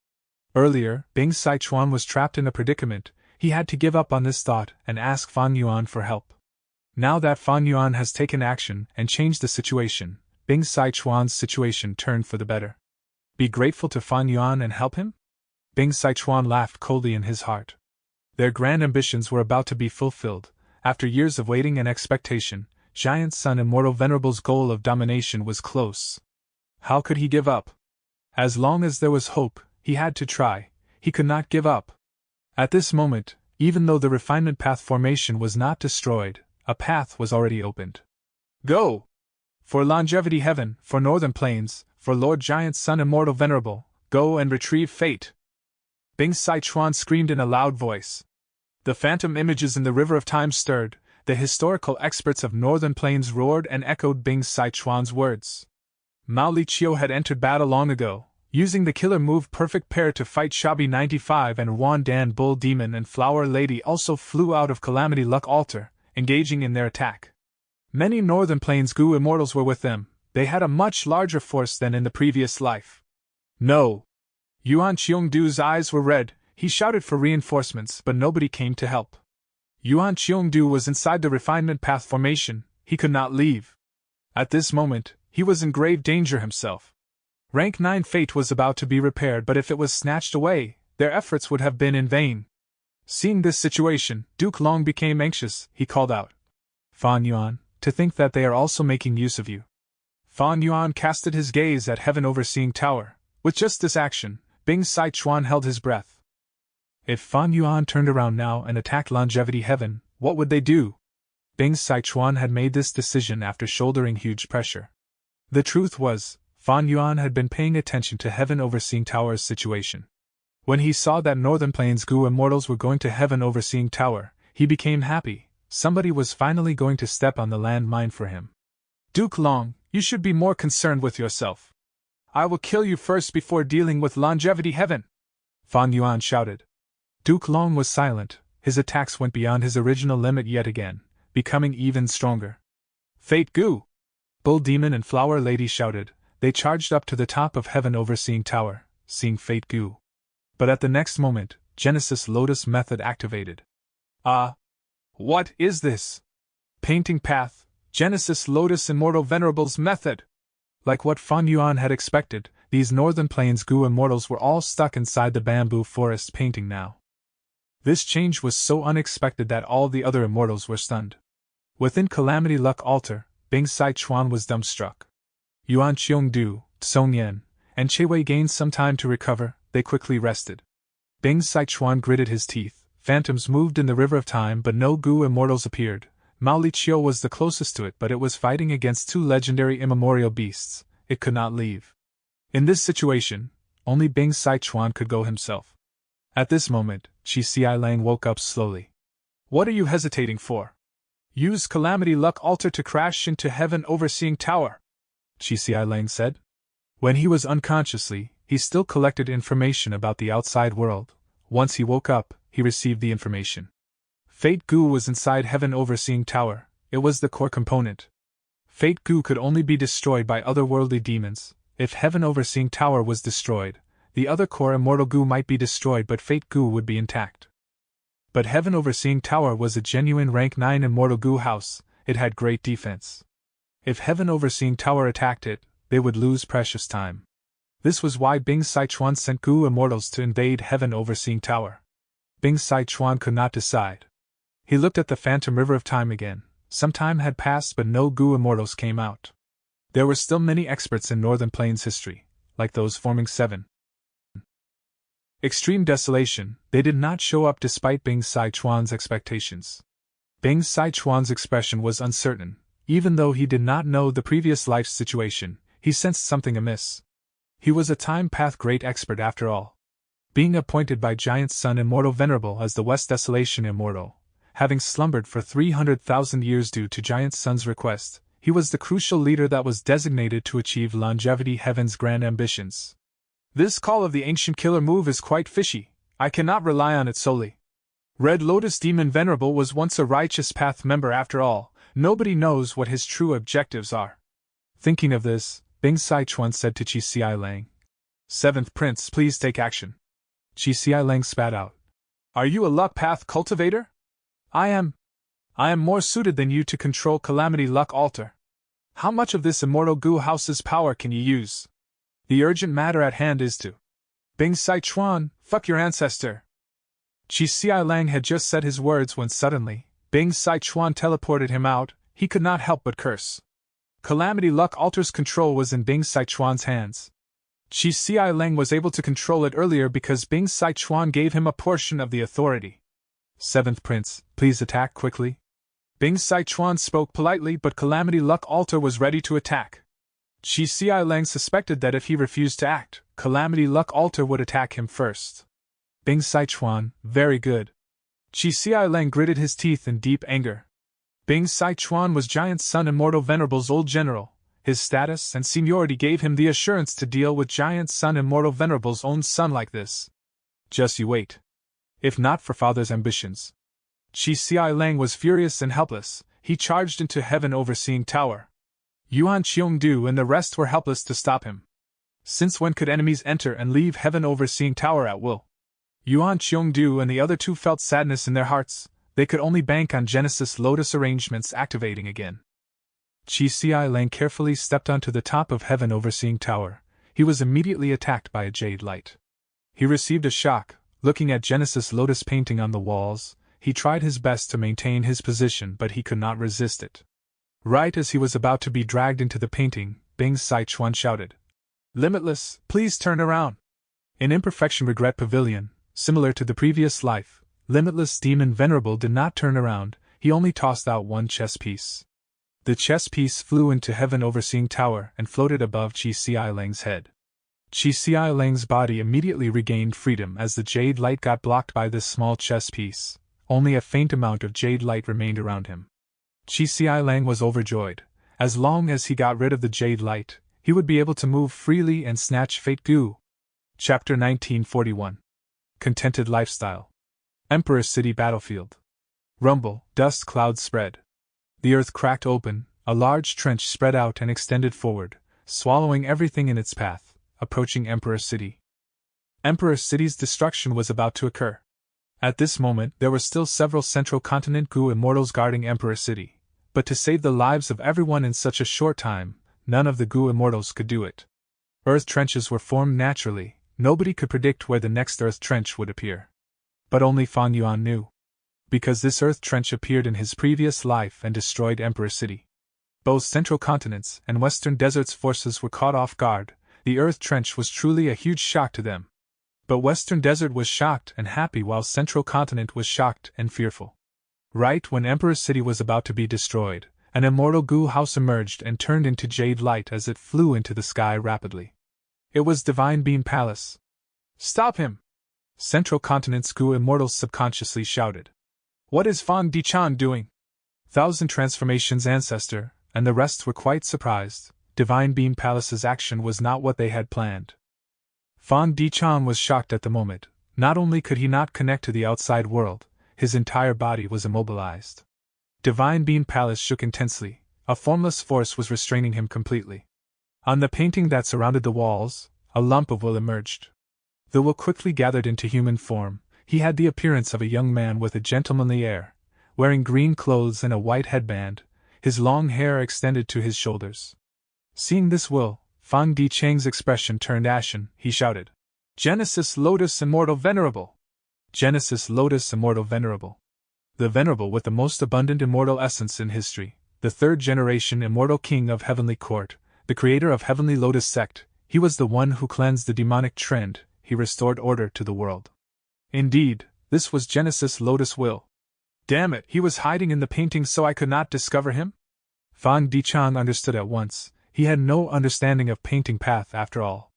Earlier, Bing Sichuan was trapped in a predicament. He had to give up on this thought and ask Fan Yuan for help. Now that Fan Yuan has taken action and changed the situation, Bing Sichuan's situation turned for the better. Be grateful to Fan Yuan and help him? Bing Sichuan laughed coldly in his heart. Their grand ambitions were about to be fulfilled. After years of waiting and expectation, Giant Sun Immortal Venerable's goal of domination was close. How could he give up? As long as there was hope, he had to try. He could not give up. At this moment, even though the refinement path formation was not destroyed, a path was already opened. Go! For Longevity Heaven, for Northern Plains, for Lord Giant Sun Immortal Venerable, go and retrieve Fate! Bing Sichuan screamed in a loud voice. The phantom images in the river of time stirred. The historical experts of Northern Plains roared and echoed Bing Sichuan's words. Mao Liqiu had entered battle long ago, using the killer move Perfect Pair to fight Shabi 95, and Wan Dan Bull Demon and Flower Lady also flew out of Calamity Luck Altar, engaging in their attack. Many Northern Plains Gu Immortals were with them. They had a much larger force than in the previous life. No! Yuan Cheongdu's eyes were red. He shouted for reinforcements, but nobody came to help. Yuan Cheongdu was inside the refinement path formation. He could not leave. At this moment, he was in grave danger himself. Rank 9 Fate was about to be repaired, but if it was snatched away, their efforts would have been in vain. Seeing this situation, Duke Long became anxious. He called out, Fan Yuan, to think that they are also making use of you. Fan Yuan casted his gaze at Heaven Overseeing Tower. With just this action, Bing Sichuan held his breath. If Fan Yuan turned around now and attacked Longevity Heaven, what would they do? Bing Sichuan had made this decision after shouldering huge pressure. The truth was, Fan Yuan had been paying attention to Heaven Overseeing Tower's situation. When he saw that Northern Plains Gu Immortals were going to Heaven Overseeing Tower, he became happy. Somebody was finally going to step on the landmine for him. Duke Long, you should be more concerned with yourself. I will kill you first before dealing with Longevity Heaven! Fan Yuan shouted. Duke Long was silent. His attacks went beyond his original limit yet again, becoming even stronger. Fate Gu! Bull Demon and Flower Lady shouted. They charged up to the top of Heaven Overseeing Tower, seeing Fate Gu. But at the next moment, Genesis Lotus Method activated. What is this? Painting Path, Genesis Lotus Immortal Venerables Method! Like what Fan Yuan had expected, these Northern Plains Gu immortals were all stuck inside the bamboo forest painting now. This change was so unexpected that all the other immortals were stunned. Within Calamity Luck Altar, Bing Sai Chuan was dumbstruck. Yuan Qiongdu, Song Yan, and Che Wei gained some time to recover. They quickly rested. Bing Sai Chuan gritted his teeth. Phantoms moved in the river of time, but no Gu immortals appeared. Mao Li Chiu was the closest to it, but it was fighting against two legendary immemorial beasts. It could not leave. In this situation, only Bing Sai Chuan could go himself. At this moment, Qi Xi Lang woke up slowly. What are you hesitating for? Use Calamity Luck Altar to crash into Heaven Overseeing Tower, Qi Xi Lang said. When he was unconsciously, he still collected information about the outside world. Once he woke up, he received the information. Fate Gu was inside Heaven Overseeing Tower. It was the core component. Fate Gu could only be destroyed by otherworldly demons. If Heaven Overseeing Tower was destroyed, the other core immortal Gu might be destroyed, but Fate Gu would be intact. But Heaven Overseeing Tower was a genuine rank 9 immortal Gu house. It had great defense. If Heaven Overseeing Tower attacked it, they would lose precious time. This was why Bing Sai Chuan sent Gu immortals to invade Heaven Overseeing Tower. Bing Sai Chuan could not decide. He looked at the phantom river of time again. Some time had passed, but no Gu immortals came out. There were still many experts in Northern Plains history, like those forming 7. Extreme desolation. They did not show up despite Bing Sai Chuan's expectations. Bing Sai Chuan's expression was uncertain. Even though he did not know the previous life's situation, he sensed something amiss. He was a time path great expert after all. Being appointed by Giant Sun Immortal Venerable as the West Desolation Immortal, having slumbered for 300,000 years due to Giant Sun's request, he was the crucial leader that was designated to achieve Longevity Heaven's grand ambitions. This call of the ancient killer move is quite fishy. I cannot rely on it solely. Red Lotus Demon Venerable was once a Righteous Path member after all. Nobody knows what his true objectives are. Thinking of this, Bing Sai Chuan said to Qi Xi Lang, 7th Prince, please take action. Qi Xi Lang spat out. Are you a luck path cultivator? I am more suited than you to control Calamity Luck Altar. How much of this immortal Gu house's power can you use? The urgent matter at hand is to. Bing Sai Chuan, fuck your ancestor. Qi Xi Lang had just said his words when suddenly, Bing Sai Chuan teleported him out. He could not help but curse. Calamity Luck Altar's control was in Bing Sai Chuan's hands. Qi Xi Lang was able to control it earlier because Bing Sai Chuan gave him a portion of the authority. 7th Prince, please attack quickly. Bing Sai Chuan spoke politely, but Calamity Luck Altar was ready to attack. Qi Xi Lang suspected that if he refused to act, Calamity Luck Altar would attack him first. Bing Sai Chuan, very good. Qi Xi Lang gritted his teeth in deep anger. Bing Sai Chuan was Giant Sun Immortal Venerable's old general. His status and seniority gave him the assurance to deal with Giant Sun Immortal Venerable's own son like this. Just you wait. If not for father's ambitions. Qi Xi Lang was furious and helpless. He charged into Heaven Overseeing Tower. Yuan Qiongdu and the rest were helpless to stop him. Since when could enemies enter and leave Heaven Overseeing Tower at will? Yuan Qiongdu and the other two felt sadness in their hearts. They could only bank on Genesis Lotus arrangements activating again. Qi Xi Lang carefully stepped onto the top of Heaven Overseeing Tower. He was immediately attacked by a jade light. He received a shock. Looking at Genesis Lotus painting on the walls, he tried his best to maintain his position, but he could not resist it. Right as he was about to be dragged into the painting, Bing Sai Chuan shouted, Limitless, please turn around. In Imperfection Regret Pavilion, similar to the previous life, Limitless Demon Venerable did not turn around, he only tossed out one chess piece. The chess piece flew into Heaven Overseeing Tower and floated above Qi Xi Lang's head. Qi Xi Lang's body immediately regained freedom as the jade light got blocked by this small chess piece. Only a faint amount of jade light remained around him. Qi Xi Lang was overjoyed. As long as he got rid of the jade light, he would be able to move freely and snatch fate goo. Chapter 1941. Contented Lifestyle. Emperor City Battlefield. Rumble, dust clouds spread. The earth cracked open, a large trench spread out and extended forward, swallowing everything in its path, approaching Emperor City. Emperor City's destruction was about to occur. At this moment there were still several Central Continent goo immortals guarding Emperor City, but to save the lives of everyone in such a short time, none of the goo immortals could do it. Earth trenches were formed naturally, nobody could predict where the next earth trench would appear. But only Fan Yuan knew. Because this earth trench appeared in his previous life and destroyed Emperor City. Both Central Continent's and Western Desert's forces were caught off guard. The earth trench was truly a huge shock to them. But Western Desert was shocked and happy while Central Continent was shocked and fearful. Right when Emperor City was about to be destroyed, an immortal goo house emerged and turned into jade light as it flew into the sky rapidly. It was Divine Beam Palace. "Stop him!" Central Continent's goo immortals subconsciously shouted. "What is Fan Dichan doing?" Thousand Transformations Ancestor and the rest were quite surprised. Divine Beam Palace's action was not what they had planned. Fan Dichan was shocked at the moment. Not only could he not connect to the outside world, his entire body was immobilized. Divine Beam Palace shook intensely. A formless force was restraining him completely. On the painting that surrounded the walls, a lump of will emerged. The will quickly gathered into human form. He had the appearance of a young man with a gentlemanly air, wearing green clothes and a white headband. His long hair extended to his shoulders. Seeing this will, Fan Dichang's expression turned ashen. He shouted, "Genesis Lotus Immortal Venerable! Genesis Lotus Immortal Venerable! The Venerable with the most abundant immortal essence in history, the third-generation immortal king of Heavenly Court, the creator of Heavenly Lotus Sect, he was the one who cleansed the demonic trend, he restored order to the world." Indeed, this was Genesis Lotus Will. Damn it, he was hiding in the painting so I could not discover him? Fan Dichang understood at once. He had no understanding of painting path after all.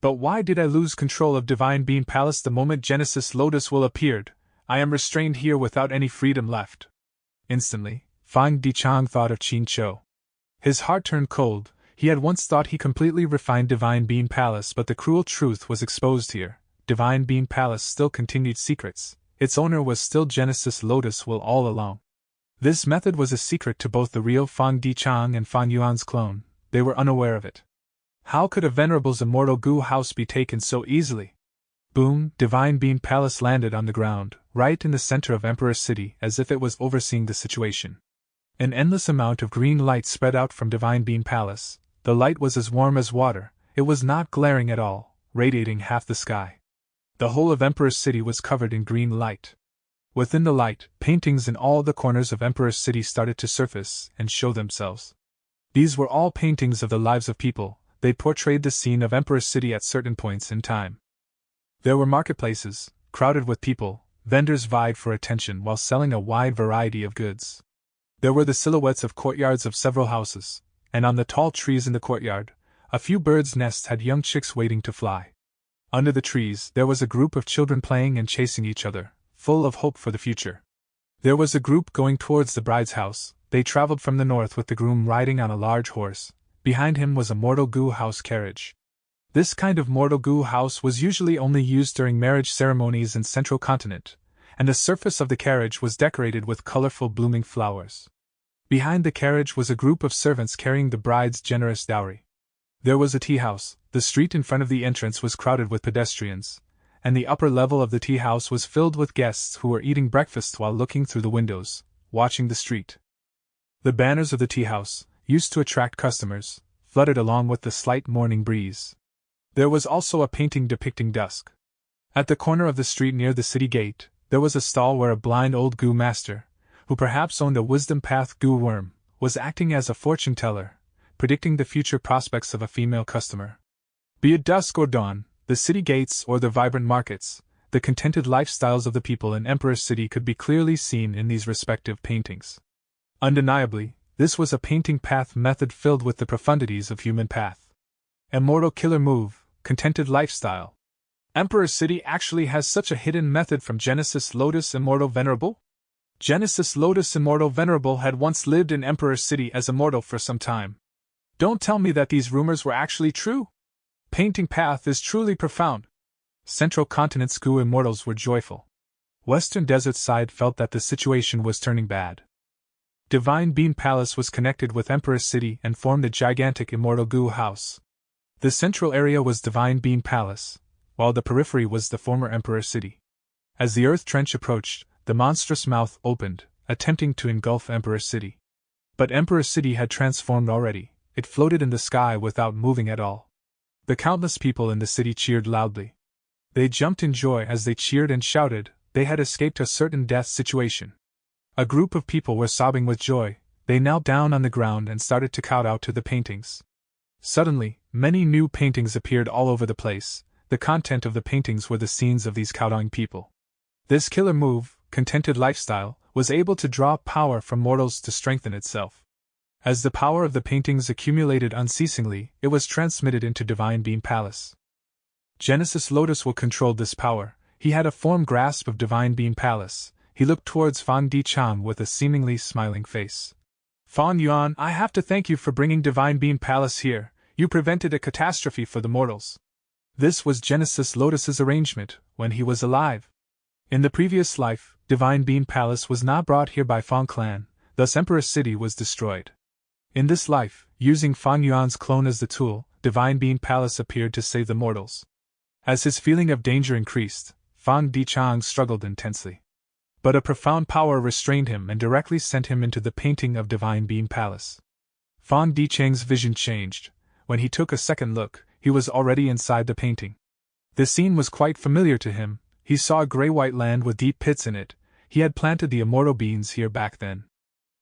But why did I lose control of Divine Beam Palace the moment Genesis Lotus Will appeared? I am restrained here without any freedom left. Instantly, Fan Dichang thought of Qin Chou. His heart turned cold. He had once thought he completely refined Divine Beam Palace, but the cruel truth was exposed here. Divine Beam Palace still continued secrets. Its owner was still Genesis Lotus Will all along. This method was a secret to both the real Fan Dichang and Fan Yuan's clone. They were unaware of it. How could a Venerable's immortal goo house be taken so easily? Boom! Divine Beam Palace landed on the ground, right in the center of Emperor City, as if it was overseeing the situation. An endless amount of green light spread out from Divine Beam Palace. The light was as warm as water. It was not glaring at all, radiating half the sky. The whole of Emperor City was covered in green light. Within the light, paintings in all the corners of Emperor City started to surface and show themselves. These were all paintings of the lives of people. They portrayed the scene of Emperor City at certain points in time. There were marketplaces, crowded with people. Vendors vied for attention while selling a wide variety of goods. There were the silhouettes of courtyards of several houses, and on the tall trees in the courtyard, a few birds' nests had young chicks waiting to fly. Under the trees, there was a group of children playing and chasing each other, full of hope for the future. There was a group going towards the bride's house. They traveled from the north with the groom riding on a large horse. Behind him was a mortal goo house carriage. This kind of mortal goo house was usually only used during marriage ceremonies in Central Continent, and the surface of the carriage was decorated with colorful blooming flowers. Behind the carriage was a group of servants carrying the bride's generous dowry. There was a tea house. The street in front of the entrance was crowded with pedestrians, and the upper level of the tea house was filled with guests who were eating breakfast while looking through the windows, watching the street. The banners of the tea house, used to attract customers, fluttered along with the slight morning breeze. There was also a painting depicting dusk. At the corner of the street near the city gate, there was a stall where a blind old goo master, who perhaps owned a wisdom path goo worm, was acting as a fortune teller, predicting the future prospects of a female customer. Be it dusk or dawn, the city gates or the vibrant markets, the contented lifestyles of the people in Emperor City could be clearly seen in these respective paintings. Undeniably, this was a painting path method filled with the profundities of human path. Immortal killer move, contented lifestyle. Emperor City actually has such a hidden method from Genesis Lotus Immortal Venerable? Genesis Lotus Immortal Venerable had once lived in Emperor City as a mortal for some time. Don't tell me that these rumors were actually true! Painting path is truly profound. Central Continent's Gu immortals were joyful. Western Desert side felt that the situation was turning bad. Divine Beam Palace was connected with Emperor City and formed a gigantic immortal Gu house. The central area was Divine Beam Palace, while the periphery was the former Emperor City. As the Earth Trench approached, the monstrous mouth opened, attempting to engulf Emperor City. But Emperor City had transformed already. It floated in the sky without moving at all. The countless people in the city cheered loudly. They jumped in joy as they cheered and shouted. They had escaped a certain death situation. A group of people were sobbing with joy. They knelt down on the ground and started to kowtow to the paintings. Suddenly, many new paintings appeared all over the place. The content of the paintings were the scenes of these kowtowing people. This killer move, contented lifestyle, was able to draw power from mortals to strengthen itself. As the power of the paintings accumulated unceasingly, it was transmitted into Divine Beam Palace. Genesis Lotus will controlled this power. He had a firm grasp of Divine Beam Palace. He looked towards Fan Dichang with a seemingly smiling face. Fan Yuan, I have to thank you for bringing Divine Beam Palace here. You prevented a catastrophe for the mortals. This was Genesis Lotus's arrangement when he was alive. In the previous life, Divine Beam Palace was not brought here by Fan Clan, thus Emperor City was destroyed. In this life, using Fan Yuan's clone as the tool, Divine Beam Palace appeared to save the mortals. As his feeling of danger increased, Fan Dichang struggled intensely. But a profound power restrained him and directly sent him into the painting of Divine Beam Palace. Fan Dichang's vision changed. When he took a second look, he was already inside the painting. The scene was quite familiar to him. He saw a gray-white land with deep pits in it. He had planted the immortal beans here back then.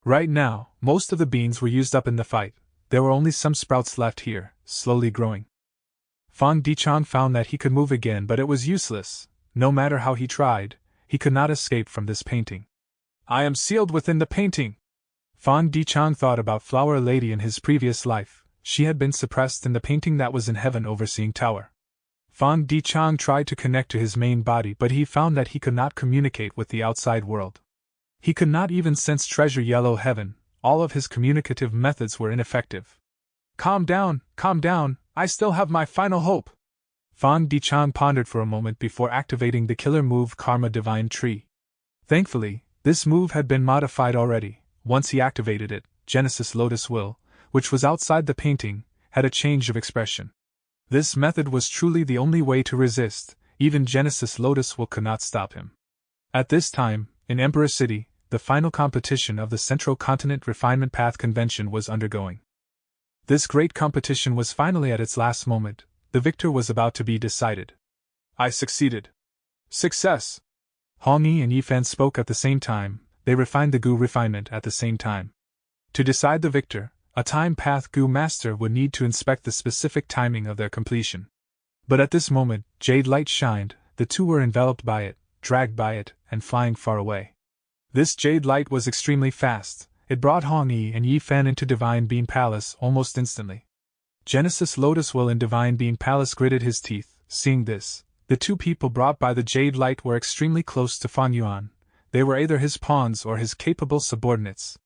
Right now, most of the beans were used up in the fight. There were only some sprouts left here, slowly growing. Fan Dichang found that he could move again, but it was useless. No matter how he tried, he could not escape from this painting. I am sealed within the painting. Fan Dichang thought about Flower Lady in his previous life. She had been suppressed in the painting that was in heaven overseeing tower. Fan Dichang tried to connect to his main body, but he found that he could not communicate with the outside world. He could not even sense treasure yellow heaven. All of his communicative methods were ineffective. Calm down, I still have my final hope. Fan Dichang pondered for a moment before activating the killer move Karma Divine Tree. Thankfully, this move had been modified already. Once he activated it, Genesis Lotus Will, which was outside the painting, had a change of expression. This method was truly the only way to resist. Even Genesis Lotus Will could not stop him. At this time, in Emperor City, the final competition of the Central Continent Refinement Path Convention was undergoing. This great competition was finally at its last moment. The victor was about to be decided. I succeeded. Success! Hong Yi and Yifan spoke at the same time. They refined the Gu refinement at the same time. To decide the victor, a time path Gu master would need to inspect the specific timing of their completion. But at this moment, jade light shined. The two were enveloped by it, dragged by it, and flying far away. This jade light was extremely fast. It brought Hong Yi and Yifan into Divine Beam Palace almost instantly. Genesis Lotus Will in Divine Beam Palace gritted his teeth. Seeing this, the two people brought by the jade light were extremely close to Fan Yuan. They were either his pawns or his capable subordinates.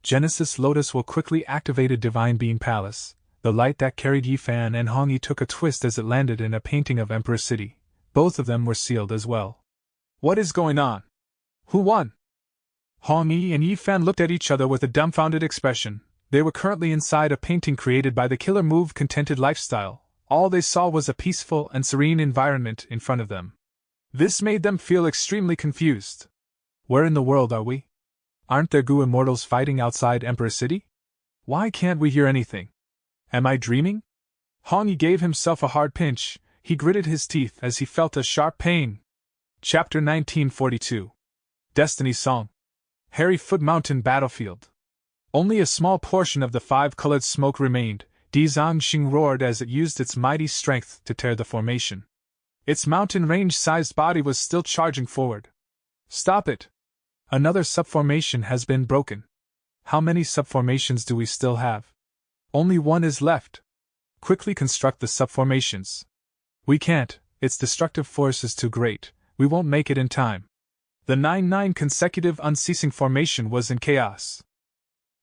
Genesis Lotus Will quickly activated Divine Beam Palace. The light that carried Yifan and Hong Yi took a twist as it landed in a painting of Emperor City. Both of them were sealed as well. What is going on? Who won? Hong Yi and Yifan looked at each other with a dumbfounded expression. They were currently inside a painting created by the killer move Contented Lifestyle. All they saw was a peaceful and serene environment in front of them. This made them feel extremely confused. Where in the world are we? Aren't there Gu immortals fighting outside Emperor City? Why can't we hear anything? Am I dreaming? Hong Yi gave himself a hard pinch. He gritted his teeth as he felt a sharp pain. Chapter 1942. Destiny Song. Hairy Foot Mountain Battlefield. Only a small portion of the five-colored smoke remained. Di Zongxing roared as it used its mighty strength to tear the formation. Its mountain range-sized body was still charging forward. Stop it! Another subformation has been broken. How many subformations do we still have? Only one is left. Quickly construct the subformations. We can't, its destructive force is too great. We won't make it in time. The 9-9 consecutive unceasing formation was in chaos.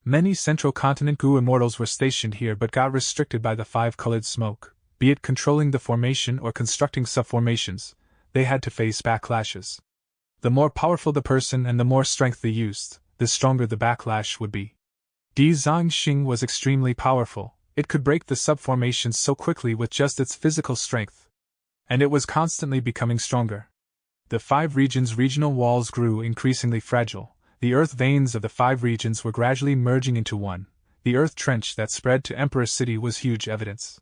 Many Central Continent Goo immortals were stationed here but got restricted by the 5-colored smoke. Be it controlling the formation or constructing subformations, they had to face backlashes. The more powerful the person and the more strength they used, the stronger the backlash would be. Di Zhangxing was extremely powerful. It could break the subformations so quickly with just its physical strength. And it was constantly becoming stronger. The 5 regions' regional walls grew increasingly fragile. The earth veins of the 5 regions were gradually merging into one. The earth trench that spread to Emperor City was huge evidence.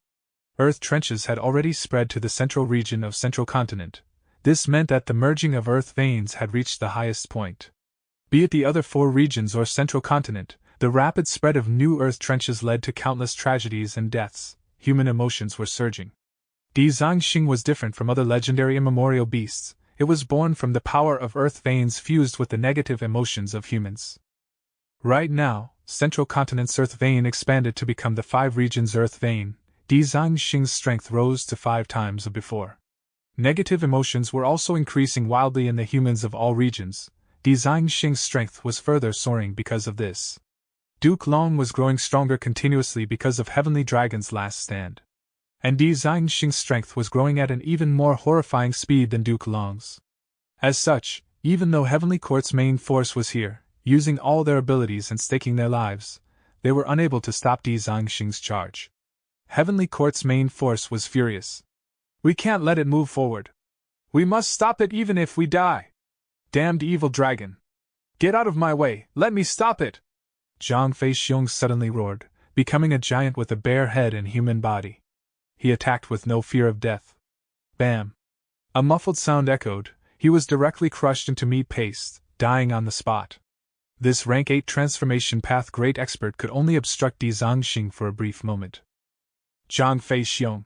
Earth trenches had already spread to the central region of Central Continent. This meant that the merging of earth veins had reached the highest point. Be it the other 4 regions or Central Continent, the rapid spread of new earth trenches led to countless tragedies and deaths. Human emotions were surging. Di Zhangxing was different from other legendary immemorial beasts. It was born from the power of earth veins fused with the negative emotions of humans. Right now, Central Continent's earth vein expanded to become the 5 regions' earth vein. Di Zhangxing's strength rose to 5 times before. Negative emotions were also increasing wildly in the humans of all regions. Di Zhangxing's strength was further soaring because of this. Duke Long was growing stronger continuously because of Heavenly Dragon's last stand. And Di Zhangxing's strength was growing at an even more horrifying speed than Duke Long's. As such, even though Heavenly Court's main force was here, using all their abilities and staking their lives, they were unable to stop Di Zhangxing's charge. Heavenly Court's main force was furious. We can't let it move forward. We must stop it even if we die. Damned evil dragon. Get out of my way, let me stop it! Zhang Feixiong suddenly roared, becoming a giant with a bare head and human body. He attacked with no fear of death. Bam! A muffled sound echoed. He was directly crushed into meat paste, dying on the spot. This rank 8 transformation path great expert could only obstruct Di Zhangxing for a brief moment. Zhang Feixiong.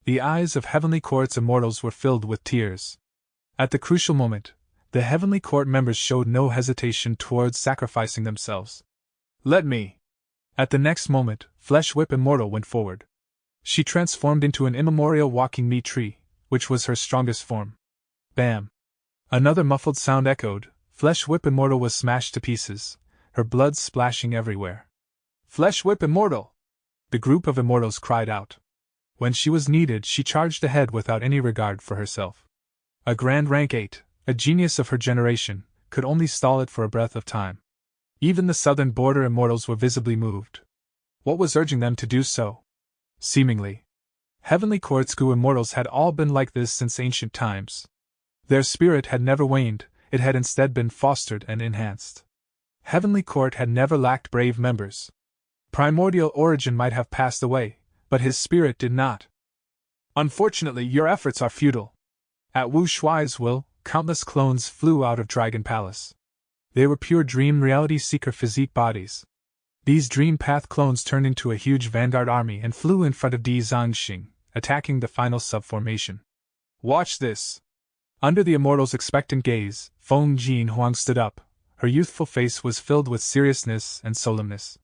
The eyes of Heavenly Court's immortals were filled with tears. At the crucial moment, the Heavenly Court members showed no hesitation towards sacrificing themselves. Let me! At the next moment, Flesh Whip Immortal went forward. She transformed into an immemorial walking meat tree, which was her strongest form. Bam! Another muffled sound echoed. Flesh Whip Immortal was smashed to pieces, her blood splashing everywhere. Flesh Whip Immortal! The group of immortals cried out. When she was needed, she charged ahead without any regard for herself. A grand rank 8, a genius of her generation, could only stall it for a breath of time. Even the southern border immortals were visibly moved. What was urging them to do so? Seemingly, Heavenly Court's Goo immortals had all been like this since ancient times. Their spirit had never waned, it had instead been fostered and enhanced. Heavenly Court had never lacked brave members. Primordial origin might have passed away, but his spirit did not. Unfortunately, your efforts are futile. At Wu Shuai's will, countless clones flew out of Dragon Palace. They were pure dream reality seeker physique bodies. These dream path clones turned into a huge vanguard army and flew in front of Di Zhangxing, attacking the final subformation. Watch this! Under the immortal's expectant gaze, Feng Jin Huang stood up. Her youthful face was filled with seriousness and solemnness.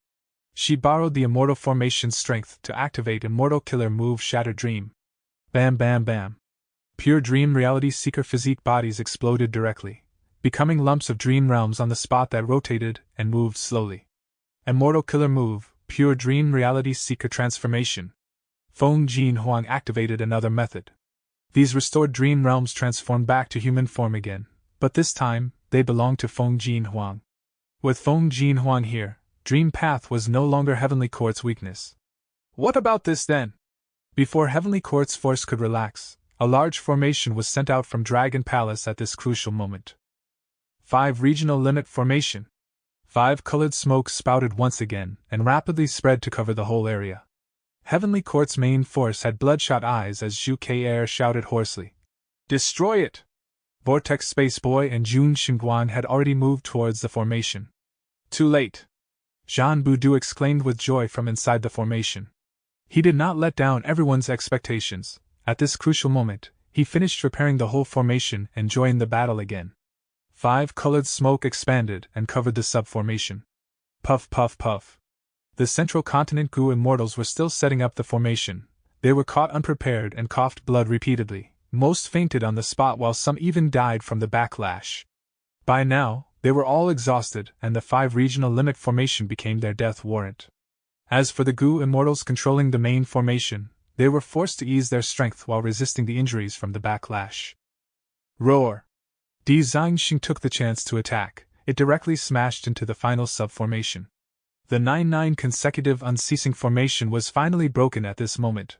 She borrowed the immortal formation's strength to activate Immortal Killer Move Shattered Dream. Bam bam bam. Pure dream reality seeker physique bodies exploded directly, becoming lumps of dream realms on the spot that rotated and moved slowly. Immortal Killer Move, Pure Dream Reality Seeker Transformation. Feng Jin Huang activated another method. These restored dream realms transformed back to human form again, but this time, they belonged to Feng Jin Huang. With Feng Jin Huang here, Dream Path was no longer Heavenly Court's weakness. What about this then? Before Heavenly Court's force could relax, a large formation was sent out from Dragon Palace at this crucial moment. 5 Regional Limit Formation. 5-colored smoke spouted once again, and rapidly spread to cover the whole area. Heavenly Court's main force had bloodshot eyes as Zhu Ke shouted hoarsely. Destroy it! Vortex Space Boy and Jun Xingguan had already moved towards the formation. Too late! Zhan Budu exclaimed with joy from inside the formation. He did not let down everyone's expectations. At this crucial moment, he finished preparing the whole formation and joined the battle again. 5-colored smoke expanded and covered the subformation. Puff puff puff. The Central Continent Goo immortals were still setting up the formation. They were caught unprepared and coughed blood repeatedly. Most fainted on the spot while some even died from the backlash. By now, they were all exhausted, and the 5 regional limit formation became their death warrant. As for the Gu immortals controlling the main formation, they were forced to ease their strength while resisting the injuries from the backlash. Roar! Di Zhangxing took the chance to attack. It directly smashed into the final sub-formation. The 9-9 consecutive unceasing formation was finally broken at this moment.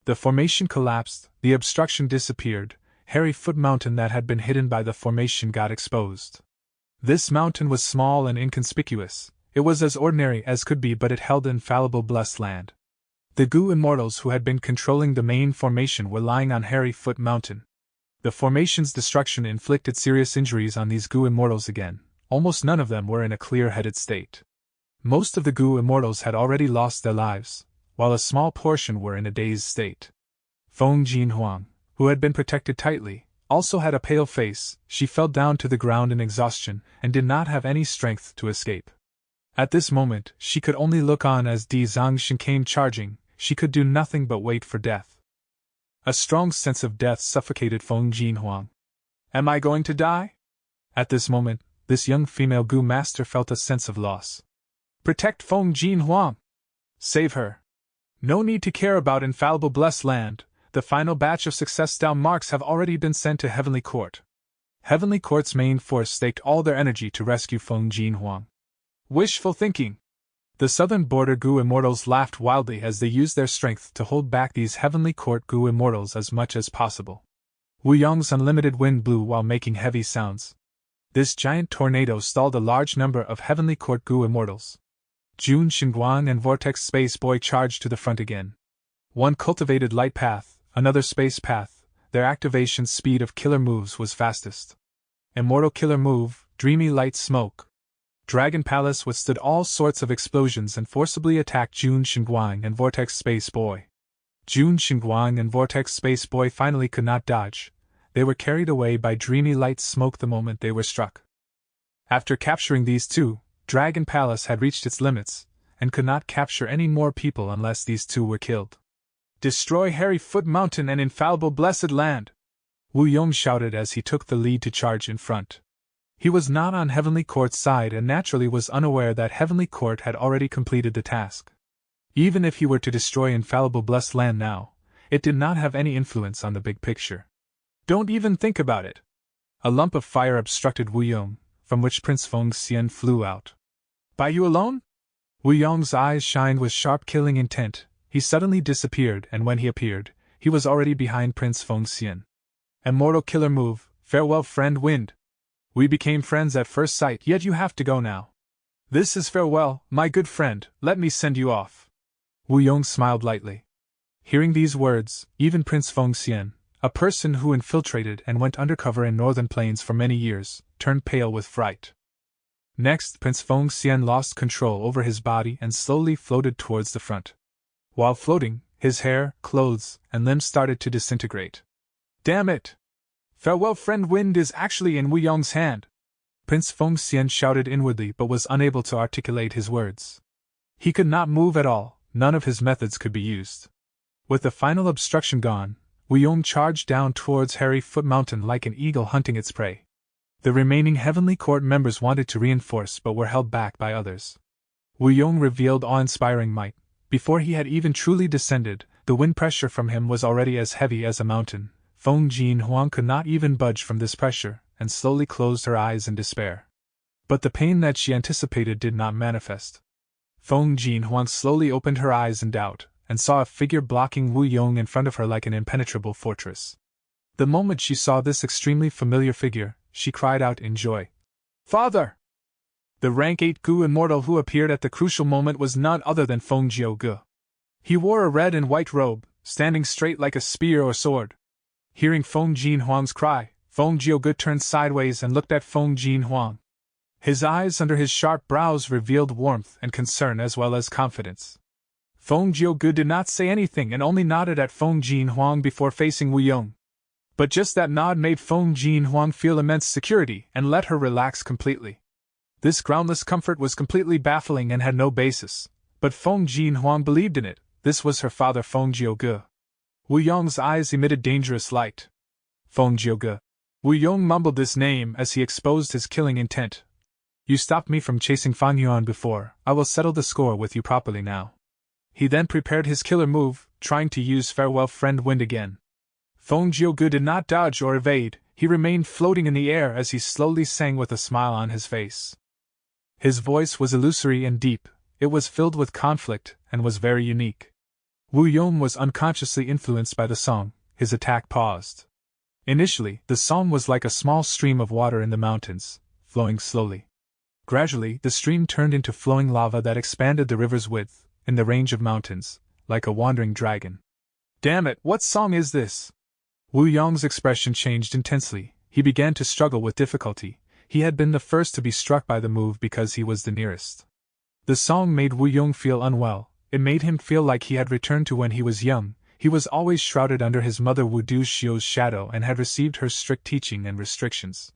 The formation collapsed, the obstruction disappeared, hairy foot mountain that had been hidden by the formation got exposed. This mountain was small and inconspicuous. It was as ordinary as could be, but it held infallible blessed land. The Gu immortals who had been controlling the main formation were lying on hairy foot mountain. The formation's destruction inflicted serious injuries on these Gu immortals again. Almost none of them were in a clear-headed state. Most of the Gu immortals had already lost their lives, while a small portion were in a dazed state. Feng Jinhuang, who had been protected tightly, also had a pale face. She fell down to the ground in exhaustion and did not have any strength to escape. At this moment, she could only look on as Di Zhangxing came charging. She could do nothing but wait for death. A strong sense of death suffocated Feng Jinhuang. Am I going to die? At this moment, this young female Gu master felt a sense of loss. Protect Feng Jinhuang! Save her! No need to care about infallible blessed land. The final batch of success style marks have already been sent to Heavenly Court. Heavenly Court's main force staked all their energy to rescue Feng Jinhuang. Wishful thinking! The southern border Gu immortals laughed wildly as they used their strength to hold back these Heavenly Court Gu immortals as much as possible. Wu Yong's unlimited wind blew while making heavy sounds. This giant tornado stalled a large number of Heavenly Court Gu immortals. Jun Xinguang and Vortex Space Boy charged to the front again. One cultivated light path, another space path. Their activation speed of killer moves was fastest. Immortal killer move, dreamy light smoke. Dragon Palace withstood all sorts of explosions and forcibly attacked Jun Xinguang and Vortex Space Boy. Jun Xinguang and Vortex Space Boy finally could not dodge. They were carried away by dreamy light smoke the moment they were struck. After capturing these two, Dragon Palace had reached its limits, and could not capture any more people unless these two were killed. Destroy Hairy Foot Mountain and infallible blessed land! Wu Yong shouted as he took the lead to charge in front. He was not on Heavenly Court's side and naturally was unaware that Heavenly Court had already completed the task. Even if he were to destroy infallible blessed land now, it did not have any influence on the big picture. Don't even think about it! A lump of fire obstructed Wu Yong, from which Prince Feng Xian flew out. By you alone? Wu Yong's eyes shined with sharp killing intent. He suddenly disappeared, and when he appeared, he was already behind Prince Feng Xian. Immortal killer move, farewell friend Wind. We became friends at first sight, yet you have to go now. This is farewell, my good friend, let me send you off. Wu Yong smiled lightly. Hearing these words, even Prince Feng Xian, a person who infiltrated and went undercover in northern plains for many years, turned pale with fright. Next, Prince Feng Xian lost control over his body and slowly floated towards the front. While floating, his hair, clothes, and limbs started to disintegrate. Damn it! Farewell friend Wind is actually in Wu Yong's hand! Prince Feng Xian shouted inwardly but was unable to articulate his words. He could not move at all, none of his methods could be used. With the final obstruction gone, Wu Yong charged down towards Hairy Foot Mountain like an eagle hunting its prey. The remaining Heavenly Court members wanted to reinforce but were held back by others. Wu Yong revealed awe-inspiring might. Before he had even truly descended, the wind pressure from him was already as heavy as a mountain. Feng Jinhuang could not even budge from this pressure, and slowly closed her eyes in despair. But the pain that she anticipated did not manifest. Feng Jinhuang slowly opened her eyes in doubt, and saw a figure blocking Wu Yong in front of her like an impenetrable fortress. The moment she saw this extremely familiar figure, she cried out in joy. Father! The rank 8 Gu immortal who appeared at the crucial moment was none other than Feng Jiuge. He wore a red and white robe, standing straight like a spear or sword. Hearing Feng Jinhuang's cry, Feng Jiuge turned sideways and looked at Feng Jinhuang. His eyes under his sharp brows revealed warmth and concern as well as confidence. Feng Jiuge did not say anything and only nodded at Feng Jinhuang before facing Wu Yong. But just that nod made Feng Jinhuang feel immense security and let her relax completely. This groundless comfort was completely baffling and had no basis, but Feng Jinhuang believed in it. This was her father Feng Jiuge. Wu Yong's eyes emitted dangerous light. Feng Jiuge. Wu Yong mumbled this name as he exposed his killing intent. You stopped me from chasing Fan Yuan before, I will settle the score with you properly now. He then prepared his killer move, trying to use Farewell Friend Wind again. Feng Jiuge did not dodge or evade, he remained floating in the air as he slowly sang with a smile on his face. His voice was illusory and deep, it was filled with conflict, and was very unique. Wu Yong was unconsciously influenced by the song, his attack paused. Initially, the song was like a small stream of water in the mountains, flowing slowly. Gradually, the stream turned into flowing lava that expanded the river's width, in the range of mountains, like a wandering dragon. Damn it, what song is this? Wu Yong's expression changed intensely, he began to struggle with difficulty. He had been the first to be struck by the move because he was the nearest. The song made Wu Yong feel unwell, it made him feel like he had returned to when he was young. He was always shrouded under his mother Wu Du Xiu's shadow and had received her strict teaching and restrictions.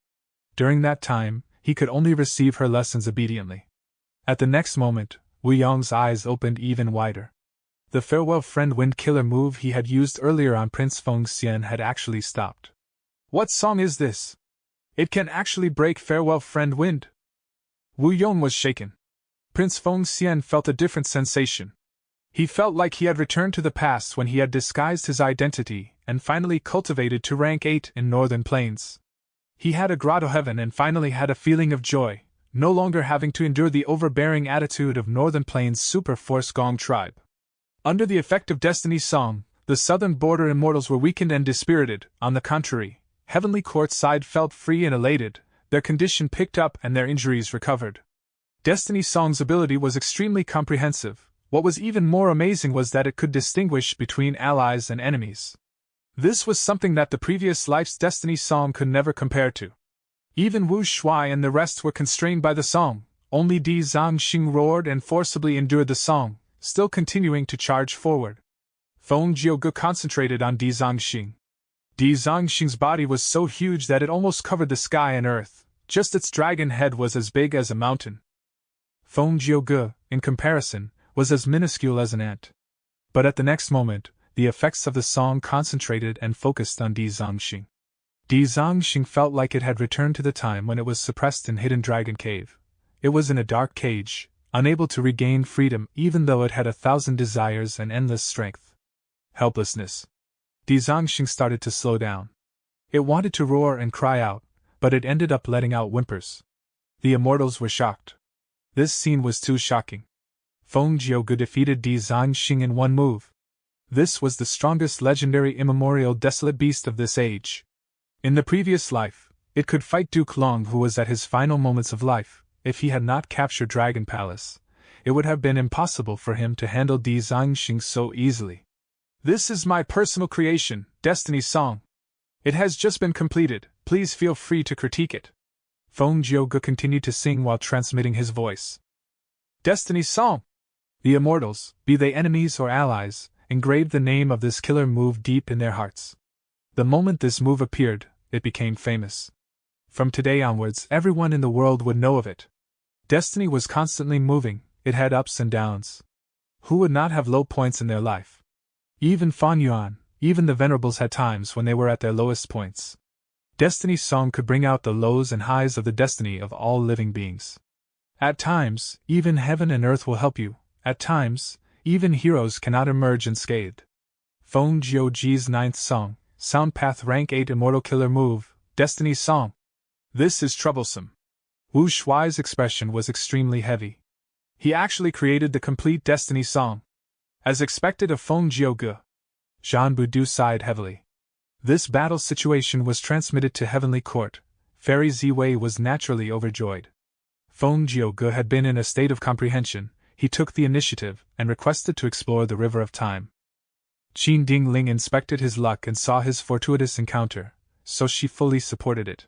During that time, he could only receive her lessons obediently. At the next moment, Wu Yong's eyes opened even wider. The Farewell Friend Wind killer move he had used earlier on Prince Feng Xian had actually stopped. What song is this? It can actually break Farewell Friend Wind? Wu Yong was shaken. Prince Feng Xian felt a different sensation. He felt like he had returned to the past when he had disguised his identity and finally cultivated to rank 8 in Northern Plains. He had a grotto heaven and finally had a feeling of joy, no longer having to endure the overbearing attitude of Northern Plains Super Force Gong tribe. Under the effect of Destiny's song, the southern border immortals were weakened and dispirited. On the contrary, Heavenly Court side felt free and elated, their condition picked up and their injuries recovered. Destiny's song's ability was extremely comprehensive. What was even more amazing was that it could distinguish between allies and enemies. This was something that the previous life's Destiny song could never compare to. Even Wu Shuai and the rest were constrained by the song, only Di Zongxing roared and forcibly endured the song, still continuing to charge forward. Feng Jiuge concentrated on Di Zongxing. Di Zongxing's body was so huge that it almost covered the sky and earth, just its dragon head was as big as a mountain. Feng Jiuge, in comparison, was as minuscule as an ant. But at the next moment, the effects of the song concentrated and focused on Di Zongxing. Di Zongxing felt like it had returned to the time when it was suppressed in Hidden Dragon Cave. It was in a dark cage, unable to regain freedom even though it had 1,000 desires and endless strength. Helplessness. Di Zongxing started to slow down. It wanted to roar and cry out, but it ended up letting out whimpers. The immortals were shocked. This scene was too shocking. Feng Jiuge defeated Di Zongxing in one move. This was the strongest legendary immemorial desolate beast of this age. In the previous life, it could fight Duke Long, who was at his final moments of life. If he had not captured Dragon Palace, it would have been impossible for him to handle Di Zongxing so easily. This is my personal creation, Destiny's Song. It has just been completed, please feel free to critique it. Feng Jiuge continued to sing while transmitting his voice. Destiny's Song! The immortals, be they enemies or allies, engraved the name of this killer move deep in their hearts. The moment this move appeared, it became famous. From today onwards, everyone in the world would know of it. Destiny was constantly moving, it had ups and downs. Who would not have low points in their life? Even Fan Yuan, even the Venerables had times when they were at their lowest points. Destiny's song could bring out the lows and highs of the destiny of all living beings. At times, even heaven and earth will help you. At times, even heroes cannot emerge unscathed. Feng Jiuge's 9th song, Sound Path Rank 8 Immortal Killer Move, Destiny's Song. This is troublesome. Wu Shuai's expression was extremely heavy. He actually created the complete Destiny song. As expected of Feng Jiuge. Zhan Budu sighed heavily. This battle situation was transmitted to Heavenly Court. Fairy Ziwei was naturally overjoyed. Feng Jiuge had been in a state of comprehension. He took the initiative and requested to explore the River of Time. Qin Dingling inspected his luck and saw his fortuitous encounter, so she fully supported it.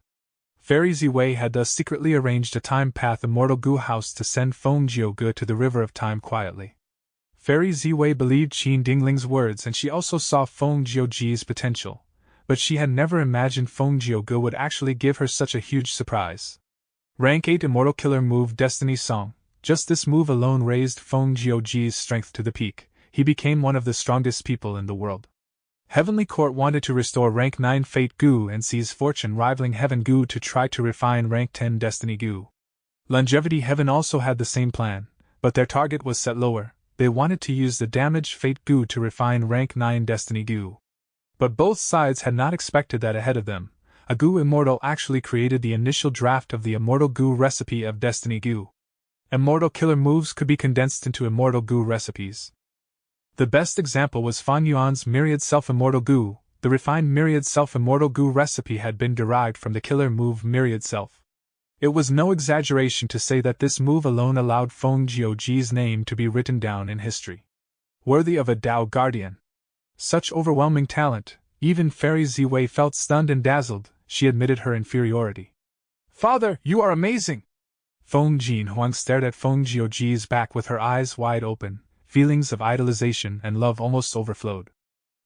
Fairy Ziwei had thus secretly arranged a time path Immortal Gu House to send Feng Jiuge to the River of Time quietly. Fairy Ziwei believed Qin Dingling's words and she also saw Feng Jiuge's potential, but she had never imagined Feng Jiuge would actually give her such a huge surprise. Rank 8 Immortal Killer Move Destiny Song. Just this move alone raised Feng Jiuge's strength to the peak. He became one of the strongest people in the world. Heavenly Court wanted to restore rank 9 Fate Goo and seize fortune rivaling Heaven Goo to try to refine rank 10 Destiny Goo. Longevity Heaven also had the same plan, but their target was set lower. They wanted to use the damaged Fate Goo to refine rank 9 Destiny Goo. But both sides had not expected that ahead of them. A Goo Immortal actually created the initial draft of the Immortal Goo recipe of Destiny Goo. Immortal killer moves could be condensed into Immortal Goo recipes. The best example was Fan Yuan's Myriad Self-Immortal Goo. The refined Myriad Self-Immortal Goo recipe had been derived from the killer move Myriad Self. It was no exaggeration to say that this move alone allowed Feng Jiuji's name to be written down in history. Worthy of a Dao Guardian. Such overwhelming talent, even Fairy Ziwei felt stunned and dazzled. She admitted her inferiority. "Father, you are amazing!" Feng Jinhuang stared at Feng Jiuji's back with her eyes wide open. Feelings of idolization and love almost overflowed.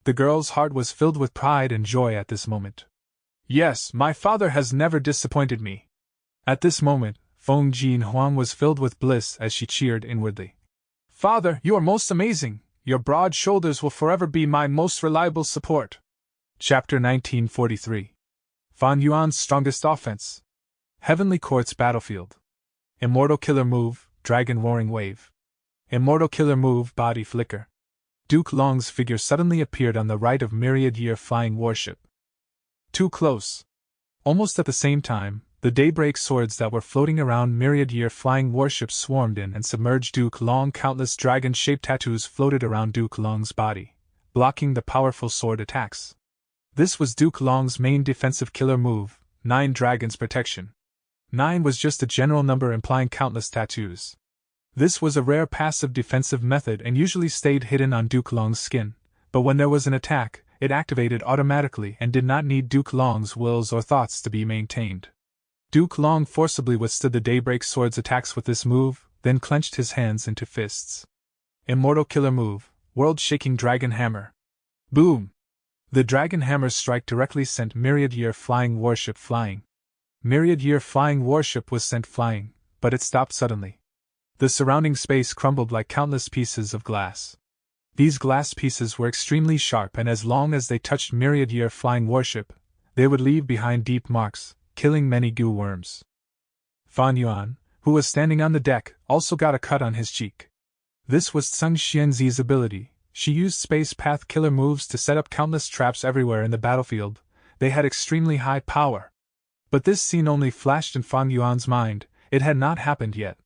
The girl's heart was filled with pride and joy at this moment. "Yes, my father has never disappointed me." At this moment, Feng Jinhuang was filled with bliss as she cheered inwardly. "Father, you are most amazing. Your broad shoulders will forever be my most reliable support." Chapter 1943. Fan Yuan's Strongest Offense. Heavenly Court's Battlefield. Immortal Killer Move, Dragon Roaring Wave. Immortal Killer Move, Body Flicker. Duke Long's figure suddenly appeared on the right of Myriad Year Flying Warship. Too close. Almost at the same time, the daybreak swords that were floating around Myriad Year Flying Warship swarmed in and submerged Duke Long. Countless dragon-shaped tattoos floated around Duke Long's body, blocking the powerful sword attacks. This was Duke Long's main defensive killer move, 9 Dragons Protection. 9 was just a general number implying countless tattoos. This was a rare passive defensive method and usually stayed hidden on Duke Long's skin, but when there was an attack, it activated automatically and did not need Duke Long's wills or thoughts to be maintained. Duke Long forcibly withstood the Daybreak Sword's attacks with this move, then clenched his hands into fists. Immortal Killer Move, World-Shaking Dragon Hammer. Boom! The Dragon Hammer's strike directly sent Myriad Year Flying Warship flying. Myriad Year Flying Warship was sent flying, but it stopped suddenly. The surrounding space crumbled like countless pieces of glass. These glass pieces were extremely sharp, and as long as they touched Myriad Year Flying Warship, they would leave behind deep marks, killing many goo worms. Fan Yuan, who was standing on the deck, also got a cut on his cheek. This was Tseng Xianzi's ability. She used space path killer moves to set up countless traps everywhere in the battlefield. They had extremely high power. But this scene only flashed in Fan Yuan's mind. It had not happened yet.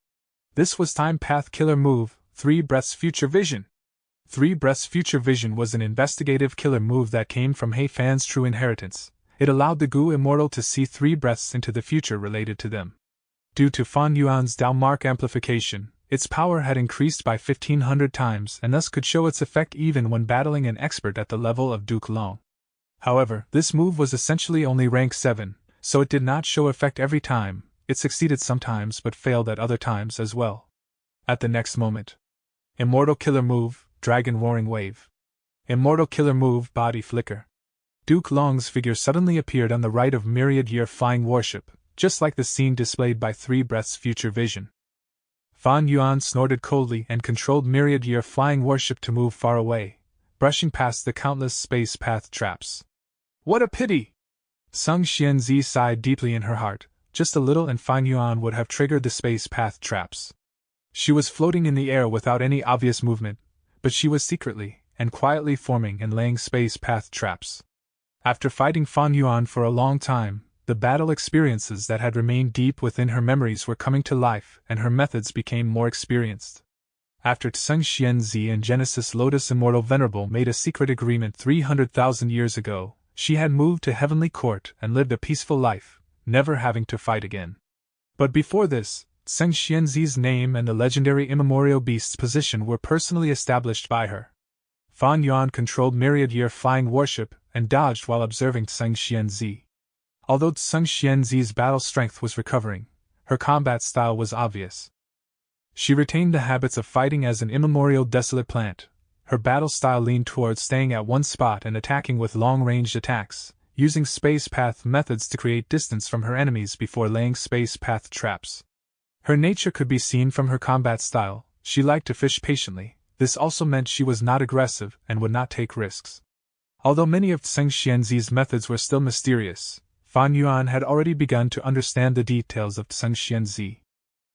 This was Time Path Killer Move, 3 Breaths Future Vision. 3 Breaths Future Vision was an investigative killer move that came from He Fan's true inheritance. It allowed the Goo Immortal to see 3 breaths into the future related to them. Due to Fan Yuan's Dao Mark amplification, its power had increased by 1,500 times and thus could show its effect even when battling an expert at the level of Duke Long. However, this move was essentially only rank 7, so it did not show effect every time. It succeeded sometimes but failed at other times as well. At the next moment. Immortal Killer Move, Dragon Roaring Wave. Immortal Killer Move, Body Flicker. Duke Long's figure suddenly appeared on the right of Myriad Year Flying Warship, just like the scene displayed by 3 Breaths Future Vision. Fan Yuan snorted coldly and controlled Myriad Year Flying Warship to move far away, brushing past the countless space path traps. What a pity! Tseng Xianzi sighed deeply in her heart. Just a little and Fan Yuan would have triggered the space path traps. She was floating in the air without any obvious movement, but she was secretly and quietly forming and laying space path traps. After fighting Fan Yuan for a long time, the battle experiences that had remained deep within her memories were coming to life and her methods became more experienced. After Tseng Xianzi and Genesis Lotus Immortal Venerable made a secret agreement 300,000 years ago, she had moved to Heavenly Court and lived a peaceful life, never having to fight again. But before this, Tseng Xianzi's name and the legendary immemorial beast's position were personally established by her. Fan Yuan controlled Myriad Year Flying Warship and dodged while observing Tseng Xianzi. Although Tseng Xianzi's battle strength was recovering, her combat style was obvious. She retained the habits of fighting as an immemorial desolate plant. Her battle style leaned towards staying at one spot and attacking with long-ranged attacks, using space path methods to create distance from her enemies before laying space path traps. Her nature could be seen from her combat style. She liked to fish patiently. This also meant she was not aggressive and would not take risks. Although many of Tseng Xianzi's methods were still mysterious, Fan Yuan had already begun to understand the details of Tseng Xianzi.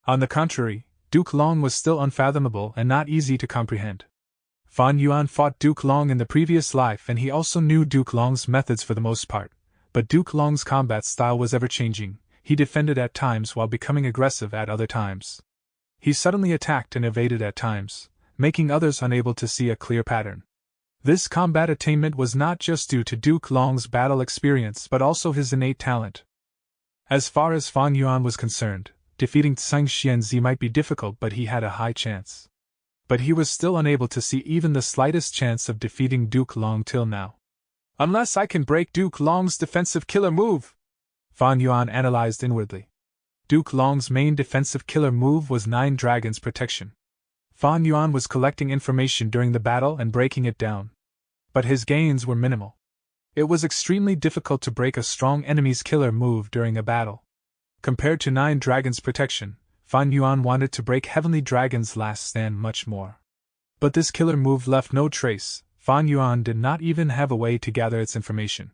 On the contrary, Duke Long was still unfathomable and not easy to comprehend. Fan Yuan fought Duke Long in the previous life and he also knew Duke Long's methods for the most part, but Duke Long's combat style was ever-changing. He defended at times while becoming aggressive at other times. He suddenly attacked and evaded at times, making others unable to see a clear pattern. This combat attainment was not just due to Duke Long's battle experience but also his innate talent. As far as Fan Yuan was concerned, defeating Tseng Xianzi might be difficult but he had a high chance. But he was still unable to see even the slightest chance of defeating Duke Long till now. Unless I can break Duke Long's defensive killer move, Fan Yuan analyzed inwardly. Duke Long's main defensive killer move was 9 Dragons Protection. Fan Yuan was collecting information during the battle and breaking it down. But his gains were minimal. It was extremely difficult to break a strong enemy's killer move during a battle. Compared to 9 Dragons Protection, Fan Yuan wanted to break Heavenly Dragon's Last Stand much more. But this killer move left no trace. Fan Yuan did not even have a way to gather its information.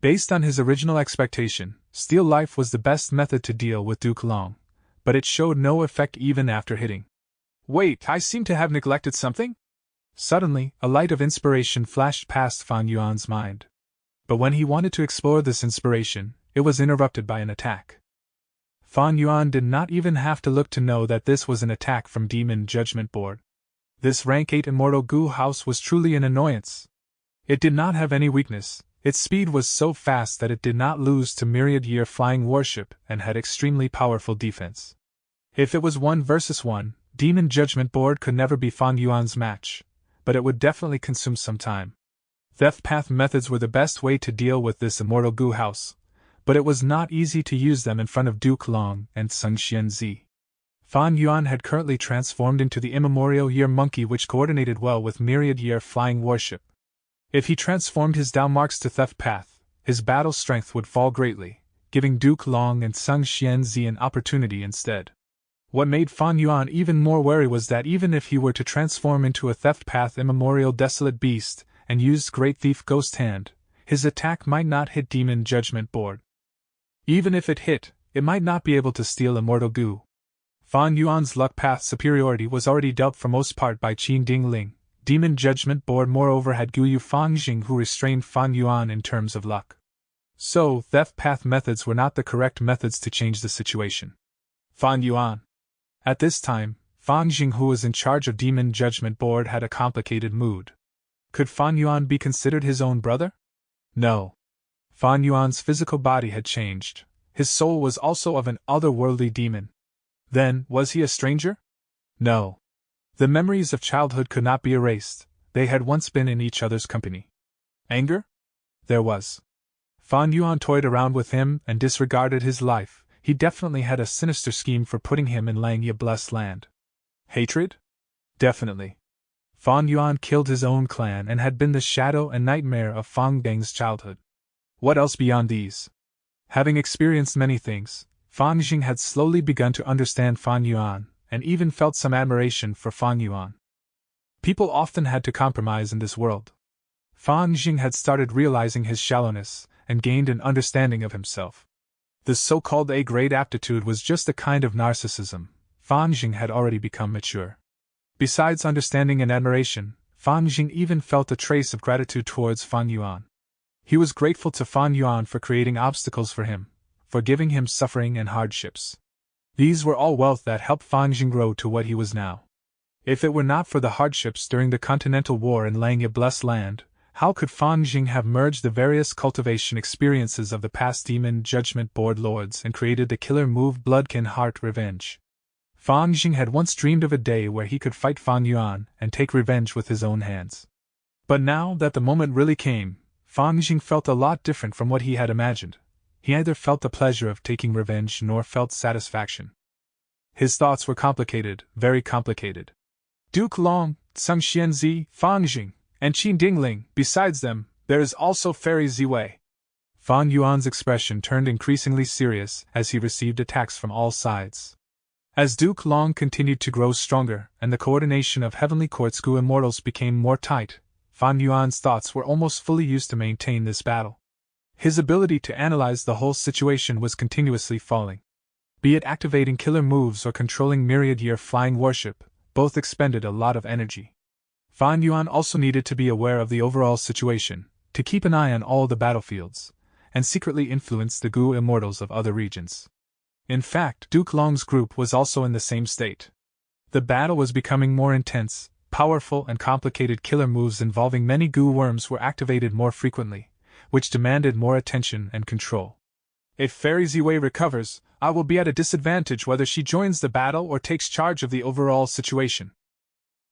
Based on his original expectation, Steel Life was the best method to deal with Duke Long, but it showed no effect even after hitting. Wait, I seem to have neglected something? Suddenly, a light of inspiration flashed past Fan Yuan's mind. But when he wanted to explore this inspiration, it was interrupted by an attack. Fan Yuan did not even have to look to know that this was an attack from Demon Judgment Board. This rank 8 Immortal Goo House was truly an annoyance. It did not have any weakness, its speed was so fast that it did not lose to Myriad Year Flying Warship and had extremely powerful defense. If it was 1 versus 1, Demon Judgment Board could never be Fan Yuan's match, but it would definitely consume some time. Theft path methods were the best way to deal with this Immortal Goo House, but it was not easy to use them in front of Duke Long and Tseng Xianzi. Fan Yuan had currently transformed into the Immemorial Year Monkey, which coordinated well with Myriad Year Flying Warship. If he transformed his Dao marks to Theft Path, his battle strength would fall greatly, giving Duke Long and Tseng Xianzi an opportunity instead. What made Fan Yuan even more wary was that even if he were to transform into a Theft Path Immemorial Desolate Beast and used Great Thief Ghost Hand, his attack might not hit Demon Judgment Board. Even if it hit, it might not be able to steal Immortal Goo. Fan Yuan's luck path superiority was already dealt for most part by Qin Ding Ling. Demon Judgment Board moreover had Guyu Fangjing who restrained Fan Yuan in terms of luck. So, theft path methods were not the correct methods to change the situation. Fan Yuan. At this time, Fangjing, who was in charge of Demon Judgment Board, had a complicated mood. Could Fan Yuan be considered his own brother? No. Fan Yuan's physical body had changed. His soul was also of an otherworldly demon. Then, was he a stranger? No. The memories of childhood could not be erased, they had once been in each other's company. Anger? There was. Fan Yuan toyed around with him and disregarded his life. He definitely had a sinister scheme for putting him in Langya Blessed Land. Hatred? Definitely. Fan Yuan killed his own clan and had been the shadow and nightmare of Fang Geng's childhood. What else beyond these? Having experienced many things, Fangjing had slowly begun to understand Fan Yuan, and even felt some admiration for Fan Yuan. People often had to compromise in this world. Fangjing had started realizing his shallowness, and gained an understanding of himself. This so-called A-grade aptitude was just a kind of narcissism. Fangjing had already become mature. Besides understanding and admiration, Fangjing even felt a trace of gratitude towards Fan Yuan. He was grateful to Fan Yuan for creating obstacles for him, for giving him suffering and hardships. These were all wealth that helped Fangjing grow to what he was now. If it were not for the hardships during the Continental War in Langya Blessed Land, how could Fangjing have merged the various cultivation experiences of the past Demon Judgment Board lords and created the killer move Bloodkin Heart Revenge? Fangjing had once dreamed of a day where he could fight Fan Yuan and take revenge with his own hands. But now that the moment really came, Fangjing felt a lot different from what he had imagined. He neither felt the pleasure of taking revenge nor felt satisfaction. His thoughts were complicated, very complicated. Duke Long, Tseng Xianzi, Fangjing, and Qin Dingling. Besides them, there is also Fairy Ziwei. Fan Yuan's expression turned increasingly serious as he received attacks from all sides. As Duke Long continued to grow stronger and the coordination of Heavenly Court's Gu Immortals became more tight, Fan Yuan's thoughts were almost fully used to maintain this battle. His ability to analyze the whole situation was continuously falling. Be it activating killer moves or controlling myriad-year flying warship, both expended a lot of energy. Fan Yuan also needed to be aware of the overall situation, to keep an eye on all the battlefields, and secretly influence the Gu immortals of other regions. In fact, Duke Long's group was also in the same state. The battle was becoming more intense, powerful and complicated killer moves involving many Gu worms were activated more frequently, which demanded more attention and control. If Fairy Ziwei recovers, I will be at a disadvantage whether she joins the battle or takes charge of the overall situation.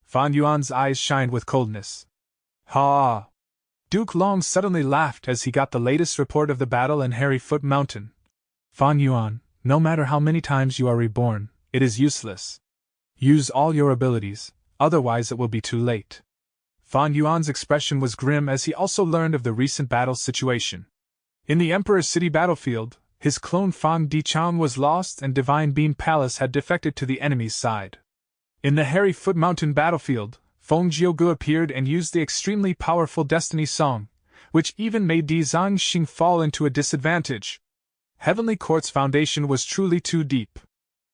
Fan Yuan's eyes shined with coldness. Ha! Duke Long suddenly laughed as he got the latest report of the battle in Hairy Foot Mountain. Fan Yuan, no matter how many times you are reborn, it is useless. Use all your abilities, otherwise it will be too late. Fan Yuan's expression was grim as he also learned of the recent battle situation. In the Emperor's City battlefield, his clone Fang Dichang was lost and Divine Beam Palace had defected to the enemy's side. In the Hairy Foot Mountain battlefield, Feng Jiugu appeared and used the extremely powerful Destiny Song, which even made Di Zhangxing fall into a disadvantage. Heavenly Court's foundation was truly too deep.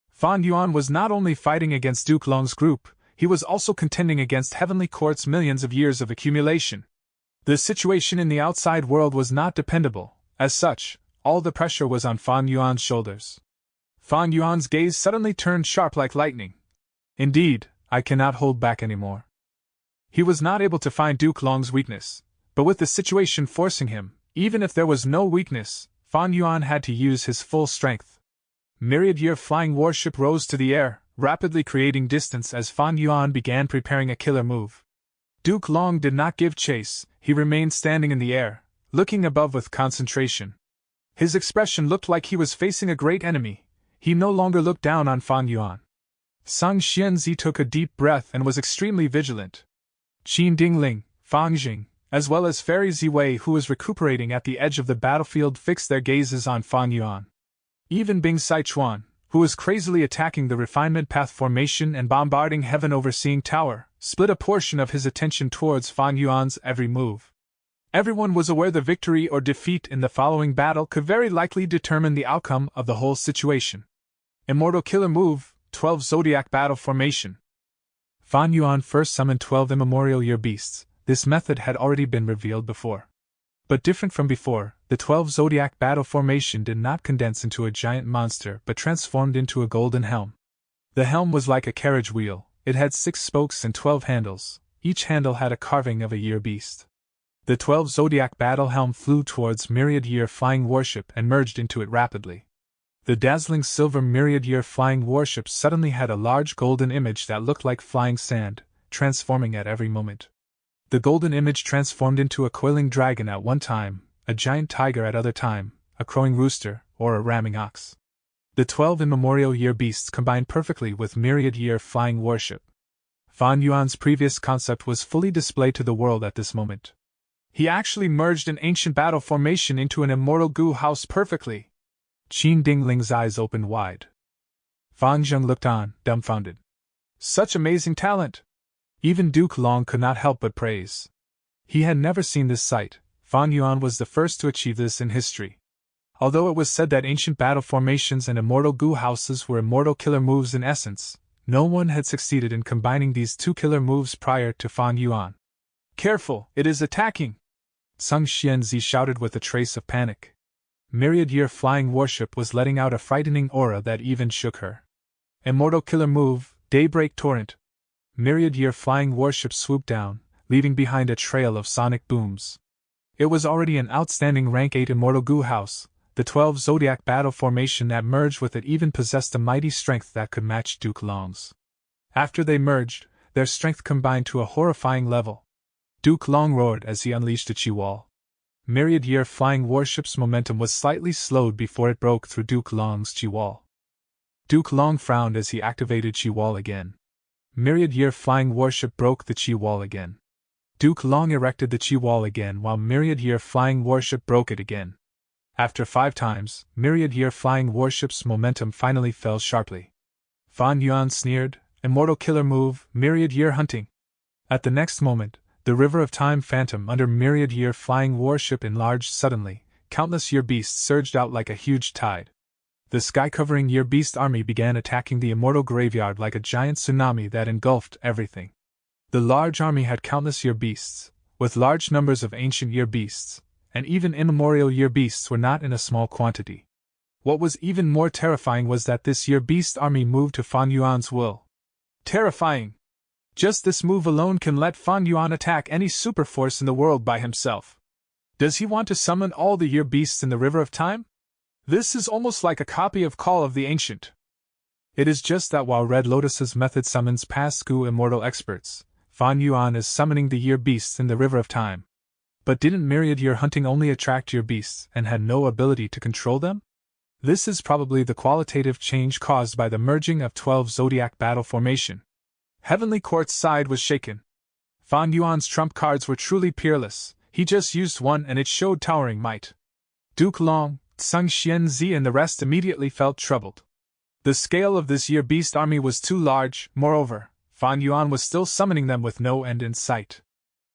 Fan Yuan was not only fighting against Duke Long's group, he was also contending against Heavenly Court's millions of years of accumulation. The situation in the outside world was not dependable. As such, all the pressure was on Fan Yuan's shoulders. Fan Yuan's gaze suddenly turned sharp like lightning. Indeed, I cannot hold back anymore. He was not able to find Duke Long's weakness, but with the situation forcing him, even if there was no weakness, Fan Yuan had to use his full strength. Myriad-year flying warship rose to the air, rapidly creating distance as Fan Yuan began preparing a killer move. Duke Long did not give chase, he remained standing in the air, looking above with concentration. His expression looked like he was facing a great enemy. He no longer looked down on Fan Yuan. Sang Xianzi took a deep breath and was extremely vigilant. Qin Dingling, Fang Jing, as well as Fairy Ziwei, who was recuperating at the edge of the battlefield, fixed their gazes on Fan Yuan. Even Bing Sichuan, who was crazily attacking the refinement path formation and bombarding Heaven Overseeing Tower, split a portion of his attention towards Fan Yuan's every move. Everyone was aware the victory or defeat in the following battle could very likely determine the outcome of the whole situation. Immortal Killer Move, 12 Zodiac Battle Formation. Fan Yuan first summoned 12 immemorial year beasts. This method had already been revealed before. But different from before, the 12 Zodiac Battle Formation did not condense into a giant monster but transformed into a golden helm. The helm was like a carriage wheel, it had 6 spokes and 12 handles, each handle had a carving of a year beast. The 12 Zodiac Battle Helm flew towards Myriad-Year Flying Warship and merged into it rapidly. The dazzling silver Myriad-Year Flying Warship suddenly had a large golden image that looked like flying sand, transforming at every moment. The golden image transformed into a coiling dragon at one time, a giant tiger at other time, a crowing rooster, or a ramming ox. The 12 immemorial year beasts combined perfectly with Myriad-Year Flying Warship. Fan Yuan's previous concept was fully displayed to the world at this moment. He actually merged an ancient battle formation into an immortal Gu house perfectly. Qin Dingling's eyes opened wide. Fang Zheng looked on, dumbfounded. Such amazing talent! Even Duke Long could not help but praise. He had never seen this sight. Fan Yuan was the first to achieve this in history. Although it was said that ancient battle formations and immortal Gu houses were immortal killer moves in essence, no one had succeeded in combining these two killer moves prior to Fan Yuan. Careful, it is attacking! Sang Xianzi shouted with a trace of panic. Myriad-Year Flying Warship was letting out a frightening aura that even shook her. Immortal Killer Move, Daybreak Torrent. Myriad-Year Flying Warship swooped down, leaving behind a trail of sonic booms. It was already an outstanding Rank 8 Immortal Gu house. The 12 Zodiac Battle Formation that merged with it even possessed a mighty strength that could match Duke Long's. After they merged, their strength combined to a horrifying level. Duke Long roared as he unleashed a chi wall. Myriad-Year Flying Warship's momentum was slightly slowed before it broke through Duke Long's chi wall. Duke Long frowned as he activated chi wall again. Myriad-Year Flying Warship broke the chi wall again. Duke Long erected the chi wall again while Myriad-Year Flying Warship broke it again. After 5 times, Myriad-Year Flying Warship's momentum finally fell sharply. Fan Yuan sneered, Immortal Killer Move, Myriad-Year Hunting. At the next moment, The River of Time Phantom under Myriad Year Flying Warship enlarged suddenly, countless Year Beasts surged out like a huge tide. The sky-covering Year Beast army began attacking the immortal graveyard like a giant tsunami that engulfed everything. The large army had countless Year Beasts, with large numbers of ancient Year Beasts, and even immemorial Year Beasts were not in a small quantity. What was even more terrifying was that this Year Beast army moved to Fan Yuan's will. Terrifying! Just this move alone can let Fan Yuan attack any superforce in the world by himself. Does he want to summon all the Year Beasts in the River of Time? This is almost like a copy of Call of the Ancient. It is just that while Red Lotus's method summons past Gu immortal experts, Fan Yuan is summoning the Year Beasts in the River of Time. But didn't Myriad Year hunting only attract Year Beasts and had no ability to control them? This is probably the qualitative change caused by the merging of 12 Zodiac battle formation. Heavenly Court's side was shaken. Fan Yuan's trump cards were truly peerless, he just used one and it showed towering might. Duke Long, Tsung Xianzi and the rest immediately felt troubled. The scale of this Year Beast army was too large, moreover, Fan Yuan was still summoning them with no end in sight.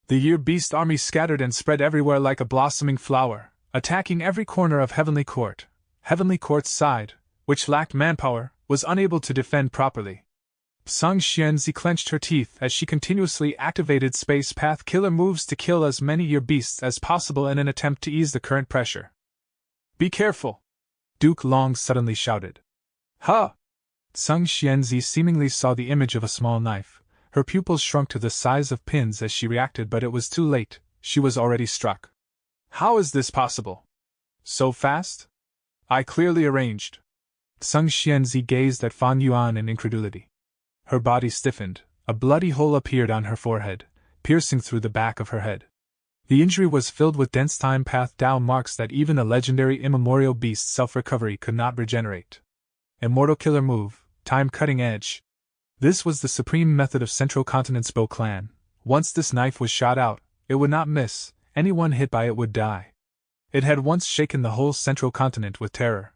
The Year Beast army scattered and spread everywhere like a blossoming flower, attacking every corner of Heavenly Court. Heavenly Court's side, which lacked manpower, was unable to defend properly. Tsung Xianzi clenched her teeth as she continuously activated Space Path killer moves to kill as many Year Beasts as possible in an attempt to ease the current pressure. Be careful! Duke Long suddenly shouted. Huh! Tsung Xianzi seemingly saw the image of a small knife. Her pupils shrunk to the size of pins as she reacted, but it was too late, she was already struck. How is this possible? So fast? I clearly arranged. Tsung Xianzi gazed at Fan Yuan in incredulity. Her body stiffened, a bloody hole appeared on her forehead, piercing through the back of her head. The injury was filled with dense time path Dao marks that even a legendary immemorial beast's self-recovery could not regenerate. Immortal killer move, time cutting edge. This was the supreme method of Central Continent's Bo clan. Once this knife was shot out, it would not miss, anyone hit by it would die. It had once shaken the whole Central Continent with terror.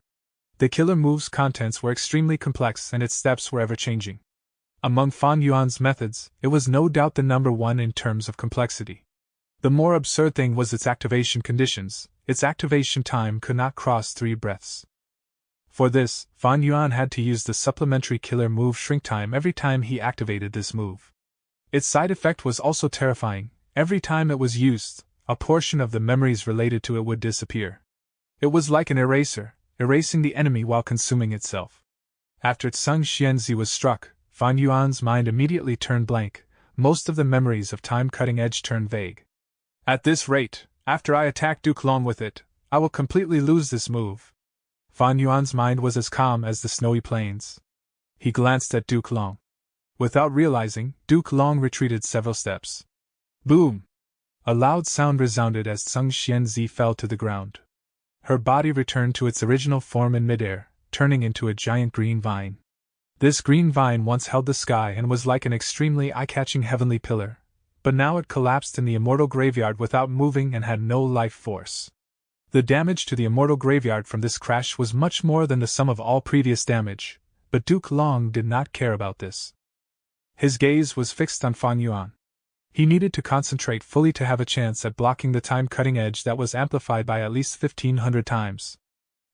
The killer move's contents were extremely complex and its steps were ever-changing. Among Fan Yuan's methods, it was no doubt the number one in terms of complexity. The more absurd thing was its activation conditions. Its activation time could not cross 3 breaths. For this, Fan Yuan had to use the supplementary killer move shrink time every time he activated this move. Its side effect was also terrifying. Every time it was used, a portion of the memories related to it would disappear. It was like an eraser, erasing the enemy while consuming itself. After Tsung Xianzi was struck, Fan Yuan's mind immediately turned blank. Most of the memories of time cutting edge turned vague. At this rate, after I attack Duke Long with it, I will completely lose this move. Fan Yuan's mind was as calm as the snowy plains. He glanced at Duke Long. Without realizing, Duke Long retreated several steps. Boom! A loud sound resounded as Tsung Xianzi fell to the ground. Her body returned to its original form in midair, turning into a giant green vine. This green vine once held the sky and was like an extremely eye-catching heavenly pillar, but now it collapsed in the immortal graveyard without moving and had no life force. The damage to the immortal graveyard from this crash was much more than the sum of all previous damage, but Duke Long did not care about this. His gaze was fixed on Fan Yuan. He needed to concentrate fully to have a chance at blocking the time-cutting edge that was amplified by at least 1,500 times.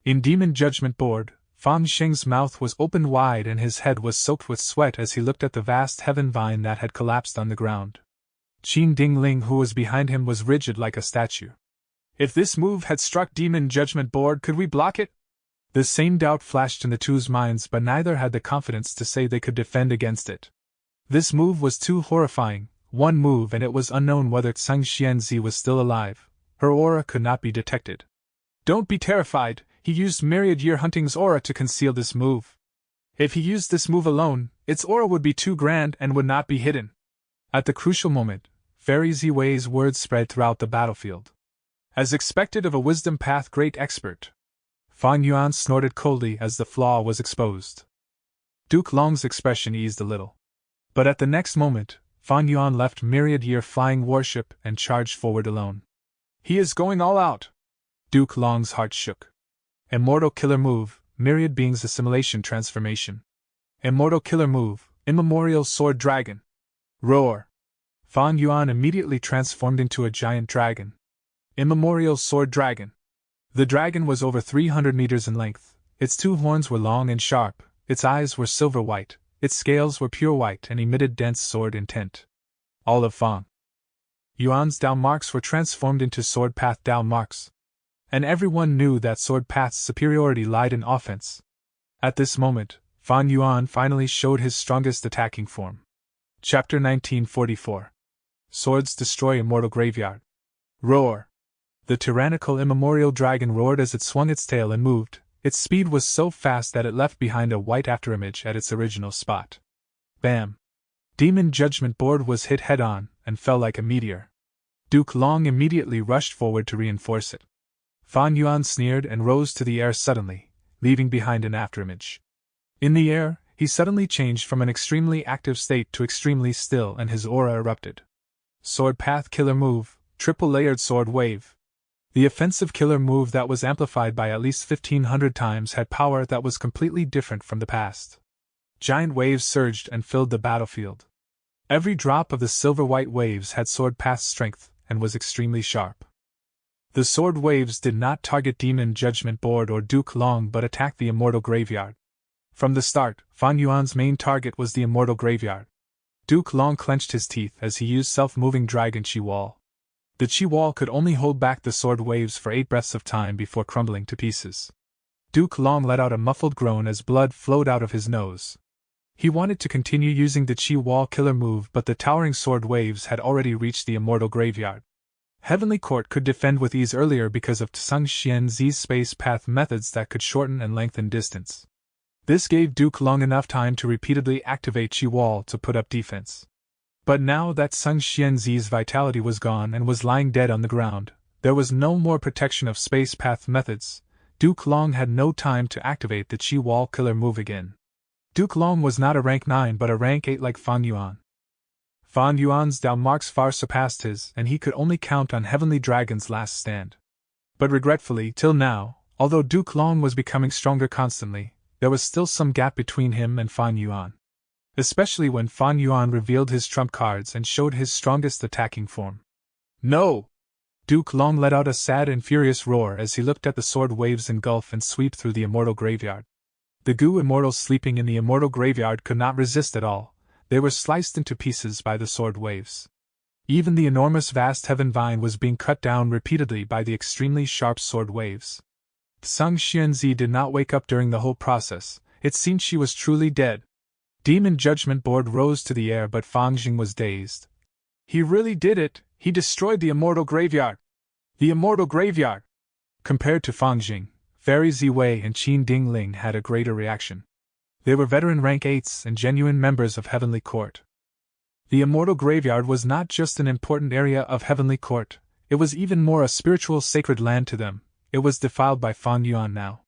In Demon Judgment Board, Fan Sheng's mouth was opened wide and his head was soaked with sweat as he looked at the vast heaven vine that had collapsed on the ground. Qin Dingling, who was behind him, was rigid like a statue. If this move had struck Demon Judgment Board, could we block it? The same doubt flashed in the two's minds, but neither had the confidence to say they could defend against it. This move was too horrifying, one move and it was unknown whether Tsung Xianzi was still alive. Her aura could not be detected. Don't be terrified, he used Myriad Year Hunting's aura to conceal this move. If he used this move alone, its aura would be too grand and would not be hidden. At the crucial moment, Fairy Ziwei's words spread throughout the battlefield. As expected of a Wisdom Path great expert. Fan Yuan snorted coldly as the flaw was exposed. Duke Long's expression eased a little. But at the next moment, Fan Yuan left Myriad Year Flying Warship and charged forward alone. He is going all out. Duke Long's heart shook. Immortal Killer Move, Myriad Beings Assimilation Transformation. Immortal Killer Move, Immemorial Sword Dragon. Roar! Fan Yuan immediately transformed into a giant dragon. Immemorial Sword Dragon. The dragon was over 300 meters in length. Its two horns were long and sharp, its eyes were silver white, its scales were pure white and emitted dense sword intent. All of Fan Yuan's Dao marks were transformed into Sword Path Dao marks. And everyone knew that Sword Path's superiority lied in offense. At this moment, Fan Yuan finally showed his strongest attacking form. Chapter 1944. Swords destroy Immortal Graveyard. Roar! The tyrannical immemorial dragon roared as it swung its tail and moved. Its speed was so fast that it left behind a white afterimage at its original spot. Bam! Demon Judgment Board was hit head-on and fell like a meteor. Duke Long immediately rushed forward to reinforce it. Fan Yuan sneered and rose to the air suddenly, leaving behind an afterimage. In the air, he suddenly changed from an extremely active state to extremely still and his aura erupted. Sword Path Killer Move, Triple Layered Sword Wave. The offensive killer move that was amplified by at least 1,500 times had power that was completely different from the past. Giant waves surged and filled the battlefield. Every drop of the silver-white waves had Sword Path's strength and was extremely sharp. The sword waves did not target Demon Judgment Board or Duke Long but attacked the Immortal Graveyard. From the start, Fan Yuan's main target was the Immortal Graveyard. Duke Long clenched his teeth as he used self-moving Dragon Chi Wall. The Chi Wall could only hold back the sword waves for 8 breaths of time before crumbling to pieces. Duke Long let out a muffled groan as blood flowed out of his nose. He wanted to continue using the Chi Wall killer move, but the towering sword waves had already reached the Immortal Graveyard. Heavenly Court could defend with ease earlier because of Tsung Xianzi's space path methods that could shorten and lengthen distance. This gave Duke Long enough time to repeatedly activate Chi Wall to put up defense. But now that Tsung Xianzi's vitality was gone and was lying dead on the ground, there was no more protection of space path methods. Duke Long had no time to activate the Chi Wall killer move again. Duke Long was not a rank 9 but a rank 8 like Fan Yuan. Fan Yuan's Dao marks far surpassed his, and he could only count on Heavenly Dragon's last stand. But regretfully, till now, although Duke Long was becoming stronger constantly, there was still some gap between him and Fan Yuan. Especially when Fan Yuan revealed his trump cards and showed his strongest attacking form. No! Duke Long let out a sad and furious roar as he looked at the sword waves engulf and sweep through the Immortal Graveyard. The Gu Immortals sleeping in the Immortal Graveyard could not resist at all. They were sliced into pieces by the sword waves. Even the enormous vast heaven vine was being cut down repeatedly by the extremely sharp sword waves. Tsung Xianzi did not wake up during the whole process. It seemed she was truly dead. Demon Judgment Board rose to the air, but Fang Jing was dazed. He really did it. He destroyed the Immortal Graveyard. The Immortal Graveyard! Compared to Fang Jing, Fairy Ziwei and Qin Dingling had a greater reaction. They were veteran rank 8s and genuine members of Heavenly Court. The Immortal Graveyard was not just an important area of Heavenly Court, it was even more a spiritual sacred land to them. It was defiled by Fan Yuan now.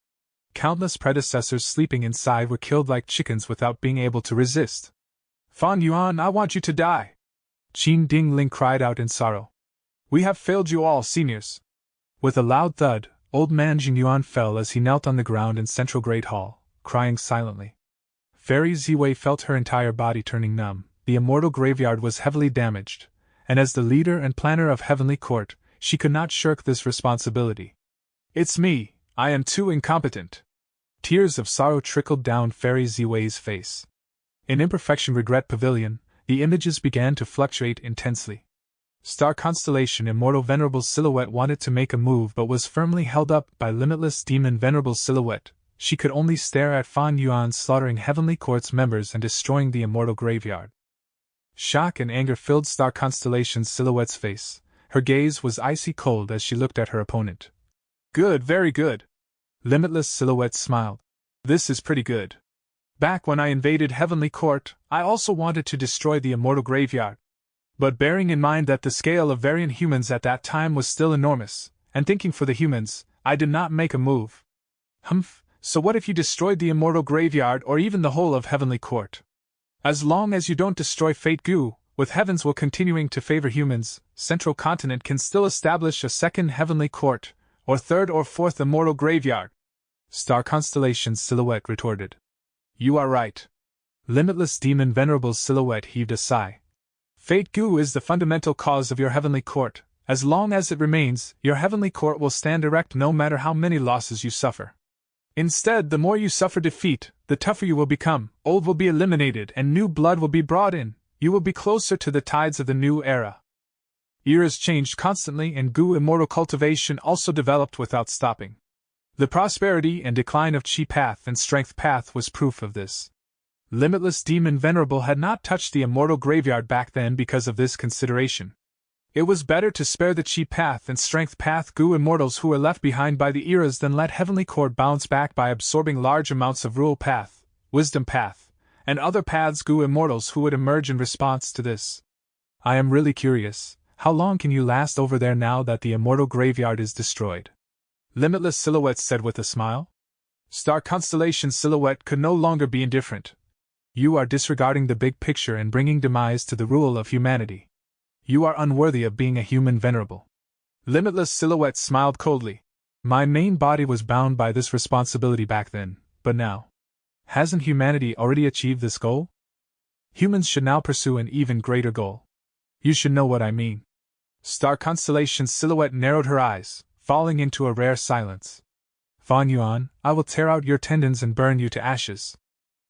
Countless predecessors sleeping inside were killed like chickens without being able to resist. Fan Yuan, I want you to die! Qin Dingling cried out in sorrow. We have failed you all, seniors. With a loud thud, old man Jing Yuan fell as he knelt on the ground in Central Great Hall, crying silently. Fairy Ziwei felt her entire body turning numb. The Immortal Graveyard was heavily damaged, and as the leader and planner of Heavenly Court, she could not shirk this responsibility. It's me, I am too incompetent. Tears of sorrow trickled down Fairy Ziwei's face. In Imperfection Regret Pavilion, the images began to fluctuate intensely. Star Constellation Immortal Venerable Silhouette wanted to make a move but was firmly held up by Limitless Demon Venerable Silhouette. She could only stare at Fan Yuan slaughtering Heavenly Court's members and destroying the Immortal Graveyard. Shock and anger filled Star Constellation's Silhouette's face. Her gaze was icy cold as she looked at her opponent. Good, very good. Limitless Silhouette smiled. This is pretty good. Back when I invaded Heavenly Court, I also wanted to destroy the Immortal Graveyard. But bearing in mind that the scale of variant humans at that time was still enormous, and thinking for the humans, I did not make a move. Humph, so what if you destroyed the Immortal Graveyard or even the whole of Heavenly Court? As long as you don't destroy Fate Gu, with heavens will continuing to favor humans, Central Continent can still establish a second Heavenly Court, or third or fourth Immortal Graveyard. Star Constellation's Silhouette retorted. You are right. Limitless Demon Venerable Silhouette heaved a sigh. Fate Gu is the fundamental cause of your heavenly court. As long as it remains, your heavenly court will stand erect no matter how many losses you suffer. Instead, the more you suffer defeat, the tougher you will become, old will be eliminated and new blood will be brought in, you will be closer to the tides of the new era. Eras changed constantly and Gu immortal cultivation also developed without stopping. The prosperity and decline of Chi Path and Strength Path was proof of this. Limitless Demon Venerable had not touched the immortal graveyard back then because of this consideration. It was better to spare the Chi Path and Strength Path Gu immortals who were left behind by the eras than let Heavenly Court bounce back by absorbing large amounts of Rule Path, Wisdom Path, and other paths Gu immortals who would emerge in response to this. I am really curious, how long can you last over there now that the immortal graveyard is destroyed? Limitless Silhouette said with a smile. Star Constellation Silhouette could no longer be indifferent. You are disregarding the big picture and bringing demise to the rule of humanity. You are unworthy of being a human venerable. Limitless Silhouette smiled coldly. My main body was bound by this responsibility back then, but now. Hasn't humanity already achieved this goal? Humans should now pursue an even greater goal. You should know what I mean. Star Constellation Silhouette narrowed her eyes, falling into a rare silence. Fan Yuan, I will tear out your tendons and burn you to ashes.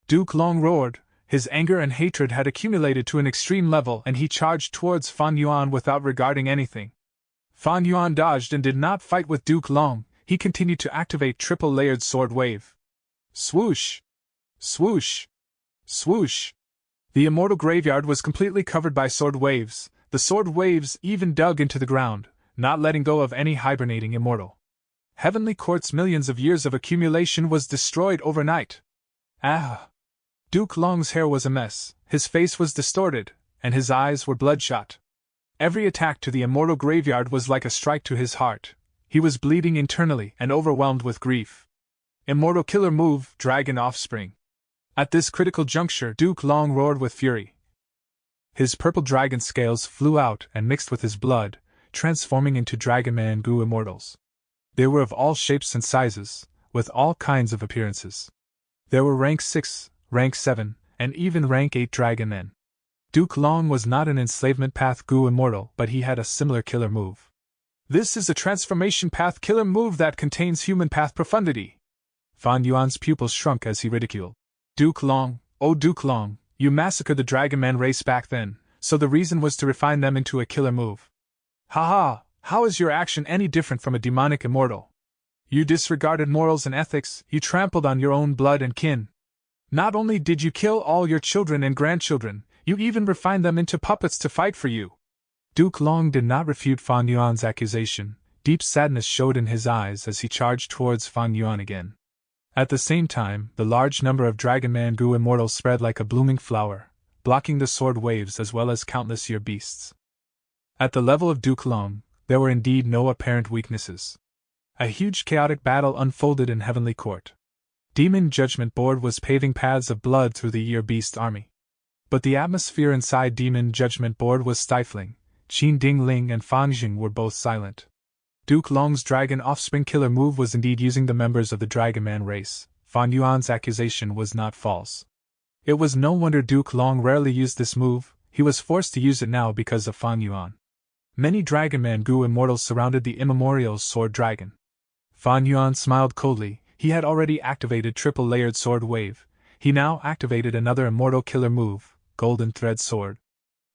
Duke Long roared. His anger and hatred had accumulated to an extreme level and he charged towards Fan Yuan without regarding anything. Fan Yuan dodged and did not fight with Duke Long, he continued to activate triple-layered sword wave. Swoosh! Swoosh! Swoosh! The immortal graveyard was completely covered by sword waves, the sword waves even dug into the ground, not letting go of any hibernating immortal. Heavenly Court's millions of years of accumulation was destroyed overnight. Ah! Duke Long's hair was a mess, his face was distorted, and his eyes were bloodshot. Every attack to the immortal graveyard was like a strike to his heart. He was bleeding internally and overwhelmed with grief. Immortal killer move, Dragon Offspring. At this critical juncture, Duke Long roared with fury. His purple dragon scales flew out and mixed with his blood, transforming into Dragon Man Gu immortals. They were of all shapes and sizes, with all kinds of appearances. There were rank 6, rank 7, and even rank 8 Dragon Men. Duke Long was not an enslavement path Gu immortal, but he had a similar killer move. This is a transformation path killer move that contains human path profundity. Fan Yuan's pupils shrunk as he ridiculed. Duke Long, oh Duke Long, you massacred the Dragon Man race back then, so the reason was to refine them into a killer move. Haha, how is your action any different from a demonic immortal? You disregarded morals and ethics, you trampled on your own blood and kin. Not only did you kill all your children and grandchildren, you even refined them into puppets to fight for you. Duke Long did not refute Fan Yuan's accusation. Deep sadness showed in his eyes as he charged towards Fan Yuan again. At the same time, the large number of Dragon Man Gu immortals spread like a blooming flower, blocking the sword waves as well as countless year beasts. At the level of Duke Long, there were indeed no apparent weaknesses. A huge chaotic battle unfolded in Heavenly Court. Demon Judgment Board was paving paths of blood through the Year Beast army. But the atmosphere inside Demon Judgment Board was stifling. Qin Ding Ling and Fan Jing were both silent. Duke Long's Dragon Offspring killer move was indeed using the members of the Dragon Man race. Fan Yuan's accusation was not false. It was no wonder Duke Long rarely used this move, he was forced to use it now because of Fan Yuan. Many Dragon Man Gu immortals surrounded the immemorial Sword Dragon. Fan Yuan smiled coldly. He had already activated triple-layered sword wave. He now activated another immortal killer move, Golden Thread Sword.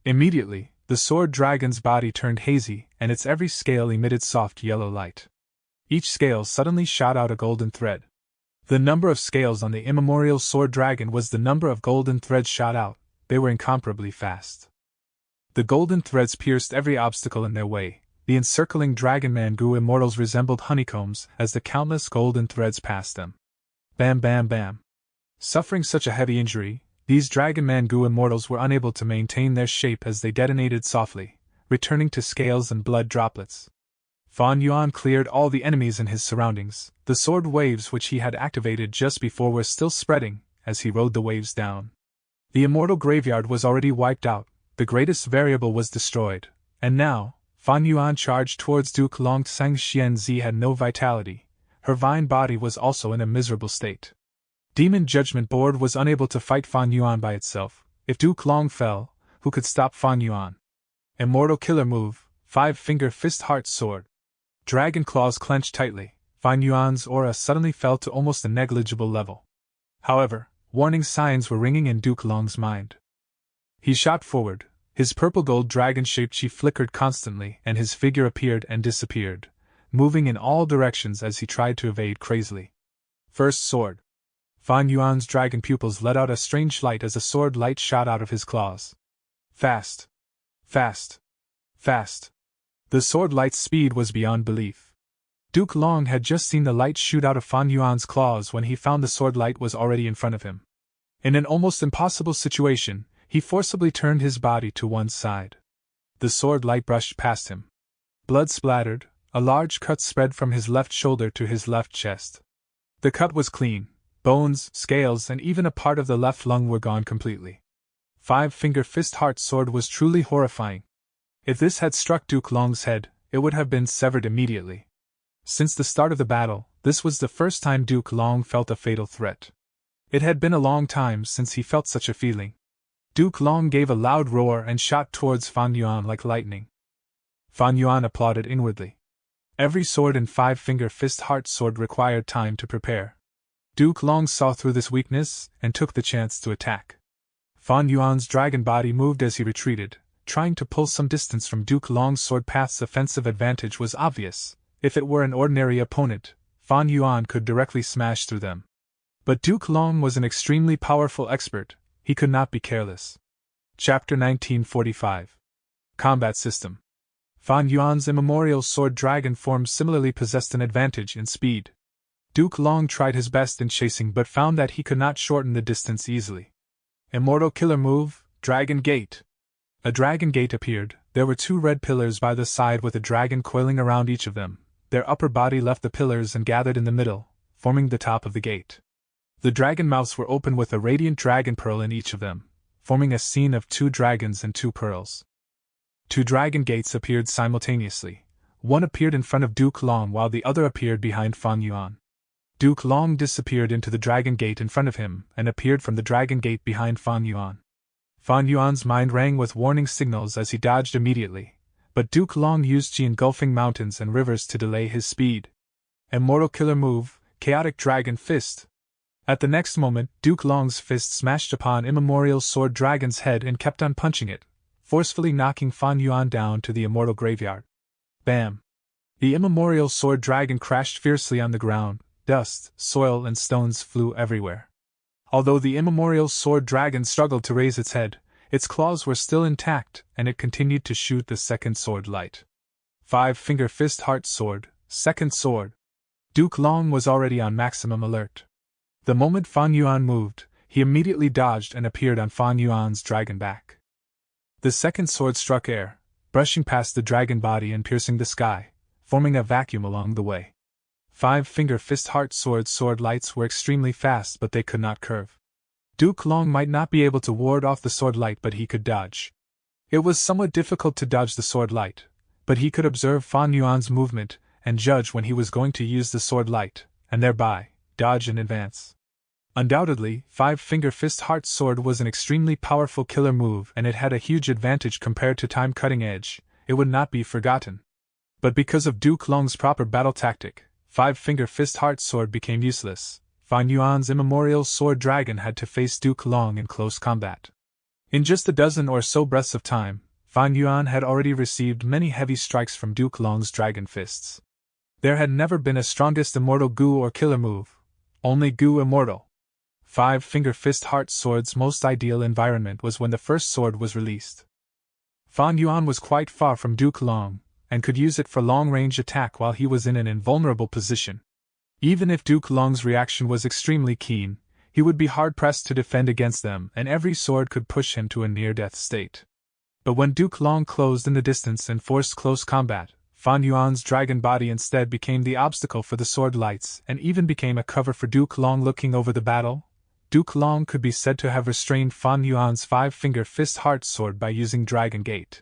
Immediately, the sword dragon's body turned hazy, and its every scale emitted soft yellow light. Each scale suddenly shot out a golden thread. The number of scales on the immemorial sword dragon was the number of golden threads shot out. They were incomparably fast. The golden threads pierced every obstacle in their way. The encircling Dragon Man Gu immortals resembled honeycombs as the countless golden threads passed them. Bam bam bam. Suffering such a heavy injury, these Dragon Man Gu immortals were unable to maintain their shape as they detonated softly, returning to scales and blood droplets. Fan Yuan cleared all the enemies in his surroundings. The sword waves which he had activated just before were still spreading as he rode the waves down. The immortal graveyard was already wiped out, the greatest variable was destroyed, and now, Fan Yuan charged towards Duke Long. Tsang Xianzi had no vitality. Her vine body was also in a miserable state. Demon Judgment Board was unable to fight Fan Yuan by itself. If Duke Long fell, who could stop Fan Yuan. Immortal killer move, 5-finger fist heart sword. Dragon claws clenched tightly. Fan Yuan's aura suddenly fell to almost a negligible level. However, warning signs were ringing in Duke Long's mind. He shot forward. His purple-gold dragon-shaped chi flickered constantly, and his figure appeared and disappeared, moving in all directions as he tried to evade crazily. First sword. Fan Yuan's dragon pupils let out a strange light as a sword light shot out of his claws. Fast. Fast. Fast. The sword light's speed was beyond belief. Duke Long had just seen the light shoot out of Fan Yuan's claws when he found the sword light was already in front of him. In an almost impossible situation, he forcibly turned his body to one side. The sword light brushed past him. Blood splattered, a large cut spread from his left shoulder to his left chest. The cut was clean. Bones, scales, and even a part of the left lung were gone completely. 5-finger fist heart sword was truly horrifying. If this had struck Duke Long's head, it would have been severed immediately. Since the start of the battle, this was the first time Duke Long felt a fatal threat. It had been a long time since he felt such a feeling. Duke Long gave a loud roar and shot towards Fan Yuan like lightning. Fan Yuan applauded inwardly. Every sword in 5-finger fist heart sword required time to prepare. Duke Long saw through this weakness and took the chance to attack. Fan Yuan's dragon body moved as he retreated, trying to pull some distance from Duke Long's sword path's offensive advantage was obvious. If it were an ordinary opponent, Fan Yuan could directly smash through them. But Duke Long was an extremely powerful expert, he could not be careless. Chapter 1945. Combat System. Fan Yuan's immemorial sword dragon form similarly possessed an advantage in speed. Duke Long tried his best in chasing but found that he could not shorten the distance easily. Immortal killer move, Dragon Gate. A dragon gate appeared. There were 2 red pillars by the side with a dragon coiling around each of them. Their upper body left the pillars and gathered in the middle, forming the top of the gate. The dragon mouths were open with a radiant dragon pearl in each of them, forming a scene of 2 dragons and 2 pearls. 2 dragon gates appeared simultaneously. One appeared in front of Duke Long while the other appeared behind Fan Yuan. Duke Long disappeared into the dragon gate in front of him and appeared from the dragon gate behind Fan Yuan. Fan Yuan's mind rang with warning signals as he dodged immediately, but Duke Long used chi engulfing mountains and rivers to delay his speed. Immortal killer move, Chaotic Dragon Fist. At the next moment, Duke Long's fist smashed upon Immemorial Sword Dragon's head and kept on punching it, forcefully knocking Fan Yuan down to the immortal graveyard. Bam! The Immemorial Sword Dragon crashed fiercely on the ground. Dust, soil, and stones flew everywhere. Although the immemorial sword dragon struggled to raise its head, its claws were still intact, and it continued to shoot the second sword light. 5-finger fist heart sword, second sword. Duke Long was already on maximum alert. The moment Fan Yuan moved, he immediately dodged and appeared on Fan Yuan's dragon back. The second sword struck air, brushing past the dragon body and piercing the sky, forming a vacuum along the way. 5-finger fist heart sword lights were extremely fast, but they could not curve. Duke Long might not be able to ward off the sword light, but he could dodge. It was somewhat difficult to dodge the sword light, but he could observe Fan Yuan's movement and judge when he was going to use the sword light, and thereby dodge in advance. Undoubtedly, 5-finger fist heart sword was an extremely powerful killer move, and it had a huge advantage compared to Time Cutting Edge. It would not be forgotten. But because of Duke Long's proper battle tactic, 5-finger fist heart sword became useless. Fan Yuan's immemorial sword dragon had to face Duke Long in close combat. In just a dozen or so breaths of time, Fan Yuan had already received many heavy strikes from Duke Long's dragon fists. There had never been a strongest immortal Gu or killer move. Only Gu immortal. 5-finger fist heart sword's most ideal environment was when the first sword was released. Fan Yuan was quite far from Duke Long, and could use it for long-range attack while he was in an invulnerable position. Even if Duke Long's reaction was extremely keen, he would be hard-pressed to defend against them, and every sword could push him to a near-death state. But when Duke Long closed in the distance and forced close combat, Fan Yuan's dragon body instead became the obstacle for the sword lights and even became a cover for Duke Long looking over the battle. Duke Long could be said to have restrained Fan Yuan's 5-finger fist heart sword by using Dragon Gate.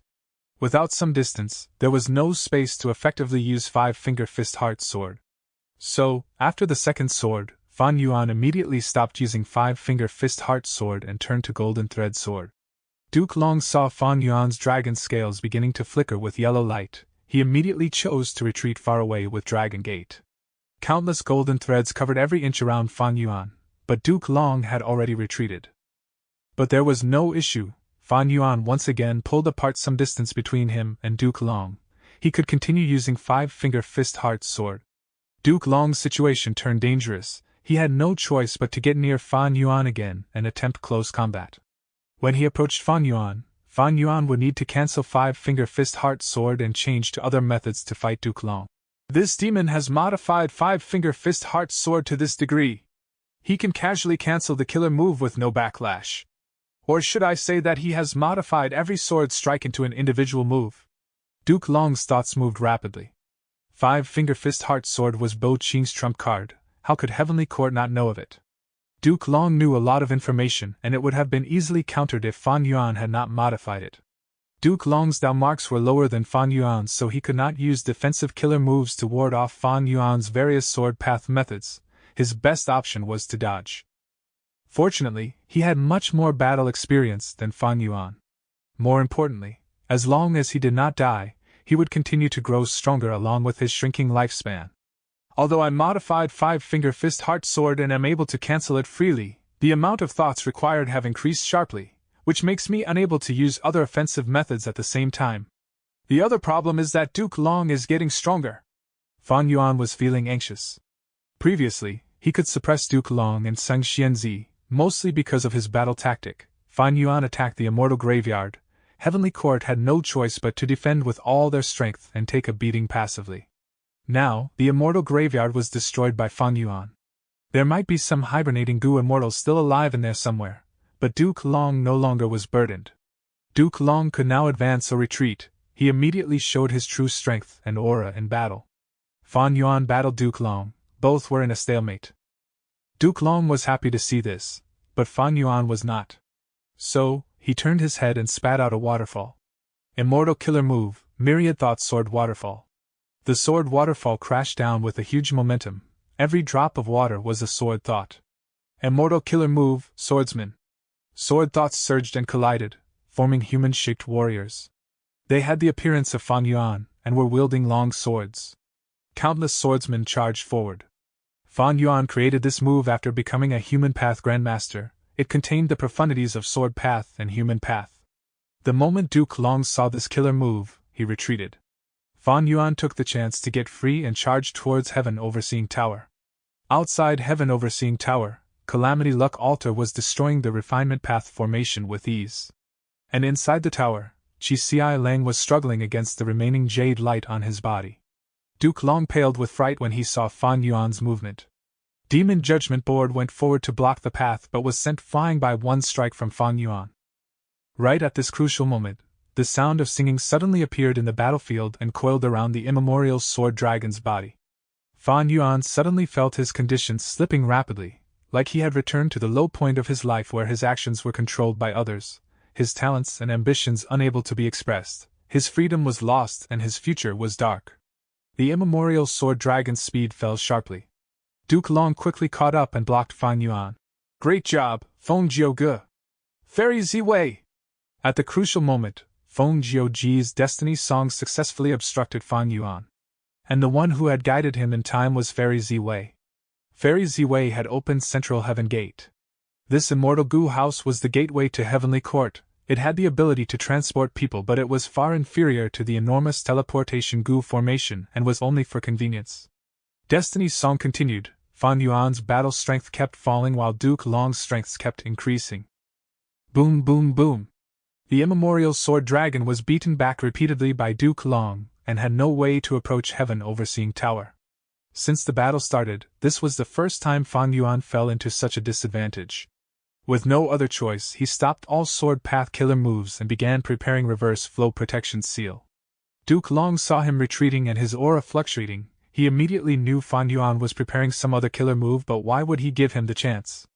Without some distance, there was no space to effectively use 5-finger fist heart sword. So, after the second sword, Fan Yuan immediately stopped using 5-finger fist heart sword and turned to golden thread sword. Duke Long saw Fan Yuan's dragon scales beginning to flicker with yellow light. He immediately chose to retreat far away with Dragon Gate. Countless golden threads covered every inch around Fan Yuan, but Duke Long had already retreated. But there was no issue. Fan Yuan once again pulled apart some distance between him and Duke Long. He could continue using Five-Finger Fist Heart Sword. Duke Long's situation turned dangerous. He had no choice but to get near Fan Yuan again and attempt close combat. When he approached Fan Yuan would need to cancel Five-Finger Fist Heart Sword and change to other methods to fight Duke Long. This demon has modified Five-Finger Fist Heart Sword to this degree. He can casually cancel the killer move with no backlash. Or should I say that he has modified every sword strike into an individual move? Duke Long's thoughts moved rapidly. Five-Finger Fist Heart Sword was Bo Qing's trump card. How could Heavenly Court not know of it? Duke Long knew a lot of information, and it would have been easily countered if Fan Yuan had not modified it. Duke Long's Dao marks were lower than Fan Yuan's, so he could not use defensive killer moves to ward off Fan Yuan's various sword path methods. His best option was to dodge. Fortunately, he had much more battle experience than Fan Yuan. More importantly, as long as he did not die, he would continue to grow stronger along with his shrinking lifespan. Although I modified Five-Finger Fist Heart Sword and am able to cancel it freely, the amount of thoughts required have increased sharply, which makes me unable to use other offensive methods at the same time. The other problem is that Duke Long is getting stronger. Fan Yuan was feeling anxious. Previously, he could suppress Duke Long and Seng Xianzi, mostly because of his battle tactic. Fan Yuan attacked the Immortal Graveyard. Heavenly Court had no choice but to defend with all their strength and take a beating passively. Now, the Immortal Graveyard was destroyed by Fan Yuan. There might be some hibernating Gu Immortals still alive in there somewhere, but Duke Long no longer was burdened. Duke Long could now advance or retreat. He immediately showed his true strength and aura in battle. Fan Yuan battled Duke Long. Both were in a stalemate. Duke Long was happy to see this, but Fan Yuan was not. So, he turned his head and spat out a waterfall. Immortal killer move, Myriad Thought Sword Waterfall. The sword waterfall crashed down with a huge momentum. Every drop of water was a sword thought. Immortal killer move, Swordsman. Sword thoughts surged and collided, forming human-shaped warriors. They had the appearance of Fan Yuan and were wielding long swords. Countless swordsmen charged forward. Fan Yuan created this move after becoming a Human Path Grandmaster. It contained the profundities of Sword Path and Human Path. The moment Duke Long saw this killer move, he retreated. Fan Yuan took the chance to get free and charged towards Heaven Overseeing Tower. Outside Heaven Overseeing Tower, Calamity Luck Altar was destroying the Refinement Path formation with ease. And inside the tower, Chi Xiai Lang was struggling against the remaining jade light on his body. Duke Long paled with fright when he saw Fan Yuan's movement. Demon Judgment Board went forward to block the path but was sent flying by one strike from Fan Yuan. Right at this crucial moment, the sound of singing suddenly appeared in the battlefield and coiled around the immemorial sword dragon's body. Fan Yuan suddenly felt his conditions slipping rapidly, like he had returned to the low point of his life where his actions were controlled by others, his talents and ambitions unable to be expressed, his freedom was lost and his future was dark. The immemorial sword dragon's speed fell sharply. Duke Long quickly caught up and blocked Fan Yuan. Great job, Feng Jiuge! Fairy Ziwei! At the crucial moment, Feng Jiuji's destiny song successfully obstructed Fan Yuan. And the one who had guided him in time was Fairy Ziwei. Fairy Ziwei had opened Central Heaven Gate. This immortal Gu house was the gateway to Heavenly Court. It had the ability to transport people, but it was far inferior to the enormous teleportation Gu formation and was only for convenience. Destiny's song continued. Fan Yuan's battle strength kept falling while Duke Long's strengths kept increasing. Boom, boom, boom. The immemorial sword dragon was beaten back repeatedly by Duke Long and had no way to approach Heaven Overseeing Tower. Since the battle started, this was the first time Fan Yuan fell into such a disadvantage. With no other choice, he stopped all sword path killer moves and began preparing reverse flow protection seal. Duke Long saw him retreating and his aura fluctuating. He immediately knew Fan Yuan was preparing some other killer move, but why would he give him the chance?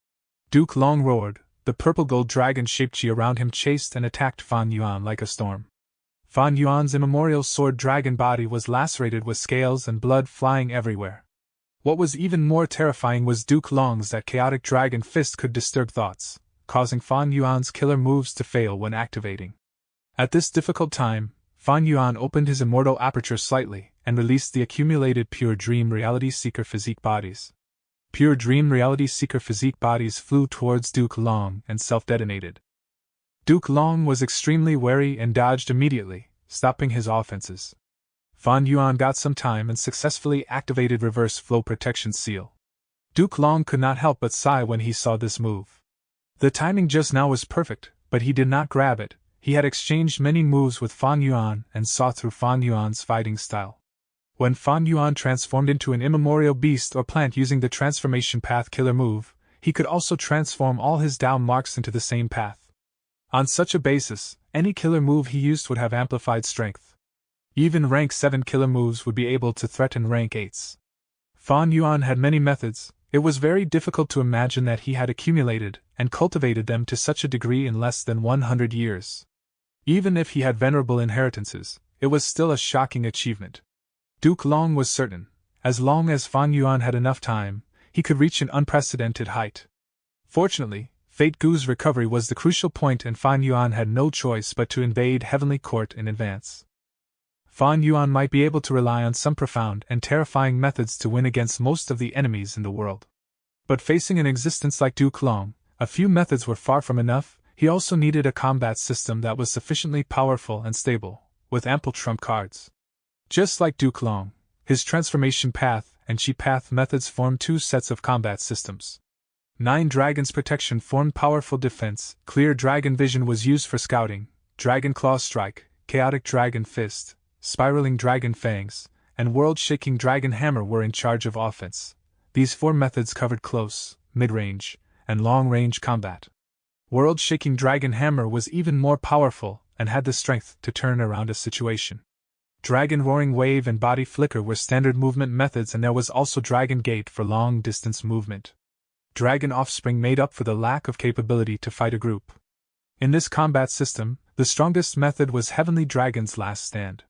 Duke Long roared. The purple gold dragon-shaped chi around him chased and attacked Fan Yuan like a storm. Fan Yuan's immemorial sword dragon body was lacerated with scales and blood flying everywhere. What was even more terrifying was Duke Long's that chaotic dragon fist could disturb thoughts, causing Fan Yuan's killer moves to fail when activating. At this difficult time, Fan Yuan opened his immortal aperture slightly and released the accumulated Pure Dream Reality Seeker physique bodies. Pure Dream Reality Seeker physique bodies flew towards Duke Long and self-detonated. Duke Long was extremely wary and dodged immediately, stopping his offenses. Fan Yuan got some time and successfully activated Reverse Flow Protection Seal. Duke Long could not help but sigh when he saw this move. The timing just now was perfect, but he did not grab it. He had exchanged many moves with Fan Yuan and saw through Fan Yuan's fighting style. When Fan Yuan transformed into an immemorial beast or plant using the Transformation Path killer move, he could also transform all his Dao marks into the same path. On such a basis, any killer move he used would have amplified strength. Even rank 7 killer moves would be able to threaten rank 8s. Fan Yuan had many methods. It was very difficult to imagine that he had accumulated and cultivated them to such a degree in less than 100 years. Even if he had venerable inheritances, it was still a shocking achievement. Duke Long was certain, as long as Fan Yuan had enough time, he could reach an unprecedented height. Fortunately, Fate Gu's recovery was the crucial point and Fan Yuan had no choice but to invade Heavenly Court in advance. Fan Yuan might be able to rely on some profound and terrifying methods to win against most of the enemies in the world. But facing an existence like Duke Long, a few methods were far from enough. He also needed a combat system that was sufficiently powerful and stable, with ample trump cards. Just like Duke Long, his Transformation Path and Chi Path methods formed two sets of combat systems. 9 Dragon's Protection formed powerful defense, Clear Dragon Vision was used for scouting, Dragon Claw Strike, Chaotic Dragon Fist, Spiraling Dragon Fangs, and World-Shaking Dragon Hammer were in charge of offense. These 4 methods covered close, mid-range, and long-range combat. World-Shaking Dragon Hammer was even more powerful and had the strength to turn around a situation. Dragon Roaring Wave and Body Flicker were standard movement methods, and there was also Dragon Gate for long-distance movement. Dragon Offspring made up for the lack of capability to fight a group. In this combat system, the strongest method was Heavenly Dragon's Last Stand.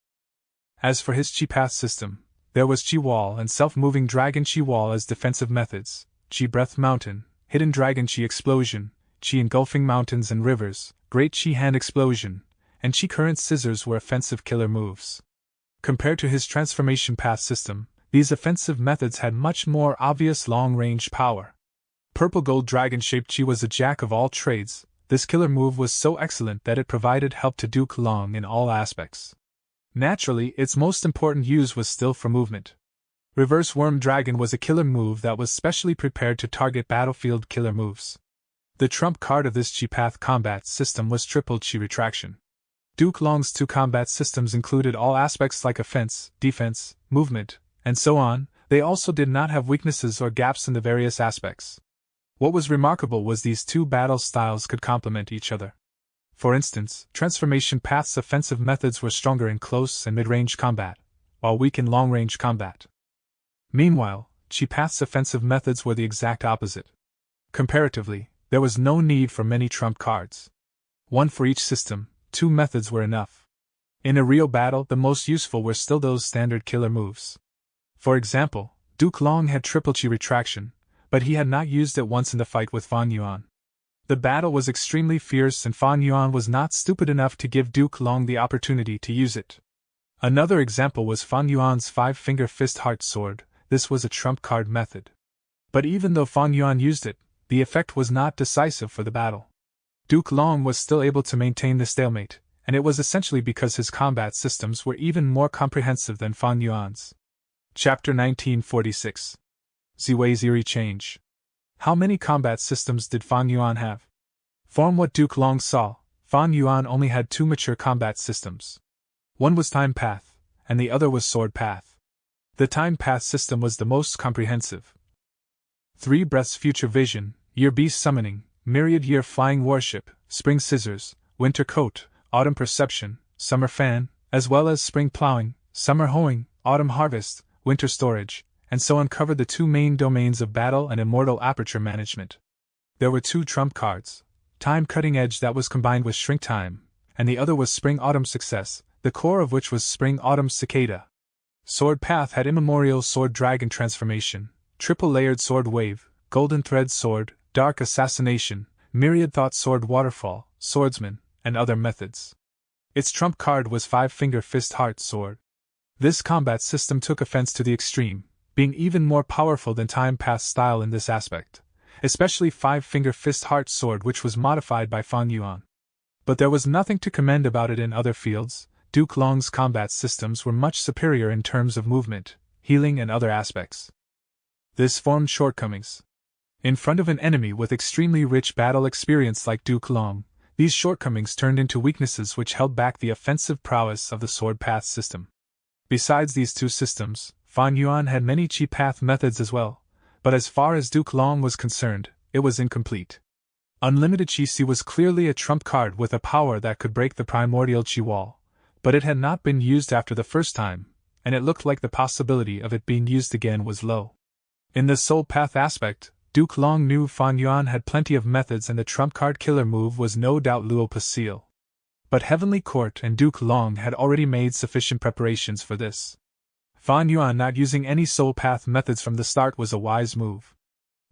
As for his Chi Path system, there was Chi Wall and Self-Moving Dragon Chi Wall as defensive methods, Chi Breath Mountain, Hidden Dragon Chi Explosion, Chi Engulfing Mountains and Rivers, Great Chi Hand Explosion, and Chi Current Scissors were offensive killer moves. Compared to his Transformation Path system, these offensive methods had much more obvious long-range power. Purple Gold Dragon-shaped Chi was a jack of all trades. This killer move was so excellent that it provided help to Duke Long in all aspects. Naturally, its most important use was still for movement. Reverse Worm Dragon was a killer move that was specially prepared to target battlefield killer moves. The trump card of this Chi Path combat system was Triple Chi Retraction. Duke Long's 2 combat systems included all aspects like offense, defense, movement, and so on. They also did not have weaknesses or gaps in the various aspects. What was remarkable was these 2 battle styles could complement each other. For instance, Transformation Path's offensive methods were stronger in close and mid-range combat, while weak in long-range combat. Meanwhile, Chi Path's offensive methods were the exact opposite. Comparatively, there was no need for many trump cards. 1 for each system, 2 methods were enough. In a real battle, the most useful were still those standard killer moves. For example, Duke Long had Triple Chi Retraction, but he had not used it once in the fight with Fan Yuan. The battle was extremely fierce and Fan Yuan was not stupid enough to give Duke Long the opportunity to use it. Another example was Fan Yuan's 5-finger fist heart sword. This was a trump card method. But even though Fan Yuan used it, the effect was not decisive for the battle. Duke Long was still able to maintain the stalemate, and it was essentially because his combat systems were even more comprehensive than Fan Yuan's. Chapter 1946. Ziwei Ziri Change. How many combat systems did Fan Yuan have? From what Duke Long saw, Fan Yuan only had 2 mature combat systems. One was Time Path, and the other was Sword Path. The Time Path system was the most comprehensive. 3 Breaths Future Vision, Year Beast Summoning, Myriad Year Flying Warship, Spring Scissors, Winter Coat, Autumn Perception, Summer Fan, as well as Spring Plowing, Summer Hoeing, Autumn Harvest, Winter Storage, and so on covered the 2 main domains of battle and immortal aperture management. There were 2 trump cards, Time Cutting Edge that was combined with Shrink Time, and the other was Spring Autumn Success, the core of which was Spring Autumn Cicada. Sword Path had Immemorial Sword Dragon Transformation, Triple Layered Sword Wave, Golden Thread Sword, Dark Assassination, myriad thought sword waterfall, swordsman, and other methods. Its trump card was five-finger fist heart sword. This combat system took offense to the extreme, being even more powerful than time path style in this aspect, especially five-finger fist heart sword, which was modified by Fan Yuan. But there was nothing to commend about it in other fields. Duke Long's combat systems were much superior in terms of movement, healing, and other aspects. This formed shortcomings. In front of an enemy with extremely rich battle experience like Duke Long, these shortcomings turned into weaknesses which held back the offensive prowess of the sword path system. Besides these two systems, Fan Yuan had many chi path methods as well, but as far as Duke Long was concerned, it was incomplete. Unlimited Chi Si was clearly a trump card with a power that could break the primordial Chi wall, but it had not been used after the first time, and it looked like the possibility of it being used again was low. In the soul path aspect, Duke Long knew Fan Yuan had plenty of methods and the trump card killer move was no doubt Luo Pasil. But Heavenly Court and Duke Long had already made sufficient preparations for this. Fan Yuan not using any soul path methods from the start was a wise move.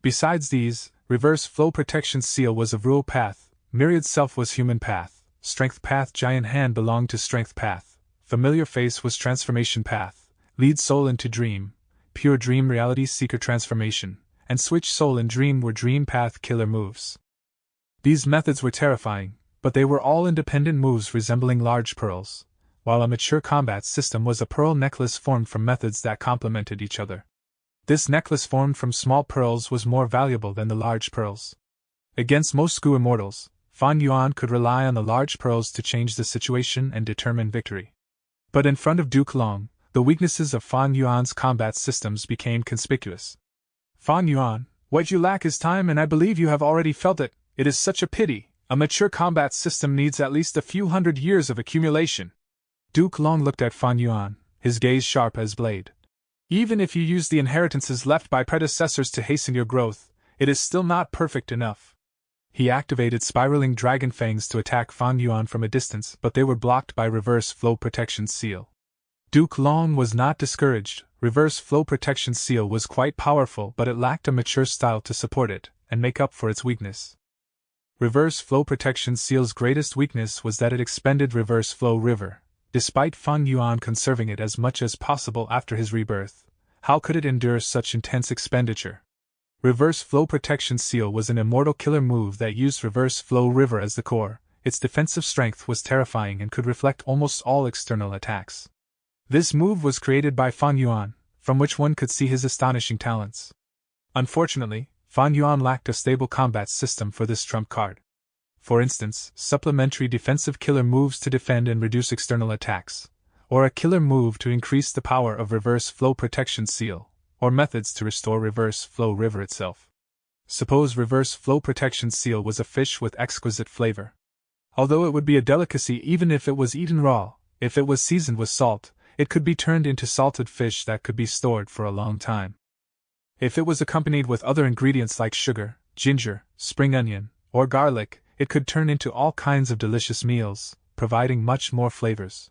Besides these, Reverse Flow Protection Seal was of Ruo Path, Myriad Self was Human Path, Strength Path Giant Hand belonged to Strength Path, Familiar Face was Transformation Path, Lead Soul into Dream, Pure Dream Reality Seeker Transformation, and Switch Soul and Dream were Dream Path killer moves. These methods were terrifying, but they were all independent moves resembling large pearls, while a mature combat system was a pearl necklace formed from methods that complemented each other. This necklace formed from small pearls was more valuable than the large pearls. Against most Sku immortals, Fan Yuan could rely on the large pearls to change the situation and determine victory. But in front of Duke Long, the weaknesses of Fan Yuan's combat systems became conspicuous. Fan Yuan, what you lack is time, and I believe you have already felt it. It is such a pity. A mature combat system needs at least a few hundred years of accumulation. Duke Long looked at Fan Yuan, his gaze sharp as blade. Even if you use the inheritances left by predecessors to hasten your growth, it is still not perfect enough. He activated spiraling dragon fangs to attack Fan Yuan from a distance, but they were blocked by Reverse Flow Protection Seal. Duke Long was not discouraged. Reverse Flow Protection Seal was quite powerful, but it lacked a mature style to support it and make up for its weakness. Reverse Flow Protection Seal's greatest weakness was that it expended Reverse Flow River. Despite Fan Yuan conserving it as much as possible after his rebirth, how could it endure such intense expenditure? Reverse Flow Protection Seal was an immortal killer move that used Reverse Flow River as the core. Its defensive strength was terrifying and could reflect almost all external attacks. This move was created by Fan Yuan, from which one could see his astonishing talents. Unfortunately, Fan Yuan lacked a stable combat system for this trump card. For instance, supplementary defensive killer moves to defend and reduce external attacks, or a killer move to increase the power of Reverse Flow Protection Seal, or methods to restore Reverse Flow River itself. Suppose Reverse Flow Protection Seal was a fish with exquisite flavor. Although it would be a delicacy even if it was eaten raw, if it was seasoned with salt, it could be turned into salted fish that could be stored for a long time. If it was accompanied with other ingredients like sugar, ginger, spring onion, or garlic, it could turn into all kinds of delicious meals, providing much more flavors.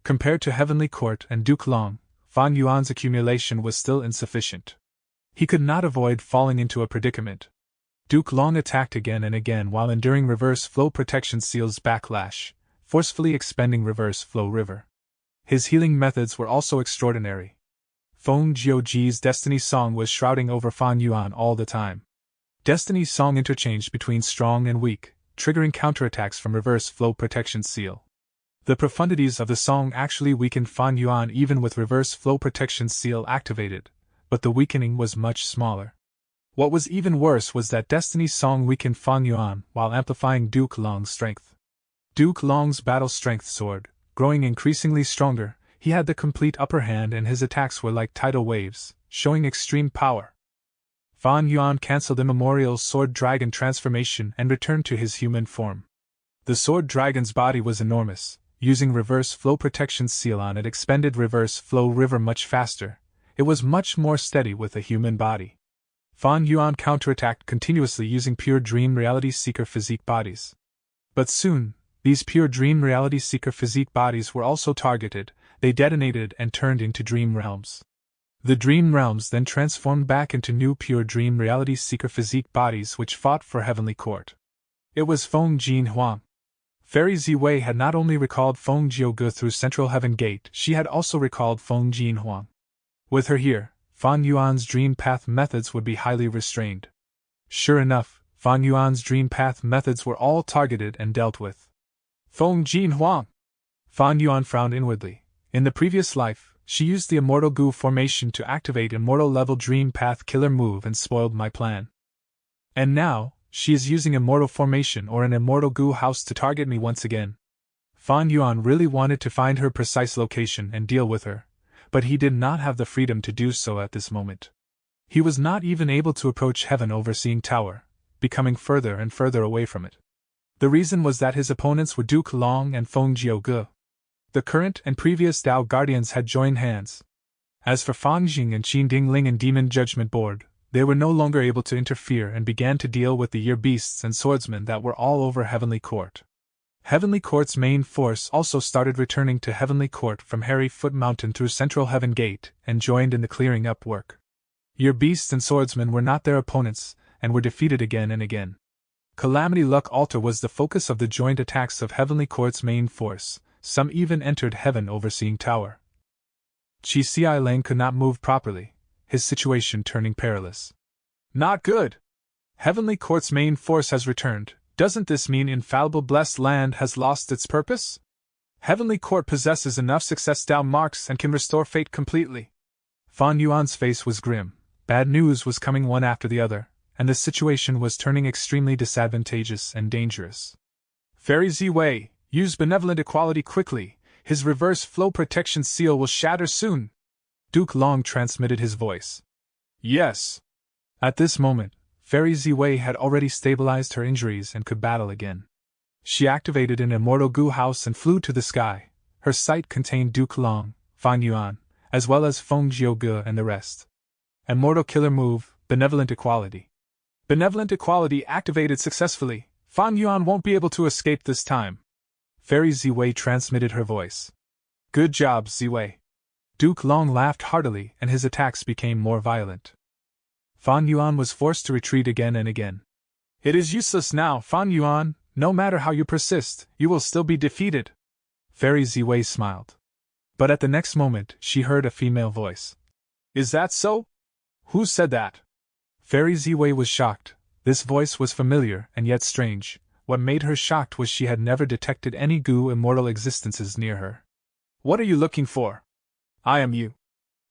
Compared to Heavenly Court and Duke Long, Fan Yuan's accumulation was still insufficient. He could not avoid falling into a predicament. Duke Long attacked again and again while enduring Reverse Flow Protection Seal's backlash, forcefully expending Reverse Flow River. His healing methods were also extraordinary. Feng Jiuji's Destiny Song was shrouding over Fan Yuan all the time. Destiny's Song interchanged between strong and weak, triggering counterattacks from Reverse Flow Protection Seal. The profundities of the song actually weakened Fan Yuan even with Reverse Flow Protection Seal activated, but the weakening was much smaller. What was even worse was that Destiny's Song weakened Fan Yuan while amplifying Duke Long's strength. Duke Long's battle strength soared, growing increasingly stronger. He had the complete upper hand and his attacks were like tidal waves, showing extreme power. Fan Yuan cancelled Immemorial's Sword Dragon transformation and returned to his human form. The Sword Dragon's body was enormous. Using Reverse Flow Protection Seal on it expended Reverse Flow River much faster. It was much more steady with a human body. Fan Yuan counterattacked continuously using Pure Dream Reality Seeker physique bodies. But soon, these Pure Dream Reality Seeker physique bodies were also targeted. They detonated and turned into dream realms. The dream realms then transformed back into new Pure Dream Reality Seeker physique bodies which fought for Heavenly Court. It was Feng Jin Huang. Fairy Ziwei had not only recalled Feng Jiuge through Central Heaven Gate, she had also recalled Feng Jin Huang. With her here, Fan Yuan's dream path methods would be highly restrained. Sure enough, Fan Yuan's dream path methods were all targeted and dealt with. Feng Jin Huang! Fan Yuan frowned inwardly. In the previous life, she used the Immortal Gu formation to activate Immortal level Dream Path killer move and spoiled my plan. And now, she is using Immortal formation or an Immortal Gu house to target me once again. Fan Yuan really wanted to find her precise location and deal with her, but he did not have the freedom to do so at this moment. He was not even able to approach Heaven Overseeing Tower, becoming further and further away from it. The reason was that his opponents were Duke Long and Feng Jiuge. The current and previous Dao Guardians had joined hands. As for Fang Jing and Qin Dingling and Demon Judgment Board, they were no longer able to interfere and began to deal with the year beasts and swordsmen that were all over Heavenly Court. Heavenly Court's main force also started returning to Heavenly Court from Hairy Foot Mountain through Central Heaven Gate and joined in the clearing up work. Year beasts and swordsmen were not their opponents and were defeated again and again. Calamity Luck Altar was the focus of the joint attacks of Heavenly Court's main force. Some even entered Heaven Overseeing Tower. Qi Xi Lang could not move properly, his situation turning perilous. Not good! Heavenly Court's main force has returned. Doesn't this mean Infallible Blessed Land has lost its purpose? Heavenly Court possesses enough success Dao marks and can restore fate completely. Fan Yuan's face was grim. Bad news was coming one after the other, and the situation was turning extremely disadvantageous and dangerous. Fairy Ziwei, use Benevolent Equality quickly, his reverse flow protection seal will shatter soon. Duke Long transmitted his voice. Yes. At this moment, Fairy Ziwei had already stabilized her injuries and could battle again. She activated an Immortal Gu house and flew to the sky. Her sight contained Duke Long, Fan Yuan, as well as Feng Jiuge and the rest. Immortal killer move, Benevolent Equality. Benevolent Equality activated successfully. Fan Yuan won't be able to escape this time. Fairy Ziwei transmitted her voice. Good job, Ziwei. Duke Long laughed heartily and his attacks became more violent. Fan Yuan was forced to retreat again and again. It is useless now, Fan Yuan. No matter how you persist, you will still be defeated. Fairy Ziwei smiled. But at the next moment, she heard a female voice. Is that so? Who said that? Fairy Ziwei was shocked. This voice was familiar and yet strange. What made her shocked was she had never detected any Gu immortal existences near her. What are you looking for? I am you.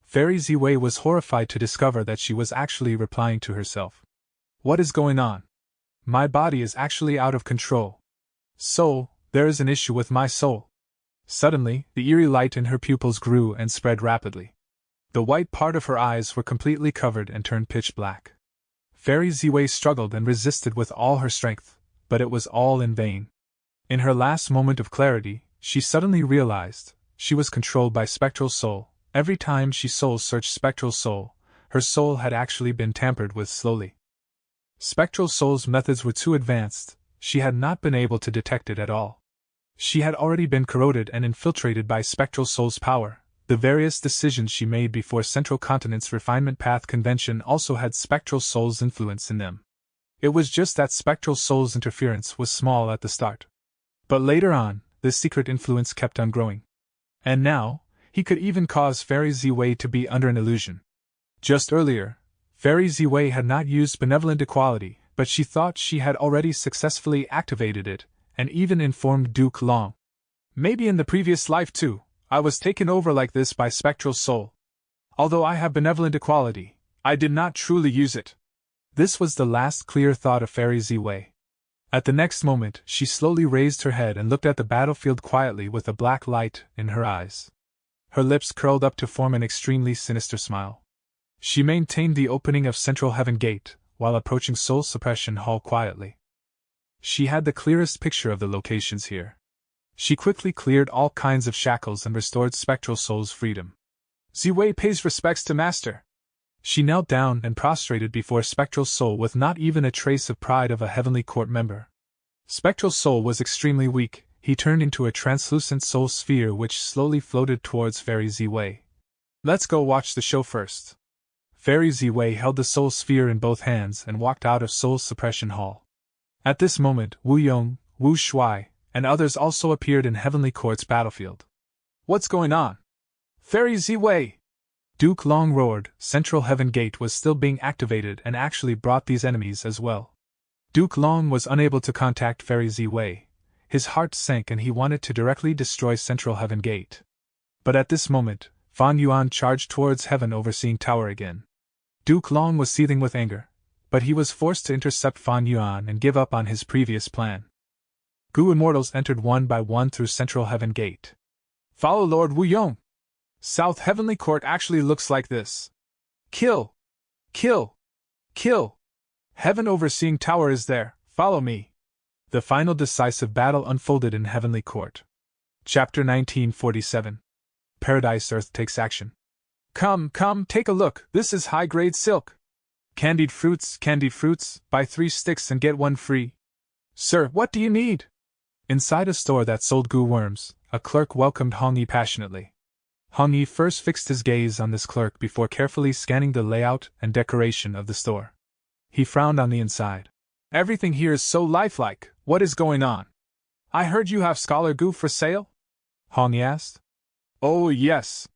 Fairy Ziwei was horrified to discover that she was actually replying to herself. What is going on? My body is actually out of control. Soul, there is an issue with my soul. Suddenly, the eerie light in her pupils grew and spread rapidly. The white part of her eyes were completely covered and turned pitch black. Fairy Ziwei struggled and resisted with all her strength, but it was all in vain. In her last moment of clarity, she suddenly realized she was controlled by Spectral Soul. Every time she soul-searched Spectral Soul, her soul had actually been tampered with slowly. Spectral Soul's methods were too advanced, she had not been able to detect it at all. She had already been corroded and infiltrated by Spectral Soul's power. The various decisions she made before Central Continent's Refinement Path Convention also had Spectral Soul's influence in them. It was just that Spectral Soul's interference was small at the start. But later on, this secret influence kept on growing. And now, he could even cause Fairy Ziwei to be under an illusion. Just earlier, Fairy Ziwei had not used Benevolent Equality, but she thought she had already successfully activated it, and even informed Duke Long. Maybe in the previous life too, I was taken over like this by Spectral Soul. Although I have Benevolent Equality, I did not truly use it. This was the last clear thought of Fairy Ziwei. At the next moment, she slowly raised her head and looked at the battlefield quietly with a black light in her eyes. Her lips curled up to form an extremely sinister smile. She maintained the opening of Central Heaven Gate, while approaching Soul Suppression Hall quietly. She had the clearest picture of the locations here. She quickly cleared all kinds of shackles and restored Spectral Soul's freedom. Ziwei pays respects to Master. She knelt down and prostrated before Spectral Soul with not even a trace of pride of a Heavenly Court member. Spectral Soul was extremely weak. He turned into a translucent soul sphere which slowly floated towards Fairy Ziwei. Let's go watch the show first. Fairy Ziwei held the soul sphere in both hands and walked out of Soul Suppression Hall. At this moment, Wu Yong, Wu Shuai, and others also appeared in Heavenly Court's battlefield. What's going on? Fairy Ziwei! Duke Long roared. Central Heaven Gate was still being activated and actually brought these enemies as well. Duke Long was unable to contact Fairy Ziwei. His heart sank and he wanted to directly destroy Central Heaven Gate. But at this moment, Fan Yuan charged towards Heaven Overseeing Tower again. Duke Long was seething with anger, but he was forced to intercept Fan Yuan and give up on his previous plan. Gu Immortals entered one by one through Central Heaven Gate. Follow Lord Wu Yong! South Heavenly Court actually looks like this. Kill! Kill! Kill! Heaven Overseeing Tower is there, follow me! The final decisive battle unfolded in Heavenly Court. Chapter 1947. Paradise Earth takes action. Come, take a look, this is high-grade silk. Candied fruits, buy 3 sticks and get 1 free. Sir, what do you need? Inside a store that sold goo worms, a clerk welcomed Hong Yi passionately. Hong Yi first fixed his gaze on this clerk before carefully scanning the layout and decoration of the store. He frowned on the inside. Everything here is so lifelike, what is going on? I heard you have scholar goo for sale? Hong Yi asked. Oh yes.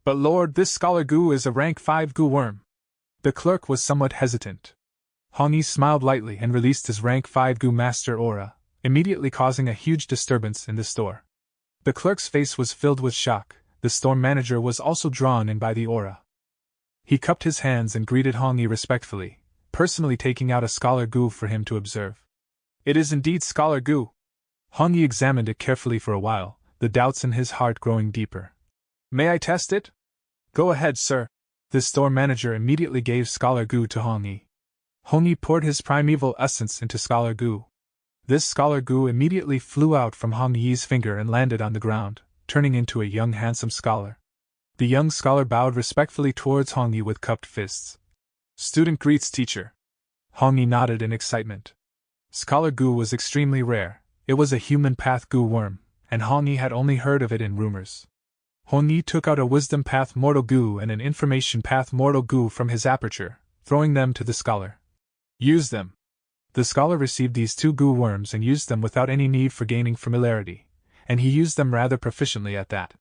But Lord, this scholar goo is a rank 5 goo worm. The clerk was somewhat hesitant. Hong Yi smiled lightly and released his rank 5 goo master aura, immediately causing a huge disturbance in the store. The clerk's face was filled with shock. The store manager was also drawn in by the aura. He cupped his hands and greeted Hong Yi respectfully, personally taking out a scholar goo for him to observe. It is indeed scholar goo. Hong Yi examined it carefully for a while, the doubts in his heart growing deeper. May I test it? Go ahead, sir. The store manager immediately gave scholar goo to Hong Yi. Hong Yi poured his primeval essence into scholar goo. This scholar goo immediately flew out from Hong Yi's finger and landed on the ground, turning into a young handsome scholar. The young scholar bowed respectfully towards Hong Yi with cupped fists. Student greets teacher. Hong Yi nodded in excitement. Scholar goo was extremely rare. It was a human path goo worm, and Hong Yi had only heard of it in rumors. Hong Yi took out a wisdom path mortal goo and an information path mortal goo from his aperture, throwing them to the scholar. Use them. The scholar received these 2 goo worms and used them without any need for gaining familiarity, and he used them rather proficiently at that.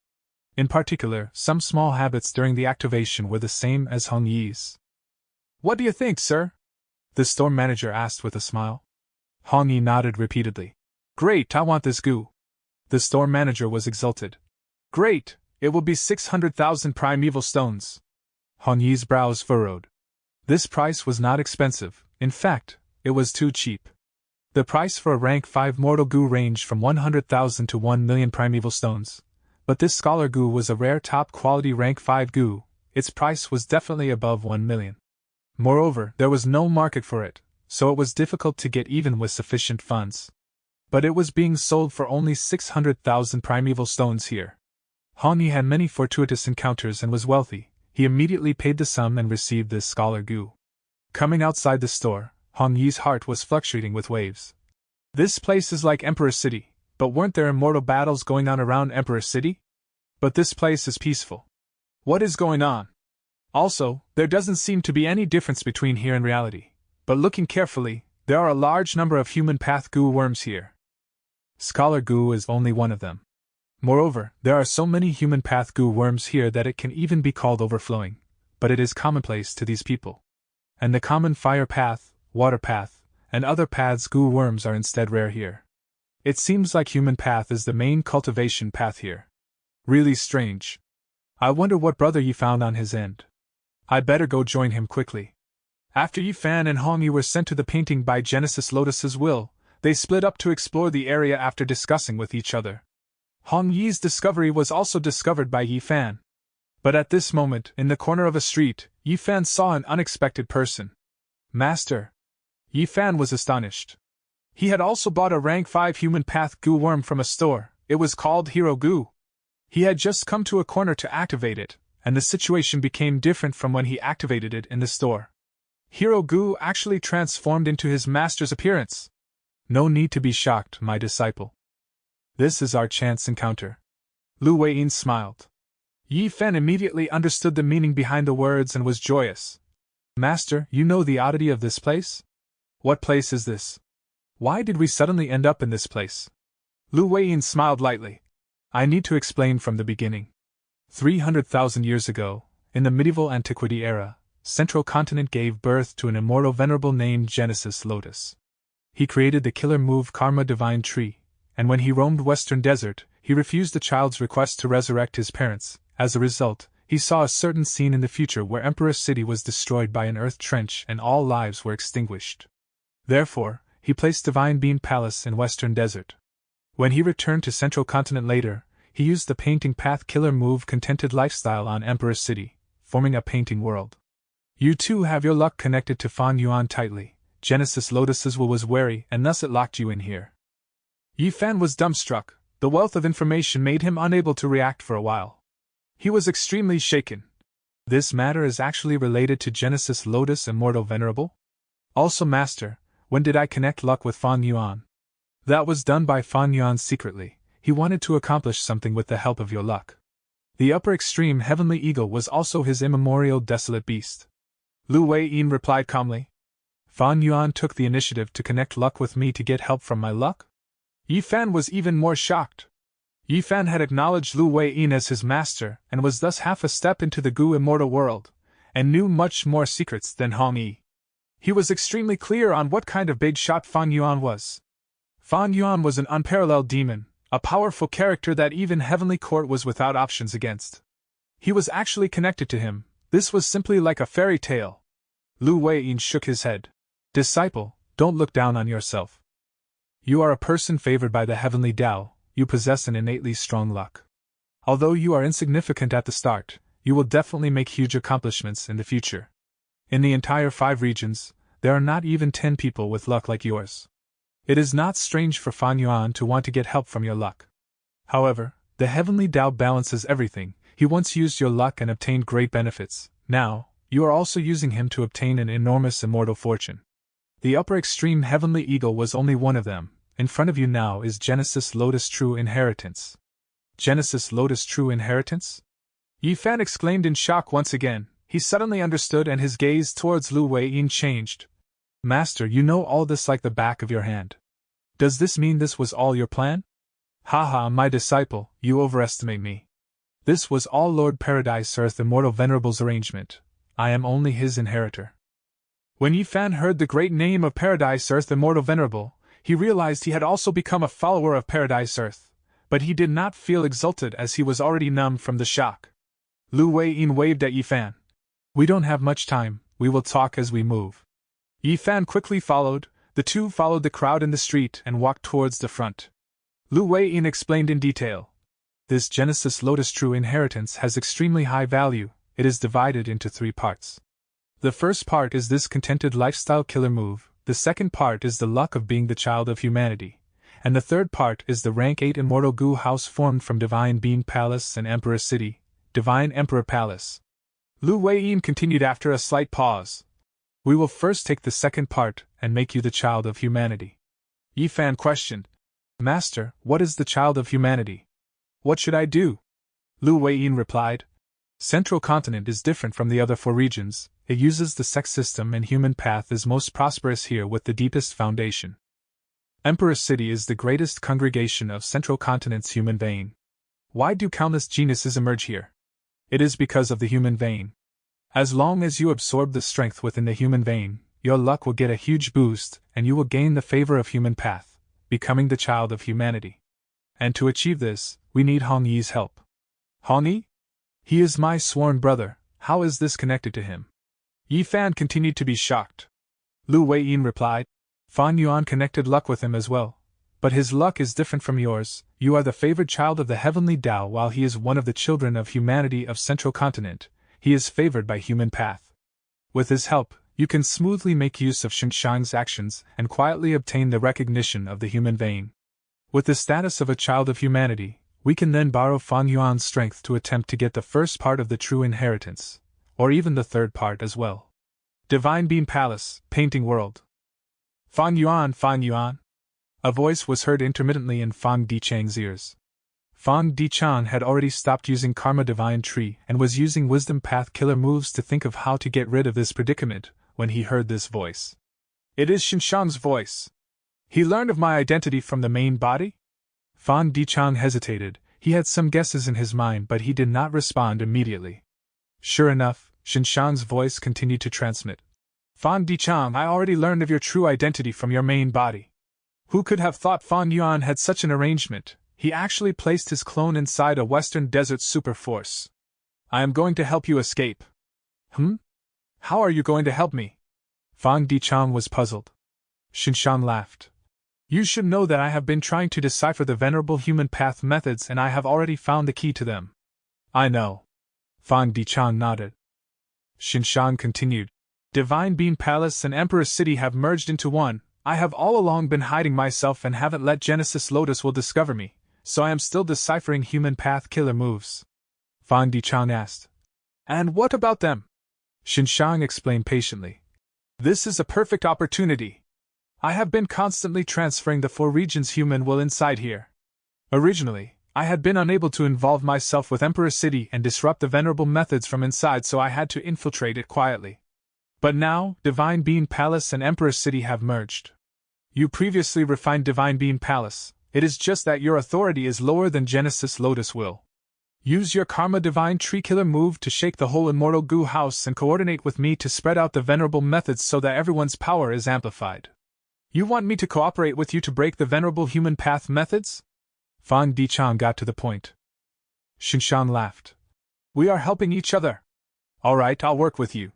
In particular, some small habits during the activation were the same as Hong Yi's. What do you think, sir? The store manager asked with a smile. Hong Yi nodded repeatedly. Great, I want this goo. The store manager was exulted. Great, it will be 600,000 primeval stones. Hong Yi's brows furrowed. This price was not expensive, in fact, it was too cheap. The price for a rank 5 mortal goo ranged from 100,000 to 1 million primeval stones. But this scholar goo was a rare top-quality rank 5 goo, its price was definitely above 1 million. Moreover, there was no market for it, so it was difficult to get even with sufficient funds. But it was being sold for only 600,000 primeval stones here. Hong Yi had many fortuitous encounters and was wealthy. He immediately paid the sum and received this scholar goo. Coming outside the store, Hong Yi's heart was fluctuating with waves. This place is like Emperor City, but weren't there immortal battles going on around Emperor City? But this place is peaceful. What is going on? Also, there doesn't seem to be any difference between here and reality, but looking carefully, there are a large number of human path goo worms here. Scholar goo is only one of them. Moreover, there are so many human path goo worms here that it can even be called overflowing, but it is commonplace to these people. And the common fire path, water path, and other paths goo worms are instead rare here. It seems like human path is the main cultivation path here. Really strange. I wonder what brother Yi found on his end. I better go join him quickly. After Yi Fan and Hong Yi were sent to the painting by Genesis Lotus's will, they split up to explore the area after discussing with each other. Hong Yi's discovery was also discovered by Yi Fan. But at this moment, in the corner of a street, Yi Fan saw an unexpected person. Master! Yi Fan was astonished. He had also bought a rank 5 human path goo worm from a store. It was called Hero Goo. He had just come to a corner to activate it, and the situation became different from when he activated it in the store. Hero Goo actually transformed into his master's appearance. No need to be shocked, my disciple. This is our chance encounter. Lu Weiyin smiled. Yi Fan immediately understood the meaning behind the words and was joyous. Master, you know the oddity of this place? What place is this? Why did we suddenly end up in this place? Lu Weiyin smiled lightly. I need to explain from the beginning. 300,000 years ago, in the medieval antiquity era, Central Continent gave birth to an immortal venerable named Genesis Lotus. He created the killer move Karma Divine Tree, and when he roamed Western Desert, he refused the child's request to resurrect his parents. As a result, he saw a certain scene in the future where Emperor City was destroyed by an earth trench and all lives were extinguished. Therefore, he placed Divine Bean Palace in Western Desert. When he returned to Central Continent later, he used the painting path killer move Contented Lifestyle on Emperor City, forming a painting world. You too have your luck connected to Fan Yuan tightly. Genesis Lotus's will was wary and thus it locked you in here. Yi Fan was dumbstruck. The wealth of information made him unable to react for a while. He was extremely shaken. This matter is actually related to Genesis Lotus Immortal Venerable? Also, Master, when did I connect luck with Fan Yuan? That was done by Fan Yuan secretly. He wanted to accomplish something with the help of your luck. The upper extreme heavenly eagle was also his immemorial desolate beast. Lu Weiyin replied calmly. Fan Yuan took the initiative to connect luck with me to get help from my luck? Yi Fan was even more shocked. Yi Fan had acknowledged Lu Weiyin as his master and was thus half a step into the Gu immortal world, and knew much more secrets than Hong Yi. He was extremely clear on what kind of big shot Fan Yuan was. Fan Yuan was an unparalleled demon, a powerful character that even Heavenly Court was without options against. He was actually connected to him. This was simply like a fairy tale. Lu Weiyin shook his head. Disciple, don't look down on yourself. You are a person favored by the heavenly Tao. You possess an innately strong luck. Although you are insignificant at the start, you will definitely make huge accomplishments in the future. In the entire 5 regions, there are not even 10 people with luck like yours. It is not strange for Fan Yuan to want to get help from your luck. However, the heavenly Tao balances everything. He once used your luck and obtained great benefits. Now, you are also using him to obtain an enormous immortal fortune. The upper extreme heavenly eagle was only one of them. In front of you now is Genesis Lotus True Inheritance. Genesis Lotus True Inheritance? Yi Fan exclaimed in shock once again. He suddenly understood and his gaze towards Lu Weiyin changed. Master, you know all this like the back of your hand. Does this mean this was all your plan? Haha, my disciple, you overestimate me. This was all Lord Paradise Earth Immortal Venerable's arrangement. I am only his inheritor. When Yi Fan heard the great name of Paradise Earth Immortal Venerable, he realized he had also become a follower of Paradise Earth, but he did not feel exulted as he was already numb from the shock. Lu Weiyin waved at Yi Fan. We don't have much time, we will talk as we move. Yi Fan quickly followed. The two followed the crowd in the street and walked towards the front. Lu Weiyin explained in detail. This Genesis Lotus True Inheritance has extremely high value. It is divided into 3 parts. The first part is this Contented Lifestyle killer move. The second part is the luck of being the child of humanity, and the third part is the rank 8 immortal Gu house formed from Divine Bean Palace and Emperor City, Divine Emperor Palace. Lu Weiyin continued after a slight pause. We will first take the second part and make you the child of humanity. Yi Fan questioned. Master, what is the child of humanity? What should I do? Lu Weiyin replied. Central Continent is different from the other 4 regions. It uses the sex system and human path is most prosperous here with the deepest foundation. Emperor City is the greatest congregation of Central Continent's human vein. Why do countless geniuses emerge here? It is because of the human vein. As long as you absorb the strength within the human vein, your luck will get a huge boost and you will gain the favor of human path, becoming the child of humanity. And to achieve this, we need Hong Yi's help. Hong Yi? He is my sworn brother. How is this connected to him? Yi Fan continued to be shocked. Lu Weiyin replied. Fan Yuan connected luck with him as well. But his luck is different from yours. You are the favored child of the heavenly Tao while he is one of the children of humanity of Central Continent. He is favored by human path. With his help, you can smoothly make use of Xinshang's actions and quietly obtain the recognition of the human vein. With the status of a child of humanity, we can then borrow Fan Yuan's strength to attempt to get the first part of the true inheritance, or even the third part as well. Divine Bean Palace, Painting World. Fan Yuan, Fan Yuan. A voice was heard intermittently in Fang Dichang's ears. Fang Dichang had already stopped using Karma Divine Tree and was using Wisdom Path killer moves to think of how to get rid of this predicament when he heard this voice. It is Xinshang's voice. He learned of my identity from the main body? Fan Dichang hesitated. He had some guesses in his mind, but he did not respond immediately. Sure enough, Xinshang's voice continued to transmit. Fan Dichang, I already learned of your true identity from your main body. Who could have thought Fan Yuan had such an arrangement? He actually placed his clone inside a Western Desert super force. I am going to help you escape. How are you going to help me? Fan Dichang was puzzled. Xinshang laughed. You should know that I have been trying to decipher the Venerable Human Path methods and I have already found the key to them. I know. Fan Dichang nodded. Xinshang continued. Divine Bean Palace and Emperor City have merged into one. I have all along been hiding myself and haven't let Genesis Lotus will discover me, so I am still deciphering human path killer moves. Fan Dichang asked. And what about them? Xinshang explained patiently. This is a perfect opportunity. I have been constantly transferring the 4 regions human will inside here. Originally, I had been unable to involve myself with Emperor City and disrupt the venerable methods from inside, so I had to infiltrate it quietly. But now, Divine Bean Palace and Emperor City have merged. You previously refined Divine Bean Palace, it is just that your authority is lower than Genesis Lotus will. Use your Karma Divine Tree Killer move to shake the whole Immortal Goo House and coordinate with me to spread out the venerable methods so that everyone's power is amplified. You want me to cooperate with you to break the Venerable Human Path methods? Fan Dichang got to the point. Xinshang laughed. We are helping each other. Alright, I'll work with you.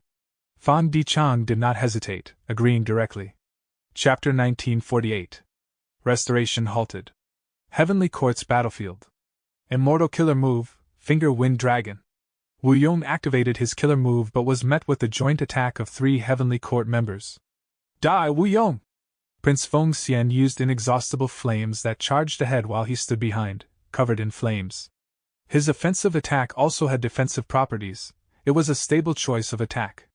Fan Dichang did not hesitate, agreeing directly. Chapter 1948. Restoration halted. Heavenly Court's battlefield. Immortal Killer Move, Finger Wind Dragon. Wu Yong activated his killer move but was met with the joint attack of 3 Heavenly Court members. Die, Wu Yong! Prince Feng Xian used inexhaustible flames that charged ahead while he stood behind, covered in flames. His offensive attack also had defensive properties. It was a stable choice of attack.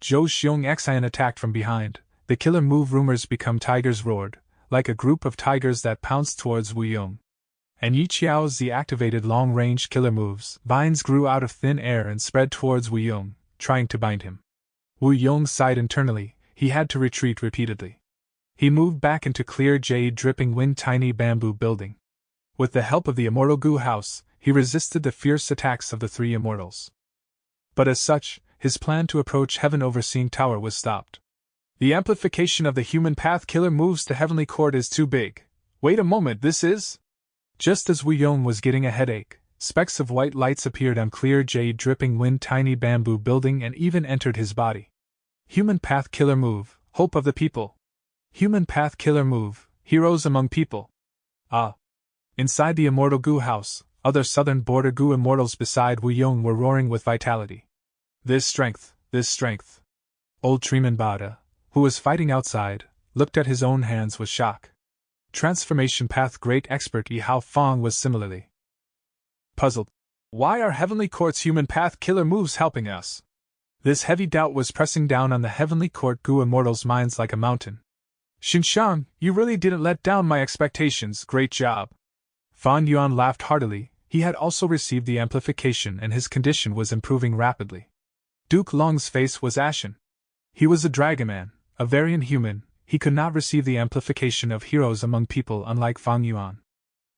Zhou Xiong Xian attacked from behind. The killer move rumors become tigers roared, like a group of tigers that pounced towards Wu Yong. And Yi Qiao Zi activated long-range killer moves. Vines grew out of thin air and spread towards Wu Yong, trying to bind him. Wu Yong sighed internally. He had to retreat repeatedly. He moved back into clear jade dripping wind tiny bamboo building. With the help of the Immortal Goo House, he resisted the fierce attacks of the 3 immortals. But as such, his plan to approach Heaven Overseeing Tower was stopped. The amplification of the human path killer moves to Heavenly Court is too big. Wait a moment, this is? Just as Wu Yong was getting a headache, specks of white lights appeared on clear jade dripping wind tiny bamboo building and even entered his body. Human path killer move, hope of the people. Human path killer move, heroes among people. Ah. Inside the Immortal Goo House, other southern border Goo immortals beside Wu Yong were roaring with vitality. This strength, this strength. Old Treeman Bada, who was fighting outside, looked at his own hands with shock. Transformation Path great expert Yi Hao Fong was similarly puzzled. Why are Heavenly Court's human path killer moves helping us? This heavy doubt was pressing down on the Heavenly Court Goo immortals' minds like a mountain. Xinshang, you really didn't let down my expectations, great job. Fan Yuan laughed heartily. He had also received the amplification and his condition was improving rapidly. Duke Long's face was ashen. He was a dragon man, a variant human. He could not receive the amplification of heroes among people unlike Fan Yuan.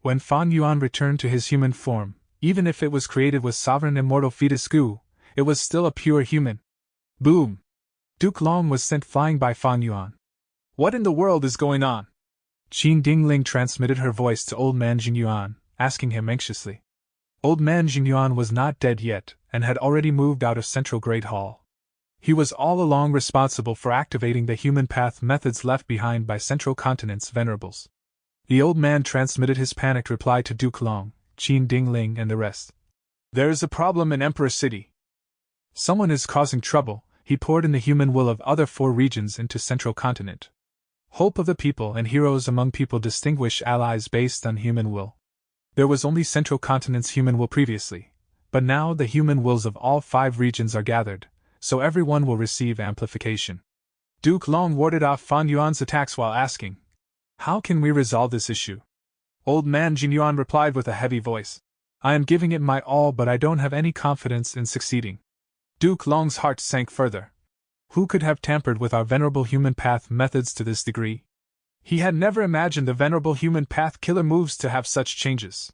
When Fan Yuan returned to his human form, even if it was created with sovereign immortal fetus goo, it was still a pure human. Boom! Duke Long was sent flying by Fan Yuan. What in the world is going on? Qin Dingling transmitted her voice to Old Man Jingyuan, asking him anxiously. Old Man Jingyuan was not dead yet, and had already moved out of Central Great Hall. He was all along responsible for activating the human path methods left behind by Central Continent's venerables. The old man transmitted his panicked reply to Duke Long, Qin Dingling and the rest. There is a problem in Emperor City. Someone is causing trouble. He poured in the human will of other 4 regions into Central Continent. Hope of the people and heroes among people distinguish allies based on human will. There was only Central Continent's human will previously, but now the human wills of all 5 regions are gathered, so everyone will receive amplification. Duke Long warded off Fan Yuan's attacks while asking, how can we resolve this issue? Old Man Jinyuan replied with a heavy voice, I am giving it my all but I don't have any confidence in succeeding. Duke Long's heart sank further. Who could have tampered with our venerable human path methods to this degree? He had never imagined the venerable human path killer moves to have such changes.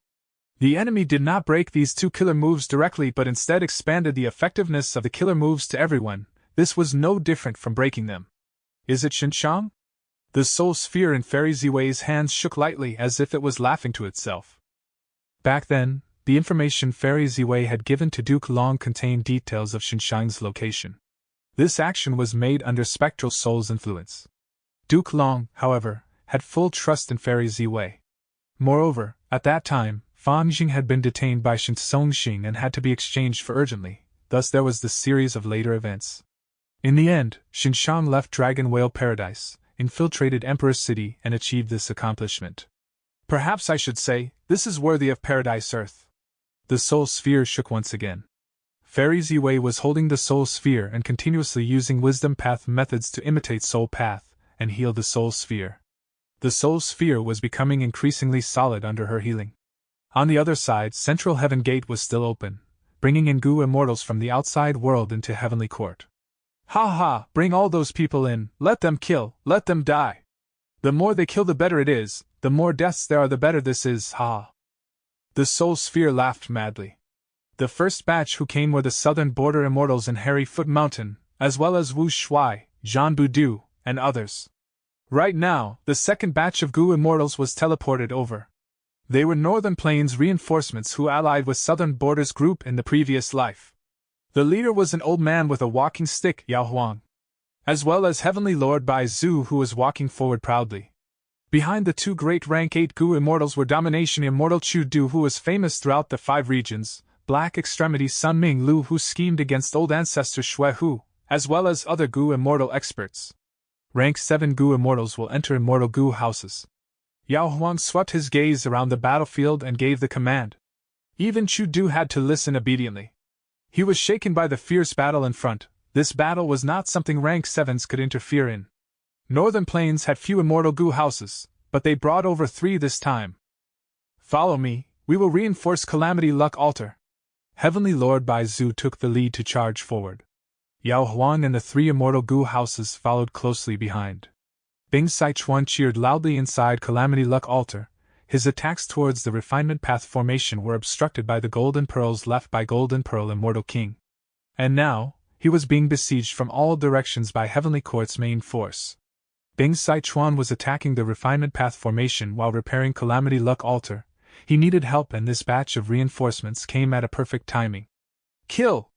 The enemy did not break these two killer moves directly but instead expanded the effectiveness of the killer moves to everyone. This was no different from breaking them. Is it Xinqiang? The soul sphere in Fairy Ziwei's hands shook lightly as if it was laughing to itself. Back then, the information Fairy Ziwei had given to Duke Long contained details of Xinqiang's location. This action was made under Spectral Soul's influence. Duke Long, however, had full trust in Fairy Ziwei. Moreover, at that time, Fan Jing had been detained by Shen Songxing and had to be exchanged for urgently, thus there was this series of later events. In the end, Xinqiang left Dragon Whale Paradise, infiltrated Emperor City and achieved this accomplishment. Perhaps I should say, this is worthy of Paradise Earth. The soul sphere shook once again. Fairy Ziwei was holding the soul sphere and continuously using wisdom path methods to imitate soul path and heal the soul sphere. The soul sphere was becoming increasingly solid under her healing. On the other side, Central Heaven Gate was still open, bringing in Gu immortals from the outside world into Heavenly Court. Ha ha, bring all those people in, let them kill, let them die. The more they kill the better it is, the more deaths there are the better this is, ha. The soul sphere laughed madly. The first batch who came were the southern border immortals in Hairy Foot Mountain, as well as Wu Shuai, Zhan Budu, and others. Right now, the second batch of Gu immortals was teleported over. They were Northern Plains reinforcements who allied with Southern Borders group in the previous life. The leader was an old man with a walking stick, Yao Huang, as well as Heavenly Lord Bai Zhu who was walking forward proudly. Behind the two great rank 8 Gu immortals were Domination Immortal Chu Du who was famous throughout the 5 regions, Black Extremity Sun Ming Lu who schemed against old ancestor Shui Hu, as well as other Gu immortal experts. Rank 7 Gu immortals will enter immortal Gu houses. Yao Huang swept his gaze around the battlefield and gave the command. Even Chu Du had to listen obediently. He was shaken by the fierce battle in front. This battle was not something rank 7s could interfere in. Northern Plains had few immortal Gu houses, but they brought over 3 this time. Follow me, we will reinforce Calamity Luck Altar. Heavenly Lord Bai Zhu took the lead to charge forward. Yao Huang and the 3 immortal Gu houses followed closely behind. Bing Sichuan cheered loudly inside Calamity Luck Altar. His attacks towards the Refinement Path formation were obstructed by the golden pearls left by Golden Pearl Immortal King. And now, he was being besieged from all directions by Heavenly Court's main force. Bing Sichuan was attacking the Refinement Path formation while repairing Calamity Luck Altar. He needed help and this batch of reinforcements came at a perfect timing. Kill!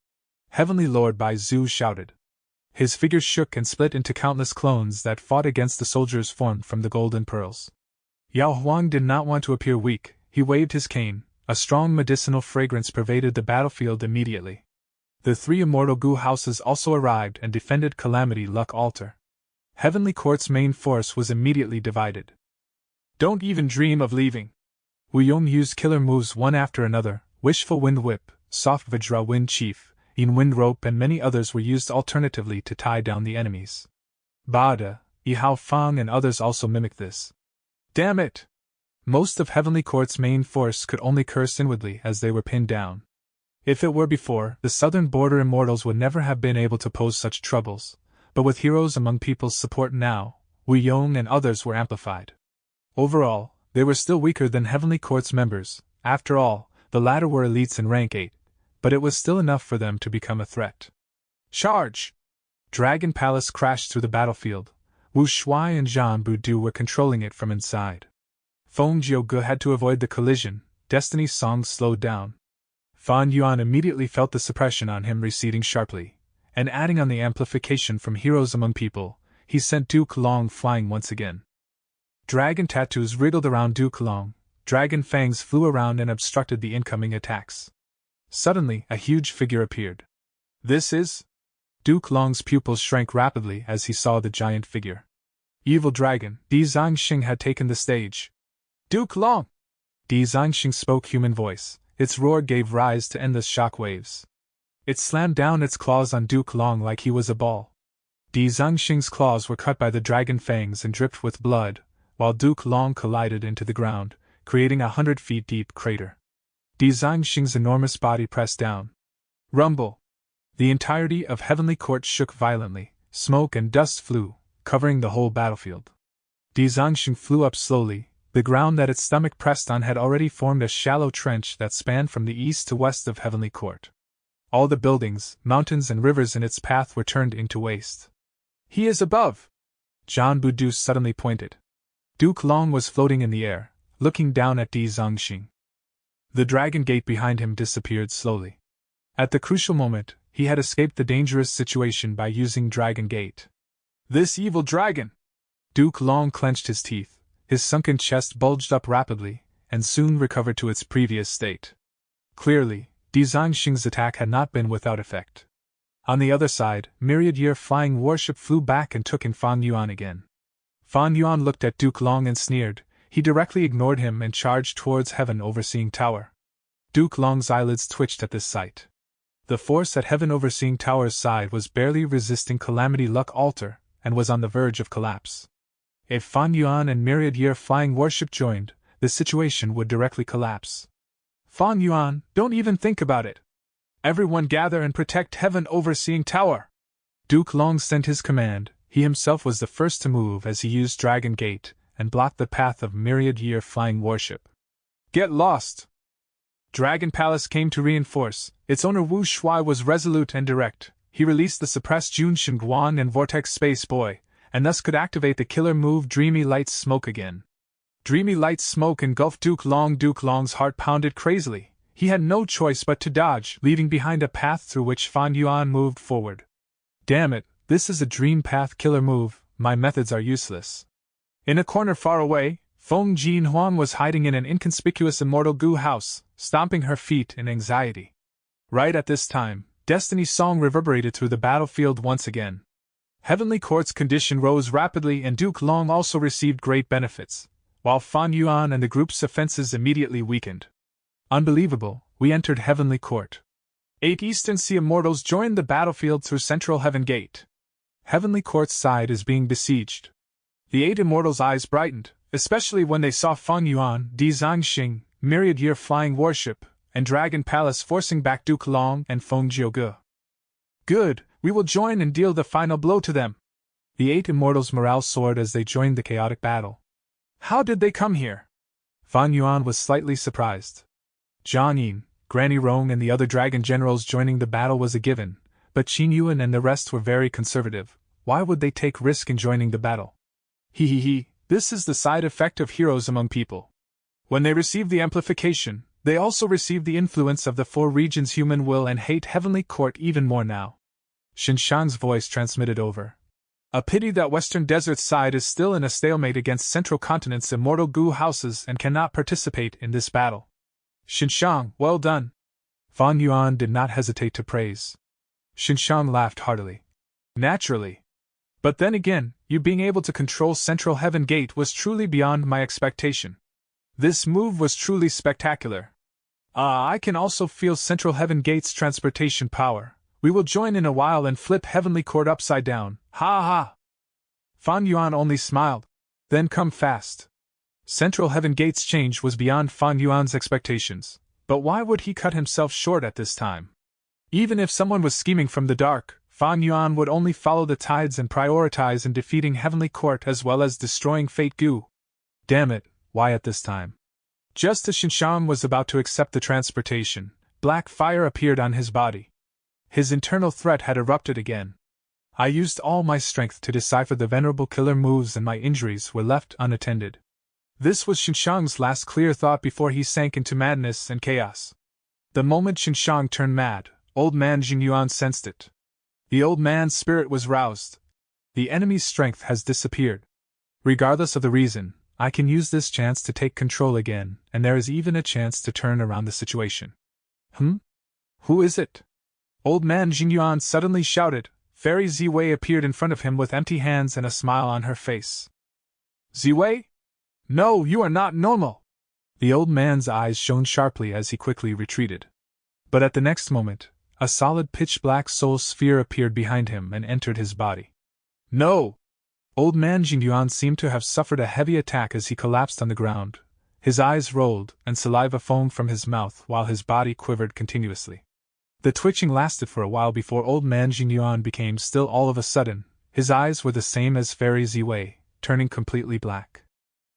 Heavenly Lord Bai Zhu shouted. His figure shook and split into countless clones that fought against the soldiers formed from the golden pearls. Yao Huang did not want to appear weak. He waved his cane. A strong medicinal fragrance pervaded the battlefield immediately. The 3 immortal Gu houses also arrived and defended Calamity Luck Altar. Heavenly Court's main force was immediately divided. Don't even dream of leaving. Wu Yong used killer moves one after another. Wishful Wind Whip, Soft Vajra Wind Chief, Yin Wind Rope and many others were used alternatively to tie down the enemies. Bada, Yihao Fang and others also mimicked this. Damn it! Most of Heavenly Court's main force could only curse inwardly as they were pinned down. If it were before, the southern border immortals would never have been able to pose such troubles, but with heroes among people's support now, Wu Yong and others were amplified. Overall, they were still weaker than Heavenly Court's members. After all, the latter were elites in rank 8. But it was still enough for them to become a threat. Charge! Dragon Palace crashed through the battlefield. Wu Shuai and Zhan Budu were controlling it from inside. Feng Jiuge had to avoid the collision. Destiny's Song slowed down. Fan Yuan immediately felt the suppression on him receding sharply, and adding on the amplification from heroes among people, he sent Duke Long flying once again. Dragon tattoos wriggled around Duke Long. Dragon fangs flew around and obstructed the incoming attacks. Suddenly, a huge figure appeared. This is... Duke Long's pupils shrank rapidly as he saw the giant figure. Evil Dragon, Di Zangxing had taken the stage. Duke Long! Di Zangxing spoke human voice. Its roar gave rise to endless shock waves. It slammed down its claws on Duke Long like he was a ball. Di Zangxing's claws were cut by the dragon fangs and dripped with blood, while Duke Long collided into the ground, creating a 100 feet deep crater. Di Zangxing's enormous body pressed down. Rumble! The entirety of Heavenly Court shook violently. Smoke and dust flew, covering the whole battlefield. Di Zongxing flew up slowly. The ground that its stomach pressed on had already formed a shallow trench that spanned from the east to west of Heavenly Court. All the buildings, mountains, and rivers in its path were turned into waste. "He is above!" John Budu suddenly pointed. Duke Long was floating in the air, looking down at Di Zongxing. The dragon gate behind him disappeared slowly. At the crucial moment, he had escaped the dangerous situation by using Dragon Gate. This evil dragon! Duke Long clenched his teeth, his sunken chest bulged up rapidly, and soon recovered to its previous state. Clearly, Di Zongxing's attack had not been without effect. On the other side, myriad-year flying warship flew back and took in Fan Yuan again. Fan Yuan looked at Duke Long and sneered. He directly ignored him and charged towards Heaven Overseeing Tower. Duke Long's eyelids twitched at this sight. The force at Heaven Overseeing Tower's side was barely resisting Calamity Luck Altar, and was on the verge of collapse. If Fan Yuan and myriad-year flying warship joined, the situation would directly collapse. "Fan Yuan, don't even think about it! Everyone gather and protect Heaven Overseeing Tower!" Duke Long sent his command. He himself was the first to move as he used Dragon Gate and blocked the path of myriad-year flying warship. "Get lost!" Dragon Palace came to reinforce. Its owner Wu Shuai was resolute and direct. He released the suppressed Jun Shenguan and Vortex Space Boy, and thus could activate the killer move Dreamy Light Smoke again. Dreamy Light Smoke engulfed Duke Long. Duke Long's heart pounded crazily. He had no choice but to dodge, leaving behind a path through which Fan Yuan moved forward. Damn it, this is a dream path killer move, my methods are useless. In a corner far away, Feng Jin Huang was hiding in an inconspicuous immortal goo house, stomping her feet in anxiety. Right at this time, Destiny's song reverberated through the battlefield once again. Heavenly Court's condition rose rapidly and Duke Long also received great benefits, while Fan Yuan and the group's offenses immediately weakened. Unbelievable, we entered Heavenly Court. 8 Eastern Sea Immortals joined the battlefield through Central Heaven Gate. Heavenly Court's side is being besieged. The 8 Immortals' eyes brightened, especially when they saw Fan Yuan, Di Zongxing, myriad-year flying warship, and Dragon Palace forcing back Duke Long and Feng Jiuge. Good, we will join and deal the final blow to them. The 8 Immortals' morale soared as they joined the chaotic battle. How did they come here? Fan Yuan was slightly surprised. Zhang Yin, Granny Rong and the other dragon generals joining the battle was a given, but Qin Yuan and the rest were very conservative. Why would they take risk in joining the battle? This is the side effect of heroes among people. When they receive the amplification, they also receive the influence of the 4 regions' human will and hate Heavenly Court even more now. Xinshang's voice transmitted over. A pity that Western Desert's side is still in a stalemate against Central Continent's immortal goo houses and cannot participate in this battle. Xinshang, well done. Fan Yuan did not hesitate to praise. Xinshang laughed heartily. Naturally. But then again, you being able to control Central Heaven Gate was truly beyond my expectation. This move was truly spectacular. I can also feel Central Heaven Gate's transportation power. We will join in a while and flip Heavenly Court upside down. Ha ha! Fan Yuan only smiled. Then come fast. Central Heaven Gate's change was beyond Fan Yuan's expectations, but why would he cut himself short at this time? Even if someone was scheming from the dark, Fan Yuan would only follow the tides and prioritize in defeating Heavenly Court as well as destroying Fate Goo. Damn it, why at this time? Just as Xinshang was about to accept the transportation, black fire appeared on his body. His internal threat had erupted again. I used all my strength to decipher the venerable killer moves and my injuries were left unattended. This was Xinshang's last clear thought before he sank into madness and chaos. The moment Xinshang turned mad, old man Jingyuan sensed it. The old man's spirit was roused. The enemy's strength has disappeared. Regardless of the reason, I can use this chance to take control again, and there is even a chance to turn around the situation. Who is it? Old man Jingyuan suddenly shouted. Fairy Ziwei appeared in front of him with empty hands and a smile on her face. Ziwei? No, you are not normal! The old man's eyes shone sharply as he quickly retreated. But at the next moment, a solid pitch-black soul sphere appeared behind him and entered his body. No! Old man Jingyuan seemed to have suffered a heavy attack as he collapsed on the ground. His eyes rolled, and saliva foamed from his mouth while his body quivered continuously. The twitching lasted for a while before old man Jingyuan became still all of a sudden. His eyes were the same as Fairy Ziwei, turning completely black.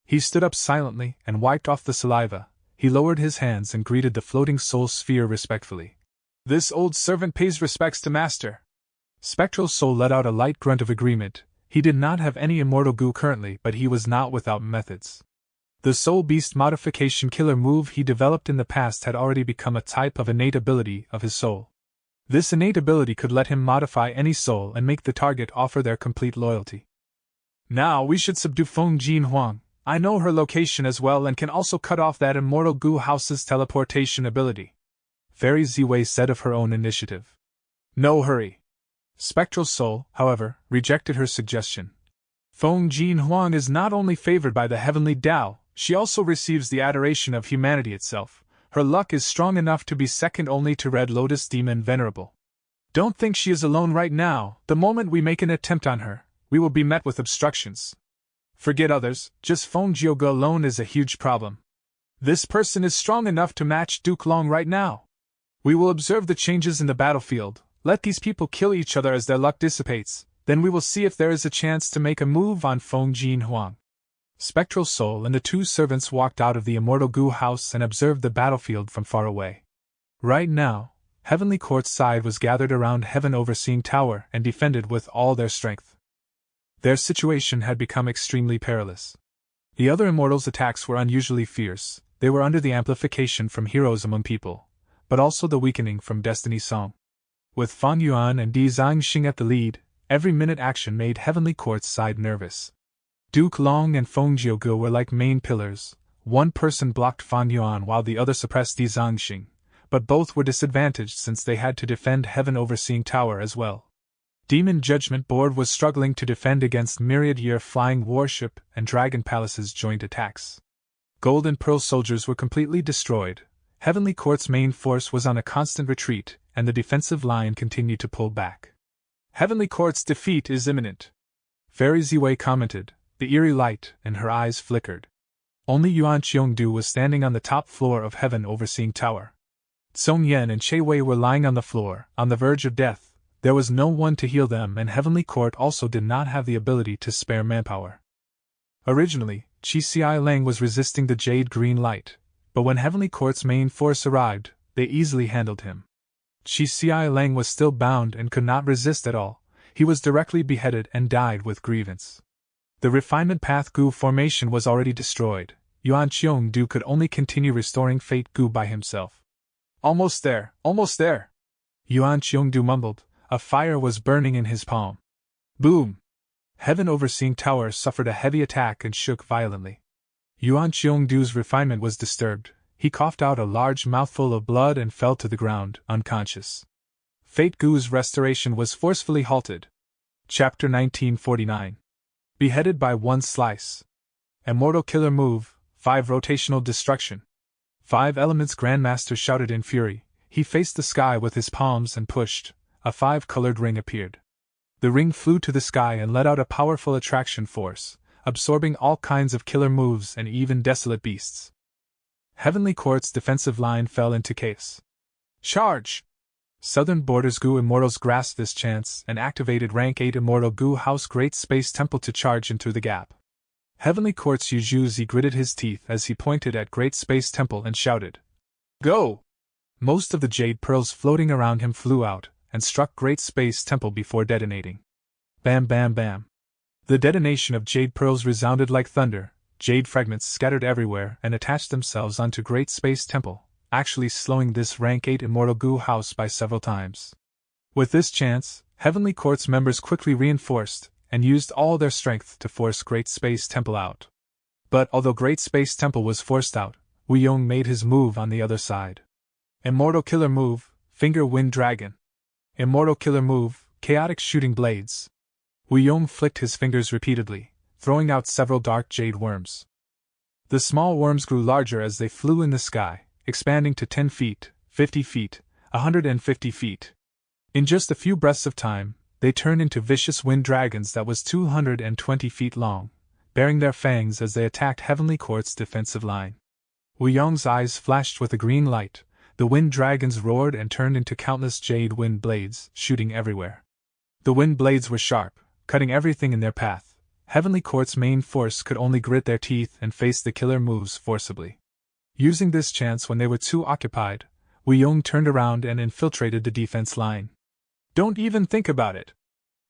He stood up silently and wiped off the saliva. He lowered his hands and greeted the floating soul sphere respectfully. "This old servant pays respects to master." Spectral Soul let out a light grunt of agreement. He did not have any immortal goo currently, but he was not without methods. The Soul Beast modification killer move he developed in the past had already become a type of innate ability of his soul. This innate ability could let him modify any soul and make the target offer their complete loyalty. "Now we should subdue Feng Jin Huang. I know her location as well and can also cut off that immortal goo house's teleportation ability," Fairy Ziwei said of her own initiative. "No hurry." Spectral Soul, however, rejected her suggestion. "Feng Jin Huang is not only favored by the heavenly Tao, she also receives the adoration of humanity itself. Her luck is strong enough to be second only to Red Lotus Demon Venerable. Don't think she is alone right now. The moment we make an attempt on her, we will be met with obstructions. Forget others, just Feng Jioge alone is a huge problem. This person is strong enough to match Duke Long right now. We will observe the changes in the battlefield, let these people kill each other as their luck dissipates, then we will see if there is a chance to make a move on Feng Jin Huang." Spectral Soul and the two servants walked out of the Immortal Goo House and observed the battlefield from far away. Right now, Heavenly Court's side was gathered around Heaven Overseeing Tower and defended with all their strength. Their situation had become extremely perilous. The other immortals' attacks were unusually fierce. They were under the amplification from heroes among people, but also the weakening from Destiny Song. With Fan Yuan and Di Zhangxing at the lead, every minute action made Heavenly Court's side nervous. Duke Long and Feng Jioge were like main pillars. One person blocked Fan Yuan while the other suppressed Di Zhangxing, but both were disadvantaged since they had to defend Heaven Overseeing Tower as well. Demon Judgment Board was struggling to defend against Myriad Year Flying Warship and Dragon Palace's joint attacks. Gold and Pearl soldiers were completely destroyed. Heavenly Court's main force was on a constant retreat, and the defensive line continued to pull back. "Heavenly Court's defeat is imminent," Fairy Ziwei commented, the eerie light in her eyes flickered. Only Yuan Qiongdu was standing on the top floor of Heaven Overseeing Tower. Song Yan and Che Wei were lying on the floor, on the verge of death. There was no one to heal them, and Heavenly Court also did not have the ability to spare manpower. Originally, Qi Xi Lang was resisting the jade green light, but when Heavenly Court's main force arrived, they easily handled him. Qi Xi Lang was still bound and could not resist at all. He was directly beheaded and died with grievance. The Refinement Path Goo formation was already destroyed. Yuan Qiongdu could only continue restoring Fate Goo by himself. Almost there, Yuan Qiongdu mumbled. A fire was burning in his palm. Boom! Heaven Overseeing Tower suffered a heavy attack and shook violently. Yuan Qiongdu's refinement was disturbed. He coughed out a large mouthful of blood and fell to the ground, unconscious. Fate Goo's restoration was forcefully halted. Chapter 1949. Beheaded by one slice. Immortal Killer Move, 5 Rotational Destruction. 5 Elements Grandmaster shouted in fury. He faced the sky with his palms and pushed. A 5-colored ring appeared. The ring flew to the sky and let out a powerful attraction force, absorbing all kinds of killer moves and even desolate beasts. Heavenly Court's defensive line fell into chaos. Charge! Southern Borders Goo Immortals grasped this chance and activated Rank 8 Immortal Goo House Great Space Temple to charge into the gap. Heavenly Court's Yujuzi gritted his teeth as he pointed at Great Space Temple and shouted, "Go!" Most of the jade pearls floating around him flew out and struck Great Space Temple before detonating. Bam bam bam. The detonation of jade pearls resounded like thunder. Jade fragments scattered everywhere and attached themselves onto Great Space Temple, actually slowing this Rank 8 Immortal Goo House by several times. With this chance, Heavenly Court's members quickly reinforced and used all their strength to force Great Space Temple out. But although Great Space Temple was forced out, Wu Yong made his move on the other side. Immortal Killer Move, Finger Wind Dragon. Immortal Killer Move, Chaotic Shooting Blades. Wu Yong flicked his fingers repeatedly, throwing out several dark jade worms. The small worms grew larger as they flew in the sky, expanding to 10 feet, 50 feet, 150 feet. In just a few breaths of time, they turned into vicious wind dragons that was 220 feet long, baring their fangs as they attacked Heavenly Court's defensive line. Wu Yong's eyes flashed with a green light. The wind dragons roared and turned into countless jade wind blades, shooting everywhere. The wind blades were sharp, cutting everything in their path, Heavenly Court's main force could only grit their teeth and face the killer moves forcibly. Using this chance when they were too occupied, Wu Yong turned around and infiltrated the defense line. "Don't even think about it!"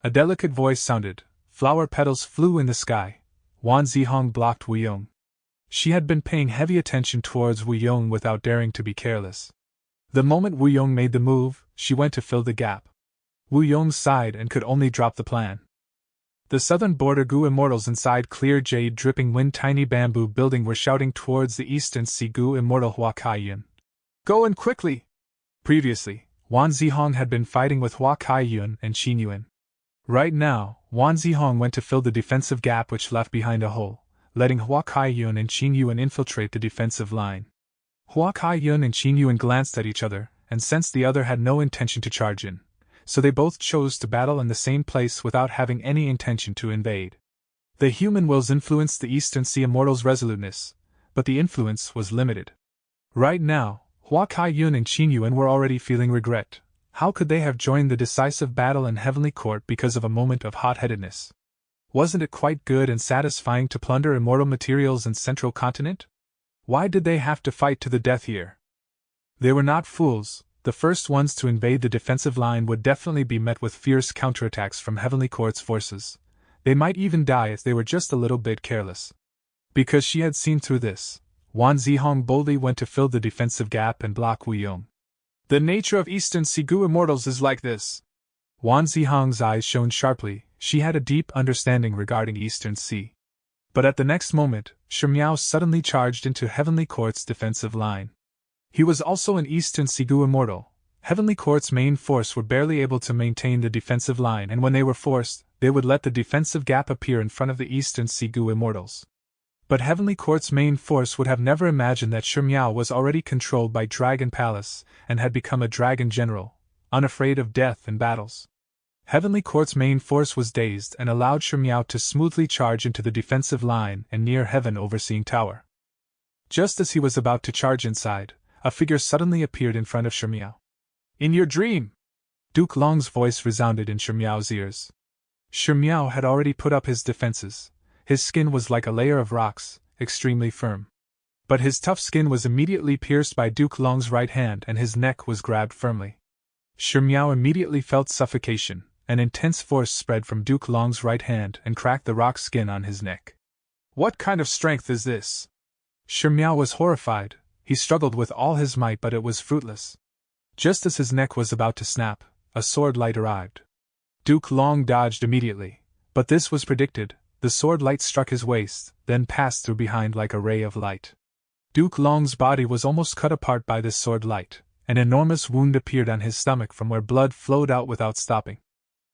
A delicate voice sounded. Flower petals flew in the sky. Wan Zihong blocked Wu Yong. She had been paying heavy attention towards Wu Yong without daring to be careless. The moment Wu Yong made the move, she went to fill the gap. Wu Yong sighed and could only drop the plan. The southern border Gu immortals inside clear jade dripping wind tiny bamboo building were shouting towards the eastern sea Gu immortal Hua Kaiyun. "Go in quickly!" Previously, Wan Zihong had been fighting with Hua Kaiyun and Qin Yuan. Right now, Wan Zihong went to fill the defensive gap which left behind a hole, letting Hua Kaiyun and Qin Yuan infiltrate the defensive line. Hua Kaiyun and Qin Yuan glanced at each other, and sensed the other had no intention to charge in, so they both chose to battle in the same place without having any intention to invade. The human wills influenced the Eastern Sea Immortals' resoluteness, but the influence was limited. Right now, Hua Kaiyun and Qin Yuan were already feeling regret. How could they have joined the decisive battle in Heavenly Court because of a moment of hot-headedness? Wasn't it quite good and satisfying to plunder immortal materials in Central Continent? Why did they have to fight to the death here? They were not fools. The first ones to invade the defensive line would definitely be met with fierce counterattacks from Heavenly Court's forces. They might even die if they were just a little bit careless. Because she had seen through this, Wan Zihong boldly went to fill the defensive gap and block Wu Yong. "The nature of Eastern Sea Gu immortals is like this." Wan Zihong's eyes shone sharply. She had a deep understanding regarding Eastern Sea. But at the next moment, Shi Miao suddenly charged into Heavenly Court's defensive line. He was also an Eastern Sea Gu immortal. Heavenly Court's main force were barely able to maintain the defensive line, and when they were forced, they would let the defensive gap appear in front of the Eastern Sea Gu immortals. But Heavenly Court's main force would have never imagined that Shi Miao was already controlled by Dragon Palace and had become a dragon general, unafraid of death and battles. Heavenly Court's main force was dazed and allowed Shi Miao to smoothly charge into the defensive line and near Heaven Overseeing Tower. Just as he was about to charge inside, a figure suddenly appeared in front of Shi Miao. "In your dream!" Duke Long's voice resounded in Shi Miao's ears. Shi Miao had already put up his defenses. His skin was like a layer of rocks, extremely firm. But his tough skin was immediately pierced by Duke Long's right hand and his neck was grabbed firmly. Shi Miao immediately felt suffocation. An intense force spread from Duke Long's right hand and cracked the rock skin on his neck. "What kind of strength is this?" Shi Miao was horrified. He struggled with all his might, but it was fruitless. Just as his neck was about to snap, a sword light arrived. Duke Long dodged immediately, but this was predicted. The sword light struck his waist, then passed through behind like a ray of light. Duke Long's body was almost cut apart by this sword light. An enormous wound appeared on his stomach from where blood flowed out without stopping.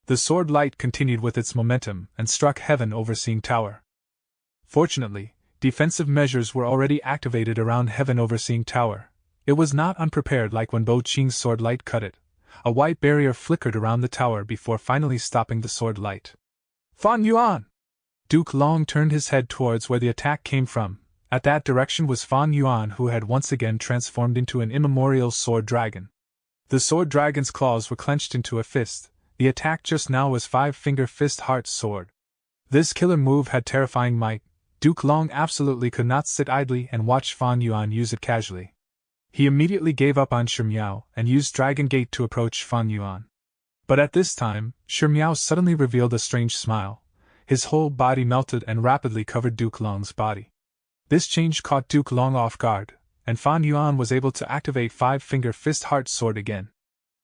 The sword light continued with its momentum and struck Heaven Overseeing Tower. Fortunately, defensive measures were already activated around Heaven Overseeing Tower. It was not unprepared like when Bo Qing's sword light cut it. A white barrier flickered around the tower before finally stopping the sword light. "Fan Yuan!" Duke Long turned his head towards where the attack came from. At that direction was Fan Yuan, who had once again transformed into an immemorial sword dragon. The sword dragon's claws were clenched into a fist. The attack just now was five-finger fist heart sword. This killer move had terrifying might. Duke Long absolutely could not sit idly and watch Fan Yuan use it casually. He immediately gave up on Shi Miao and used Dragon Gate to approach Fan Yuan. But at this time, Shi Miao suddenly revealed a strange smile. His whole body melted and rapidly covered Duke Long's body. This change caught Duke Long off guard, and Fan Yuan was able to activate five-finger fist heart sword again.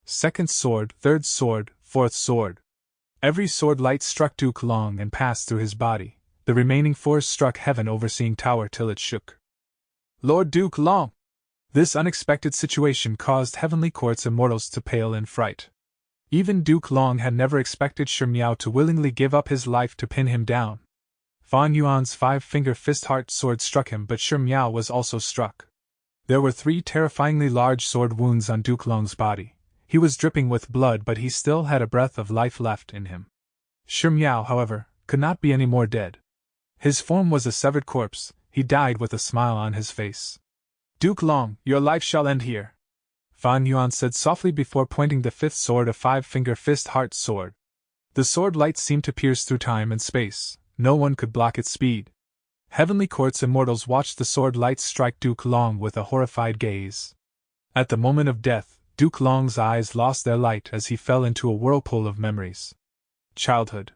Second sword, third sword, fourth sword. Every sword light struck Duke Long and passed through his body. The remaining force struck Heaven Overseeing Tower till it shook. "Lord Duke Long!" This unexpected situation caused Heavenly Court's immortals to pale in fright. Even Duke Long had never expected Shi Miao to willingly give up his life to pin him down. Fan Yuan's five-finger fist heart sword struck him, but Shi Miao was also struck. There were 3 terrifyingly large sword wounds on Duke Long's body. He was dripping with blood, but he still had a breath of life left in him. Shi Miao, however, could not be any more dead. His form was a severed corpse. He died with a smile on his face. "Duke Long, your life shall end here," Fan Yuan said softly before pointing the 5th sword, a five-finger fist heart sword. The sword light seemed to pierce through time and space. No one could block its speed. Heavenly Court's immortals watched the sword light strike Duke Long with a horrified gaze. At the moment of death, Duke Long's eyes lost their light as he fell into a whirlpool of memories. Childhood.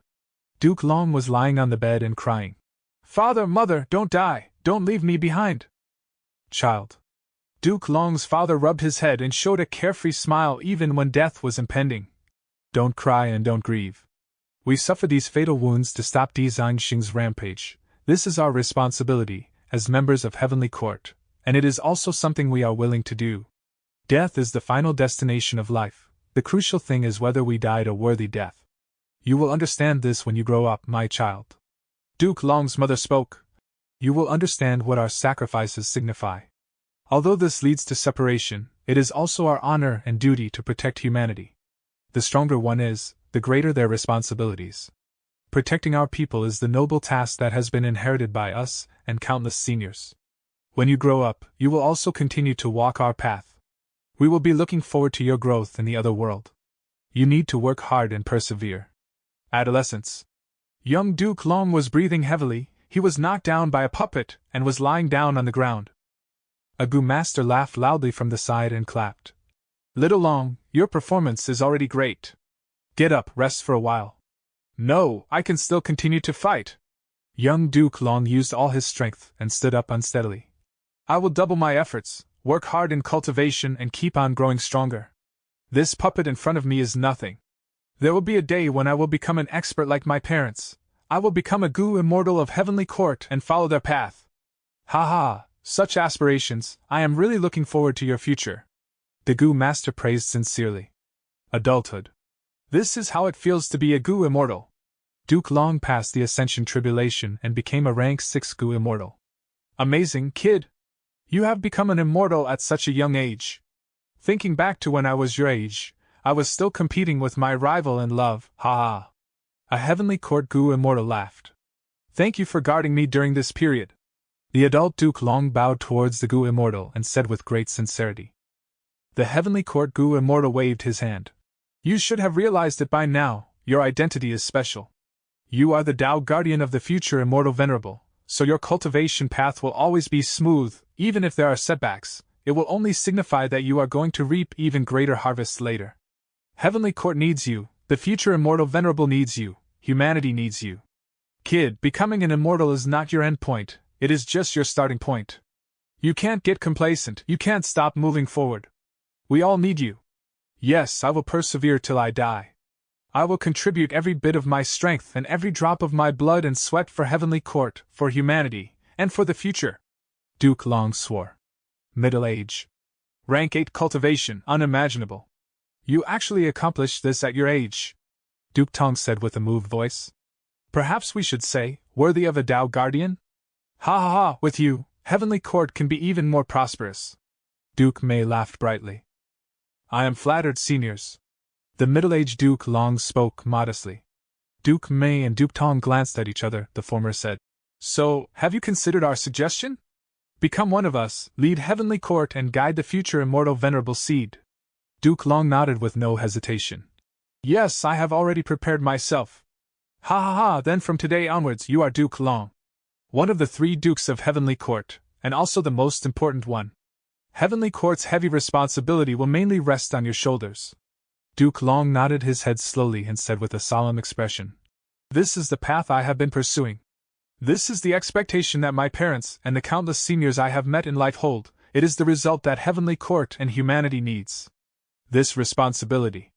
Duke Long was lying on the bed and crying. "Father, mother, don't die, don't leave me behind." Child. Duke Long's father rubbed his head and showed a carefree smile even when death was impending. "Don't cry and don't grieve. We suffer these fatal wounds to stop Di Zhangxing's rampage. This is our responsibility, as members of Heavenly Court, and it is also something we are willing to do. Death is the final destination of life. The crucial thing is whether we died a worthy death. You will understand this when you grow up, my child." Duke Long's mother spoke. "You will understand what our sacrifices signify. Although this leads to separation, it is also our honor and duty to protect humanity. The stronger one is, the greater their responsibilities. Protecting our people is the noble task that has been inherited by us and countless seniors. When you grow up, you will also continue to walk our path. We will be looking forward to your growth in the other world. You need to work hard and persevere." Adolescence. Young Duke Long was breathing heavily. He was knocked down by a puppet and was lying down on the ground. A Gu master laughed loudly from the side and clapped. "Little Long, your performance is already great. Get up, rest for a while." "No, I can still continue to fight." Young Duke Long used all his strength and stood up unsteadily. "I will double my efforts, work hard in cultivation and keep on growing stronger. This puppet in front of me is nothing. There will be a day when I will become an expert like my parents. I will become a Gu immortal of Heavenly Court and follow their path. Ha ha, such aspirations, I am really looking forward to your future." The Gu master praised sincerely. Adulthood. This is how it feels to be a Gu immortal. Duke Long passed the Ascension Tribulation and became a rank 6 Gu immortal. "Amazing, kid! You have become an immortal at such a young age. Thinking back to when I was your age, I was still competing with my rival in love, ha ha." A Heavenly Court Gu immortal laughed. "Thank you for guarding me during this period." The adult Duke Long bowed towards the Gu immortal and said with great sincerity. The Heavenly Court Gu immortal waved his hand. "You should have realized it by now, your identity is special. You are the Tao Guardian of the future immortal venerable, so your cultivation path will always be smooth, even if there are setbacks. It will only signify that you are going to reap even greater harvests later. Heavenly Court needs you, the future immortal venerable needs you, humanity needs you. Kid, becoming an immortal is not your end point, it is just your starting point. You can't get complacent, you can't stop moving forward. We all need you. Yes, I will persevere till I die. I will contribute every bit of my strength and every drop of my blood and sweat for Heavenly Court, for humanity, and for the future." Duke Long swore. Middle age. Rank 8 cultivation, unimaginable. "You actually accomplished this at your age," Duke Tong said with a moved voice. "Perhaps we should say, worthy of a Tao Guardian? Ha ha ha, with you, Heavenly Court can be even more prosperous." Duke Mei laughed brightly. "I am flattered, seniors." The middle-aged Duke Long spoke modestly. Duke Mei and Duke Tong glanced at each other. The former said, "So, have you considered our suggestion? Become one of us, lead Heavenly Court and guide the future immortal venerable seed." Duke Long nodded with no hesitation. "Yes, I have already prepared myself." "Ha ha ha, then from today onwards you are Duke Long. One of the 3 Dukes of Heavenly Court, and also the most important one. Heavenly Court's heavy responsibility will mainly rest on your shoulders." Duke Long nodded his head slowly and said with a solemn expression, "This is the path I have been pursuing. This is the expectation that my parents and the countless seniors I have met in life hold. It is the result that Heavenly Court and humanity needs. This responsibility,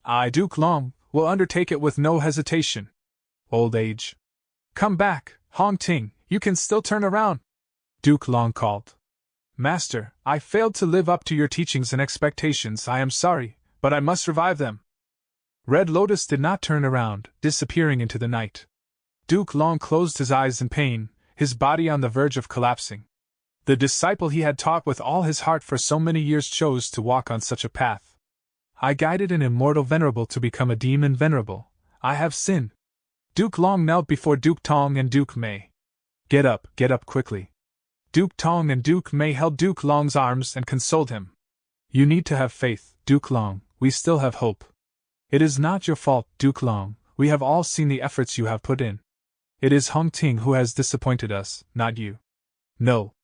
I, Duke Long, will undertake it with no hesitation." Old age. "Come back, Hong Ting, you can still turn around," Duke Long called. "Master, I failed to live up to your teachings and expectations. I am sorry, but I must revive them." Red Lotus did not turn around, disappearing into the night. Duke Long closed his eyes in pain, his body on the verge of collapsing. The disciple he had taught with all his heart for so many years chose to walk on such a path. "I guided an immortal venerable to become a demon venerable. I have sinned." Duke Long knelt before Duke Tong and Duke Mei. Get up quickly." Duke Tong and Duke Mei held Duke Long's arms and consoled him. "You need to have faith, Duke Long, we still have hope. It is not your fault, Duke Long, we have all seen the efforts you have put in. It is Hong Ting who has disappointed us, not you. No.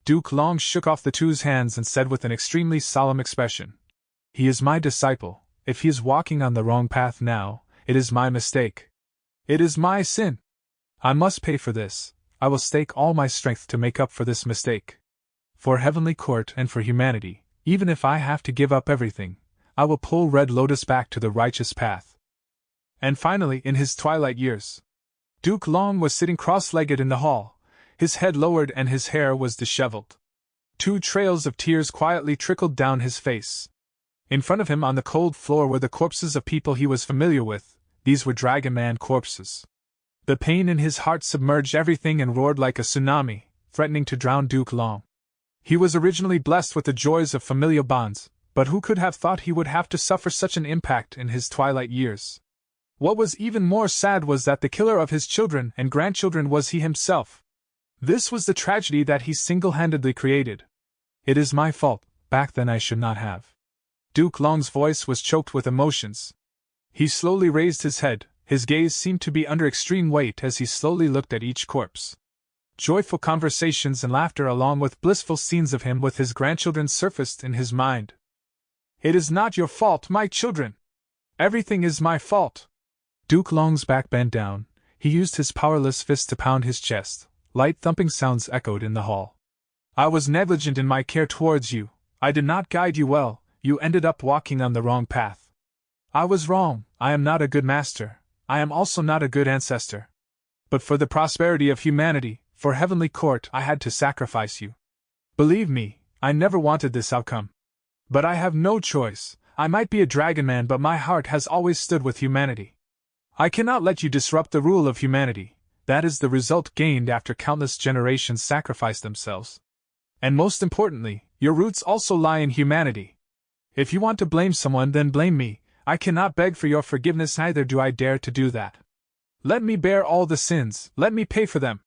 Duke Long shook off the two's hands and said with an extremely solemn expression. He is my disciple. If he is walking on the wrong path now, it is my mistake. It is my sin. I must pay for this. I will stake all my strength to make up for this mistake. For Heavenly Court and for humanity, even if I have to give up everything, I will pull Red Lotus back to the righteous path. And finally, in his twilight years, Duke Long was sitting cross-legged in the hall, his head lowered and his hair was disheveled. 2 trails of tears quietly trickled down his face. In front of him on the cold floor were the corpses of people he was familiar with. These were Dragon Man corpses. The pain in his heart submerged everything and roared like a tsunami, threatening to drown Duke Long. He was originally blessed with the joys of familial bonds, but who could have thought he would have to suffer such an impact in his twilight years? What was even more sad was that the killer of his children and grandchildren was he himself. This was the tragedy that he single-handedly created. It is my fault. Back then I should not have. Duke Long's voice was choked with emotions. He slowly raised his head, his gaze seemed to be under extreme weight as he slowly looked at each corpse. Joyful conversations and laughter along with blissful scenes of him with his grandchildren surfaced in his mind. It is not your fault, my children. Everything is my fault. Duke Long's back bent down, he used his powerless fist to pound his chest. Light thumping sounds echoed in the hall. I was negligent in my care towards you. I did not guide you well. You ended up walking on the wrong path. I was wrong. I am not a good master. I am also not a good ancestor. But for the prosperity of humanity, for Heavenly Court, I had to sacrifice you. Believe me, I never wanted this outcome. But I have no choice. I might be a dragon man, but my heart has always stood with humanity. I cannot let you disrupt the rule of humanity. That is the result gained after countless generations sacrificed themselves. And most importantly, your roots also lie in humanity. If you want to blame someone, then blame me. I cannot beg for your forgiveness, neither do I dare to do that. Let me bear all the sins, let me pay for them.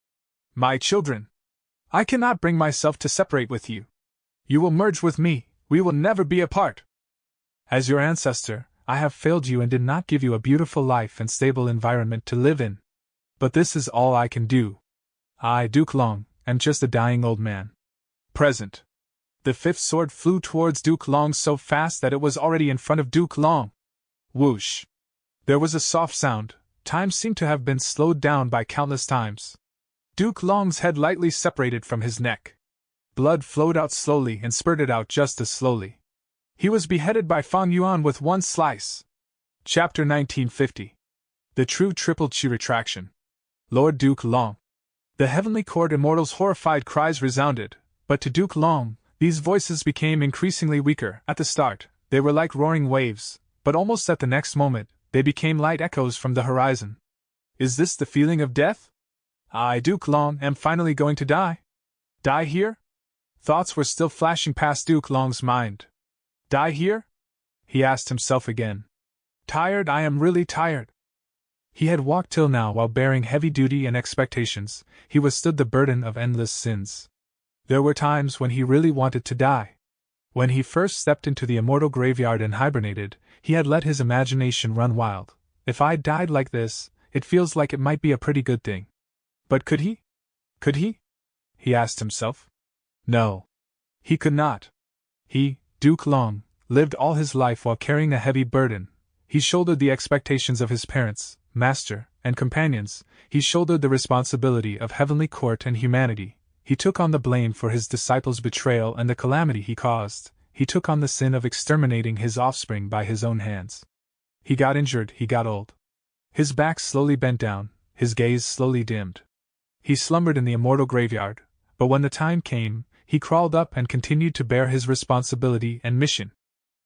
My children, I cannot bring myself to separate with you. You will merge with me, we will never be apart. As your ancestor, I have failed you and did not give you a beautiful life and stable environment to live in. But this is all I can do. I, Duke Long, am just a dying old man. Present. The fifth sword flew towards Duke Long so fast that it was already in front of Duke Long. Whoosh. There was a soft sound. Time seemed to have been slowed down by countless times. Duke Long's head lightly separated from his neck. Blood flowed out slowly and spurted out just as slowly. He was beheaded by Fang Yuan with one slice. Chapter 1950. The True Triple Chi Retraction. Lord Duke Long. The Heavenly Court Immortals' horrified cries resounded, but to Duke Long, these voices became increasingly weaker. At the start, they were like roaring waves, but almost at the next moment, they became light echoes from the horizon. Is this the feeling of death? I, Duke Long, am finally going to die? Die here? Thoughts were still flashing past Duke Long's mind. Die here? He asked himself again. Tired, I am really tired. He had walked till now while bearing heavy duty and expectations. He withstood the burden of endless sins. There were times when he really wanted to die. When he first stepped into the immortal graveyard and hibernated, he had let his imagination run wild. If I died like this, it feels like it might be a pretty good thing. But could he? Could he? He asked himself. No. He could not. He, Duke Long, lived all his life while carrying a heavy burden. He shouldered the expectations of his parents, master, and companions. He shouldered the responsibility of Heavenly Court and humanity. He took on the blame for his disciples' betrayal and the calamity he caused. He took on the sin of exterminating his offspring by his own hands. He got injured, he got old. His back slowly bent down, his gaze slowly dimmed. He slumbered in the immortal graveyard, but when the time came, he crawled up and continued to bear his responsibility and mission.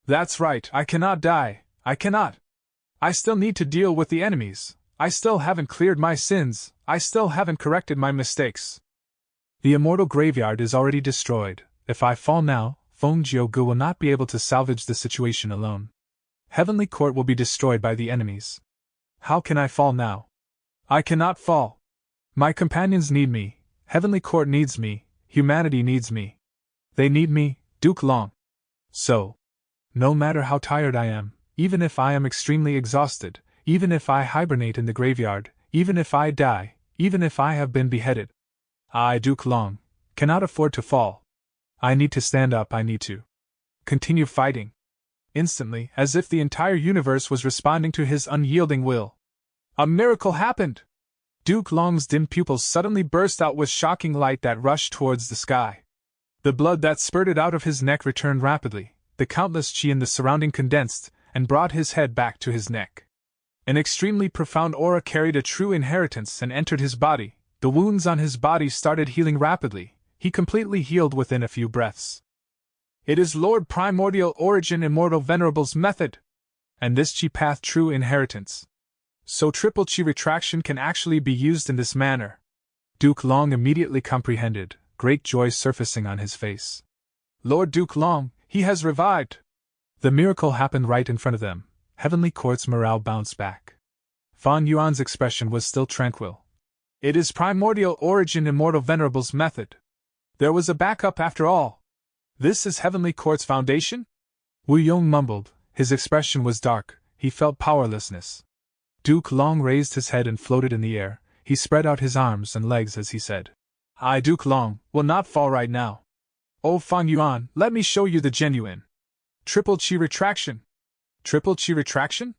That's right, I cannot die, I cannot. I still need to deal with the enemies, I still haven't cleared my sins, I still haven't corrected my mistakes. The immortal graveyard is already destroyed. If I fall now, Feng Jiugu will not be able to salvage the situation alone. Heavenly Court will be destroyed by the enemies. How can I fall now? I cannot fall. My companions need me, Heavenly Court needs me, humanity needs me. They need me, Duke Long. So, no matter how tired I am, even if I am extremely exhausted, even if I hibernate in the graveyard, even if I die, Even if I have been beheaded, I, Duke Long, cannot afford to fall. I need to stand up, I need to continue fighting. Instantly, as if the entire universe was responding to his unyielding will, a miracle happened! Duke Long's dim pupils suddenly burst out with shocking light that rushed towards the sky. The blood that spurted out of his neck returned rapidly, the countless chi in the surrounding condensed, and brought his head back to his neck. An extremely profound aura carried a true inheritance and entered his body. The wounds on his body started healing rapidly. He completely healed within a few breaths. It is Lord Primordial Origin Immortal Venerable's method! And this chi path true inheritance. So triple chi retraction can actually be used in this manner. Duke Long immediately comprehended, great joy surfacing on his face. Lord Duke Long, he has revived! The miracle happened right in front of them. Heavenly Court's morale bounced back. Fan Yuan's expression was still tranquil. It is Primordial Origin Immortal Venerable's method. There was a backup after all. This is Heavenly Court's foundation? Wu Yong mumbled. His expression was dark. He felt powerlessness. Duke Long raised his head and floated in the air. He spread out his arms and legs as he said, I, Duke Long, will not fall right now. Oh Fan Yuan, let me show you the genuine triple chi retraction. Triple chi retraction?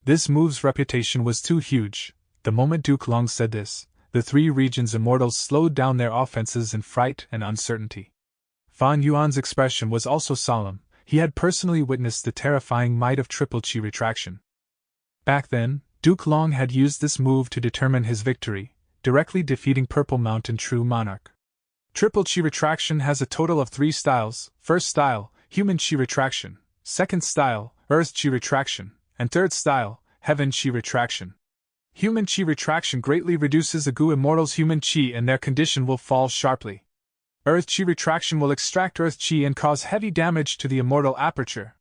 This move's reputation was too huge. The moment Duke Long said this, the three regions immortals slowed down their offenses in fright and uncertainty. Fan Yuan's expression was also solemn. He had personally witnessed the terrifying might of triple chi retraction. Back then, Duke Long had used this move to determine his victory, directly defeating Purple Mountain True Monarch. Triple chi retraction has a total of 3 styles. First style, human chi retraction. Second style, earth chi retraction. And third style, heaven chi retraction. Human chi retraction greatly reduces a Gu immortal's human chi and their condition will fall sharply. Earth chi retraction will extract earth chi and cause heavy damage to the immortal aperture.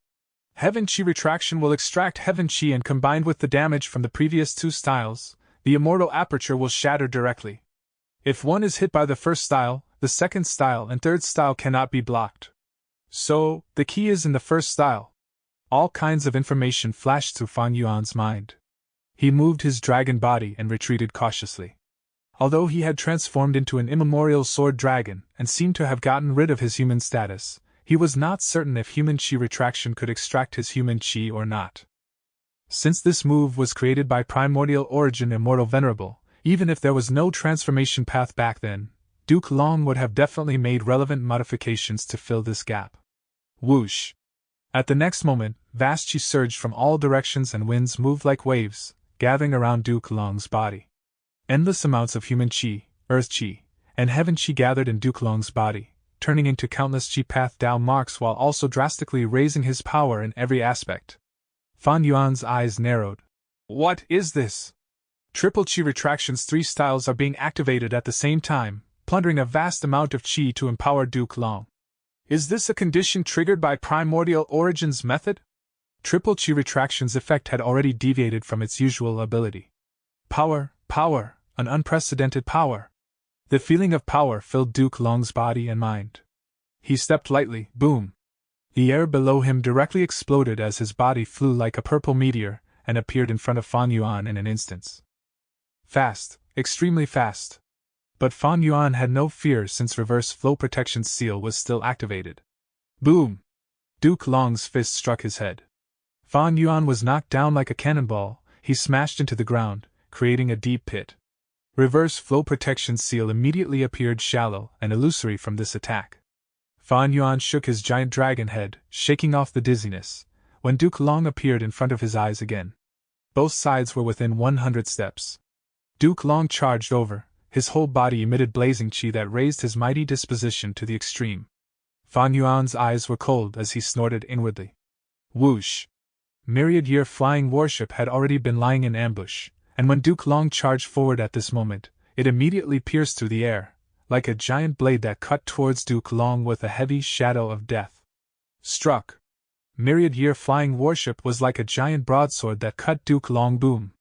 Heaven chi retraction will extract heaven chi and combined with the damage from the previous 2 styles, the immortal aperture will shatter directly. If one is hit by the first style, the second style and third style cannot be blocked. So, the key is in the first style. All kinds of information flashed through Fan Yuan's mind. He moved his dragon body and retreated cautiously. Although he had transformed into an immemorial sword dragon and seemed to have gotten rid of his human status, he was not certain if human chi retraction could extract his human chi or not. Since this move was created by Primordial Origin Immortal Venerable, even if there was no transformation path back then, Duke Long would have definitely made relevant modifications to fill this gap. Whoosh! At the next moment, vast chi surged from all directions and winds moved like waves, gathering around Duke Long's body. Endless amounts of human chi, earth chi, and heaven chi gathered in Duke Long's body, turning into countless chi path Dao marks while also drastically raising his power in every aspect. Fan Yuan's eyes narrowed. What is this? Triple chi retraction's 3 styles are being activated at the same time, plundering a vast amount of chi to empower Duke Long. Is this a condition triggered by Primordial Origin's method? Triple chi retraction's effect had already deviated from its usual ability. Power, an unprecedented power. The feeling of power filled Duke Long's body and mind. He stepped lightly, boom. The air below him directly exploded as his body flew like a purple meteor and appeared in front of Fan Yuan in an instant. Fast, extremely fast. But Fan Yuan had no fear since reverse flow protection seal was still activated. Boom! Duke Long's fist struck his head. Fan Yuan was knocked down like a cannonball. He smashed into the ground, creating a deep pit. Reverse flow protection seal immediately appeared shallow and illusory from this attack. Fan Yuan shook his giant dragon head, shaking off the dizziness, when Duke Long appeared in front of his eyes again. Both sides were within 100 steps. Duke Long charged over. His whole body emitted blazing chi that raised his mighty disposition to the extreme. Fan Yuan's eyes were cold as he snorted inwardly. Whoosh! Myriad-year flying warship had already been lying in ambush, and when Duke Long charged forward at this moment, it immediately pierced through the air, like a giant blade that cut towards Duke Long with a heavy shadow of death. Struck! Myriad-year flying warship was like a giant broadsword that cut Duke Long boom.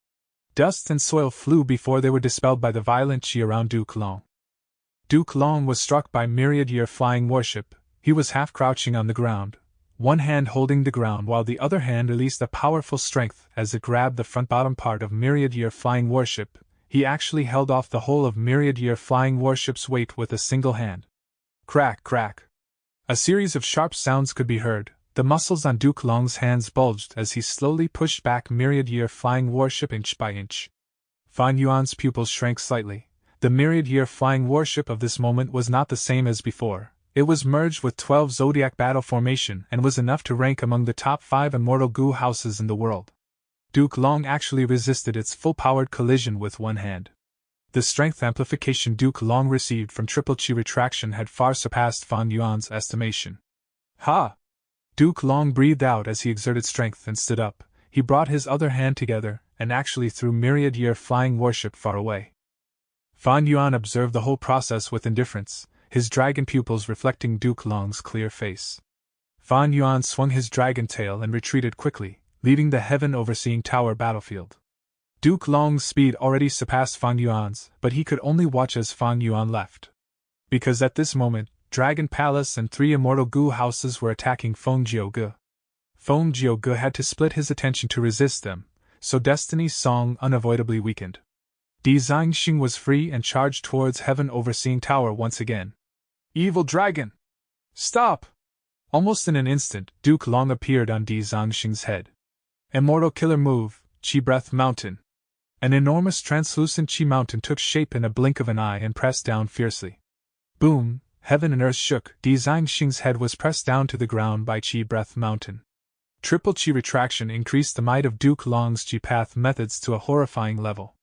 Dust and soil flew before they were dispelled by the violent chi around Duke Long. Duke Long was struck by myriad-year flying warship. He was half crouching on the ground, one hand holding the ground while the other hand released a powerful strength as it grabbed the front bottom part of myriad-year flying warship, he actually held off the whole of myriad-year flying warship's weight with a single hand. Crack, crack. A series of sharp sounds could be heard. The muscles on Duke Long's hands bulged as he slowly pushed back myriad-year flying warship inch by inch. Fan Yuan's pupils shrank slightly. The myriad-year flying warship of this moment was not the same as before. It was merged with 12 Zodiac battle formation and was enough to rank among the top 5 immortal goo houses in the world. Duke Long actually resisted its full-powered collision with one hand. The strength amplification Duke Long received from triple chi retraction had far surpassed Fan Yuan's estimation. Ha! Duke Long breathed out as he exerted strength and stood up. He brought his other hand together and actually threw myriad-year flying warship far away. Fan Yuan observed the whole process with indifference, his dragon pupils reflecting Duke Long's clear face. Fan Yuan swung his dragon tail and retreated quickly, leaving the heaven-overseeing tower battlefield. Duke Long's speed already surpassed Fan Yuan's, but he could only watch as Fan Yuan left. Because at this moment, Dragon Palace and 3 immortal goo houses were attacking Feng Jiuge. Feng Jiuge had to split his attention to resist them, so Destiny's Song unavoidably weakened. Di Zhangxing was free and charged towards heaven-overseeing tower once again. Evil dragon! Stop! Almost in an instant, Duke Long appeared on Di Zhangxing's head. Immortal killer move, Qi Breath Mountain. An enormous translucent Qi mountain took shape in a blink of an eye and pressed down fiercely. Boom! Heaven and earth shook. Di Zhangxing's head was pressed down to the ground by Qi Breath Mountain. Triple Qi retraction increased the might of Duke Long's Qi Path methods to a horrifying level.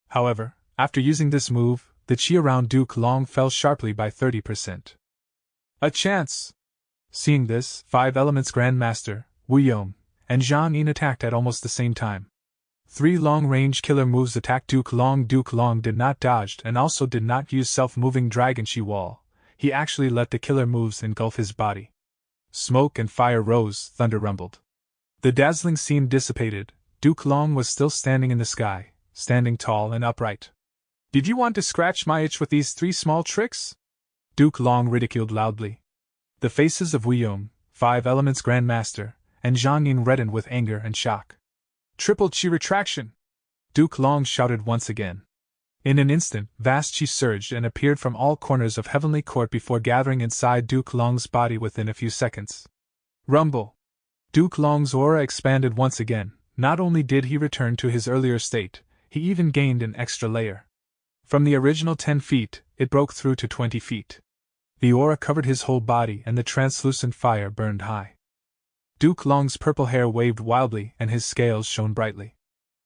However, after using this move, the Qi around Duke Long fell sharply by 30%. A chance! Seeing this, 5 Elements Grandmaster, Wu Yong, and Zhang Yin attacked at almost the same time. 3 long-range killer moves attacked Duke Long. Duke Long did not dodge and also did not use self-moving Dragon Qi Wall. He actually let the killer moves engulf his body. Smoke and fire rose, thunder rumbled. The dazzling scene dissipated. Duke Long was still standing in the sky, standing tall and upright. Did you want to scratch my itch with these 3 small tricks? Duke Long ridiculed loudly. The faces of Wu Yong, 5 Elements Grandmaster, and Zhang Yin reddened with anger and shock. Triple Qi retraction! Duke Long shouted once again. In an instant, vast Qi surged and appeared from all corners of Heavenly Court before gathering inside Duke Long's body within a few seconds. Rumble! Duke Long's aura expanded once again. Not only did he return to his earlier state, he even gained an extra layer. From the original 10 feet, it broke through to 20 feet. The aura covered his whole body and the translucent fire burned high. Duke Long's purple hair waved wildly and his scales shone brightly.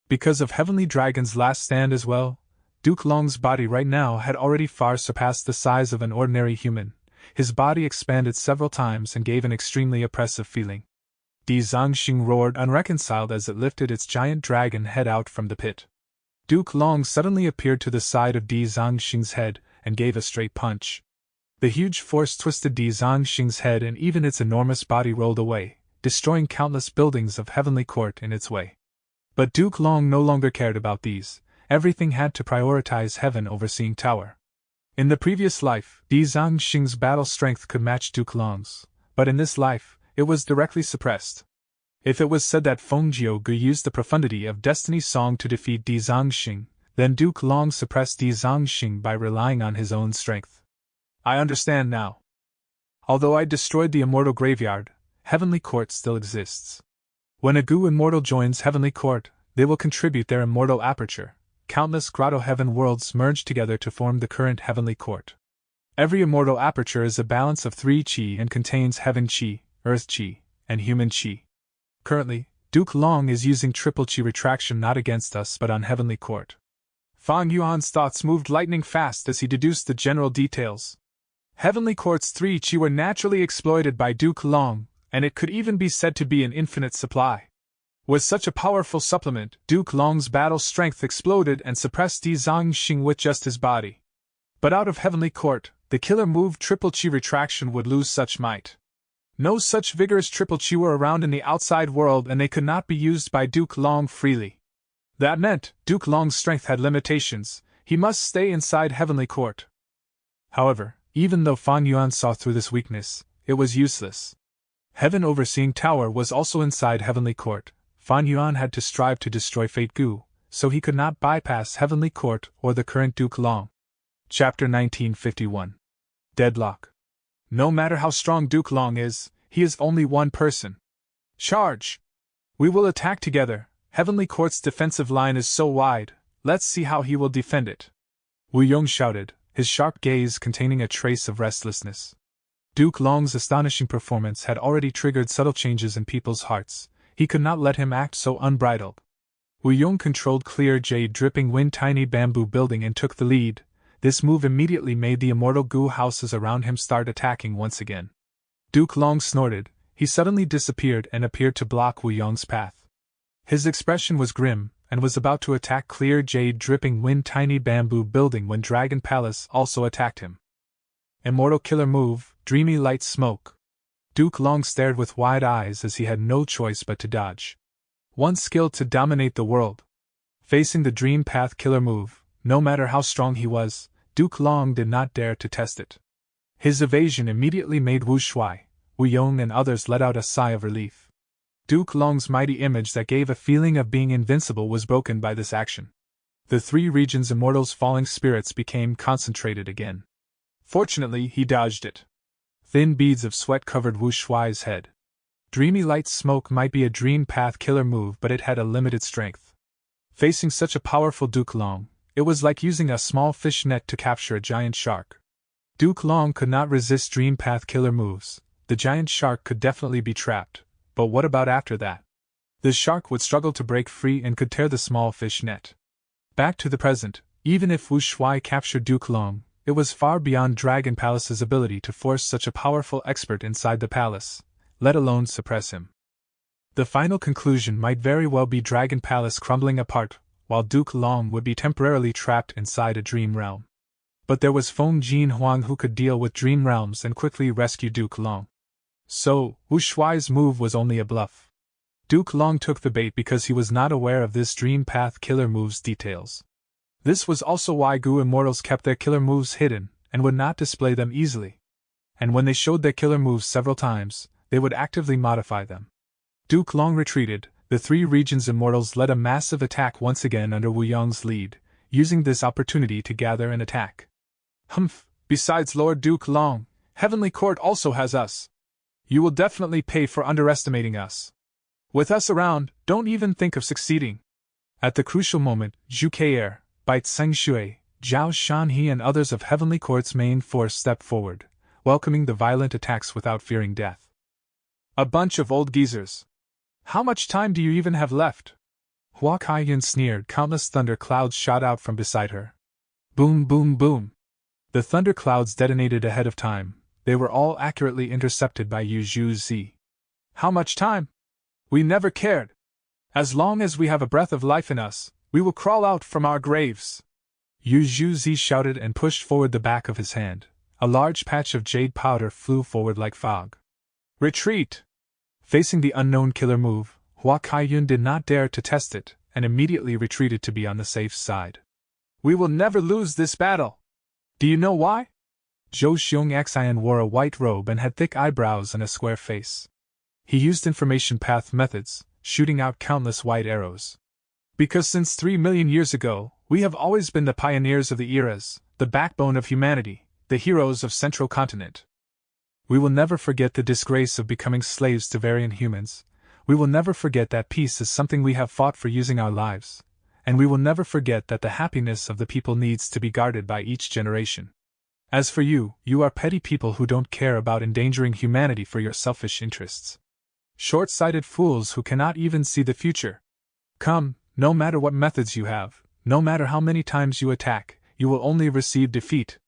Because of Heavenly Dragon's last stand as well, Duke Long's body right now had already far surpassed the size of an ordinary human. His body expanded several times and gave an extremely oppressive feeling. Di Zhangxing roared unreconciled as it lifted its giant dragon head out from the pit. Duke Long suddenly appeared to the side of Di Zhangxing's head and gave a straight punch. The huge force twisted Di Zhangxing's head and even its enormous body rolled away, destroying countless buildings of Heavenly Court in its way. But Duke Long no longer cared about these. Everything had to prioritize Heaven Overseeing Tower. In the previous life, Di Zhangxing's battle strength could match Duke Long's, but in this life, it was directly suppressed. If it was said that Feng Jiuge used the profundity of Destiny's Song to defeat Di Zhangxing, then Duke Long suppressed Di Zhangxing by relying on his own strength. I understand now. Although I destroyed the Immortal Graveyard, Heavenly Court still exists. When a Goo Immortal joins Heavenly Court, they will contribute their immortal aperture. Countless Grotto Heaven worlds merge together to form the current Heavenly Court. Every immortal aperture is a balance of 3 Qi and contains Heaven Qi, Earth Qi, and Human Qi. Currently, Duke Long is using triple Qi retraction not against us but on Heavenly Court. Fang Yuan's thoughts moved lightning fast as he deduced the general details. Heavenly Court's 3 Qi were naturally exploited by Duke Long, and it could even be said to be an infinite supply. With such a powerful supplement, Duke Long's battle strength exploded and suppressed Di Zhangxing with just his body. But out of Heavenly Court, the killer move triple Qi retraction would lose such might. No such vigorous triple Qi were around in the outside world and they could not be used by Duke Long freely. That meant, Duke Long's strength had limitations, he must stay inside Heavenly Court. However, even though Fan Yuan saw through this weakness, it was useless. Heaven Overseeing Tower was also inside Heavenly Court. Fan Yuan had to strive to destroy Fate Gu, so he could not bypass Heavenly Court or the current Duke Long. Chapter 1951. Deadlock. No matter how strong Duke Long is, he is only one person. Charge! We will attack together. Heavenly Court's defensive line is so wide, let's see how he will defend it. Wu Yong shouted, his sharp gaze containing a trace of restlessness. Duke Long's astonishing performance had already triggered subtle changes in people's hearts. He could not let him act so unbridled. Wu Yong controlled clear jade dripping wind tiny bamboo building and took the lead. This move immediately made the immortal goo houses around him start attacking once again. Duke Long snorted. He suddenly disappeared and appeared to block Wu Yong's path. His expression was grim, and was about to attack clear jade dripping wind tiny bamboo building when Dragon Palace also attacked him. Immortal killer move, dreamy light smoke. Duke Long stared with wide eyes as he had no choice but to dodge. One skill to dominate the world. Facing the Dream Path killer move, no matter how strong he was, Duke Long did not dare to test it. His evasion immediately made Wu Shuai, Wu Yong and others let out a sigh of relief. Duke Long's mighty image that gave a feeling of being invincible was broken by this action. The three regions' immortals' falling spirits became concentrated again. Fortunately, he dodged it. Thin beads of sweat covered Wu Shuai's head. Dreamy light smoke might be a Dream Path killer move, but it had a limited strength. Facing such a powerful Duke Long, it was like using a small fish net to capture a giant shark. Duke Long could not resist Dream Path killer moves. The giant shark could definitely be trapped, but what about after that? The shark would struggle to break free and could tear the small fish net. Back to the present, even if Wu Shuai captured Duke Long, it was far beyond Dragon Palace's ability to force such a powerful expert inside the palace, let alone suppress him. The final conclusion might very well be Dragon Palace crumbling apart, while Duke Long would be temporarily trapped inside a dream realm. But there was Feng Jin Huang who could deal with dream realms and quickly rescue Duke Long. So, Wu Shuai's move was only a bluff. Duke Long took the bait because he was not aware of this Dream Path killer move's details. This was also why Goo Immortals kept their killer moves hidden, and would not display them easily. And when they showed their killer moves several times, they would actively modify them. Duke Long retreated. The three regions' immortals led a massive attack once again under Wu Yong's lead, using this opportunity to gather and attack. Humph, besides Lord Duke Long, Heavenly Court also has us. You will definitely pay for underestimating us. With us around, don't even think of succeeding. At the crucial moment, Zhu Kei'er, Bai Tseng Shui, Zhao Shanhe and others of Heavenly Court's main force stepped forward, welcoming the violent attacks without fearing death. A bunch of old geezers. How much time do you even have left? Hua Kaiyun sneered. Countless thunder clouds shot out from beside her. Boom, boom, boom. The thunder clouds detonated ahead of time. They were all accurately intercepted by Yu Zhu Zi. How much time? We never cared. As long as we have a breath of life in us, we will crawl out from our graves. Yu Zhu Zi shouted and pushed forward the back of his hand. A large patch of jade powder flew forward like fog. Retreat! Facing the unknown killer move, Hua Kaiyun did not dare to test it, and immediately retreated to be on the safe side. We will never lose this battle. Do you know why? Zhou Xiong Xian wore a white robe and had thick eyebrows and a square face. He used information path methods, shooting out countless white arrows. Because since 3 million years ago, we have always been the pioneers of the eras, the backbone of humanity, the heroes of Central Continent. We will never forget the disgrace of becoming slaves to Varian humans. We will never forget that peace is something we have fought for using our lives. And we will never forget that the happiness of the people needs to be guarded by each generation. As for you, you are petty people who don't care about endangering humanity for your selfish interests. Short-sighted fools who cannot even see the future. Come, no matter what methods you have, no matter how many times you attack, you will only receive defeat.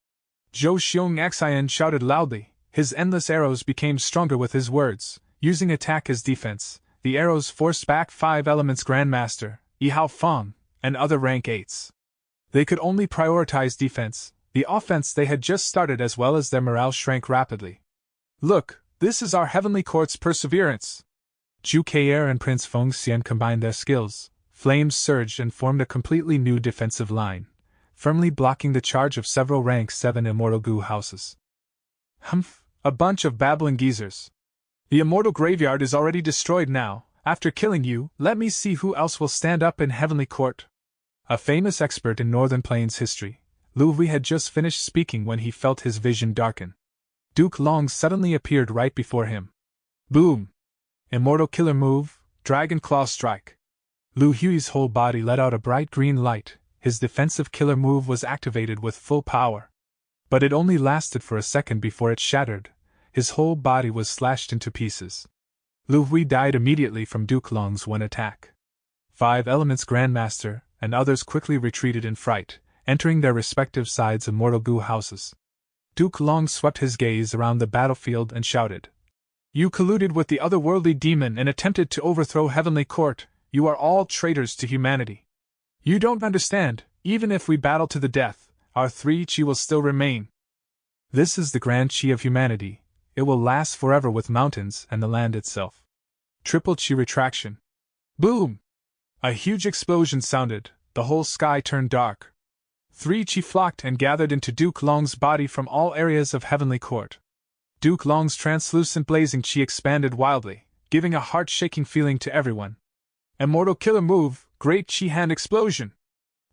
Zhou Xiong Xian shouted loudly. His endless arrows became stronger with his words. Using attack as defense, the arrows forced back 5 elements Grandmaster, Yihao Feng, and other rank 8s. They could only prioritize defense. The offense they had just started as well as their morale shrank rapidly. Look, this is our Heavenly Court's perseverance. Zhu Kei'er and Prince Feng Xian combined their skills. Flames surged and formed a completely new defensive line, firmly blocking the charge of several rank 7 immortal goo houses. Humph, a bunch of babbling geezers. The immortal graveyard is already destroyed now. After killing you, let me see who else will stand up in Heavenly Court. A famous expert in Northern Plains history, Lu Hui had just finished speaking when he felt his vision darken. Duke Long suddenly appeared right before him. Boom! Immortal killer move, Dragon Claw Strike. Lu Hui's whole body let out a bright green light. His defensive killer move was activated with full power. But it only lasted for a second before it shattered. His whole body was slashed into pieces. Lu Hui died immediately from Duke Long's one attack. 5 Elements Grandmaster and others quickly retreated in fright, entering their respective sides of Immortal Gu houses. Duke Long swept his gaze around the battlefield and shouted, "You colluded with the otherworldly demon and attempted to overthrow Heavenly Court. You are all traitors to humanity. You don't understand, even if we battle to the death, our 3 Chi will still remain. This is the Grand Chi of humanity. It will last forever with mountains and the land itself. Triple Chi Retraction." Boom! A huge explosion sounded, the whole sky turned dark. 3 Chi flocked and gathered into Duke Long's body from all areas of Heavenly Court. Duke Long's translucent blazing Chi expanded wildly, giving a heart-shaking feeling to everyone. Immortal killer move, Great Chi Hand Explosion.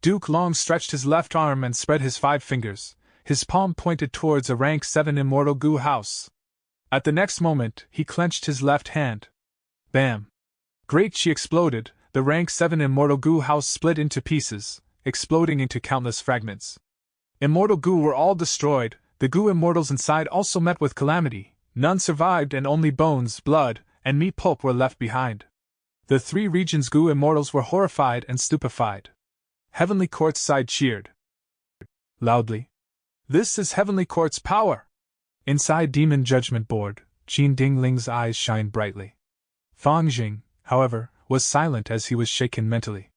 Duke Long stretched his left arm and spread his 5 fingers, his palm pointed towards a rank 7 Immortal Gu house. At the next moment, he clenched his left hand. Bam! Great Chi exploded, the rank 7 Immortal Gu house split into pieces, exploding into countless fragments. Immortal Gu were all destroyed, the Gu immortals inside also met with calamity, none survived and only bones, blood, and meat pulp were left behind. The 3 regions' Gu immortals were horrified and stupefied. Heavenly Court's side cheered loudly. "This is Heavenly Court's power!" Inside Demon Judgment Board, Qin Dingling's eyes shined brightly. Fang Jing, however, was silent as he was shaken mentally.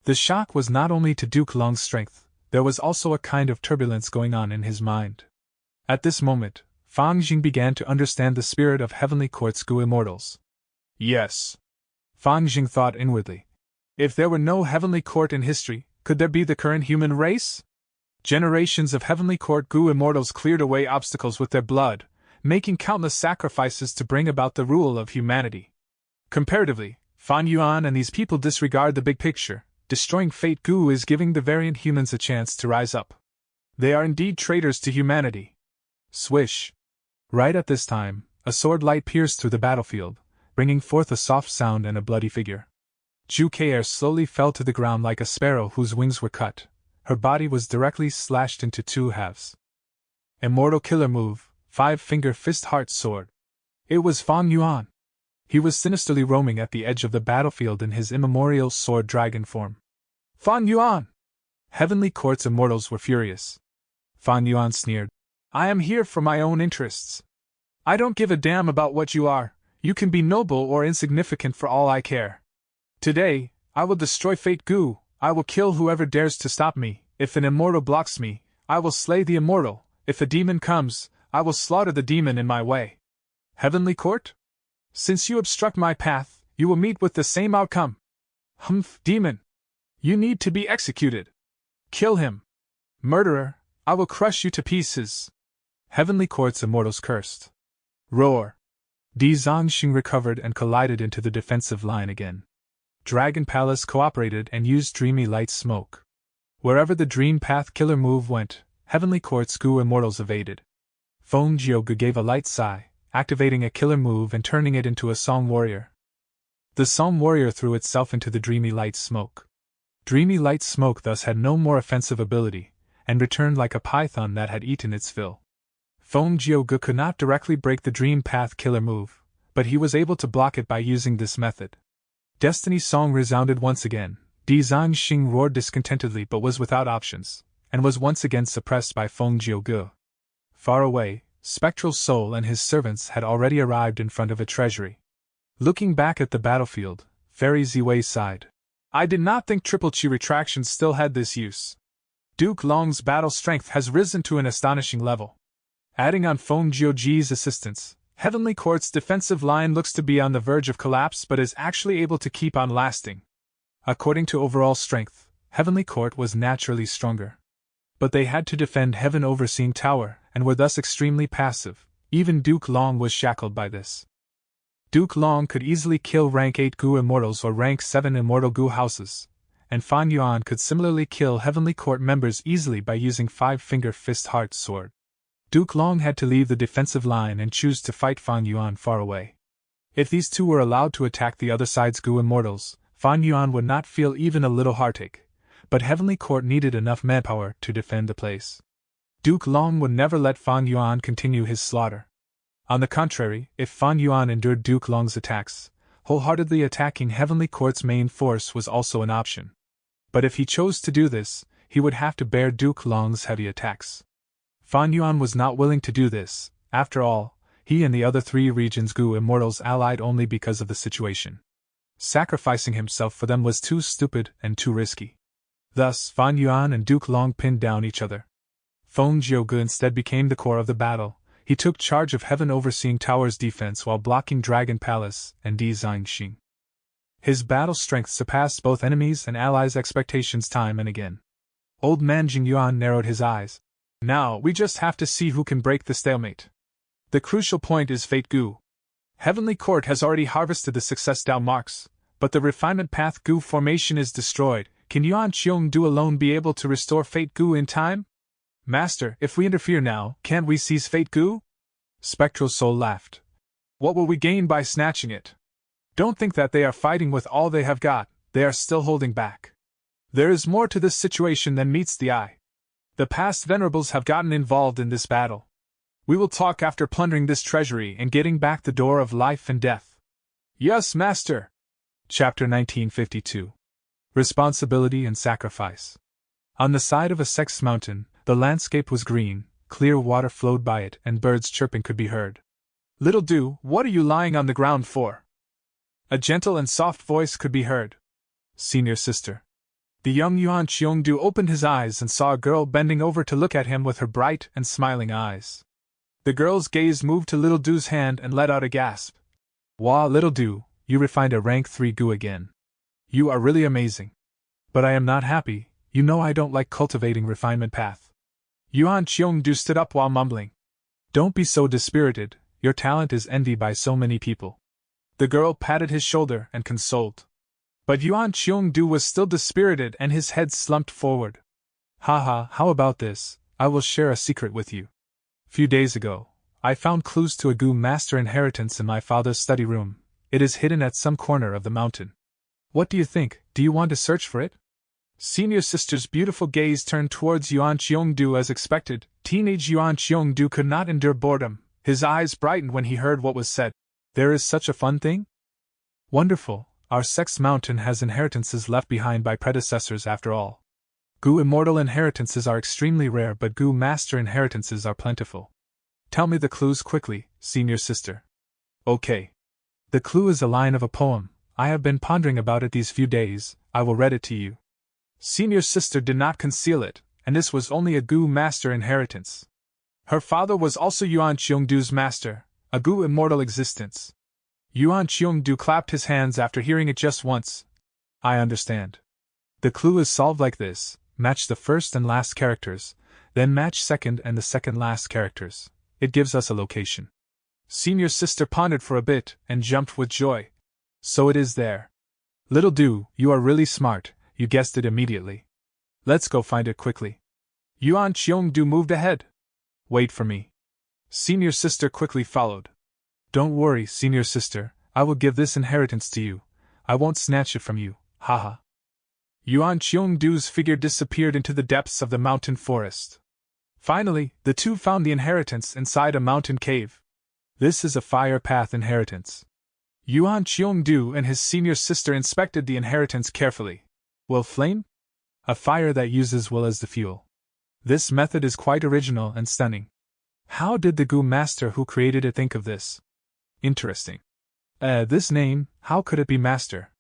The shock was not only to Duke Long's strength, there was also a kind of turbulence going on in his mind. At this moment, Fang Jing began to understand the spirit of Heavenly Court's Gu immortals. Yes. Fang Jing thought inwardly. If there were no Heavenly Court in history, could there be the current human race? Generations of Heavenly Court Gu immortals cleared away obstacles with their blood, making countless sacrifices to bring about the rule of humanity. Comparatively, Fan Yuan and these people disregard the big picture. Destroying Fate Gu is giving the variant humans a chance to rise up. They are indeed traitors to humanity. Swish! Right at this time, a sword light pierced through the battlefield, bringing forth a soft sound and a bloody figure. Zhu Keir slowly fell to the ground like a sparrow whose wings were cut. Her body was directly slashed into 2 halves. Immortal killer move, 5-finger fist heart sword. It was Fan Yuan. He was sinisterly roaming at the edge of the battlefield in his immemorial sword dragon form. Fan Yuan! Heavenly Court's immortals were furious. Fan Yuan sneered. "I am here for my own interests. I don't give a damn about what you are. You can be noble or insignificant for all I care. Today, I will destroy Fate Gu. I will kill whoever dares to stop me. If an immortal blocks me, I will slay the immortal. If a demon comes, I will slaughter the demon in my way. Heavenly Court? Since you obstruct my path, you will meet with the same outcome. Humph, demon! You need to be executed. Kill him. Murderer, I will crush you to pieces." Heavenly Court's immortals cursed. Roar! Di Zongxing recovered and collided into the defensive line again. Dragon Palace cooperated and used Dreamy Light Smoke. Wherever the Dream Path killer move went, Heavenly Court's Gu immortals evaded. Feng Jiuge gave a light sigh, activating a killer move and turning it into a Song Warrior. The Song Warrior threw itself into the Dreamy Light Smoke. Dreamy Light Smoke thus had no more offensive ability, and returned like a python that had eaten its fill. Feng Jiuge could not directly break the Dream Path killer move, but he was able to block it by using this method. Destiny's song resounded once again. Di Zongxing roared discontentedly but was without options, and was once again suppressed by Feng Jiuge. Far away, Spectral Soul and his servants had already arrived in front of a treasury. Looking back at the battlefield, Fairy Ziwei sighed. "I did not think Triple Chi Retraction still had this use. Duke Long's battle strength has risen to an astonishing level." Adding on Feng Jiuji's assistance, Heavenly Court's defensive line looks to be on the verge of collapse but is actually able to keep on lasting. According to overall strength, Heavenly Court was naturally stronger. But they had to defend Heaven Overseeing Tower, and were thus extremely passive. Even Duke Long was shackled by this. Duke Long could easily kill rank 8 Gu Immortals or rank 7 Immortal Gu houses, and Fan Yuan could similarly kill Heavenly Court members easily by using Five-Finger Fist Heart Sword. Duke Long had to leave the defensive line and choose to fight Fan Yuan far away. If these two were allowed to attack the other side's Gu Immortals, Fan Yuan would not feel even a little heartache, but Heavenly Court needed enough manpower to defend the place. Duke Long would never let Fan Yuan continue his slaughter. On the contrary, if Fan Yuan endured Duke Long's attacks, wholeheartedly attacking Heavenly Court's main force was also an option. But if he chose to do this, he would have to bear Duke Long's heavy attacks. Fan Yuan was not willing to do this. After all, he and the other three regions' Gu Immortals allied only because of the situation. Sacrificing himself for them was too stupid and too risky. Thus, Fan Yuan and Duke Long pinned down each other. Feng Jiuge instead became the core of the battle. He took charge of Heaven Overseeing Tower's defense while blocking Dragon Palace and Di Zhangxing. His battle strength surpassed both enemies' and allies' expectations time and again. Old man Jing Yuan narrowed his eyes. Now, we just have to see who can break the stalemate. The crucial point is Fate Gu. Heavenly Court has already harvested the success Dao marks, but the refinement path Gu formation is destroyed. Can Yuan Qiong-du alone be able to restore Fate Gu in time? Master, if we interfere now, can't we seize Fate Gu? Spectral Soul laughed. What will we gain by snatching it? Don't think that they are fighting with all they have got, they are still holding back. There is more to this situation than meets the eye. The past venerables have gotten involved in this battle. We will talk after plundering this treasury and getting back the door of life and death. Yes, Master! Chapter 1952. Responsibility and Sacrifice. On the side of a sex mountain, the landscape was green, clear water flowed by it, and birds chirping could be heard. Little Du, what are you lying on the ground for? A gentle and soft voice could be heard. Senior sister. The young Yuan Qiong-du opened his eyes and saw a girl bending over to look at him with her bright and smiling eyes. The girl's gaze moved to Little Du's hand and let out a gasp. Wah, Little Du, you refined a rank 3 Gu again. You are really amazing. But I am not happy, you know I don't like cultivating refinement path. Yuan Qiong-du stood up while mumbling. Don't be so dispirited, your talent is envied by so many people. The girl patted his shoulder and consoled. But Yuan Qiong-du was still dispirited and his head slumped forward. Haha, how about this? I will share a secret with you. Few days ago, I found clues to a Gu master inheritance in my father's study room. It is hidden at some corner of the mountain. What do you think? Do you want to search for it? Senior sister's beautiful gaze turned towards Yuan Qiong-du as expected. Teenage Yuan Qiong-du could not endure boredom. His eyes brightened when he heard what was said. There is such a fun thing? Wonderful, our sex mountain has inheritances left behind by predecessors after all. Gu immortal inheritances are extremely rare, but Gu master inheritances are plentiful. Tell me the clues quickly, senior sister. Okay. The clue is a line of a poem. I have been pondering about it these few days. I will read it to you. Senior sister did not conceal it, and this was only a Gu master inheritance. Her father was also Yuan Qiong-du's master, a Gu immortal existence. Yuan Qiong-du clapped his hands after hearing it just once. I understand. The clue is solved like this: match the first and last characters, then match second and the second last characters. It gives us a location. Senior sister pondered for a bit and jumped with joy. So it is there. Little Du, you are really smart, you guessed it immediately. Let's go find it quickly. Yuan Qiong-du moved ahead. Wait for me. Senior sister quickly followed. Don't worry, senior sister, I will give this inheritance to you. I won't snatch it from you, haha. Yuan Qiong-du's figure disappeared into the depths of the mountain forest. Finally, the two found the inheritance inside a mountain cave. This is a fire path inheritance. Yuan Qiong-du and his senior sister inspected the inheritance carefully. Will flame? A fire that uses will as the fuel. This method is quite original and stunning. How did the Gu master who created it think of this? Interesting. This name, how could it be master?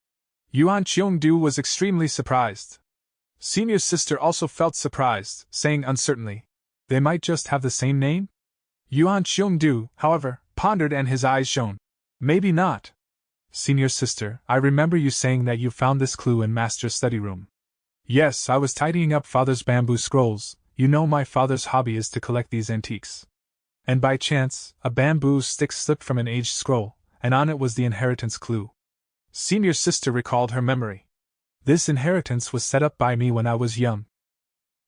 Yuan Qiong-du was extremely surprised. Senior sister also felt surprised, saying uncertainly, they might just have the same name? Yuan Qiong-du, however, pondered and his eyes shone. Maybe not. Senior sister, I remember you saying that you found this clue in Master's study room. Yes, I was tidying up Father's bamboo scrolls. You know my father's hobby is to collect these antiques. And by chance, a bamboo stick slipped from an aged scroll, and on it was the inheritance clue. Senior sister recalled her memory. This inheritance was set up by me when I was young.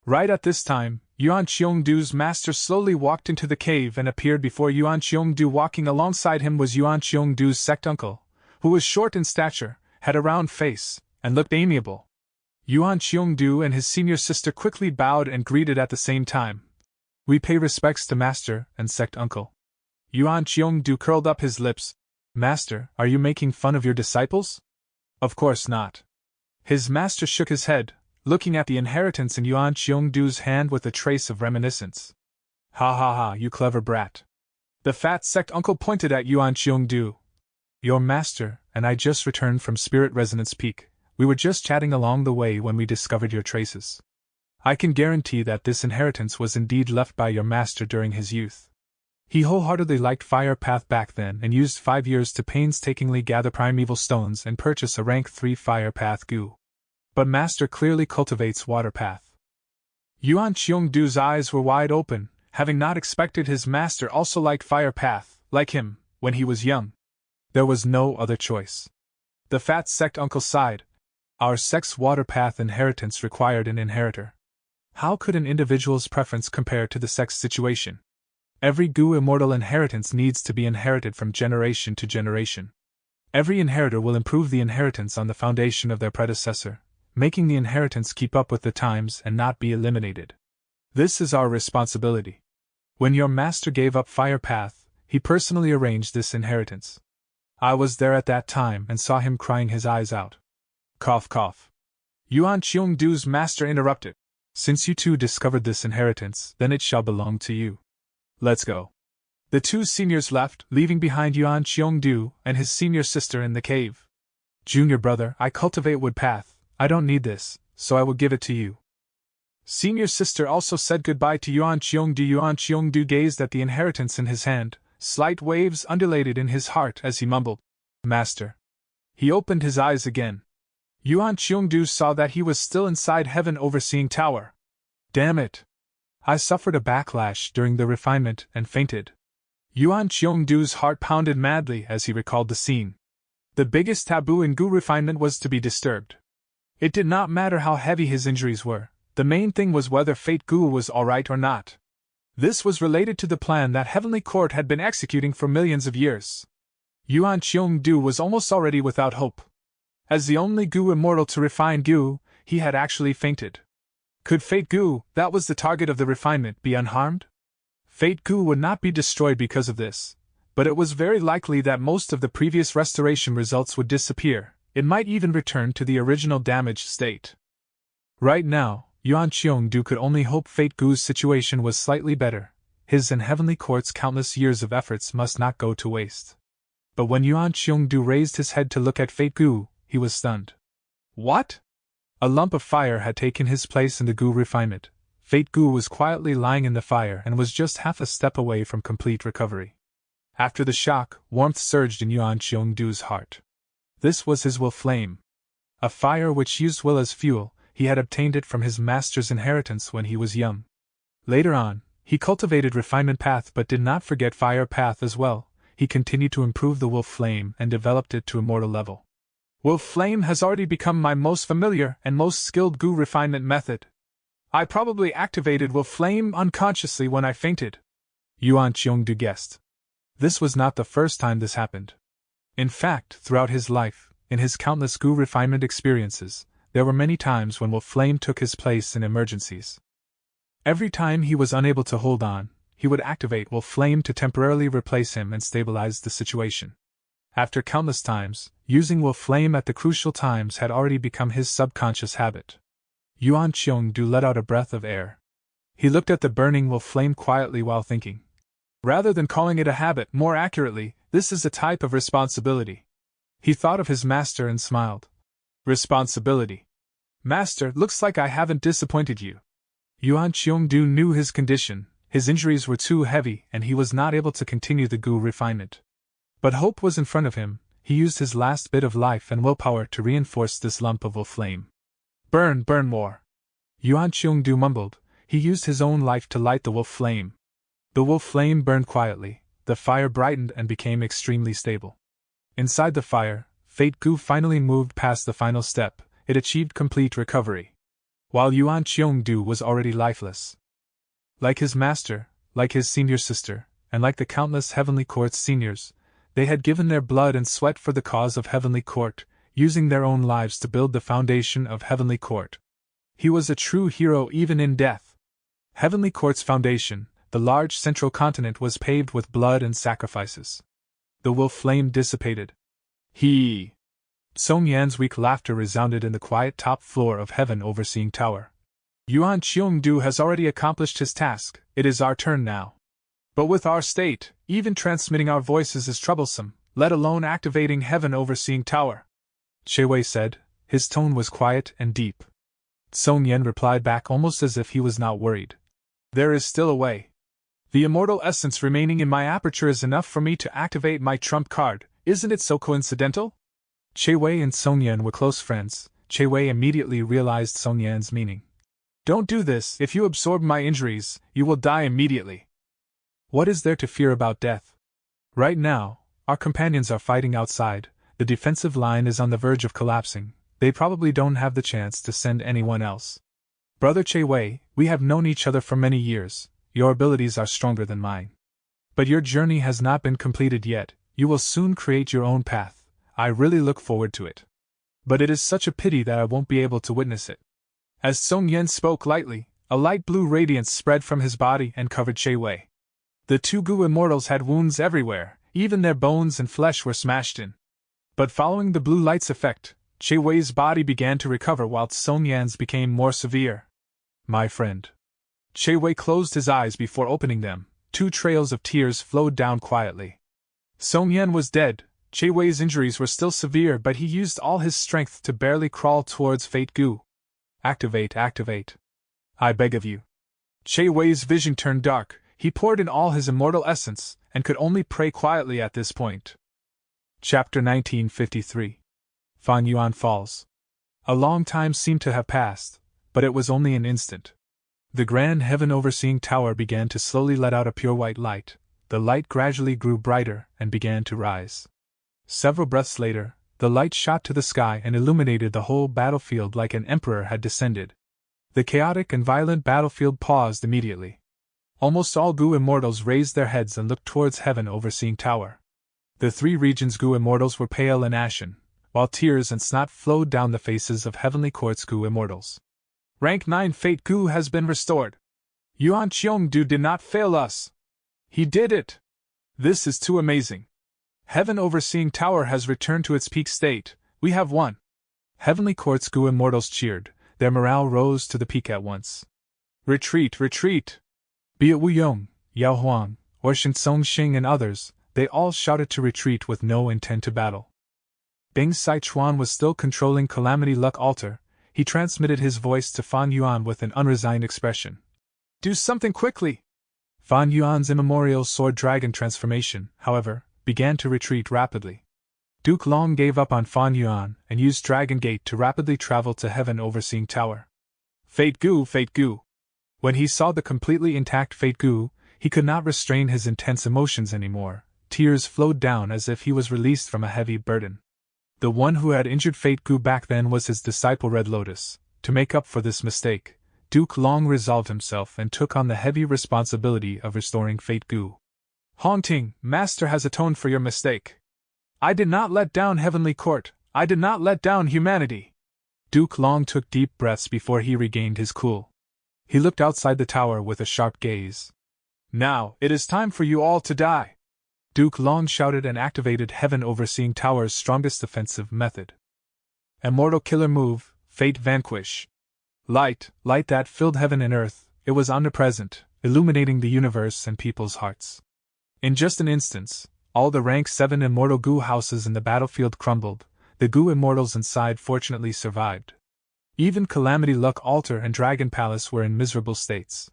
Right at this time, Yuan Qiongdu's master slowly walked into the cave and appeared before Yuan Qiongdu. Walking alongside him was Yuan Qiongdu's sect uncle, who was short in stature, had a round face, and looked amiable. Yuan Qiongdu and his senior sister quickly bowed and greeted at the same time. We pay respects to master and sect uncle. Yuan Qiongdu curled up his lips. Master, are you making fun of your disciples? Of course not. His master shook his head, looking at the inheritance in Yuan Qiongdu's hand with a trace of reminiscence. Ha ha ha, you clever brat. The fat sect uncle pointed at Yuan Qiongdu. Your master and I just returned from Spirit Resonance Peak. We were just chatting along the way when we discovered your traces. I can guarantee that this inheritance was indeed left by your master during his youth. He wholeheartedly liked Fire Path back then and used 5 years to painstakingly gather primeval stones and purchase a rank 3 Fire Path goo. But master clearly cultivates Water Path. Yuan Qiongdu's eyes were wide open, having not expected his master also liked Fire Path, like him, when he was young. There was no other choice. The fat sect uncle sighed. Our sect's Water Path inheritance required an inheritor. How could an individual's preference compare to the sect's situation? Every goo immortal inheritance needs to be inherited from generation to generation. Every inheritor will improve the inheritance on the foundation of their predecessor, making the inheritance keep up with the times and not be eliminated. This is our responsibility. When your master gave up Fire Path, he personally arranged this inheritance. I was there at that time and saw him crying his eyes out. Cough cough. Yuan Qiongdu's master interrupted. Since you two discovered this inheritance, then it shall belong to you. Let's go. The two seniors left, leaving behind Yuan Qiongdu and his senior sister in the cave. Junior brother, I cultivate Wood Path. I don't need this, so I will give it to you. Senior sister also said goodbye to Yuan Qiongdu. Yuan Qiongdu gazed at the inheritance in his hand. Slight waves undulated in his heart as he mumbled, Master. He opened his eyes again. Yuan Qiongdu saw that he was still inside Heaven Overseeing Tower. Damn it! I suffered a backlash during the refinement and fainted. Yuan Qiongdu's heart pounded madly as he recalled the scene. The biggest taboo in goo refinement was to be disturbed. It did not matter how heavy his injuries were, the main thing was whether Fate Goo was alright or not. This was related to the plan that Heavenly Court had been executing for millions of years. Yuan Qiongdu was almost already without hope. As the only goo immortal to refine goo, he had actually fainted. Could Fate Goo, that was the target of the refinement, be unharmed? Fate Goo would not be destroyed because of this, but it was very likely that most of the previous restoration results would disappear. It might even return to the original damaged state. Right now, Yuan Qiongdu could only hope Fate Goo's situation was slightly better. His and Heavenly Court's countless years of efforts must not go to waste. But when Yuan Qiongdu raised his head to look at Fate Goo, he was stunned. What? A lump of fire had taken his place in the goo refinement. Fate Goo was quietly lying in the fire and was just half a step away from complete recovery. After the shock, warmth surged in Yuan Qiongdu's heart. This was his will flame. A fire which used will as fuel. He had obtained it from his master's inheritance when he was young. Later on, he cultivated Refinement Path but did not forget Fire Path as well. He continued to improve the Wolf Flame and developed it to immortal level. Wolf Flame has already become my most familiar and most skilled goo refinement method. I probably activated Wolf Flame unconsciously when I fainted. Yuan Qiongdu guessed. This was not the first time this happened. In fact, throughout his life, in his countless goo refinement experiences, there were many times when Wolf Flame took his place in emergencies. Every time he was unable to hold on, he would activate Wolf Flame to temporarily replace him and stabilize the situation. After countless times, using Wolf Flame at the crucial times had already become his subconscious habit. Yuan Qiongdu let out a breath of air. He looked at the burning Wolf Flame quietly while thinking. Rather than calling it a habit, more accurately, this is a type of responsibility. He thought of his master and smiled. Responsibility. Master, looks like I haven't disappointed you. Yuan Qiongdu knew his condition. His injuries were too heavy and he was not able to continue the goo refinement. But hope was in front of him. He used his last bit of life and willpower to reinforce this lump of wolf flame. Burn, burn more. Yuan Qiongdu mumbled. He used his own life to light the wolf flame. The wolf flame burned quietly. The fire brightened and became extremely stable. Inside the fire, Fate Goo finally moved past the final step. it achieved complete recovery, while Yuan Qiongdu was already lifeless. Like his master, like his senior sister, and like the countless Heavenly Court's seniors, they had given their blood and sweat for the cause of Heavenly Court, using their own lives to build the foundation of Heavenly Court. He was a true hero even in death. Heavenly Court's foundation, the large central continent, was paved with blood and sacrifices. The wolf flame dissipated. He! Song Yan's weak laughter resounded in the quiet top floor of Heaven Overseeing Tower. Yuan Qiongdu has already accomplished his task, it is our turn now. But with our state, even transmitting our voices is troublesome, let alone activating Heaven Overseeing Tower. Che Wei said, his tone was quiet and deep. Song Yan replied back almost as if he was not worried. There is still a way. The immortal essence remaining in my aperture is enough for me to activate my trump card, isn't it so coincidental? Che Wei and Song Yan were close friends. Che Wei immediately realized Song Yan's meaning. Don't do this, if you absorb my injuries, you will die immediately. What is there to fear about death? Right now, our companions are fighting outside, the defensive line is on the verge of collapsing, they probably don't have the chance to send anyone else. Brother Che Wei, we have known each other for many years, your abilities are stronger than mine. But your journey has not been completed yet, you will soon create your own path, I really look forward to it. But it is such a pity that I won't be able to witness it. As Song Yan spoke lightly, a light blue radiance spread from his body and covered Che Wei. The two Gu immortals had wounds everywhere, even their bones and flesh were smashed in. But following the blue light's effect, Che Wei's body began to recover while Song Yan's became more severe. My friend. Che Wei closed his eyes before opening them, two trails of tears flowed down quietly. Song Yan was dead, Che Wei's injuries were still severe, but he used all his strength to barely crawl towards Fate Gu. Activate, activate. I beg of you. Che Wei's vision turned dark, he poured in all his immortal essence, and could only pray quietly at this point. Chapter 1953. Fan Yuan Falls. A long time seemed to have passed, but it was only an instant. The grand Heaven Overseeing Tower began to slowly let out a pure white light, the light gradually grew brighter and began to rise. Several breaths later, the light shot to the sky and illuminated the whole battlefield like an emperor had descended. The chaotic and violent battlefield paused immediately. Almost all Gu immortals raised their heads and looked towards Heaven Overseeing Tower. The three regions' Gu immortals were pale and ashen, while tears and snot flowed down the faces of Heavenly Court's Gu immortals. Rank 9 Fate Gu has been restored. Yuan Qiongdu did not fail us. He did it. This is too amazing. Heaven Overseeing Tower has returned to its peak state, we have won. Heavenly Court's Gu immortals cheered, their morale rose to the peak at once. Retreat, retreat! Be it Wu Yong, Yao Huang, or Shen Xing and others, they all shouted to retreat with no intent to battle. Bing Sichuan was still controlling Calamity Luck Altar, he transmitted his voice to Fan Yuan with an unresigned expression. Do something quickly! Fan Yuan's immemorial sword dragon transformation, however, began to retreat rapidly. Duke Long gave up on Fan Yuan and used Dragon Gate to rapidly travel to Heaven Overseeing Tower. Fate Gu, Fate Gu! When he saw the completely intact Fate Gu, he could not restrain his intense emotions anymore. Tears flowed down as if he was released from a heavy burden. The one who had injured Fate Gu back then was his disciple Red Lotus. To make up for this mistake, Duke Long resolved himself and took on the heavy responsibility of restoring Fate Gu. Hongting, Master has atoned for your mistake. I did not let down Heavenly Court, I did not let down humanity. Duke Long took deep breaths before he regained his cool. He looked outside the tower with a sharp gaze. Now, it is time for you all to die. Duke Long shouted and activated Heaven Overseeing Tower's strongest defensive method. Immortal Killer Move, Fate Vanquish. Light that filled heaven and earth, it was omnipresent, illuminating the universe and people's hearts. In just an instant, all the rank 7 immortal Gu houses in the battlefield crumbled, the Gu immortals inside fortunately survived. Even Calamity Luck Altar and Dragon Palace were in miserable states.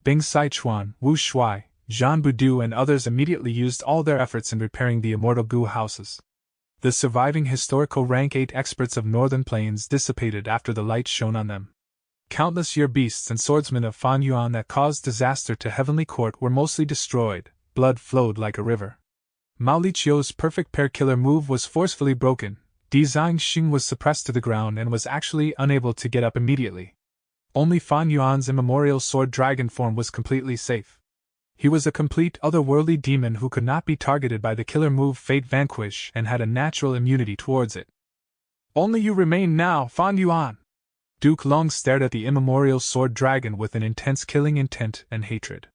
Bing Sichuan, Wu Shuai, Zhan Budu and others immediately used all their efforts in repairing the immortal Gu houses. The surviving historical rank 8 experts of Northern Plains dissipated after the light shone on them. Countless year beasts and swordsmen of Fan Yuan that caused disaster to Heavenly Court were mostly destroyed, blood flowed like a river. Mao Liqiu's perfect pair killer move was forcefully broken, Di Zhangxing was suppressed to the ground and was actually unable to get up immediately. Only Fan Yuan's immemorial sword dragon form was completely safe. He was a complete otherworldly demon who could not be targeted by the killer move Fate Vanquish and had a natural immunity towards it. Only you remain now, Fan Yuan! Duke Long stared at the immemorial sword dragon with an intense killing intent and hatred.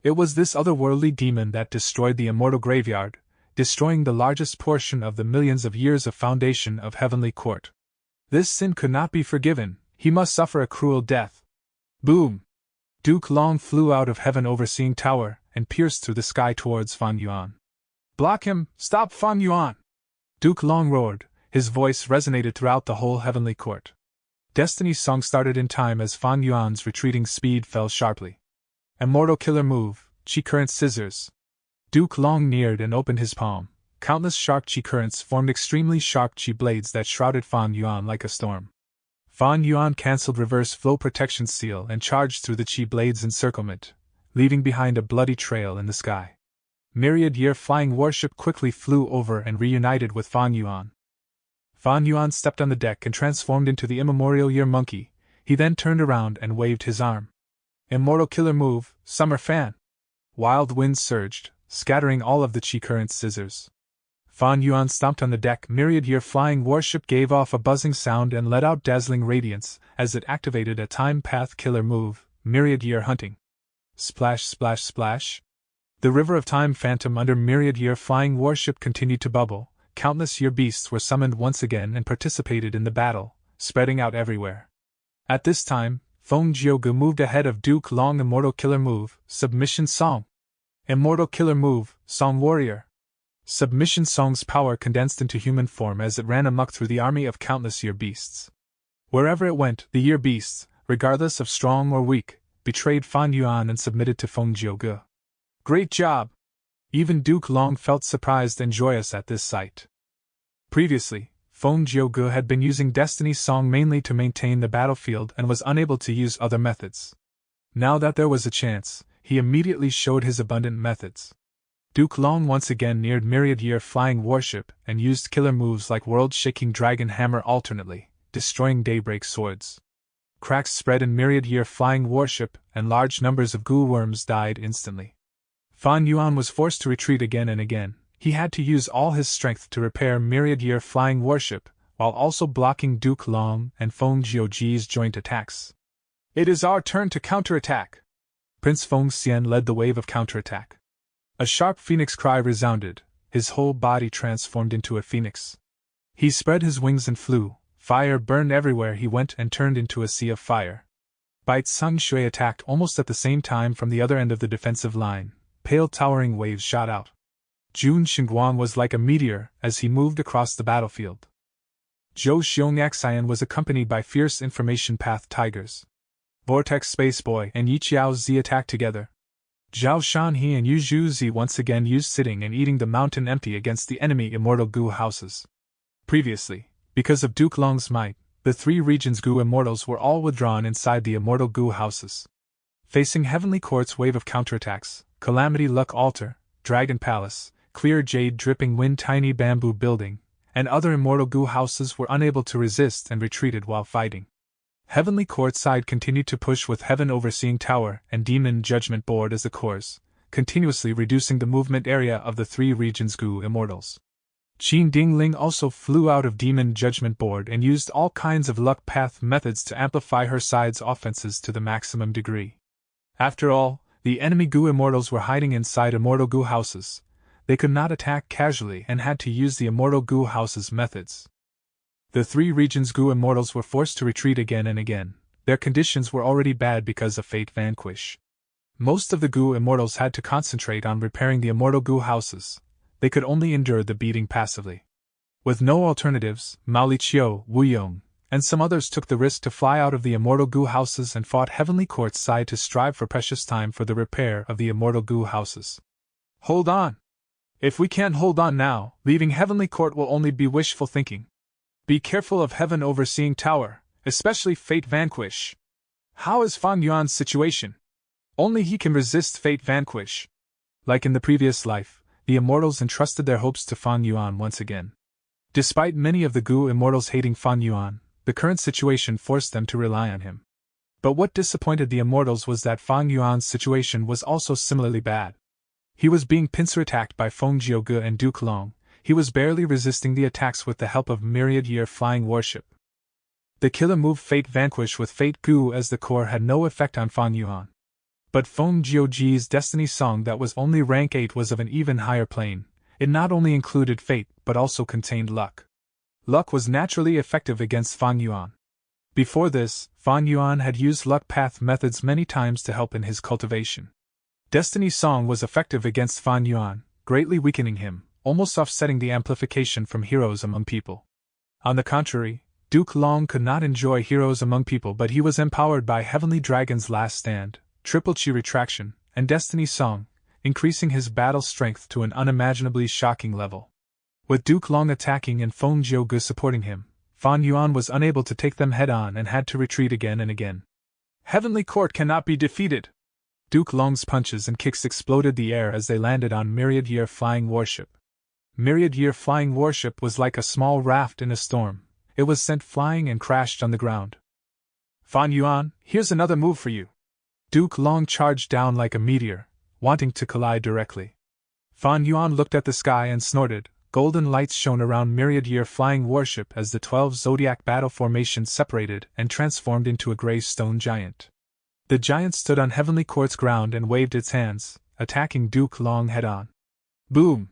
It was this otherworldly demon that destroyed the immortal graveyard, destroying the largest portion of the millions of years of foundation of Heavenly Court. This sin could not be forgiven, he must suffer a cruel death. Boom! Duke Long flew out of Heaven Overseeing Tower and pierced through the sky towards Fan Yuan. Block him! Stop Fan Yuan! Duke Long roared, his voice resonated throughout the whole Heavenly Court. Destiny's song started in time as Fan Yuan's retreating speed fell sharply. Immortal killer move, Chi Current Scissors. Duke Long neared and opened his palm. Countless sharp Chi currents formed extremely sharp Chi blades that shrouded Fan Yuan like a storm. Fan Yuan cancelled reverse flow protection seal and charged through the Chi blade's encirclement, leaving behind a bloody trail in the sky. Myriad Year flying warship quickly flew over and reunited with Fan Yuan. Fan Yuan stepped on the deck and transformed into the immemorial Year monkey. He then turned around and waved his arm. Immortal killer move, Summer Fan. Wild winds surged, scattering all of the Chi current scissors. Fan Yuan stomped on the deck. Myriad Year flying warship gave off a buzzing sound and let out dazzling radiance as it activated a time path killer move, Myriad Year hunting. Splash, splash, splash. The river of time phantom under Myriad Year flying warship continued to bubble. Countless year beasts were summoned once again and participated in the battle, spreading out everywhere. At this time, Feng Jiuge moved ahead of Duke Long. Immortal killer move, Submission Song. Immortal killer move, Song Warrior. Submission Song's power condensed into human form as it ran amok through the army of countless year beasts. Wherever it went, the year beasts, regardless of strong or weak, betrayed Fan Yuan and submitted to Feng Jiuge. Great job! Even Duke Long felt surprised and joyous at this sight. Previously, Feng Jiuge had been using Destiny's Song mainly to maintain the battlefield and was unable to use other methods. Now that there was a chance, he immediately showed his abundant methods. Duke Long once again neared Myriad Year flying warship and used killer moves like world-shaking dragon hammer alternately, destroying daybreak swords. Cracks spread in Myriad Year flying warship and large numbers of goo worms died instantly. Fan Yuan was forced to retreat again and again. He had to use all his strength to repair Myriad Year flying warship, while also blocking Duke Long and Feng Jiuji's joint attacks. It is our turn to counterattack. Prince Feng Xian led the wave of counterattack. A sharp phoenix cry resounded, his whole body transformed into a phoenix. He spread his wings and flew, fire burned everywhere he went and turned into a sea of fire. Bai Tsung Shui attacked almost at the same time from the other end of the defensive line. Pale towering waves shot out. Jun Xingguang was like a meteor as he moved across the battlefield. Zhou Xiongxian was accompanied by fierce information path tigers. Vortex Space Boy and Yi Qiao Zi attacked together. Zhao Shanhe and Yu Zhu Zi once again used sitting and eating the mountain empty against the enemy immortal goo houses. Previously, because of Duke Long's might, the three regions goo immortals were all withdrawn inside the immortal goo houses. Facing Heavenly Court's wave of counterattacks, Calamity Luck Altar, Dragon Palace, Clear Jade Dripping Wind Tiny Bamboo Building, and other immortal goo houses were unable to resist and retreated while fighting. Heavenly Court side continued to push with Heaven Overseeing Tower and Demon Judgment Board as the cores, continuously reducing the movement area of the three regions goo immortals. Qin Dingling also flew out of Demon Judgment Board and used all kinds of luck path methods to amplify her side's offenses to the maximum degree. After all, the enemy goo immortals were hiding inside immortal goo houses. They could not attack casually and had to use the immortal goo houses methods. The three regions goo immortals were forced to retreat again and again. Their conditions were already bad because of Fate Vanquish. Most of the goo immortals had to concentrate on repairing the immortal goo houses. They could only endure the beating passively. With no alternatives, Mao Liqiu, Wu Yong, and some others took the risk to fly out of the immortal goo houses and fought Heavenly Court's side to strive for precious time for the repair of the immortal goo houses. Hold on! If we can't hold on now, leaving Heavenly Court will only be wishful thinking. Be careful of Heaven Overseeing Tower, especially Fate Vanquish. How is Fan Yuan's situation? Only he can resist Fate Vanquish. Like in the previous life, the immortals entrusted their hopes to Fan Yuan once again. Despite many of the Gu immortals hating Fan Yuan, the current situation forced them to rely on him. But what disappointed the immortals was that Fan Yuan's situation was also similarly bad. He was being pincer-attacked by Feng Jiuge and Duke Long. He was barely resisting the attacks with the help of myriad-year flying warship. The killer move Fate Vanquish with Fate Gu as the core had no effect on Fan Yuan. But Feng Jiuge's Destiny Song that was only rank 8 was of an even higher plane. It not only included fate but also contained luck. Luck was naturally effective against Fan Yuan. Before this, Fan Yuan had used luck path methods many times to help in his cultivation. Destiny Song was effective against Fan Yuan, greatly weakening him, almost offsetting the amplification from Heroes Among People. On the contrary, Duke Long could not enjoy Heroes Among People, but he was empowered by Heavenly Dragon's Last Stand, Triple Chi Retraction, and Destiny Song, increasing his battle strength to an unimaginably shocking level. With Duke Long attacking and Feng Jiuge supporting him, Fan Yuan was unable to take them head-on and had to retreat again and again. Heavenly Court cannot be defeated! Duke Long's punches and kicks exploded the air as they landed on Myriad-Year Flying Warship. Myriad-Year Flying Warship was like a small raft in a storm. It was sent flying and crashed on the ground. Fan Yuan, here's another move for you! Duke Long charged down like a meteor, wanting to collide directly. Fan Yuan looked at the sky and snorted. Golden lights shone around Myriad-Year Flying Warship as the 12 Zodiac battle formations separated and transformed into a gray stone giant. The giant stood on Heavenly Court's ground and waved its hands, attacking Duke Long head-on. Boom!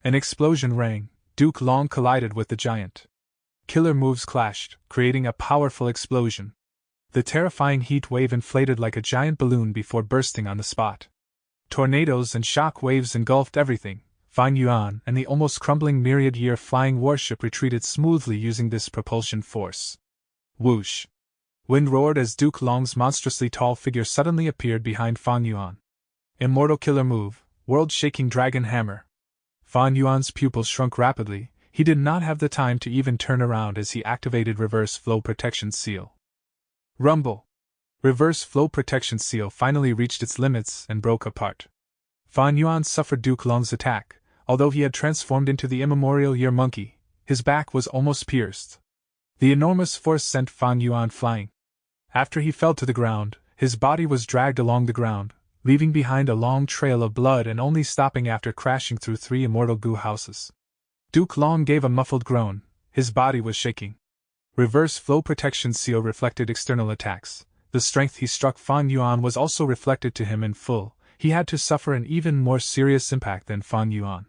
An explosion rang. Duke Long collided with the giant. Killer moves clashed, creating a powerful explosion. The terrifying heat wave inflated like a giant balloon before bursting on the spot. Tornadoes and shock waves engulfed everything. Fan Yuan and the almost crumbling Myriad-Year Flying Warship retreated smoothly using this propulsion force. Whoosh! Wind roared as Duke Long's monstrously tall figure suddenly appeared behind Fan Yuan. Immortal killer move, world-shaking dragon hammer. Fan Yuan's pupils shrunk rapidly. He did not have the time to even turn around as he activated Reverse Flow Protection Seal. Rumble! Reverse Flow Protection Seal finally reached its limits and broke apart. Fan Yuan suffered Duke Long's attack. Although he had transformed into the immemorial Year Monkey, his back was almost pierced. The enormous force sent Fan Yuan flying. After he fell to the ground, his body was dragged along the ground, leaving behind a long trail of blood and only stopping after crashing through 3 immortal Gu houses. Duke Long gave a muffled groan. His body was shaking. Reverse Flow Protection Seal reflected external attacks. The strength he struck Fan Yuan was also reflected to him in full. He had to suffer an even more serious impact than Fan Yuan.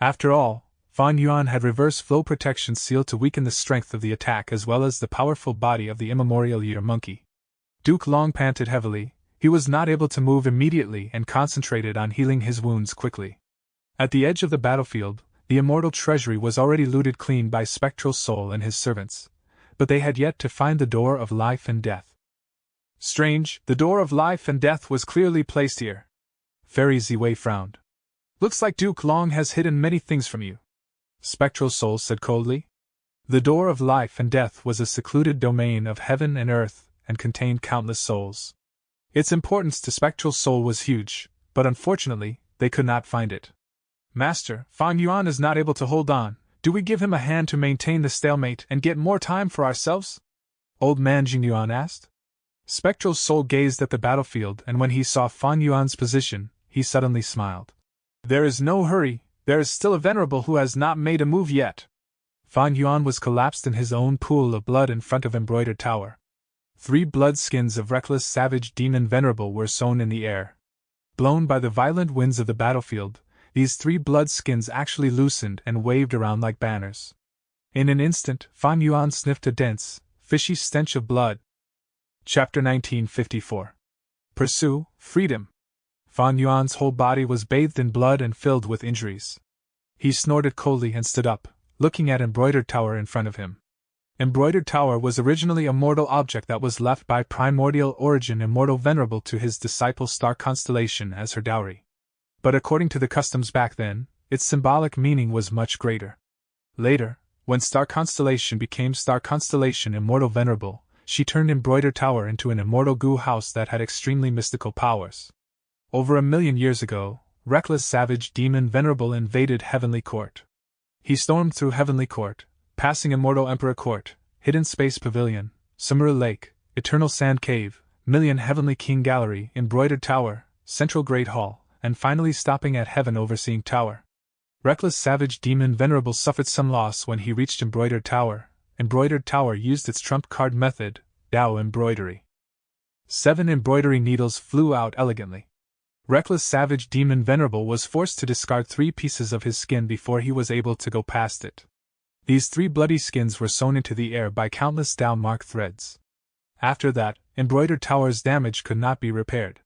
After all, Fan Yuan had Reverse Flow Protection Seal to weaken the strength of the attack as well as the powerful body of the immemorial Year Monkey. Duke Long panted heavily. He was not able to move immediately and concentrated on healing his wounds quickly. At the edge of the battlefield, the immortal treasury was already looted clean by Spectral Soul and his servants, but they had yet to find the Door of Life and Death. Strange, the Door of Life and Death was clearly placed here. Fairy Ziwei frowned. Looks like Duke Long has hidden many things from you. Spectral Soul said coldly. The Door of Life and Death was a secluded domain of heaven and earth and contained countless souls. Its importance to Spectral Soul was huge, but unfortunately, they could not find it. Master, Fan Yuan is not able to hold on. Do we give him a hand to maintain the stalemate and get more time for ourselves? Old man Jing Yuan asked. Spectral Soul gazed at the battlefield, and when he saw Fan Yuan's position, he suddenly smiled. There is no hurry, there is still a venerable who has not made a move yet. Fan Yuan was collapsed in his own pool of blood in front of Embroidered Tower. 3 blood skins of reckless savage demon venerable were sown in the air. Blown by the violent winds of the battlefield, these 3 blood skins actually loosened and waved around like banners. In an instant, Fan Yuan sniffed a dense, fishy stench of blood. Chapter 1954. Pursue, Freedom. Fan Yuan's whole body was bathed in blood and filled with injuries. He snorted coldly and stood up, looking at Embroidered Tower in front of him. Embroidered Tower was originally a mortal object that was left by primordial origin Immortal Venerable to his disciple Star Constellation as her dowry. But according to the customs back then, its symbolic meaning was much greater. Later, when Star Constellation became Star Constellation Immortal Venerable, she turned Embroidered Tower into an immortal Gu house that had extremely mystical powers. Over 1,000,000 years ago, reckless savage demon Venerable invaded Heavenly Court. He stormed through Heavenly Court, passing Immortal Emperor Court, Hidden Space Pavilion, Summeru Lake, Eternal Sand Cave, Million Heavenly King Gallery, Embroidered Tower, Central Great Hall, and finally stopping at Heaven Overseeing Tower. Reckless Savage Demon Venerable suffered some loss when he reached Embroidered Tower. Embroidered Tower used its trump card method, Dao Embroidery. 7 embroidery needles flew out elegantly. Reckless Savage Demon Venerable was forced to discard 3 pieces of his skin before he was able to go past it. These 3 bloody skins were sewn into the air by countless Dao mark threads. After that, Embroidered Tower's damage could not be repaired.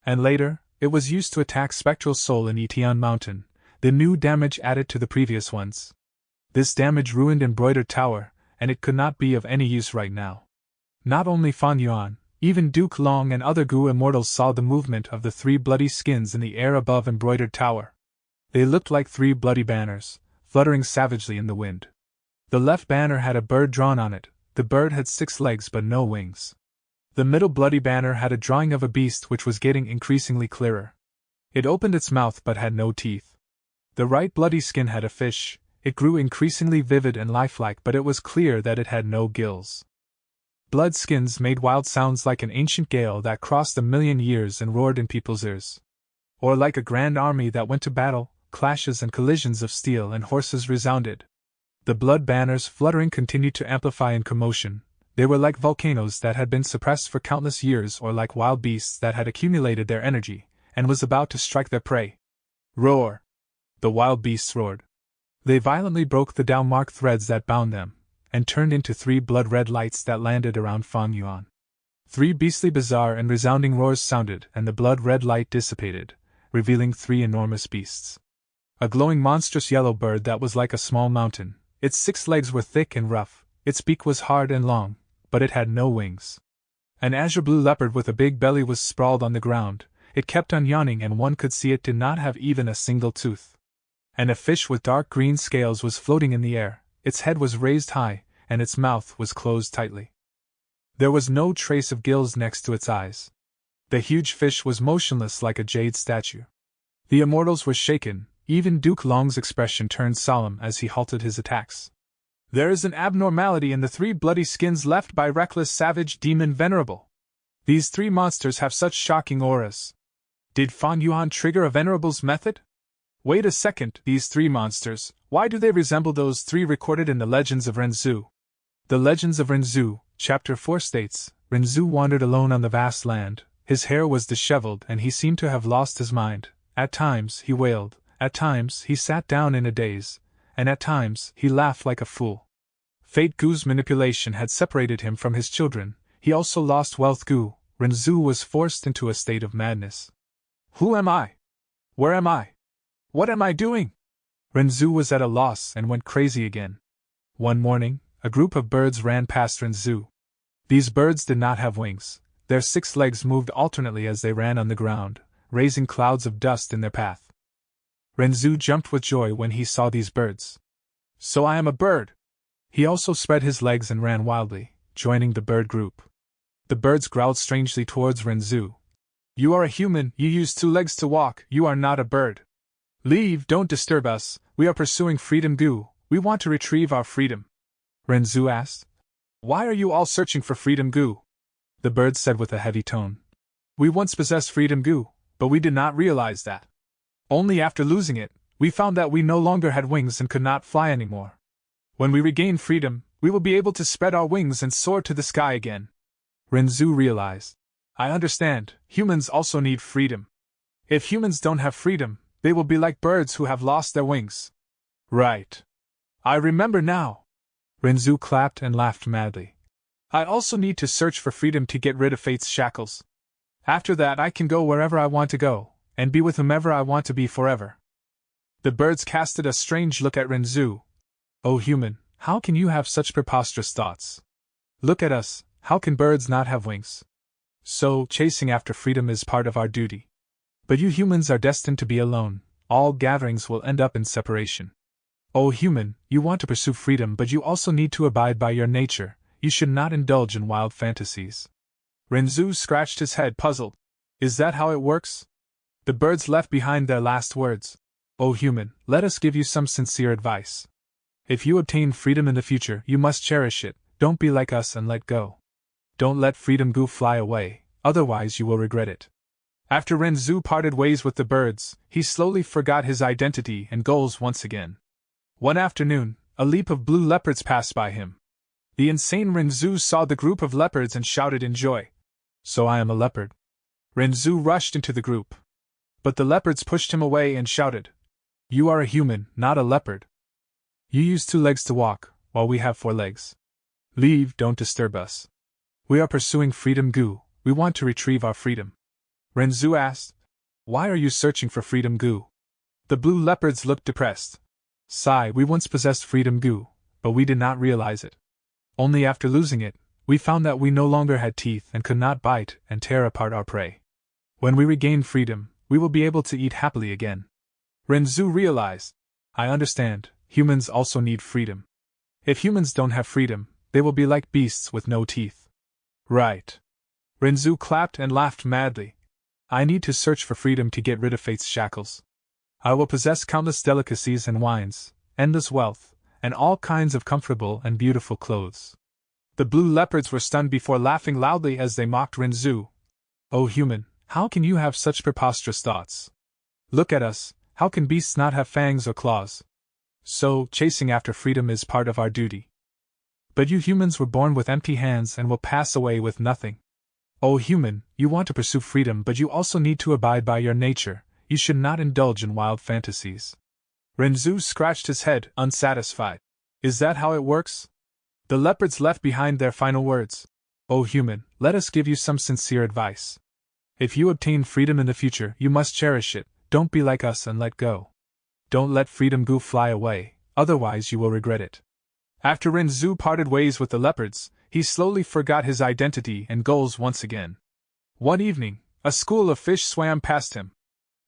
And later, it was used to attack Spectral Soul in Etion Mountain, the new damage added to the previous ones. This damage ruined Embroidered Tower, and it could not be of any use right now. Not only Fan Yuan, even Duke Long and other Gu immortals saw the movement of the 3 bloody skins in the air above Embroidered Tower. They looked like 3 bloody banners, fluttering savagely in the wind. The left banner had a bird drawn on it. The bird had 6 legs but no wings. The middle bloody banner had a drawing of a beast which was getting increasingly clearer. It opened its mouth but had no teeth. The right bloody skin had a fish. It grew increasingly vivid and lifelike, but it was clear that it had no gills. Blood skins made wild sounds like an ancient gale that crossed 1,000,000 years and roared in people's ears. Or like a grand army that went to battle, clashes and collisions of steel and horses resounded. The blood banners fluttering continued to amplify in commotion. They were like volcanoes that had been suppressed for countless years, or like wild beasts that had accumulated their energy and was about to strike their prey. Roar! The wild beasts roared. They violently broke the Dao mark threads that bound them, and turned into 3 blood-red lights that landed around Fan Yuan. 3 beastly bizarre and resounding roars sounded, and the blood-red light dissipated, revealing 3 enormous beasts. A glowing monstrous yellow bird that was like a small mountain. Its 6 legs were thick and rough, its beak was hard and long, but it had no wings. An azure-blue leopard with a big belly was sprawled on the ground. It kept on yawning and one could see it did not have even a single tooth. And a fish with dark green scales was floating in the air. Its head was raised high, and its mouth was closed tightly. There was no trace of gills next to its eyes. The huge fish was motionless like a jade statue. The immortals were shaken, even Duke Long's expression turned solemn as he halted his attacks. There is an abnormality in the 3 bloody skins left by Reckless Savage Demon Venerable. These 3 monsters have such shocking auras. Did Fan Yuan trigger a Venerable's method? Wait a second, these 3 monsters, why do they resemble those 3 recorded in the Legends of Renzu? The Legends of Renzu, Chapter 4 states, Renzu wandered alone on the vast land, his hair was disheveled and he seemed to have lost his mind. At times he wailed, at times he sat down in a daze, and at times he laughed like a fool. Fate Gu's manipulation had separated him from his children, he also lost wealth Gu. Renzu was forced into a state of madness. Who am I? Where am I? What am I doing? Renzu was at a loss and went crazy again. One morning, a group of birds ran past Renzu. These birds did not have wings. Their 6 legs moved alternately as they ran on the ground, raising clouds of dust in their path. Renzu jumped with joy when he saw these birds. So I am a bird! He also spread his legs and ran wildly, joining the bird group. The birds growled strangely towards Renzu. You are a human, you use 2 legs to walk, you are not a bird. Leave, don't disturb us, we are pursuing freedom Gu, we want to retrieve our freedom. Renzu asked. Why are you all searching for freedom Gu? The birds said with a heavy tone. We once possessed freedom Gu, but we did not realize that. Only after losing it, we found that we no longer had wings and could not fly anymore. When we regain freedom, we will be able to spread our wings and soar to the sky again. Renzu realized. I understand, humans also need freedom. If humans don't have freedom, they will be like birds who have lost their wings. Right. I remember now. Renzu clapped and laughed madly. I also need to search for freedom to get rid of fate's shackles. After that I can go wherever I want to go, and be with whomever I want to be forever. The birds casted a strange look at Renzu. Oh human, how can you have such preposterous thoughts? Look at us, how can birds not have wings? So, chasing after freedom is part of our duty. But you humans are destined to be alone, all gatherings will end up in separation. Oh human, you want to pursue freedom but you also need to abide by your nature, you should not indulge in wild fantasies. Renzu scratched his head puzzled. Is that how it works? The birds left behind their last words. Oh human, let us give you some sincere advice. If you obtain freedom in the future, you must cherish it. Don't be like us and let go. Don't let freedom goo fly away, otherwise you will regret it. After Renzu parted ways with the birds, he slowly forgot his identity and goals once again. One afternoon, a leap of blue leopards passed by him. The insane Renzu saw the group of leopards and shouted in joy. So I am a leopard. Renzu rushed into the group. But the leopards pushed him away and shouted, You are a human, not a leopard. You use 2 legs to walk, while we have 4 legs. Leave, don't disturb us. We are pursuing freedom goo, we want to retrieve our freedom. Renzu asked, Why are you searching for freedom goo? The blue leopards looked depressed. Sigh, we once possessed freedom goo, but we did not realize it. Only after losing it, we found that we no longer had teeth and could not bite and tear apart our prey. When we regain freedom, we will be able to eat happily again. Renzu realized, I understand, humans also need freedom. If humans don't have freedom, they will be like beasts with no teeth. Right. Renzu clapped and laughed madly. I need to search for freedom to get rid of fate's shackles. I will possess countless delicacies and wines, endless wealth, and all kinds of comfortable and beautiful clothes. The blue leopards were stunned before laughing loudly as they mocked Renzu. Oh human, how can you have such preposterous thoughts? Look at us, how can beasts not have fangs or claws? So, chasing after freedom is part of our duty. But you humans were born with empty hands and will pass away with nothing. Oh human, you want to pursue freedom but you also need to abide by your nature, you should not indulge in wild fantasies. Renzu scratched his head, unsatisfied. Is that how it works? The leopards left behind their final words. Oh human, let us give you some sincere advice. If you obtain freedom in the future, you must cherish it, don't be like us and let go. Don't let freedom goo fly away, otherwise you will regret it. After Renzu parted ways with the leopards, he slowly forgot his identity and goals once again. One evening, a school of fish swam past him.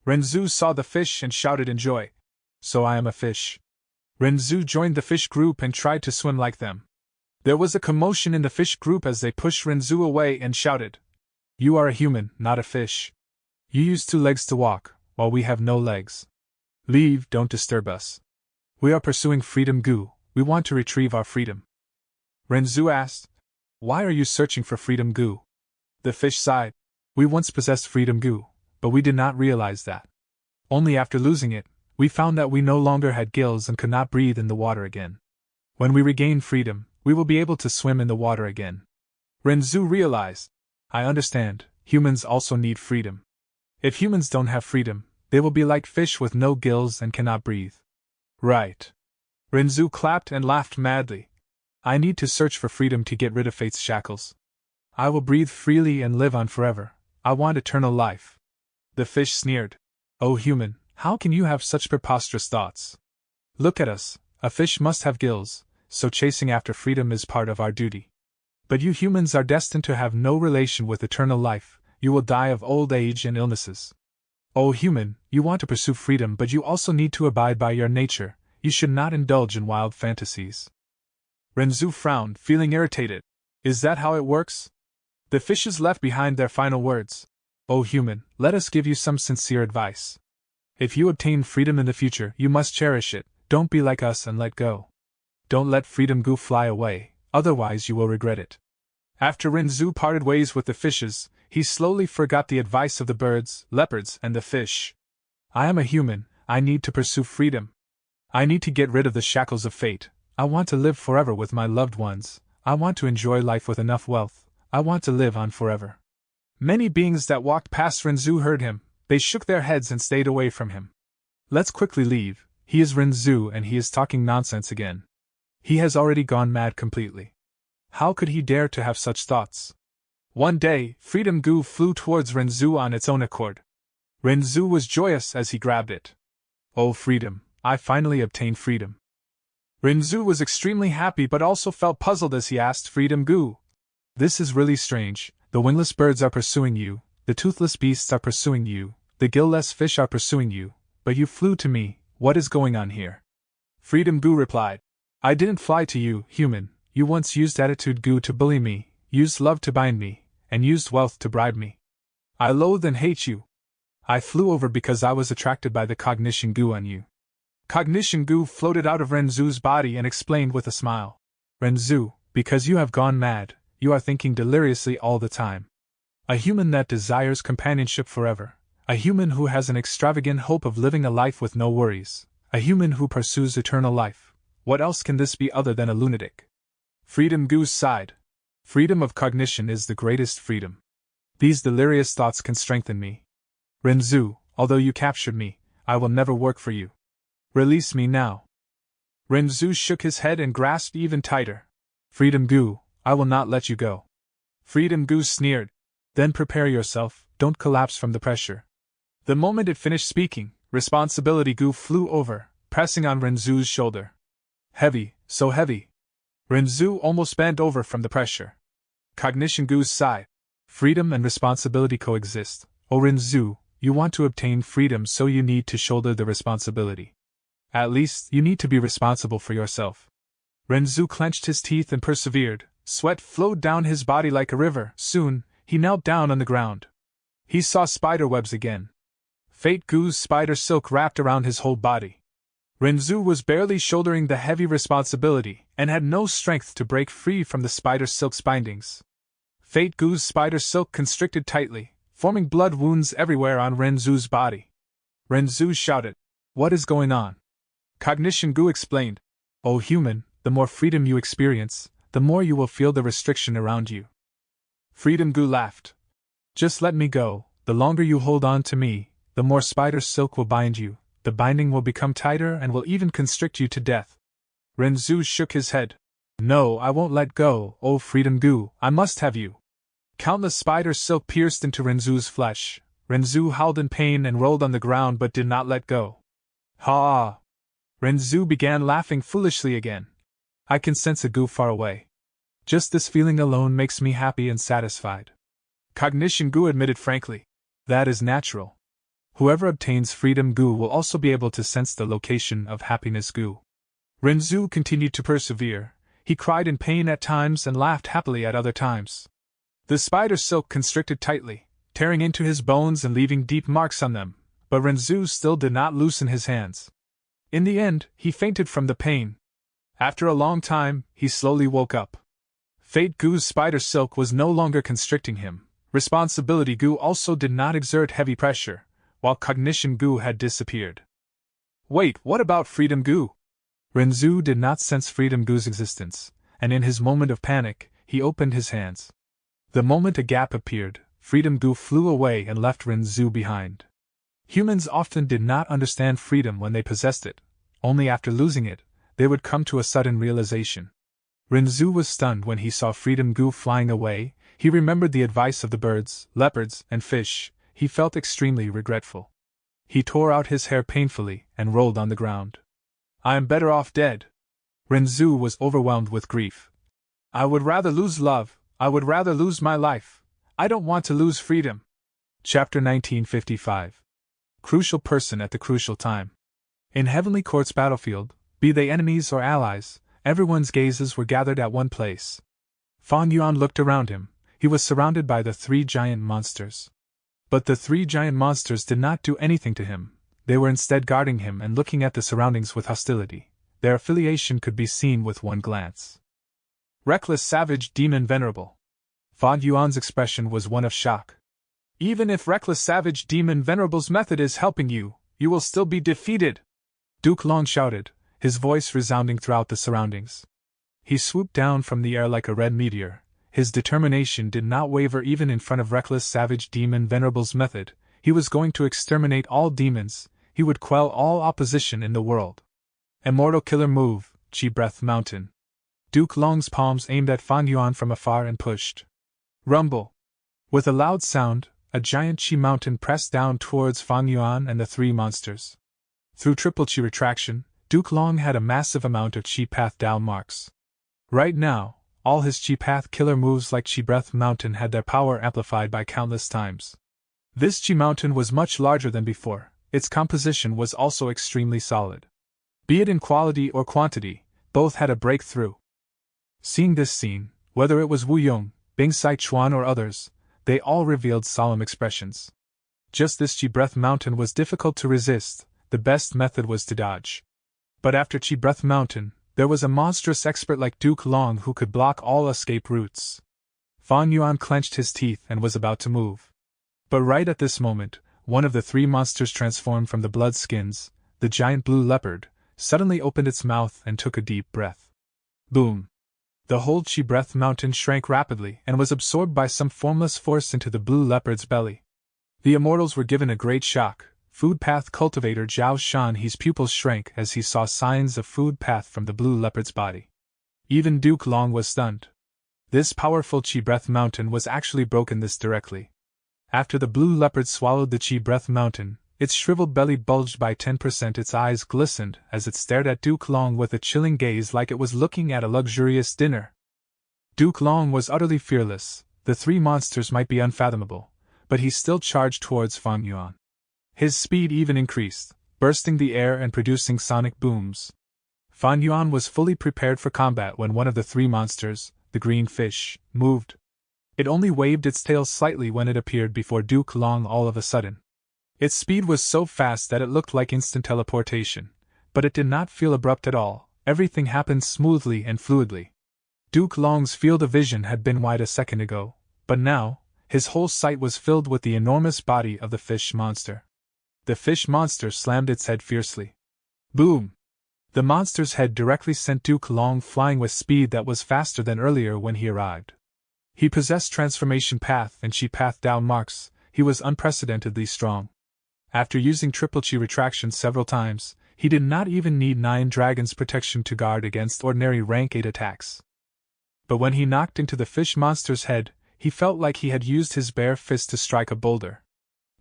Renzu saw the fish and shouted in joy. So I am a fish. Renzu joined the fish group and tried to swim like them. There was a commotion in the fish group as they pushed Renzu away and shouted, You are a human, not a fish. You use 2 legs to walk, while we have no legs. Leave, don't disturb us. We are pursuing freedom goo, we want to retrieve our freedom. Renzu asked, Why are you searching for freedom goo? The fish sighed. We once possessed freedom goo, but we did not realize that. Only after losing it, we found that we no longer had gills and could not breathe in the water again. When we regain freedom, we will be able to swim in the water again. Renzu realized, I understand, humans also need freedom. If humans don't have freedom, they will be like fish with no gills and cannot breathe. Right. Renzu clapped and laughed madly. I need to search for freedom to get rid of fate's shackles. I will breathe freely and live on forever. I want eternal life. The fish sneered. Oh human, how can you have such preposterous thoughts? Look at us, a fish must have gills, so chasing after freedom is part of our duty. But you humans are destined to have no relation with eternal life, you will die of old age and illnesses. Oh human, you want to pursue freedom but you also need to abide by your nature, you should not indulge in wild fantasies. Renzu frowned, feeling irritated. Is that how it works? The fishes left behind their final words. Oh human, let us give you some sincere advice. If you obtain freedom in the future, you must cherish it, don't be like us and let go. Don't let freedom goo fly away, otherwise you will regret it. After Renzu parted ways with the fishes, he slowly forgot the advice of the birds, leopards, and the fish. I am a human, I need to pursue freedom. I need to get rid of the shackles of fate, I want to live forever with my loved ones, I want to enjoy life with enough wealth, I want to live on forever. Many beings that walked past Renzu heard him, they shook their heads and stayed away from him. Let's quickly leave, he is Renzu and he is talking nonsense again. He has already gone mad completely. How could he dare to have such thoughts? One day, freedom goo flew towards Renzu on its own accord. Renzu was joyous as he grabbed it. Oh freedom, I finally obtained freedom. Renzu was extremely happy but also felt puzzled as he asked freedom goo. This is really strange, the wingless birds are pursuing you, the toothless beasts are pursuing you, the gill-less fish are pursuing you, but you flew to me, what is going on here? Freedom goo replied. I didn't fly to you, human, you once used attitude goo to bully me, used love to bind me, and used wealth to bribe me. I loathe and hate you. I flew over because I was attracted by the cognition goo on you. Cognition goo floated out of Renzu's body and explained with a smile. Renzu, because you have gone mad, you are thinking deliriously all the time. A human that desires companionship forever, a human who has an extravagant hope of living a life with no worries, a human who pursues eternal life. What else can this be other than a lunatic? Freedom Goo sighed. Freedom of cognition is the greatest freedom. These delirious thoughts can strengthen me. Renzu, although you captured me, I will never work for you. Release me now. Renzu shook his head and grasped even tighter. Freedom Goo, I will not let you go. Freedom Goo sneered. Then prepare yourself, don't collapse from the pressure. The moment it finished speaking, Responsibility Goo flew over, pressing on Renzu's shoulder. Heavy, so heavy. Renzu almost bent over from the pressure. Cognition Goo sighed. Freedom and responsibility coexist. Oh Renzu, you want to obtain freedom, so you need to shoulder the responsibility. At least, you need to be responsible for yourself. Renzu clenched his teeth and persevered. Sweat flowed down his body like a river. Soon, he knelt down on the ground. He saw spider webs again. Fate Goo's spider silk wrapped around his whole body. Renzu was barely shouldering the heavy responsibility and had no strength to break free from the spider silk's bindings. Fate Goo's spider silk constricted tightly, forming blood wounds everywhere on Renzu's body. Renzu shouted, "What is going on?" Cognition Goo explained, "Oh human, the more freedom you experience, the more you will feel the restriction around you." Freedom Goo laughed. "Just let me go, the longer you hold on to me, the more spider silk will bind you, the binding will become tighter and will even constrict you to death." Renzu shook his head. "No, I won't let go, oh Freedom Goo, I must have you." Countless spider silk pierced into Renzu's flesh. Renzu howled in pain and rolled on the ground but did not let go. Ha! Renzu began laughing foolishly again. "I can sense a Goo far away. Just this feeling alone makes me happy and satisfied." Cognition Goo admitted frankly. "That is natural. Whoever obtains Freedom Goo will also be able to sense the location of Happiness Goo." Renzu continued to persevere. He cried in pain at times and laughed happily at other times. The spider silk constricted tightly, tearing into his bones and leaving deep marks on them, but Renzu still did not loosen his hands. In the end, he fainted from the pain. After a long time, he slowly woke up. Fate Goo's spider silk was no longer constricting him. Responsibility Goo also did not exert heavy pressure, while Cognition Goo had disappeared. Wait, what about Freedom Goo? Renzu did not sense Freedom Goo's existence, and in his moment of panic, he opened his hands. The moment a gap appeared, Freedom Goo flew away and left Renzu behind. Humans often did not understand freedom when they possessed it. Only after losing it, they would come to a sudden realization. Renzu was stunned when he saw Freedom Goo flying away. He remembered the advice of the birds, leopards, and fish. He felt extremely regretful. He tore out his hair painfully and rolled on the ground. "I am better off dead." Renzu was overwhelmed with grief. "I would rather lose love, I would rather lose my life. I don't want to lose freedom." Chapter 1955. Crucial person at the crucial time. In Heavenly Court's battlefield, be they enemies or allies, everyone's gazes were gathered at one place. Fan Yuan looked around him. He was surrounded by the three giant monsters. But the three giant monsters did not do anything to him. They were instead guarding him and looking at the surroundings with hostility. Their affiliation could be seen with one glance. Reckless, savage, demon, venerable. Fan Yuan's expression was one of shock. "Even if Reckless, Savage, Demon, Venerable's method is helping you, you will still be defeated!" Duke Long shouted, his voice resounding throughout the surroundings. He swooped down from the air like a red meteor. His determination did not waver even in front of Reckless, Savage, Demon, Venerable's method. He was going to exterminate all demons. He would quell all opposition in the world. Immortal Killer Move, Chi Breath Mountain. Duke Long's palms aimed at Fan Yuan from afar and pushed. Rumble. With a loud sound, a giant Chi mountain pressed down towards Fan Yuan and the three monsters. Through triple Chi retraction, Duke Long had a massive amount of Chi Path Dao marks. Right now, all his Chi Path killer moves like Chi Breath Mountain had their power amplified by countless times. This Chi mountain was much larger than before. Its composition was also extremely solid. Be it in quality or quantity, both had a breakthrough. Seeing this scene, whether it was Wu Yong, Bing Sai Chuan or others, they all revealed solemn expressions. Just this Chi Breath Mountain was difficult to resist. The best method was to dodge. But after Chi Breath Mountain, there was a monstrous expert like Duke Long who could block all escape routes. Fan Yuan clenched his teeth and was about to move. But right at this moment, one of the three monsters transformed from the blood skins, the giant blue leopard, suddenly opened its mouth and took a deep breath. Boom! The whole Chi Breath Mountain shrank rapidly and was absorbed by some formless force into the blue leopard's belly. The immortals were given a great shock. Food path cultivator Zhao Shanhe's pupils shrank as he saw signs of food path from the blue leopard's body. Even Duke Long was stunned. This powerful Chi Breath Mountain was actually broken this directly. After the blue leopard swallowed the Chi Breath Mountain, its shriveled belly bulged by 10%. Its eyes glistened as it stared at Duke Long with a chilling gaze like it was looking at a luxurious dinner. Duke Long was utterly fearless. The three monsters might be unfathomable, but he still charged towards Fan Yuan. His speed even increased, bursting the air and producing sonic booms. Fan Yuan was fully prepared for combat when one of the three monsters, the green fish, moved. It only waved its tail slightly when it appeared before Duke Long all of a sudden. Its speed was so fast that it looked like instant teleportation, but it did not feel abrupt at all. Everything happened smoothly and fluidly. Duke Long's field of vision had been wide a second ago, but now, his whole sight was filled with the enormous body of the fish monster. The fish monster slammed its head fiercely. Boom! The monster's head directly sent Duke Long flying with speed that was faster than earlier when he arrived. He possessed Transformation Path and Chi Path down marks. He was unprecedentedly strong. After using Triple Chi Retraction several times, he did not even need 9 Dragons' protection to guard against ordinary rank 8 attacks. But when he knocked into the fish monster's head, he felt like he had used his bare fist to strike a boulder.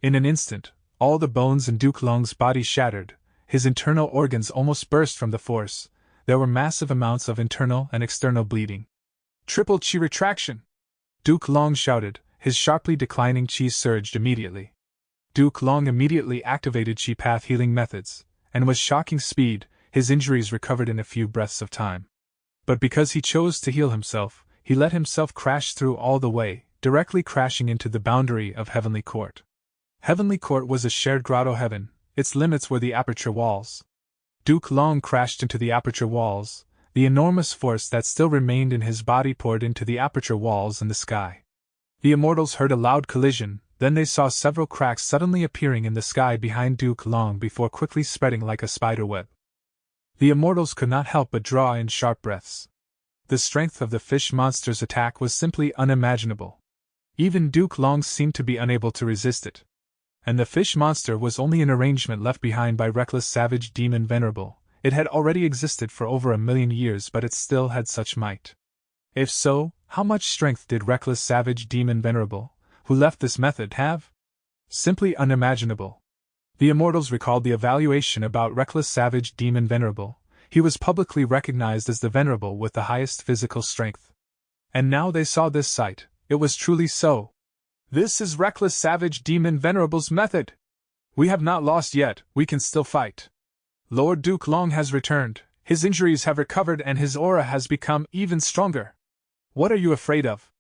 In an instant, all the bones in Duke Long's body shattered, his internal organs almost burst from the force. There were massive amounts of internal and external bleeding. Triple Chi Retraction! Duke Long shouted, his sharply declining chi surged immediately. Duke Long immediately activated Chi Path healing methods, and with shocking speed, his injuries recovered in a few breaths of time. But because he chose to heal himself, he let himself crash through all the way, directly crashing into the boundary of Heavenly Court. Heavenly Court was a shared grotto heaven, its limits were the aperture walls. Duke Long crashed into the aperture walls. The enormous force that still remained in his body poured into the aperture walls in the sky. The immortals heard a loud collision, then they saw several cracks suddenly appearing in the sky behind Duke Long before quickly spreading like a spider web. The immortals could not help but draw in sharp breaths. The strength of the fish monster's attack was simply unimaginable. Even Duke Long seemed to be unable to resist it. And the fish monster was only an arrangement left behind by reckless savage demon Venerable. It had already existed for over 1,000,000 years, but it still had such might. If so, how much strength did reckless savage demon Venerable, who left this method, have? Simply unimaginable. The immortals recalled the evaluation about reckless savage demon Venerable. He was publicly recognized as the Venerable with the highest physical strength. And now they saw this sight. It was truly so. This is reckless savage demon Venerable's method. We have not lost yet, we can still fight. Lord Duke Long has returned, his injuries have recovered and his aura has become even stronger. What are you afraid of?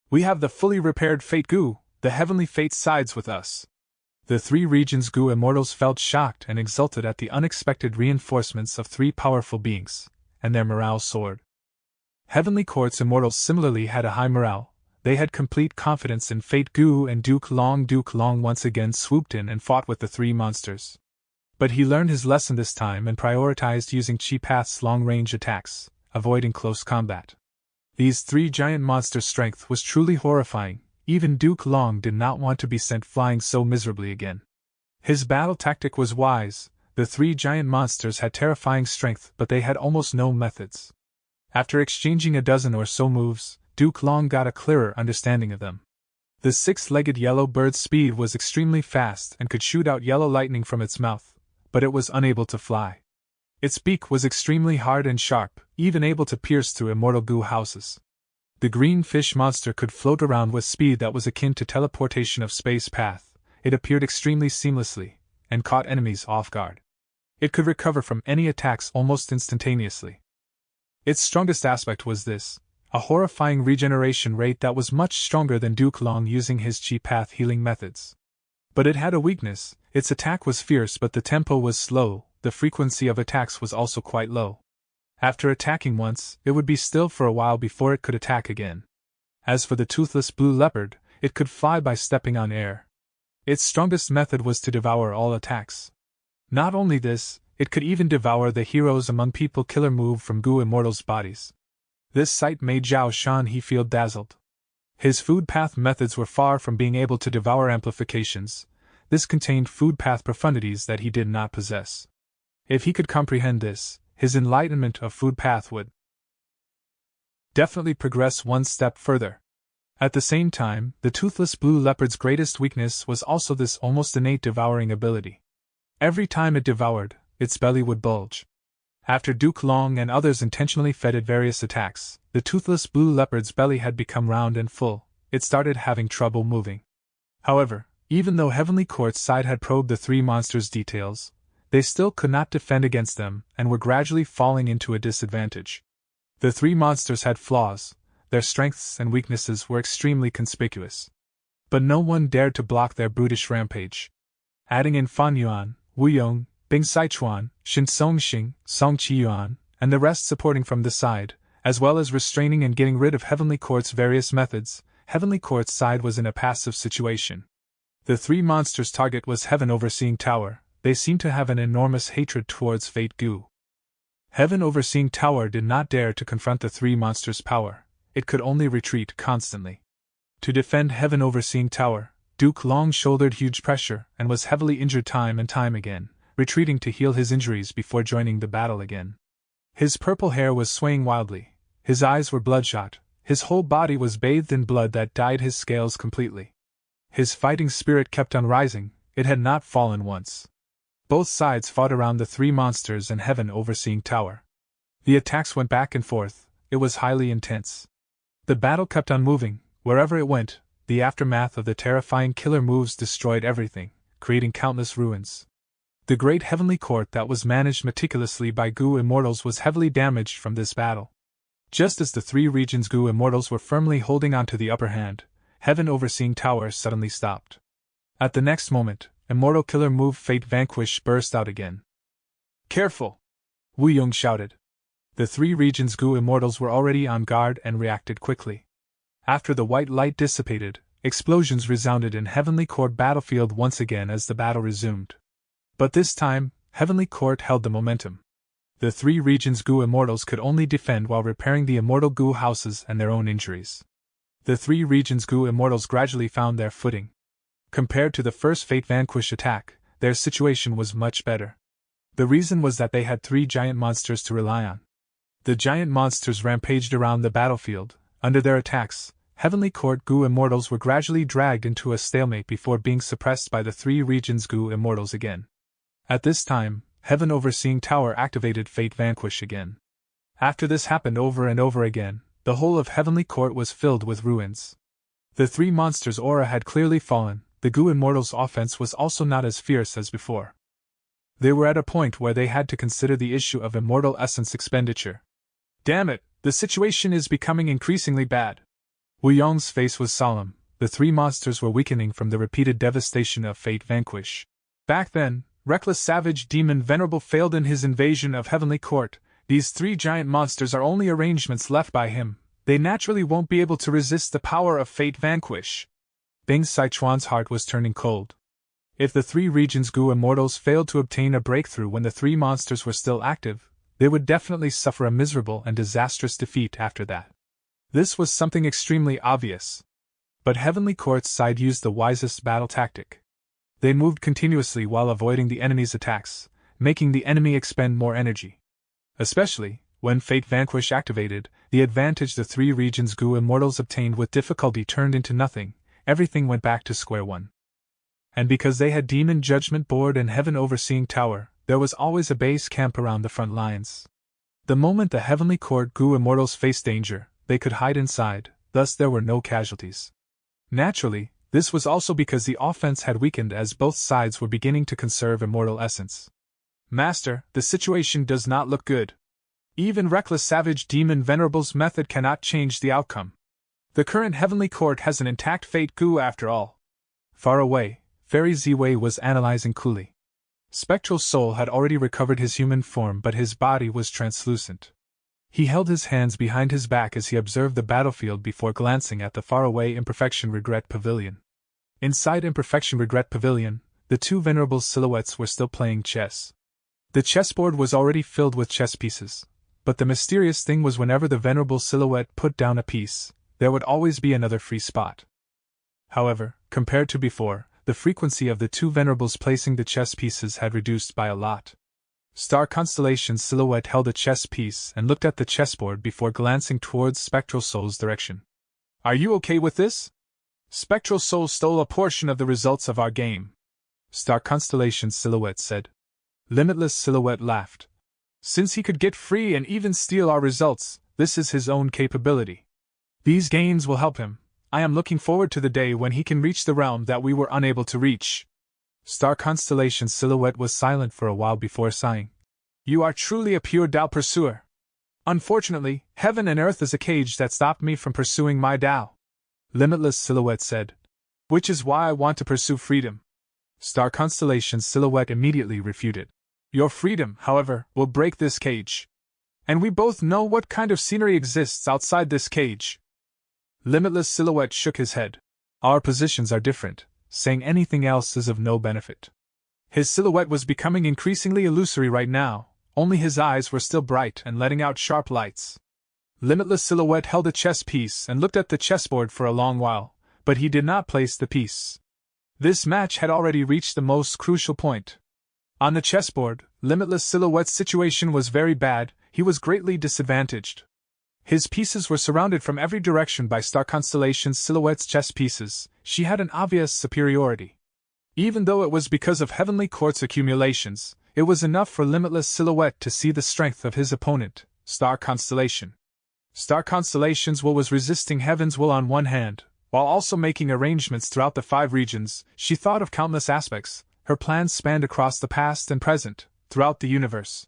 We have the fully repaired Fate Gu, the heavenly fate sides with us. The 3 regions Gu immortals felt shocked and exulted at the unexpected reinforcements of 3 powerful beings, and their morale soared. Heavenly Court's immortals similarly had a high morale. They had complete confidence in Fate Gu and Duke Long. Duke Long once again swooped in and fought with the 3 monsters. But he learned his lesson this time and prioritized using Chi Path's long-range attacks, avoiding close combat. These 3 giant monsters' strength was truly horrifying. Even Duke Long did not want to be sent flying so miserably again. His battle tactic was wise. The 3 giant monsters had terrifying strength, but they had almost no methods. After exchanging a dozen or so moves, Duke Long got a clearer understanding of them. The 6-legged yellow bird's speed was extremely fast and could shoot out yellow lightning from its mouth, but it was unable to fly. Its beak was extremely hard and sharp, even able to pierce through immortal Gu houses. The green fish monster could float around with speed that was akin to teleportation of space path. It appeared extremely seamlessly, and caught enemies off guard. It could recover from any attacks almost instantaneously. Its strongest aspect was this: a horrifying regeneration rate that was much stronger than Duke Long using his Chi Path healing methods. But it had a weakness: its attack was fierce but the tempo was slow. the frequency of attacks was also quite low. After attacking once, it would be still for a while before it could attack again. As for the toothless blue leopard, it could fly by stepping on air. Its strongest method was to devour all attacks. Not only this, it could even devour the heroes among people killer move from Goo Immortals' bodies. This sight made Zhao Shan he feel dazzled. His food path methods were far from being able to devour amplifications. This contained food path profundities that he did not possess. If he could comprehend this, his enlightenment of food path would definitely progress one step further. At the same time, the toothless blue leopard's greatest weakness was also this almost innate devouring ability. Every time it devoured, its belly would bulge. After Duke Long and others intentionally fed it various attacks, the toothless blue leopard's belly had become round and full. It started having trouble moving. However, even though Heavenly Court's side had probed the three monsters' details, they still could not defend against them and were gradually falling into a disadvantage. The three monsters had flaws, their strengths and weaknesses were extremely conspicuous. But no one dared to block their brutish rampage. Adding in Fan Yuan, Wu Yong, Bing Sichuan, Shin Songxing, Song Qiyuan, and the rest supporting from the side, as well as restraining and getting rid of Heavenly Court's various methods, Heavenly Court's side was in a passive situation. The three monsters' target was Heaven Overseeing Tower. They seemed to have an enormous hatred towards Fate Goo. Heaven Overseeing Tower did not dare to confront the three monsters' power. It could only retreat constantly. To defend Heaven Overseeing Tower, Duke Long shouldered huge pressure and was heavily injured time and time again, retreating to heal his injuries before joining the battle again. His purple hair was swaying wildly, his eyes were bloodshot, his whole body was bathed in blood that dyed his scales completely. His fighting spirit kept on rising, it had not fallen once. Both sides fought around the three monsters and Heaven Overseeing Tower. The attacks went back and forth, it was highly intense. The battle kept on moving, wherever it went, the aftermath of the terrifying killer moves destroyed everything, creating countless ruins. The great Heavenly Court that was managed meticulously by Goo Immortals was heavily damaged from this battle. Just as the three regions Goo Immortals were firmly holding on to the upper hand, Heaven Overseeing Tower suddenly stopped. At the next moment, Immortal Killer Move Fate Vanquish burst out again. Careful! Wu Yong shouted. The three regions Goo Immortals were already on guard and reacted quickly. After the white light dissipated, explosions resounded in Heavenly Court battlefield once again as the battle resumed. But this time, Heavenly Court held the momentum. The three regions Goo Immortals could only defend while repairing the immortal Goo houses and their own injuries. The three regions Goo Immortals gradually found their footing. Compared to the first Fate Vanquish attack, their situation was much better. The reason was that they had three giant monsters to rely on. The giant monsters rampaged around the battlefield. Under their attacks, Heavenly Court Goo Immortals were gradually dragged into a stalemate before being suppressed by the three regions Goo Immortals again. At this time, Heaven Overseeing Tower activated Fate Vanquish again. After this happened over and over again, the whole of Heavenly Court was filled with ruins. The three monsters' aura had clearly fallen. The Goo Immortals' offense was also not as fierce as before. They were at a point where they had to consider the issue of immortal essence expenditure. Damn it, the situation is becoming increasingly bad. Wu Yong's face was solemn. The three monsters were weakening from the repeated devastation of Fate Vanquish. Back then, reckless savage demon Venerable failed in his invasion of Heavenly Court. These three giant monsters are only arrangements left by him. They naturally won't be able to resist the power of Fate Vanquish. Bing Sichuan's heart was turning cold. If the three regions Goo Immortals failed to obtain a breakthrough when the three monsters were still active, they would definitely suffer a miserable and disastrous defeat after that. This was something extremely obvious. But Heavenly Court's side used the wisest battle tactic. They moved continuously while avoiding the enemy's attacks, making the enemy expend more energy. Especially, when Fate Vanquish activated, the advantage the three regions Goo Immortals obtained with difficulty turned into nothing. Everything went back to square one. And because they had Demon Judgment Board and Heaven Overseeing Tower, there was always a base camp around the front lines. The moment the Heavenly Court Goo Immortals faced danger, they could hide inside, thus there were no casualties. Naturally, this was also because the offense had weakened as both sides were beginning to conserve immortal essence. Master, the situation does not look good. Even reckless savage demon Venerable's method cannot change the outcome. The current Heavenly Court has an intact Fate Goo after all. Far away, Fairy Ziwei was analyzing coolly. Spectral Soul had already recovered his human form, but his body was translucent. He held his hands behind his back as he observed the battlefield before glancing at the faraway Imperfection Regret Pavilion. Inside Imperfection Regret Pavilion, the two venerable silhouettes were still playing chess. The chessboard was already filled with chess pieces, but the mysterious thing was whenever the venerable silhouette put down a piece, there would always be another free spot. However, compared to before, the frequency of the two venerables placing the chess pieces had reduced by a lot. Star Constellation's silhouette held a chess piece and looked at the chessboard before glancing towards Spectral Soul's direction. "Are you okay with this? Spectral Soul stole a portion of the results of our game," Star Constellation's silhouette said. Limitless Silhouette laughed. "Since he could get free and even steal our results, this is his own capability. These games will help him. I am looking forward to the day when he can reach the realm that we were unable to reach." Star Constellation's silhouette was silent for a while before sighing. "You are truly a pure Tao pursuer. Unfortunately, heaven and earth is a cage that stopped me from pursuing my Tao," Limitless Silhouette said. "Which is why I want to pursue freedom." Star Constellation's silhouette immediately refuted. "Your freedom, however, will break this cage. And we both know what kind of scenery exists outside this cage." Limitless Silhouette shook his head. "Our positions are different. Saying anything else is of no benefit." His silhouette was becoming increasingly illusory right now, only his eyes were still bright and letting out sharp lights. Limitless Silhouette held a chess piece and looked at the chessboard for a long while, but he did not place the piece. This match had already reached the most crucial point. On the chessboard, Limitless Silhouette's situation was very bad. He was greatly disadvantaged. His pieces were surrounded from every direction by Star Constellation's silhouette's chess pieces. She had an obvious superiority. Even though it was because of Heavenly Quartz accumulations, it was enough for Limitless Silhouette to see the strength of his opponent, Star Constellation. Star Constellation's will was resisting Heaven's will on one hand, while also making arrangements throughout the 5 regions. She thought of countless aspects. Her plans spanned across the past and present, throughout the universe.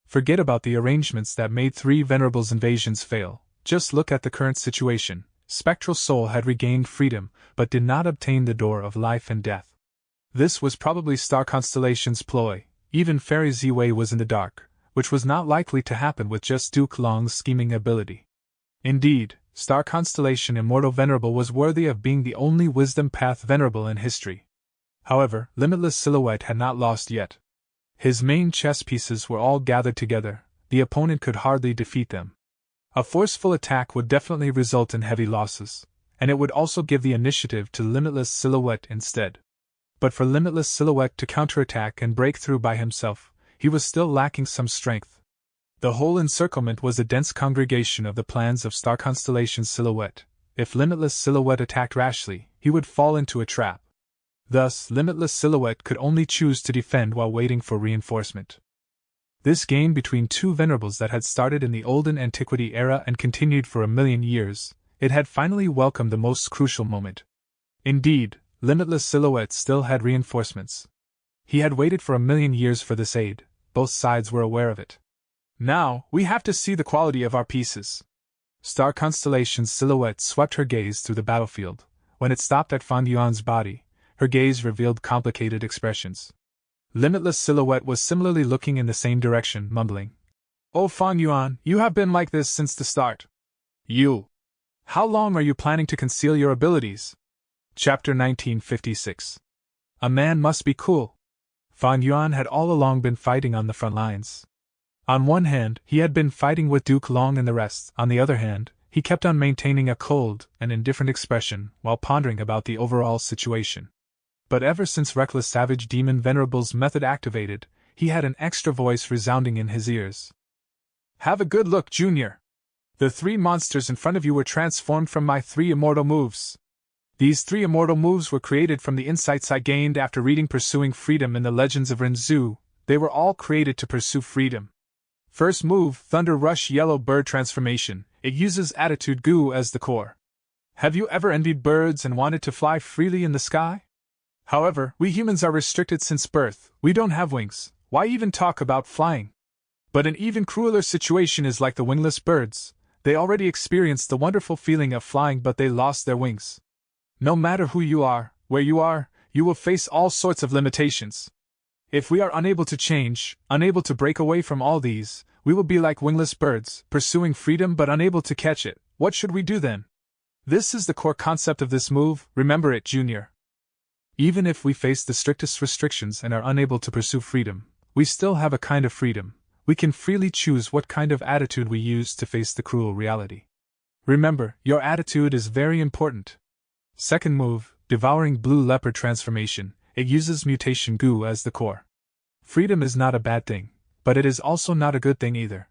Forget about the arrangements that made 3 Venerables' invasions fail. Just look at the current situation. Spectral Soul had regained freedom, but did not obtain the door of life and death. This was probably Star Constellation's ploy. Even Fairy Ziwei was in the dark, which was not likely to happen with just Duke Long's scheming ability. Indeed, Star Constellation Immortal Venerable was worthy of being the only Wisdom Path Venerable in history. However, Limitless Silhouette had not lost yet. His main chess pieces were all gathered together. The opponent could hardly defeat them. A forceful attack would definitely result in heavy losses, and it would also give the initiative to Limitless Silhouette instead. But for Limitless Silhouette to counterattack and break through by himself, he was still lacking some strength. The whole encirclement was a dense congregation of the plans of Star Constellation's silhouette. If Limitless Silhouette attacked rashly, he would fall into a trap. Thus, Limitless Silhouette could only choose to defend while waiting for reinforcement. This game between 2 Venerables that had started in the Olden Antiquity era and continued for 1,000,000 years, it had finally welcomed the most crucial moment. Indeed, Limitless Silhouette still had reinforcements. He had waited for 1,000,000 years for this aid. Both sides were aware of it. "Now, we have to see the quality of our pieces." Star Constellation's silhouette swept her gaze through the battlefield. When it stopped at Fang Yuan's body, her gaze revealed complicated expressions. Limitless Silhouette was similarly looking in the same direction, mumbling, "Oh Fang Yuan, you have been like this since the start. How long are you planning to conceal your abilities?" Chapter 1956. A man must be cool. Fang Yuan had all along been fighting on the front lines. On one hand, he had been fighting with Duke Long and the rest. On the other hand, he kept on maintaining a cold and indifferent expression while pondering about the overall situation. But ever since Reckless Savage Demon Venerable's method activated, he had an extra voice resounding in his ears. "Have a good look, Junior. The 3 monsters in front of you were transformed from my 3 immortal moves. These 3 immortal moves were created from the insights I gained after reading Pursuing Freedom in the Legends of Rinzhu. They were all created to pursue freedom. First move, Thunder Rush Yellow Bird Transformation. It uses Attitude Goo as the core. Have you ever envied birds and wanted to fly freely in the sky? However, we humans are restricted since birth. We don't have wings. Why even talk about flying? But an even crueler situation is like the wingless birds. They already experienced the wonderful feeling of flying, but they lost their wings. No matter who you are, where you are, you will face all sorts of limitations. If we are unable to change, unable to break away from all these, we will be like wingless birds, pursuing freedom but unable to catch it. What should we do then? This is the core concept of this move, remember it, Junior. Even if we face the strictest restrictions and are unable to pursue freedom, we still have a kind of freedom. We can freely choose what kind of attitude we use to face the cruel reality. Remember, your attitude is very important. Second move, Devouring Blue Leopard Transformation. It uses mutation goo as the core. Freedom is not a bad thing, but it is also not a good thing either.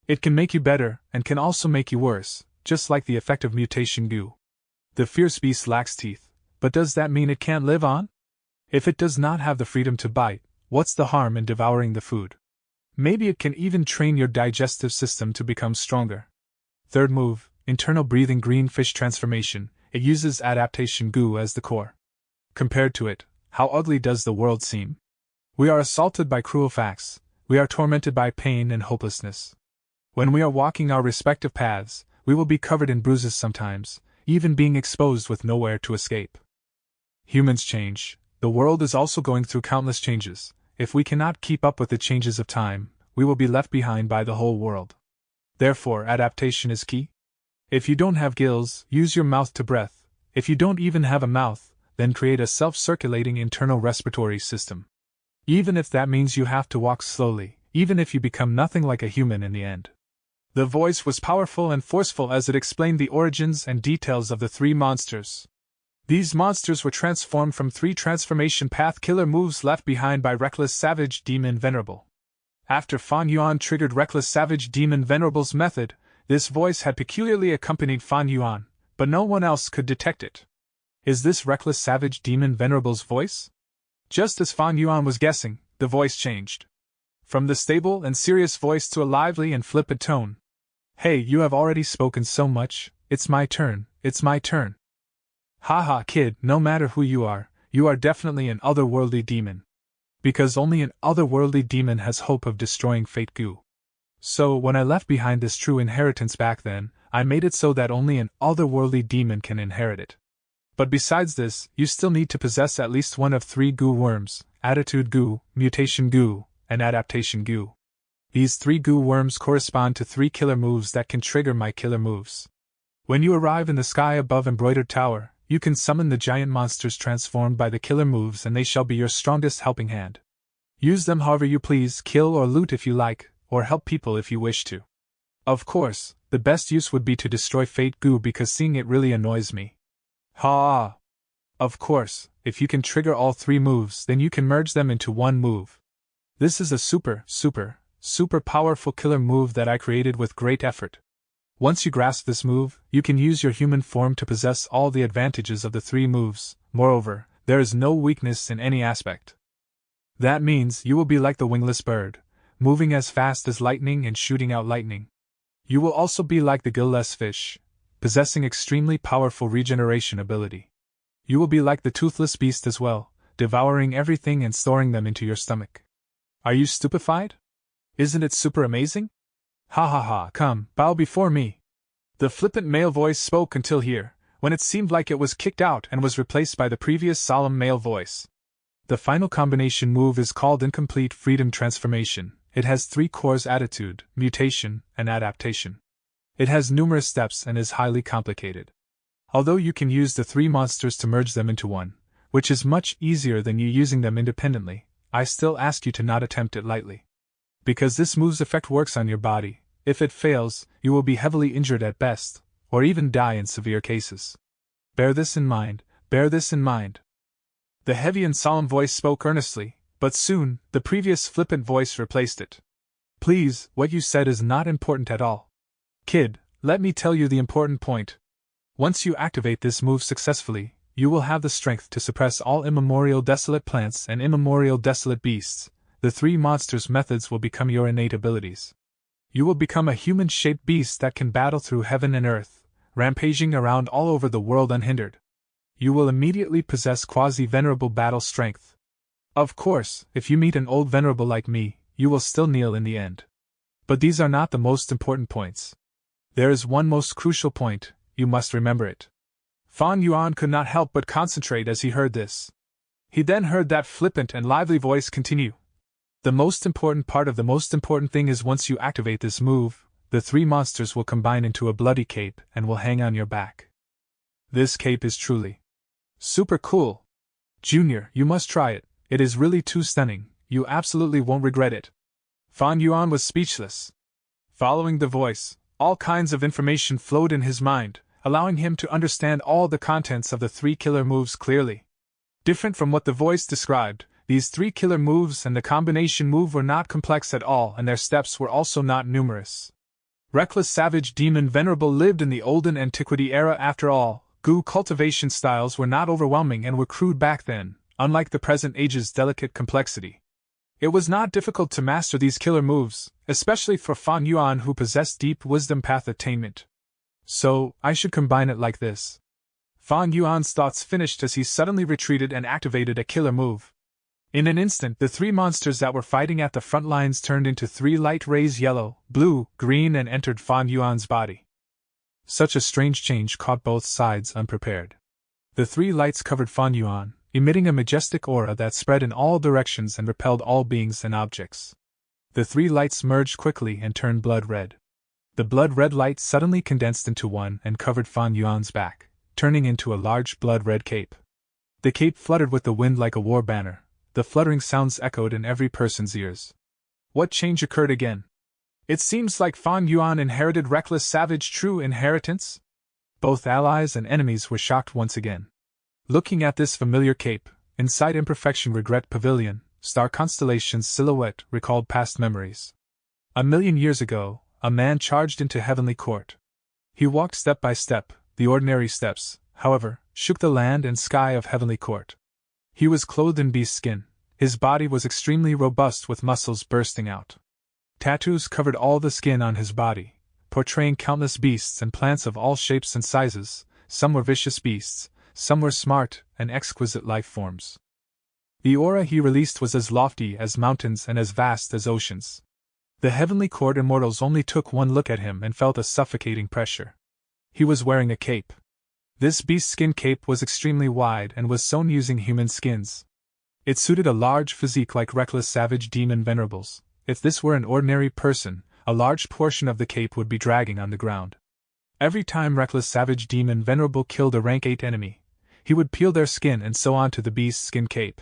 It can make you better, and can also make you worse, just like the effect of mutation goo. The fierce beast lacks teeth, but does that mean it can't live on? If it does not have the freedom to bite, what's the harm in devouring the food? Maybe it can even train your digestive system to become stronger. Third move, Internal Breathing Green Fish Transformation. It uses adaptation goo as the core. Compared to it, how ugly does the world seem? We are assaulted by cruel facts, we are tormented by pain and hopelessness. When we are walking our respective paths, we will be covered in bruises sometimes, even being exposed with nowhere to escape. Humans change. The world is also going through countless changes. If we cannot keep up with the changes of time, we will be left behind by the whole world. Therefore, adaptation is key. If you don't have gills, use your mouth to breathe. If you don't even have a mouth, then create a self-circulating internal respiratory system. Even if that means you have to walk slowly, even if you become nothing like a human in the end. The voice was powerful and forceful as it explained the origins and details of the three monsters. These monsters were transformed from 3 transformation path killer moves left behind by Reckless Savage Demon Venerable. After Fan Yuan triggered Reckless Savage Demon Venerable's method, this voice had peculiarly accompanied Fan Yuan, but no one else could detect it. Is this Reckless Savage Demon Venerable's voice? Just as Fan Yuan was guessing, the voice changed. From the stable and serious voice to a lively and flippant tone. Hey, you have already spoken so much, it's my turn, it's my turn. Haha, kid, no matter who you are definitely an otherworldly demon. Because only an otherworldly demon has hope of destroying Fate Goo. So, when I left behind this true inheritance back then, I made it so that only an otherworldly demon can inherit it. But besides this, you still need to possess at least one of 3 goo worms, attitude goo, mutation goo, and adaptation goo. These 3 goo worms correspond to 3 killer moves that can trigger my killer moves. When you arrive in the sky above Embroidered Tower, you can summon the giant monsters transformed by the killer moves and they shall be your strongest helping hand. Use them however you please, kill or loot if you like, or help people if you wish to. Of course, the best use would be to destroy Fate Goo because seeing it really annoys me. Ha! Of course, if you can trigger all 3 moves, then you can merge them into one move. This is a super powerful killer move that I created with great effort. Once you grasp this move, you can use your human form to possess all the advantages of the 3 moves. Moreover, there is no weakness in any aspect. That means you will be like the wingless bird, moving as fast as lightning and shooting out lightning. You will also be like the gill-less fish, possessing extremely powerful regeneration ability. You will be like the toothless beast as well, devouring everything and storing them into your stomach. Are you stupefied? Isn't it super amazing? Ha ha ha, come, bow before me. The flippant male voice spoke until here, when it seemed like it was kicked out and was replaced by the previous solemn male voice. The final combination move is called Incomplete Freedom Transformation. It has 3 cores: attitude, mutation, and adaptation. It has numerous steps and is highly complicated. Although you can use the 3 monsters to merge them into one, which is much easier than you using them independently, I still ask you to not attempt it lightly. Because this move's effect works on your body. If it fails, you will be heavily injured at best, or even die in severe cases. Bear this in mind, bear this in mind. The heavy and solemn voice spoke earnestly, but soon, the previous flippant voice replaced it. Please, what you said is not important at all. Kid, let me tell you the important point. Once you activate this move successfully, you will have the strength to suppress all immemorial desolate plants and immemorial desolate beasts. The 3 monsters' methods will become your innate abilities. You will become a human-shaped beast that can battle through heaven and earth, rampaging around all over the world unhindered. You will immediately possess quasi-venerable battle strength. Of course, if you meet an old venerable like me, you will still kneel in the end. But these are not the most important points. There is one most crucial point, you must remember it. Fan Yuan could not help but concentrate as he heard this. He then heard that flippant and lively voice continue. The most important part of the most important thing is once you activate this move, the three monsters will combine into a bloody cape and will hang on your back. This cape is truly super cool. Junior, you must try it. It is really too stunning. You absolutely won't regret it. Fan Yuan was speechless. Following the voice, all kinds of information flowed in his mind, allowing him to understand all the contents of the three killer moves clearly. Different from what the voice described, these three killer moves and the combination move were not complex at all, and their steps were also not numerous. Reckless Savage Demon Venerable lived in the olden antiquity era after all. Goo cultivation styles were not overwhelming and were crude back then, unlike the present age's delicate complexity. It was not difficult to master these killer moves, especially for Fan Yuan who possessed deep wisdom path attainment. So, I should combine it like this. Fan Yuan's thoughts finished as he suddenly retreated and activated a killer move. In an instant, the three monsters that were fighting at the front lines turned into three light rays: yellow, blue, green, and entered Fan Yuan's body. Such a strange change caught both sides unprepared. The three lights covered Fan Yuan, emitting a majestic aura that spread in all directions and repelled all beings and objects. The three lights merged quickly and turned blood red. The blood red light suddenly condensed into one and covered Fan Yuan's back, turning into a large blood red cape. The cape fluttered with the wind like a war banner. The fluttering sounds echoed in every person's ears. What change occurred again? It seems like Fan Yuan inherited Reckless Savage true inheritance? Both allies and enemies were shocked once again. Looking at this familiar cape, inside Imperfection Regret Pavilion, Star Constellation's silhouette recalled past memories. 1,000,000 years ago, a man charged into Heavenly Court. He walked step by step. The ordinary steps, however, shook the land and sky of Heavenly Court. He was clothed in beast skin. His body was extremely robust with muscles bursting out. Tattoos covered all the skin on his body, portraying countless beasts and plants of all shapes and sizes. Some were vicious beasts, some were smart and exquisite life forms. The aura he released was as lofty as mountains and as vast as oceans. The Heavenly Court immortals only took one look at him and felt a suffocating pressure. He was wearing a cape. This beast skin cape was extremely wide and was sewn using human skins. It suited a large physique like Reckless Savage Demon Venerables. If this were an ordinary person, a large portion of the cape would be dragging on the ground. Every time Reckless Savage Demon Venerable killed a rank 8 enemy, he would peel their skin and sew onto the beast skin cape.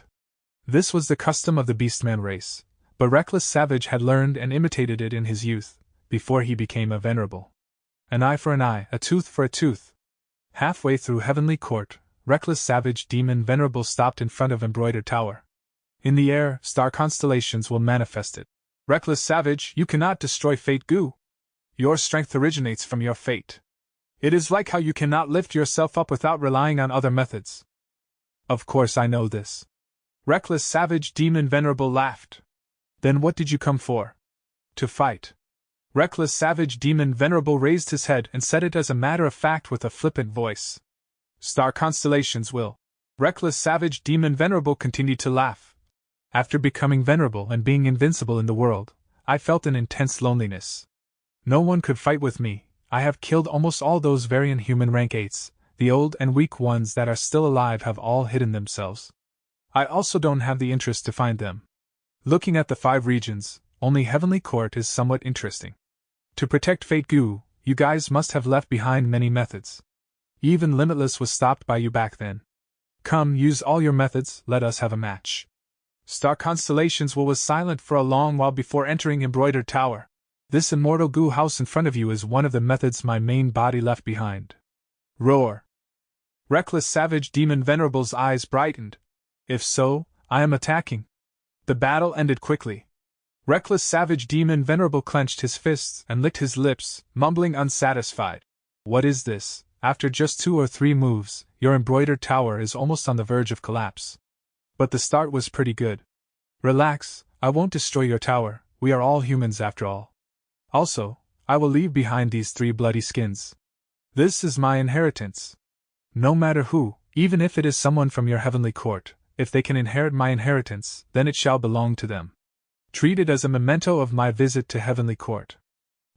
This was the custom of the Beastman race, but Reckless Savage had learned and imitated it in his youth, before he became a Venerable. An eye for an eye, a tooth for a tooth. Halfway through Heavenly Court, Reckless Savage Demon Venerable stopped in front of Embroidered Tower. In the air, star constellations will manifest it. Reckless Savage, you cannot destroy Fate Goo. Your strength originates from your fate. It is like how you cannot lift yourself up without relying on other methods. Of course I know this. Reckless Savage Demon Venerable laughed. Then what did you come for? To fight. Reckless Savage Demon Venerable raised his head and said it as a matter of fact with a flippant voice. Star constellations will. Reckless Savage Demon Venerable continued to laugh. After becoming venerable and being invincible in the world, I felt an intense loneliness. No one could fight with me. I have killed almost all those variant human rank 8s, the old and weak ones that are still alive have all hidden themselves. I also don't have the interest to find them. Looking at the 5 regions, only Heavenly Court is somewhat interesting. To protect Fate Goo, you guys must have left behind many methods. Even Limitless was stopped by you back then. Come, use all your methods, let us have a match. Star Constellations was silent for a long while before entering Embroidered Tower. This immortal goo house in front of you is one of the methods my main body left behind. Roar. Reckless Savage Demon Venerable's eyes brightened. If so, I am attacking. The battle ended quickly. Reckless Savage Demon Venerable clenched his fists and licked his lips, mumbling unsatisfied. What is this? After just 2 or 3 moves, your Embroidered Tower is almost on the verge of collapse. But the start was pretty good. Relax, I won't destroy your tower, we are all humans after all. Also, I will leave behind these 3 bloody skins. This is my inheritance. No matter who, even if it is someone from your Heavenly Court, if they can inherit my inheritance, then it shall belong to them. Treat it as a memento of my visit to Heavenly Court.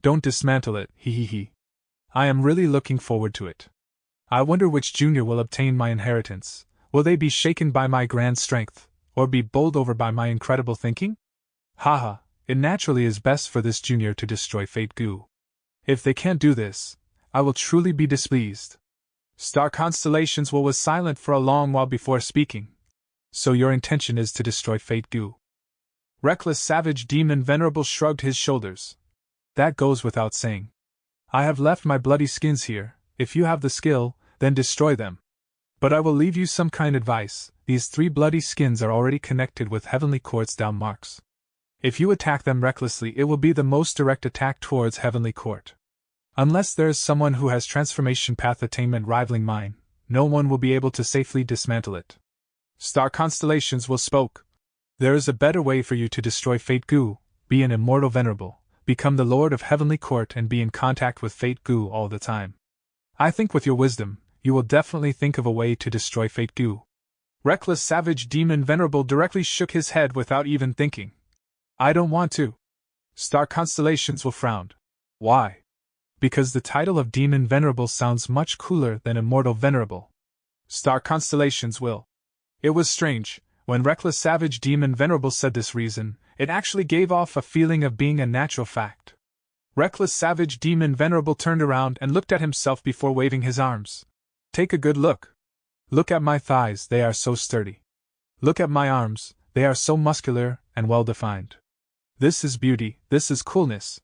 Don't dismantle it, he. I am really looking forward to it. I wonder which junior will obtain my inheritance. Will they be shaken by my grand strength, or be bowled over by my incredible thinking? Haha, it naturally is best for this junior to destroy Fate Goo. If they can't do this, I will truly be displeased. Star Constellations was silent for a long while before speaking. So your intention is to destroy Fate Goo? Reckless Savage Demon Venerable shrugged his shoulders. That goes without saying. I have left my bloody skins here. If you have the skill, then destroy them. But I will leave you some kind advice. These 3 bloody skins are already connected with Heavenly Court's down marks. If you attack them recklessly, it will be the most direct attack towards Heavenly Court. Unless there is someone who has transformation path attainment rivaling mine, no one will be able to safely dismantle it. Star Constellations will spoke. There is a better way for you to destroy Fate Goo. Be an immortal venerable, become the Lord of Heavenly Court and be in contact with Fate Goo all the time. I think with your wisdom, you will definitely think of a way to destroy Fate Goo. Reckless Savage Demon Venerable directly shook his head without even thinking. I don't want to. Star Constellations will frowned. Why? Because the title of Demon Venerable sounds much cooler than Immortal Venerable. Star Constellations will. It was strange, when Reckless Savage Demon Venerable said this reason, it actually gave off a feeling of being a natural fact. Reckless Savage Demon Venerable turned around and looked at himself before waving his arms. Take a good look. Look at my thighs, they are so sturdy. Look at my arms, they are so muscular and well defined. This is beauty, this is coolness.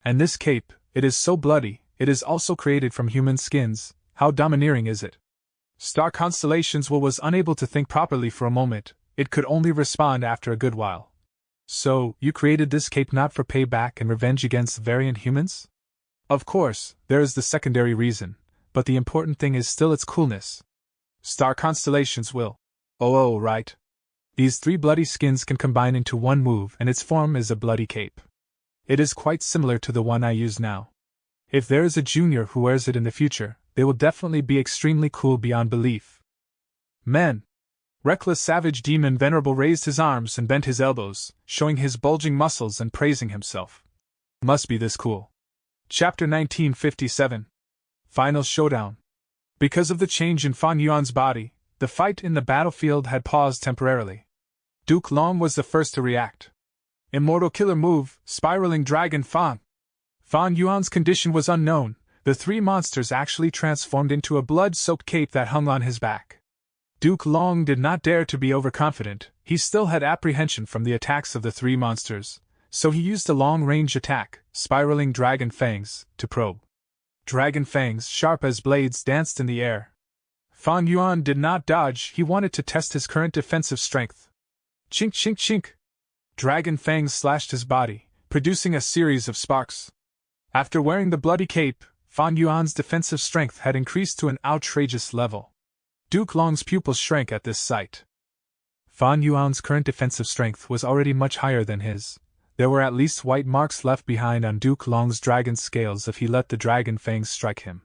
And this cape, it is so bloody, it is also created from human skins. How domineering is it? Star Constellations was unable to think properly for a moment, it could only respond after a good while. So, you created this cape not for payback and revenge against variant humans? Of course, there is the secondary reason, but the important thing is still its coolness. Star Constellations will. Oh, right. These 3 bloody skins can combine into one move and its form is a bloody cape. It is quite similar to the one I use now. If there is a junior who wears it in the future, they will definitely be extremely cool beyond belief. Men! Reckless Savage Demon Venerable raised his arms and bent his elbows, showing his bulging muscles and praising himself. Must be this cool. Chapter 1957. Final Showdown. Because of the change in Fan Yuan's body, the fight in the battlefield had paused temporarily. Duke Long was the first to react. Immortal Killer Move, Spiraling Dragon Fan. Fan Yuan's condition was unknown. The 3 monsters actually transformed into a blood-soaked cape that hung on his back. Duke Long did not dare to be overconfident, he still had apprehension from the attacks of the 3 monsters, so he used a long-range attack, Spiraling Dragon Fangs, to probe. Dragon fangs, sharp as blades, danced in the air. Fan Yuan did not dodge, he wanted to test his current defensive strength. Chink chink chink! Dragon fangs slashed his body, producing a series of sparks. After wearing the bloody cape, Fan Yuan's defensive strength had increased to an outrageous level. Duke Long's pupils shrank at this sight. Fan Yuan's current defensive strength was already much higher than his. There were at least white marks left behind on Duke Long's dragon scales if he let the dragon fangs strike him.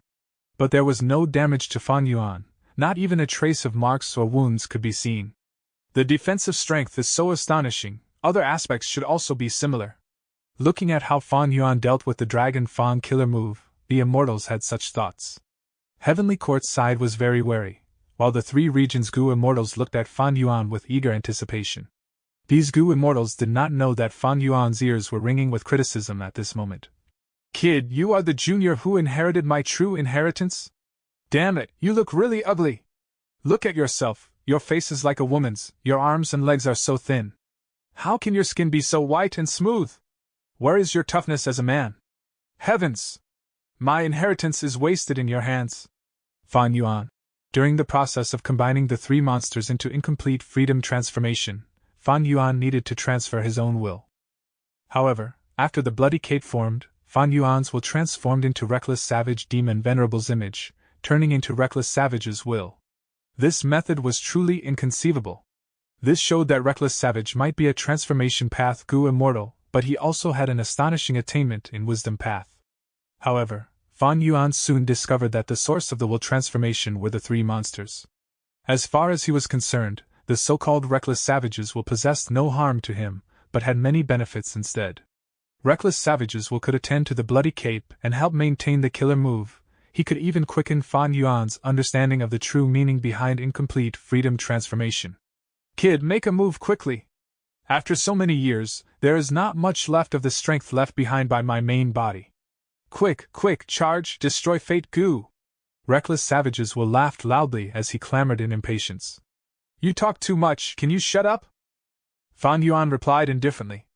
But there was no damage to Fan Yuan, not even a trace of marks or wounds could be seen. The defensive strength is so astonishing, other aspects should also be similar. Looking at how Fan Yuan dealt with the Dragon Fan Killer move, the immortals had such thoughts. Heavenly Court's side was very wary, while the 3 regions Gu immortals looked at Fan Yuan with eager anticipation. These Gu immortals did not know that Fan Yuan's ears were ringing with criticism at this moment. Kid, you are the junior who inherited my true inheritance? Damn it, you look really ugly. Look at yourself, your face is like a woman's, your arms and legs are so thin. How can your skin be so white and smooth? Where is your toughness as a man? Heavens! My inheritance is wasted in your hands. Fan Yuan. During the process of combining the 3 monsters into incomplete freedom transformation, Fan Yuan needed to transfer his own will. However, after the bloody cape formed, Fan Yuan's will transformed into Reckless Savage Demon Venerable's image, turning into Reckless Savage's will. This method was truly inconceivable. This showed that Reckless Savage might be a transformation path Gu immortal, but he also had an astonishing attainment in Wisdom path. However, Fan Yuan soon discovered that the source of the will transformation were the 3 monsters. As far as he was concerned, the so-called Reckless Savages will possessed no harm to him, but had many benefits instead. Reckless Savages will could attend to the bloody cape and help maintain the killer move. he could even quicken Fan Yuan's understanding of the true meaning behind incomplete freedom transformation. Kid, make a move quickly. After so many years, there is not much left of the strength left behind by my main body. Quick, quick, charge, destroy Fate Goo! Reckless savages will laughed loudly as he clamored in impatience. You talk too much, can you shut up? Fan Yuan replied indifferently.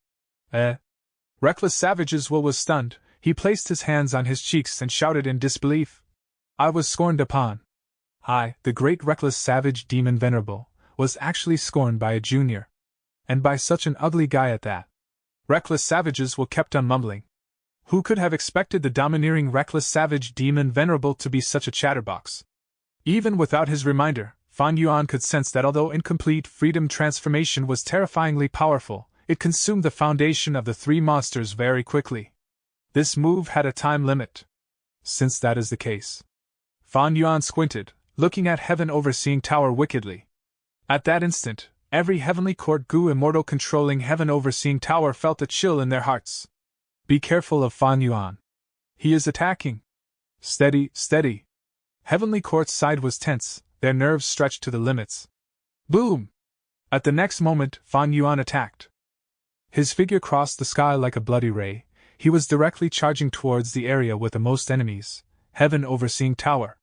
Reckless savages was stunned. He placed his hands on his cheeks and shouted in disbelief. I was scorned upon. I, the great reckless savage demon venerable, was actually scorned by a junior. And by such an ugly guy at that. Reckless savages kept on mumbling. Who could have expected the domineering reckless savage demon venerable to be such a chatterbox? Even without his reminder, Fan Yuan could sense that although incomplete freedom transformation was terrifyingly powerful, it consumed the foundation of the three monsters very quickly. This move had a time limit. Since that is the case. Fan Yuan squinted, looking at Heaven Overseeing Tower wickedly. At that instant, every heavenly court Gu immortal controlling Heaven Overseeing Tower felt a chill in their hearts. Be careful of Fan Yuan. He is attacking. Steady, steady. Heavenly Court's side was tense, their nerves stretched to the limits. Boom! At the next moment, Fan Yuan attacked. His figure crossed the sky like a bloody ray. He was directly charging towards the area with the most enemies, Heaven Overseeing Tower.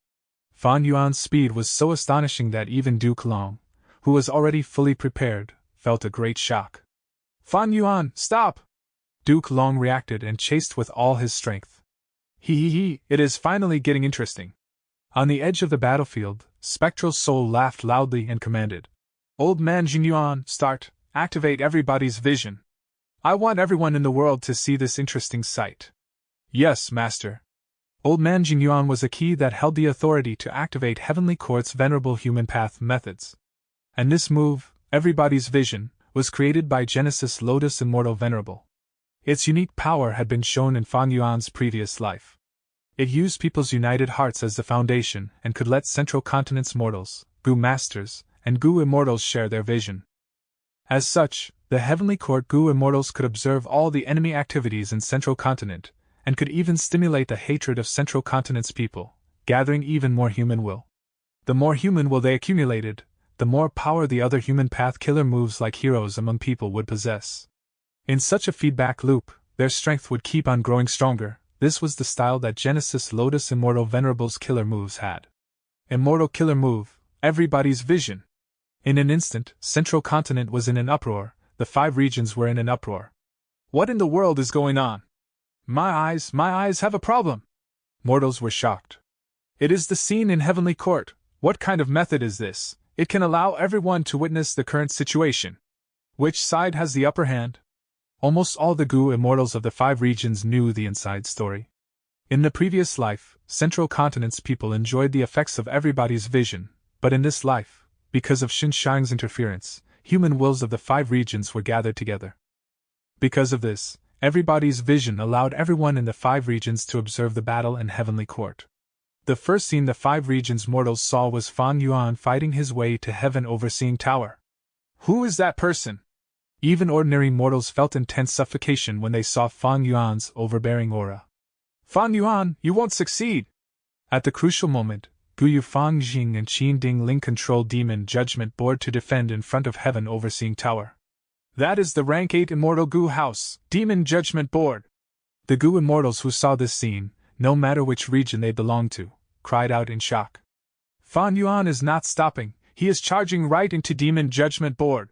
Fan Yuan's speed was so astonishing that even Duke Long, who was already fully prepared, felt a great shock. Fan Yuan, stop! Duke Long reacted and chased with all his strength. He, it is finally getting interesting. On the edge of the battlefield, Spectral Soul laughed loudly and commanded. Old Man Jin Yuan, start, activate everybody's vision. I want everyone in the world to see this interesting sight. Yes, Master. Old Man Jin Yuan was a key that held the authority to activate Heavenly Court's venerable human path methods. And this move, everybody's vision, was created by Genesis Lotus Immortal Venerable. Its unique power had been shown in Fan Yuan's previous life. It used people's united hearts as the foundation and could let Central Continent's mortals, Gu Masters, and Gu Immortals share their vision. As such, the Heavenly Court Gu Immortals could observe all the enemy activities in Central Continent, and could even stimulate the hatred of Central Continent's people, gathering even more human will. The more human will they accumulated, the more power the other human path killer moves like heroes among people would possess. In such a feedback loop, their strength would keep on growing stronger. This was the style that Genesis Lotus Immortal Venerable's killer moves had. Immortal killer move, everybody's vision. In an instant, Central Continent was in an uproar, the 5 regions were in an uproar. What in the world is going on? My eyes have a problem. Mortals were shocked. It is the scene in Heavenly Court. What kind of method is this? It can allow everyone to witness the current situation. Which side has the upper hand? Almost all the Gu Immortals of the 5 regions knew the inside story. In the previous life, Central Continent's people enjoyed the effects of everybody's vision, but in this life, because of Xin Shang's interference, human wills of the 5 regions were gathered together. Because of this, everybody's vision allowed everyone in the 5 regions to observe the battle in Heavenly Court. The first scene the 5 regions mortals saw was Fan Yuan fighting his way to Heaven Overseeing Tower. Who is that person? Even ordinary mortals felt intense suffocation when they saw Fan Yuan's overbearing aura. Fan Yuan, you won't succeed! At the crucial moment, Guyu Fangjing and Qin Ding Ling controlled Demon Judgment Board to defend in front of Heaven Overseeing Tower. That is the Rank 8 Immortal Gu House, Demon Judgment Board! The Gu Immortals who saw this scene, no matter which region they belonged to, cried out in shock. Fan Yuan is not stopping, he is charging right into Demon Judgment Board.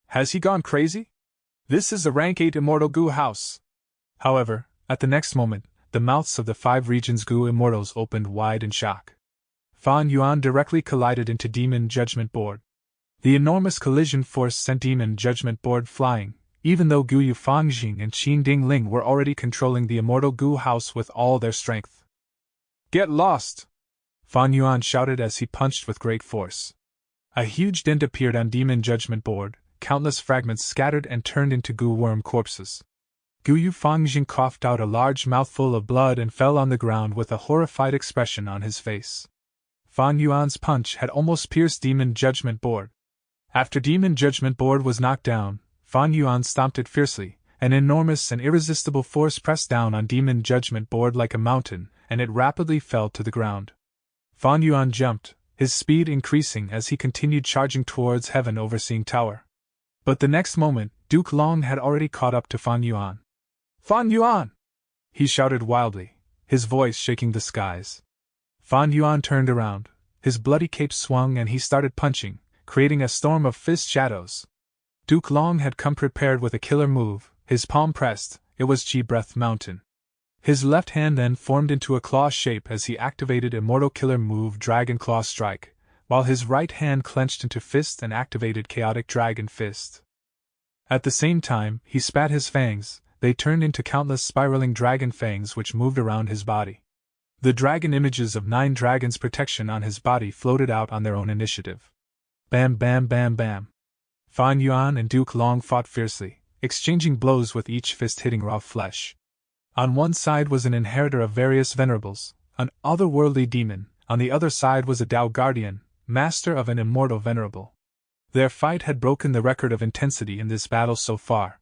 Has he gone crazy? This is the Rank 8 Immortal Gu House. However, at the next moment, the mouths of the 5 regions Gu Immortals opened wide in shock. Fan Yuan directly collided into Demon Judgment Board. The enormous collision force sent Demon Judgment Board flying, even though Guyu Fangjing and Qin Ding Ling were already controlling the Immortal Gu House with all their strength. Get lost! Fan Yuan shouted as he punched with great force. A huge dent appeared on Demon Judgment Board, countless fragments scattered and turned into Gu worm corpses. Guyu Fangjing coughed out a large mouthful of blood and fell on the ground with a horrified expression on his face. Fan Yuan's punch had almost pierced Demon Judgment Board. After Demon Judgment Board was knocked down, Fan Yuan stomped it fiercely. An enormous and irresistible force pressed down on Demon Judgment Board like a mountain, and it rapidly fell to the ground. Fan Yuan jumped, his speed increasing as he continued charging towards Heaven Overseeing Tower. But the next moment, Duke Long had already caught up to Fan Yuan. "Fan Yuan!" he shouted wildly, his voice shaking the skies. Fan Yuan turned around, his bloody cape swung and he started punching, creating a storm of fist shadows. Duke Long had come prepared with a killer move, his palm pressed, it was Chi Breath Mountain. His left hand then formed into a claw shape as he activated immortal killer move Dragon Claw Strike, while his right hand clenched into fist and activated Chaotic Dragon Fist. At the same time, he spat his fangs, they turned into countless spiraling dragon fangs which moved around his body. The dragon images of 9 dragons' protection on his body floated out on their own initiative. Bam bam bam bam. Fan Yuan and Duke Long fought fiercely, exchanging blows with each fist hitting raw flesh. On one side was an inheritor of various venerables, an otherworldly demon, on the other side was a Tao guardian, master of an immortal venerable. Their fight had broken the record of intensity in this battle so far.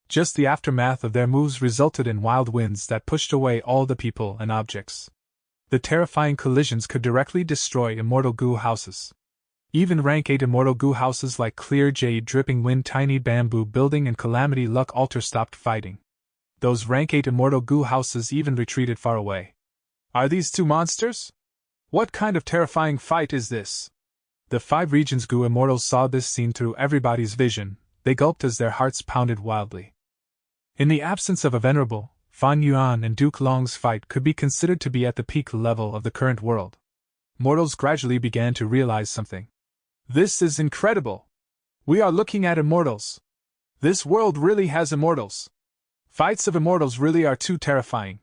Just the aftermath of their moves resulted in wild winds that pushed away all the people and objects. The terrifying collisions could directly destroy immortal goo houses. Even rank 8 immortal goo houses like Clear Jade, Dripping Wind, Tiny Bamboo Building and Calamity Luck Altar stopped fighting. Those rank 8 immortal goo houses even retreated far away. Are these 2 monsters? What kind of terrifying fight is this? The 5 regions goo immortals saw this scene through everybody's vision, they gulped as their hearts pounded wildly. In the absence of a venerable, Fan Yuan and Duke Long's fight could be considered to be at the peak level of the current world. Mortals gradually began to realize something. This is incredible! We are looking at immortals. This world really has immortals. Fights of immortals really are too terrifying.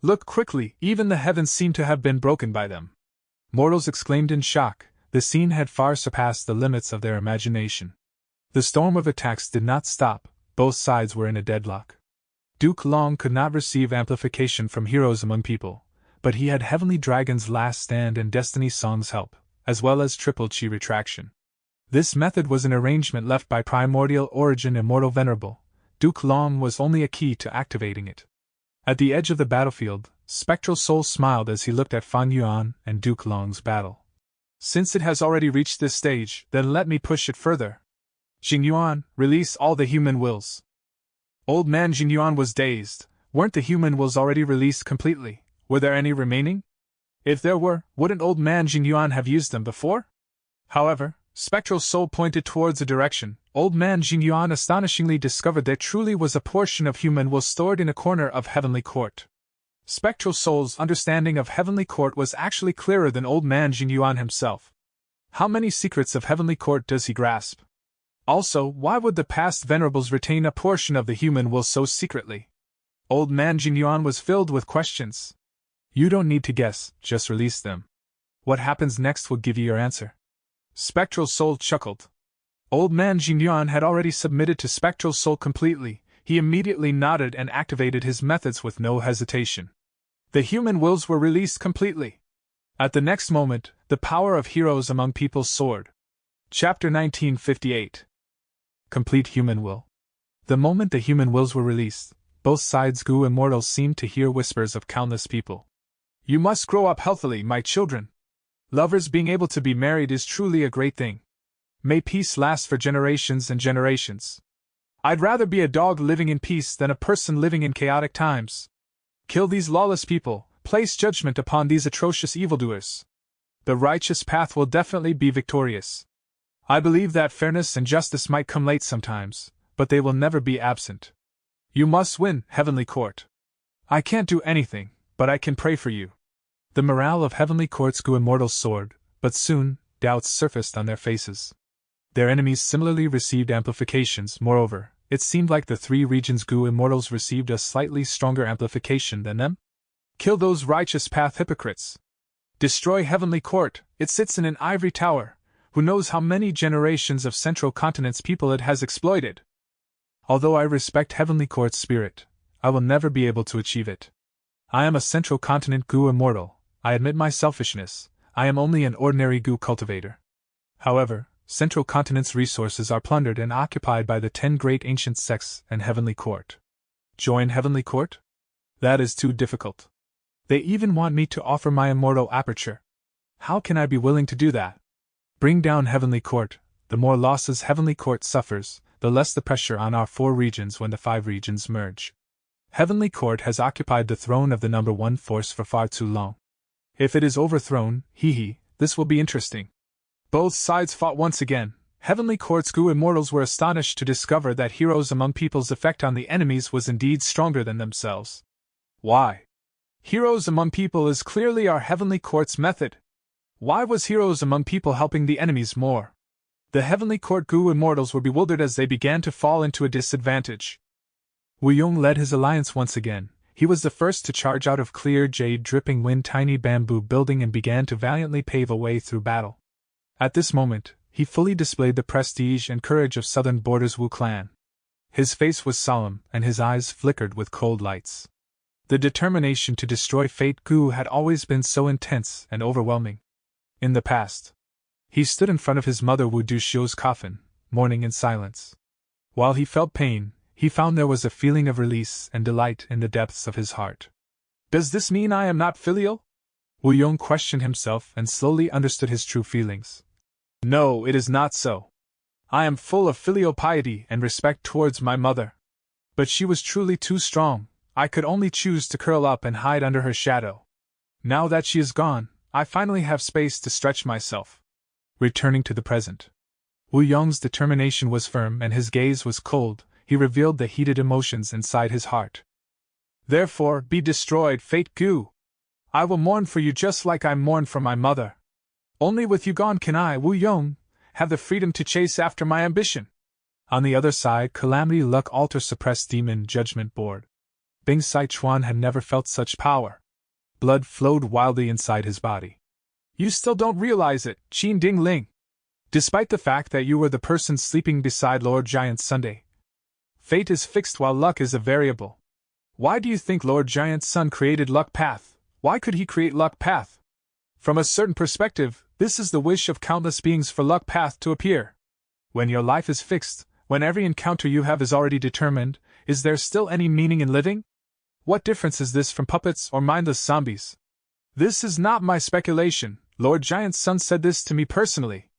Look quickly, even the heavens seem to have been broken by them. Mortals exclaimed in shock, the scene had far surpassed the limits of their imagination. The storm of attacks did not stop, both sides were in a deadlock. Duke Long could not receive amplification from heroes among people, but he had Heavenly Dragon's Last Stand and Destiny Song's help, as well as triple chi retraction. This method was an arrangement left by Primordial Origin Immortal Venerable. Duke Long was only a key to activating it. At the edge of the battlefield, Spectral Soul smiled as he looked at Fan Yuan and Duke Long's battle. Since it has already reached this stage, then let me push it further. Jingyuan, release all the human wills. Old man Jingyuan was dazed. Weren't the human wills already released completely? Were there any remaining? If there were, wouldn't old man Jingyuan have used them before? However, Spectral Soul pointed towards a direction. Old man Jingyuan astonishingly discovered there truly was a portion of human will stored in a corner of Heavenly Court. Spectral Soul's understanding of Heavenly Court was actually clearer than old man Jingyuan himself. How many secrets of Heavenly Court does he grasp? Also, why would the past venerables retain a portion of the human will so secretly? Old man Jingyuan was filled with questions. You don't need to guess, just release them. What happens next will give you your answer. Spectral Soul chuckled. Old man Jingyuan had already submitted to Spectral Soul completely. He immediately nodded and activated his methods with no hesitation. The human wills were released completely. At the next moment, the power of heroes among people soared. Chapter 1958. Complete human will. The moment the human wills were released, both sides goo immortals seemed to hear whispers of countless people. You must grow up healthily, my children. Lovers being able to be married is truly a great thing. May peace last for generations and generations. I'd rather be a dog living in peace than a person living in chaotic times. Kill these lawless people, place judgment upon these atrocious evildoers. The righteous path will definitely be victorious. I believe that fairness and justice might come late sometimes, but they will never be absent. You must win, Heavenly Court. I can't do anything, but I can pray for you. The morale of Heavenly Court's goo immortals soared, but soon, doubts surfaced on their faces. Their enemies similarly received amplifications. Moreover, it seemed like the 3 regions goo immortals received a slightly stronger amplification than them. Kill those righteous path hypocrites. Destroy Heavenly Court, it sits in an ivory tower. Who knows how many generations of Central Continent's people it has exploited? Although I respect Heavenly Court's spirit, I will never be able to achieve it. I am a Central Continent goo immortal. I admit my selfishness. I am only an ordinary goo cultivator. However, Central Continent's resources are plundered and occupied by the 10 great ancient sects and Heavenly Court. Join Heavenly Court? That is too difficult. They even want me to offer my immortal aperture. How can I be willing to do that? Bring down Heavenly Court. The more losses Heavenly Court suffers, the less the pressure on our 4 regions when the 5 regions merge. Heavenly Court has occupied the throne of the number 1 force for far too long. If it is overthrown, this will be interesting. Both sides fought once again. Heavenly Court's Gu immortals were astonished to discover that Heroes Among People's effect on the enemies was indeed stronger than themselves. Why? Heroes Among People is clearly our Heavenly Court's method. Why was Heroes Among People helping the enemies more? The Heavenly Court Gu immortals were bewildered as they began to fall into a disadvantage. Wu Yong led his alliance once again. He was the first to charge out of clear jade dripping wind tiny bamboo building and began to valiantly pave a way through battle. At this moment, he fully displayed the prestige and courage of Southern Borders Wu clan. His face was solemn, and his eyes flickered with cold lights. The determination to destroy Fate Gu had always been so intense and overwhelming. In the past, he stood in front of his mother Wu Duxiu's coffin, mourning in silence. While he felt pain, he found there was a feeling of release and delight in the depths of his heart. Does this mean I am not filial? Wu Yong questioned himself and slowly understood his true feelings. No, it is not so. I am full of filial piety and respect towards my mother. But she was truly too strong. I could only choose to curl up and hide under her shadow. Now that she is gone, I finally have space to stretch myself. Returning to the present. Wu Yong's determination was firm and his gaze was cold. He revealed the heated emotions inside his heart. Therefore, be destroyed, Fate Gu. I will mourn for you just like I mourn for my mother. Only with you gone can I, Wu Yong, have the freedom to chase after my ambition. On the other side, Calamity Luck Altar Suppressed Demon Judgment Board. Bing Sai Chuan had never felt such power. Blood flowed wildly inside his body. You still don't realize it, Qin Ding Ling. Despite the fact that you were the person sleeping beside Lord Giant Sunday. Fate is fixed while luck is a variable. Why do you think Lord Giant's son created Luck Path? Why could he create Luck Path? From a certain perspective, this is the wish of countless beings for Luck Path to appear. When your life is fixed, when every encounter you have is already determined, is there still any meaning in living? What difference is this from puppets or mindless zombies? This is not my speculation. Lord Giant's son said this to me personally.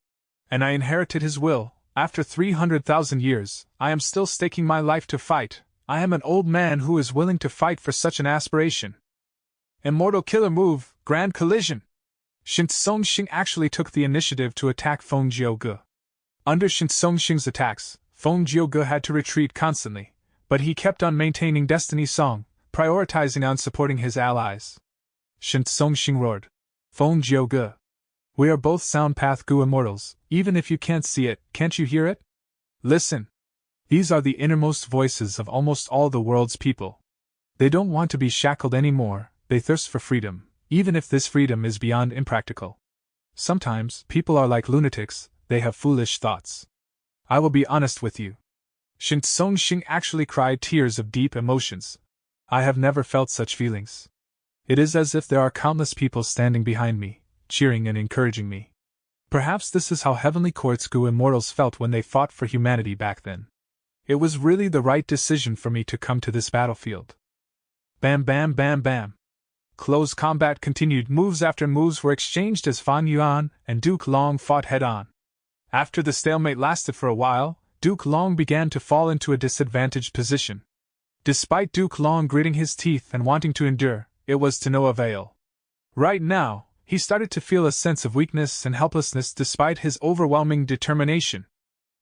And I inherited his will. After 300,000 years, I am still staking my life to fight. I am an old man who is willing to fight for such an aspiration. Immortal killer move, grand collision. Shin Songxing actually took the initiative to attack Feng Jiuge. Under Shin Songxing's attacks, Feng Jiuge had to retreat constantly, but he kept on maintaining Destiny Song, prioritizing on supporting his allies. Shin Songxing roared. Feng Jiuge. We are both Sound Path Gu immortals, even if you can't see it, can't you hear it? Listen. These are the innermost voices of almost all the world's people. They don't want to be shackled anymore, they thirst for freedom, even if this freedom is beyond impractical. Sometimes, people are like lunatics, they have foolish thoughts. I will be honest with you. Shin Songxing actually cried tears of deep emotions. I have never felt such feelings. It is as if there are countless people standing behind me, cheering and encouraging me. Perhaps this is how Heavenly Court's Gu immortals felt when they fought for humanity back then. It was really the right decision for me to come to this battlefield. Bam bam bam bam. Close combat continued. Moves after moves were exchanged as Fan Yuan and Duke Long fought head-on. After the stalemate lasted for a while, Duke Long began to fall into a disadvantaged position. Despite Duke Long gritting his teeth and wanting to endure, it was to no avail. Right now, he started to feel a sense of weakness and helplessness despite his overwhelming determination.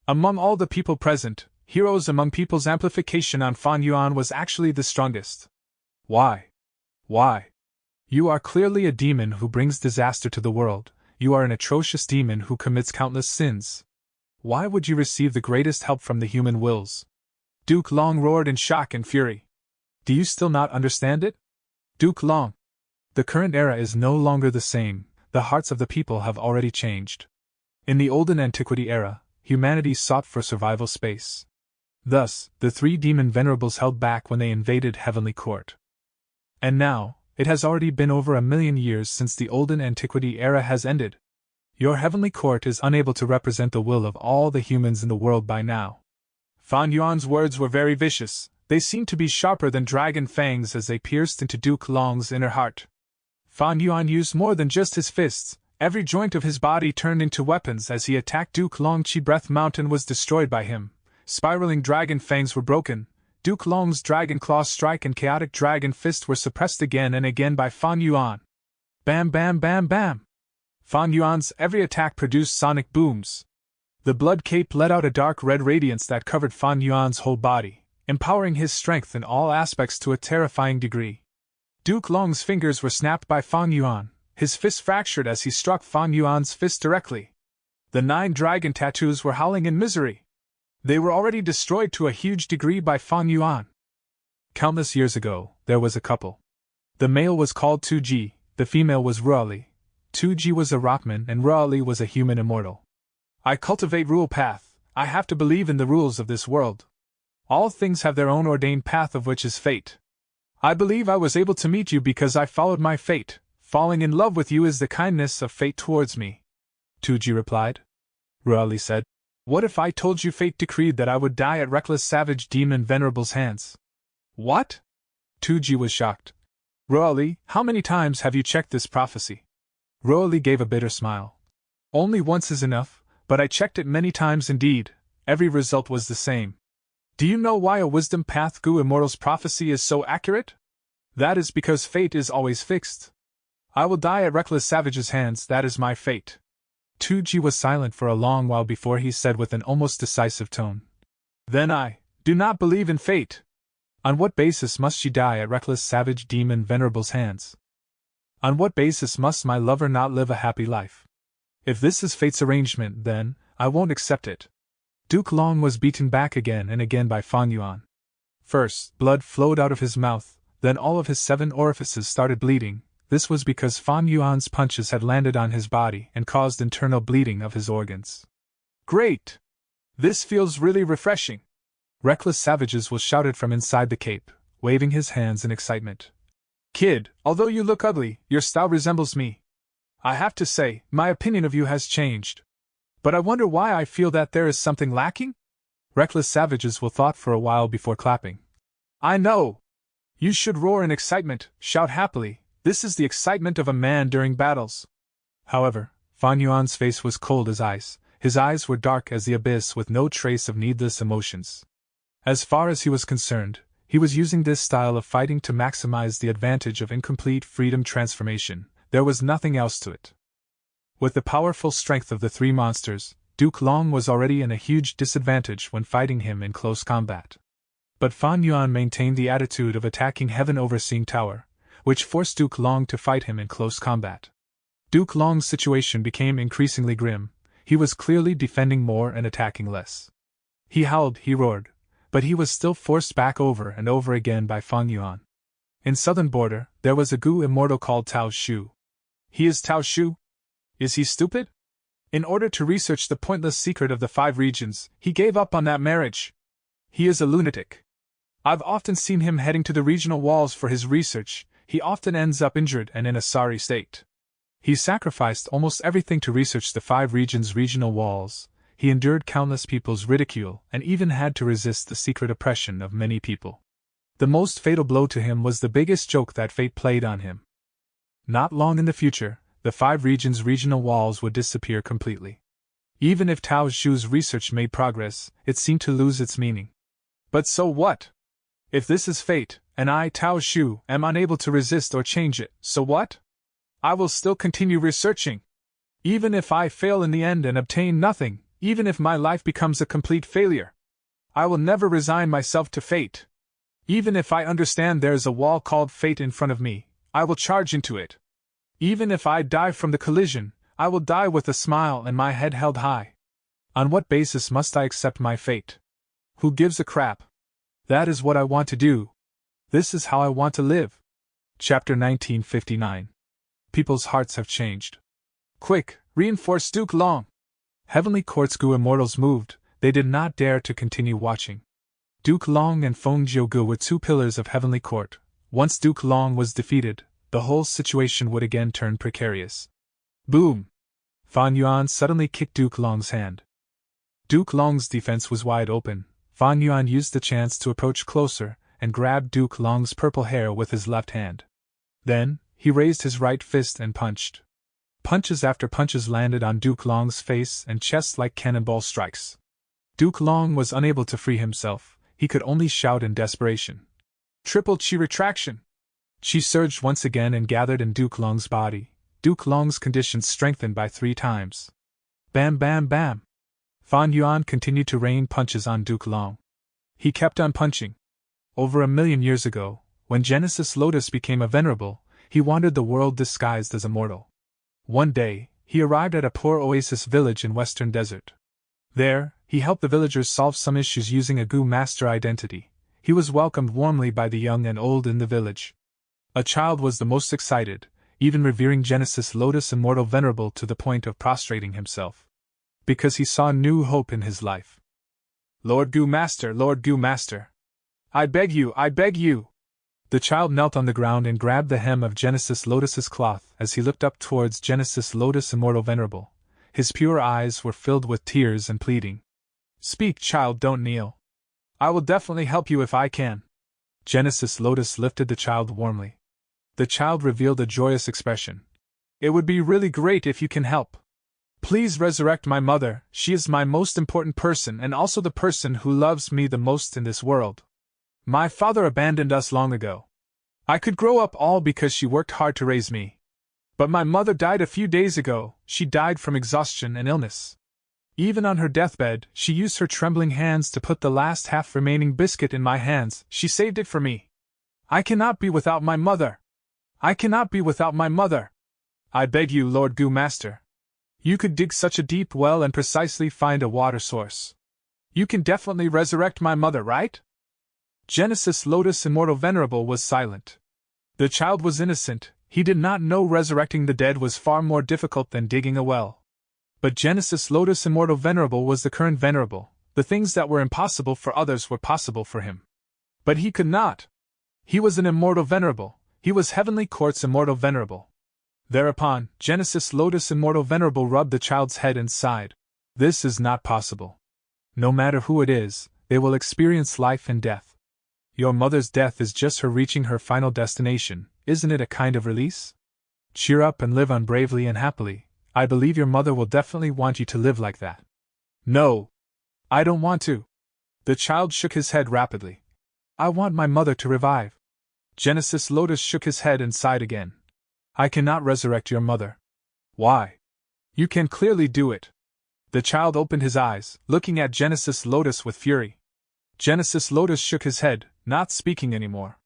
Among all the people present, Heroes Among People's amplification on Fan Yuan was actually the strongest. Why? Why? You are clearly a demon who brings disaster to the world. You are an atrocious demon who commits countless sins. Why would you receive the greatest help from the human wills? Duke Long roared in shock and fury. Do you still not understand it? Duke Long. The current era is no longer the same, the hearts of the people have already changed. In the olden antiquity era, humanity sought for survival space. Thus, the 3 demon venerables held back when they invaded Heavenly Court. And now, it has already been over 1,000,000 years since the olden antiquity era has ended. Your Heavenly Court is unable to represent the will of all the humans in the world by now. Fan Yuan's words were very vicious, they seemed to be sharper than dragon fangs as they pierced into Duke Long's inner heart. Fan Yuan used more than just his fists. Every joint of his body turned into weapons as he attacked Duke Long. Chi Breath Mountain was destroyed by him. Spiraling dragon fangs were broken. Duke Long's dragon claw strike and chaotic dragon fist were suppressed again and again by Fan Yuan. Bam bam bam bam! Fan Yuan's every attack produced sonic booms. The blood cape let out a dark red radiance that covered Fan Yuan's whole body, empowering his strength in all aspects to a terrifying degree. Duke Long's fingers were snapped by Fan Yuan. His fist fractured as he struck Fan Yuan's fist directly. The 9 dragon tattoos were howling in misery. They were already destroyed to a huge degree by Fan Yuan. Countless years ago, there was a couple. The male was called Tu-Ji, the female was Ruali. Tu-Ji was a rockman and Ruali was a human immortal. I cultivate rule path. I have to believe in the rules of this world. All things have their own ordained path, of which is fate. I believe I was able to meet you because I followed my fate. Falling in love with you is the kindness of fate towards me. Tu-Ji replied. Ruali said, What if I told you fate decreed that I would die at reckless savage demon Venerable's hands? What? Tu-Ji was shocked. Ruali, how many times have you checked this prophecy? Ruali gave a bitter smile. Only once is enough, but I checked it many times indeed. Every result was the same. Do you know why a wisdom path Gu Immortal's prophecy is so accurate? That is because fate is always fixed. I will die at reckless savage's hands, that is my fate. Tu-Ji was silent for a long while before he said with an almost decisive tone. Then I do not believe in fate. On what basis must she die at reckless savage demon Venerable's hands? On what basis must my lover not live a happy life? If this is fate's arrangement, then I won't accept it. Duke Long was beaten back again and again by Fan Yuan. First, blood flowed out of his mouth, then all of his 7 orifices started bleeding. This was because Fan Yuan's punches had landed on his body and caused internal bleeding of his organs. Great! This feels really refreshing. Reckless Savages was shouted from inside the cape, waving his hands in excitement. Kid, although you look ugly, your style resembles me. I have to say, my opinion of you has changed. But I wonder why I feel that there is something lacking? Reckless Savages will thought for a while before clapping. I know! You should roar in excitement, shout happily. This is the excitement of a man during battles. However, Fan Yuan's face was cold as ice. His eyes were dark as the abyss with no trace of needless emotions. As far as he was concerned, he was using this style of fighting to maximize the advantage of incomplete freedom transformation. There was nothing else to it. With the powerful strength of the 3 monsters, Duke Long was already in a huge disadvantage when fighting him in close combat. But Fan Yuan maintained the attitude of attacking Heaven Overseeing Tower, which forced Duke Long to fight him in close combat. Duke Long's situation became increasingly grim. He was clearly defending more and attacking less. He howled, he roared, but he was still forced back over and over again by Fan Yuan. In southern border, there was a Gu immortal called Tao Shu. He is Tao Shu? Is he stupid? In order to research the pointless secret of the 5 regions, he gave up on that marriage. He is a lunatic. I've often seen him heading to the regional walls for his research. He often ends up injured and in a sorry state. He sacrificed almost everything to research the 5 regions' regional walls. He endured countless people's ridicule and even had to resist the secret oppression of many people. The most fatal blow to him was the biggest joke that fate played on him. Not long in the future, the 5 regions' regional walls would disappear completely. Even if Tao Shu's research made progress, it seemed to lose its meaning. But so what? If this is fate, and I, Tao Shu, am unable to resist or change it, so what? I will still continue researching. Even if I fail in the end and obtain nothing, even if my life becomes a complete failure, I will never resign myself to fate. Even if I understand there is a wall called fate in front of me, I will charge into it. Even if I die from the collision, I will die with a smile and my head held high. On what basis must I accept my fate? Who gives a crap? That is what I want to do. This is how I want to live. Chapter 1959. People's hearts have changed. Quick, reinforce Duke Long. Heavenly Court's Gu immortals moved. They did not dare to continue watching. Duke Long and Feng Jiugu were 2 pillars of Heavenly Court. Once Duke Long was defeated, the whole situation would again turn precarious. Boom! Fan Yuan suddenly kicked Duke Long's hand. Duke Long's defense was wide open. Fan Yuan used the chance to approach closer and grabbed Duke Long's purple hair with his left hand. Then, he raised his right fist and punched. Punches after punches landed on Duke Long's face and chest like cannonball strikes. Duke Long was unable to free himself, he could only shout in desperation. Triple chi retraction! Chi surged once again and gathered in Duke Long's body. Duke Long's condition strengthened by 3 times. Bam bam bam! Fan Yuan continued to rain punches on Duke Long. He kept on punching. Over 1,000,000 years ago, when Genesis Lotus became a venerable, he wandered the world disguised as a mortal. One day, he arrived at a poor oasis village in western desert. There, he helped the villagers solve some issues using a Gu master identity. He was welcomed warmly by the young and old in the village. A child was the most excited, even revering Genesis Lotus Immortal Venerable to the point of prostrating himself. Because he saw new hope in his life. Lord Gu Master, Lord Gu Master! I beg you, I beg you! The child knelt on the ground and grabbed the hem of Genesis Lotus's cloth as he looked up towards Genesis Lotus Immortal Venerable. His pure eyes were filled with tears and pleading. Speak, child, don't kneel. I will definitely help you if I can. Genesis Lotus lifted the child warmly. The child revealed a joyous expression. It would be really great if you can help. Please resurrect my mother, she is my most important person and also the person who loves me the most in this world. My father abandoned us long ago. I could grow up all because she worked hard to raise me. But my mother died a few days ago, she died from exhaustion and illness. Even on her deathbed, she used her trembling hands to put the last half remaining biscuit in my hands, she saved it for me. I cannot be without my mother. I cannot be without my mother. I beg you, Lord Gu Master. You could dig such a deep well and precisely find a water source. You can definitely resurrect my mother, right? Genesis Lotus Immortal Venerable was silent. The child was innocent, he did not know resurrecting the dead was far more difficult than digging a well. But Genesis Lotus Immortal Venerable was the current venerable, the things that were impossible for others were possible for him. But he could not. He was an immortal venerable, he was Heavenly Court's immortal venerable. Thereupon, Genesis Lotus Immortal Venerable rubbed the child's head and sighed. This is not possible. No matter who it is, they will experience life and death. Your mother's death is just her reaching her final destination, isn't it a kind of release? Cheer up and live on bravely and happily. I believe your mother will definitely want you to live like that. No. I don't want to. The child shook his head rapidly. I want my mother to revive. Genesis Lotus shook his head and sighed again. I cannot resurrect your mother. Why? You can clearly do it. The child opened his eyes, looking at Genesis Lotus with fury. Genesis Lotus shook his head, not speaking anymore.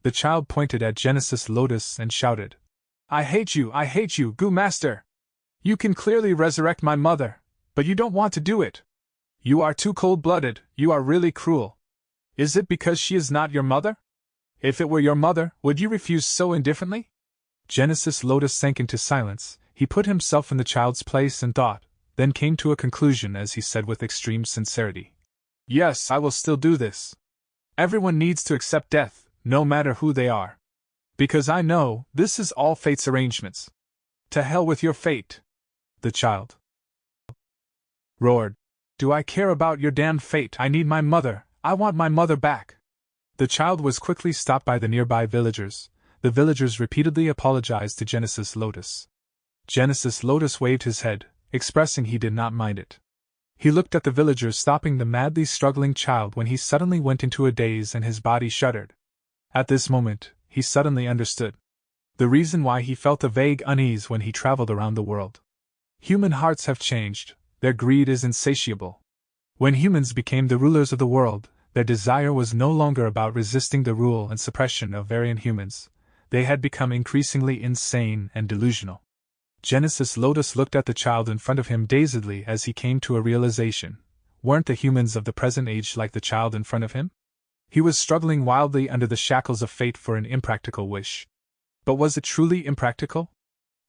The child pointed at Genesis Lotus and shouted. I hate you, Gu Master! You can clearly resurrect my mother, but you don't want to do it. You are too cold-blooded, you are really cruel. Is it because she is not your mother? If it were your mother, would you refuse so indifferently? Genesis Lotus sank into silence, he put himself in the child's place and thought, then came to a conclusion as he said with extreme sincerity. Yes, I will still do this. Everyone needs to accept death, no matter who they are. Because I know, this is all fate's arrangements. To hell with your fate. The child roared. Do I care about your damned fate? I need my mother, I want my mother back. The child was quickly stopped by the nearby villagers. The villagers repeatedly apologized to Genesis Lotus. Genesis Lotus waved his head, expressing he did not mind it. He looked at the villagers stopping the madly struggling child when he suddenly went into a daze and his body shuddered. At this moment, he suddenly understood the reason why he felt a vague unease when he traveled around the world. Human hearts have changed, their greed is insatiable. When humans became the rulers of the world, their desire was no longer about resisting the rule and suppression of variant humans. They had become increasingly insane and delusional. Genesis Lotus looked at the child in front of him dazedly as he came to a realization. Weren't the humans of the present age like the child in front of him? He was struggling wildly under the shackles of fate for an impractical wish. But was it truly impractical?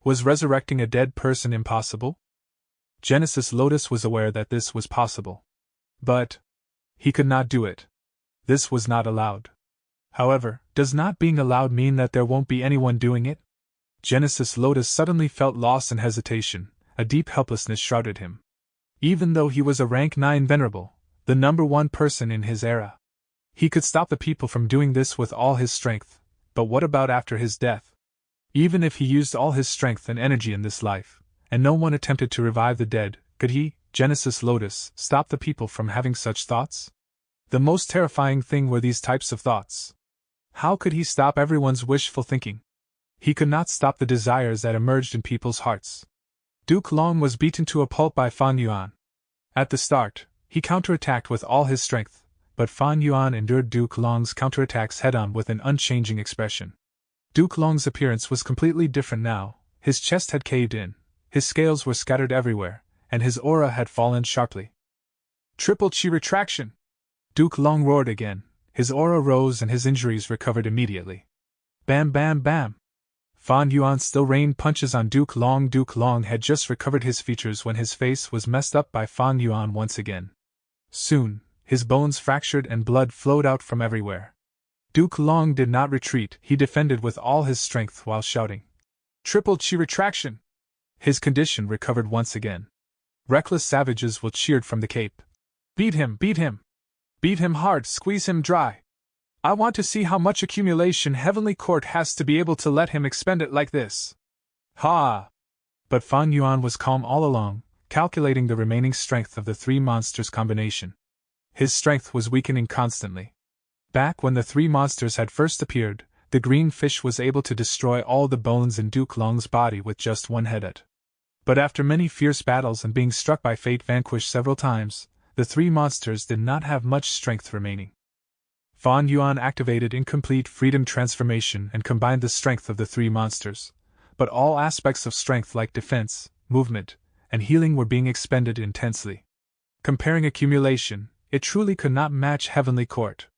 Was resurrecting a dead person impossible? Genesis Lotus was aware that this was possible. But he could not do it. This was not allowed. However, does not being allowed mean that there won't be anyone doing it? Genesis Lotus suddenly felt loss and hesitation, a deep helplessness shrouded him. Even though he was a rank 9 venerable, the number 1 person in his era. He could stop the people from doing this with all his strength, but what about after his death? Even if he used all his strength and energy in this life, and no one attempted to revive the dead, could he, Genesis Lotus, stop the people from having such thoughts? The most terrifying thing were these types of thoughts. How could he stop everyone's wishful thinking? He could not stop the desires that emerged in people's hearts. Duke Long was beaten to a pulp by Fan Yuan. At the start, he counterattacked with all his strength, but Fan Yuan endured Duke Long's counterattacks head-on with an unchanging expression. Duke Long's appearance was completely different now. His chest had caved in, his scales were scattered everywhere, and his aura had fallen sharply. Triple Chi retraction! Duke Long roared again. His aura rose and his injuries recovered immediately. Bam bam bam! Fan Yuan still rained punches on Duke Long. Duke Long had just recovered his features when his face was messed up by Fan Yuan once again. Soon, his bones fractured and blood flowed out from everywhere. Duke Long did not retreat, he defended with all his strength while shouting, "Triple Chi retraction!" His condition recovered once again. Reckless savages will cheered from the cape. Beat him, beat him! Beat him hard, squeeze him dry! I want to see how much accumulation Heavenly Court has to be able to let him expend it like this. Ha! But Fan Yuan was calm all along, calculating the remaining strength of the three monsters' combination. His strength was weakening constantly. Back when the three monsters had first appeared, the green fish was able to destroy all the bones in Duke Long's body with just one headshot. But after many fierce battles and being struck by fate vanquished several times, the three monsters did not have much strength remaining. Fan Yuan activated incomplete freedom transformation and combined the strength of the three monsters, but all aspects of strength like defense, movement, and healing were being expended intensely. Comparing accumulation, it truly could not match Heavenly Court.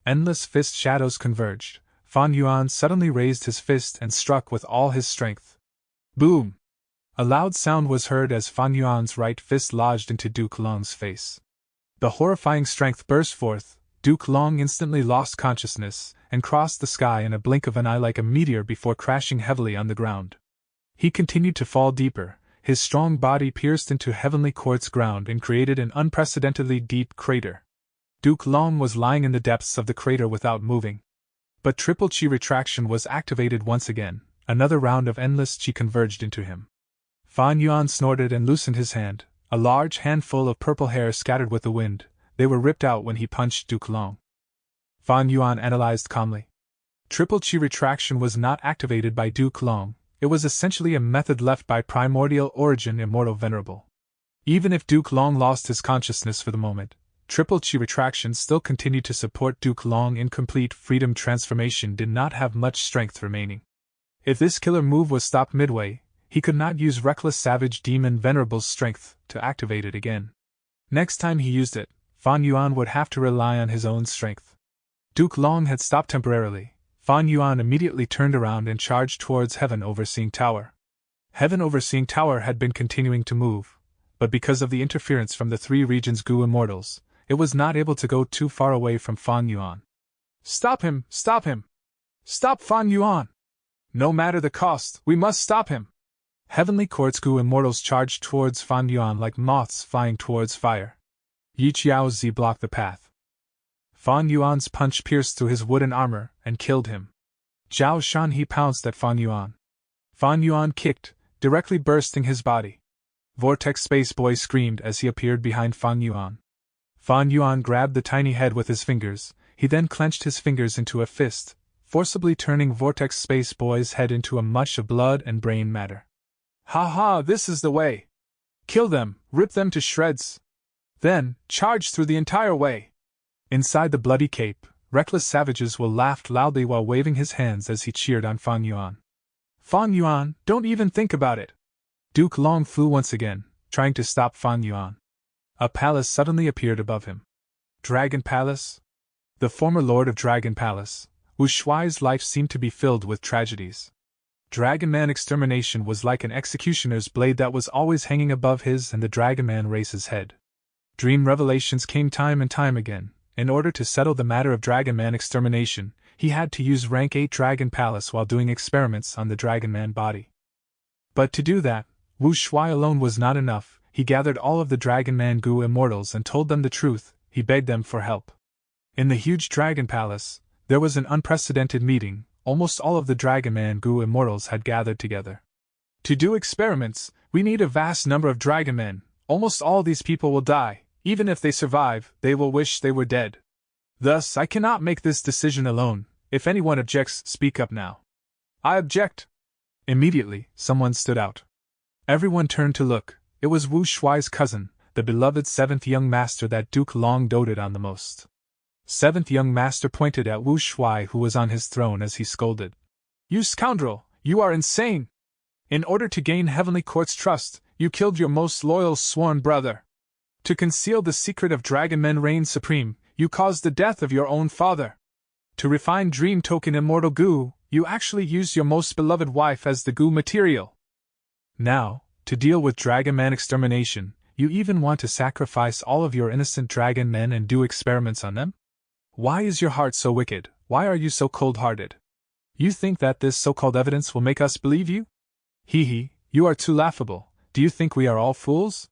Endless fist shadows converged. Fan Yuan suddenly raised his fist and struck with all his strength. Boom! A loud sound was heard as Fan Yuan's right fist lodged into Duke Long's face. The horrifying strength burst forth. Duke Long instantly lost consciousness and crossed the sky in a blink of an eye like a meteor before crashing heavily on the ground. He continued to fall deeper. His strong body pierced into Heavenly Court's ground and created an unprecedentedly deep crater. Duke Long was lying in the depths of the crater without moving. But Triple Chi retraction was activated once again. Another round of endless Chi converged into him. Fan Yuan snorted and loosened his hand. A large handful of purple hair scattered with the wind. They were ripped out when he punched Duke Long. Fan Yuan analyzed calmly. Triple Chi retraction was not activated by Duke Long. It was essentially a method left by Primordial Origin Immortal Venerable. Even if Duke Long lost his consciousness for the moment, Triple Chi retraction still continued to support Duke Long. Incomplete freedom transformation did not have much strength remaining. If this killer move was stopped midway, he could not use Reckless Savage Demon Venerable's strength to activate it again. Next time he used it, Fan Yuan would have to rely on his own strength. Duke Long had stopped temporarily. Fan Yuan immediately turned around and charged towards Heaven Overseeing Tower. Heaven Overseeing Tower had been continuing to move, but because of the interference from the three regions Gu Immortals, it was not able to go too far away from Fan Yuan. Stop him! Stop him! Stop Fan Yuan! No matter the cost, we must stop him! Heavenly Court's Gu Immortals charged towards Fan Yuan like moths flying towards fire. Yi Zi blocked the path. Fan Yuan's punch pierced through his wooden armor and killed him. Zhao Shanhe pounced at Fan Yuan. Fan Yuan kicked, directly bursting his body. Vortex Space Boy screamed as he appeared behind Fan Yuan. Fan Yuan grabbed the tiny head with his fingers. He then clenched his fingers into a fist, forcibly turning Vortex Space Boy's head into a mush of blood and brain matter. Ha ha, this is the way! Kill them, rip them to shreds! Then, charge through the entire way! Inside the bloody cape, Reckless Savages will laughed loudly while waving his hands as he cheered on Fan Yuan. Fan Yuan, don't even think about it! Duke Long flew once again, trying to stop Fan Yuan. A palace suddenly appeared above him. Dragon Palace? The former Lord of Dragon Palace, Wu Shuai's life seemed to be filled with tragedies. Dragon Man extermination was like an executioner's blade that was always hanging above his and the Dragon Man race's head. Dream revelations came time and time again. In order to settle the matter of Dragon Man extermination, he had to use Rank 8 Dragon Palace while doing experiments on the Dragon Man body. But to do that, Wu Shuai alone was not enough. He gathered all of the Dragon Man Gu Immortals and told them the truth. He begged them for help. In the huge Dragon Palace, there was an unprecedented meeting. almost all of the Dragonman Gu immortals had gathered together. To do experiments, we need a vast number of Dragonmen. Almost all these people will die. Even if they survive, they will wish they were dead. Thus, I cannot make this decision alone. If anyone objects, speak up now. I object. Immediately, someone stood out. Everyone turned to look. It was Wu Shuai's cousin, the beloved seventh young master that Duke Long doted on the most. Seventh young master pointed at Wu Shuai, who was on his throne, as he scolded. You scoundrel, you are insane! In order to gain Heavenly Court's trust, you killed your most loyal sworn brother. To conceal the secret of Dragonmen reign supreme, you caused the death of your own father. To refine Dream Token Immortal Gu, you actually used your most beloved wife as the Gu material. Now, to deal with Dragonman extermination, you even want to sacrifice all of your innocent Dragonmen and do experiments on them? Why is your heart so wicked? Why are you so cold-hearted? You think that this so-called evidence will make us believe you? Hee hee, you are too laughable. Do you think we are all fools?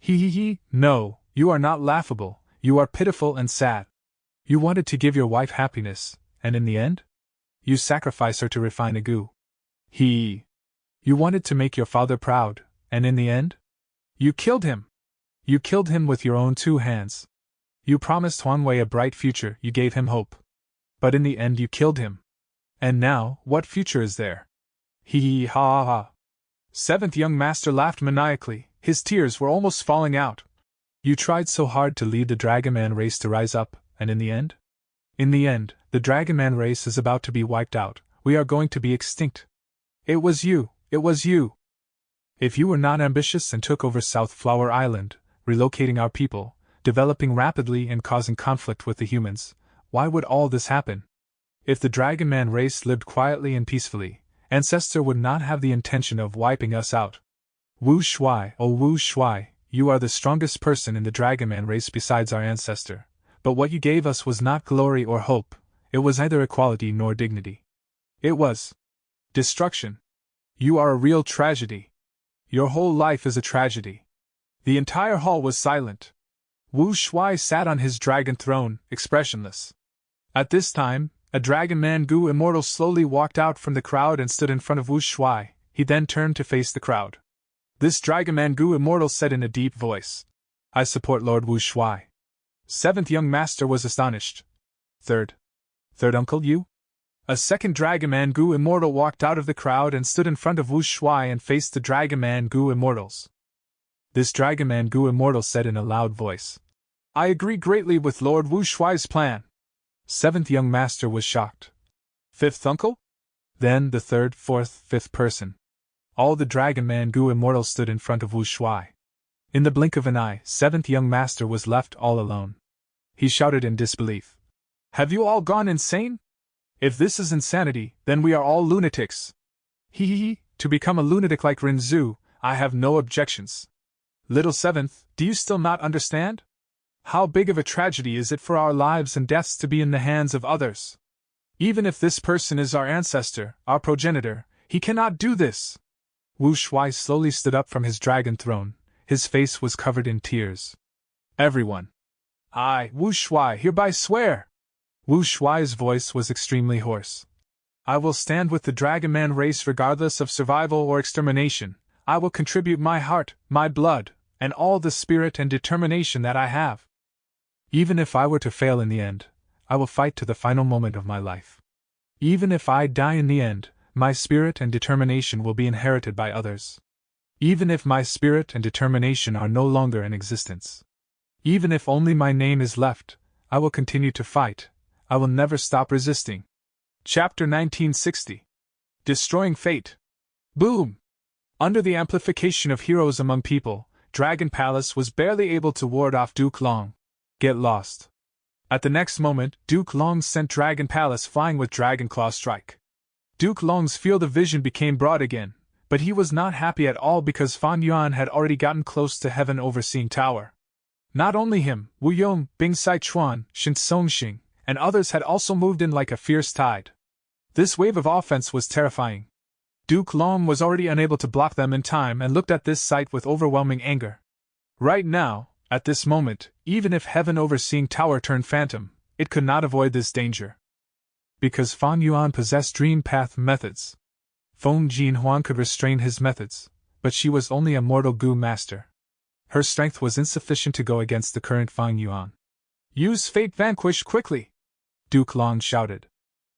Hee hee hee, no, you are not laughable, you are pitiful and sad. You wanted to give your wife happiness, and in the end? You sacrifice her to refine a Gu. Hee. You wanted to make your father proud, and in the end? You killed him. You killed him with your own two hands. You promised Huanwei a bright future, you gave him hope. But in the end you killed him. And now, what future is there? Hee hee ha ha ha. Seventh young master laughed maniacally, his tears were almost falling out. You tried so hard to lead the Dragonman race to rise up, and in the end? In the end, the Dragonman race is about to be wiped out, we are going to be extinct. It was you, it was you. If you were not ambitious and took over South Flower Island, relocating our people, developing rapidly and causing conflict with the humans, why would all this happen? If the Dragonman race lived quietly and peacefully, Ancestor would not have the intention of wiping us out. Wu Shuai, oh Wu Shuai, you are the strongest person in the Dragonman race besides our ancestor, but what you gave us was not glory or hope, it was neither equality nor dignity. It was destruction. You are a real tragedy. Your whole life is a tragedy. The entire hall was silent. Wu Shuai sat on his dragon throne, expressionless. At this time, a Dragonman Gu immortal slowly walked out from the crowd and stood in front of Wu Shuai. He then turned to face the crowd. This Dragonman Gu immortal said in a deep voice, I support Lord Wu Shuai. Seventh young master was astonished. Third uncle, you? A second Dragonman Gu immortal walked out of the crowd and stood in front of Wu Shuai and faced the Dragonman Gu immortals. This Dragonman Gu immortal said in a loud voice, I agree greatly with Lord Wu Shuai's plan. Seventh young master was shocked. Fifth uncle? Then the third, fourth, fifth person. All the Dragonman Gu immortals stood in front of Wu Shuai. In the blink of an eye, seventh young master was left all alone. He shouted in disbelief. Have you all gone insane? If this is insanity, then we are all lunatics. Hee hee hee, to become a lunatic like Rinzu, I have no objections. Little seventh, do you still not understand? How big of a tragedy is it for our lives and deaths to be in the hands of others? Even if this person is our ancestor, our progenitor, he cannot do this. Wu Shuai slowly stood up from his dragon throne. His face was covered in tears. Everyone. I, Wu Shuai, hereby swear. Wu Shuai's voice was extremely hoarse. I will stand with the Dragonman race regardless of survival or extermination. I will contribute my heart, my blood, and all the spirit and determination that I have. Even if I were to fail in the end, I will fight to the final moment of my life. Even if I die in the end, my spirit and determination will be inherited by others. Even if my spirit and determination are no longer in existence. Even if only my name is left, I will continue to fight. I will never stop resisting. Chapter 1960. Destroying Fate. Boom! Under the amplification of heroes among people, Dragon Palace was barely able to ward off Duke Long. Get lost. At the next moment, Duke Long sent Dragon Palace flying with Dragon Claw Strike. Duke Long's field of vision became broad again, but he was not happy at all because Fan Yuan had already gotten close to Heaven Overseeing Tower. Not only him, Wu Yong, Bing Sai Chuan, Shin Songxing, and others had also moved in like a fierce tide. This wave of offense was terrifying. Duke Long was already unable to block them in time and looked at this sight with overwhelming anger. Right now, at this moment, even if Heaven Overseeing Tower turned phantom, it could not avoid this danger. Because Fan Yuan possessed dream path methods. Feng Jinhuan could restrain his methods, but she was only a mortal Gu master. Her strength was insufficient to go against the current Fang Yuan. Use Fate Vanquish quickly! Duke Long shouted.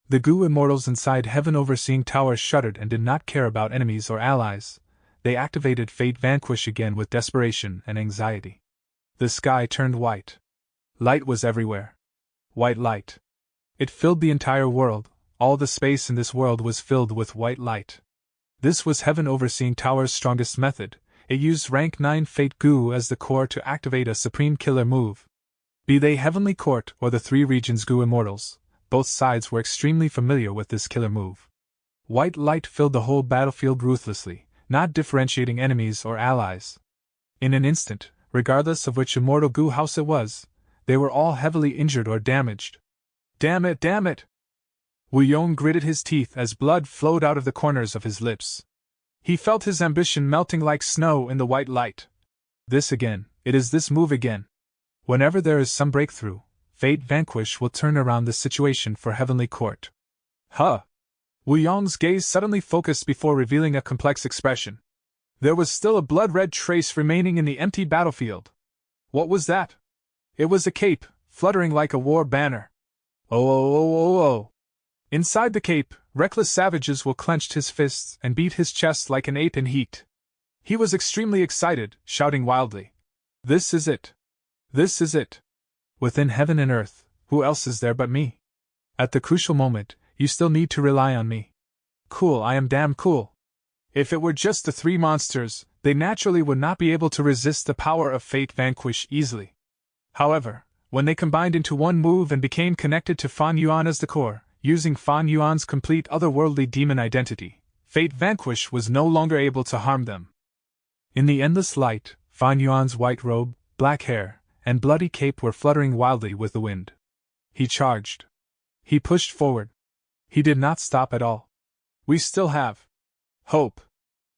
The Gu immortals inside Heaven Overseeing Tower shuddered and did not care about enemies or allies. They activated Fate Vanquish again with desperation and anxiety. The sky turned white. Light was everywhere. White light. It filled the entire world. All the space in this world was filled with white light. This was Heaven Overseeing Tower's strongest method. It used rank 9 Fate Gu as the core to activate a supreme killer move. Be they Heavenly Court or the Three Regions Gu Immortals, both sides were extremely familiar with this killer move. White light filled the whole battlefield ruthlessly, not differentiating enemies or allies. In an instant, regardless of which immortal Gu house it was, they were all heavily injured or damaged. Damn it, damn it! Wu Yong gritted his teeth as blood flowed out of the corners of his lips. He felt his ambition melting like snow in the white light. This again, it is this move again. Whenever there is some breakthrough, Fate Vanquish will turn around the situation for Heavenly Court. Huh! Wu Yong's gaze suddenly focused before revealing a complex expression. There was still a blood-red trace remaining in the empty battlefield. What was that? It was a cape, fluttering like a war banner. Oh! Inside the cape, reckless savages will clenched his fists and beat his chest like an ape in heat. He was extremely excited, shouting wildly. This is it. This is it. Within heaven and earth, who else is there but me? At the crucial moment, you still need to rely on me. Cool, I am damn cool. If it were just the three monsters, they naturally would not be able to resist the power of Fate Vanquish easily. However, when they combined into one move and became connected to Fan Yuan as the core, using Fan Yuan's complete otherworldly demon identity, Fate Vanquish was no longer able to harm them. In the endless light, Fan Yuan's white robe, black hair, and bloody cape were fluttering wildly with the wind. He charged. He pushed forward. He did not stop at all. We still have hope.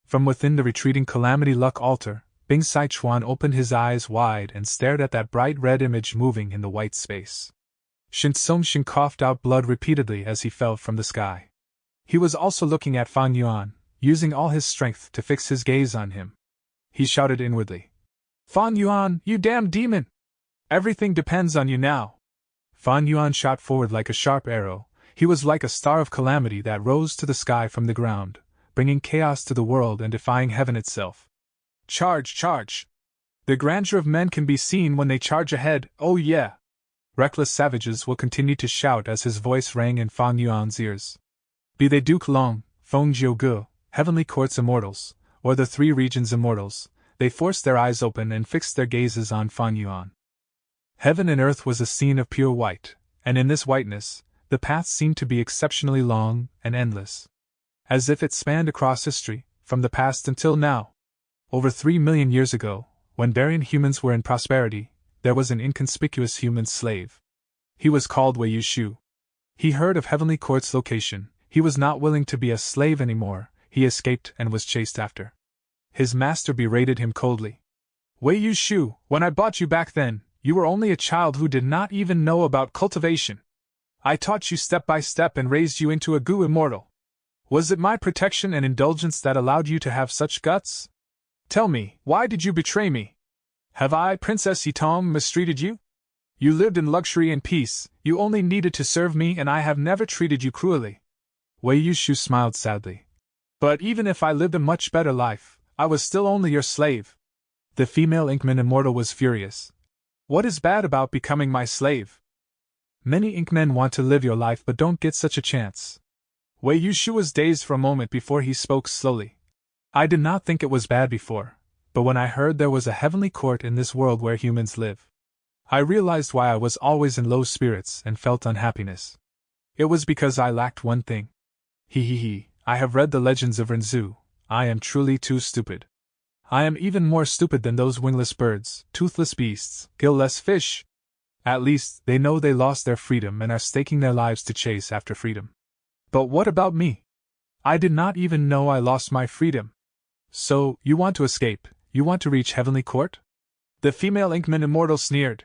From within the retreating Calamity Luck altar, Bing Sichuan opened his eyes wide and stared at that bright red image moving in the white space. Shin Songshin coughed out blood repeatedly as he fell from the sky. He was also looking at Fan Yuan, using all his strength to fix his gaze on him. He shouted inwardly. Fan Yuan, you damn demon! Everything depends on you now. Fan Yuan shot forward like a sharp arrow. He was like a star of calamity that rose to the sky from the ground, bringing chaos to the world and defying heaven itself. Charge, charge! The grandeur of men can be seen when they charge ahead, oh yeah! Reckless savages will continue to shout as his voice rang in Fan Yuan's ears. Be they Duke Long, Feng Jiuge, Heavenly Court's Immortals, or the Three Regions Immortals, they forced their eyes open and fixed their gazes on Fan Yuan. Heaven and earth was a scene of pure white, and in this whiteness, the path seemed to be exceptionally long and endless. As if it spanned across history, from the past until now. Over 3 million years ago, when Barian humans were in prosperity, there was an inconspicuous human slave. He was called Wei Yushu. He heard of Heavenly Court's location. He was not willing to be a slave anymore. He escaped and was chased after. His master berated him coldly. Wei Yushu, when I bought you back then, you were only a child who did not even know about cultivation. I taught you step by step and raised you into a Gu immortal. Was it my protection and indulgence that allowed you to have such guts? Tell me, why did you betray me? Have I, Princess Yitong, mistreated you? You lived in luxury and peace, you only needed to serve me, and I have never treated you cruelly. Wei Yushu smiled sadly. But even if I lived a much better life, I was still only your slave. The female Inkman immortal was furious. What is bad about becoming my slave? Many Inkmen want to live your life but don't get such a chance. Wei Yushu was dazed for a moment before he spoke slowly. I did not think it was bad before, but when I heard there was a heavenly court in this world where humans live, I realized why I was always in low spirits and felt unhappiness. It was because I lacked one thing. I have read the legends of Renzu. I am truly too stupid. I am even more stupid than those wingless birds, toothless beasts, gill-less fish. At least, they know they lost their freedom and are staking their lives to chase after freedom. But what about me? I did not even know I lost my freedom. So, you want to escape, you want to reach Heavenly Court? The female Inkman immortal sneered.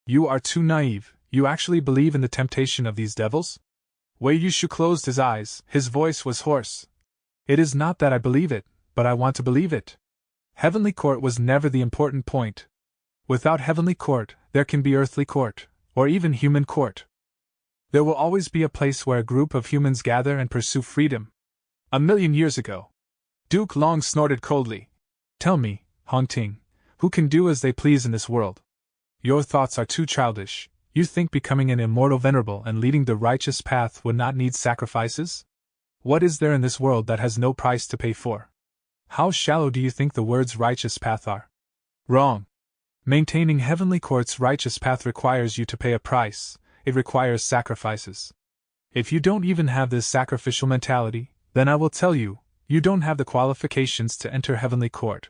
You are too naive, you actually believe in the temptation of these devils? Wei Yushu closed his eyes, his voice was hoarse. It is not that I believe it, but I want to believe it. Heavenly Court was never the important point. Without Heavenly Court, there can be Earthly Court, or even Human Court. There will always be a place where a group of humans gather and pursue freedom. 1,000,000 years ago. Duke Long snorted coldly. Tell me, Hong Ting, who can do as they please in this world? Your thoughts are too childish. You think becoming an immortal venerable and leading the righteous path would not need sacrifices? What is there in this world that has no price to pay for? How shallow do you think the words righteous path are? Wrong. Maintaining Heavenly Court's righteous path requires you to pay a price, it requires sacrifices. If you don't even have this sacrificial mentality, then I will tell you, you don't have the qualifications to enter Heavenly Court.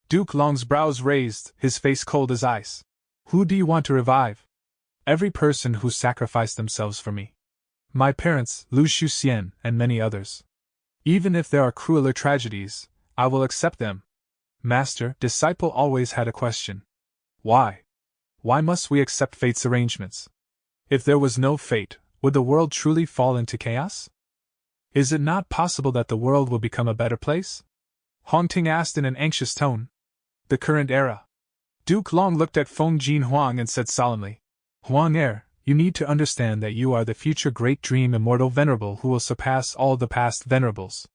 Duke Long's brows raised, his face cold as ice. Who do you want to revive? Every person who sacrificed themselves for me. My parents, Lu Shuxian, and many others. Even if there are crueler tragedies, I will accept them. Master, disciple always had a question. Why? Why must we accept fate's arrangements? If there was no fate, would the world truly fall into chaos? Is it not possible that the world will become a better place? Hong Ting asked in an anxious tone. The current era. Duke Long looked at Feng Jin Huang and said solemnly, Huang heir, you need to understand that you are the future great dream immortal venerable who will surpass all the past venerables.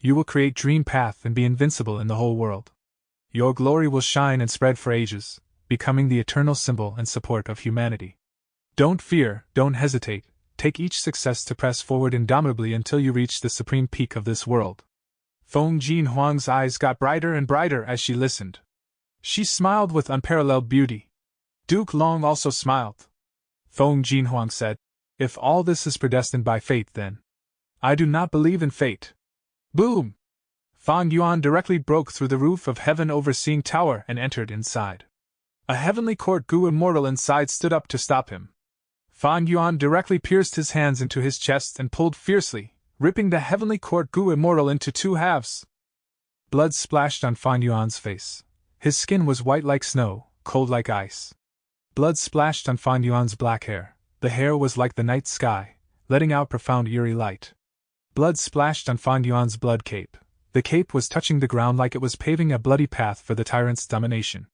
You will create dream path and be invincible in the whole world. Your glory will shine and spread for ages, becoming the eternal symbol and support of humanity. Don't fear, don't hesitate, take each success to press forward indomitably until you reach the supreme peak of this world. Feng Jin Huang's eyes got brighter and brighter as she listened. She smiled with unparalleled beauty. Duke Long also smiled. Feng Jin Huang said, If all this is predestined by fate, then I do not believe in fate. Boom! Fan Yuan directly broke through the roof of heaven overseeing tower and entered inside. A Heavenly Court Gu immortal inside stood up to stop him. Fan Yuan directly pierced his hands into his chest and pulled fiercely, ripping the Heavenly Court Gu immortal into two halves. Blood splashed on Fan Yuan's face. His skin was white like snow, cold like ice. Blood splashed on Fan Yuan's black hair. The hair was like the night sky, letting out profound eerie light. Blood splashed on Fan Yuan's blood cape. The cape was touching the ground like it was paving a bloody path for the tyrant's domination.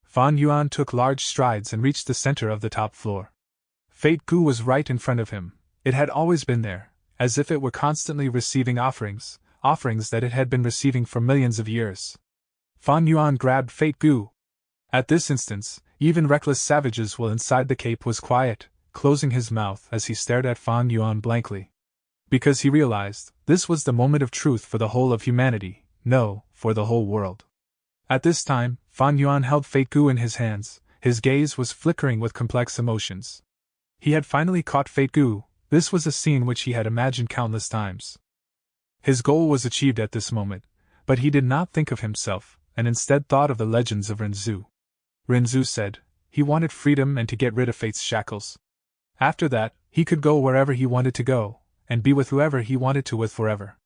Fan Yuan took large strides and reached the center of the top floor. Fate Gu was right in front of him. It had always been there, as if it were constantly receiving offerings that it had been receiving for millions of years. Fan Yuan grabbed Fate Gu. At this instance, even reckless savages will inside the cape was quiet, closing his mouth as he stared at Fan Yuan blankly. Because he realized, this was the moment of truth for the whole of humanity, no, for the whole world. At this time, Fan Yuan held Fate Gu in his hands, his gaze was flickering with complex emotions. He had finally caught Fate Gu. This was a scene which he had imagined countless times. His goal was achieved at this moment, but he did not think of himself, and instead thought of the legends of Renzu. Renzu said, he wanted freedom and to get rid of fate's shackles. After that, he could go wherever he wanted to go, and be with whoever he wanted to with forever.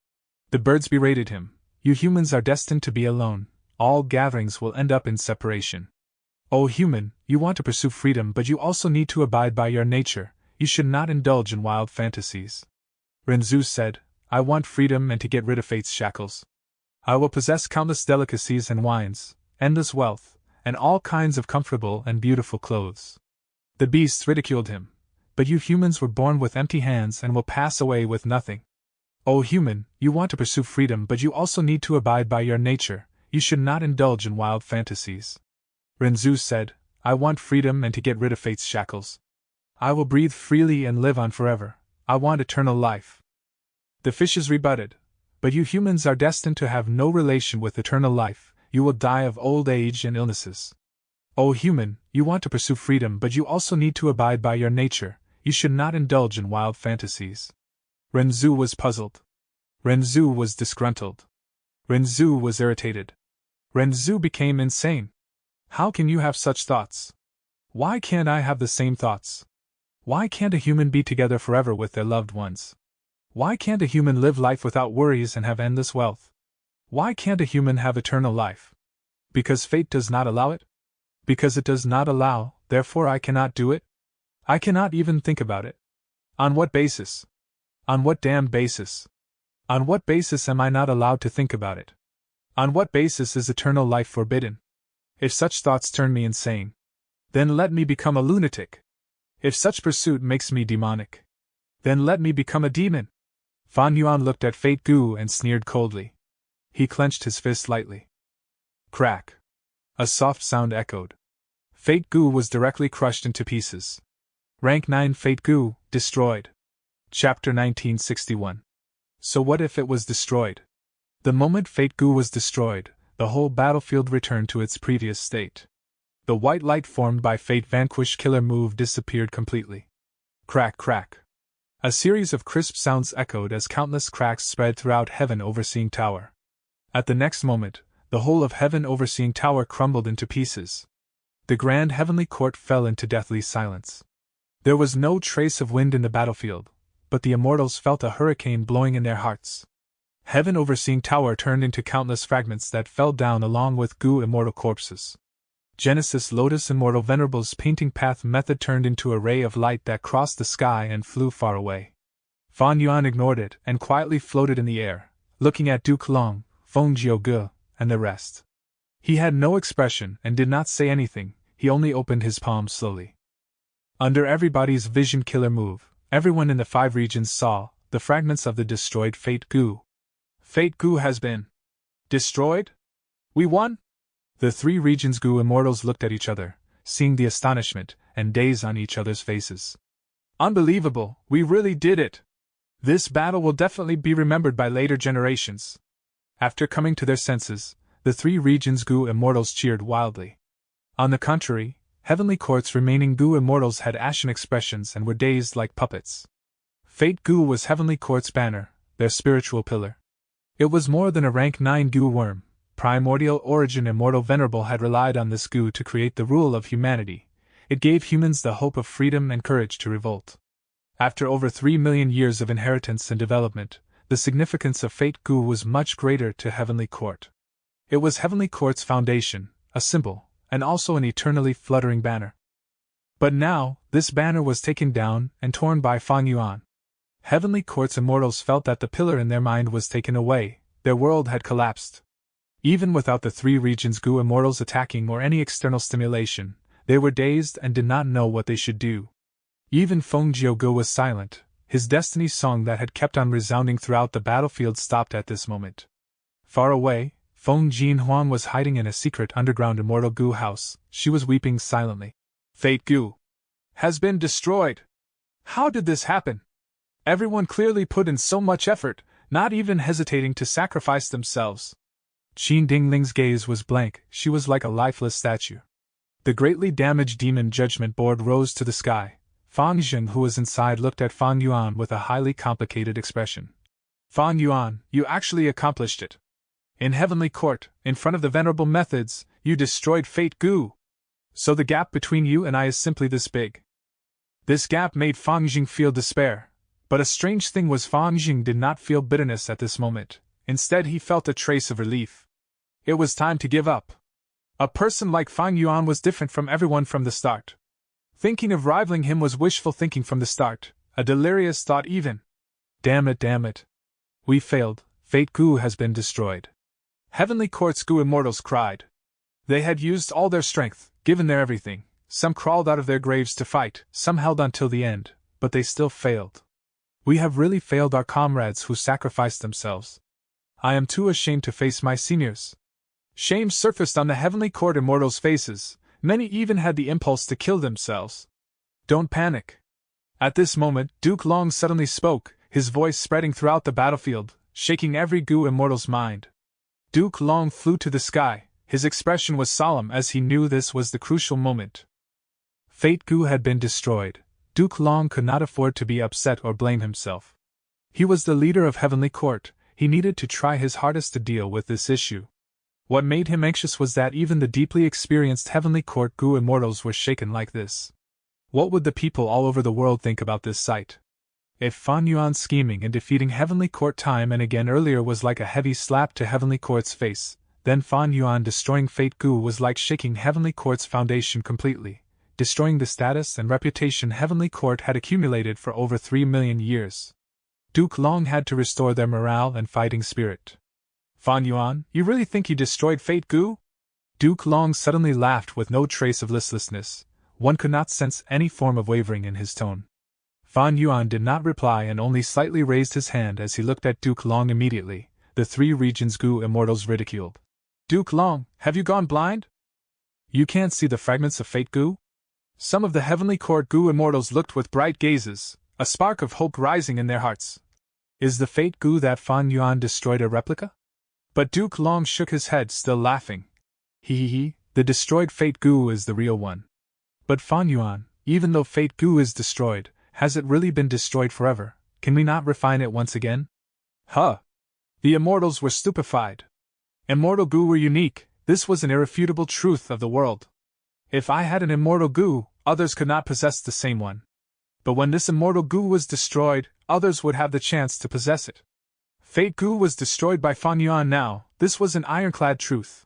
The birds berated him, you humans are destined to be alone, all gatherings will end up in separation. O human, you want to pursue freedom but you also need to abide by your nature, you should not indulge in wild fantasies. Renzu said, I want freedom and to get rid of fate's shackles. I will possess countless delicacies and wines, endless wealth, and all kinds of comfortable and beautiful clothes. The beasts ridiculed him. But you humans were born with empty hands and will pass away with nothing. O human, you want to pursue freedom but you also need to abide by your nature, you should not indulge in wild fantasies. Renzu said, I want freedom and to get rid of fate's shackles. I will breathe freely and live on forever, I want eternal life. The fishes rebutted, but you humans are destined to have no relation with eternal life, you will die of old age and illnesses. O human, you want to pursue freedom but you also need to abide by your nature, you should not indulge in wild fantasies. Renzu was puzzled. Renzu was disgruntled. Renzu was irritated. Renzu became insane. How can you have such thoughts? Why can't I have the same thoughts? Why can't a human be together forever with their loved ones? Why can't a human live life without worries and have endless wealth? Why can't a human have eternal life? Because fate does not allow it? Because it does not allow, therefore I cannot do it? I cannot even think about it. On what basis? On what damn basis? On what basis am I not allowed to think about it? On what basis is eternal life forbidden? If such thoughts turn me insane, then let me become a lunatic. If such pursuit makes me demonic, then let me become a demon. Fan Yuan looked at Fate Gu and sneered coldly. He clenched his fist lightly. Crack! A soft sound echoed. Fate Gu was directly crushed into pieces. Rank 9 Fate Gu, destroyed. Chapter 1961. So what if it was destroyed? The moment Fate Gu was destroyed, the whole battlefield returned to its previous state. The white light formed by Fate Vanquish Killer Move disappeared completely. Crack, crack. A series of crisp sounds echoed as countless cracks spread throughout Heaven Overseeing Tower. At the next moment, the whole of Heaven Overseeing Tower crumbled into pieces. The grand heavenly court fell into deathly silence. There was no trace of wind in the battlefield, but the immortals felt a hurricane blowing in their hearts. Heaven Overseeing Tower turned into countless fragments that fell down along with Gu immortal corpses. Genesis Lotus Immortal Venerable's painting path method turned into a ray of light that crossed the sky and flew far away. Fan Yuan ignored it and quietly floated in the air, looking at Duke Long, Feng Jiuge, and the rest. He had no expression and did not say anything, he only opened his palms slowly. Under everybody's vision killer move, everyone in the 5 regions saw the fragments of the destroyed Fate Gu. Fate Gu has been destroyed? We won? The 3 regions Gu immortals looked at each other, seeing the astonishment and daze on each other's faces. Unbelievable, we really did it! This battle will definitely be remembered by later generations. After coming to their senses, the 3 regions Gu immortals cheered wildly. On the contrary, Heavenly Court's remaining Gu immortals had ashen expressions and were dazed like puppets. Fate Gu was Heavenly Court's banner, their spiritual pillar. It was more than a rank 9 Gu worm. Primordial origin Immortal Venerable had relied on this Gu to create the rule of humanity. It gave humans the hope of freedom and courage to revolt. After over 3 million years of inheritance and development, the significance of Fate Gu was much greater to Heavenly Court. It was Heavenly Court's foundation, a symbol, and also an eternally fluttering banner. But now, this banner was taken down and torn by Fan Yuan. Heavenly Court's immortals felt that the pillar in their mind was taken away, their world had collapsed. Even without the 3 regions Gu immortals attacking or any external stimulation, they were dazed and did not know what they should do. Even Feng Jiuge was silent, his destiny song that had kept on resounding throughout the battlefield stopped at this moment. Far away, Feng Jinhuan was hiding in a secret underground immortal Gu house, she was weeping silently. Fate Gu has been destroyed. How did this happen? Everyone clearly put in so much effort, not even hesitating to sacrifice themselves. Qin Dingling's gaze was blank, she was like a lifeless statue. The greatly damaged demon judgment board rose to the sky. Fang Zheng, who was inside, looked at Fan Yuan with a highly complicated expression. Fan Yuan, you actually accomplished it. In Heavenly Court, in front of the Venerable Methods, you destroyed Fate Gu. So the gap between you and I is simply this big. This gap made Fang Zheng feel despair. But a strange thing was Fang Zheng did not feel bitterness at this moment. Instead he felt a trace of relief. It was time to give up. A person like Fang Yuan was different from everyone from the start. Thinking of rivaling him was wishful thinking from the start, a delirious thought even. Damn it, damn it. We failed, Fate Gu has been destroyed. Heavenly Court's Gu immortals cried. They had used all their strength, given their everything, some crawled out of their graves to fight, some held on till the end, but they still failed. We have really failed our comrades who sacrificed themselves. I am too ashamed to face my seniors. Shame surfaced on the Heavenly Court immortals' faces, many even had the impulse to kill themselves. Don't panic. At this moment, Duke Long suddenly spoke, his voice spreading throughout the battlefield, shaking every Gu immortal's mind. Duke Long flew to the sky, his expression was solemn as he knew this was the crucial moment. Fate Gu had been destroyed. Duke Long could not afford to be upset or blame himself. He was the leader of Heavenly Court, he needed to try his hardest to deal with this issue. What made him anxious was that even the deeply experienced Heavenly Court Gu immortals were shaken like this. What would the people all over the world think about this sight? If Fan Yuan's scheming and defeating Heavenly Court time and again earlier was like a heavy slap to Heavenly Court's face, then Fan Yuan destroying Fate Gu was like shaking Heavenly Court's foundation completely, destroying the status and reputation Heavenly Court had accumulated for over 3 million years. Duke Long had to restore their morale and fighting spirit. Fan Yuan, you really think you destroyed Fate Goo? Duke Long suddenly laughed with no trace of listlessness. One could not sense any form of wavering in his tone. Fan Yuan did not reply and only slightly raised his hand as he looked at Duke Long immediately. The three regions Goo immortals ridiculed. Duke Long, have you gone blind? You can't see the fragments of Fate Goo? Some of the Heavenly Court Goo immortals looked with bright gazes, a spark of hope rising in their hearts. Is the Fate Goo that Fan Yuan destroyed a replica? But Duke Long shook his head, still laughing. The destroyed Fate Goo is the real one. But Fan Yuan, even though Fate Goo is destroyed, has it really been destroyed forever? Can we not refine it once again? Huh! The immortals were stupefied. Immortal Goo were unique, this was an irrefutable truth of the world. If I had an immortal Goo, others could not possess the same one. But when this immortal Goo was destroyed, others would have the chance to possess it. Fate Goo was destroyed by Fan Yuan now, this was an ironclad truth.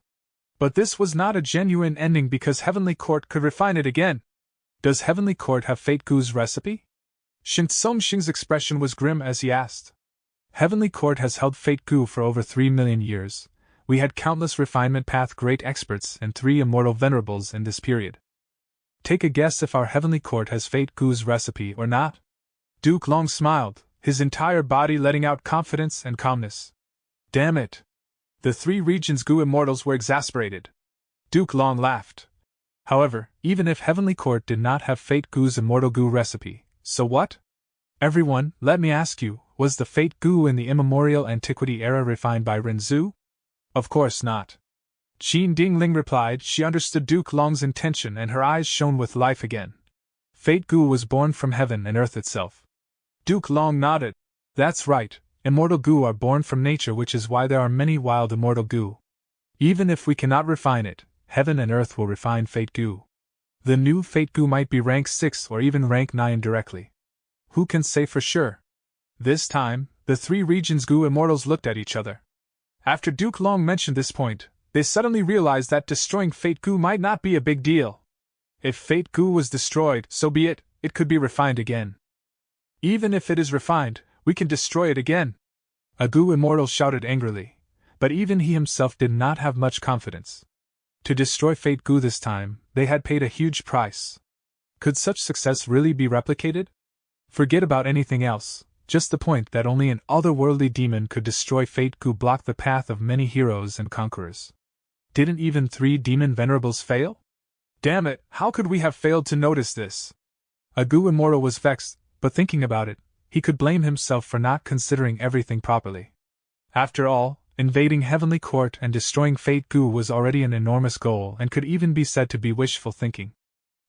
But this was not a genuine ending because Heavenly Court could refine it again. Does Heavenly Court have Fate Goo's recipe? Shin Tsung-Shing's expression was grim as he asked. Heavenly Court has held Fate Goo for over 3 million years. We had countless refinement path great experts and 3 immortal venerables in this period. Take a guess if our Heavenly Court has Fate Goo's recipe or not? Duke Long smiled, his entire body letting out confidence and calmness. Damn it! The 3 regions Goo immortals were exasperated. Duke Long laughed. However, even if Heavenly Court did not have Fate Goo's immortal Goo recipe, so what? Everyone, let me ask you, was the Fate Goo in the immemorial antiquity era refined by Rinzhu? Of course not. Qin Dingling replied. She understood Duke Long's intention and her eyes shone with life again. Fate Goo was born from heaven and earth itself. Duke Long nodded. That's right, immortal Goo are born from nature, which is why there are many wild immortal Goo. Even if we cannot refine it, heaven and earth will refine Fate Goo. The new Fate Goo might be rank 6 or even rank 9 directly. Who can say for sure? This time, the 3 regions Goo immortals looked at each other. After Duke Long mentioned this point, they suddenly realized that destroying Fate Goo might not be a big deal. If Fate Goo was destroyed, so be it, it could be refined again. Even if it is refined, we can destroy it again. A Goo immortal shouted angrily, but even he himself did not have much confidence. To destroy Fate Goo this time, they had paid a huge price. Could such success really be replicated? Forget about anything else, just the point that only an otherworldly demon could destroy Fate Goo blocked the path of many heroes and conquerors. Didn't even 3 demon venerables fail? Damn it, how could we have failed to notice this? A Goo immortal was vexed, but thinking about it, he could blame himself for not considering everything properly. After all, invading Heavenly Court and destroying Fate Goo was already an enormous goal and could even be said to be wishful thinking.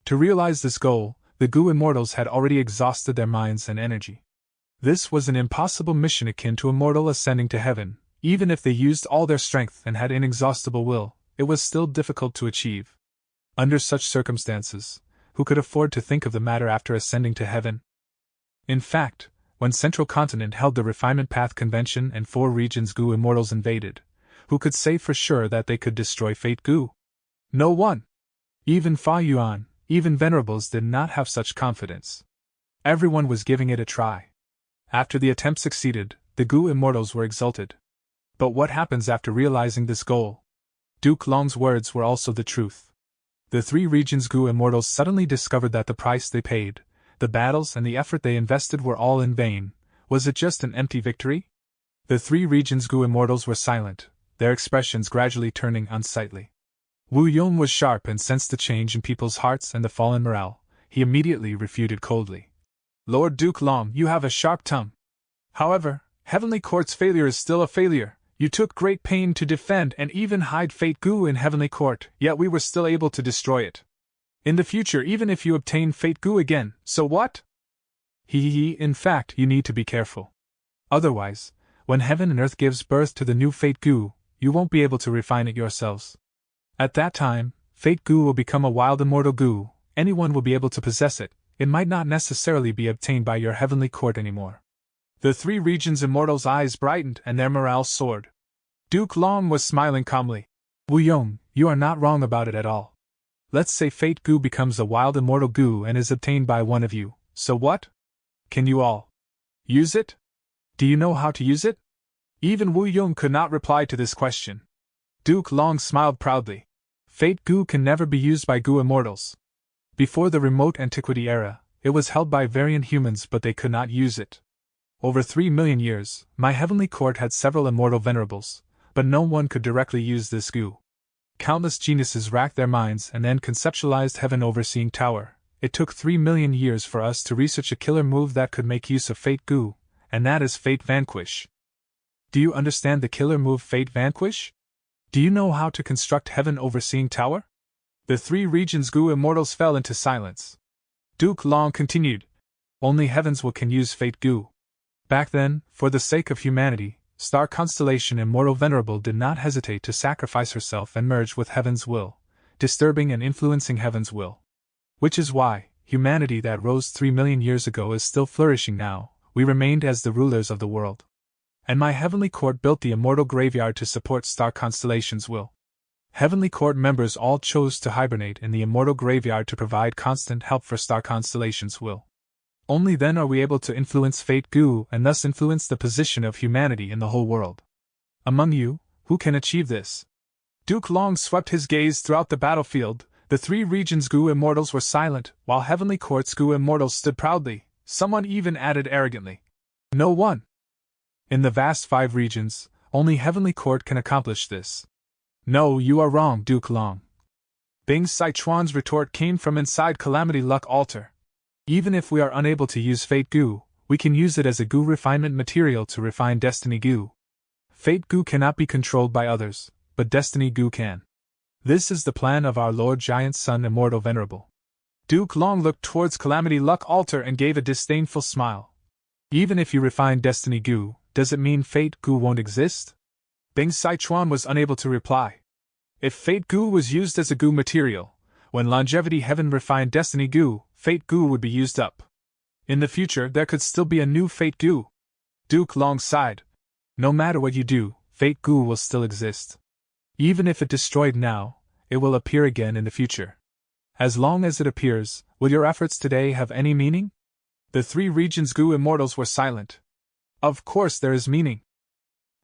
To realize this goal, the Goo immortals had already exhausted their minds and energy. This was an impossible mission akin to a mortal ascending to heaven. Even if they used all their strength and had inexhaustible will, it was still difficult to achieve. Under such circumstances, who could afford to think of the matter after ascending to heaven? In fact, when Central Continent held the Refinement Path Convention and 4 regions Goo immortals invaded, who could say for sure that they could destroy Fate Goo? No one. Even Fa Yuan, even venerables did not have such confidence. Everyone was giving it a try. After the attempt succeeded, the Goo immortals were exulted. But what happens after realizing this goal? Duke Long's words were also the truth. The 3 regions Goo immortals suddenly discovered that the price they paid, the battles and the effort they invested were all in vain. Was it just an empty victory? The 3 regions Goo immortals were silent, their expressions gradually turning unsightly. Wu Yong was sharp and sensed the change in people's hearts and the fallen morale. He immediately refuted coldly. Lord Duke Long, you have a sharp tongue. However, Heavenly Court's failure is still a failure. You took great pain to defend and even hide Fate Goo in Heavenly Court, yet we were still able to destroy it. In the future, even if you obtain Fate Goo again, so what? In fact, you need to be careful. Otherwise, when heaven and earth gives birth to the new Fate Goo, you won't be able to refine it yourselves. At that time, Fate Goo will become a wild immortal Goo. Anyone will be able to possess it. It might not necessarily be obtained by your Heavenly Court anymore. The 3 regions immortals' eyes brightened and their morale soared. Duke Long was smiling calmly. Wu Yong, you are not wrong about it at all. Let's say Fate Goo becomes a wild immortal Goo and is obtained by one of you, so what? Can you all use it? Do you know how to use it? Even Wu Yong could not reply to this question. Duke Long smiled proudly. Fate Gu can never be used by Gu immortals. Before the remote antiquity era, it was held by variant humans, but they could not use it. Over 3 million years, my heavenly court had several immortal venerables, but no one could directly use this Gu. Countless geniuses racked their minds and then conceptualized Heaven Overseeing Tower. It took 3 million years for us to research a killer move that could make use of Fate Gu, and that is Fate Vanquish. Do you understand the killer move Fate Vanquish? Do you know how to construct Heaven Overseeing Tower? The 3 regions Gu immortals fell into silence. Duke Long continued. Only heavens can use Fate Gu. Back then, for the sake of humanity, Star Constellation Immortal Venerable did not hesitate to sacrifice herself and merge with Heaven's will, disturbing and influencing Heaven's will. Which is why, humanity that rose 3 million years ago is still flourishing now. We remained as the rulers of the world. And my heavenly court built the immortal graveyard to support Star Constellation's will. Heavenly court members all chose to hibernate in the immortal graveyard to provide constant help for Star Constellation's will. Only then are we able to influence Fate Gu and thus influence the position of humanity in the whole world. Among you, who can achieve this? Duke Long swept his gaze throughout the battlefield. The 3 regions Gu immortals were silent, while heavenly court's Gu immortals stood proudly. Someone even added arrogantly, "No one." In the vast 5 regions, only heavenly court can accomplish this. No, you are wrong, Duke Long. Bing Sichuan's retort came from inside Calamity Luck Altar. Even if we are unable to use Fate Gu, we can use it as a Gu refinement material to refine Destiny Gu. Fate Gu cannot be controlled by others, but Destiny Gu can. This is the plan of our Lord Giant Sun Immortal Venerable. Duke Long looked towards Calamity Luck Altar and gave a disdainful smile. Even if you refine Destiny Gu, does it mean Fate Gu won't exist? Bing Sichuan was unable to reply. If Fate Gu was used as a Gu material, when Longevity Heaven refined Destiny Gu, Fate Gu would be used up. In the future, there could still be a new Fate Gu. Duke Long sighed. No matter what you do, Fate Gu will still exist. Even if it destroyed now, it will appear again in the future. As long as it appears, will your efforts today have any meaning? The 3 regions Gu immortals were silent. Of course there is meaning.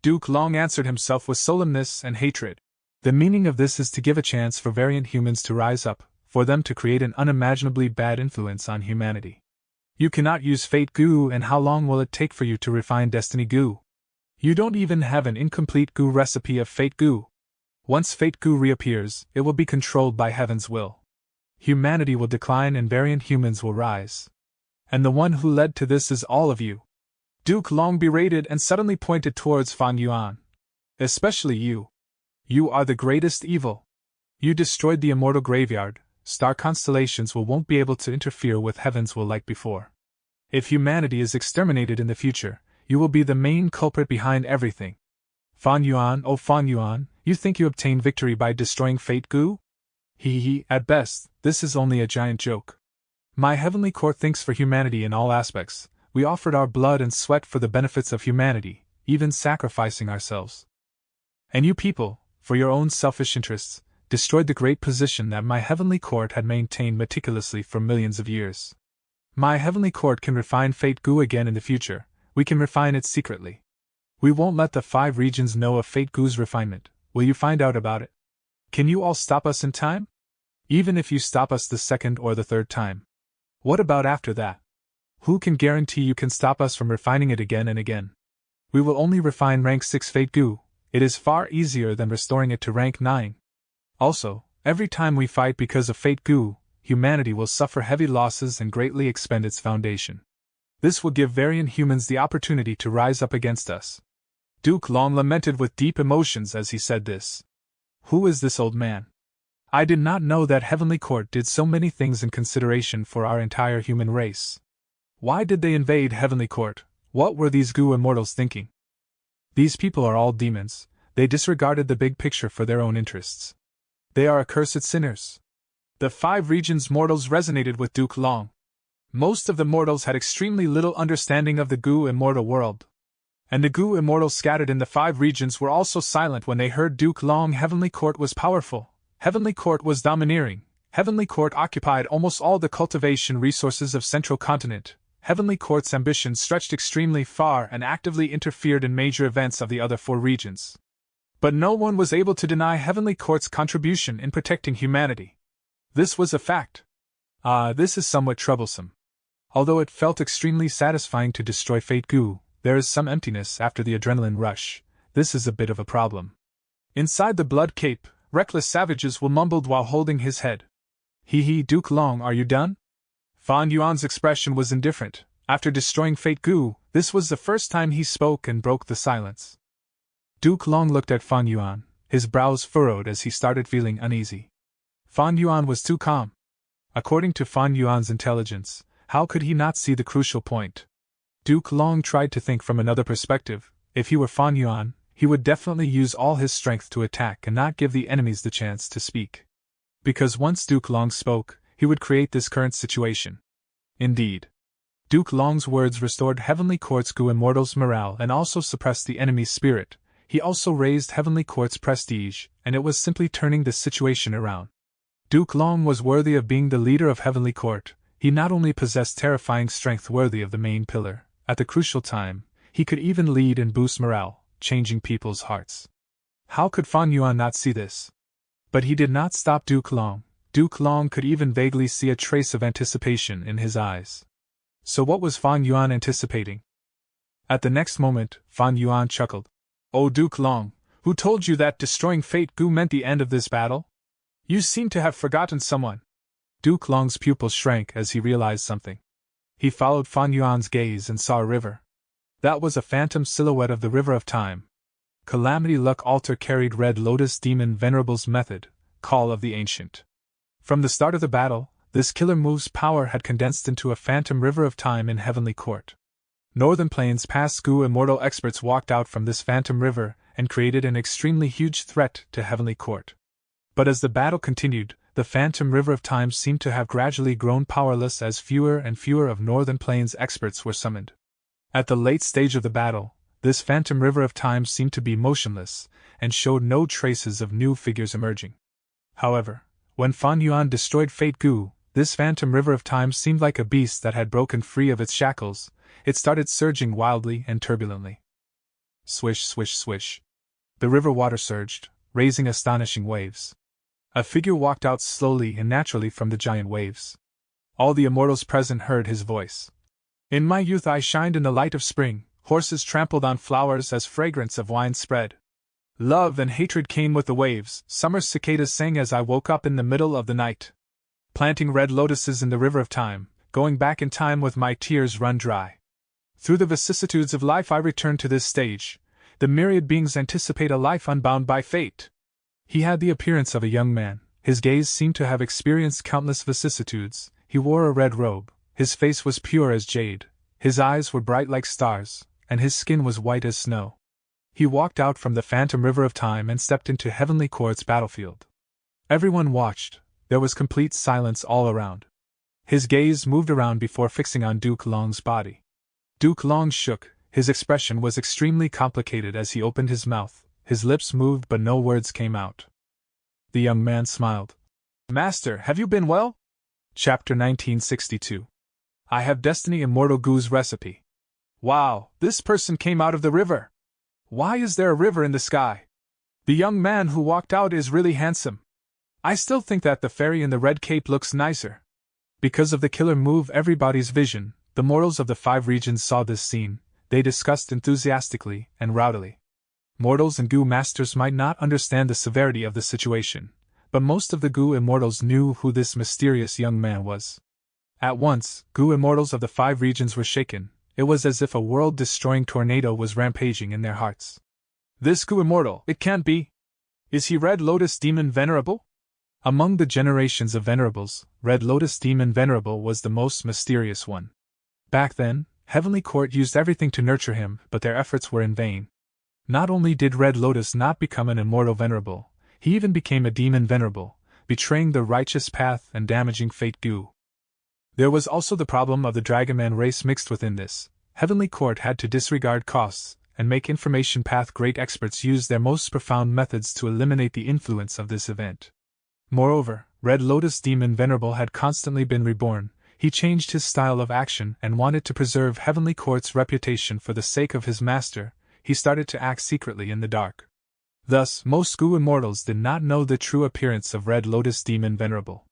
Duke Long answered himself with solemnness and hatred. The meaning of this is to give a chance for variant humans to rise up, for them to create an unimaginably bad influence on humanity. You cannot use Fate Gu, and how long will it take for you to refine Destiny Gu? You don't even have an incomplete Gu recipe of Fate Gu. Once Fate Gu reappears, it will be controlled by Heaven's will. Humanity will decline and variant humans will rise. And the one who led to this is all of you. Duke Long berated and suddenly pointed towards Fan Yuan. Especially you. You are the greatest evil. You destroyed the immortal graveyard. Star constellations won't be able to interfere with Heaven's will like before. If humanity is exterminated in the future, you will be the main culprit behind everything. Fan Yuan, oh Fan Yuan, you think you obtained victory by destroying Fate Gu? At best, this is only a giant joke. My heavenly court thinks for humanity in all aspects. We offered our blood and sweat for the benefits of humanity, even sacrificing ourselves. And you people, for your own selfish interests, destroyed the great position that my heavenly court had maintained meticulously for millions of years. My heavenly court can refine Fate Gu again in the future. We can refine it secretly. We won't let the 5 regions know of Fate Gu's refinement. Will you find out about it? Can you all stop us in time? Even if you stop us the 2nd or the 3rd time. What about after that? Who can guarantee you can stop us from refining it again and again? We will only refine rank 6 Fate Gu. It is far easier than restoring it to rank 9. Also, every time we fight because of Fate Gu, humanity will suffer heavy losses and greatly expend its foundation. This will give variant humans the opportunity to rise up against us. Duke Long lamented with deep emotions as he said this. Who is this old man? I did not know that Heavenly Court did so many things in consideration for our entire human race. Why did they invade Heavenly Court? What were these Gu immortals thinking? These people are all demons. They disregarded the big picture for their own interests. They are accursed sinners. The 5 regions mortals resonated with Duke Long. Most of the mortals had extremely little understanding of the Gu immortal world. And the Gu immortals scattered in the 5 regions were also silent when they heard Duke Long. Heavenly Court was powerful. Heavenly Court was domineering. Heavenly Court occupied almost all the cultivation resources of Central Continent. Heavenly Court's ambition stretched extremely far and actively interfered in major events of the other 4 regions. But no one was able to deny Heavenly Court's contribution in protecting humanity. This was a fact. This is somewhat troublesome. Although it felt extremely satisfying to destroy Fate Goo, there is some emptiness after the adrenaline rush. This is a bit of a problem. Inside the blood cape, reckless savages will mumbled while holding his head. Hee, Duke Long, are you done? Fan Yuan's expression was indifferent. After destroying Fate Goo, this was the first time he spoke and broke the silence. Duke Long looked at Fan Yuan, his brows furrowed as he started feeling uneasy. Fan Yuan was too calm. According to Fan Yuan's intelligence, how could he not see the crucial point? Duke Long tried to think from another perspective. If he were Fan Yuan, he would definitely use all his strength to attack and not give the enemies the chance to speak. Because once Duke Long spoke, he would create this current situation. Indeed. Duke Long's words restored Heavenly Court's Goo Immortals' morale and also suppressed the enemy's spirit. He also raised Heavenly Court's prestige, and it was simply turning the situation around. Duke Long was worthy of being the leader of Heavenly Court. He not only possessed terrifying strength worthy of the main pillar, at the crucial time, he could even lead and boost morale, changing people's hearts. How could Fan Yuan not see this? But he did not stop Duke Long. Duke Long could even vaguely see a trace of anticipation in his eyes. So what was Fan Yuan anticipating? At the next moment, Fan Yuan chuckled. "Oh, Duke Long, who told you that destroying Fate Goo meant the end of this battle? You seem to have forgotten someone." Duke Long's pupils shrank as he realized something. He followed Fan Yuan's gaze and saw a river. That was a phantom silhouette of the River of Time. Calamity Luck Altar carried Red Lotus Demon Venerable's method, Call of the Ancient. From the start of the battle, this killer move's power had condensed into a phantom river of time in Heavenly Court. Northern Plains past Goo Immortal experts walked out from this phantom river and created an extremely huge threat to Heavenly Court. But as the battle continued, the phantom river of time seemed to have gradually grown powerless as fewer and fewer of Northern Plains experts were summoned. At the late stage of the battle, this phantom river of time seemed to be motionless, and showed no traces of new figures emerging. However, when Fan Yuan destroyed Fate Goo, this phantom river of time seemed like a beast that had broken free of its shackles. It started surging wildly and turbulently. Swish, swish, swish. The river water surged, raising astonishing waves. A figure walked out slowly and naturally from the giant waves. All the immortals present heard his voice. "In my youth I shined in the light of spring, horses trampled on flowers as fragrance of wine spread. Love and hatred came with the waves, summer cicadas sang as I woke up in the middle of the night. Planting red lotuses in the river of time, going back in time with my tears run dry. Through the vicissitudes of life I return to this stage. The myriad beings anticipate a life unbound by fate." He had the appearance of a young man. His gaze seemed to have experienced countless vicissitudes. He wore a red robe. His face was pure as jade. His eyes were bright like stars, and his skin was white as snow. He walked out from the phantom river of time and stepped into Heavenly Court's battlefield. Everyone watched. There was complete silence all around. His gaze moved around before fixing on Duke Long's body. Duke Long shook. His expression was extremely complicated as he opened his mouth. His lips moved but no words came out. The young man smiled. "Master, have you been well?" Chapter 1962. I have Destiny Immortal Goo's recipe. Wow, this person came out of the river. Why is there a river in the sky? The young man who walked out is really handsome. I still think that the fairy in the red cape looks nicer. Because of the killer move everybody's vision, the mortals of the 5 regions saw this scene. They discussed enthusiastically and rowdily. Mortals and Goo masters might not understand the severity of the situation, but most of the Goo immortals knew who this mysterious young man was. At once, Goo immortals of the 5 regions were shaken. It was as if a world-destroying tornado was rampaging in their hearts. This Goo immortal, it can't be. Is he Red Lotus Demon Venerable? Among the generations of venerables, Red Lotus Demon Venerable was the most mysterious one. Back then, Heavenly Court used everything to nurture him, but their efforts were in vain. Not only did Red Lotus not become an immortal venerable, he even became a demon venerable, betraying the righteous path and damaging Fate Goo. There was also the problem of the Dragonman race mixed within this. Heavenly Court had to disregard costs and make information path great experts use their most profound methods to eliminate the influence of this event. Moreover, Red Lotus Demon Venerable had constantly been reborn. he changed his style of action and wanted to preserve Heavenly Court's reputation for the sake of his master. He started to act secretly in the dark. Thus, most Gu immortals did not know the true appearance of Red Lotus Demon Venerable.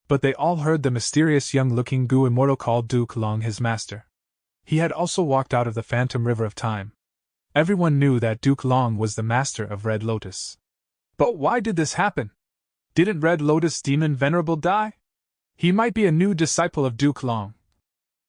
But they all heard the mysterious young-looking Gu immortal called Duke Long his master. He had also walked out of the Phantom River of Time. Everyone knew that Duke Long was the master of Red Lotus. But why did this happen? Didn't Red Lotus Demon Venerable die? He might be a new disciple of Duke Long.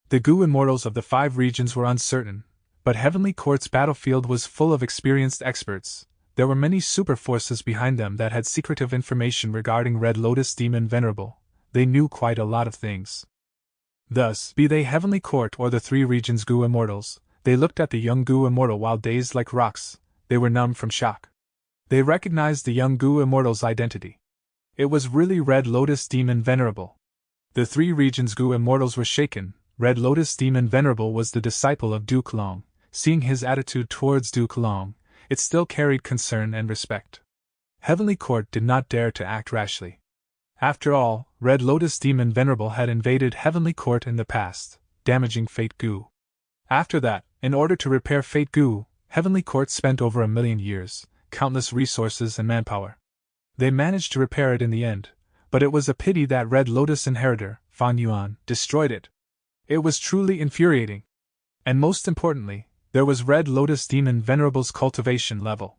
The Gu immortals of the 5 regions were uncertain, but Heavenly Court's battlefield was full of experienced experts. There were many super forces behind them that had secretive information regarding Red Lotus Demon Venerable. They knew quite a lot of things. Thus, be they Heavenly Court or the 3 regions Gu immortals, they looked at the young Gu immortal while dazed like rocks. They were numb from shock. They recognized the young Gu immortal's identity. It was really Red Lotus Demon Venerable. The 3 regions Gu immortals were shaken. Red Lotus Demon Venerable was the disciple of Duke Long. Seeing his attitude towards Duke Long, it still carried concern and respect. Heavenly Court did not dare to act rashly. After all, Red Lotus Demon Venerable had invaded Heavenly Court in the past, damaging Fate Gu. After that, in order to repair Fate Gu, Heavenly Court spent over 1,000,000 years, countless resources and manpower. They managed to repair it in the end, but it was a pity that Red Lotus Inheritor, Fan Yuan, destroyed it. It was truly infuriating. And most importantly, there was Red Lotus Demon Venerable's cultivation level.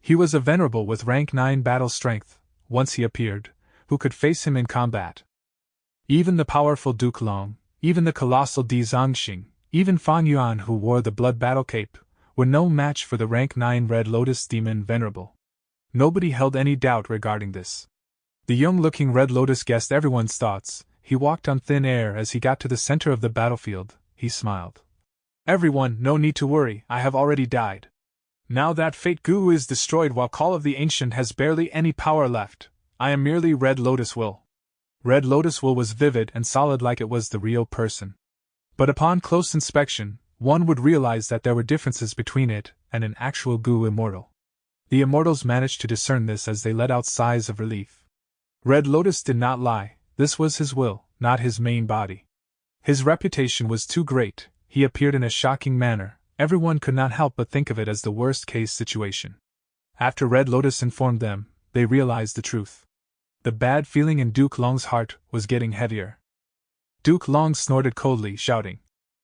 He was a venerable with rank 9 battle strength. Once he appeared, who could face him in combat? Even the powerful Duke Long, even the colossal Di Zongxing, even Fan Yuan who wore the blood battle cape, were no match for the rank 9 Red Lotus Demon Venerable. Nobody held any doubt regarding this. The young-looking Red Lotus guessed everyone's thoughts. He walked on thin air as he got to the center of the battlefield. He smiled. Everyone, no need to worry, I have already died. Now that Fate Gu is destroyed while Call of the Ancient has barely any power left, I am merely Red Lotus Will. Red Lotus Will was vivid and solid like it was the real person. But upon close inspection, one would realize that there were differences between it and an actual Gu immortal. The immortals managed to discern this as they let out sighs of relief. Red Lotus did not lie, this was his will, not his main body. His reputation was too great, he appeared in a shocking manner, everyone could not help but think of it as the worst-case situation. After Red Lotus informed them, they realized the truth. The bad feeling in Duke Long's heart was getting heavier. Duke Long snorted coldly, shouting,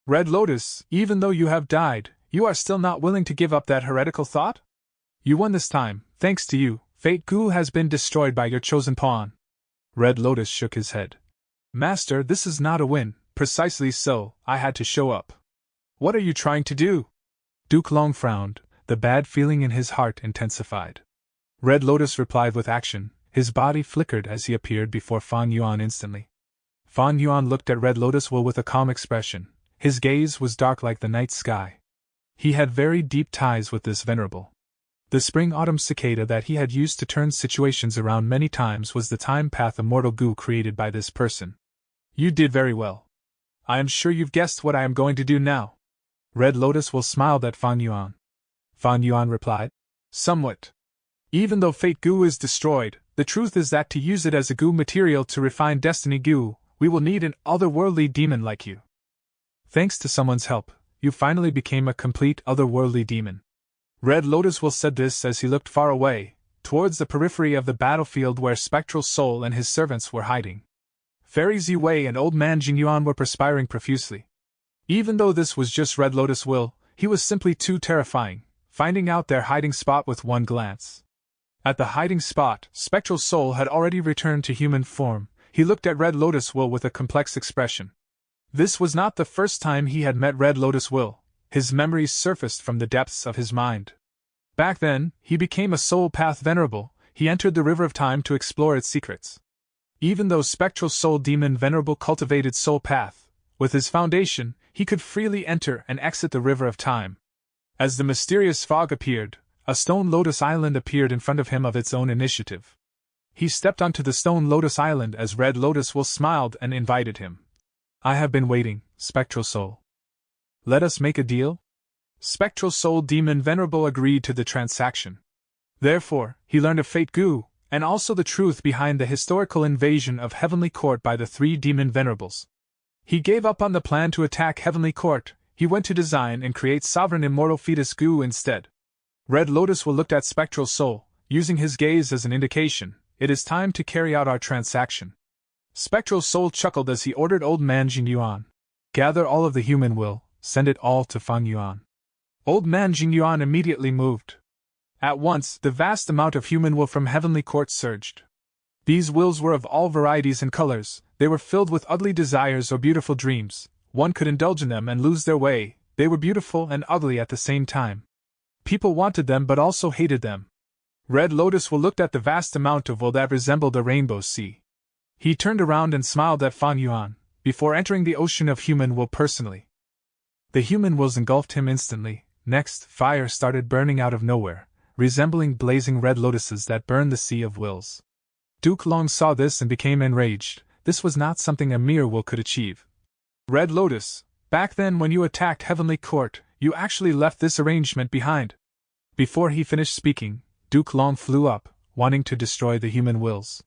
Red Lotus, even though you have died, you are still not willing to give up that heretical thought? You won this time, thanks to you, Fate Gu has been destroyed by your chosen pawn. Red Lotus shook his head. Master, this is not a win, precisely so, I had to show up. What are you trying to do? Duke Long frowned, the bad feeling in his heart intensified. Red Lotus replied with action, his body flickered as he appeared before Fan Yuan instantly. Fan Yuan looked at Red Lotus Will with a calm expression, his gaze was dark like the night sky. He had very deep ties with this venerable. The spring-autumn cicada that he had used to turn situations around many times was the time path immortal Gu created by this person. You did very well. I am sure you've guessed what I am going to do now. Red Lotus Will smiled at Fan Yuan. Fan Yuan replied, Somewhat. Even though Fate Gu is destroyed, the truth is that to use it as a Gu material to refine Destiny Gu, we will need an otherworldly demon like you. Thanks to someone's help, you finally became a complete otherworldly demon. Red Lotus Will said this as he looked far away, towards the periphery of the battlefield where Spectral Soul and his servants were hiding. Fairy Ziwei and Old Man Jingyuan were perspiring profusely. Even though this was just Red Lotus Will, he was simply too terrifying, finding out their hiding spot with one glance. At the hiding spot, Spectral Soul had already returned to human form. He looked at Red Lotus Will with a complex expression. This was not the first time he had met Red Lotus Will. His memories surfaced from the depths of his mind. Back then, he became a Soul Path Venerable. He entered the River of Time to explore its secrets. Even though Spectral Soul Demon Venerable cultivated Soul Path, with his foundation, he could freely enter and exit the River of Time. As the mysterious fog appeared, a stone lotus island appeared in front of him of its own initiative. He stepped onto the stone lotus island as Red Lotus Will smiled and invited him. I have been waiting, Spectral Soul. Let us make a deal? Spectral Soul Demon Venerable agreed to the transaction. Therefore, he learned of Fate Gu, and also the truth behind the historical invasion of Heavenly Court by the 3 demon venerables. He gave up on the plan to attack Heavenly Court. He went to design and create sovereign immortal fetus goo instead. Red Lotus looked at Spectral Soul, using his gaze as an indication. It is time to carry out our transaction. Spectral Soul chuckled as he ordered Old Man Jingyuan. Gather all of the human will, send it all to Fang Yuan. Old Man Jingyuan immediately moved. At once, the vast amount of human will from Heavenly Court surged. These wills were of all varieties and colors. They were filled with ugly desires or beautiful dreams. One could indulge in them and lose their way. They were beautiful and ugly at the same time. People wanted them but also hated them. Red Lotus looked at the vast amount of will that resembled a rainbow sea. He turned around and smiled at Fang Yuan, before entering the ocean of human will personally. The human wills engulfed him instantly. Next, fire started burning out of nowhere, resembling blazing red lotuses that burned the sea of wills. Duke Long saw this and became enraged. This was not something a mere will could achieve. Red Lotus, back then when you attacked Heavenly Court, you actually left this arrangement behind. Before he finished speaking, Duke Long flew up, wanting to destroy the human wills.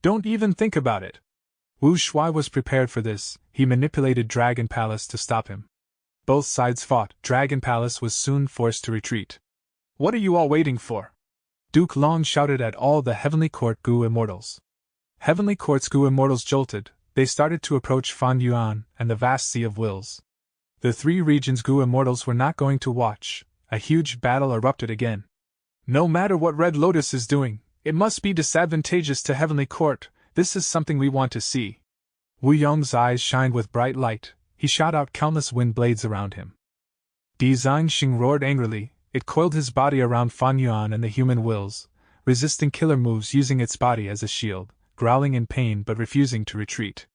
Don't even think about it. Wu Shuai was prepared for this. He manipulated Dragon Palace to stop him. Both sides fought. Dragon Palace was soon forced to retreat. What are you all waiting for? Duke Long shouted at all the Heavenly Court Goo Immortals. Heavenly Court's Goo Immortals jolted. They started to approach Fang Yuan and the vast sea of wills. The three regions' Goo Immortals were not going to watch. A huge battle erupted again. No matter what Red Lotus is doing, it must be disadvantageous to Heavenly Court. This is something we want to see. Wu Yong's eyes shined with bright light. He shot out countless wind blades around him. Di Zhangxing roared angrily. It coiled his body around Fang Yuan and the human wills, resisting killer moves using its body as a shield, growling in pain but refusing to retreat.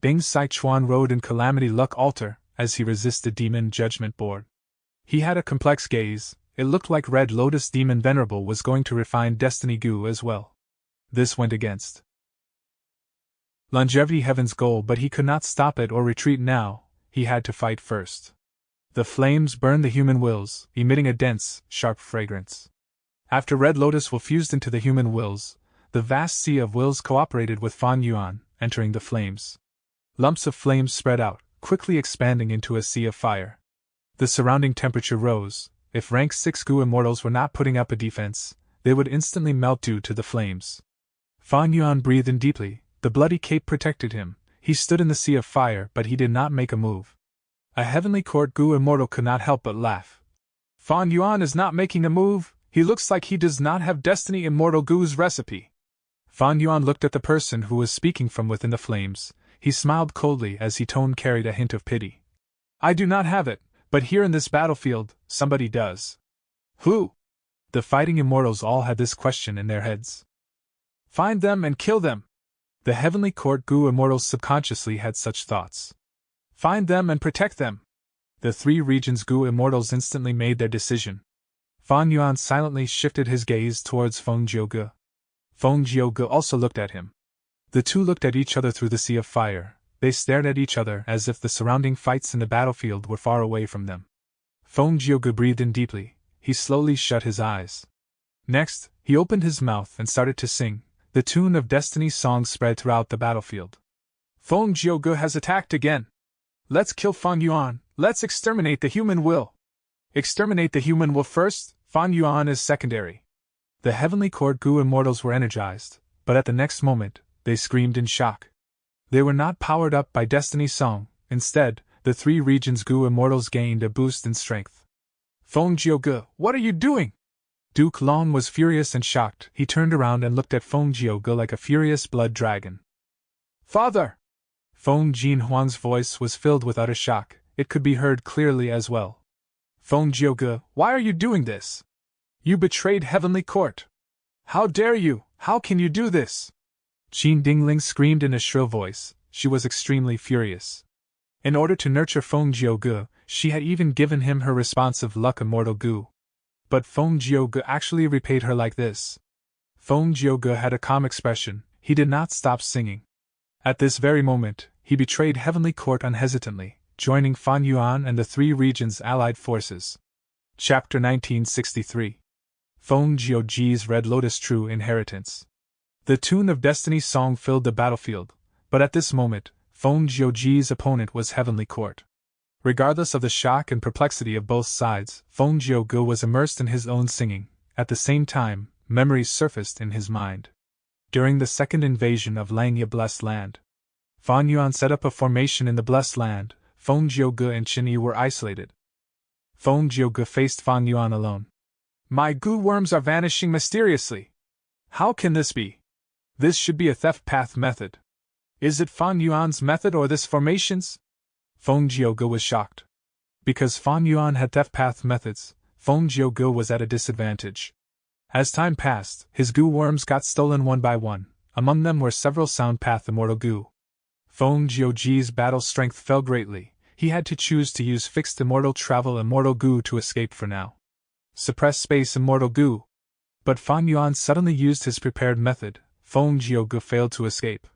Bing Saichuan rode in Calamity Luck Altar as he resisted Demon Judgment Board. He had a complex gaze. It looked like Red Lotus Demon Venerable was going to refine Destiny Goo as well. This went against Longevity Heaven's goal, but he could not stop it or retreat now. He had to fight first. The flames burned the human wills, emitting a dense, sharp fragrance. After Red Lotus fused into the human wills, the vast sea of wills cooperated with Fang Yuan, entering the flames. Lumps of flames spread out, quickly expanding into a sea of fire. The surrounding temperature rose. If rank 6 Goo Immortals were not putting up a defense, they would instantly melt due to the flames. Fang Yuan breathed in deeply. The bloody cape protected him. He stood in the sea of fire, but he did not make a move. A Heavenly Court Goo Immortal could not help but laugh. Fang Yuan is not making a move. He looks like he does not have Destiny Immortal Goo's recipe. Fang Yuan looked at the person who was speaking from within the flames. He smiled coldly as his tone carried a hint of pity. I do not have it, but here in this battlefield, somebody does. Who? The fighting immortals all had this question in their heads. Find them and kill them. The Heavenly Court Goo Immortals subconsciously had such thoughts. Find them and protect them. The three regions' Goo Immortals instantly made their decision. Fang Yuan silently shifted his gaze towards Feng Jiuge. Feng Jiuge also looked at him. The two looked at each other through the sea of fire. They stared at each other as if the surrounding fights in the battlefield were far away from them. Feng Jiuge breathed in deeply. He slowly shut his eyes. Next, he opened his mouth and started to sing. The tune of Destiny's song spread throughout the battlefield. Feng Jiuge has attacked again. Let's kill Fang Yuan. Let's exterminate the human will. Exterminate the human will first, Fang Yuan is secondary. The Heavenly Court Goo Immortals were energized, but at the next moment, they screamed in shock. They were not powered up by Destiny's song. Instead, the three regions' Goo Immortals gained a boost in strength. Feng Jiuge, what are you doing? Duke Long was furious and shocked. He turned around and looked at Feng Jiuge like a furious blood dragon. Father! Feng Jinhuang's voice was filled with utter shock. It could be heard clearly as well. Feng Jiuge, why are you doing this? You betrayed Heavenly Court. How dare you? How can you do this? Qin Dingling screamed in a shrill voice. She was extremely furious. In order to nurture Feng Jiuge, she had even given him her responsive luck immortal goo. But Feng Jiuge actually repaid her like this. Feng Jiuge had a calm expression. He did not stop singing. At this very moment, he betrayed Heavenly Court unhesitantly, joining Fang Yuan and the three regions' allied forces. Chapter 1963. Feng Jiuge's Red Lotus True Inheritance. The tune of Destiny's song filled the battlefield, but at this moment, Feng Jiuji's opponent was Heavenly Court. Regardless of the shock and perplexity of both sides, Feng Jiuge was immersed in his own singing. At the same time, memories surfaced in his mind. During the second invasion of Langya Blessed Land, Fan Yuan set up a formation in the Blessed Land. Feng Jiuge and Qin Yi were isolated. Feng Jiuge faced Fan Yuan alone. My goo worms are vanishing mysteriously. How can this be? This should be a theft path method. Is it Fan Yuan's method or this formation's? Feng Jiuge was shocked. Because Fan Yuan had theft path methods, Feng Jiuge was at a disadvantage. As time passed, his goo worms got stolen one by one. Among them were several sound path immortal goo. Feng Jiuji's battle strength fell greatly. He had to choose to use fixed immortal travel immortal goo to escape for now. Suppress space immortal goo. But Fan Yuan suddenly used his prepared method. Feng Jiuge failed to escape.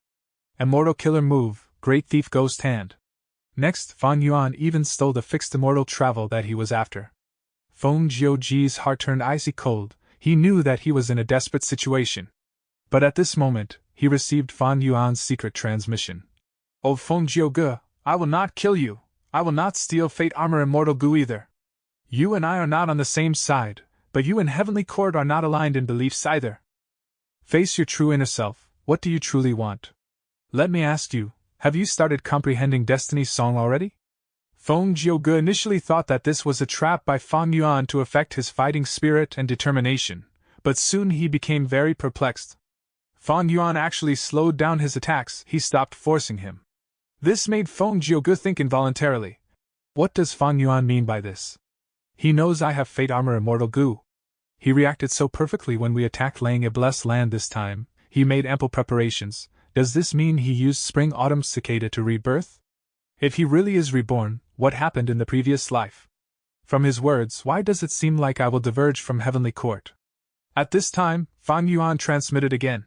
Immortal killer move, Great Thief Ghost Hand. Next, Fan Yuan even stole the fixed immortal travel that he was after. Feng Jiuji's heart turned icy cold. He knew that he was in a desperate situation. But at this moment, he received Fan Yuan's secret transmission. Oh Feng Jiuge, I will not kill you. I will not steal Fate Armor Immortal Goo either. You and I are not on the same side, but you and Heavenly Court are not aligned in beliefs either. Face your true inner self. What do you truly want? Let me ask you, have you started comprehending Destiny's Song already? Feng Jiuge initially thought that this was a trap by Fan Yuan to affect his fighting spirit and determination, but soon he became very perplexed. Fan Yuan actually slowed down his attacks. He stopped forcing him. This made Feng Jiuge think involuntarily. What does Fan Yuan mean by this? He knows I have Fate Armor Immortal Goo. He reacted so perfectly when we attacked Langya Blessed Land this time. He made ample preparations. Does this mean he used Spring Autumn Cicada to rebirth? If he really is reborn, what happened in the previous life? From his words, why does it seem like I will diverge from Heavenly Court? At this time, Fan Yuan transmitted again.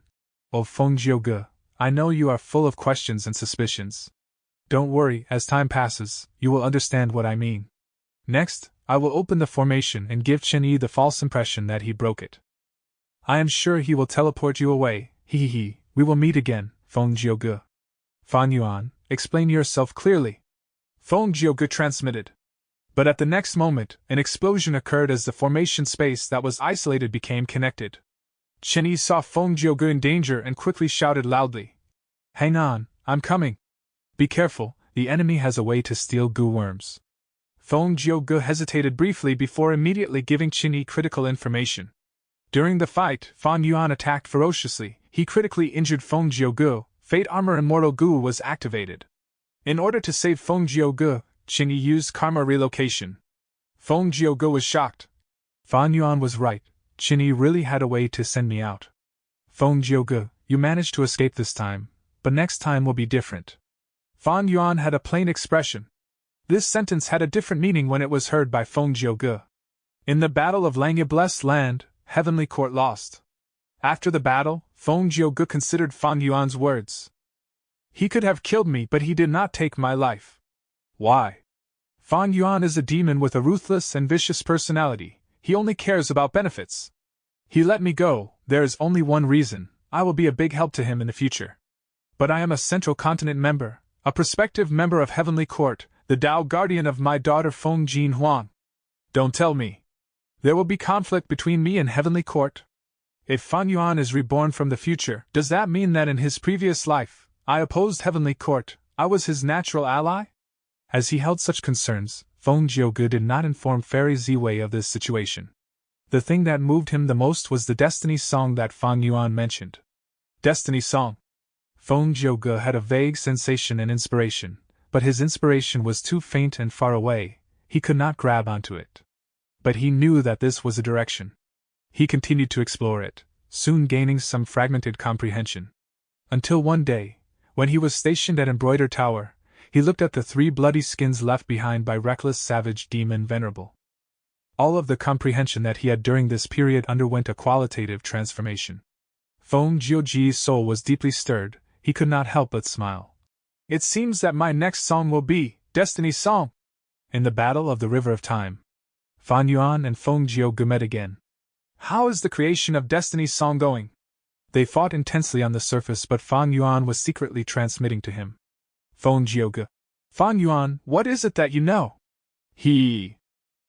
Oh Feng Jiuge, I know you are full of questions and suspicions. Don't worry, as time passes, you will understand what I mean. Next, I will open the formation and give Qin Yi the false impression that he broke it. I am sure he will teleport you away. He. We will meet again, Feng Jiuge. Fan Yuan, explain yourself clearly. Feng Jiuge transmitted. But at the next moment, an explosion occurred as the formation space that was isolated became connected. Qin Yi saw Feng Jiuge in danger and quickly shouted loudly. Hang on, I'm coming. Be careful, the enemy has a way to steal goo worms. Feng Jiuge hesitated briefly before immediately giving Qin Yi critical information. During the fight, Fan Yuan attacked ferociously. He critically injured Feng Jiuge. Fate Armor Immortal Goo was activated. In order to save Feng Jiuge, Qin Yi used Karma Relocation. Feng Jiuge was shocked. Fan Yuan was right. Qin Yi really had a way to send me out. Feng Jiuge, you managed to escape this time, but next time will be different. Fan Yuan had a plain expression. This sentence had a different meaning when it was heard by Feng Jiuge. In the Battle of Langya Blessed Land, Heavenly Court lost. After the battle, Feng Jiuge considered Fan Yuan's words. He could have killed me, but he did not take my life. Why? Fan Yuan is a demon with a ruthless and vicious personality. He only cares about benefits. He let me go. There is only one reason. I will be a big help to him in the future. But I am a Central Continent member, a prospective member of Heavenly Court, the Dao guardian of my daughter Feng Jin Huang. Don't tell me. There will be conflict between me and Heavenly Court. If Fan Yuan is reborn from the future, does that mean that in his previous life, I opposed Heavenly Court, I was his natural ally? As he held such concerns, Feng Jiuge did not inform Fairy Ziwei of this situation. The thing that moved him the most was the Destiny Song that Fan Yuan mentioned. Destiny Song. Feng Jiuge had a vague sensation and inspiration, but his inspiration was too faint and far away. He could not grab onto it. But he knew that this was a direction. He continued to explore it, soon gaining some fragmented comprehension. Until one day, when he was stationed at Embroider Tower, he looked at the 3 bloody skins left behind by reckless savage demon Venerable. All of the comprehension that he had during this period underwent a qualitative transformation. Feng Jiuji's soul was deeply stirred. He could not help but smile. It seems that my next song will be Destiny Song. In the Battle of the River of Time, Fan Yuan and Feng Jiuge met again. How is the creation of Destiny's Song going? They fought intensely on the surface, but Fan Yuan was secretly transmitting to him. Feng Jiuge. Fan Yuan, what is it that you know?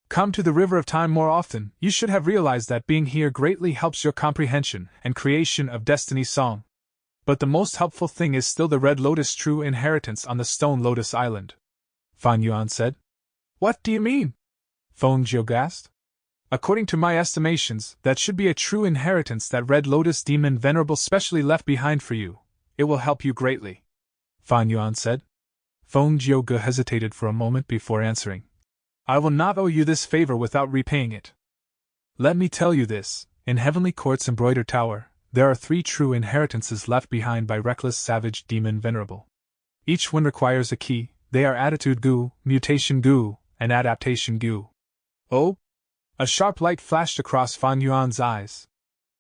Come to the River of Time more often. You should have realized that being here greatly helps your comprehension and creation of Destiny's song. But the most helpful thing is still the Red Lotus true inheritance on the Stone Lotus Island. Fan Yuan said. What do you mean? Feng Jiuge asked. According to my estimations, that should be a true inheritance that Red Lotus Demon Venerable specially left behind for you. It will help you greatly. Fan Yuan said. Feng Jiuge hesitated for a moment before answering. I will not owe you this favor without repaying it. Let me tell you this, in Heavenly Court's embroidered tower, there are 3 true inheritances left behind by Reckless Savage Demon Venerable. Each one requires a key. They are Attitude Gu, Mutation Gu, and Adaptation Gu. Oh? A sharp light flashed across Fan Yuan's eyes.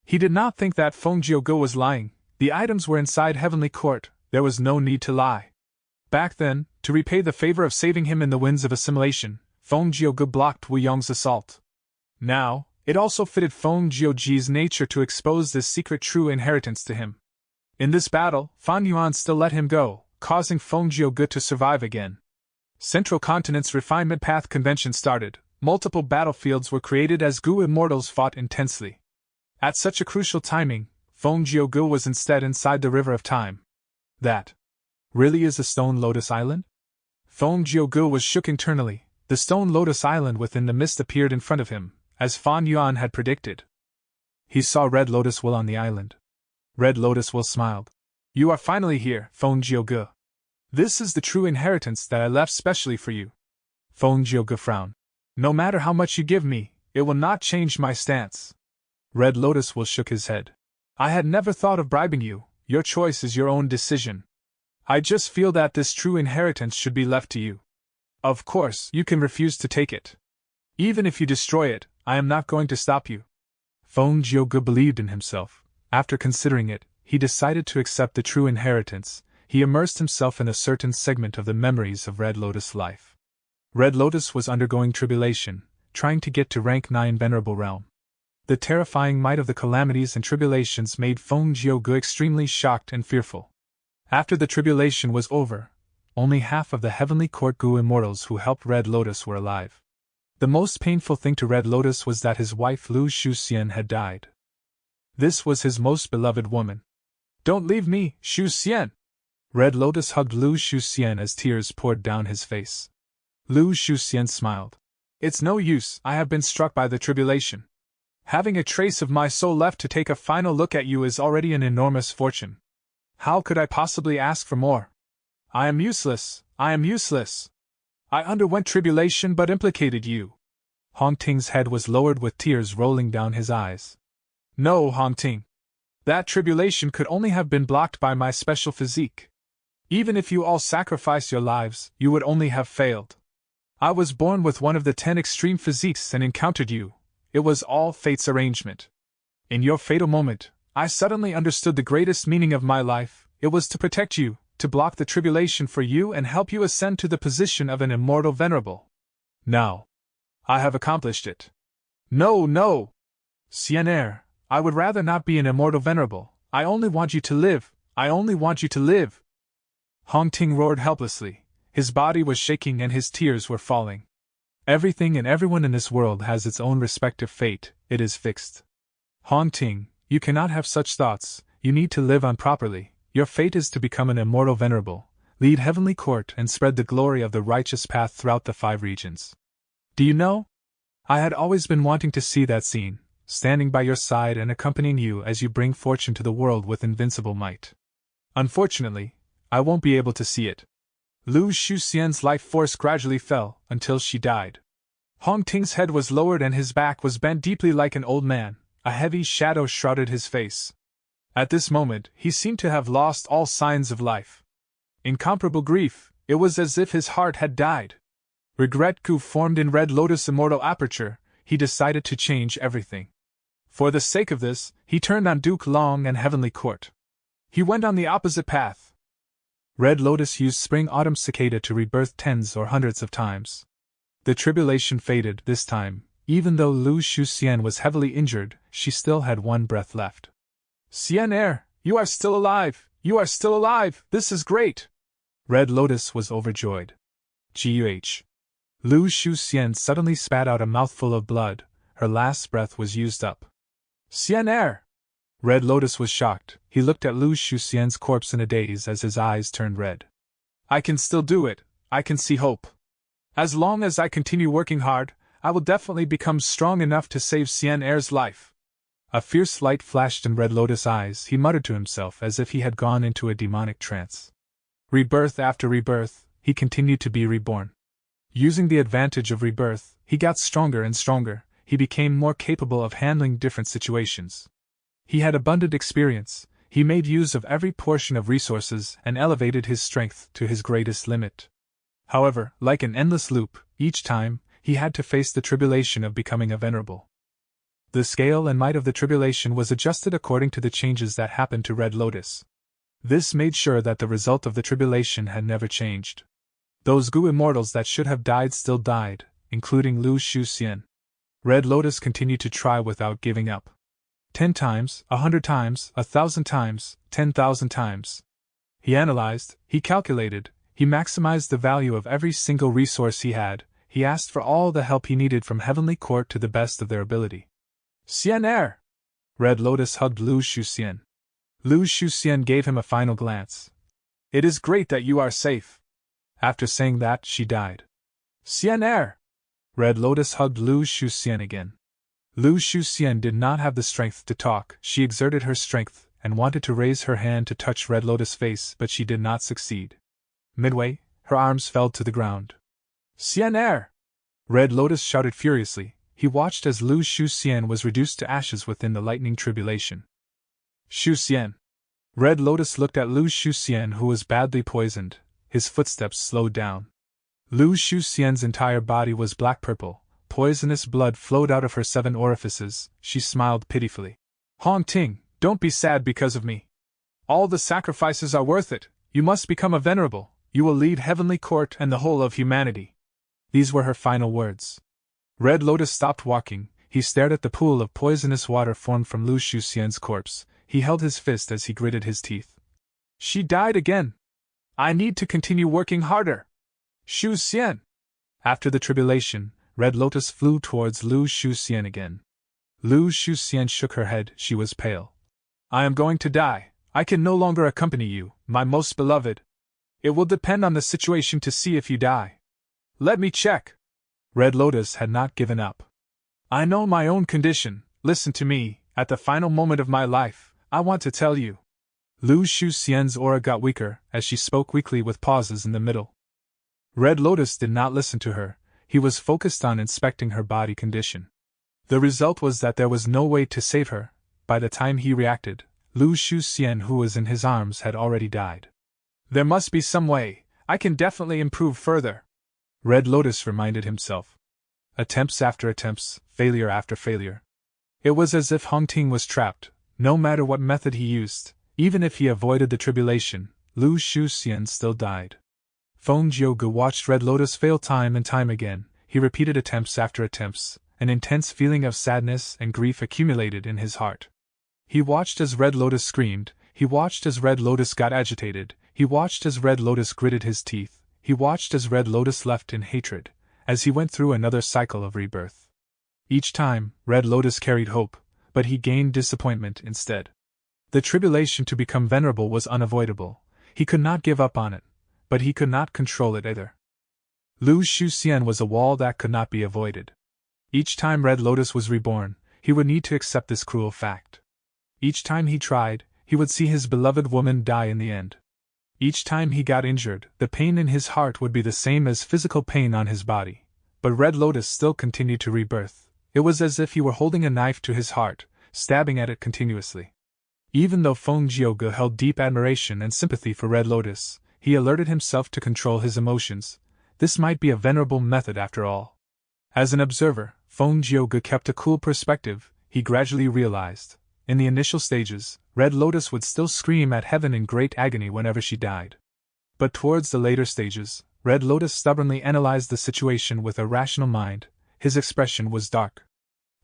He did not think that Feng Jiuge was lying. The items were inside Heavenly Court. There was no need to lie. Back then, to repay the favor of saving him in the winds of assimilation, Feng Jiuge blocked Wu Yong's assault. Now, it also fitted Feng Jiuge's nature to expose this secret true inheritance to him. In this battle, Fan Yuan still let him go, causing Feng Jiuge to survive again. Central Continent's Refinement Path Convention started. Multiple battlefields were created as Gu immortals fought intensely. At such a crucial timing, Feng Jiuge was instead inside the River of Time. That really is the Stone Lotus Island? Feng Jiuge was shook internally. The Stone Lotus Island within the mist appeared in front of him, as Fan Yuan had predicted. He saw Red Lotus Will on the island. Red Lotus Will smiled. You are finally here, Feng Jiuge. This is the true inheritance that I left specially for you. Feng Jiuge frowned. No matter how much you give me, it will not change my stance. Red Lotus Will shook his head. I had never thought of bribing you. Your choice is your own decision. I just feel that this true inheritance should be left to you. Of course, you can refuse to take it. Even if you destroy it, I am not going to stop you. Feng Jiuge believed in himself. After considering it, he decided to accept the true inheritance. He immersed himself in a certain segment of the memories of Red Lotus life. Red Lotus was undergoing tribulation, trying to get to rank 9 Venerable Realm. The terrifying might of the calamities and tribulations made Feng Jiuge extremely shocked and fearful. After the tribulation was over, only half of the Heavenly Court Gu immortals who helped Red Lotus were alive. The most painful thing to Red Lotus was that his wife Lu Shuxian had died. This was his most beloved woman. Don't leave me, Shuxian! Red Lotus hugged Lu Shuxian as tears poured down his face. Lu Shuxian smiled. It's no use, I have been struck by the tribulation. Having a trace of my soul left to take a final look at you is already an enormous fortune. How could I possibly ask for more? I am useless, I am useless. I underwent tribulation but implicated you. Hong Ting's head was lowered with tears rolling down his eyes. No, Hong Ting. That tribulation could only have been blocked by my special physique. Even if you all sacrificed your lives, you would only have failed. I was born with one of the 10 extreme physiques and encountered you. It was all fate's arrangement. In your fatal moment, I suddenly understood the greatest meaning of my life. It was to protect you, to block the tribulation for you and help you ascend to the position of an immortal venerable. Now, I have accomplished it. No, no! Xian'er, I would rather not be an immortal venerable. I only want you to live. I only want you to live. Hong Ting roared helplessly. His body was shaking and his tears were falling. Everything and everyone in this world has its own respective fate. It is fixed. Hong Ting, you cannot have such thoughts. You need to live on properly. Your fate is to become an immortal venerable, lead Heavenly Court and spread the glory of the righteous path throughout the 5 regions. Do you know? I had always been wanting to see that scene, standing by your side and accompanying you as you bring fortune to the world with invincible might. Unfortunately, I won't be able to see it. Lu Shuxian's life force gradually fell, until she died. Hong Ting's head was lowered and his back was bent deeply like an old man. A heavy shadow shrouded his face. At this moment, he seemed to have lost all signs of life. Incomparable grief, it was as if his heart had died. Regret formed in Red Lotus Immortal Aperture. He decided to change everything. For the sake of this, he turned on Duke Long and Heavenly Court. He went on the opposite path. Red Lotus used Spring-Autumn Cicada to rebirth tens or hundreds of times. The tribulation faded this time. Even though Lu Shuxian was heavily injured, she still had one breath left. Xian'er, you are still alive! You are still alive! This is great! Red Lotus was overjoyed. Guh. Lu Shuxian suddenly spat out a mouthful of blood, her last breath was used up. Xian Er! Red Lotus was shocked, he looked at Lu Shuxian's corpse in a daze as his eyes turned red. I can still do it, I can see hope. As long as I continue working hard, I will definitely become strong enough to save Xian Er's life. A fierce light flashed in Red Lotus' eyes, he muttered to himself as if he had gone into a demonic trance. Rebirth after rebirth, he continued to be reborn. Using the advantage of rebirth, he got stronger and stronger, he became more capable of handling different situations. He had abundant experience, he made use of every portion of resources and elevated his strength to his greatest limit. However, like an endless loop, each time, he had to face the tribulation of becoming a venerable. The scale and might of the tribulation was adjusted according to the changes that happened to Red Lotus. This made sure that the result of the tribulation had never changed. Those Gu immortals that should have died still died, including Lu Shuxian. Red Lotus continued to try without giving up. 10 times, 100 times, 1,000 times, 10,000 times. He analyzed, he calculated, he maximized the value of every single resource he had, he asked for all the help he needed from Heavenly Court to the best of their ability. Xian Er! Red Lotus hugged Lu Shuxian. Lu Shuxian gave him a final glance. It is great that you are safe. After saying that, she died. Xian Er! Red Lotus hugged Lu Shuxian again. Lu Shuxian did not have the strength to talk, she exerted her strength and wanted to raise her hand to touch Red Lotus' face, but she did not succeed. Midway, her arms fell to the ground. Xian Er! Red Lotus shouted furiously, he watched as Lu Shuxian was reduced to ashes within the lightning tribulation. Shuxian! Red Lotus looked at Lu Shuxian, who was badly poisoned, his footsteps slowed down. Lu Shuxian's entire body was black-purple, poisonous blood flowed out of her 7 orifices, she smiled pitifully. Hong Ting, don't be sad because of me. All the sacrifices are worth it, you must become a venerable, you will lead Heavenly Court and the whole of humanity. These were her final words. Red Lotus stopped walking, he stared at the pool of poisonous water formed from Lu Shuxian's corpse, he held his fist as he gritted his teeth. She died again. I need to continue working harder. Shuxian! After the tribulation, Red Lotus flew towards Lu Shuxian again. Lu Shuxian shook her head, she was pale. I am going to die, I can no longer accompany you, my most beloved. It will depend on the situation to see if you die. Let me check. Red Lotus had not given up. I know my own condition, listen to me, at the final moment of my life, I want to tell you. Lu Shuxian's aura got weaker as she spoke weakly with pauses in the middle. Red Lotus did not listen to her, he was focused on inspecting her body condition. The result was that there was no way to save her. By the time he reacted, Lu Shuxian, who was in his arms, had already died. There must be some way, I can definitely improve further. Red Lotus reminded himself. Attempts after attempts, failure after failure. It was as if Hong Ting was trapped, no matter what method he used, even if he avoided the tribulation, Lu Shuxian still died. Feng Jiuge watched Red Lotus fail time and time again, he repeated attempts after attempts, an intense feeling of sadness and grief accumulated in his heart. He watched as Red Lotus screamed, he watched as Red Lotus got agitated, he watched as Red Lotus gritted his teeth, he watched as Red Lotus left in hatred, as he went through another cycle of rebirth. Each time, Red Lotus carried hope, but he gained disappointment instead. The tribulation to become venerable was unavoidable, he could not give up on it, but he could not control it either. Lu Shuxian was a wall that could not be avoided. Each time Red Lotus was reborn, he would need to accept this cruel fact. Each time he tried, he would see his beloved woman die in the end. Each time he got injured, the pain in his heart would be the same as physical pain on his body. But Red Lotus still continued to rebirth. It was as if he were holding a knife to his heart, stabbing at it continuously. Even though Feng Jiuge held deep admiration and sympathy for Red Lotus, he alerted himself to control his emotions. This might be a venerable method after all. As an observer, Feng Jiuge kept a cool perspective. He gradually realized, in the initial stages, Red Lotus would still scream at heaven in great agony whenever she died. But towards the later stages, Red Lotus stubbornly analyzed the situation with a rational mind. His expression was dark.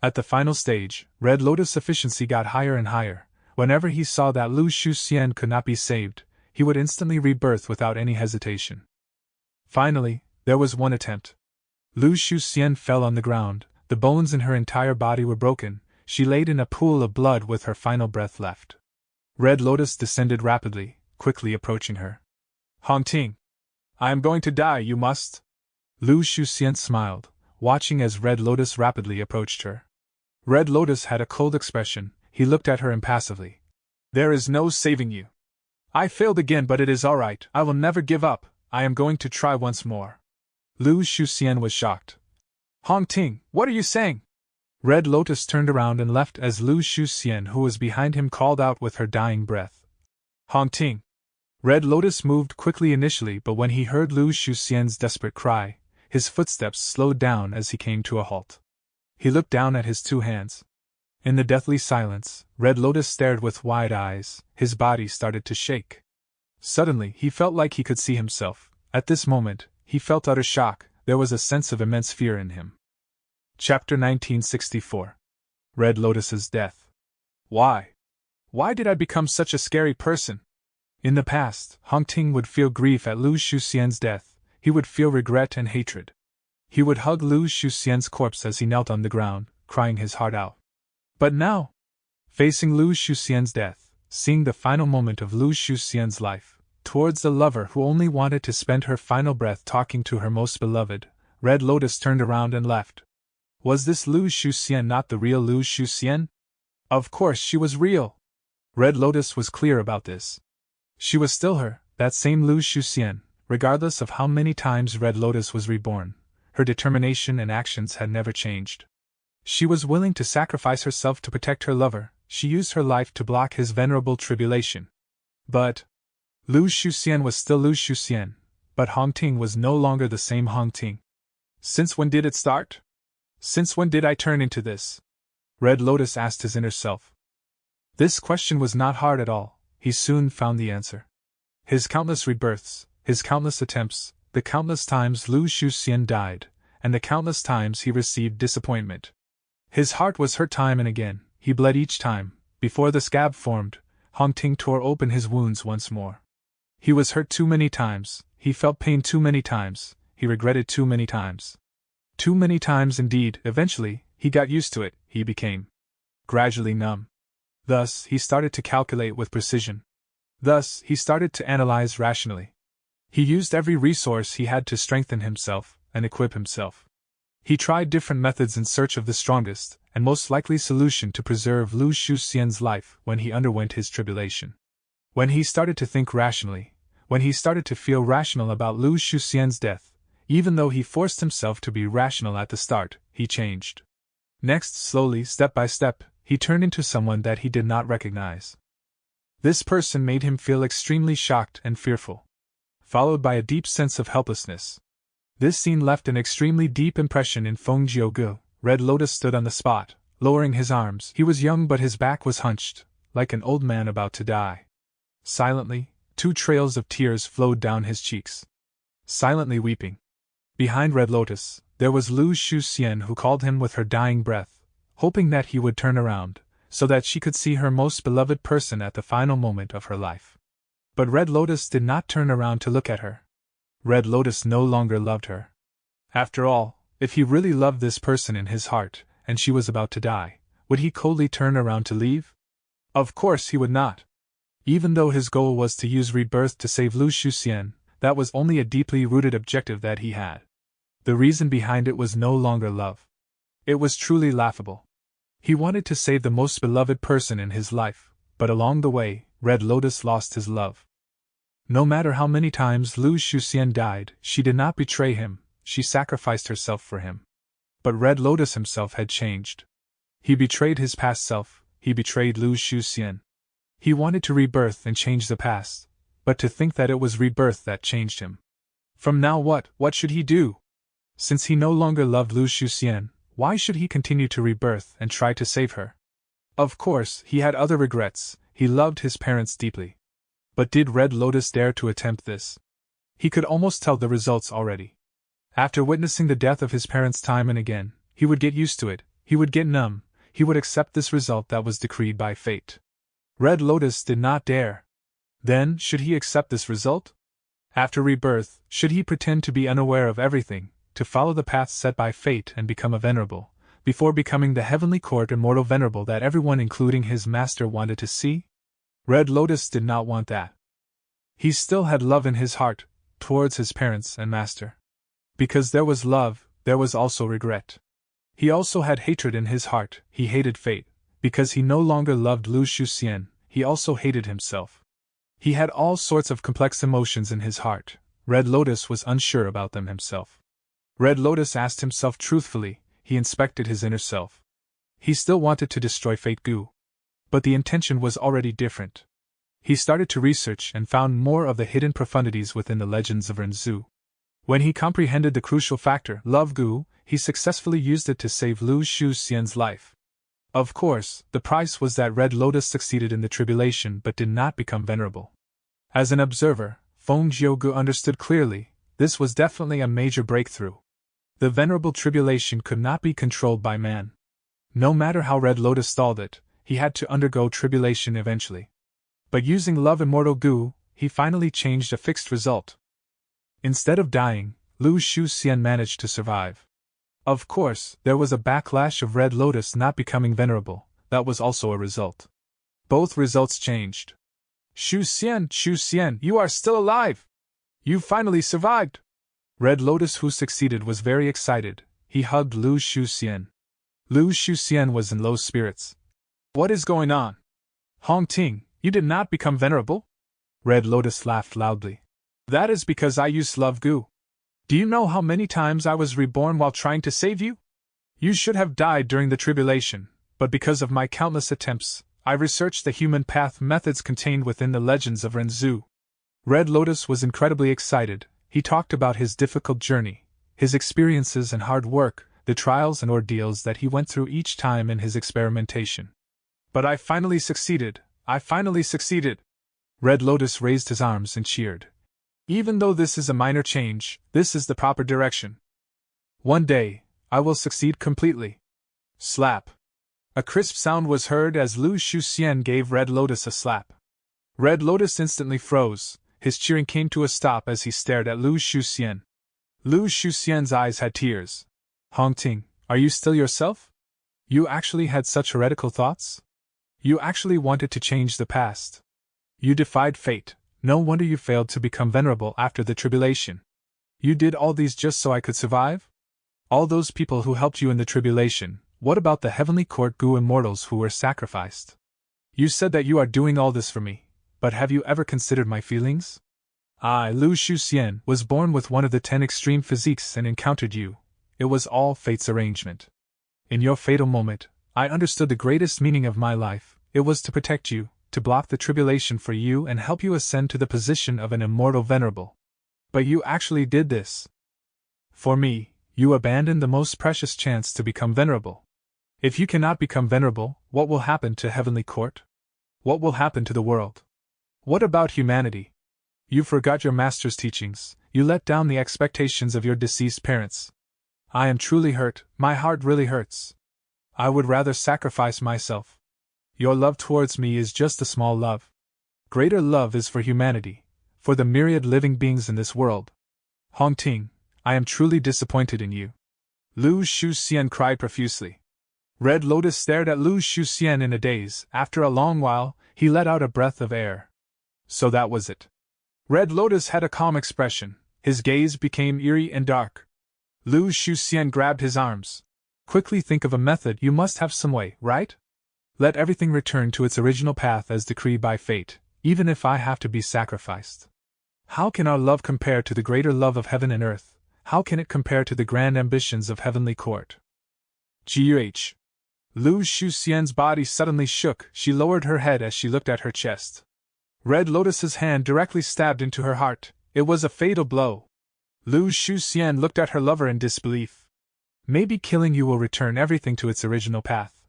At the final stage, Red Lotus' efficiency got higher and higher. Whenever he saw that Lu Shuxian could not be saved, he would instantly rebirth without any hesitation. Finally, there was one attempt. Lu Shuxian fell on the ground, the bones in her entire body were broken, she laid in a pool of blood with her final breath left. Red Lotus descended rapidly, quickly approaching her. Hongting! I am going to die, you must! Lu Shuxian smiled, watching as Red Lotus rapidly approached her. Red Lotus had a cold expression, he looked at her impassively. There is no saving you. I failed again, but it is all right, I will never give up, I am going to try once more. Lu Shuxian was shocked. Hongting, what are you saying? Red Lotus turned around and left as Lu Shuxian, who was behind him, called out with her dying breath. Hongting! Red Lotus moved quickly initially, but when he heard Lu Shuxian's desperate cry, his footsteps slowed down as he came to a halt. He looked down at his two hands. In the deathly silence, Red Lotus stared with wide eyes, his body started to shake. Suddenly, he felt like he could see himself. At this moment, he felt utter shock, there was a sense of immense fear in him. Chapter 1964. Red Lotus's Death. Why? Why did I become such a scary person? In the past, Hongting would feel grief at Lu Shuxian's death, he would feel regret and hatred. He would hug Lu Shuxian's corpse as he knelt on the ground, crying his heart out. But now, facing Lu Shuxian's death, seeing the final moment of Lu Shuxian's life, towards the lover who only wanted to spend her final breath talking to her most beloved, Red Lotus turned around and left. Was this Lu Shuxian not the real Lu Shuxian? Of course she was real. Red Lotus was clear about this. She was still her, that same Lu Shuxian, regardless of how many times Red Lotus was reborn. Her determination and actions had never changed. She was willing to sacrifice herself to protect her lover, she used her life to block his venerable tribulation. But Lu Shuxian was still Lu Shuxian, but Hongting was no longer the same Hongting. Since when did it start? Since when did I turn into this? Red Lotus asked his inner self. This question was not hard at all, he soon found the answer. His countless rebirths, his countless attempts, the countless times Lu Shuxian died, and the countless times he received disappointment. His heart was hurt time and again, he bled each time. Before the scab formed, Hongting tore open his wounds once more. He was hurt too many times, he felt pain too many times, he regretted too many times. Too many times indeed. Eventually, he got used to it, he became gradually numb. Thus, he started to calculate with precision. Thus, he started to analyze rationally. He used every resource he had to strengthen himself and equip himself. He tried different methods in search of the strongest and most likely solution to preserve Lu Shuxian's life when he underwent his tribulation. When he started to think rationally, when he started to feel rational about Lu Shuxian's death, even though he forced himself to be rational at the start, he changed. Next, slowly, step by step, he turned into someone that he did not recognize. This person made him feel extremely shocked and fearful, followed by a deep sense of helplessness. This scene left an extremely deep impression in Feng Jiugu. Red Lotus stood on the spot, lowering his arms. He was young, but his back was hunched, like an old man about to die. Silently, 2 trails of tears flowed down his cheeks. Silently weeping. Behind Red Lotus, there was Lu Shuxian, who called him with her dying breath, hoping that he would turn around, so that she could see her most beloved person at the final moment of her life. But Red Lotus did not turn around to look at her. Red Lotus no longer loved her. After all, if he really loved this person in his heart, and she was about to die, would he coldly turn around to leave? Of course he would not. Even though his goal was to use rebirth to save Lu Shuxian, that was only a deeply rooted objective that he had. The reason behind it was no longer love. It was truly laughable. He wanted to save the most beloved person in his life, but along the way, Red Lotus lost his love. No matter how many times Lu Shuxian died, she did not betray him, she sacrificed herself for him. But Red Lotus himself had changed. He betrayed his past self, he betrayed Lu Shuxian. He wanted to rebirth and change the past, but to think that it was rebirth that changed him. From now what should he do? Since he no longer loved Lu Shuxian, why should he continue to rebirth and try to save her? Of course, he had other regrets, he loved his parents deeply. But did Red Lotus dare to attempt this? He could almost tell the results already. After witnessing the death of his parents time and again, he would get used to it, he would get numb, he would accept this result that was decreed by fate. Red Lotus did not dare. Then, should he accept this result? After rebirth, should he pretend to be unaware of everything, to follow the path set by fate and become a venerable, before becoming the heavenly court immortal venerable that everyone including his master wanted to see? Red Lotus did not want that. He still had love in his heart, towards his parents and master. Because there was love, there was also regret. He also had hatred in his heart, he hated fate. Because he no longer loved Lu Shuxian, he also hated himself. He had all sorts of complex emotions in his heart. Red Lotus was unsure about them himself. Red Lotus asked himself truthfully, he inspected his inner self. He still wanted to destroy Fate Gu. But the intention was already different. He started to research and found more of the hidden profundities within the legends of Renzu. When he comprehended the crucial factor, Love Gu, he successfully used it to save Lu Shuxian's life. Of course, the price was that Red Lotus succeeded in the tribulation but did not become venerable. As an observer, Feng Jiugu understood clearly, this was definitely a major breakthrough. The venerable tribulation could not be controlled by man. No matter how Red Lotus stalled it, he had to undergo tribulation eventually. But using Love Immortal Gu, he finally changed a fixed result. Instead of dying, Lu Shuxian managed to survive. Of course, there was a backlash of Red Lotus not becoming venerable, that was also a result. Both results changed. Shuxian, you are still alive! You finally survived! Red Lotus, who succeeded, was very excited. He hugged Lu Shuxian. Lu Shuxian was in low spirits. What is going on? Hongting, you did not become venerable? Red Lotus laughed loudly. That is because I used Love Gu. Do you know how many times I was reborn while trying to save you? You should have died during the tribulation, but because of my countless attempts, I researched the human path methods contained within the legends of Renzu. Red Lotus was incredibly excited. He talked about his difficult journey, his experiences and hard work, the trials and ordeals that he went through each time in his experimentation. But I finally succeeded! I finally succeeded! Red Lotus raised his arms and cheered. Even though this is a minor change, this is the proper direction. One day, I will succeed completely. Slap. A crisp sound was heard as Lu Shuxian gave Red Lotus a slap. Red Lotus instantly froze. His cheering came to a stop as he stared at Lu Shuxian. Lu Shuxian's eyes had tears. Hongting, are you still yourself? You actually had such heretical thoughts? You actually wanted to change the past. You defied fate. No wonder you failed to become venerable after the tribulation. You did all these just so I could survive? All those people who helped you in the tribulation, what about the heavenly court Gu immortals who were sacrificed? You said that you are doing all this for me, but have you ever considered my feelings? I, Lu Shuxian, was born with one of the 10 extreme physiques and encountered you. It was all fate's arrangement. In your fatal moment, I understood the greatest meaning of my life. It was to protect you, to block the tribulation for you and help you ascend to the position of an immortal venerable. But you actually did this. For me, you abandoned the most precious chance to become venerable. If you cannot become venerable, what will happen to heavenly court? What will happen to the world? What about humanity? You forgot your master's teachings, you let down the expectations of your deceased parents. I am truly hurt, my heart really hurts. I would rather sacrifice myself. Your love towards me is just a small love. Greater love is for humanity, for the myriad living beings in this world. Hongting, I am truly disappointed in you. Lu Shuxian cried profusely. Red Lotus stared at Lu Shuxian in a daze. After a long while, he let out a breath of air. So that was it. Red Lotus had a calm expression. His gaze became eerie and dark. Lu Shuxian grabbed his arms. Quickly think of a method. You must have some way, right? Let everything return to its original path as decreed by fate, even if I have to be sacrificed. How can our love compare to the greater love of heaven and earth? How can it compare to the grand ambitions of heavenly court? G.U.H. Lu Shuxian's body suddenly shook. She lowered her head as she looked at her chest. Red Lotus's hand directly stabbed into her heart. It was a fatal blow. Lu Shuxian looked at her lover in disbelief. Maybe killing you will return everything to its original path.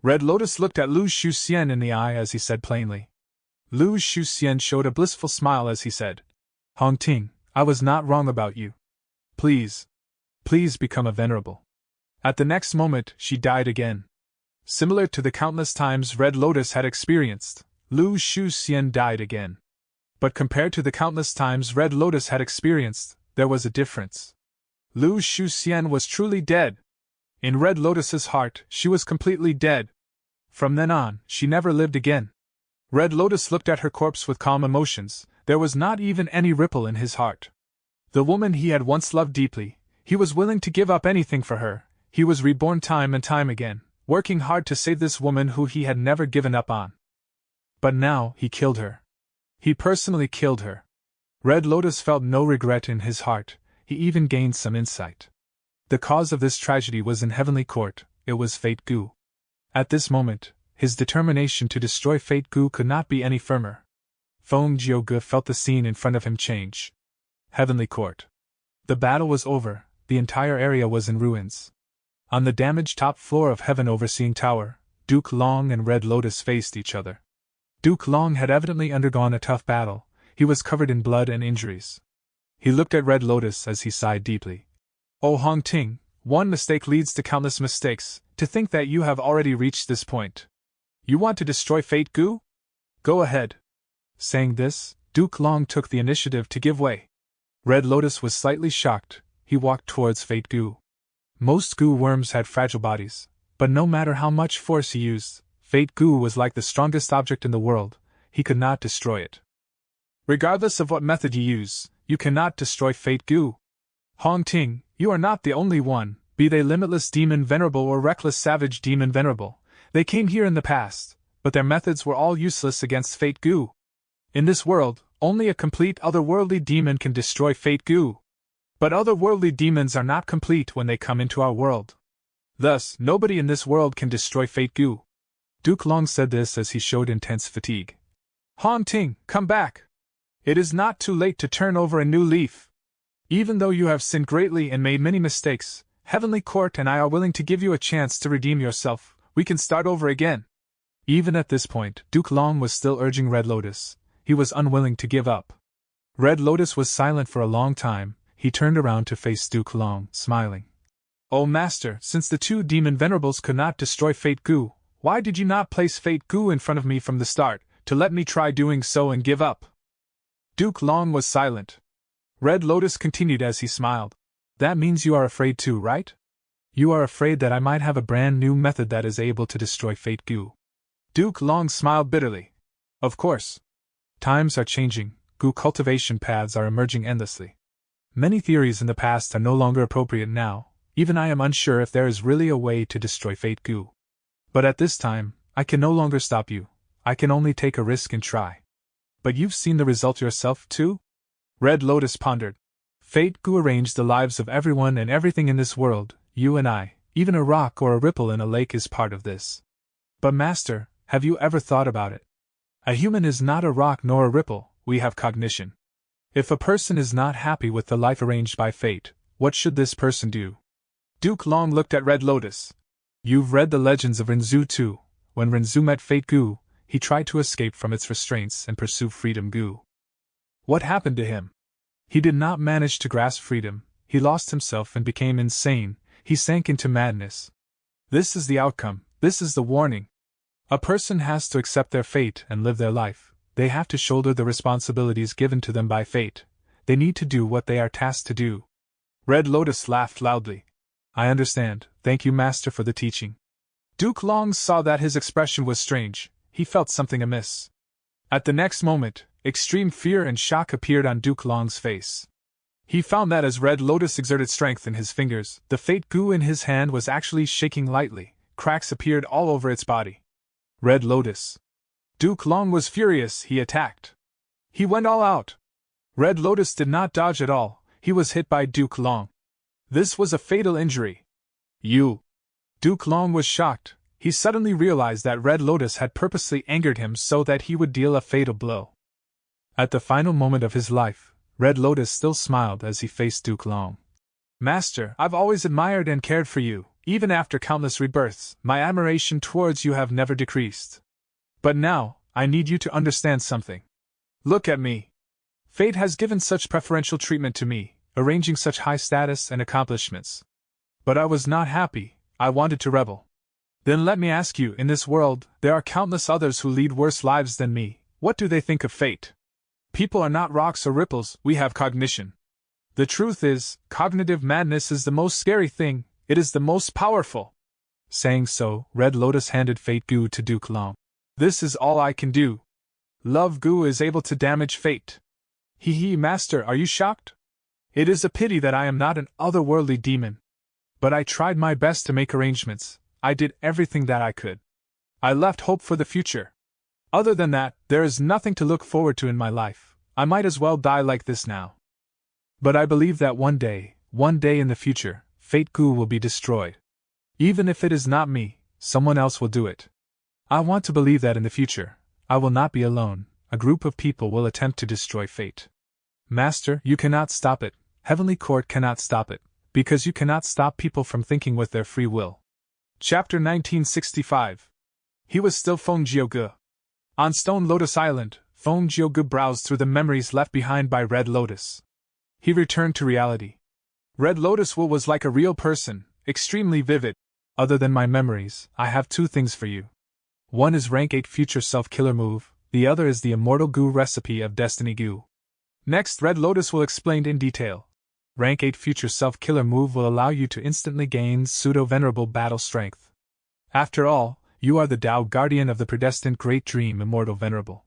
Red Lotus looked at Lu Shuxian in the eye as he said plainly. Lu Shuxian showed a blissful smile as he said, Hongting, I was not wrong about you. Please become a venerable. At the next moment, she died again. Similar to the countless times Red Lotus had experienced, Lu Shuxian died again. But compared to the countless times Red Lotus had experienced, there was a difference. Lu Shuxian was truly dead. In Red Lotus's heart, she was completely dead. From then on, she never lived again. Red Lotus looked at her corpse with calm emotions. There was not even any ripple in his heart. The woman he had once loved deeply, he was willing to give up anything for her. He was reborn time and time again, working hard to save this woman who he had never given up on. But now, he killed her. He personally killed her. Red Lotus felt no regret in his heart. He even gained some insight. The cause of this tragedy was in Heavenly Court. It was Fate Gu. At this moment, his determination to destroy Fate Gu could not be any firmer. Feng Jiuge felt the scene in front of him change. Heavenly Court. The battle was over, the entire area was in ruins. On the damaged top floor of Heaven Overseeing Tower, Duke Long and Red Lotus faced each other. Duke Long had evidently undergone a tough battle. He was covered in blood and injuries. He looked at Red Lotus as he sighed deeply. "Oh Hong Ting, one mistake leads to countless mistakes. To think that you have already reached this point. You want to destroy Fate Gu? Go ahead." Saying this, Duke Long took the initiative to give way. Red Lotus was slightly shocked. He walked towards Fate Gu. Most Gu worms had fragile bodies, but no matter how much force he used, Fate Gu was like the strongest object in the world. He could not destroy it. Regardless of what method you use, you cannot destroy Fate Gu. Hong Ting, you are not the only one, be they limitless demon venerable or reckless savage demon venerable. They came here in the past, but their methods were all useless against Fate Gu. In this world, only a complete otherworldly demon can destroy Fate Gu. But otherworldly demons are not complete when they come into our world. Thus, nobody in this world can destroy Fate Gu. Duke Long said this as he showed intense fatigue. Hong Ting, come back! It is not too late to turn over a new leaf. Even though you have sinned greatly and made many mistakes, Heavenly Court and I are willing to give you a chance to redeem yourself. We can start over again. Even at this point, Duke Long was still urging Red Lotus. He was unwilling to give up. Red Lotus was silent for a long time. He turned around to face Duke Long, smiling. "Oh Master, since the two demon venerables could not destroy Fate Gu, why did you not place Fate Gu in front of me from the start, to let me try doing so and give up?" Duke Long was silent. Red Lotus continued as he smiled. "That means you are afraid too, right? You are afraid that I might have a brand new method that is able to destroy Fate Gu." Duke Long smiled bitterly. "Of course. Times are changing, Gu cultivation paths are emerging endlessly. Many theories in the past are no longer appropriate now. Even I am unsure if there is really a way to destroy Fate Gu. But at this time, I can no longer stop you. I can only take a risk and try." "But you've seen the result yourself, too?" Red Lotus pondered. "Fate Gu arranged the lives of everyone and everything in this world, you and I, even a rock or a ripple in a lake is part of this. But Master, have you ever thought about it? A human is not a rock nor a ripple, we have cognition. If a person is not happy with the life arranged by fate, what should this person do?" Duke Long looked at Red Lotus. "You've read the legends of Renzu too. When Renzu met Fate Gu, he tried to escape from its restraints and pursue freedom Gu. What happened to him? He did not manage to grasp freedom, he lost himself and became insane, he sank into madness. This is the outcome, this is the warning. A person has to accept their fate and live their life. They have to shoulder the responsibilities given to them by fate. They need to do what they are tasked to do." Red Lotus laughed loudly. "I understand, thank you Master for the teaching." Duke Long saw that his expression was strange, he felt something amiss. At the next moment, extreme fear and shock appeared on Duke Long's face. He found that as Red Lotus exerted strength in his fingers, the Fate Gu in his hand was actually shaking lightly, cracks appeared all over its body. Red Lotus. Duke Long was furious, he attacked. He went all out. Red Lotus did not dodge at all, he was hit by Duke Long. This was a fatal injury. "You!" Duke Long was shocked, he suddenly realized that Red Lotus had purposely angered him so that he would deal a fatal blow. At the final moment of his life, Red Lotus still smiled as he faced Duke Long. "Master, I've always admired and cared for you, even after countless rebirths, my admiration towards you have never decreased. But now, I need you to understand something. Look at me. Fate has given such preferential treatment to me, arranging such high status and accomplishments. But I was not happy, I wanted to rebel. Then let me ask you, in this world, there are countless others who lead worse lives than me, what do they think of fate? People are not rocks or ripples, we have cognition. The truth is, cognitive madness is the most scary thing, it is the most powerful. Saying so, Red Lotus handed Fate Gu to Duke Long. This is all I can do. Love Gu is able to damage fate. Hee, Master, are you shocked? It is a pity that I am not an otherworldly demon. But I tried my best to make arrangements, I did everything that I could. I left hope for the future. Other than that, there is nothing to look forward to in my life, I might as well die like this now. But I believe that one day in the future, Fate Gu will be destroyed. Even if it is not me, someone else will do it. I want to believe that in the future, I will not be alone, a group of people will attempt to destroy fate. Master, you cannot stop it, Heavenly Court cannot stop it, because you cannot stop people from thinking with their free will. Chapter 1965. He was still Feng Jiuge. On Stone Lotus Island, Feng Jiuge browsed through the memories left behind by Red Lotus. He returned to reality. Red Lotus was like a real person, extremely vivid. Other than my memories, I have two things for you. One is rank 8 future self-killer move, the other is the immortal Gu recipe of Destiny Gu. Next, Red Lotus will explain in detail. Rank 8 future self-killer move will allow you to instantly gain pseudo-venerable battle strength. After all, you are the Tao Guardian of the predestined Great Dream Immortal Venerable.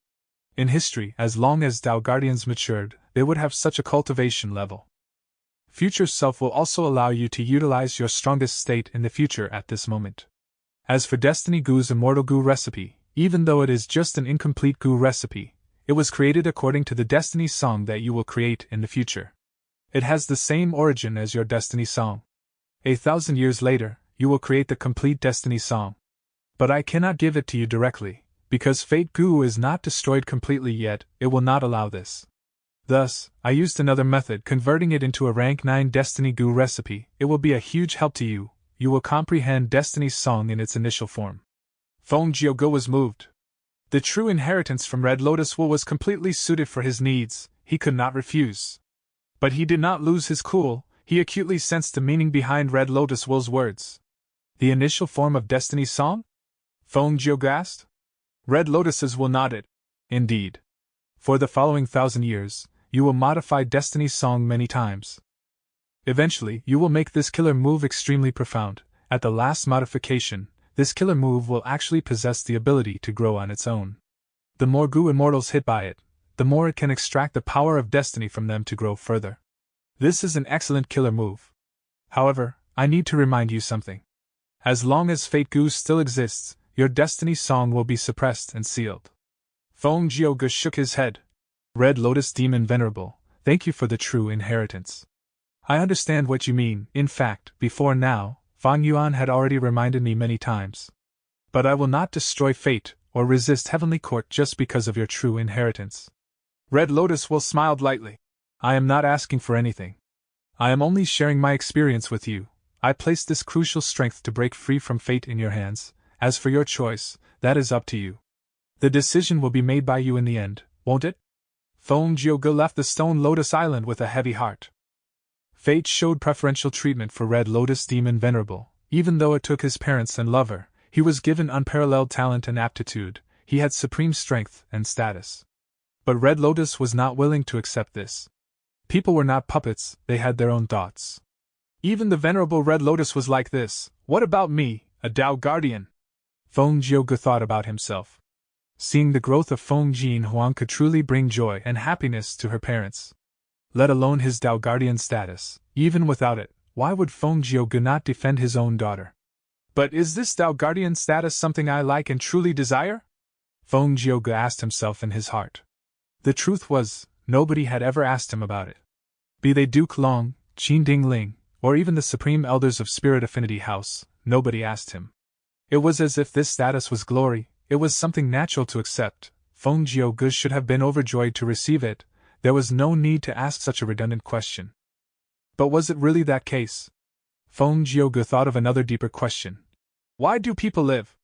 In history, as long as Tao Guardians matured, they would have such a cultivation level. Future Self will also allow you to utilize your strongest state in the future at this moment. As for Destiny Gu's Immortal Gu recipe, even though it is just an incomplete Gu recipe, it was created according to the Destiny Song that you will create in the future. It has the same origin as your Destiny Song. 1,000 years later, you will create the complete Destiny Song. But I cannot give it to you directly, because Fate Gu is not destroyed completely yet, it will not allow this. Thus, I used another method, converting it into a rank 9 Destiny Gu recipe. It will be a huge help to you. You will comprehend Destiny's Song in its initial form. Feng Jiuge was moved. The true inheritance from Red Lotus was completely suited for his needs, he could not refuse. But he did not lose his cool, he acutely sensed the meaning behind Red Lotus words. The initial form of Destiny's Song? Feng Jiuge asked. Red Lotus's will nodded. Indeed. For the following 1,000 years, you will modify Destiny's Song many times. Eventually, you will make this killer move extremely profound. At the last modification, this killer move will actually possess the ability to grow on its own. The more Gu immortals hit by it, the more it can extract the power of destiny from them to grow further. This is an excellent killer move. However, I need to remind you something. As long as Fate Gu still exists, your Destiny Song will be suppressed and sealed. Feng Jiuge shook his head. Red Lotus Demon Venerable, thank you for the true inheritance. I understand what you mean. In fact, before now, Fang Yuan had already reminded me many times. But I will not destroy fate, or resist Heavenly Court just because of your true inheritance. Red Lotus smiled lightly. I am not asking for anything. I am only sharing my experience with you. I place this crucial strength to break free from fate in your hands. As for your choice, that is up to you. The decision will be made by you in the end, won't it? Feng Jiuge left the Stone Lotus Island with a heavy heart. Fate showed preferential treatment for Red Lotus Demon Venerable. Even though it took his parents and lover, he was given unparalleled talent and aptitude, he had supreme strength and status. But Red Lotus was not willing to accept this. People were not puppets, they had their own thoughts. Even the Venerable Red Lotus was like this. What about me, a Tao Guardian? Feng Jiuge thought about himself. Seeing the growth of Feng Jin Huang could truly bring joy and happiness to her parents. Let alone his Tao Guardian status, even without it, why would Feng Jiuge not defend his own daughter? But is this Tao Guardian status something I like and truly desire? Feng Jiuge asked himself in his heart. The truth was, nobody had ever asked him about it. Be they Duke Long, Qin Ding Ling, or even the Supreme Elders of Spirit Affinity House, nobody asked him. It was as if this status was glory. It was something natural to accept. Feng Jiuge should have been overjoyed to receive it. There was no need to ask such a redundant question. But was it really that case? Feng Jiuge thought of another deeper question. Why do people live?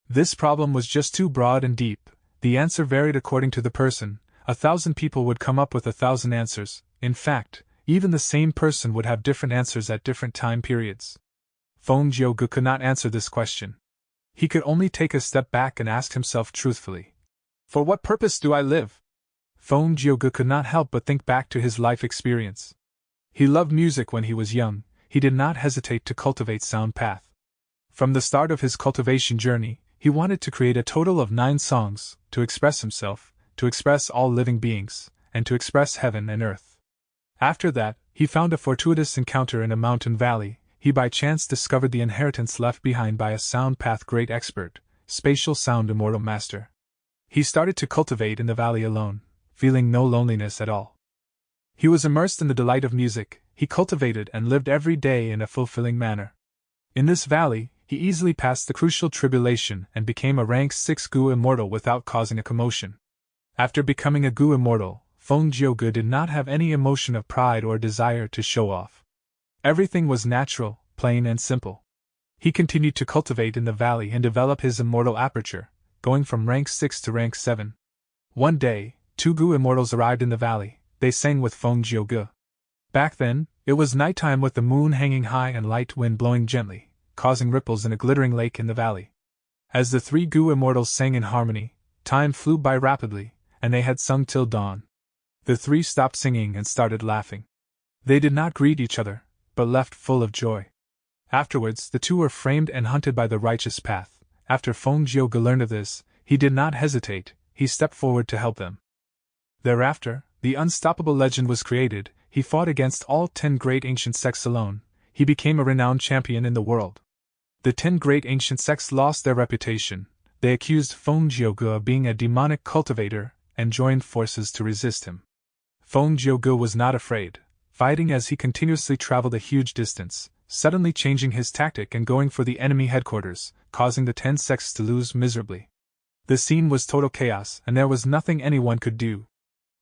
This problem was just too broad and deep. The answer varied according to the person. 1,000 people would come up with 1,000 answers. In fact, even the same person would have different answers at different time periods. Feng Jiuge could not answer this question. He could only take a step back and ask himself truthfully. For what purpose do I live? Feng Jiuge could not help but think back to his life experience. He loved music when he was young. He did not hesitate to cultivate sound path. From the start of his cultivation journey, he wanted to create a total of 9 songs, to express himself, to express all living beings, and to express heaven and earth. After that, he found a fortuitous encounter in a mountain valley. He by chance discovered the inheritance left behind by a sound path great expert, spatial sound immortal master. He started to cultivate in the valley alone, feeling no loneliness at all. He was immersed in the delight of music. He cultivated and lived every day in a fulfilling manner. In this valley, he easily passed the crucial tribulation and became a rank 6 Gu immortal without causing a commotion. After becoming a Gu immortal, Feng Jiuge did not have any emotion of pride or desire to show off. Everything was natural, plain and simple. He continued to cultivate in the valley and develop his immortal aperture, going from rank 6 to rank 7. One day, 2 Gu immortals arrived in the valley. They sang with Feng Jiuge. Back then, it was nighttime with the moon hanging high and light wind blowing gently, causing ripples in a glittering lake in the valley. As the 3 Gu immortals sang in harmony, time flew by rapidly, and they had sung till dawn. The 3 stopped singing and started laughing. They did not greet each other, but left full of joy. Afterwards, the 2 were framed and hunted by the righteous path. After Feng Jiuge learned of this, he did not hesitate. He stepped forward to help them. Thereafter, the unstoppable legend was created. He fought against all 10 great ancient sects alone. He became a renowned champion in the world. The 10 great ancient sects lost their reputation. They accused Feng Jiuge of being a demonic cultivator and joined forces to resist him. Feng Jiuge was not afraid, fighting as he continuously traveled a huge distance, suddenly changing his tactic and going for the enemy headquarters, causing the 10 sects to lose miserably. The scene was total chaos, and there was nothing anyone could do.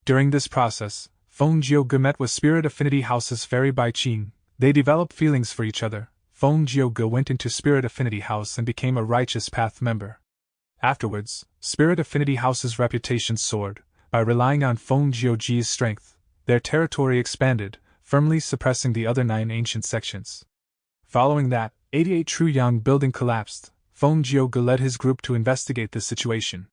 During this process, Feng Jiuge met with Spirit Affinity House's Fairy Bai Qing. They developed feelings for each other. Feng Jiuge went into Spirit Affinity House and became a Righteous Path member. Afterwards, Spirit Affinity House's reputation soared. By relying on Feng Jiuge's strength, their territory expanded, firmly suppressing the other 9 ancient sections. Following that, 88 True Yang building collapsed. Feng Jiuge led his group to investigate the situation.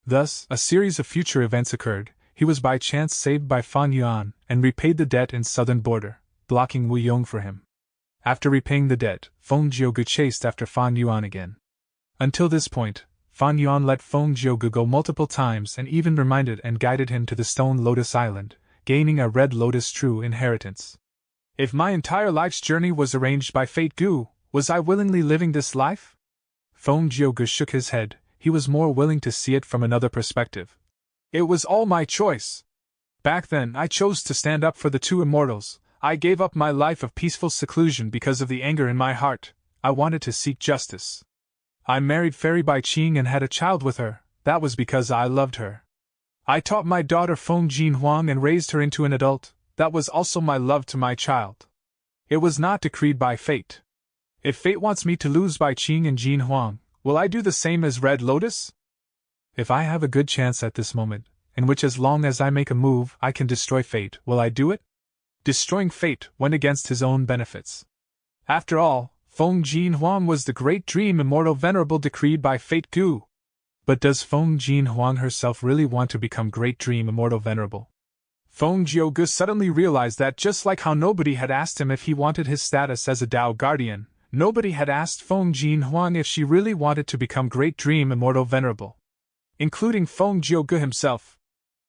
Thus, a series of future events occurred. He was by chance saved by Fan Yuan and repaid the debt in southern border, blocking Wu Yong for him. After repaying the debt, Feng Jiuge chased after Fan Yuan again. Until this point, Fan Yuan let Feng Jiuge go multiple times and even reminded and guided him to the Stone Lotus Island, gaining a Red Lotus true inheritance. If my entire life's journey was arranged by Fate Gu, was I willingly living this life? Feng Jiuge shook his head. He was more willing to see it from another perspective. It was all my choice. Back then, I chose to stand up for the 2 immortals. I gave up my life of peaceful seclusion because of the anger in my heart. I wanted to seek justice. I married Fairy Bai Qing and had a child with her. That was because I loved her. I taught my daughter Feng Jin Huang and raised her into an adult. That was also my love to my child. It was not decreed by fate. If fate wants me to lose Bai Qing and Jin Huang, will I do the same as Red Lotus? If I have a good chance at this moment, in which as long as I make a move I can destroy fate, will I do it? Destroying fate went against his own benefits. After all, Feng Jin Huang was the great dream immortal venerable decreed by Fate Gu. But does Feng Jin Huang herself really want to become great dream immortal venerable? Feng Jiuge suddenly realized that just like how nobody had asked him if he wanted his status as a Dao guardian, nobody had asked Feng Jin Huang if she really wanted to become great dream immortal venerable. Including Feng Jiuge himself.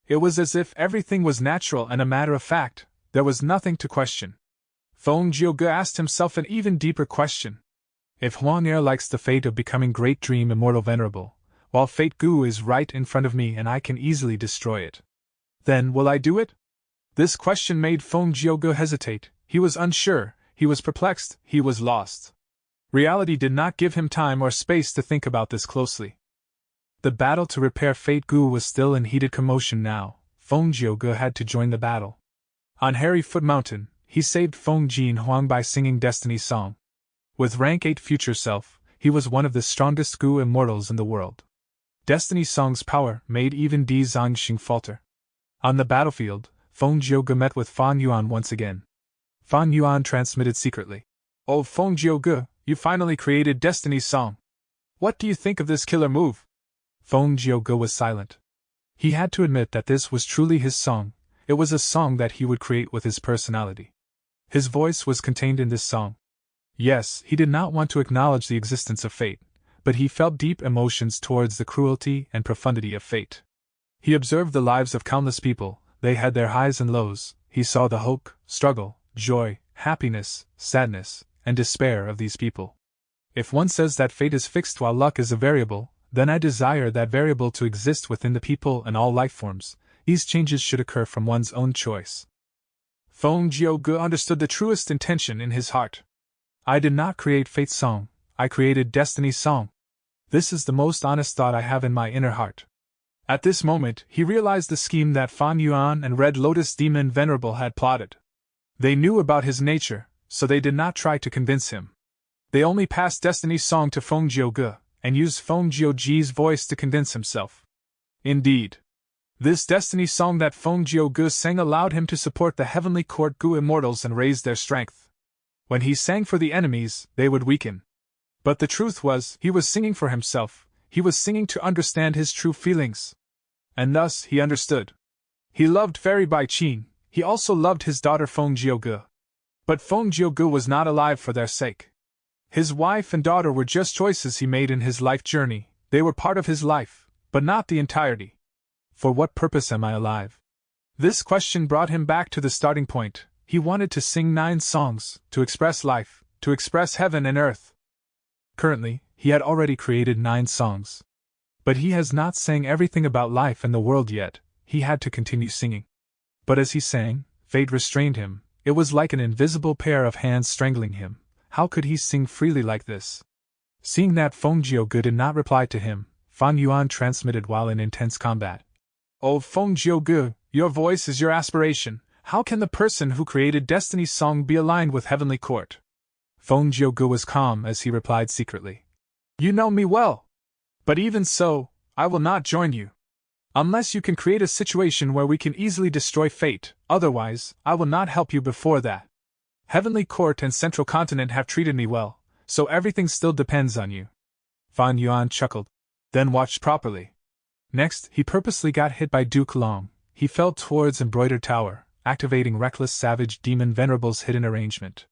It was as if everything was natural and a matter of fact. There was nothing to question. Feng Jiuge asked himself an even deeper question. If Huang Er likes the fate of becoming great dream immortal venerable, while Fate Gu is right in front of me and I can easily destroy it, then will I do it? This question made Feng Jiuge hesitate. He was unsure, he was perplexed, he was lost. Reality did not give him time or space to think about this closely. The battle to repair Fate Gu was still in heated commotion now. Feng Jiuge had to join the battle. On Hairy Foot Mountain, he saved Feng Jin Huang by singing Destiny's Song. With rank 8 future self, he was one of the strongest Gu immortals in the world. Destiny's Song's power made even Di Zongxing falter. On the battlefield, Feng Jiuge met with Fan Yuan once again. Fan Yuan transmitted secretly. "Oh Feng Jiuge, you finally created Destiny's Song. What do you think of this killer move?" Feng Jiuge was silent. He had to admit that this was truly his song. It was a song that he would create with his personality. His voice was contained in this song. Yes, he did not want to acknowledge the existence of fate, but he felt deep emotions towards the cruelty and profundity of fate. He observed the lives of countless people, they had their highs and lows, he saw the hope, struggle, joy, happiness, sadness, and despair of these people. If one says that fate is fixed while luck is a variable, then I desire that variable to exist within the people and all life forms. These changes should occur from one's own choice. Feng Jiuge understood the truest intention in his heart. I did not create fate's song, I created destiny's song. This is the most honest thought I have in my inner heart. At this moment, he realized the scheme that Fan Yuan and Red Lotus Demon Venerable had plotted. They knew about his nature, so they did not try to convince him. They only passed destiny's song to Feng Jiuge, and used Feng Jiuge's voice to convince himself. Indeed, this destiny song that Feng Jiuge sang allowed him to support the heavenly court Gu immortals and raise their strength. When he sang for the enemies, they would weaken. But the truth was, he was singing for himself, he was singing to understand his true feelings. And thus, he understood. He loved Fairy Bai Qin, he also loved his daughter Feng Jiuge. But Feng Jiuge was not alive for their sake. His wife and daughter were just choices he made in his life journey, they were part of his life, but not the entirety. For what purpose am I alive? This question brought him back to the starting point. He wanted to sing 9 songs, to express life, to express heaven and earth. Currently, he had already created 9 songs. But he has not sang everything about life and the world yet, he had to continue singing. But as he sang, fate restrained him, it was like an invisible pair of hands strangling him. How could he sing freely like this? Seeing that Feng Jiuge did not reply to him, Fan Yuan transmitted while in intense combat. "Oh Feng Jiuge, your voice is your aspiration. How can the person who created Destiny's Song be aligned with Heavenly Court?" Feng Jiuge was calm as he replied secretly. "You know me well. But even so, I will not join you. Unless you can create a situation where we can easily destroy fate, otherwise, I will not help you before that. Heavenly Court and Central Continent have treated me well, so everything still depends on you." Fan Yuan chuckled, then watched properly. Next, he purposely got hit by Duke Long. He fell towards Embroidered Tower, activating Reckless Savage Demon Venerable's hidden arrangement.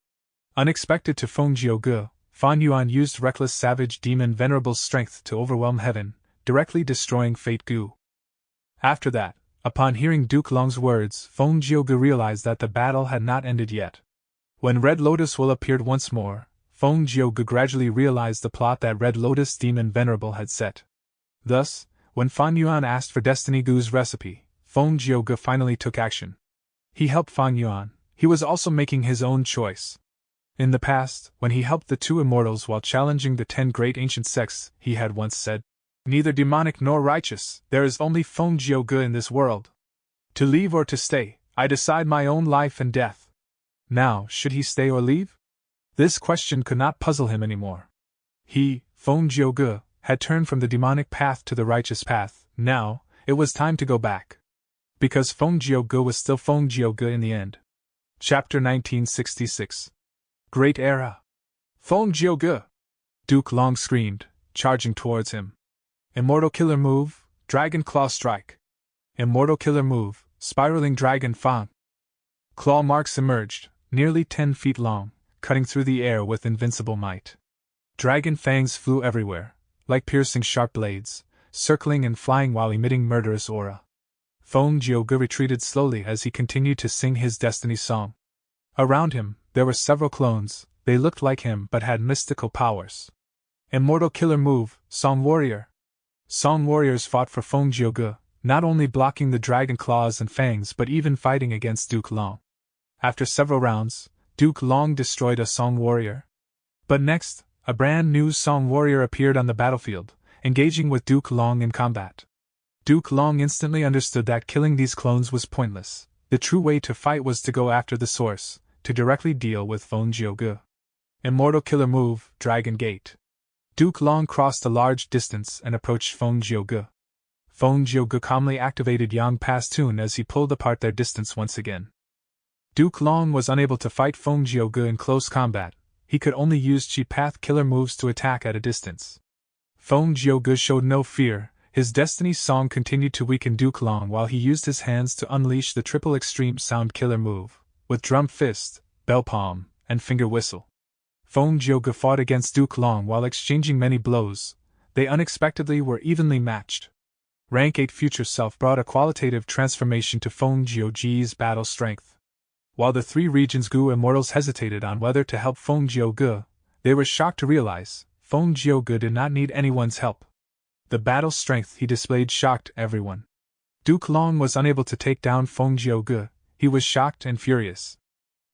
Unexpected to Feng Jiuge, Fan Yuan used Reckless Savage Demon Venerable's strength to overwhelm heaven, directly destroying Fate Gu. After that, upon hearing Duke Long's words, Feng Jiuge realized that the battle had not ended yet. When Red Lotus Will appeared once more, Feng Jiuge gradually realized the plot that Red Lotus Demon Venerable had set. Thus, when Fan Yuan asked for Destiny Gu's recipe, Feng Jiuge finally took action. He helped Fan Yuan, he was also making his own choice. In the past, when he helped the 2 immortals while challenging the 10 great ancient sects, he had once said, "Neither demonic nor righteous, there is only Feng Jiuge in this world. To leave or to stay, I decide my own life and death." Now, should he stay or leave? This question could not puzzle him anymore. He, Feng Jiuge, had turned from the demonic path to the righteous path. Now, it was time to go back. Because Feng Jiuge was still Feng Jiuge in the end. Chapter 1966. Great Era. "Feng Jiuge!" Duke Long screamed, charging towards him. Immortal Killer Move, Dragon Claw Strike. Immortal Killer Move, Spiraling Dragon Fang. Claw marks emerged, nearly 10 feet long, cutting through the air with invincible might. Dragon fangs flew everywhere, like piercing sharp blades, circling and flying while emitting murderous aura. Feng Jiuge retreated slowly as he continued to sing his destiny song. Around him, there were several clones, they looked like him but had mystical powers. Immortal Killer Move, Song Warrior. Song Warriors fought for Feng Jiuge, not only blocking the dragon claws and fangs but even fighting against Duke Long. After several rounds, Duke Long destroyed a Song Warrior. But next, a brand new Song Warrior appeared on the battlefield, engaging with Duke Long in combat. Duke Long instantly understood that killing these clones was pointless. The true way to fight was to go after the source, to directly deal with Feng Jiuge. Immortal Killer Move, Dragon Gate. Duke Long crossed a large distance and approached Feng Jiuge. Feng Jiuge calmly activated Yang Pastun as he pulled apart their distance once again. Duke Long was unable to fight Feng Jiuge in close combat, he could only use Chi Path killer moves to attack at a distance. Feng Jiuge showed no fear, His destiny song continued to weaken Duke Long while he used his hands to unleash the triple extreme sound killer move, with drum fist, bell palm, and finger whistle. Feng Jiuge fought against Duke Long while exchanging many blows. They unexpectedly were evenly matched. Rank 8 Future Self brought a qualitative transformation to Feng Jiuge's battle strength. While the three Regions Gu Immortals hesitated on whether to help Feng Jiuge, they were shocked to realize Feng Jiuge did not need anyone's help. The battle strength he displayed shocked everyone. Duke Long was unable to take down Feng Jiuge. He was shocked and furious.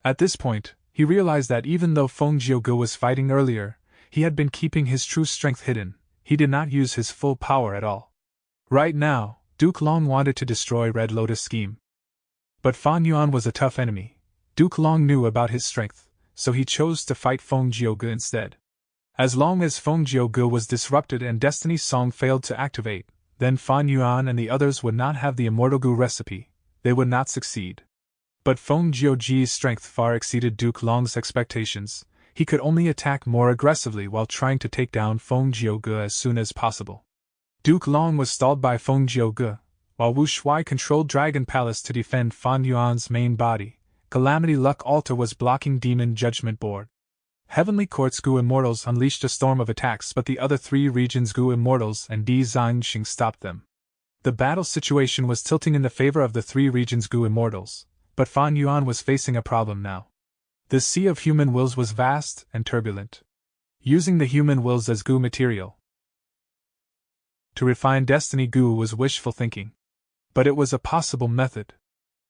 At this point, he realized that even though Feng Jiuge was fighting earlier, he had been keeping his true strength hidden. He did not use his full power at all. Right now, Duke Long wanted to destroy Red Lotus' scheme. But Fan Yuan was a tough enemy. Duke Long knew about his strength, so he chose to fight Feng Jiuge instead. As long as Feng Jiuge was disrupted and Destiny's Song failed to activate, then Fan Yuan and the others would not have the Immortal Gu recipe. They would not succeed. But Feng Jiuge's strength far exceeded Duke Long's expectations. He could only attack more aggressively while trying to take down Feng Jiuge as soon as possible. Duke Long was stalled by Feng Jiuge, while Wu Shuai controlled Dragon Palace to defend Fan Yuan's main body. Calamity Luck Altar was blocking Demon Judgment Board. Heavenly Court's Gu Immortals unleashed a storm of attacks, but the other three Regions Gu Immortals and Di Zhangxing stopped them. The battle situation was tilting in the favor of the three Regions Gu Immortals, but Fan Yuan was facing a problem now. The sea of human wills was vast and turbulent. Using the human wills as Gu material to refine Destiny Gu was wishful thinking. But it was a possible method.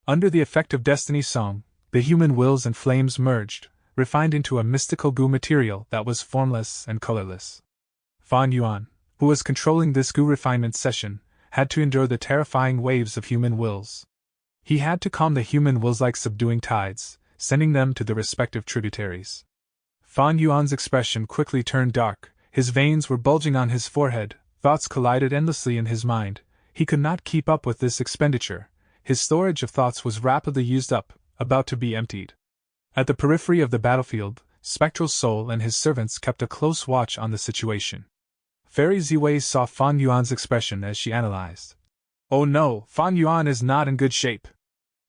Under the effect of Destiny Song, the human wills and flames merged, refined into a mystical Gu material that was formless and colorless. Fan Yuan, who was controlling this Gu refinement session, had to endure the terrifying waves of human wills. He had to calm the human wills like subduing tides, sending them to the respective tributaries. Fan Yuan's expression quickly turned dark, his veins were bulging on his forehead, thoughts collided endlessly in his mind. He could not keep up with this expenditure. His storage of thoughts was rapidly used up, about to be emptied. At the periphery of the battlefield, Spectral Soul and his servants kept a close watch on the situation. Fairy Ziwei saw Fan Yuan's expression as she analyzed. Oh no, Fan Yuan is not in good shape.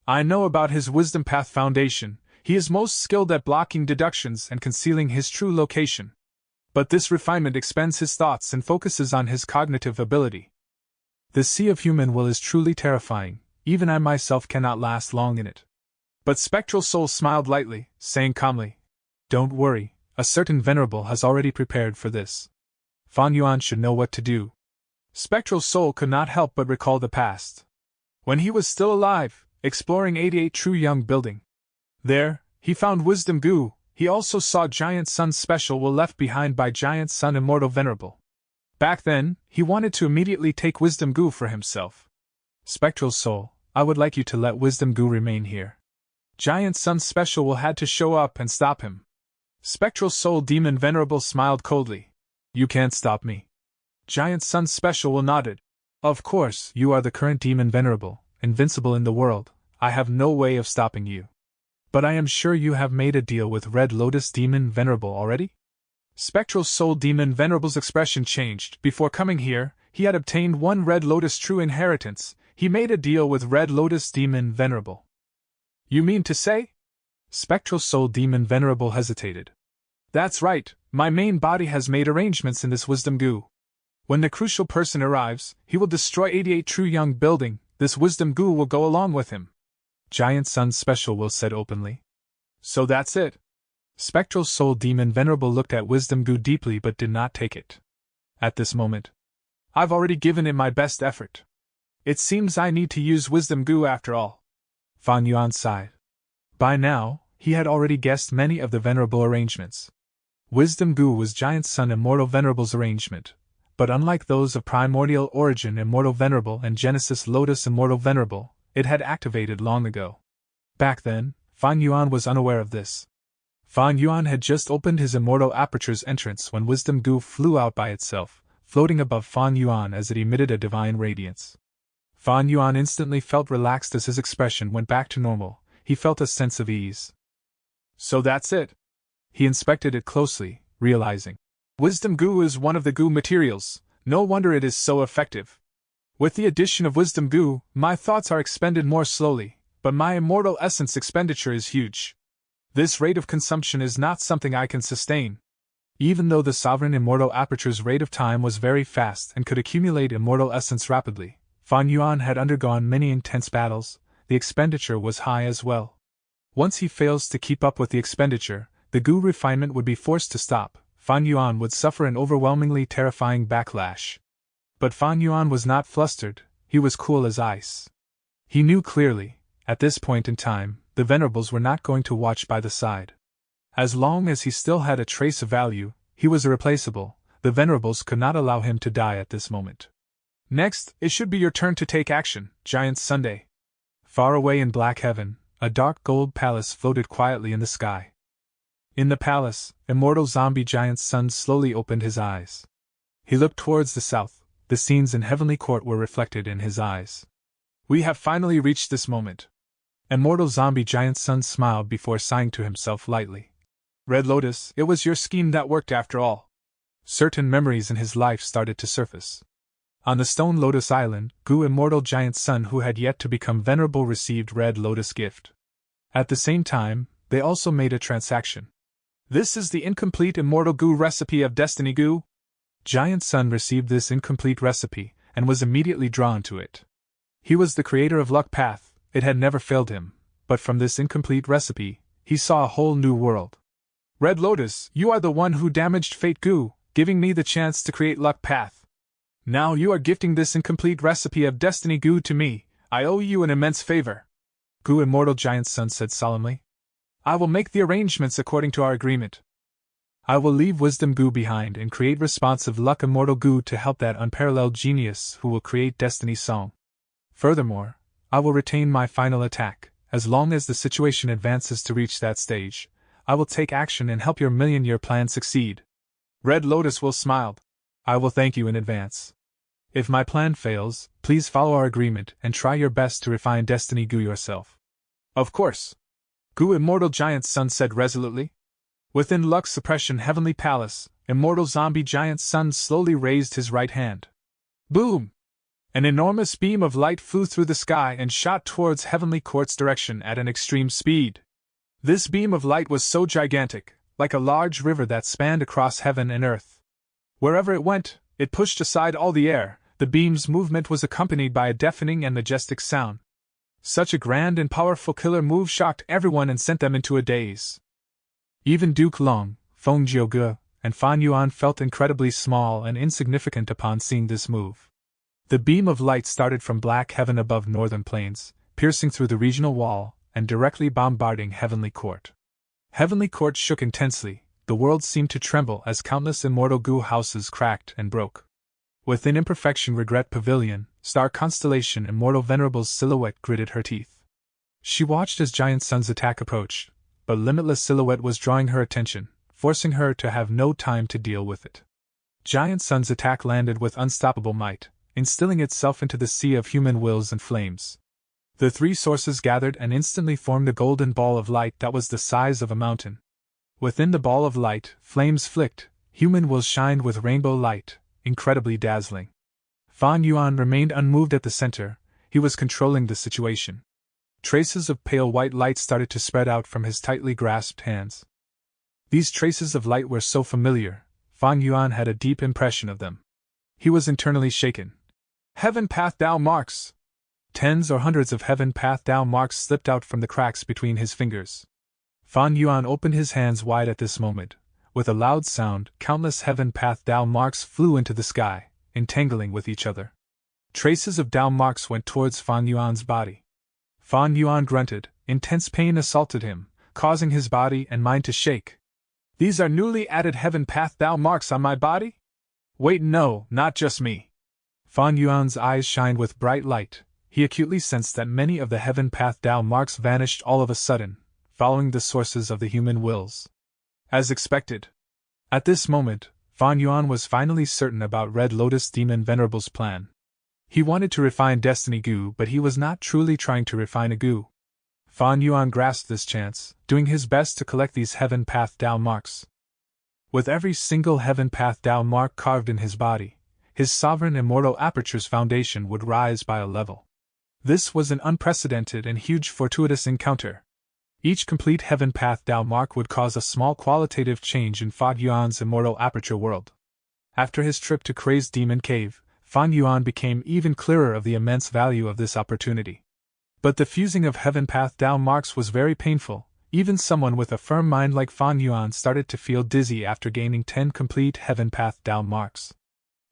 I know about his Wisdom Path Foundation. He is most skilled at blocking deductions and concealing his true location. But this refinement expends his thoughts and focuses on his cognitive ability. The sea of human will is truly terrifying. Even I myself cannot last long in it. But Spectral Soul smiled lightly, saying calmly, Don't worry, a certain venerable has already prepared for this. Fan Yuan should know what to do. Spectral Soul could not help but recall the past. When he was still alive, exploring 88 True Young Building. There, he found Wisdom Gu. He also saw Giant Sun Special will left behind by Giant Sun Immortal Venerable. Back then, he wanted to immediately take Wisdom Gu for himself. Spectral Soul, I would like you to let Wisdom Gu remain here. Giant Sun Special will had to show up and stop him. Spectral Soul Demon Venerable smiled coldly. You can't stop me. Giant Sun Special will nodded. Of course, you are the current Demon Venerable, invincible in the world. I have no way of stopping you. But I am sure you have made a deal with Red Lotus Demon Venerable already? Spectral Soul Demon Venerable's expression changed. Before coming here, he had obtained one Red Lotus true inheritance. He made a deal with Red Lotus Demon Venerable. You mean to say? Spectral Soul Demon Venerable hesitated. That's right, my main body has made arrangements in this Wisdom Gu. When the crucial person arrives, he will destroy 88 True Young Building. This Wisdom Gu will go along with him. Giant Sun Special will said openly. So that's it. Spectral Soul Demon Venerable looked at Wisdom Gu deeply but did not take it. At this moment, I've already given it my best effort. It seems I need to use Wisdom Gu after all. Fan Yuan sighed. By now, he had already guessed many of the venerable arrangements. Wisdom Gu was Giant Sun Immortal Venerable's arrangement, but unlike those of Primordial Origin Immortal Venerable and Genesis Lotus Immortal Venerable, it had activated long ago. Back then, Fan Yuan was unaware of this. Fan Yuan had just opened his Immortal Aperture's entrance when Wisdom Gu flew out by itself, floating above Fan Yuan as it emitted a divine radiance. Fan Yuan instantly felt relaxed as his expression went back to normal. He felt a sense of ease. So that's it. He inspected it closely, realizing. Wisdom Gu is one of the Gu materials, no wonder it is so effective. With the addition of wisdom goo, my thoughts are expended more slowly, but my immortal essence expenditure is huge. This rate of consumption is not something I can sustain. Even though the sovereign immortal aperture's rate of time was very fast and could accumulate immortal essence rapidly, Fan Yuan had undergone many intense battles, the expenditure was high as well. Once he fails to keep up with the expenditure, the goo refinement would be forced to stop. Fan Yuan would suffer an overwhelmingly terrifying backlash. But Fan Yuan was not flustered, he was cool as ice. He knew clearly, at this point in time, the Venerables were not going to watch by the side. As long as he still had a trace of value, he was irreplaceable. The Venerables could not allow him to die at this moment. Next, it should be your turn to take action, Giant Sunday. Far away in black heaven, a dark gold palace floated quietly in the sky. In the palace, immortal zombie Giant Sun slowly opened his eyes. He looked towards the south. The scenes in Heavenly Court were reflected in his eyes. We have finally reached this moment. Immortal zombie Giant Sun smiled before sighing to himself lightly. Red Lotus, it was your scheme that worked after all. Certain memories in his life started to surface. On the Stone Lotus Island, Gu Immortal Giant Sun who had yet to become venerable received Red Lotus gift. At the same time, they also made a transaction. This is the incomplete Immortal Gu recipe of Destiny Gu. Giant Sun received this incomplete recipe, and was immediately drawn to it. He was the creator of Luck Path, it had never failed him, but from this incomplete recipe, he saw a whole new world. Red Lotus, you are the one who damaged Fate Gu, giving me the chance to create Luck Path. Now you are gifting this incomplete recipe of Destiny Gu to me, I owe you an immense favor. Gu Immortal Giant Sun said solemnly. I will make the arrangements according to our agreement. I will leave Wisdom Gu behind and create responsive Luck Immortal Gu to help that unparalleled genius who will create Destiny Song. Furthermore, I will retain my final attack. As long as the situation advances to reach that stage, I will take action and help your million-year plan succeed. Red Lotus will smile. I will thank you in advance. If my plan fails, please follow our agreement and try your best to refine Destiny Gu yourself. Of course. Gu Immortal Giant Sun said resolutely. Within Luck Suppression Heavenly Palace, Immortal Zombie Giant Sun slowly raised his right hand. Boom! An enormous beam of light flew through the sky and shot towards Heavenly Court's direction at an extreme speed. This beam of light was so gigantic, like a large river that spanned across heaven and earth. Wherever it went, it pushed aside all the air. The beam's movement was accompanied by a deafening and majestic sound. Such a grand and powerful killer move shocked everyone and sent them into a daze. Even Duke Long, Feng Jiuge, and Fan Yuan felt incredibly small and insignificant upon seeing this move. The beam of light started from black heaven above northern plains, piercing through the regional wall, and directly bombarding Heavenly Court. Heavenly Court shook intensely, the world seemed to tremble as countless immortal Gu houses cracked and broke. Within Imperfection Regret Pavilion, Star Constellation Immortal Venerable's silhouette gritted her teeth. She watched as Giant Sun's attack approached, but Limitless Silhouette was drawing her attention, forcing her to have no time to deal with it. Giant Sun's attack landed with unstoppable might, instilling itself into the sea of human wills and flames. The three sources gathered and instantly formed a golden ball of light that was the size of a mountain. Within the ball of light, flames flicked, human wills shined with rainbow light, incredibly dazzling. Fan Yuan remained unmoved at the center, he was controlling the situation. Traces of pale white light started to spread out from his tightly grasped hands. These traces of light were so familiar, Fan Yuan had a deep impression of them. He was internally shaken. Heaven Path Dao marks! Tens or hundreds of Heaven Path Dao marks slipped out from the cracks between his fingers. Fan Yuan opened his hands wide at this moment. With a loud sound, countless Heaven Path Dao marks flew into the sky, entangling with each other. Traces of Dao marks went towards Fan Yuan's body. Fan Yuan grunted, intense pain assaulted him, causing his body and mind to shake. These are newly added Heaven Path Dao marks on my body? Wait, no, not just me. Fan Yuan's eyes shined with bright light. He acutely sensed that many of the Heaven Path Dao marks vanished all of a sudden, following the sources of the human wills. As expected. At this moment, Fan Yuan was finally certain about Red Lotus Demon Venerable's plan. He wanted to refine Destiny Gu, but he was not truly trying to refine a Gu. Fan Yuan grasped this chance, doing his best to collect these Heaven Path Dao marks. With every single Heaven Path Dao mark carved in his body, his sovereign immortal aperture's foundation would rise by a level. This was an unprecedented and huge fortuitous encounter. Each complete heaven path Tao mark would cause a small qualitative change in Fa Yuan's immortal aperture world. After his trip to Crazed Demon Cave, Fan Yuan became even clearer of the immense value of this opportunity. But the fusing of heaven path Tao marks was very painful. Even someone with a firm mind like Fan Yuan started to feel dizzy after gaining 10 complete heaven path Tao marks.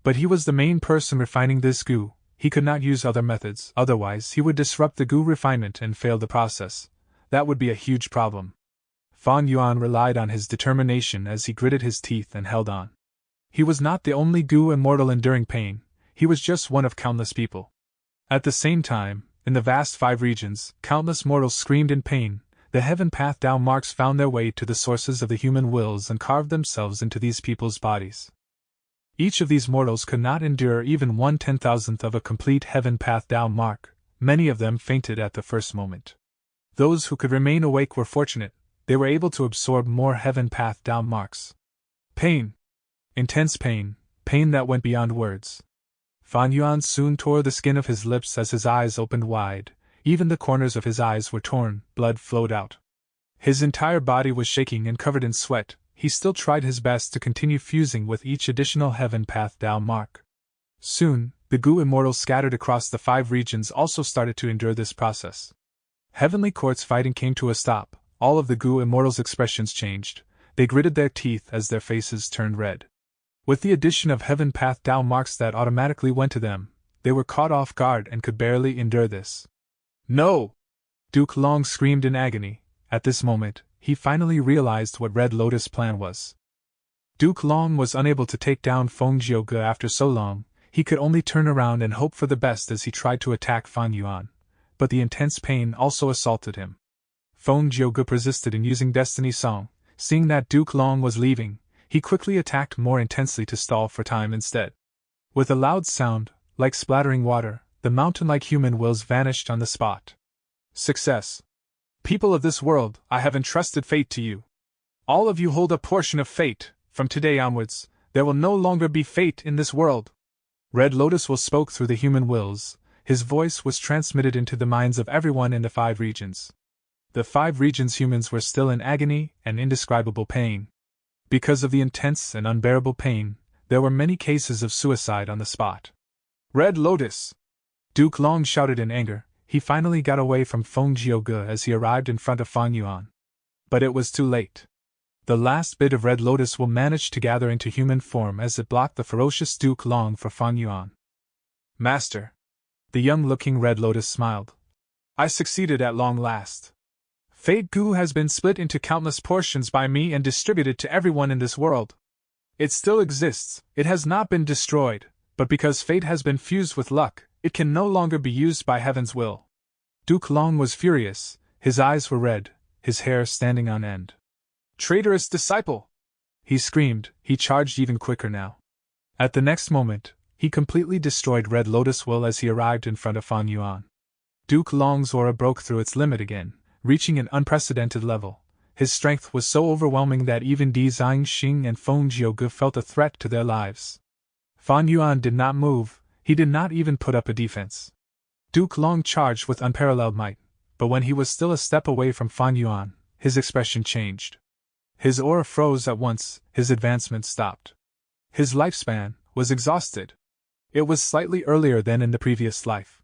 But he was the main person refining this goo. He could not use other methods, otherwise he would disrupt the goo refinement and fail the process. That would be a huge problem. Fan Yuan relied on his determination as he gritted his teeth and held on. He was not the only goo immortal enduring pain, he was just one of countless people. At the same time, in the vast 5 regions, countless mortals screamed in pain. The heaven path Tao marks found their way to the sources of the human wills and carved themselves into these people's bodies. Each of these mortals could not endure even 1/10,000th of a complete heaven path Tao mark. Many of them fainted at the first moment. Those who could remain awake were fortunate, they were able to absorb more heaven path Tao marks. Pain. Intense pain, pain that went beyond words. Fan Yuan soon tore the skin of his lips as his eyes opened wide, even the corners of his eyes were torn, blood flowed out. His entire body was shaking and covered in sweat. He still tried his best to continue fusing with each additional heaven path Tao mark. Soon, the goo immortals scattered across the 5 regions also started to endure this process. Heavenly Court's fighting came to a stop, all of the goo immortals' expressions changed, they gritted their teeth as their faces turned red. With the addition of heaven path Tao marks that automatically went to them, they were caught off guard and could barely endure this. No! Duke Long screamed in agony. At this moment, he finally realized what Red Lotus' plan was. Duke Long was unable to take down Feng Jiuge after so long, he could only turn around and hope for the best as he tried to attack Fan Yuan. But the intense pain also assaulted him. Feng Jiuge persisted in using Destiny Song. Seeing that Duke Long was leaving, he quickly attacked more intensely to stall for time instead. With a loud sound, like splattering water, the mountain-like human wills vanished on the spot. Success. People of this world, I have entrusted fate to you. All of you hold a portion of fate. From today onwards, there will no longer be fate in this world. Red Lotus will spoke through the human wills. His voice was transmitted into the minds of everyone in the 5 regions. The 5 regions' humans were still in agony and indescribable pain. Because of the intense and unbearable pain, there were many cases of suicide on the spot. Red Lotus! Duke Long shouted in anger. He finally got away from Feng Jiuge as he arrived in front of Fan Yuan. But it was too late. The last bit of Red Lotus will manage to gather into human form as it blocked the ferocious Duke Long for Fan Yuan. Master! The young-looking Red Lotus smiled. I succeeded at long last. Fate Goo has been split into countless portions by me and distributed to everyone in this world. It still exists, it has not been destroyed, but because fate has been fused with luck, it can no longer be used by heaven's will. Duke Long was furious, his eyes were red, his hair standing on end. Traitorous disciple! He screamed, he charged even quicker now. At the next moment, he completely destroyed Red Lotus Will as he arrived in front of Fan Yuan. Duke Long's aura broke through its limit again, reaching an unprecedented level. His strength was so overwhelming that even Di Zhangxing and Feng Jiuge felt a threat to their lives. Fan Yuan did not move, he did not even put up a defense. Duke Long charged with unparalleled might, but when he was still a step away from Fan Yuan, his expression changed. His aura froze at once, his advancement stopped. His lifespan was exhausted. It was slightly earlier than in the previous life.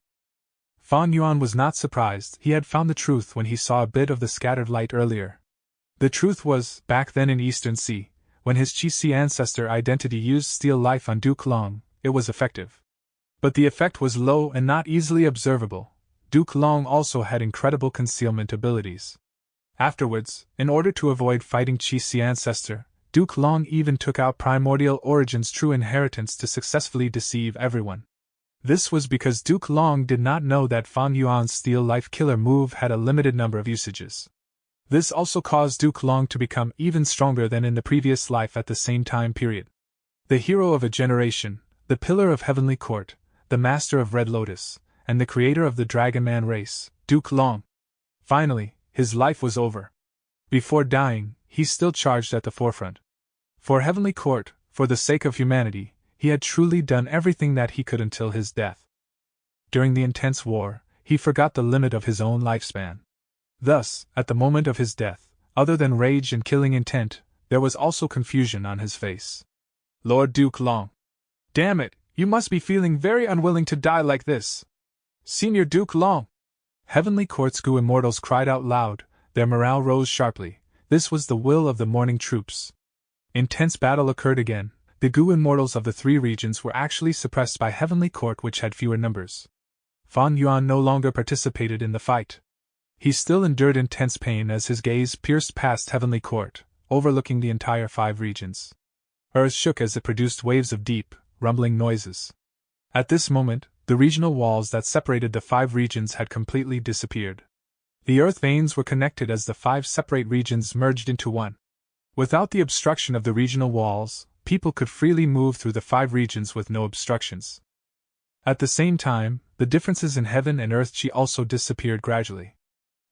Fan Yuan was not surprised, he had found the truth when he saw a bit of the scattered light earlier. The truth was, back then in Eastern Sea, when his Qi ancestor identity used Steal Life on Duke Long, it was effective. But the effect was low and not easily observable. Duke Long also had incredible concealment abilities. Afterwards, in order to avoid fighting Qi ancestor, Duke Long even took out Primordial Origin's true inheritance to successfully deceive everyone. This was because Duke Long did not know that Fan Yuan's Steal Life Killer move had a limited number of usages. This also caused Duke Long to become even stronger than in the previous life at the same time period. The hero of a generation, the pillar of Heavenly Court, the master of Red Lotus, and the creator of the Dragon Man race, Duke Long. Finally, his life was over. Before dying, he still charged at the forefront. For Heavenly Court, for the sake of humanity, he had truly done everything that he could until his death. During the intense war, he forgot the limit of his own lifespan. Thus, at the moment of his death, other than rage and killing intent, there was also confusion on his face. Lord Duke Long. Damn it, you must be feeling very unwilling to die like this. Senior Duke Long. Heavenly Court's Gu immortals cried out loud, their morale rose sharply. This was the will of the mourning troops. Intense battle occurred again. The Gu immortals of the three regions were actually suppressed by Heavenly Court, which had fewer numbers. Fan Yuan no longer participated in the fight. He still endured intense pain as his gaze pierced past Heavenly Court, overlooking the entire 5 regions. Earth shook as it produced waves of deep, rumbling noises. At this moment, the regional walls that separated the 5 regions had completely disappeared. The earth veins were connected as the 5 separate regions merged into one. Without the obstruction of the regional walls, people could freely move through the 5 regions with no obstructions. At the same time, the differences in heaven and earth chi also disappeared gradually.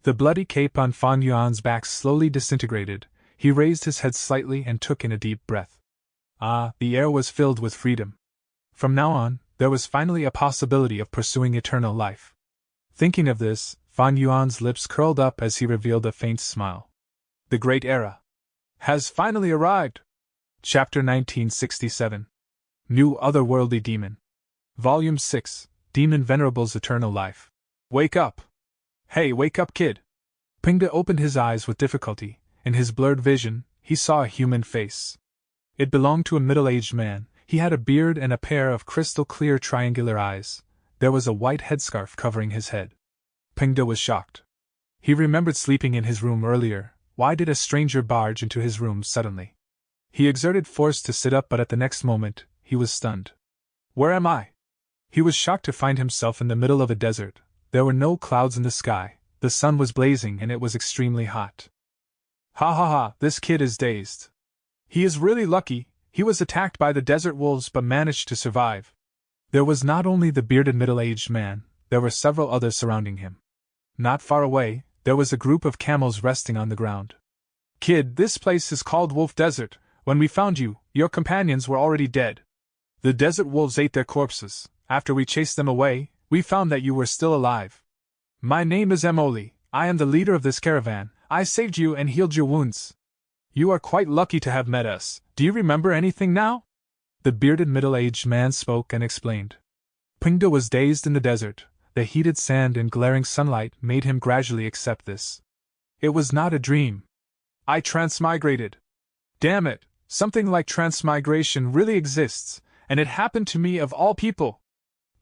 The bloody cape on Fan Yuan's back slowly disintegrated. He raised his head slightly and took in a deep breath. The air was filled with freedom. From now on, there was finally a possibility of pursuing eternal life. Thinking of this, Fan Yuan's lips curled up as he revealed a faint smile. The great era has finally arrived. Chapter 1967. New Otherworldly Demon. Volume 6, Demon Venerable's Eternal Life. Wake up! Hey, wake up, kid! Pingda opened his eyes with difficulty. In his blurred vision, he saw a human face. It belonged to a middle-aged man. He had a beard and a pair of crystal-clear triangular eyes. There was a white headscarf covering his head. Pingda was shocked. He remembered sleeping in his room earlier. Why did a stranger barge into his room suddenly? He exerted force to sit up, but at the next moment, he was stunned. Where am I? He was shocked to find himself in the middle of a desert. There were no clouds in the sky, the sun was blazing and it was extremely hot. Ha, this kid is dazed. He is really lucky. He was attacked by the desert wolves but managed to survive. There was not only the bearded middle-aged man, there were several others surrounding him. Not far away, there was a group of camels resting on the ground. Kid, this place is called Wolf Desert. When we found you, your companions were already dead. The desert wolves ate their corpses. After we chased them away, we found that you were still alive. My name is Emoli. I am the leader of this caravan. I saved you and healed your wounds. You are quite lucky to have met us. Do you remember anything now? The bearded middle-aged man spoke and explained. Pingda was dazed in the desert. The heated sand and glaring sunlight made him gradually accept this. It was not a dream. I transmigrated. Damn it, something like transmigration really exists, and it happened to me of all people.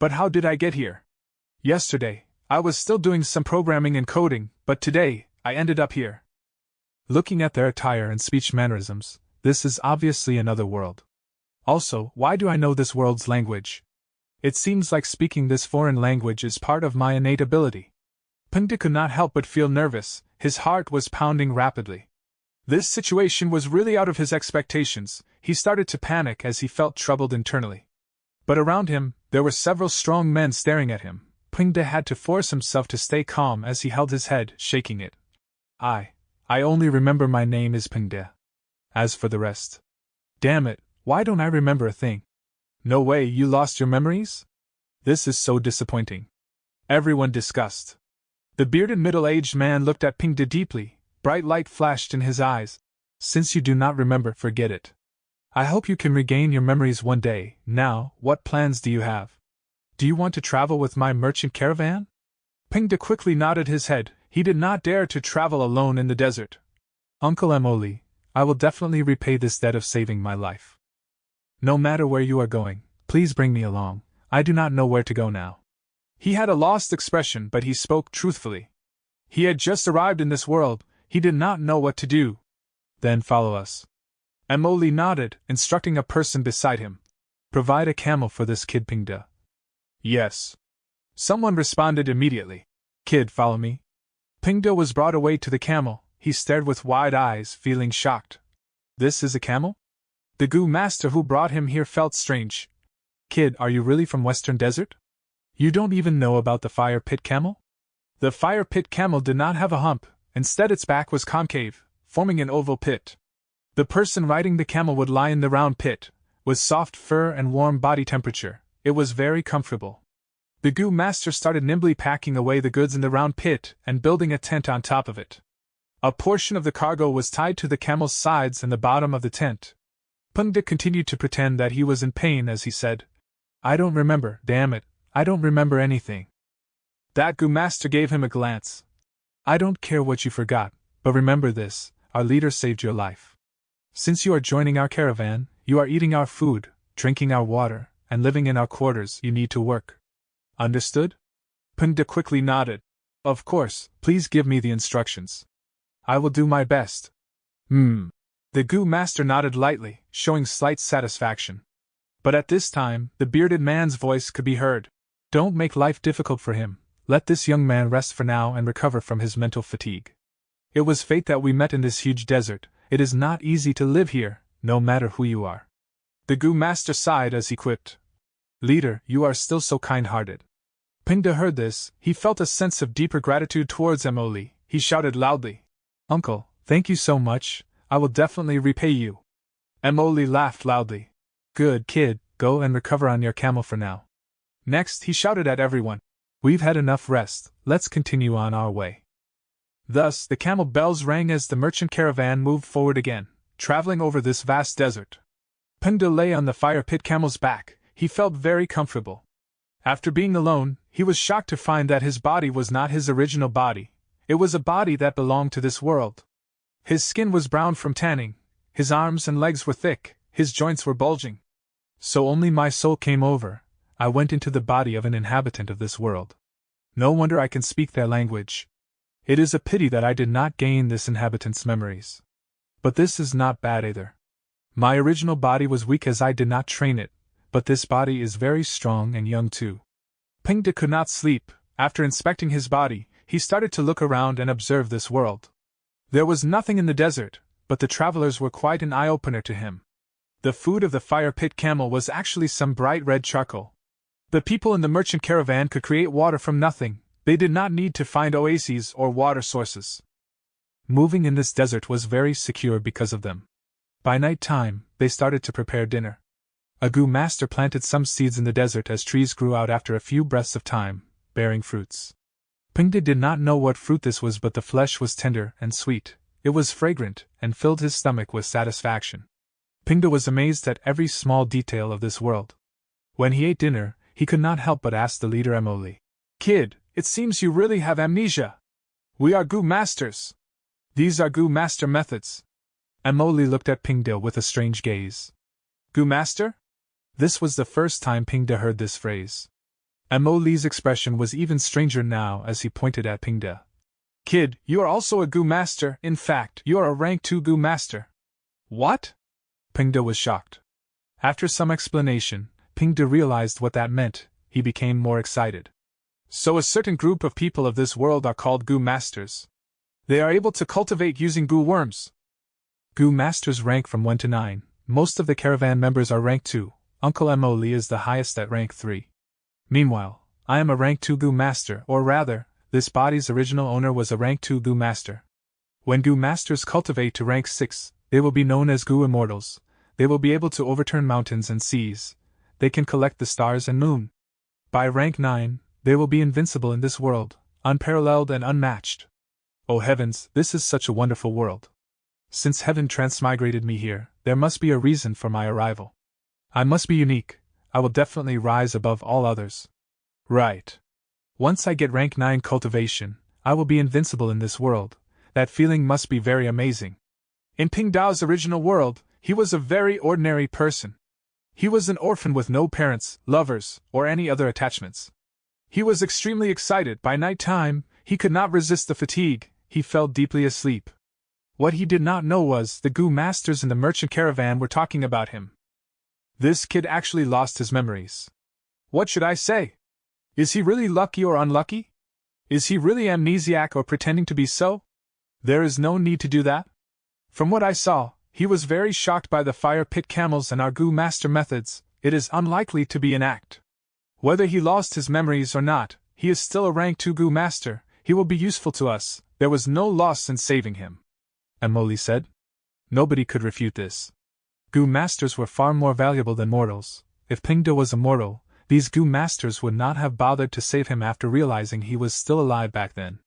But how did I get here? Yesterday, I was still doing some programming and coding, but today, I ended up here. Looking at their attire and speech mannerisms, this is obviously another world. Also, why do I know this world's language? It seems like speaking this foreign language is part of my innate ability. Pingda could not help but feel nervous. His heart was pounding rapidly. This situation was really out of his expectations. He started to panic as he felt troubled internally. But around him, there were several strong men staring at him. Pingda had to force himself to stay calm as he held his head, shaking it. I only remember my name is Pingda. As for the rest. Damn it, why don't I remember a thing? No way, you lost your memories? This is so disappointing. Everyone discussed. The bearded middle-aged man looked at Pingda deeply. Bright light flashed in his eyes. Since you do not remember, forget it. I hope you can regain your memories one day. Now, what plans do you have? Do you want to travel with my merchant caravan? Pingda quickly nodded his head. He did not dare to travel alone in the desert. Uncle Emoli, I will definitely repay this debt of saving my life. No matter where you are going, please bring me along. I do not know where to go now. He had a lost expression, but he spoke truthfully. He had just arrived in this world. He did not know what to do. Then follow us. Emoli nodded, instructing a person beside him. Provide a camel for this kid, Pingda. Yes. Someone responded immediately. Kid, follow me. Pingda was brought away to the camel. He stared with wide eyes, feeling shocked. This is a camel? The Gu master who brought him here felt strange. Kid, are you really from Western Desert? You don't even know about the fire pit camel? The fire pit camel did not have a hump. Instead, its back was concave, forming an oval pit. The person riding the camel would lie in the round pit, With soft fur and warm body temperature, it was very comfortable. The Goo Master started nimbly packing away the goods in the round pit and building a tent on top of it. A portion of the cargo was tied to the camel's sides and the bottom of the tent. Pengde continued to pretend that he was in pain as he said, "I don't remember, damn it, I don't remember anything." That Goo Master gave him a glance. "I don't care what you forgot, but remember this, our leader saved your life. Since you are joining our caravan, you are eating our food, drinking our water, and living in our quarters. You need to work. Understood?" Pengde quickly nodded. "Of course, please give me the instructions. I will do my best." The Goo Master nodded lightly, showing slight satisfaction. But at this time, the bearded man's voice could be heard. "Don't make life difficult for him. Let this young man rest for now and recover from his mental fatigue. It was fate that we met in this huge desert. It is not easy to live here, no matter who you are." The Goo Master sighed as he quipped, "Leader, you are still so kind-hearted." Pengde heard this. He felt a sense of deeper gratitude towards Emoli. He shouted loudly, "Uncle, thank you so much. I will definitely repay you." Emoli laughed loudly. "Good kid, go and recover on your camel for now." Next, he shouted at everyone, "We've had enough rest, let's continue on our way." Thus, the camel bells rang as the merchant caravan moved forward again, traveling over this vast desert. Pengde lay on the fire pit camel's back. He felt very comfortable. After being alone, he was shocked to find that his body was not his original body. It was a body that belonged to this world. His skin was brown from tanning, his arms and legs were thick, his joints were bulging. So only my soul came over. I went into the body of an inhabitant of this world. No wonder I can speak their language. It is a pity that I did not gain this inhabitant's memories. But this is not bad either. My original body was weak as I did not train it, but this body is very strong and young too." Pengde could not sleep. After inspecting his body, he started to look around and observe this world. There was nothing in the desert, but the travelers were quite an eye-opener to him. The food of the fire pit camel was actually some bright red charcoal. The people in the merchant caravan could create water from nothing. They did not need to find oases or water sources. Moving in this desert was very secure because of them. By night time, they started to prepare dinner. A Goo Master planted some seeds in the desert as trees grew out after a few breaths of time, bearing fruits. Pengde did not know what fruit this was, but the flesh was tender and sweet. It was fragrant and filled his stomach with satisfaction. Pengde was amazed at every small detail of this world. When he ate dinner, he could not help but ask the leader Emoli, "Kid, it seems you really have amnesia. We are Goo Masters. These are Goo Master methods." Emoli looked at Pengde with a strange gaze. "Goo Master?" This was the first time Pengde heard this phrase. Emoli's expression was even stranger now as he pointed at Pengde. "Kid, you are also a Goo Master. In fact, you are a rank 2 Goo Master." "What?" Pengde was shocked. After some explanation, Pengde realized what that meant. He became more excited. "So a certain group of people of this world are called Goo Masters. They are able to cultivate using Goo worms." Goo Masters rank from 1 to 9. Most of the caravan members are rank 2. Uncle Emoli is the highest at rank 3. Meanwhile, I am a rank 2 Goo Master, or rather, this body's original owner was a rank 2 Goo Master. When Goo Masters cultivate to rank 6, they will be known as Goo Immortals. They will be able to overturn mountains and seas. They can collect the stars and moon. By rank 9, they will be invincible in this world, unparalleled and unmatched. Oh heavens, this is such a wonderful world. Since heaven transmigrated me here, there must be a reason for my arrival. I must be unique. I will definitely rise above all others. Right. Once I get rank 9 cultivation, I will be invincible in this world. That feeling must be very amazing. In Ping Dao's original world, he was a very ordinary person. He was an orphan with no parents, lovers, or any other attachments. He was extremely excited. By night time, he could not resist the fatigue. He fell deeply asleep. What he did not know was the Goo Masters in the merchant caravan were talking about him. This kid actually lost his memories. What should I say? Is he really lucky or unlucky? Is he really amnesiac or pretending to be so? There is no need to do that. From what I saw, he was very shocked by the fire pit camels and our Goo Master methods. It is unlikely to be an act. Whether he lost his memories or not, he is still a rank 2 Goo Master. He will be useful to us. There was no loss in saving him. Emoli said. Nobody could refute this. Goo Masters were far more valuable than mortals. If Pingda was a mortal, these Goo Masters would not have bothered to save him after realizing he was still alive back then.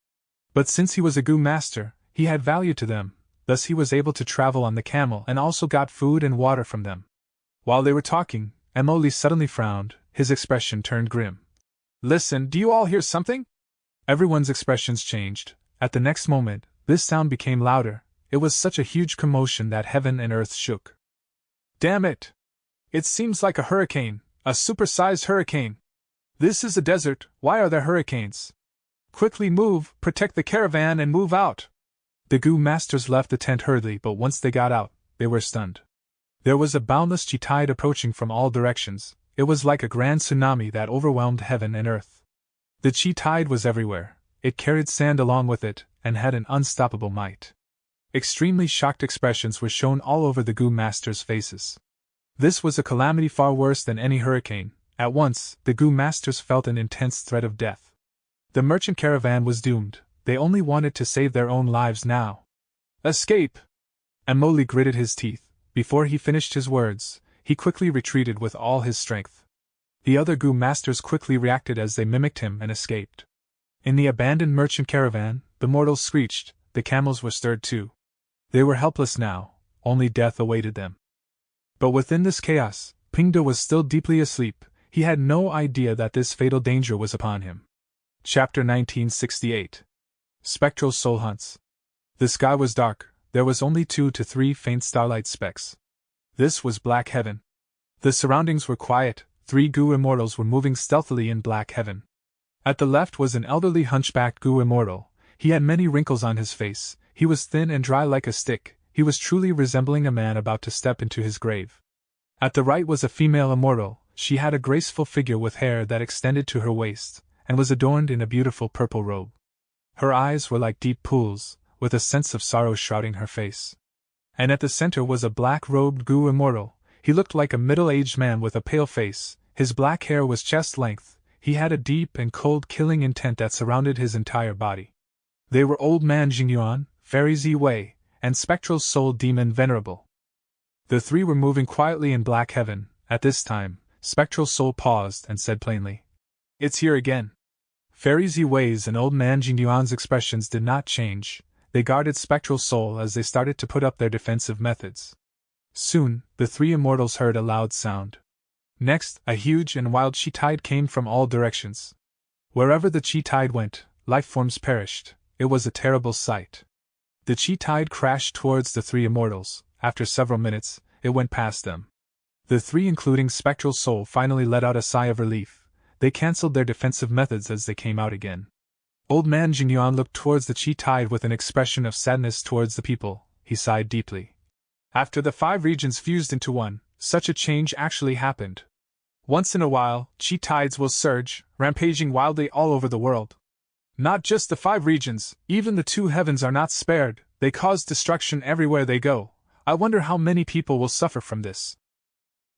But since he was a Goo Master, he had value to them, thus he was able to travel on the camel and also got food and water from them. While they were talking, Emoli suddenly frowned, his expression turned grim. "Listen, do you all hear something?" Everyone's expressions changed. At the next moment, this sound became louder. It was such a huge commotion that heaven and earth shook. "Damn it! It seems like a hurricane, a supersized hurricane. This is a desert, why are there hurricanes? Quickly move, protect the caravan and move out." The Goo Masters left the tent hurriedly, but once they got out, they were stunned. There was a boundless chi tide approaching from all directions. It was like a grand tsunami that overwhelmed heaven and earth. The chi tide was everywhere. It carried sand along with it, and had an unstoppable might. Extremely shocked expressions were shown all over the Goo Masters' faces. This was a calamity far worse than any hurricane. At once, the Goo Masters felt an intense threat of death. The merchant caravan was doomed. They only wanted to save their own lives now. "Escape!" Emoli gritted his teeth. Before he finished his words, he quickly retreated with all his strength. The other Goo Masters quickly reacted as they mimicked him and escaped. In the abandoned merchant caravan, the mortals screeched, the camels were stirred too. They were helpless now, only death awaited them. But within this chaos, Pingda was still deeply asleep. He had no idea that this fatal danger was upon him. Chapter 1968. Spectral Soul Hunts. The sky was dark, there was only 2 to 3 faint starlight specks. This was Black Heaven. The surroundings were quiet, 3 Goo Immortals were moving stealthily in Black Heaven. At the left was an elderly hunchbacked Goo Immortal. He had many wrinkles on his face, he was thin and dry like a stick, he was truly resembling a man about to step into his grave. At the right was a female Immortal. She had a graceful figure with hair that extended to her waist, and was adorned in a beautiful purple robe. Her eyes were like deep pools, with a sense of sorrow shrouding her face. And at the center was a black-robed Goo Immortal. He looked like a middle-aged man with a pale face, his black hair was chest-length, he had a deep and cold killing intent that surrounded his entire body. They were Old Man Jingyuan, Fairy Ziwei, and Spectral Soul Demon Venerable. The 3 were moving quietly in Black Heaven. At this time, Spectral Soul paused and said plainly, "It's here again." Fairy Ziwei's and Old Man Jingyuan's expressions did not change. They guarded Spectral Soul as they started to put up their defensive methods. Soon, the 3 immortals heard a loud sound. Next, a huge and wild chi tide came from all directions. Wherever the chi tide went, life forms perished. It was a terrible sight. The chi tide crashed towards the 3 immortals. After several minutes, it went past them. The 3, including Spectral Soul, finally let out a sigh of relief. They cancelled their defensive methods as they came out again. Old Man Jingyuan looked towards the chi tide with an expression of sadness towards the people. He sighed deeply. After the 5 regions fused into one, such a change actually happened. Once in a while, chi tides will surge, rampaging wildly all over the world. Not just the 5 regions, even the 2 heavens are not spared, they cause destruction everywhere they go. I wonder how many people will suffer from this.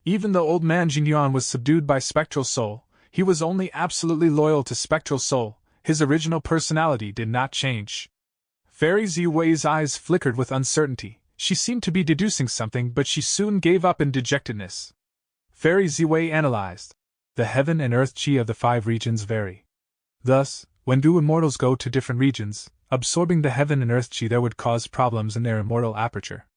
Even though Old Man Jingyuan was subdued by Spectral Soul, he was only absolutely loyal to Spectral Soul. His original personality did not change. Fairy Ziwei's eyes flickered with uncertainty. She seemed to be deducing something, but she soon gave up in dejectedness. Fairy Ziwei analyzed. The heaven and earth chi of the 5 regions vary. Thus, when Goo Immortals go to different regions, absorbing the heaven and earth chi there would cause problems in their immortal aperture.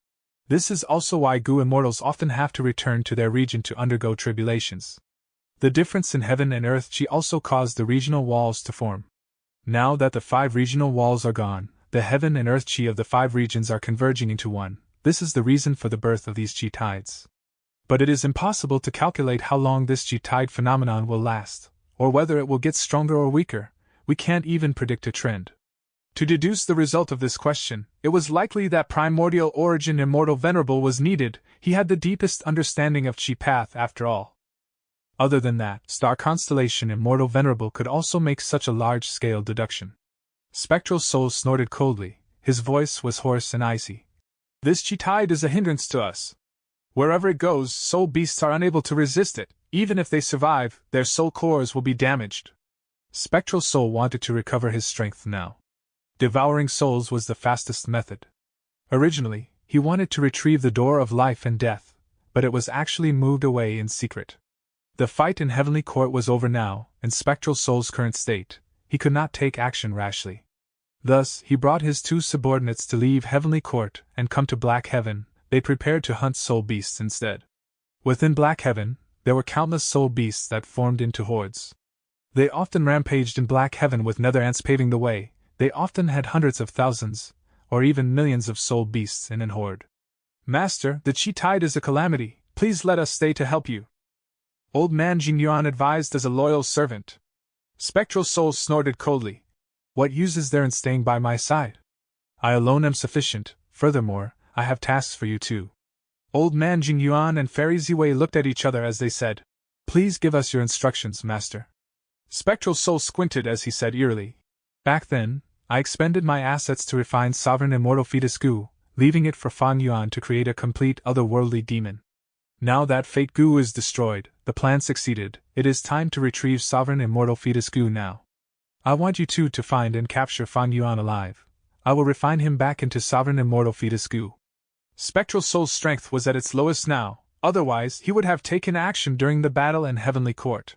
This is also why Goo Immortals often have to return to their region to undergo tribulations. The difference in heaven and earth chi also caused the regional walls to form. Now that the 5 regional walls are gone, the heaven and earth chi of the 5 regions are converging into one. This is the reason for the birth of these chi tides. But it is impossible to calculate how long this chi tide phenomenon will last, or whether it will get stronger or weaker. We can't even predict a trend. To deduce the result of this question, it was likely that primordial origin Immortal Venerable was needed. He had the deepest understanding of chi path after all. Other than that, star constellation Immortal Venerable could also make such a large-scale deduction. Spectral Soul snorted coldly. His voice was hoarse and icy. This chi tide is a hindrance to us. Wherever it goes, soul beasts are unable to resist it. Even if they survive, their soul cores will be damaged. Spectral Soul wanted to recover his strength now. Devouring souls was the fastest method. Originally, he wanted to retrieve the door of life and death, but it was actually moved away in secret. The fight in Heavenly Court was over now. In Spectral Soul's current state, he could not take action rashly. Thus, he brought his two subordinates to leave Heavenly Court and come to Black Heaven. They prepared to hunt soul beasts instead. Within Black Heaven, there were countless soul beasts that formed into hordes. They often rampaged in Black Heaven with nether ants paving the way. They often had hundreds of thousands, or even millions of soul beasts in an horde. Master, the Chi Tide is a calamity. Please let us stay to help you. Old man Jing Yuan advised as a loyal servant. Spectral Soul snorted coldly. What use is there in staying by my side? I alone am sufficient. Furthermore, I have tasks for you too. Old man Jing Yuan and Fairy Ziwei looked at each other as they said, Please give us your instructions, master. Spectral Soul squinted as he said eerily, Back then, I expended my assets to refine Sovereign Immortal Fetus Gu, leaving it for Fang Yuan to create a complete otherworldly demon. Now that Fate Gu is destroyed, the plan succeeded. It is time to retrieve Sovereign Immortal Fetus Gu now. I want you two to find and capture Fang Yuan alive. I will refine him back into Sovereign Immortal Fetus Gu. Spectral Soul's strength was at its lowest now, otherwise he would have taken action during the battle in Heavenly Court.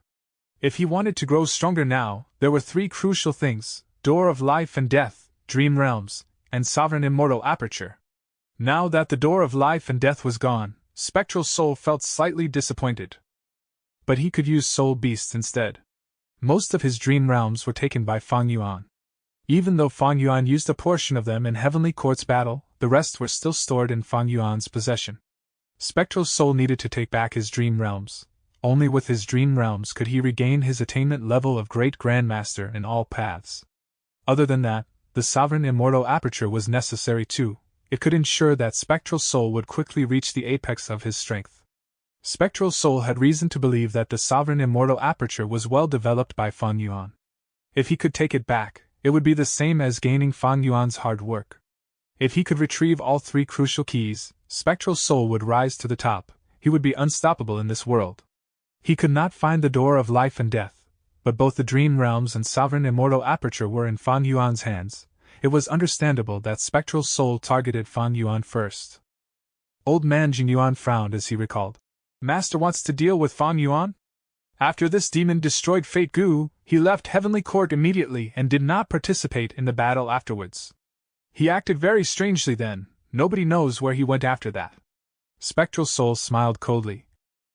If he wanted to grow stronger now, there were three crucial things: Door of Life and Death, Dream Realms, and Sovereign Immortal Aperture. Now that the Door of Life and Death was gone, Spectral Soul felt slightly disappointed. But he could use soul beasts instead. Most of his dream realms were taken by Fang Yuan. Even though Fang Yuan used a portion of them in Heavenly Court's battle, the rest were still stored in Fang Yuan's possession. Spectral Soul needed to take back his dream realms. Only with his dream realms could he regain his attainment level of Great Grandmaster in all paths. Other than that, the Sovereign Immortal Aperture was necessary too. It could ensure that Spectral Soul would quickly reach the apex of his strength. Spectral Soul had reason to believe that the Sovereign Immortal Aperture was well developed by Fang Yuan. If he could take it back, it would be the same as gaining Fang Yuan's hard work. If he could retrieve all three crucial keys, Spectral Soul would rise to the top. He would be unstoppable in this world. He could not find the Door of Life and Death, but both the Dream Realms and Sovereign Immortal Aperture were in Fang Yuan's hands. It was understandable that Spectral Soul targeted Fang Yuan first. Old man Jing Yuan frowned as he recalled. Master wants to deal with Fang Yuan? After this demon destroyed Fate Gu, he left Heavenly Court immediately and did not participate in the battle afterwards. He acted very strangely then. Nobody knows where he went after that. Spectral Soul smiled coldly.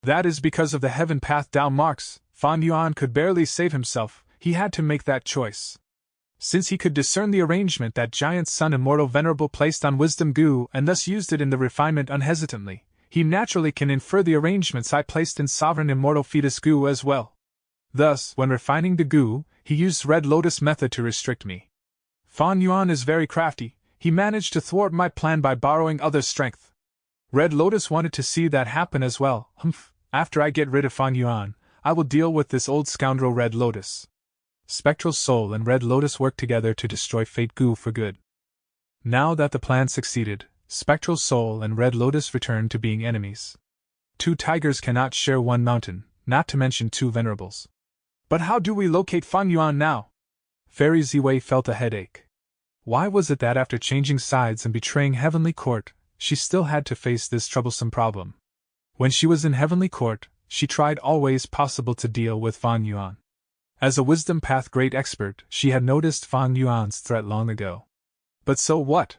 That is because of the heaven path down marks. Fang Yuan could barely save himself. He had to make that choice. Since he could discern the arrangement that Giant Sun Immortal Venerable placed on Wisdom Gu and thus used it in the refinement unhesitantly, he naturally can infer the arrangements I placed in Sovereign Immortal Fetus Gu as well. Thus, when refining the Gu, he used Red Lotus method to restrict me. Fang Yuan is very crafty. He managed to thwart my plan by borrowing others' strength. Red Lotus wanted to see that happen as well. After I get rid of Fang Yuan, I will deal with this old scoundrel Red Lotus. Spectral Soul and Red Lotus worked together to destroy Fate Gu for good. Now that the plan succeeded, Spectral Soul and Red Lotus returned to being enemies. Two tigers cannot share one mountain, not to mention two venerables. But how do we locate Fang Yuan now? Fairy Ziwei felt a headache. Why was it that after changing sides and betraying Heavenly Court, she still had to face this troublesome problem? When she was in Heavenly Court, she tried all ways possible to deal with Fang Yuan. As a Wisdom Path great expert, she had noticed Fang Yuan's threat long ago. But so what?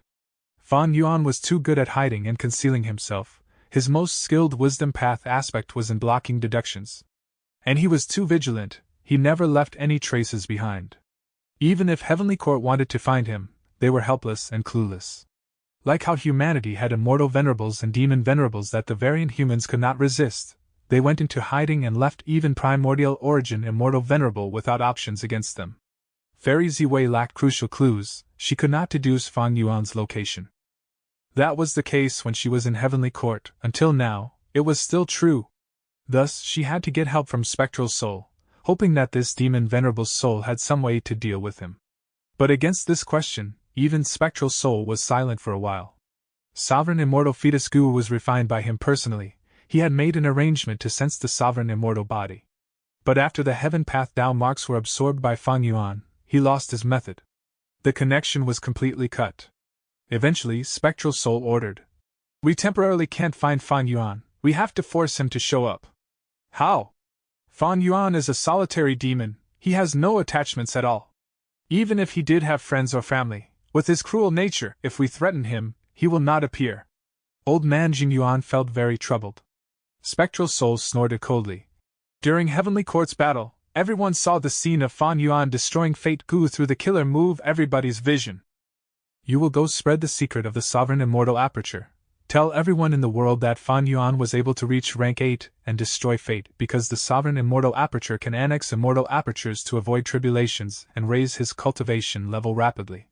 Fang Yuan was too good at hiding and concealing himself. His most skilled Wisdom Path aspect was in blocking deductions. And he was too vigilant. He never left any traces behind. Even if Heavenly Court wanted to find him, they were helpless and clueless. Like how humanity had immortal venerables and demon venerables that the variant humans could not resist, they went into hiding and left even primordial origin immortal venerable without options against them. Fairy Ziwei lacked crucial clues. She could not deduce Fang Yuan's location. That was the case when she was in Heavenly Court. Until now, it was still true. Thus, she had to get help from Spectral Soul, hoping that this demon venerable's soul had some way to deal with him. But against this question, even Spectral Soul was silent for a while. Sovereign Immortal Fetus Gu was refined by him personally. He had made an arrangement to sense the Sovereign Immortal body. But after the Heaven Path Dao marks were absorbed by Fang Yuan, he lost his method. The connection was completely cut. Eventually, Spectral Soul ordered, "We temporarily can't find Fang Yuan. We have to force him to show up. How? Fan Yuan is a solitary demon, he has no attachments at all. Even if he did have friends or family, with his cruel nature, if we threaten him, he will not appear. Old man Jing Yuan felt very troubled. Spectral souls snorted coldly. During Heavenly Court's battle, everyone saw the scene of Fan Yuan destroying Fate Gu through the killer move everybody's vision. You will go spread the secret of the Sovereign Immortal Aperture. Tell everyone in the world that Fan Yuan was able to reach rank 8 and destroy Fate because the Sovereign Immortal Aperture can annex immortal apertures to avoid tribulations and raise his cultivation level rapidly.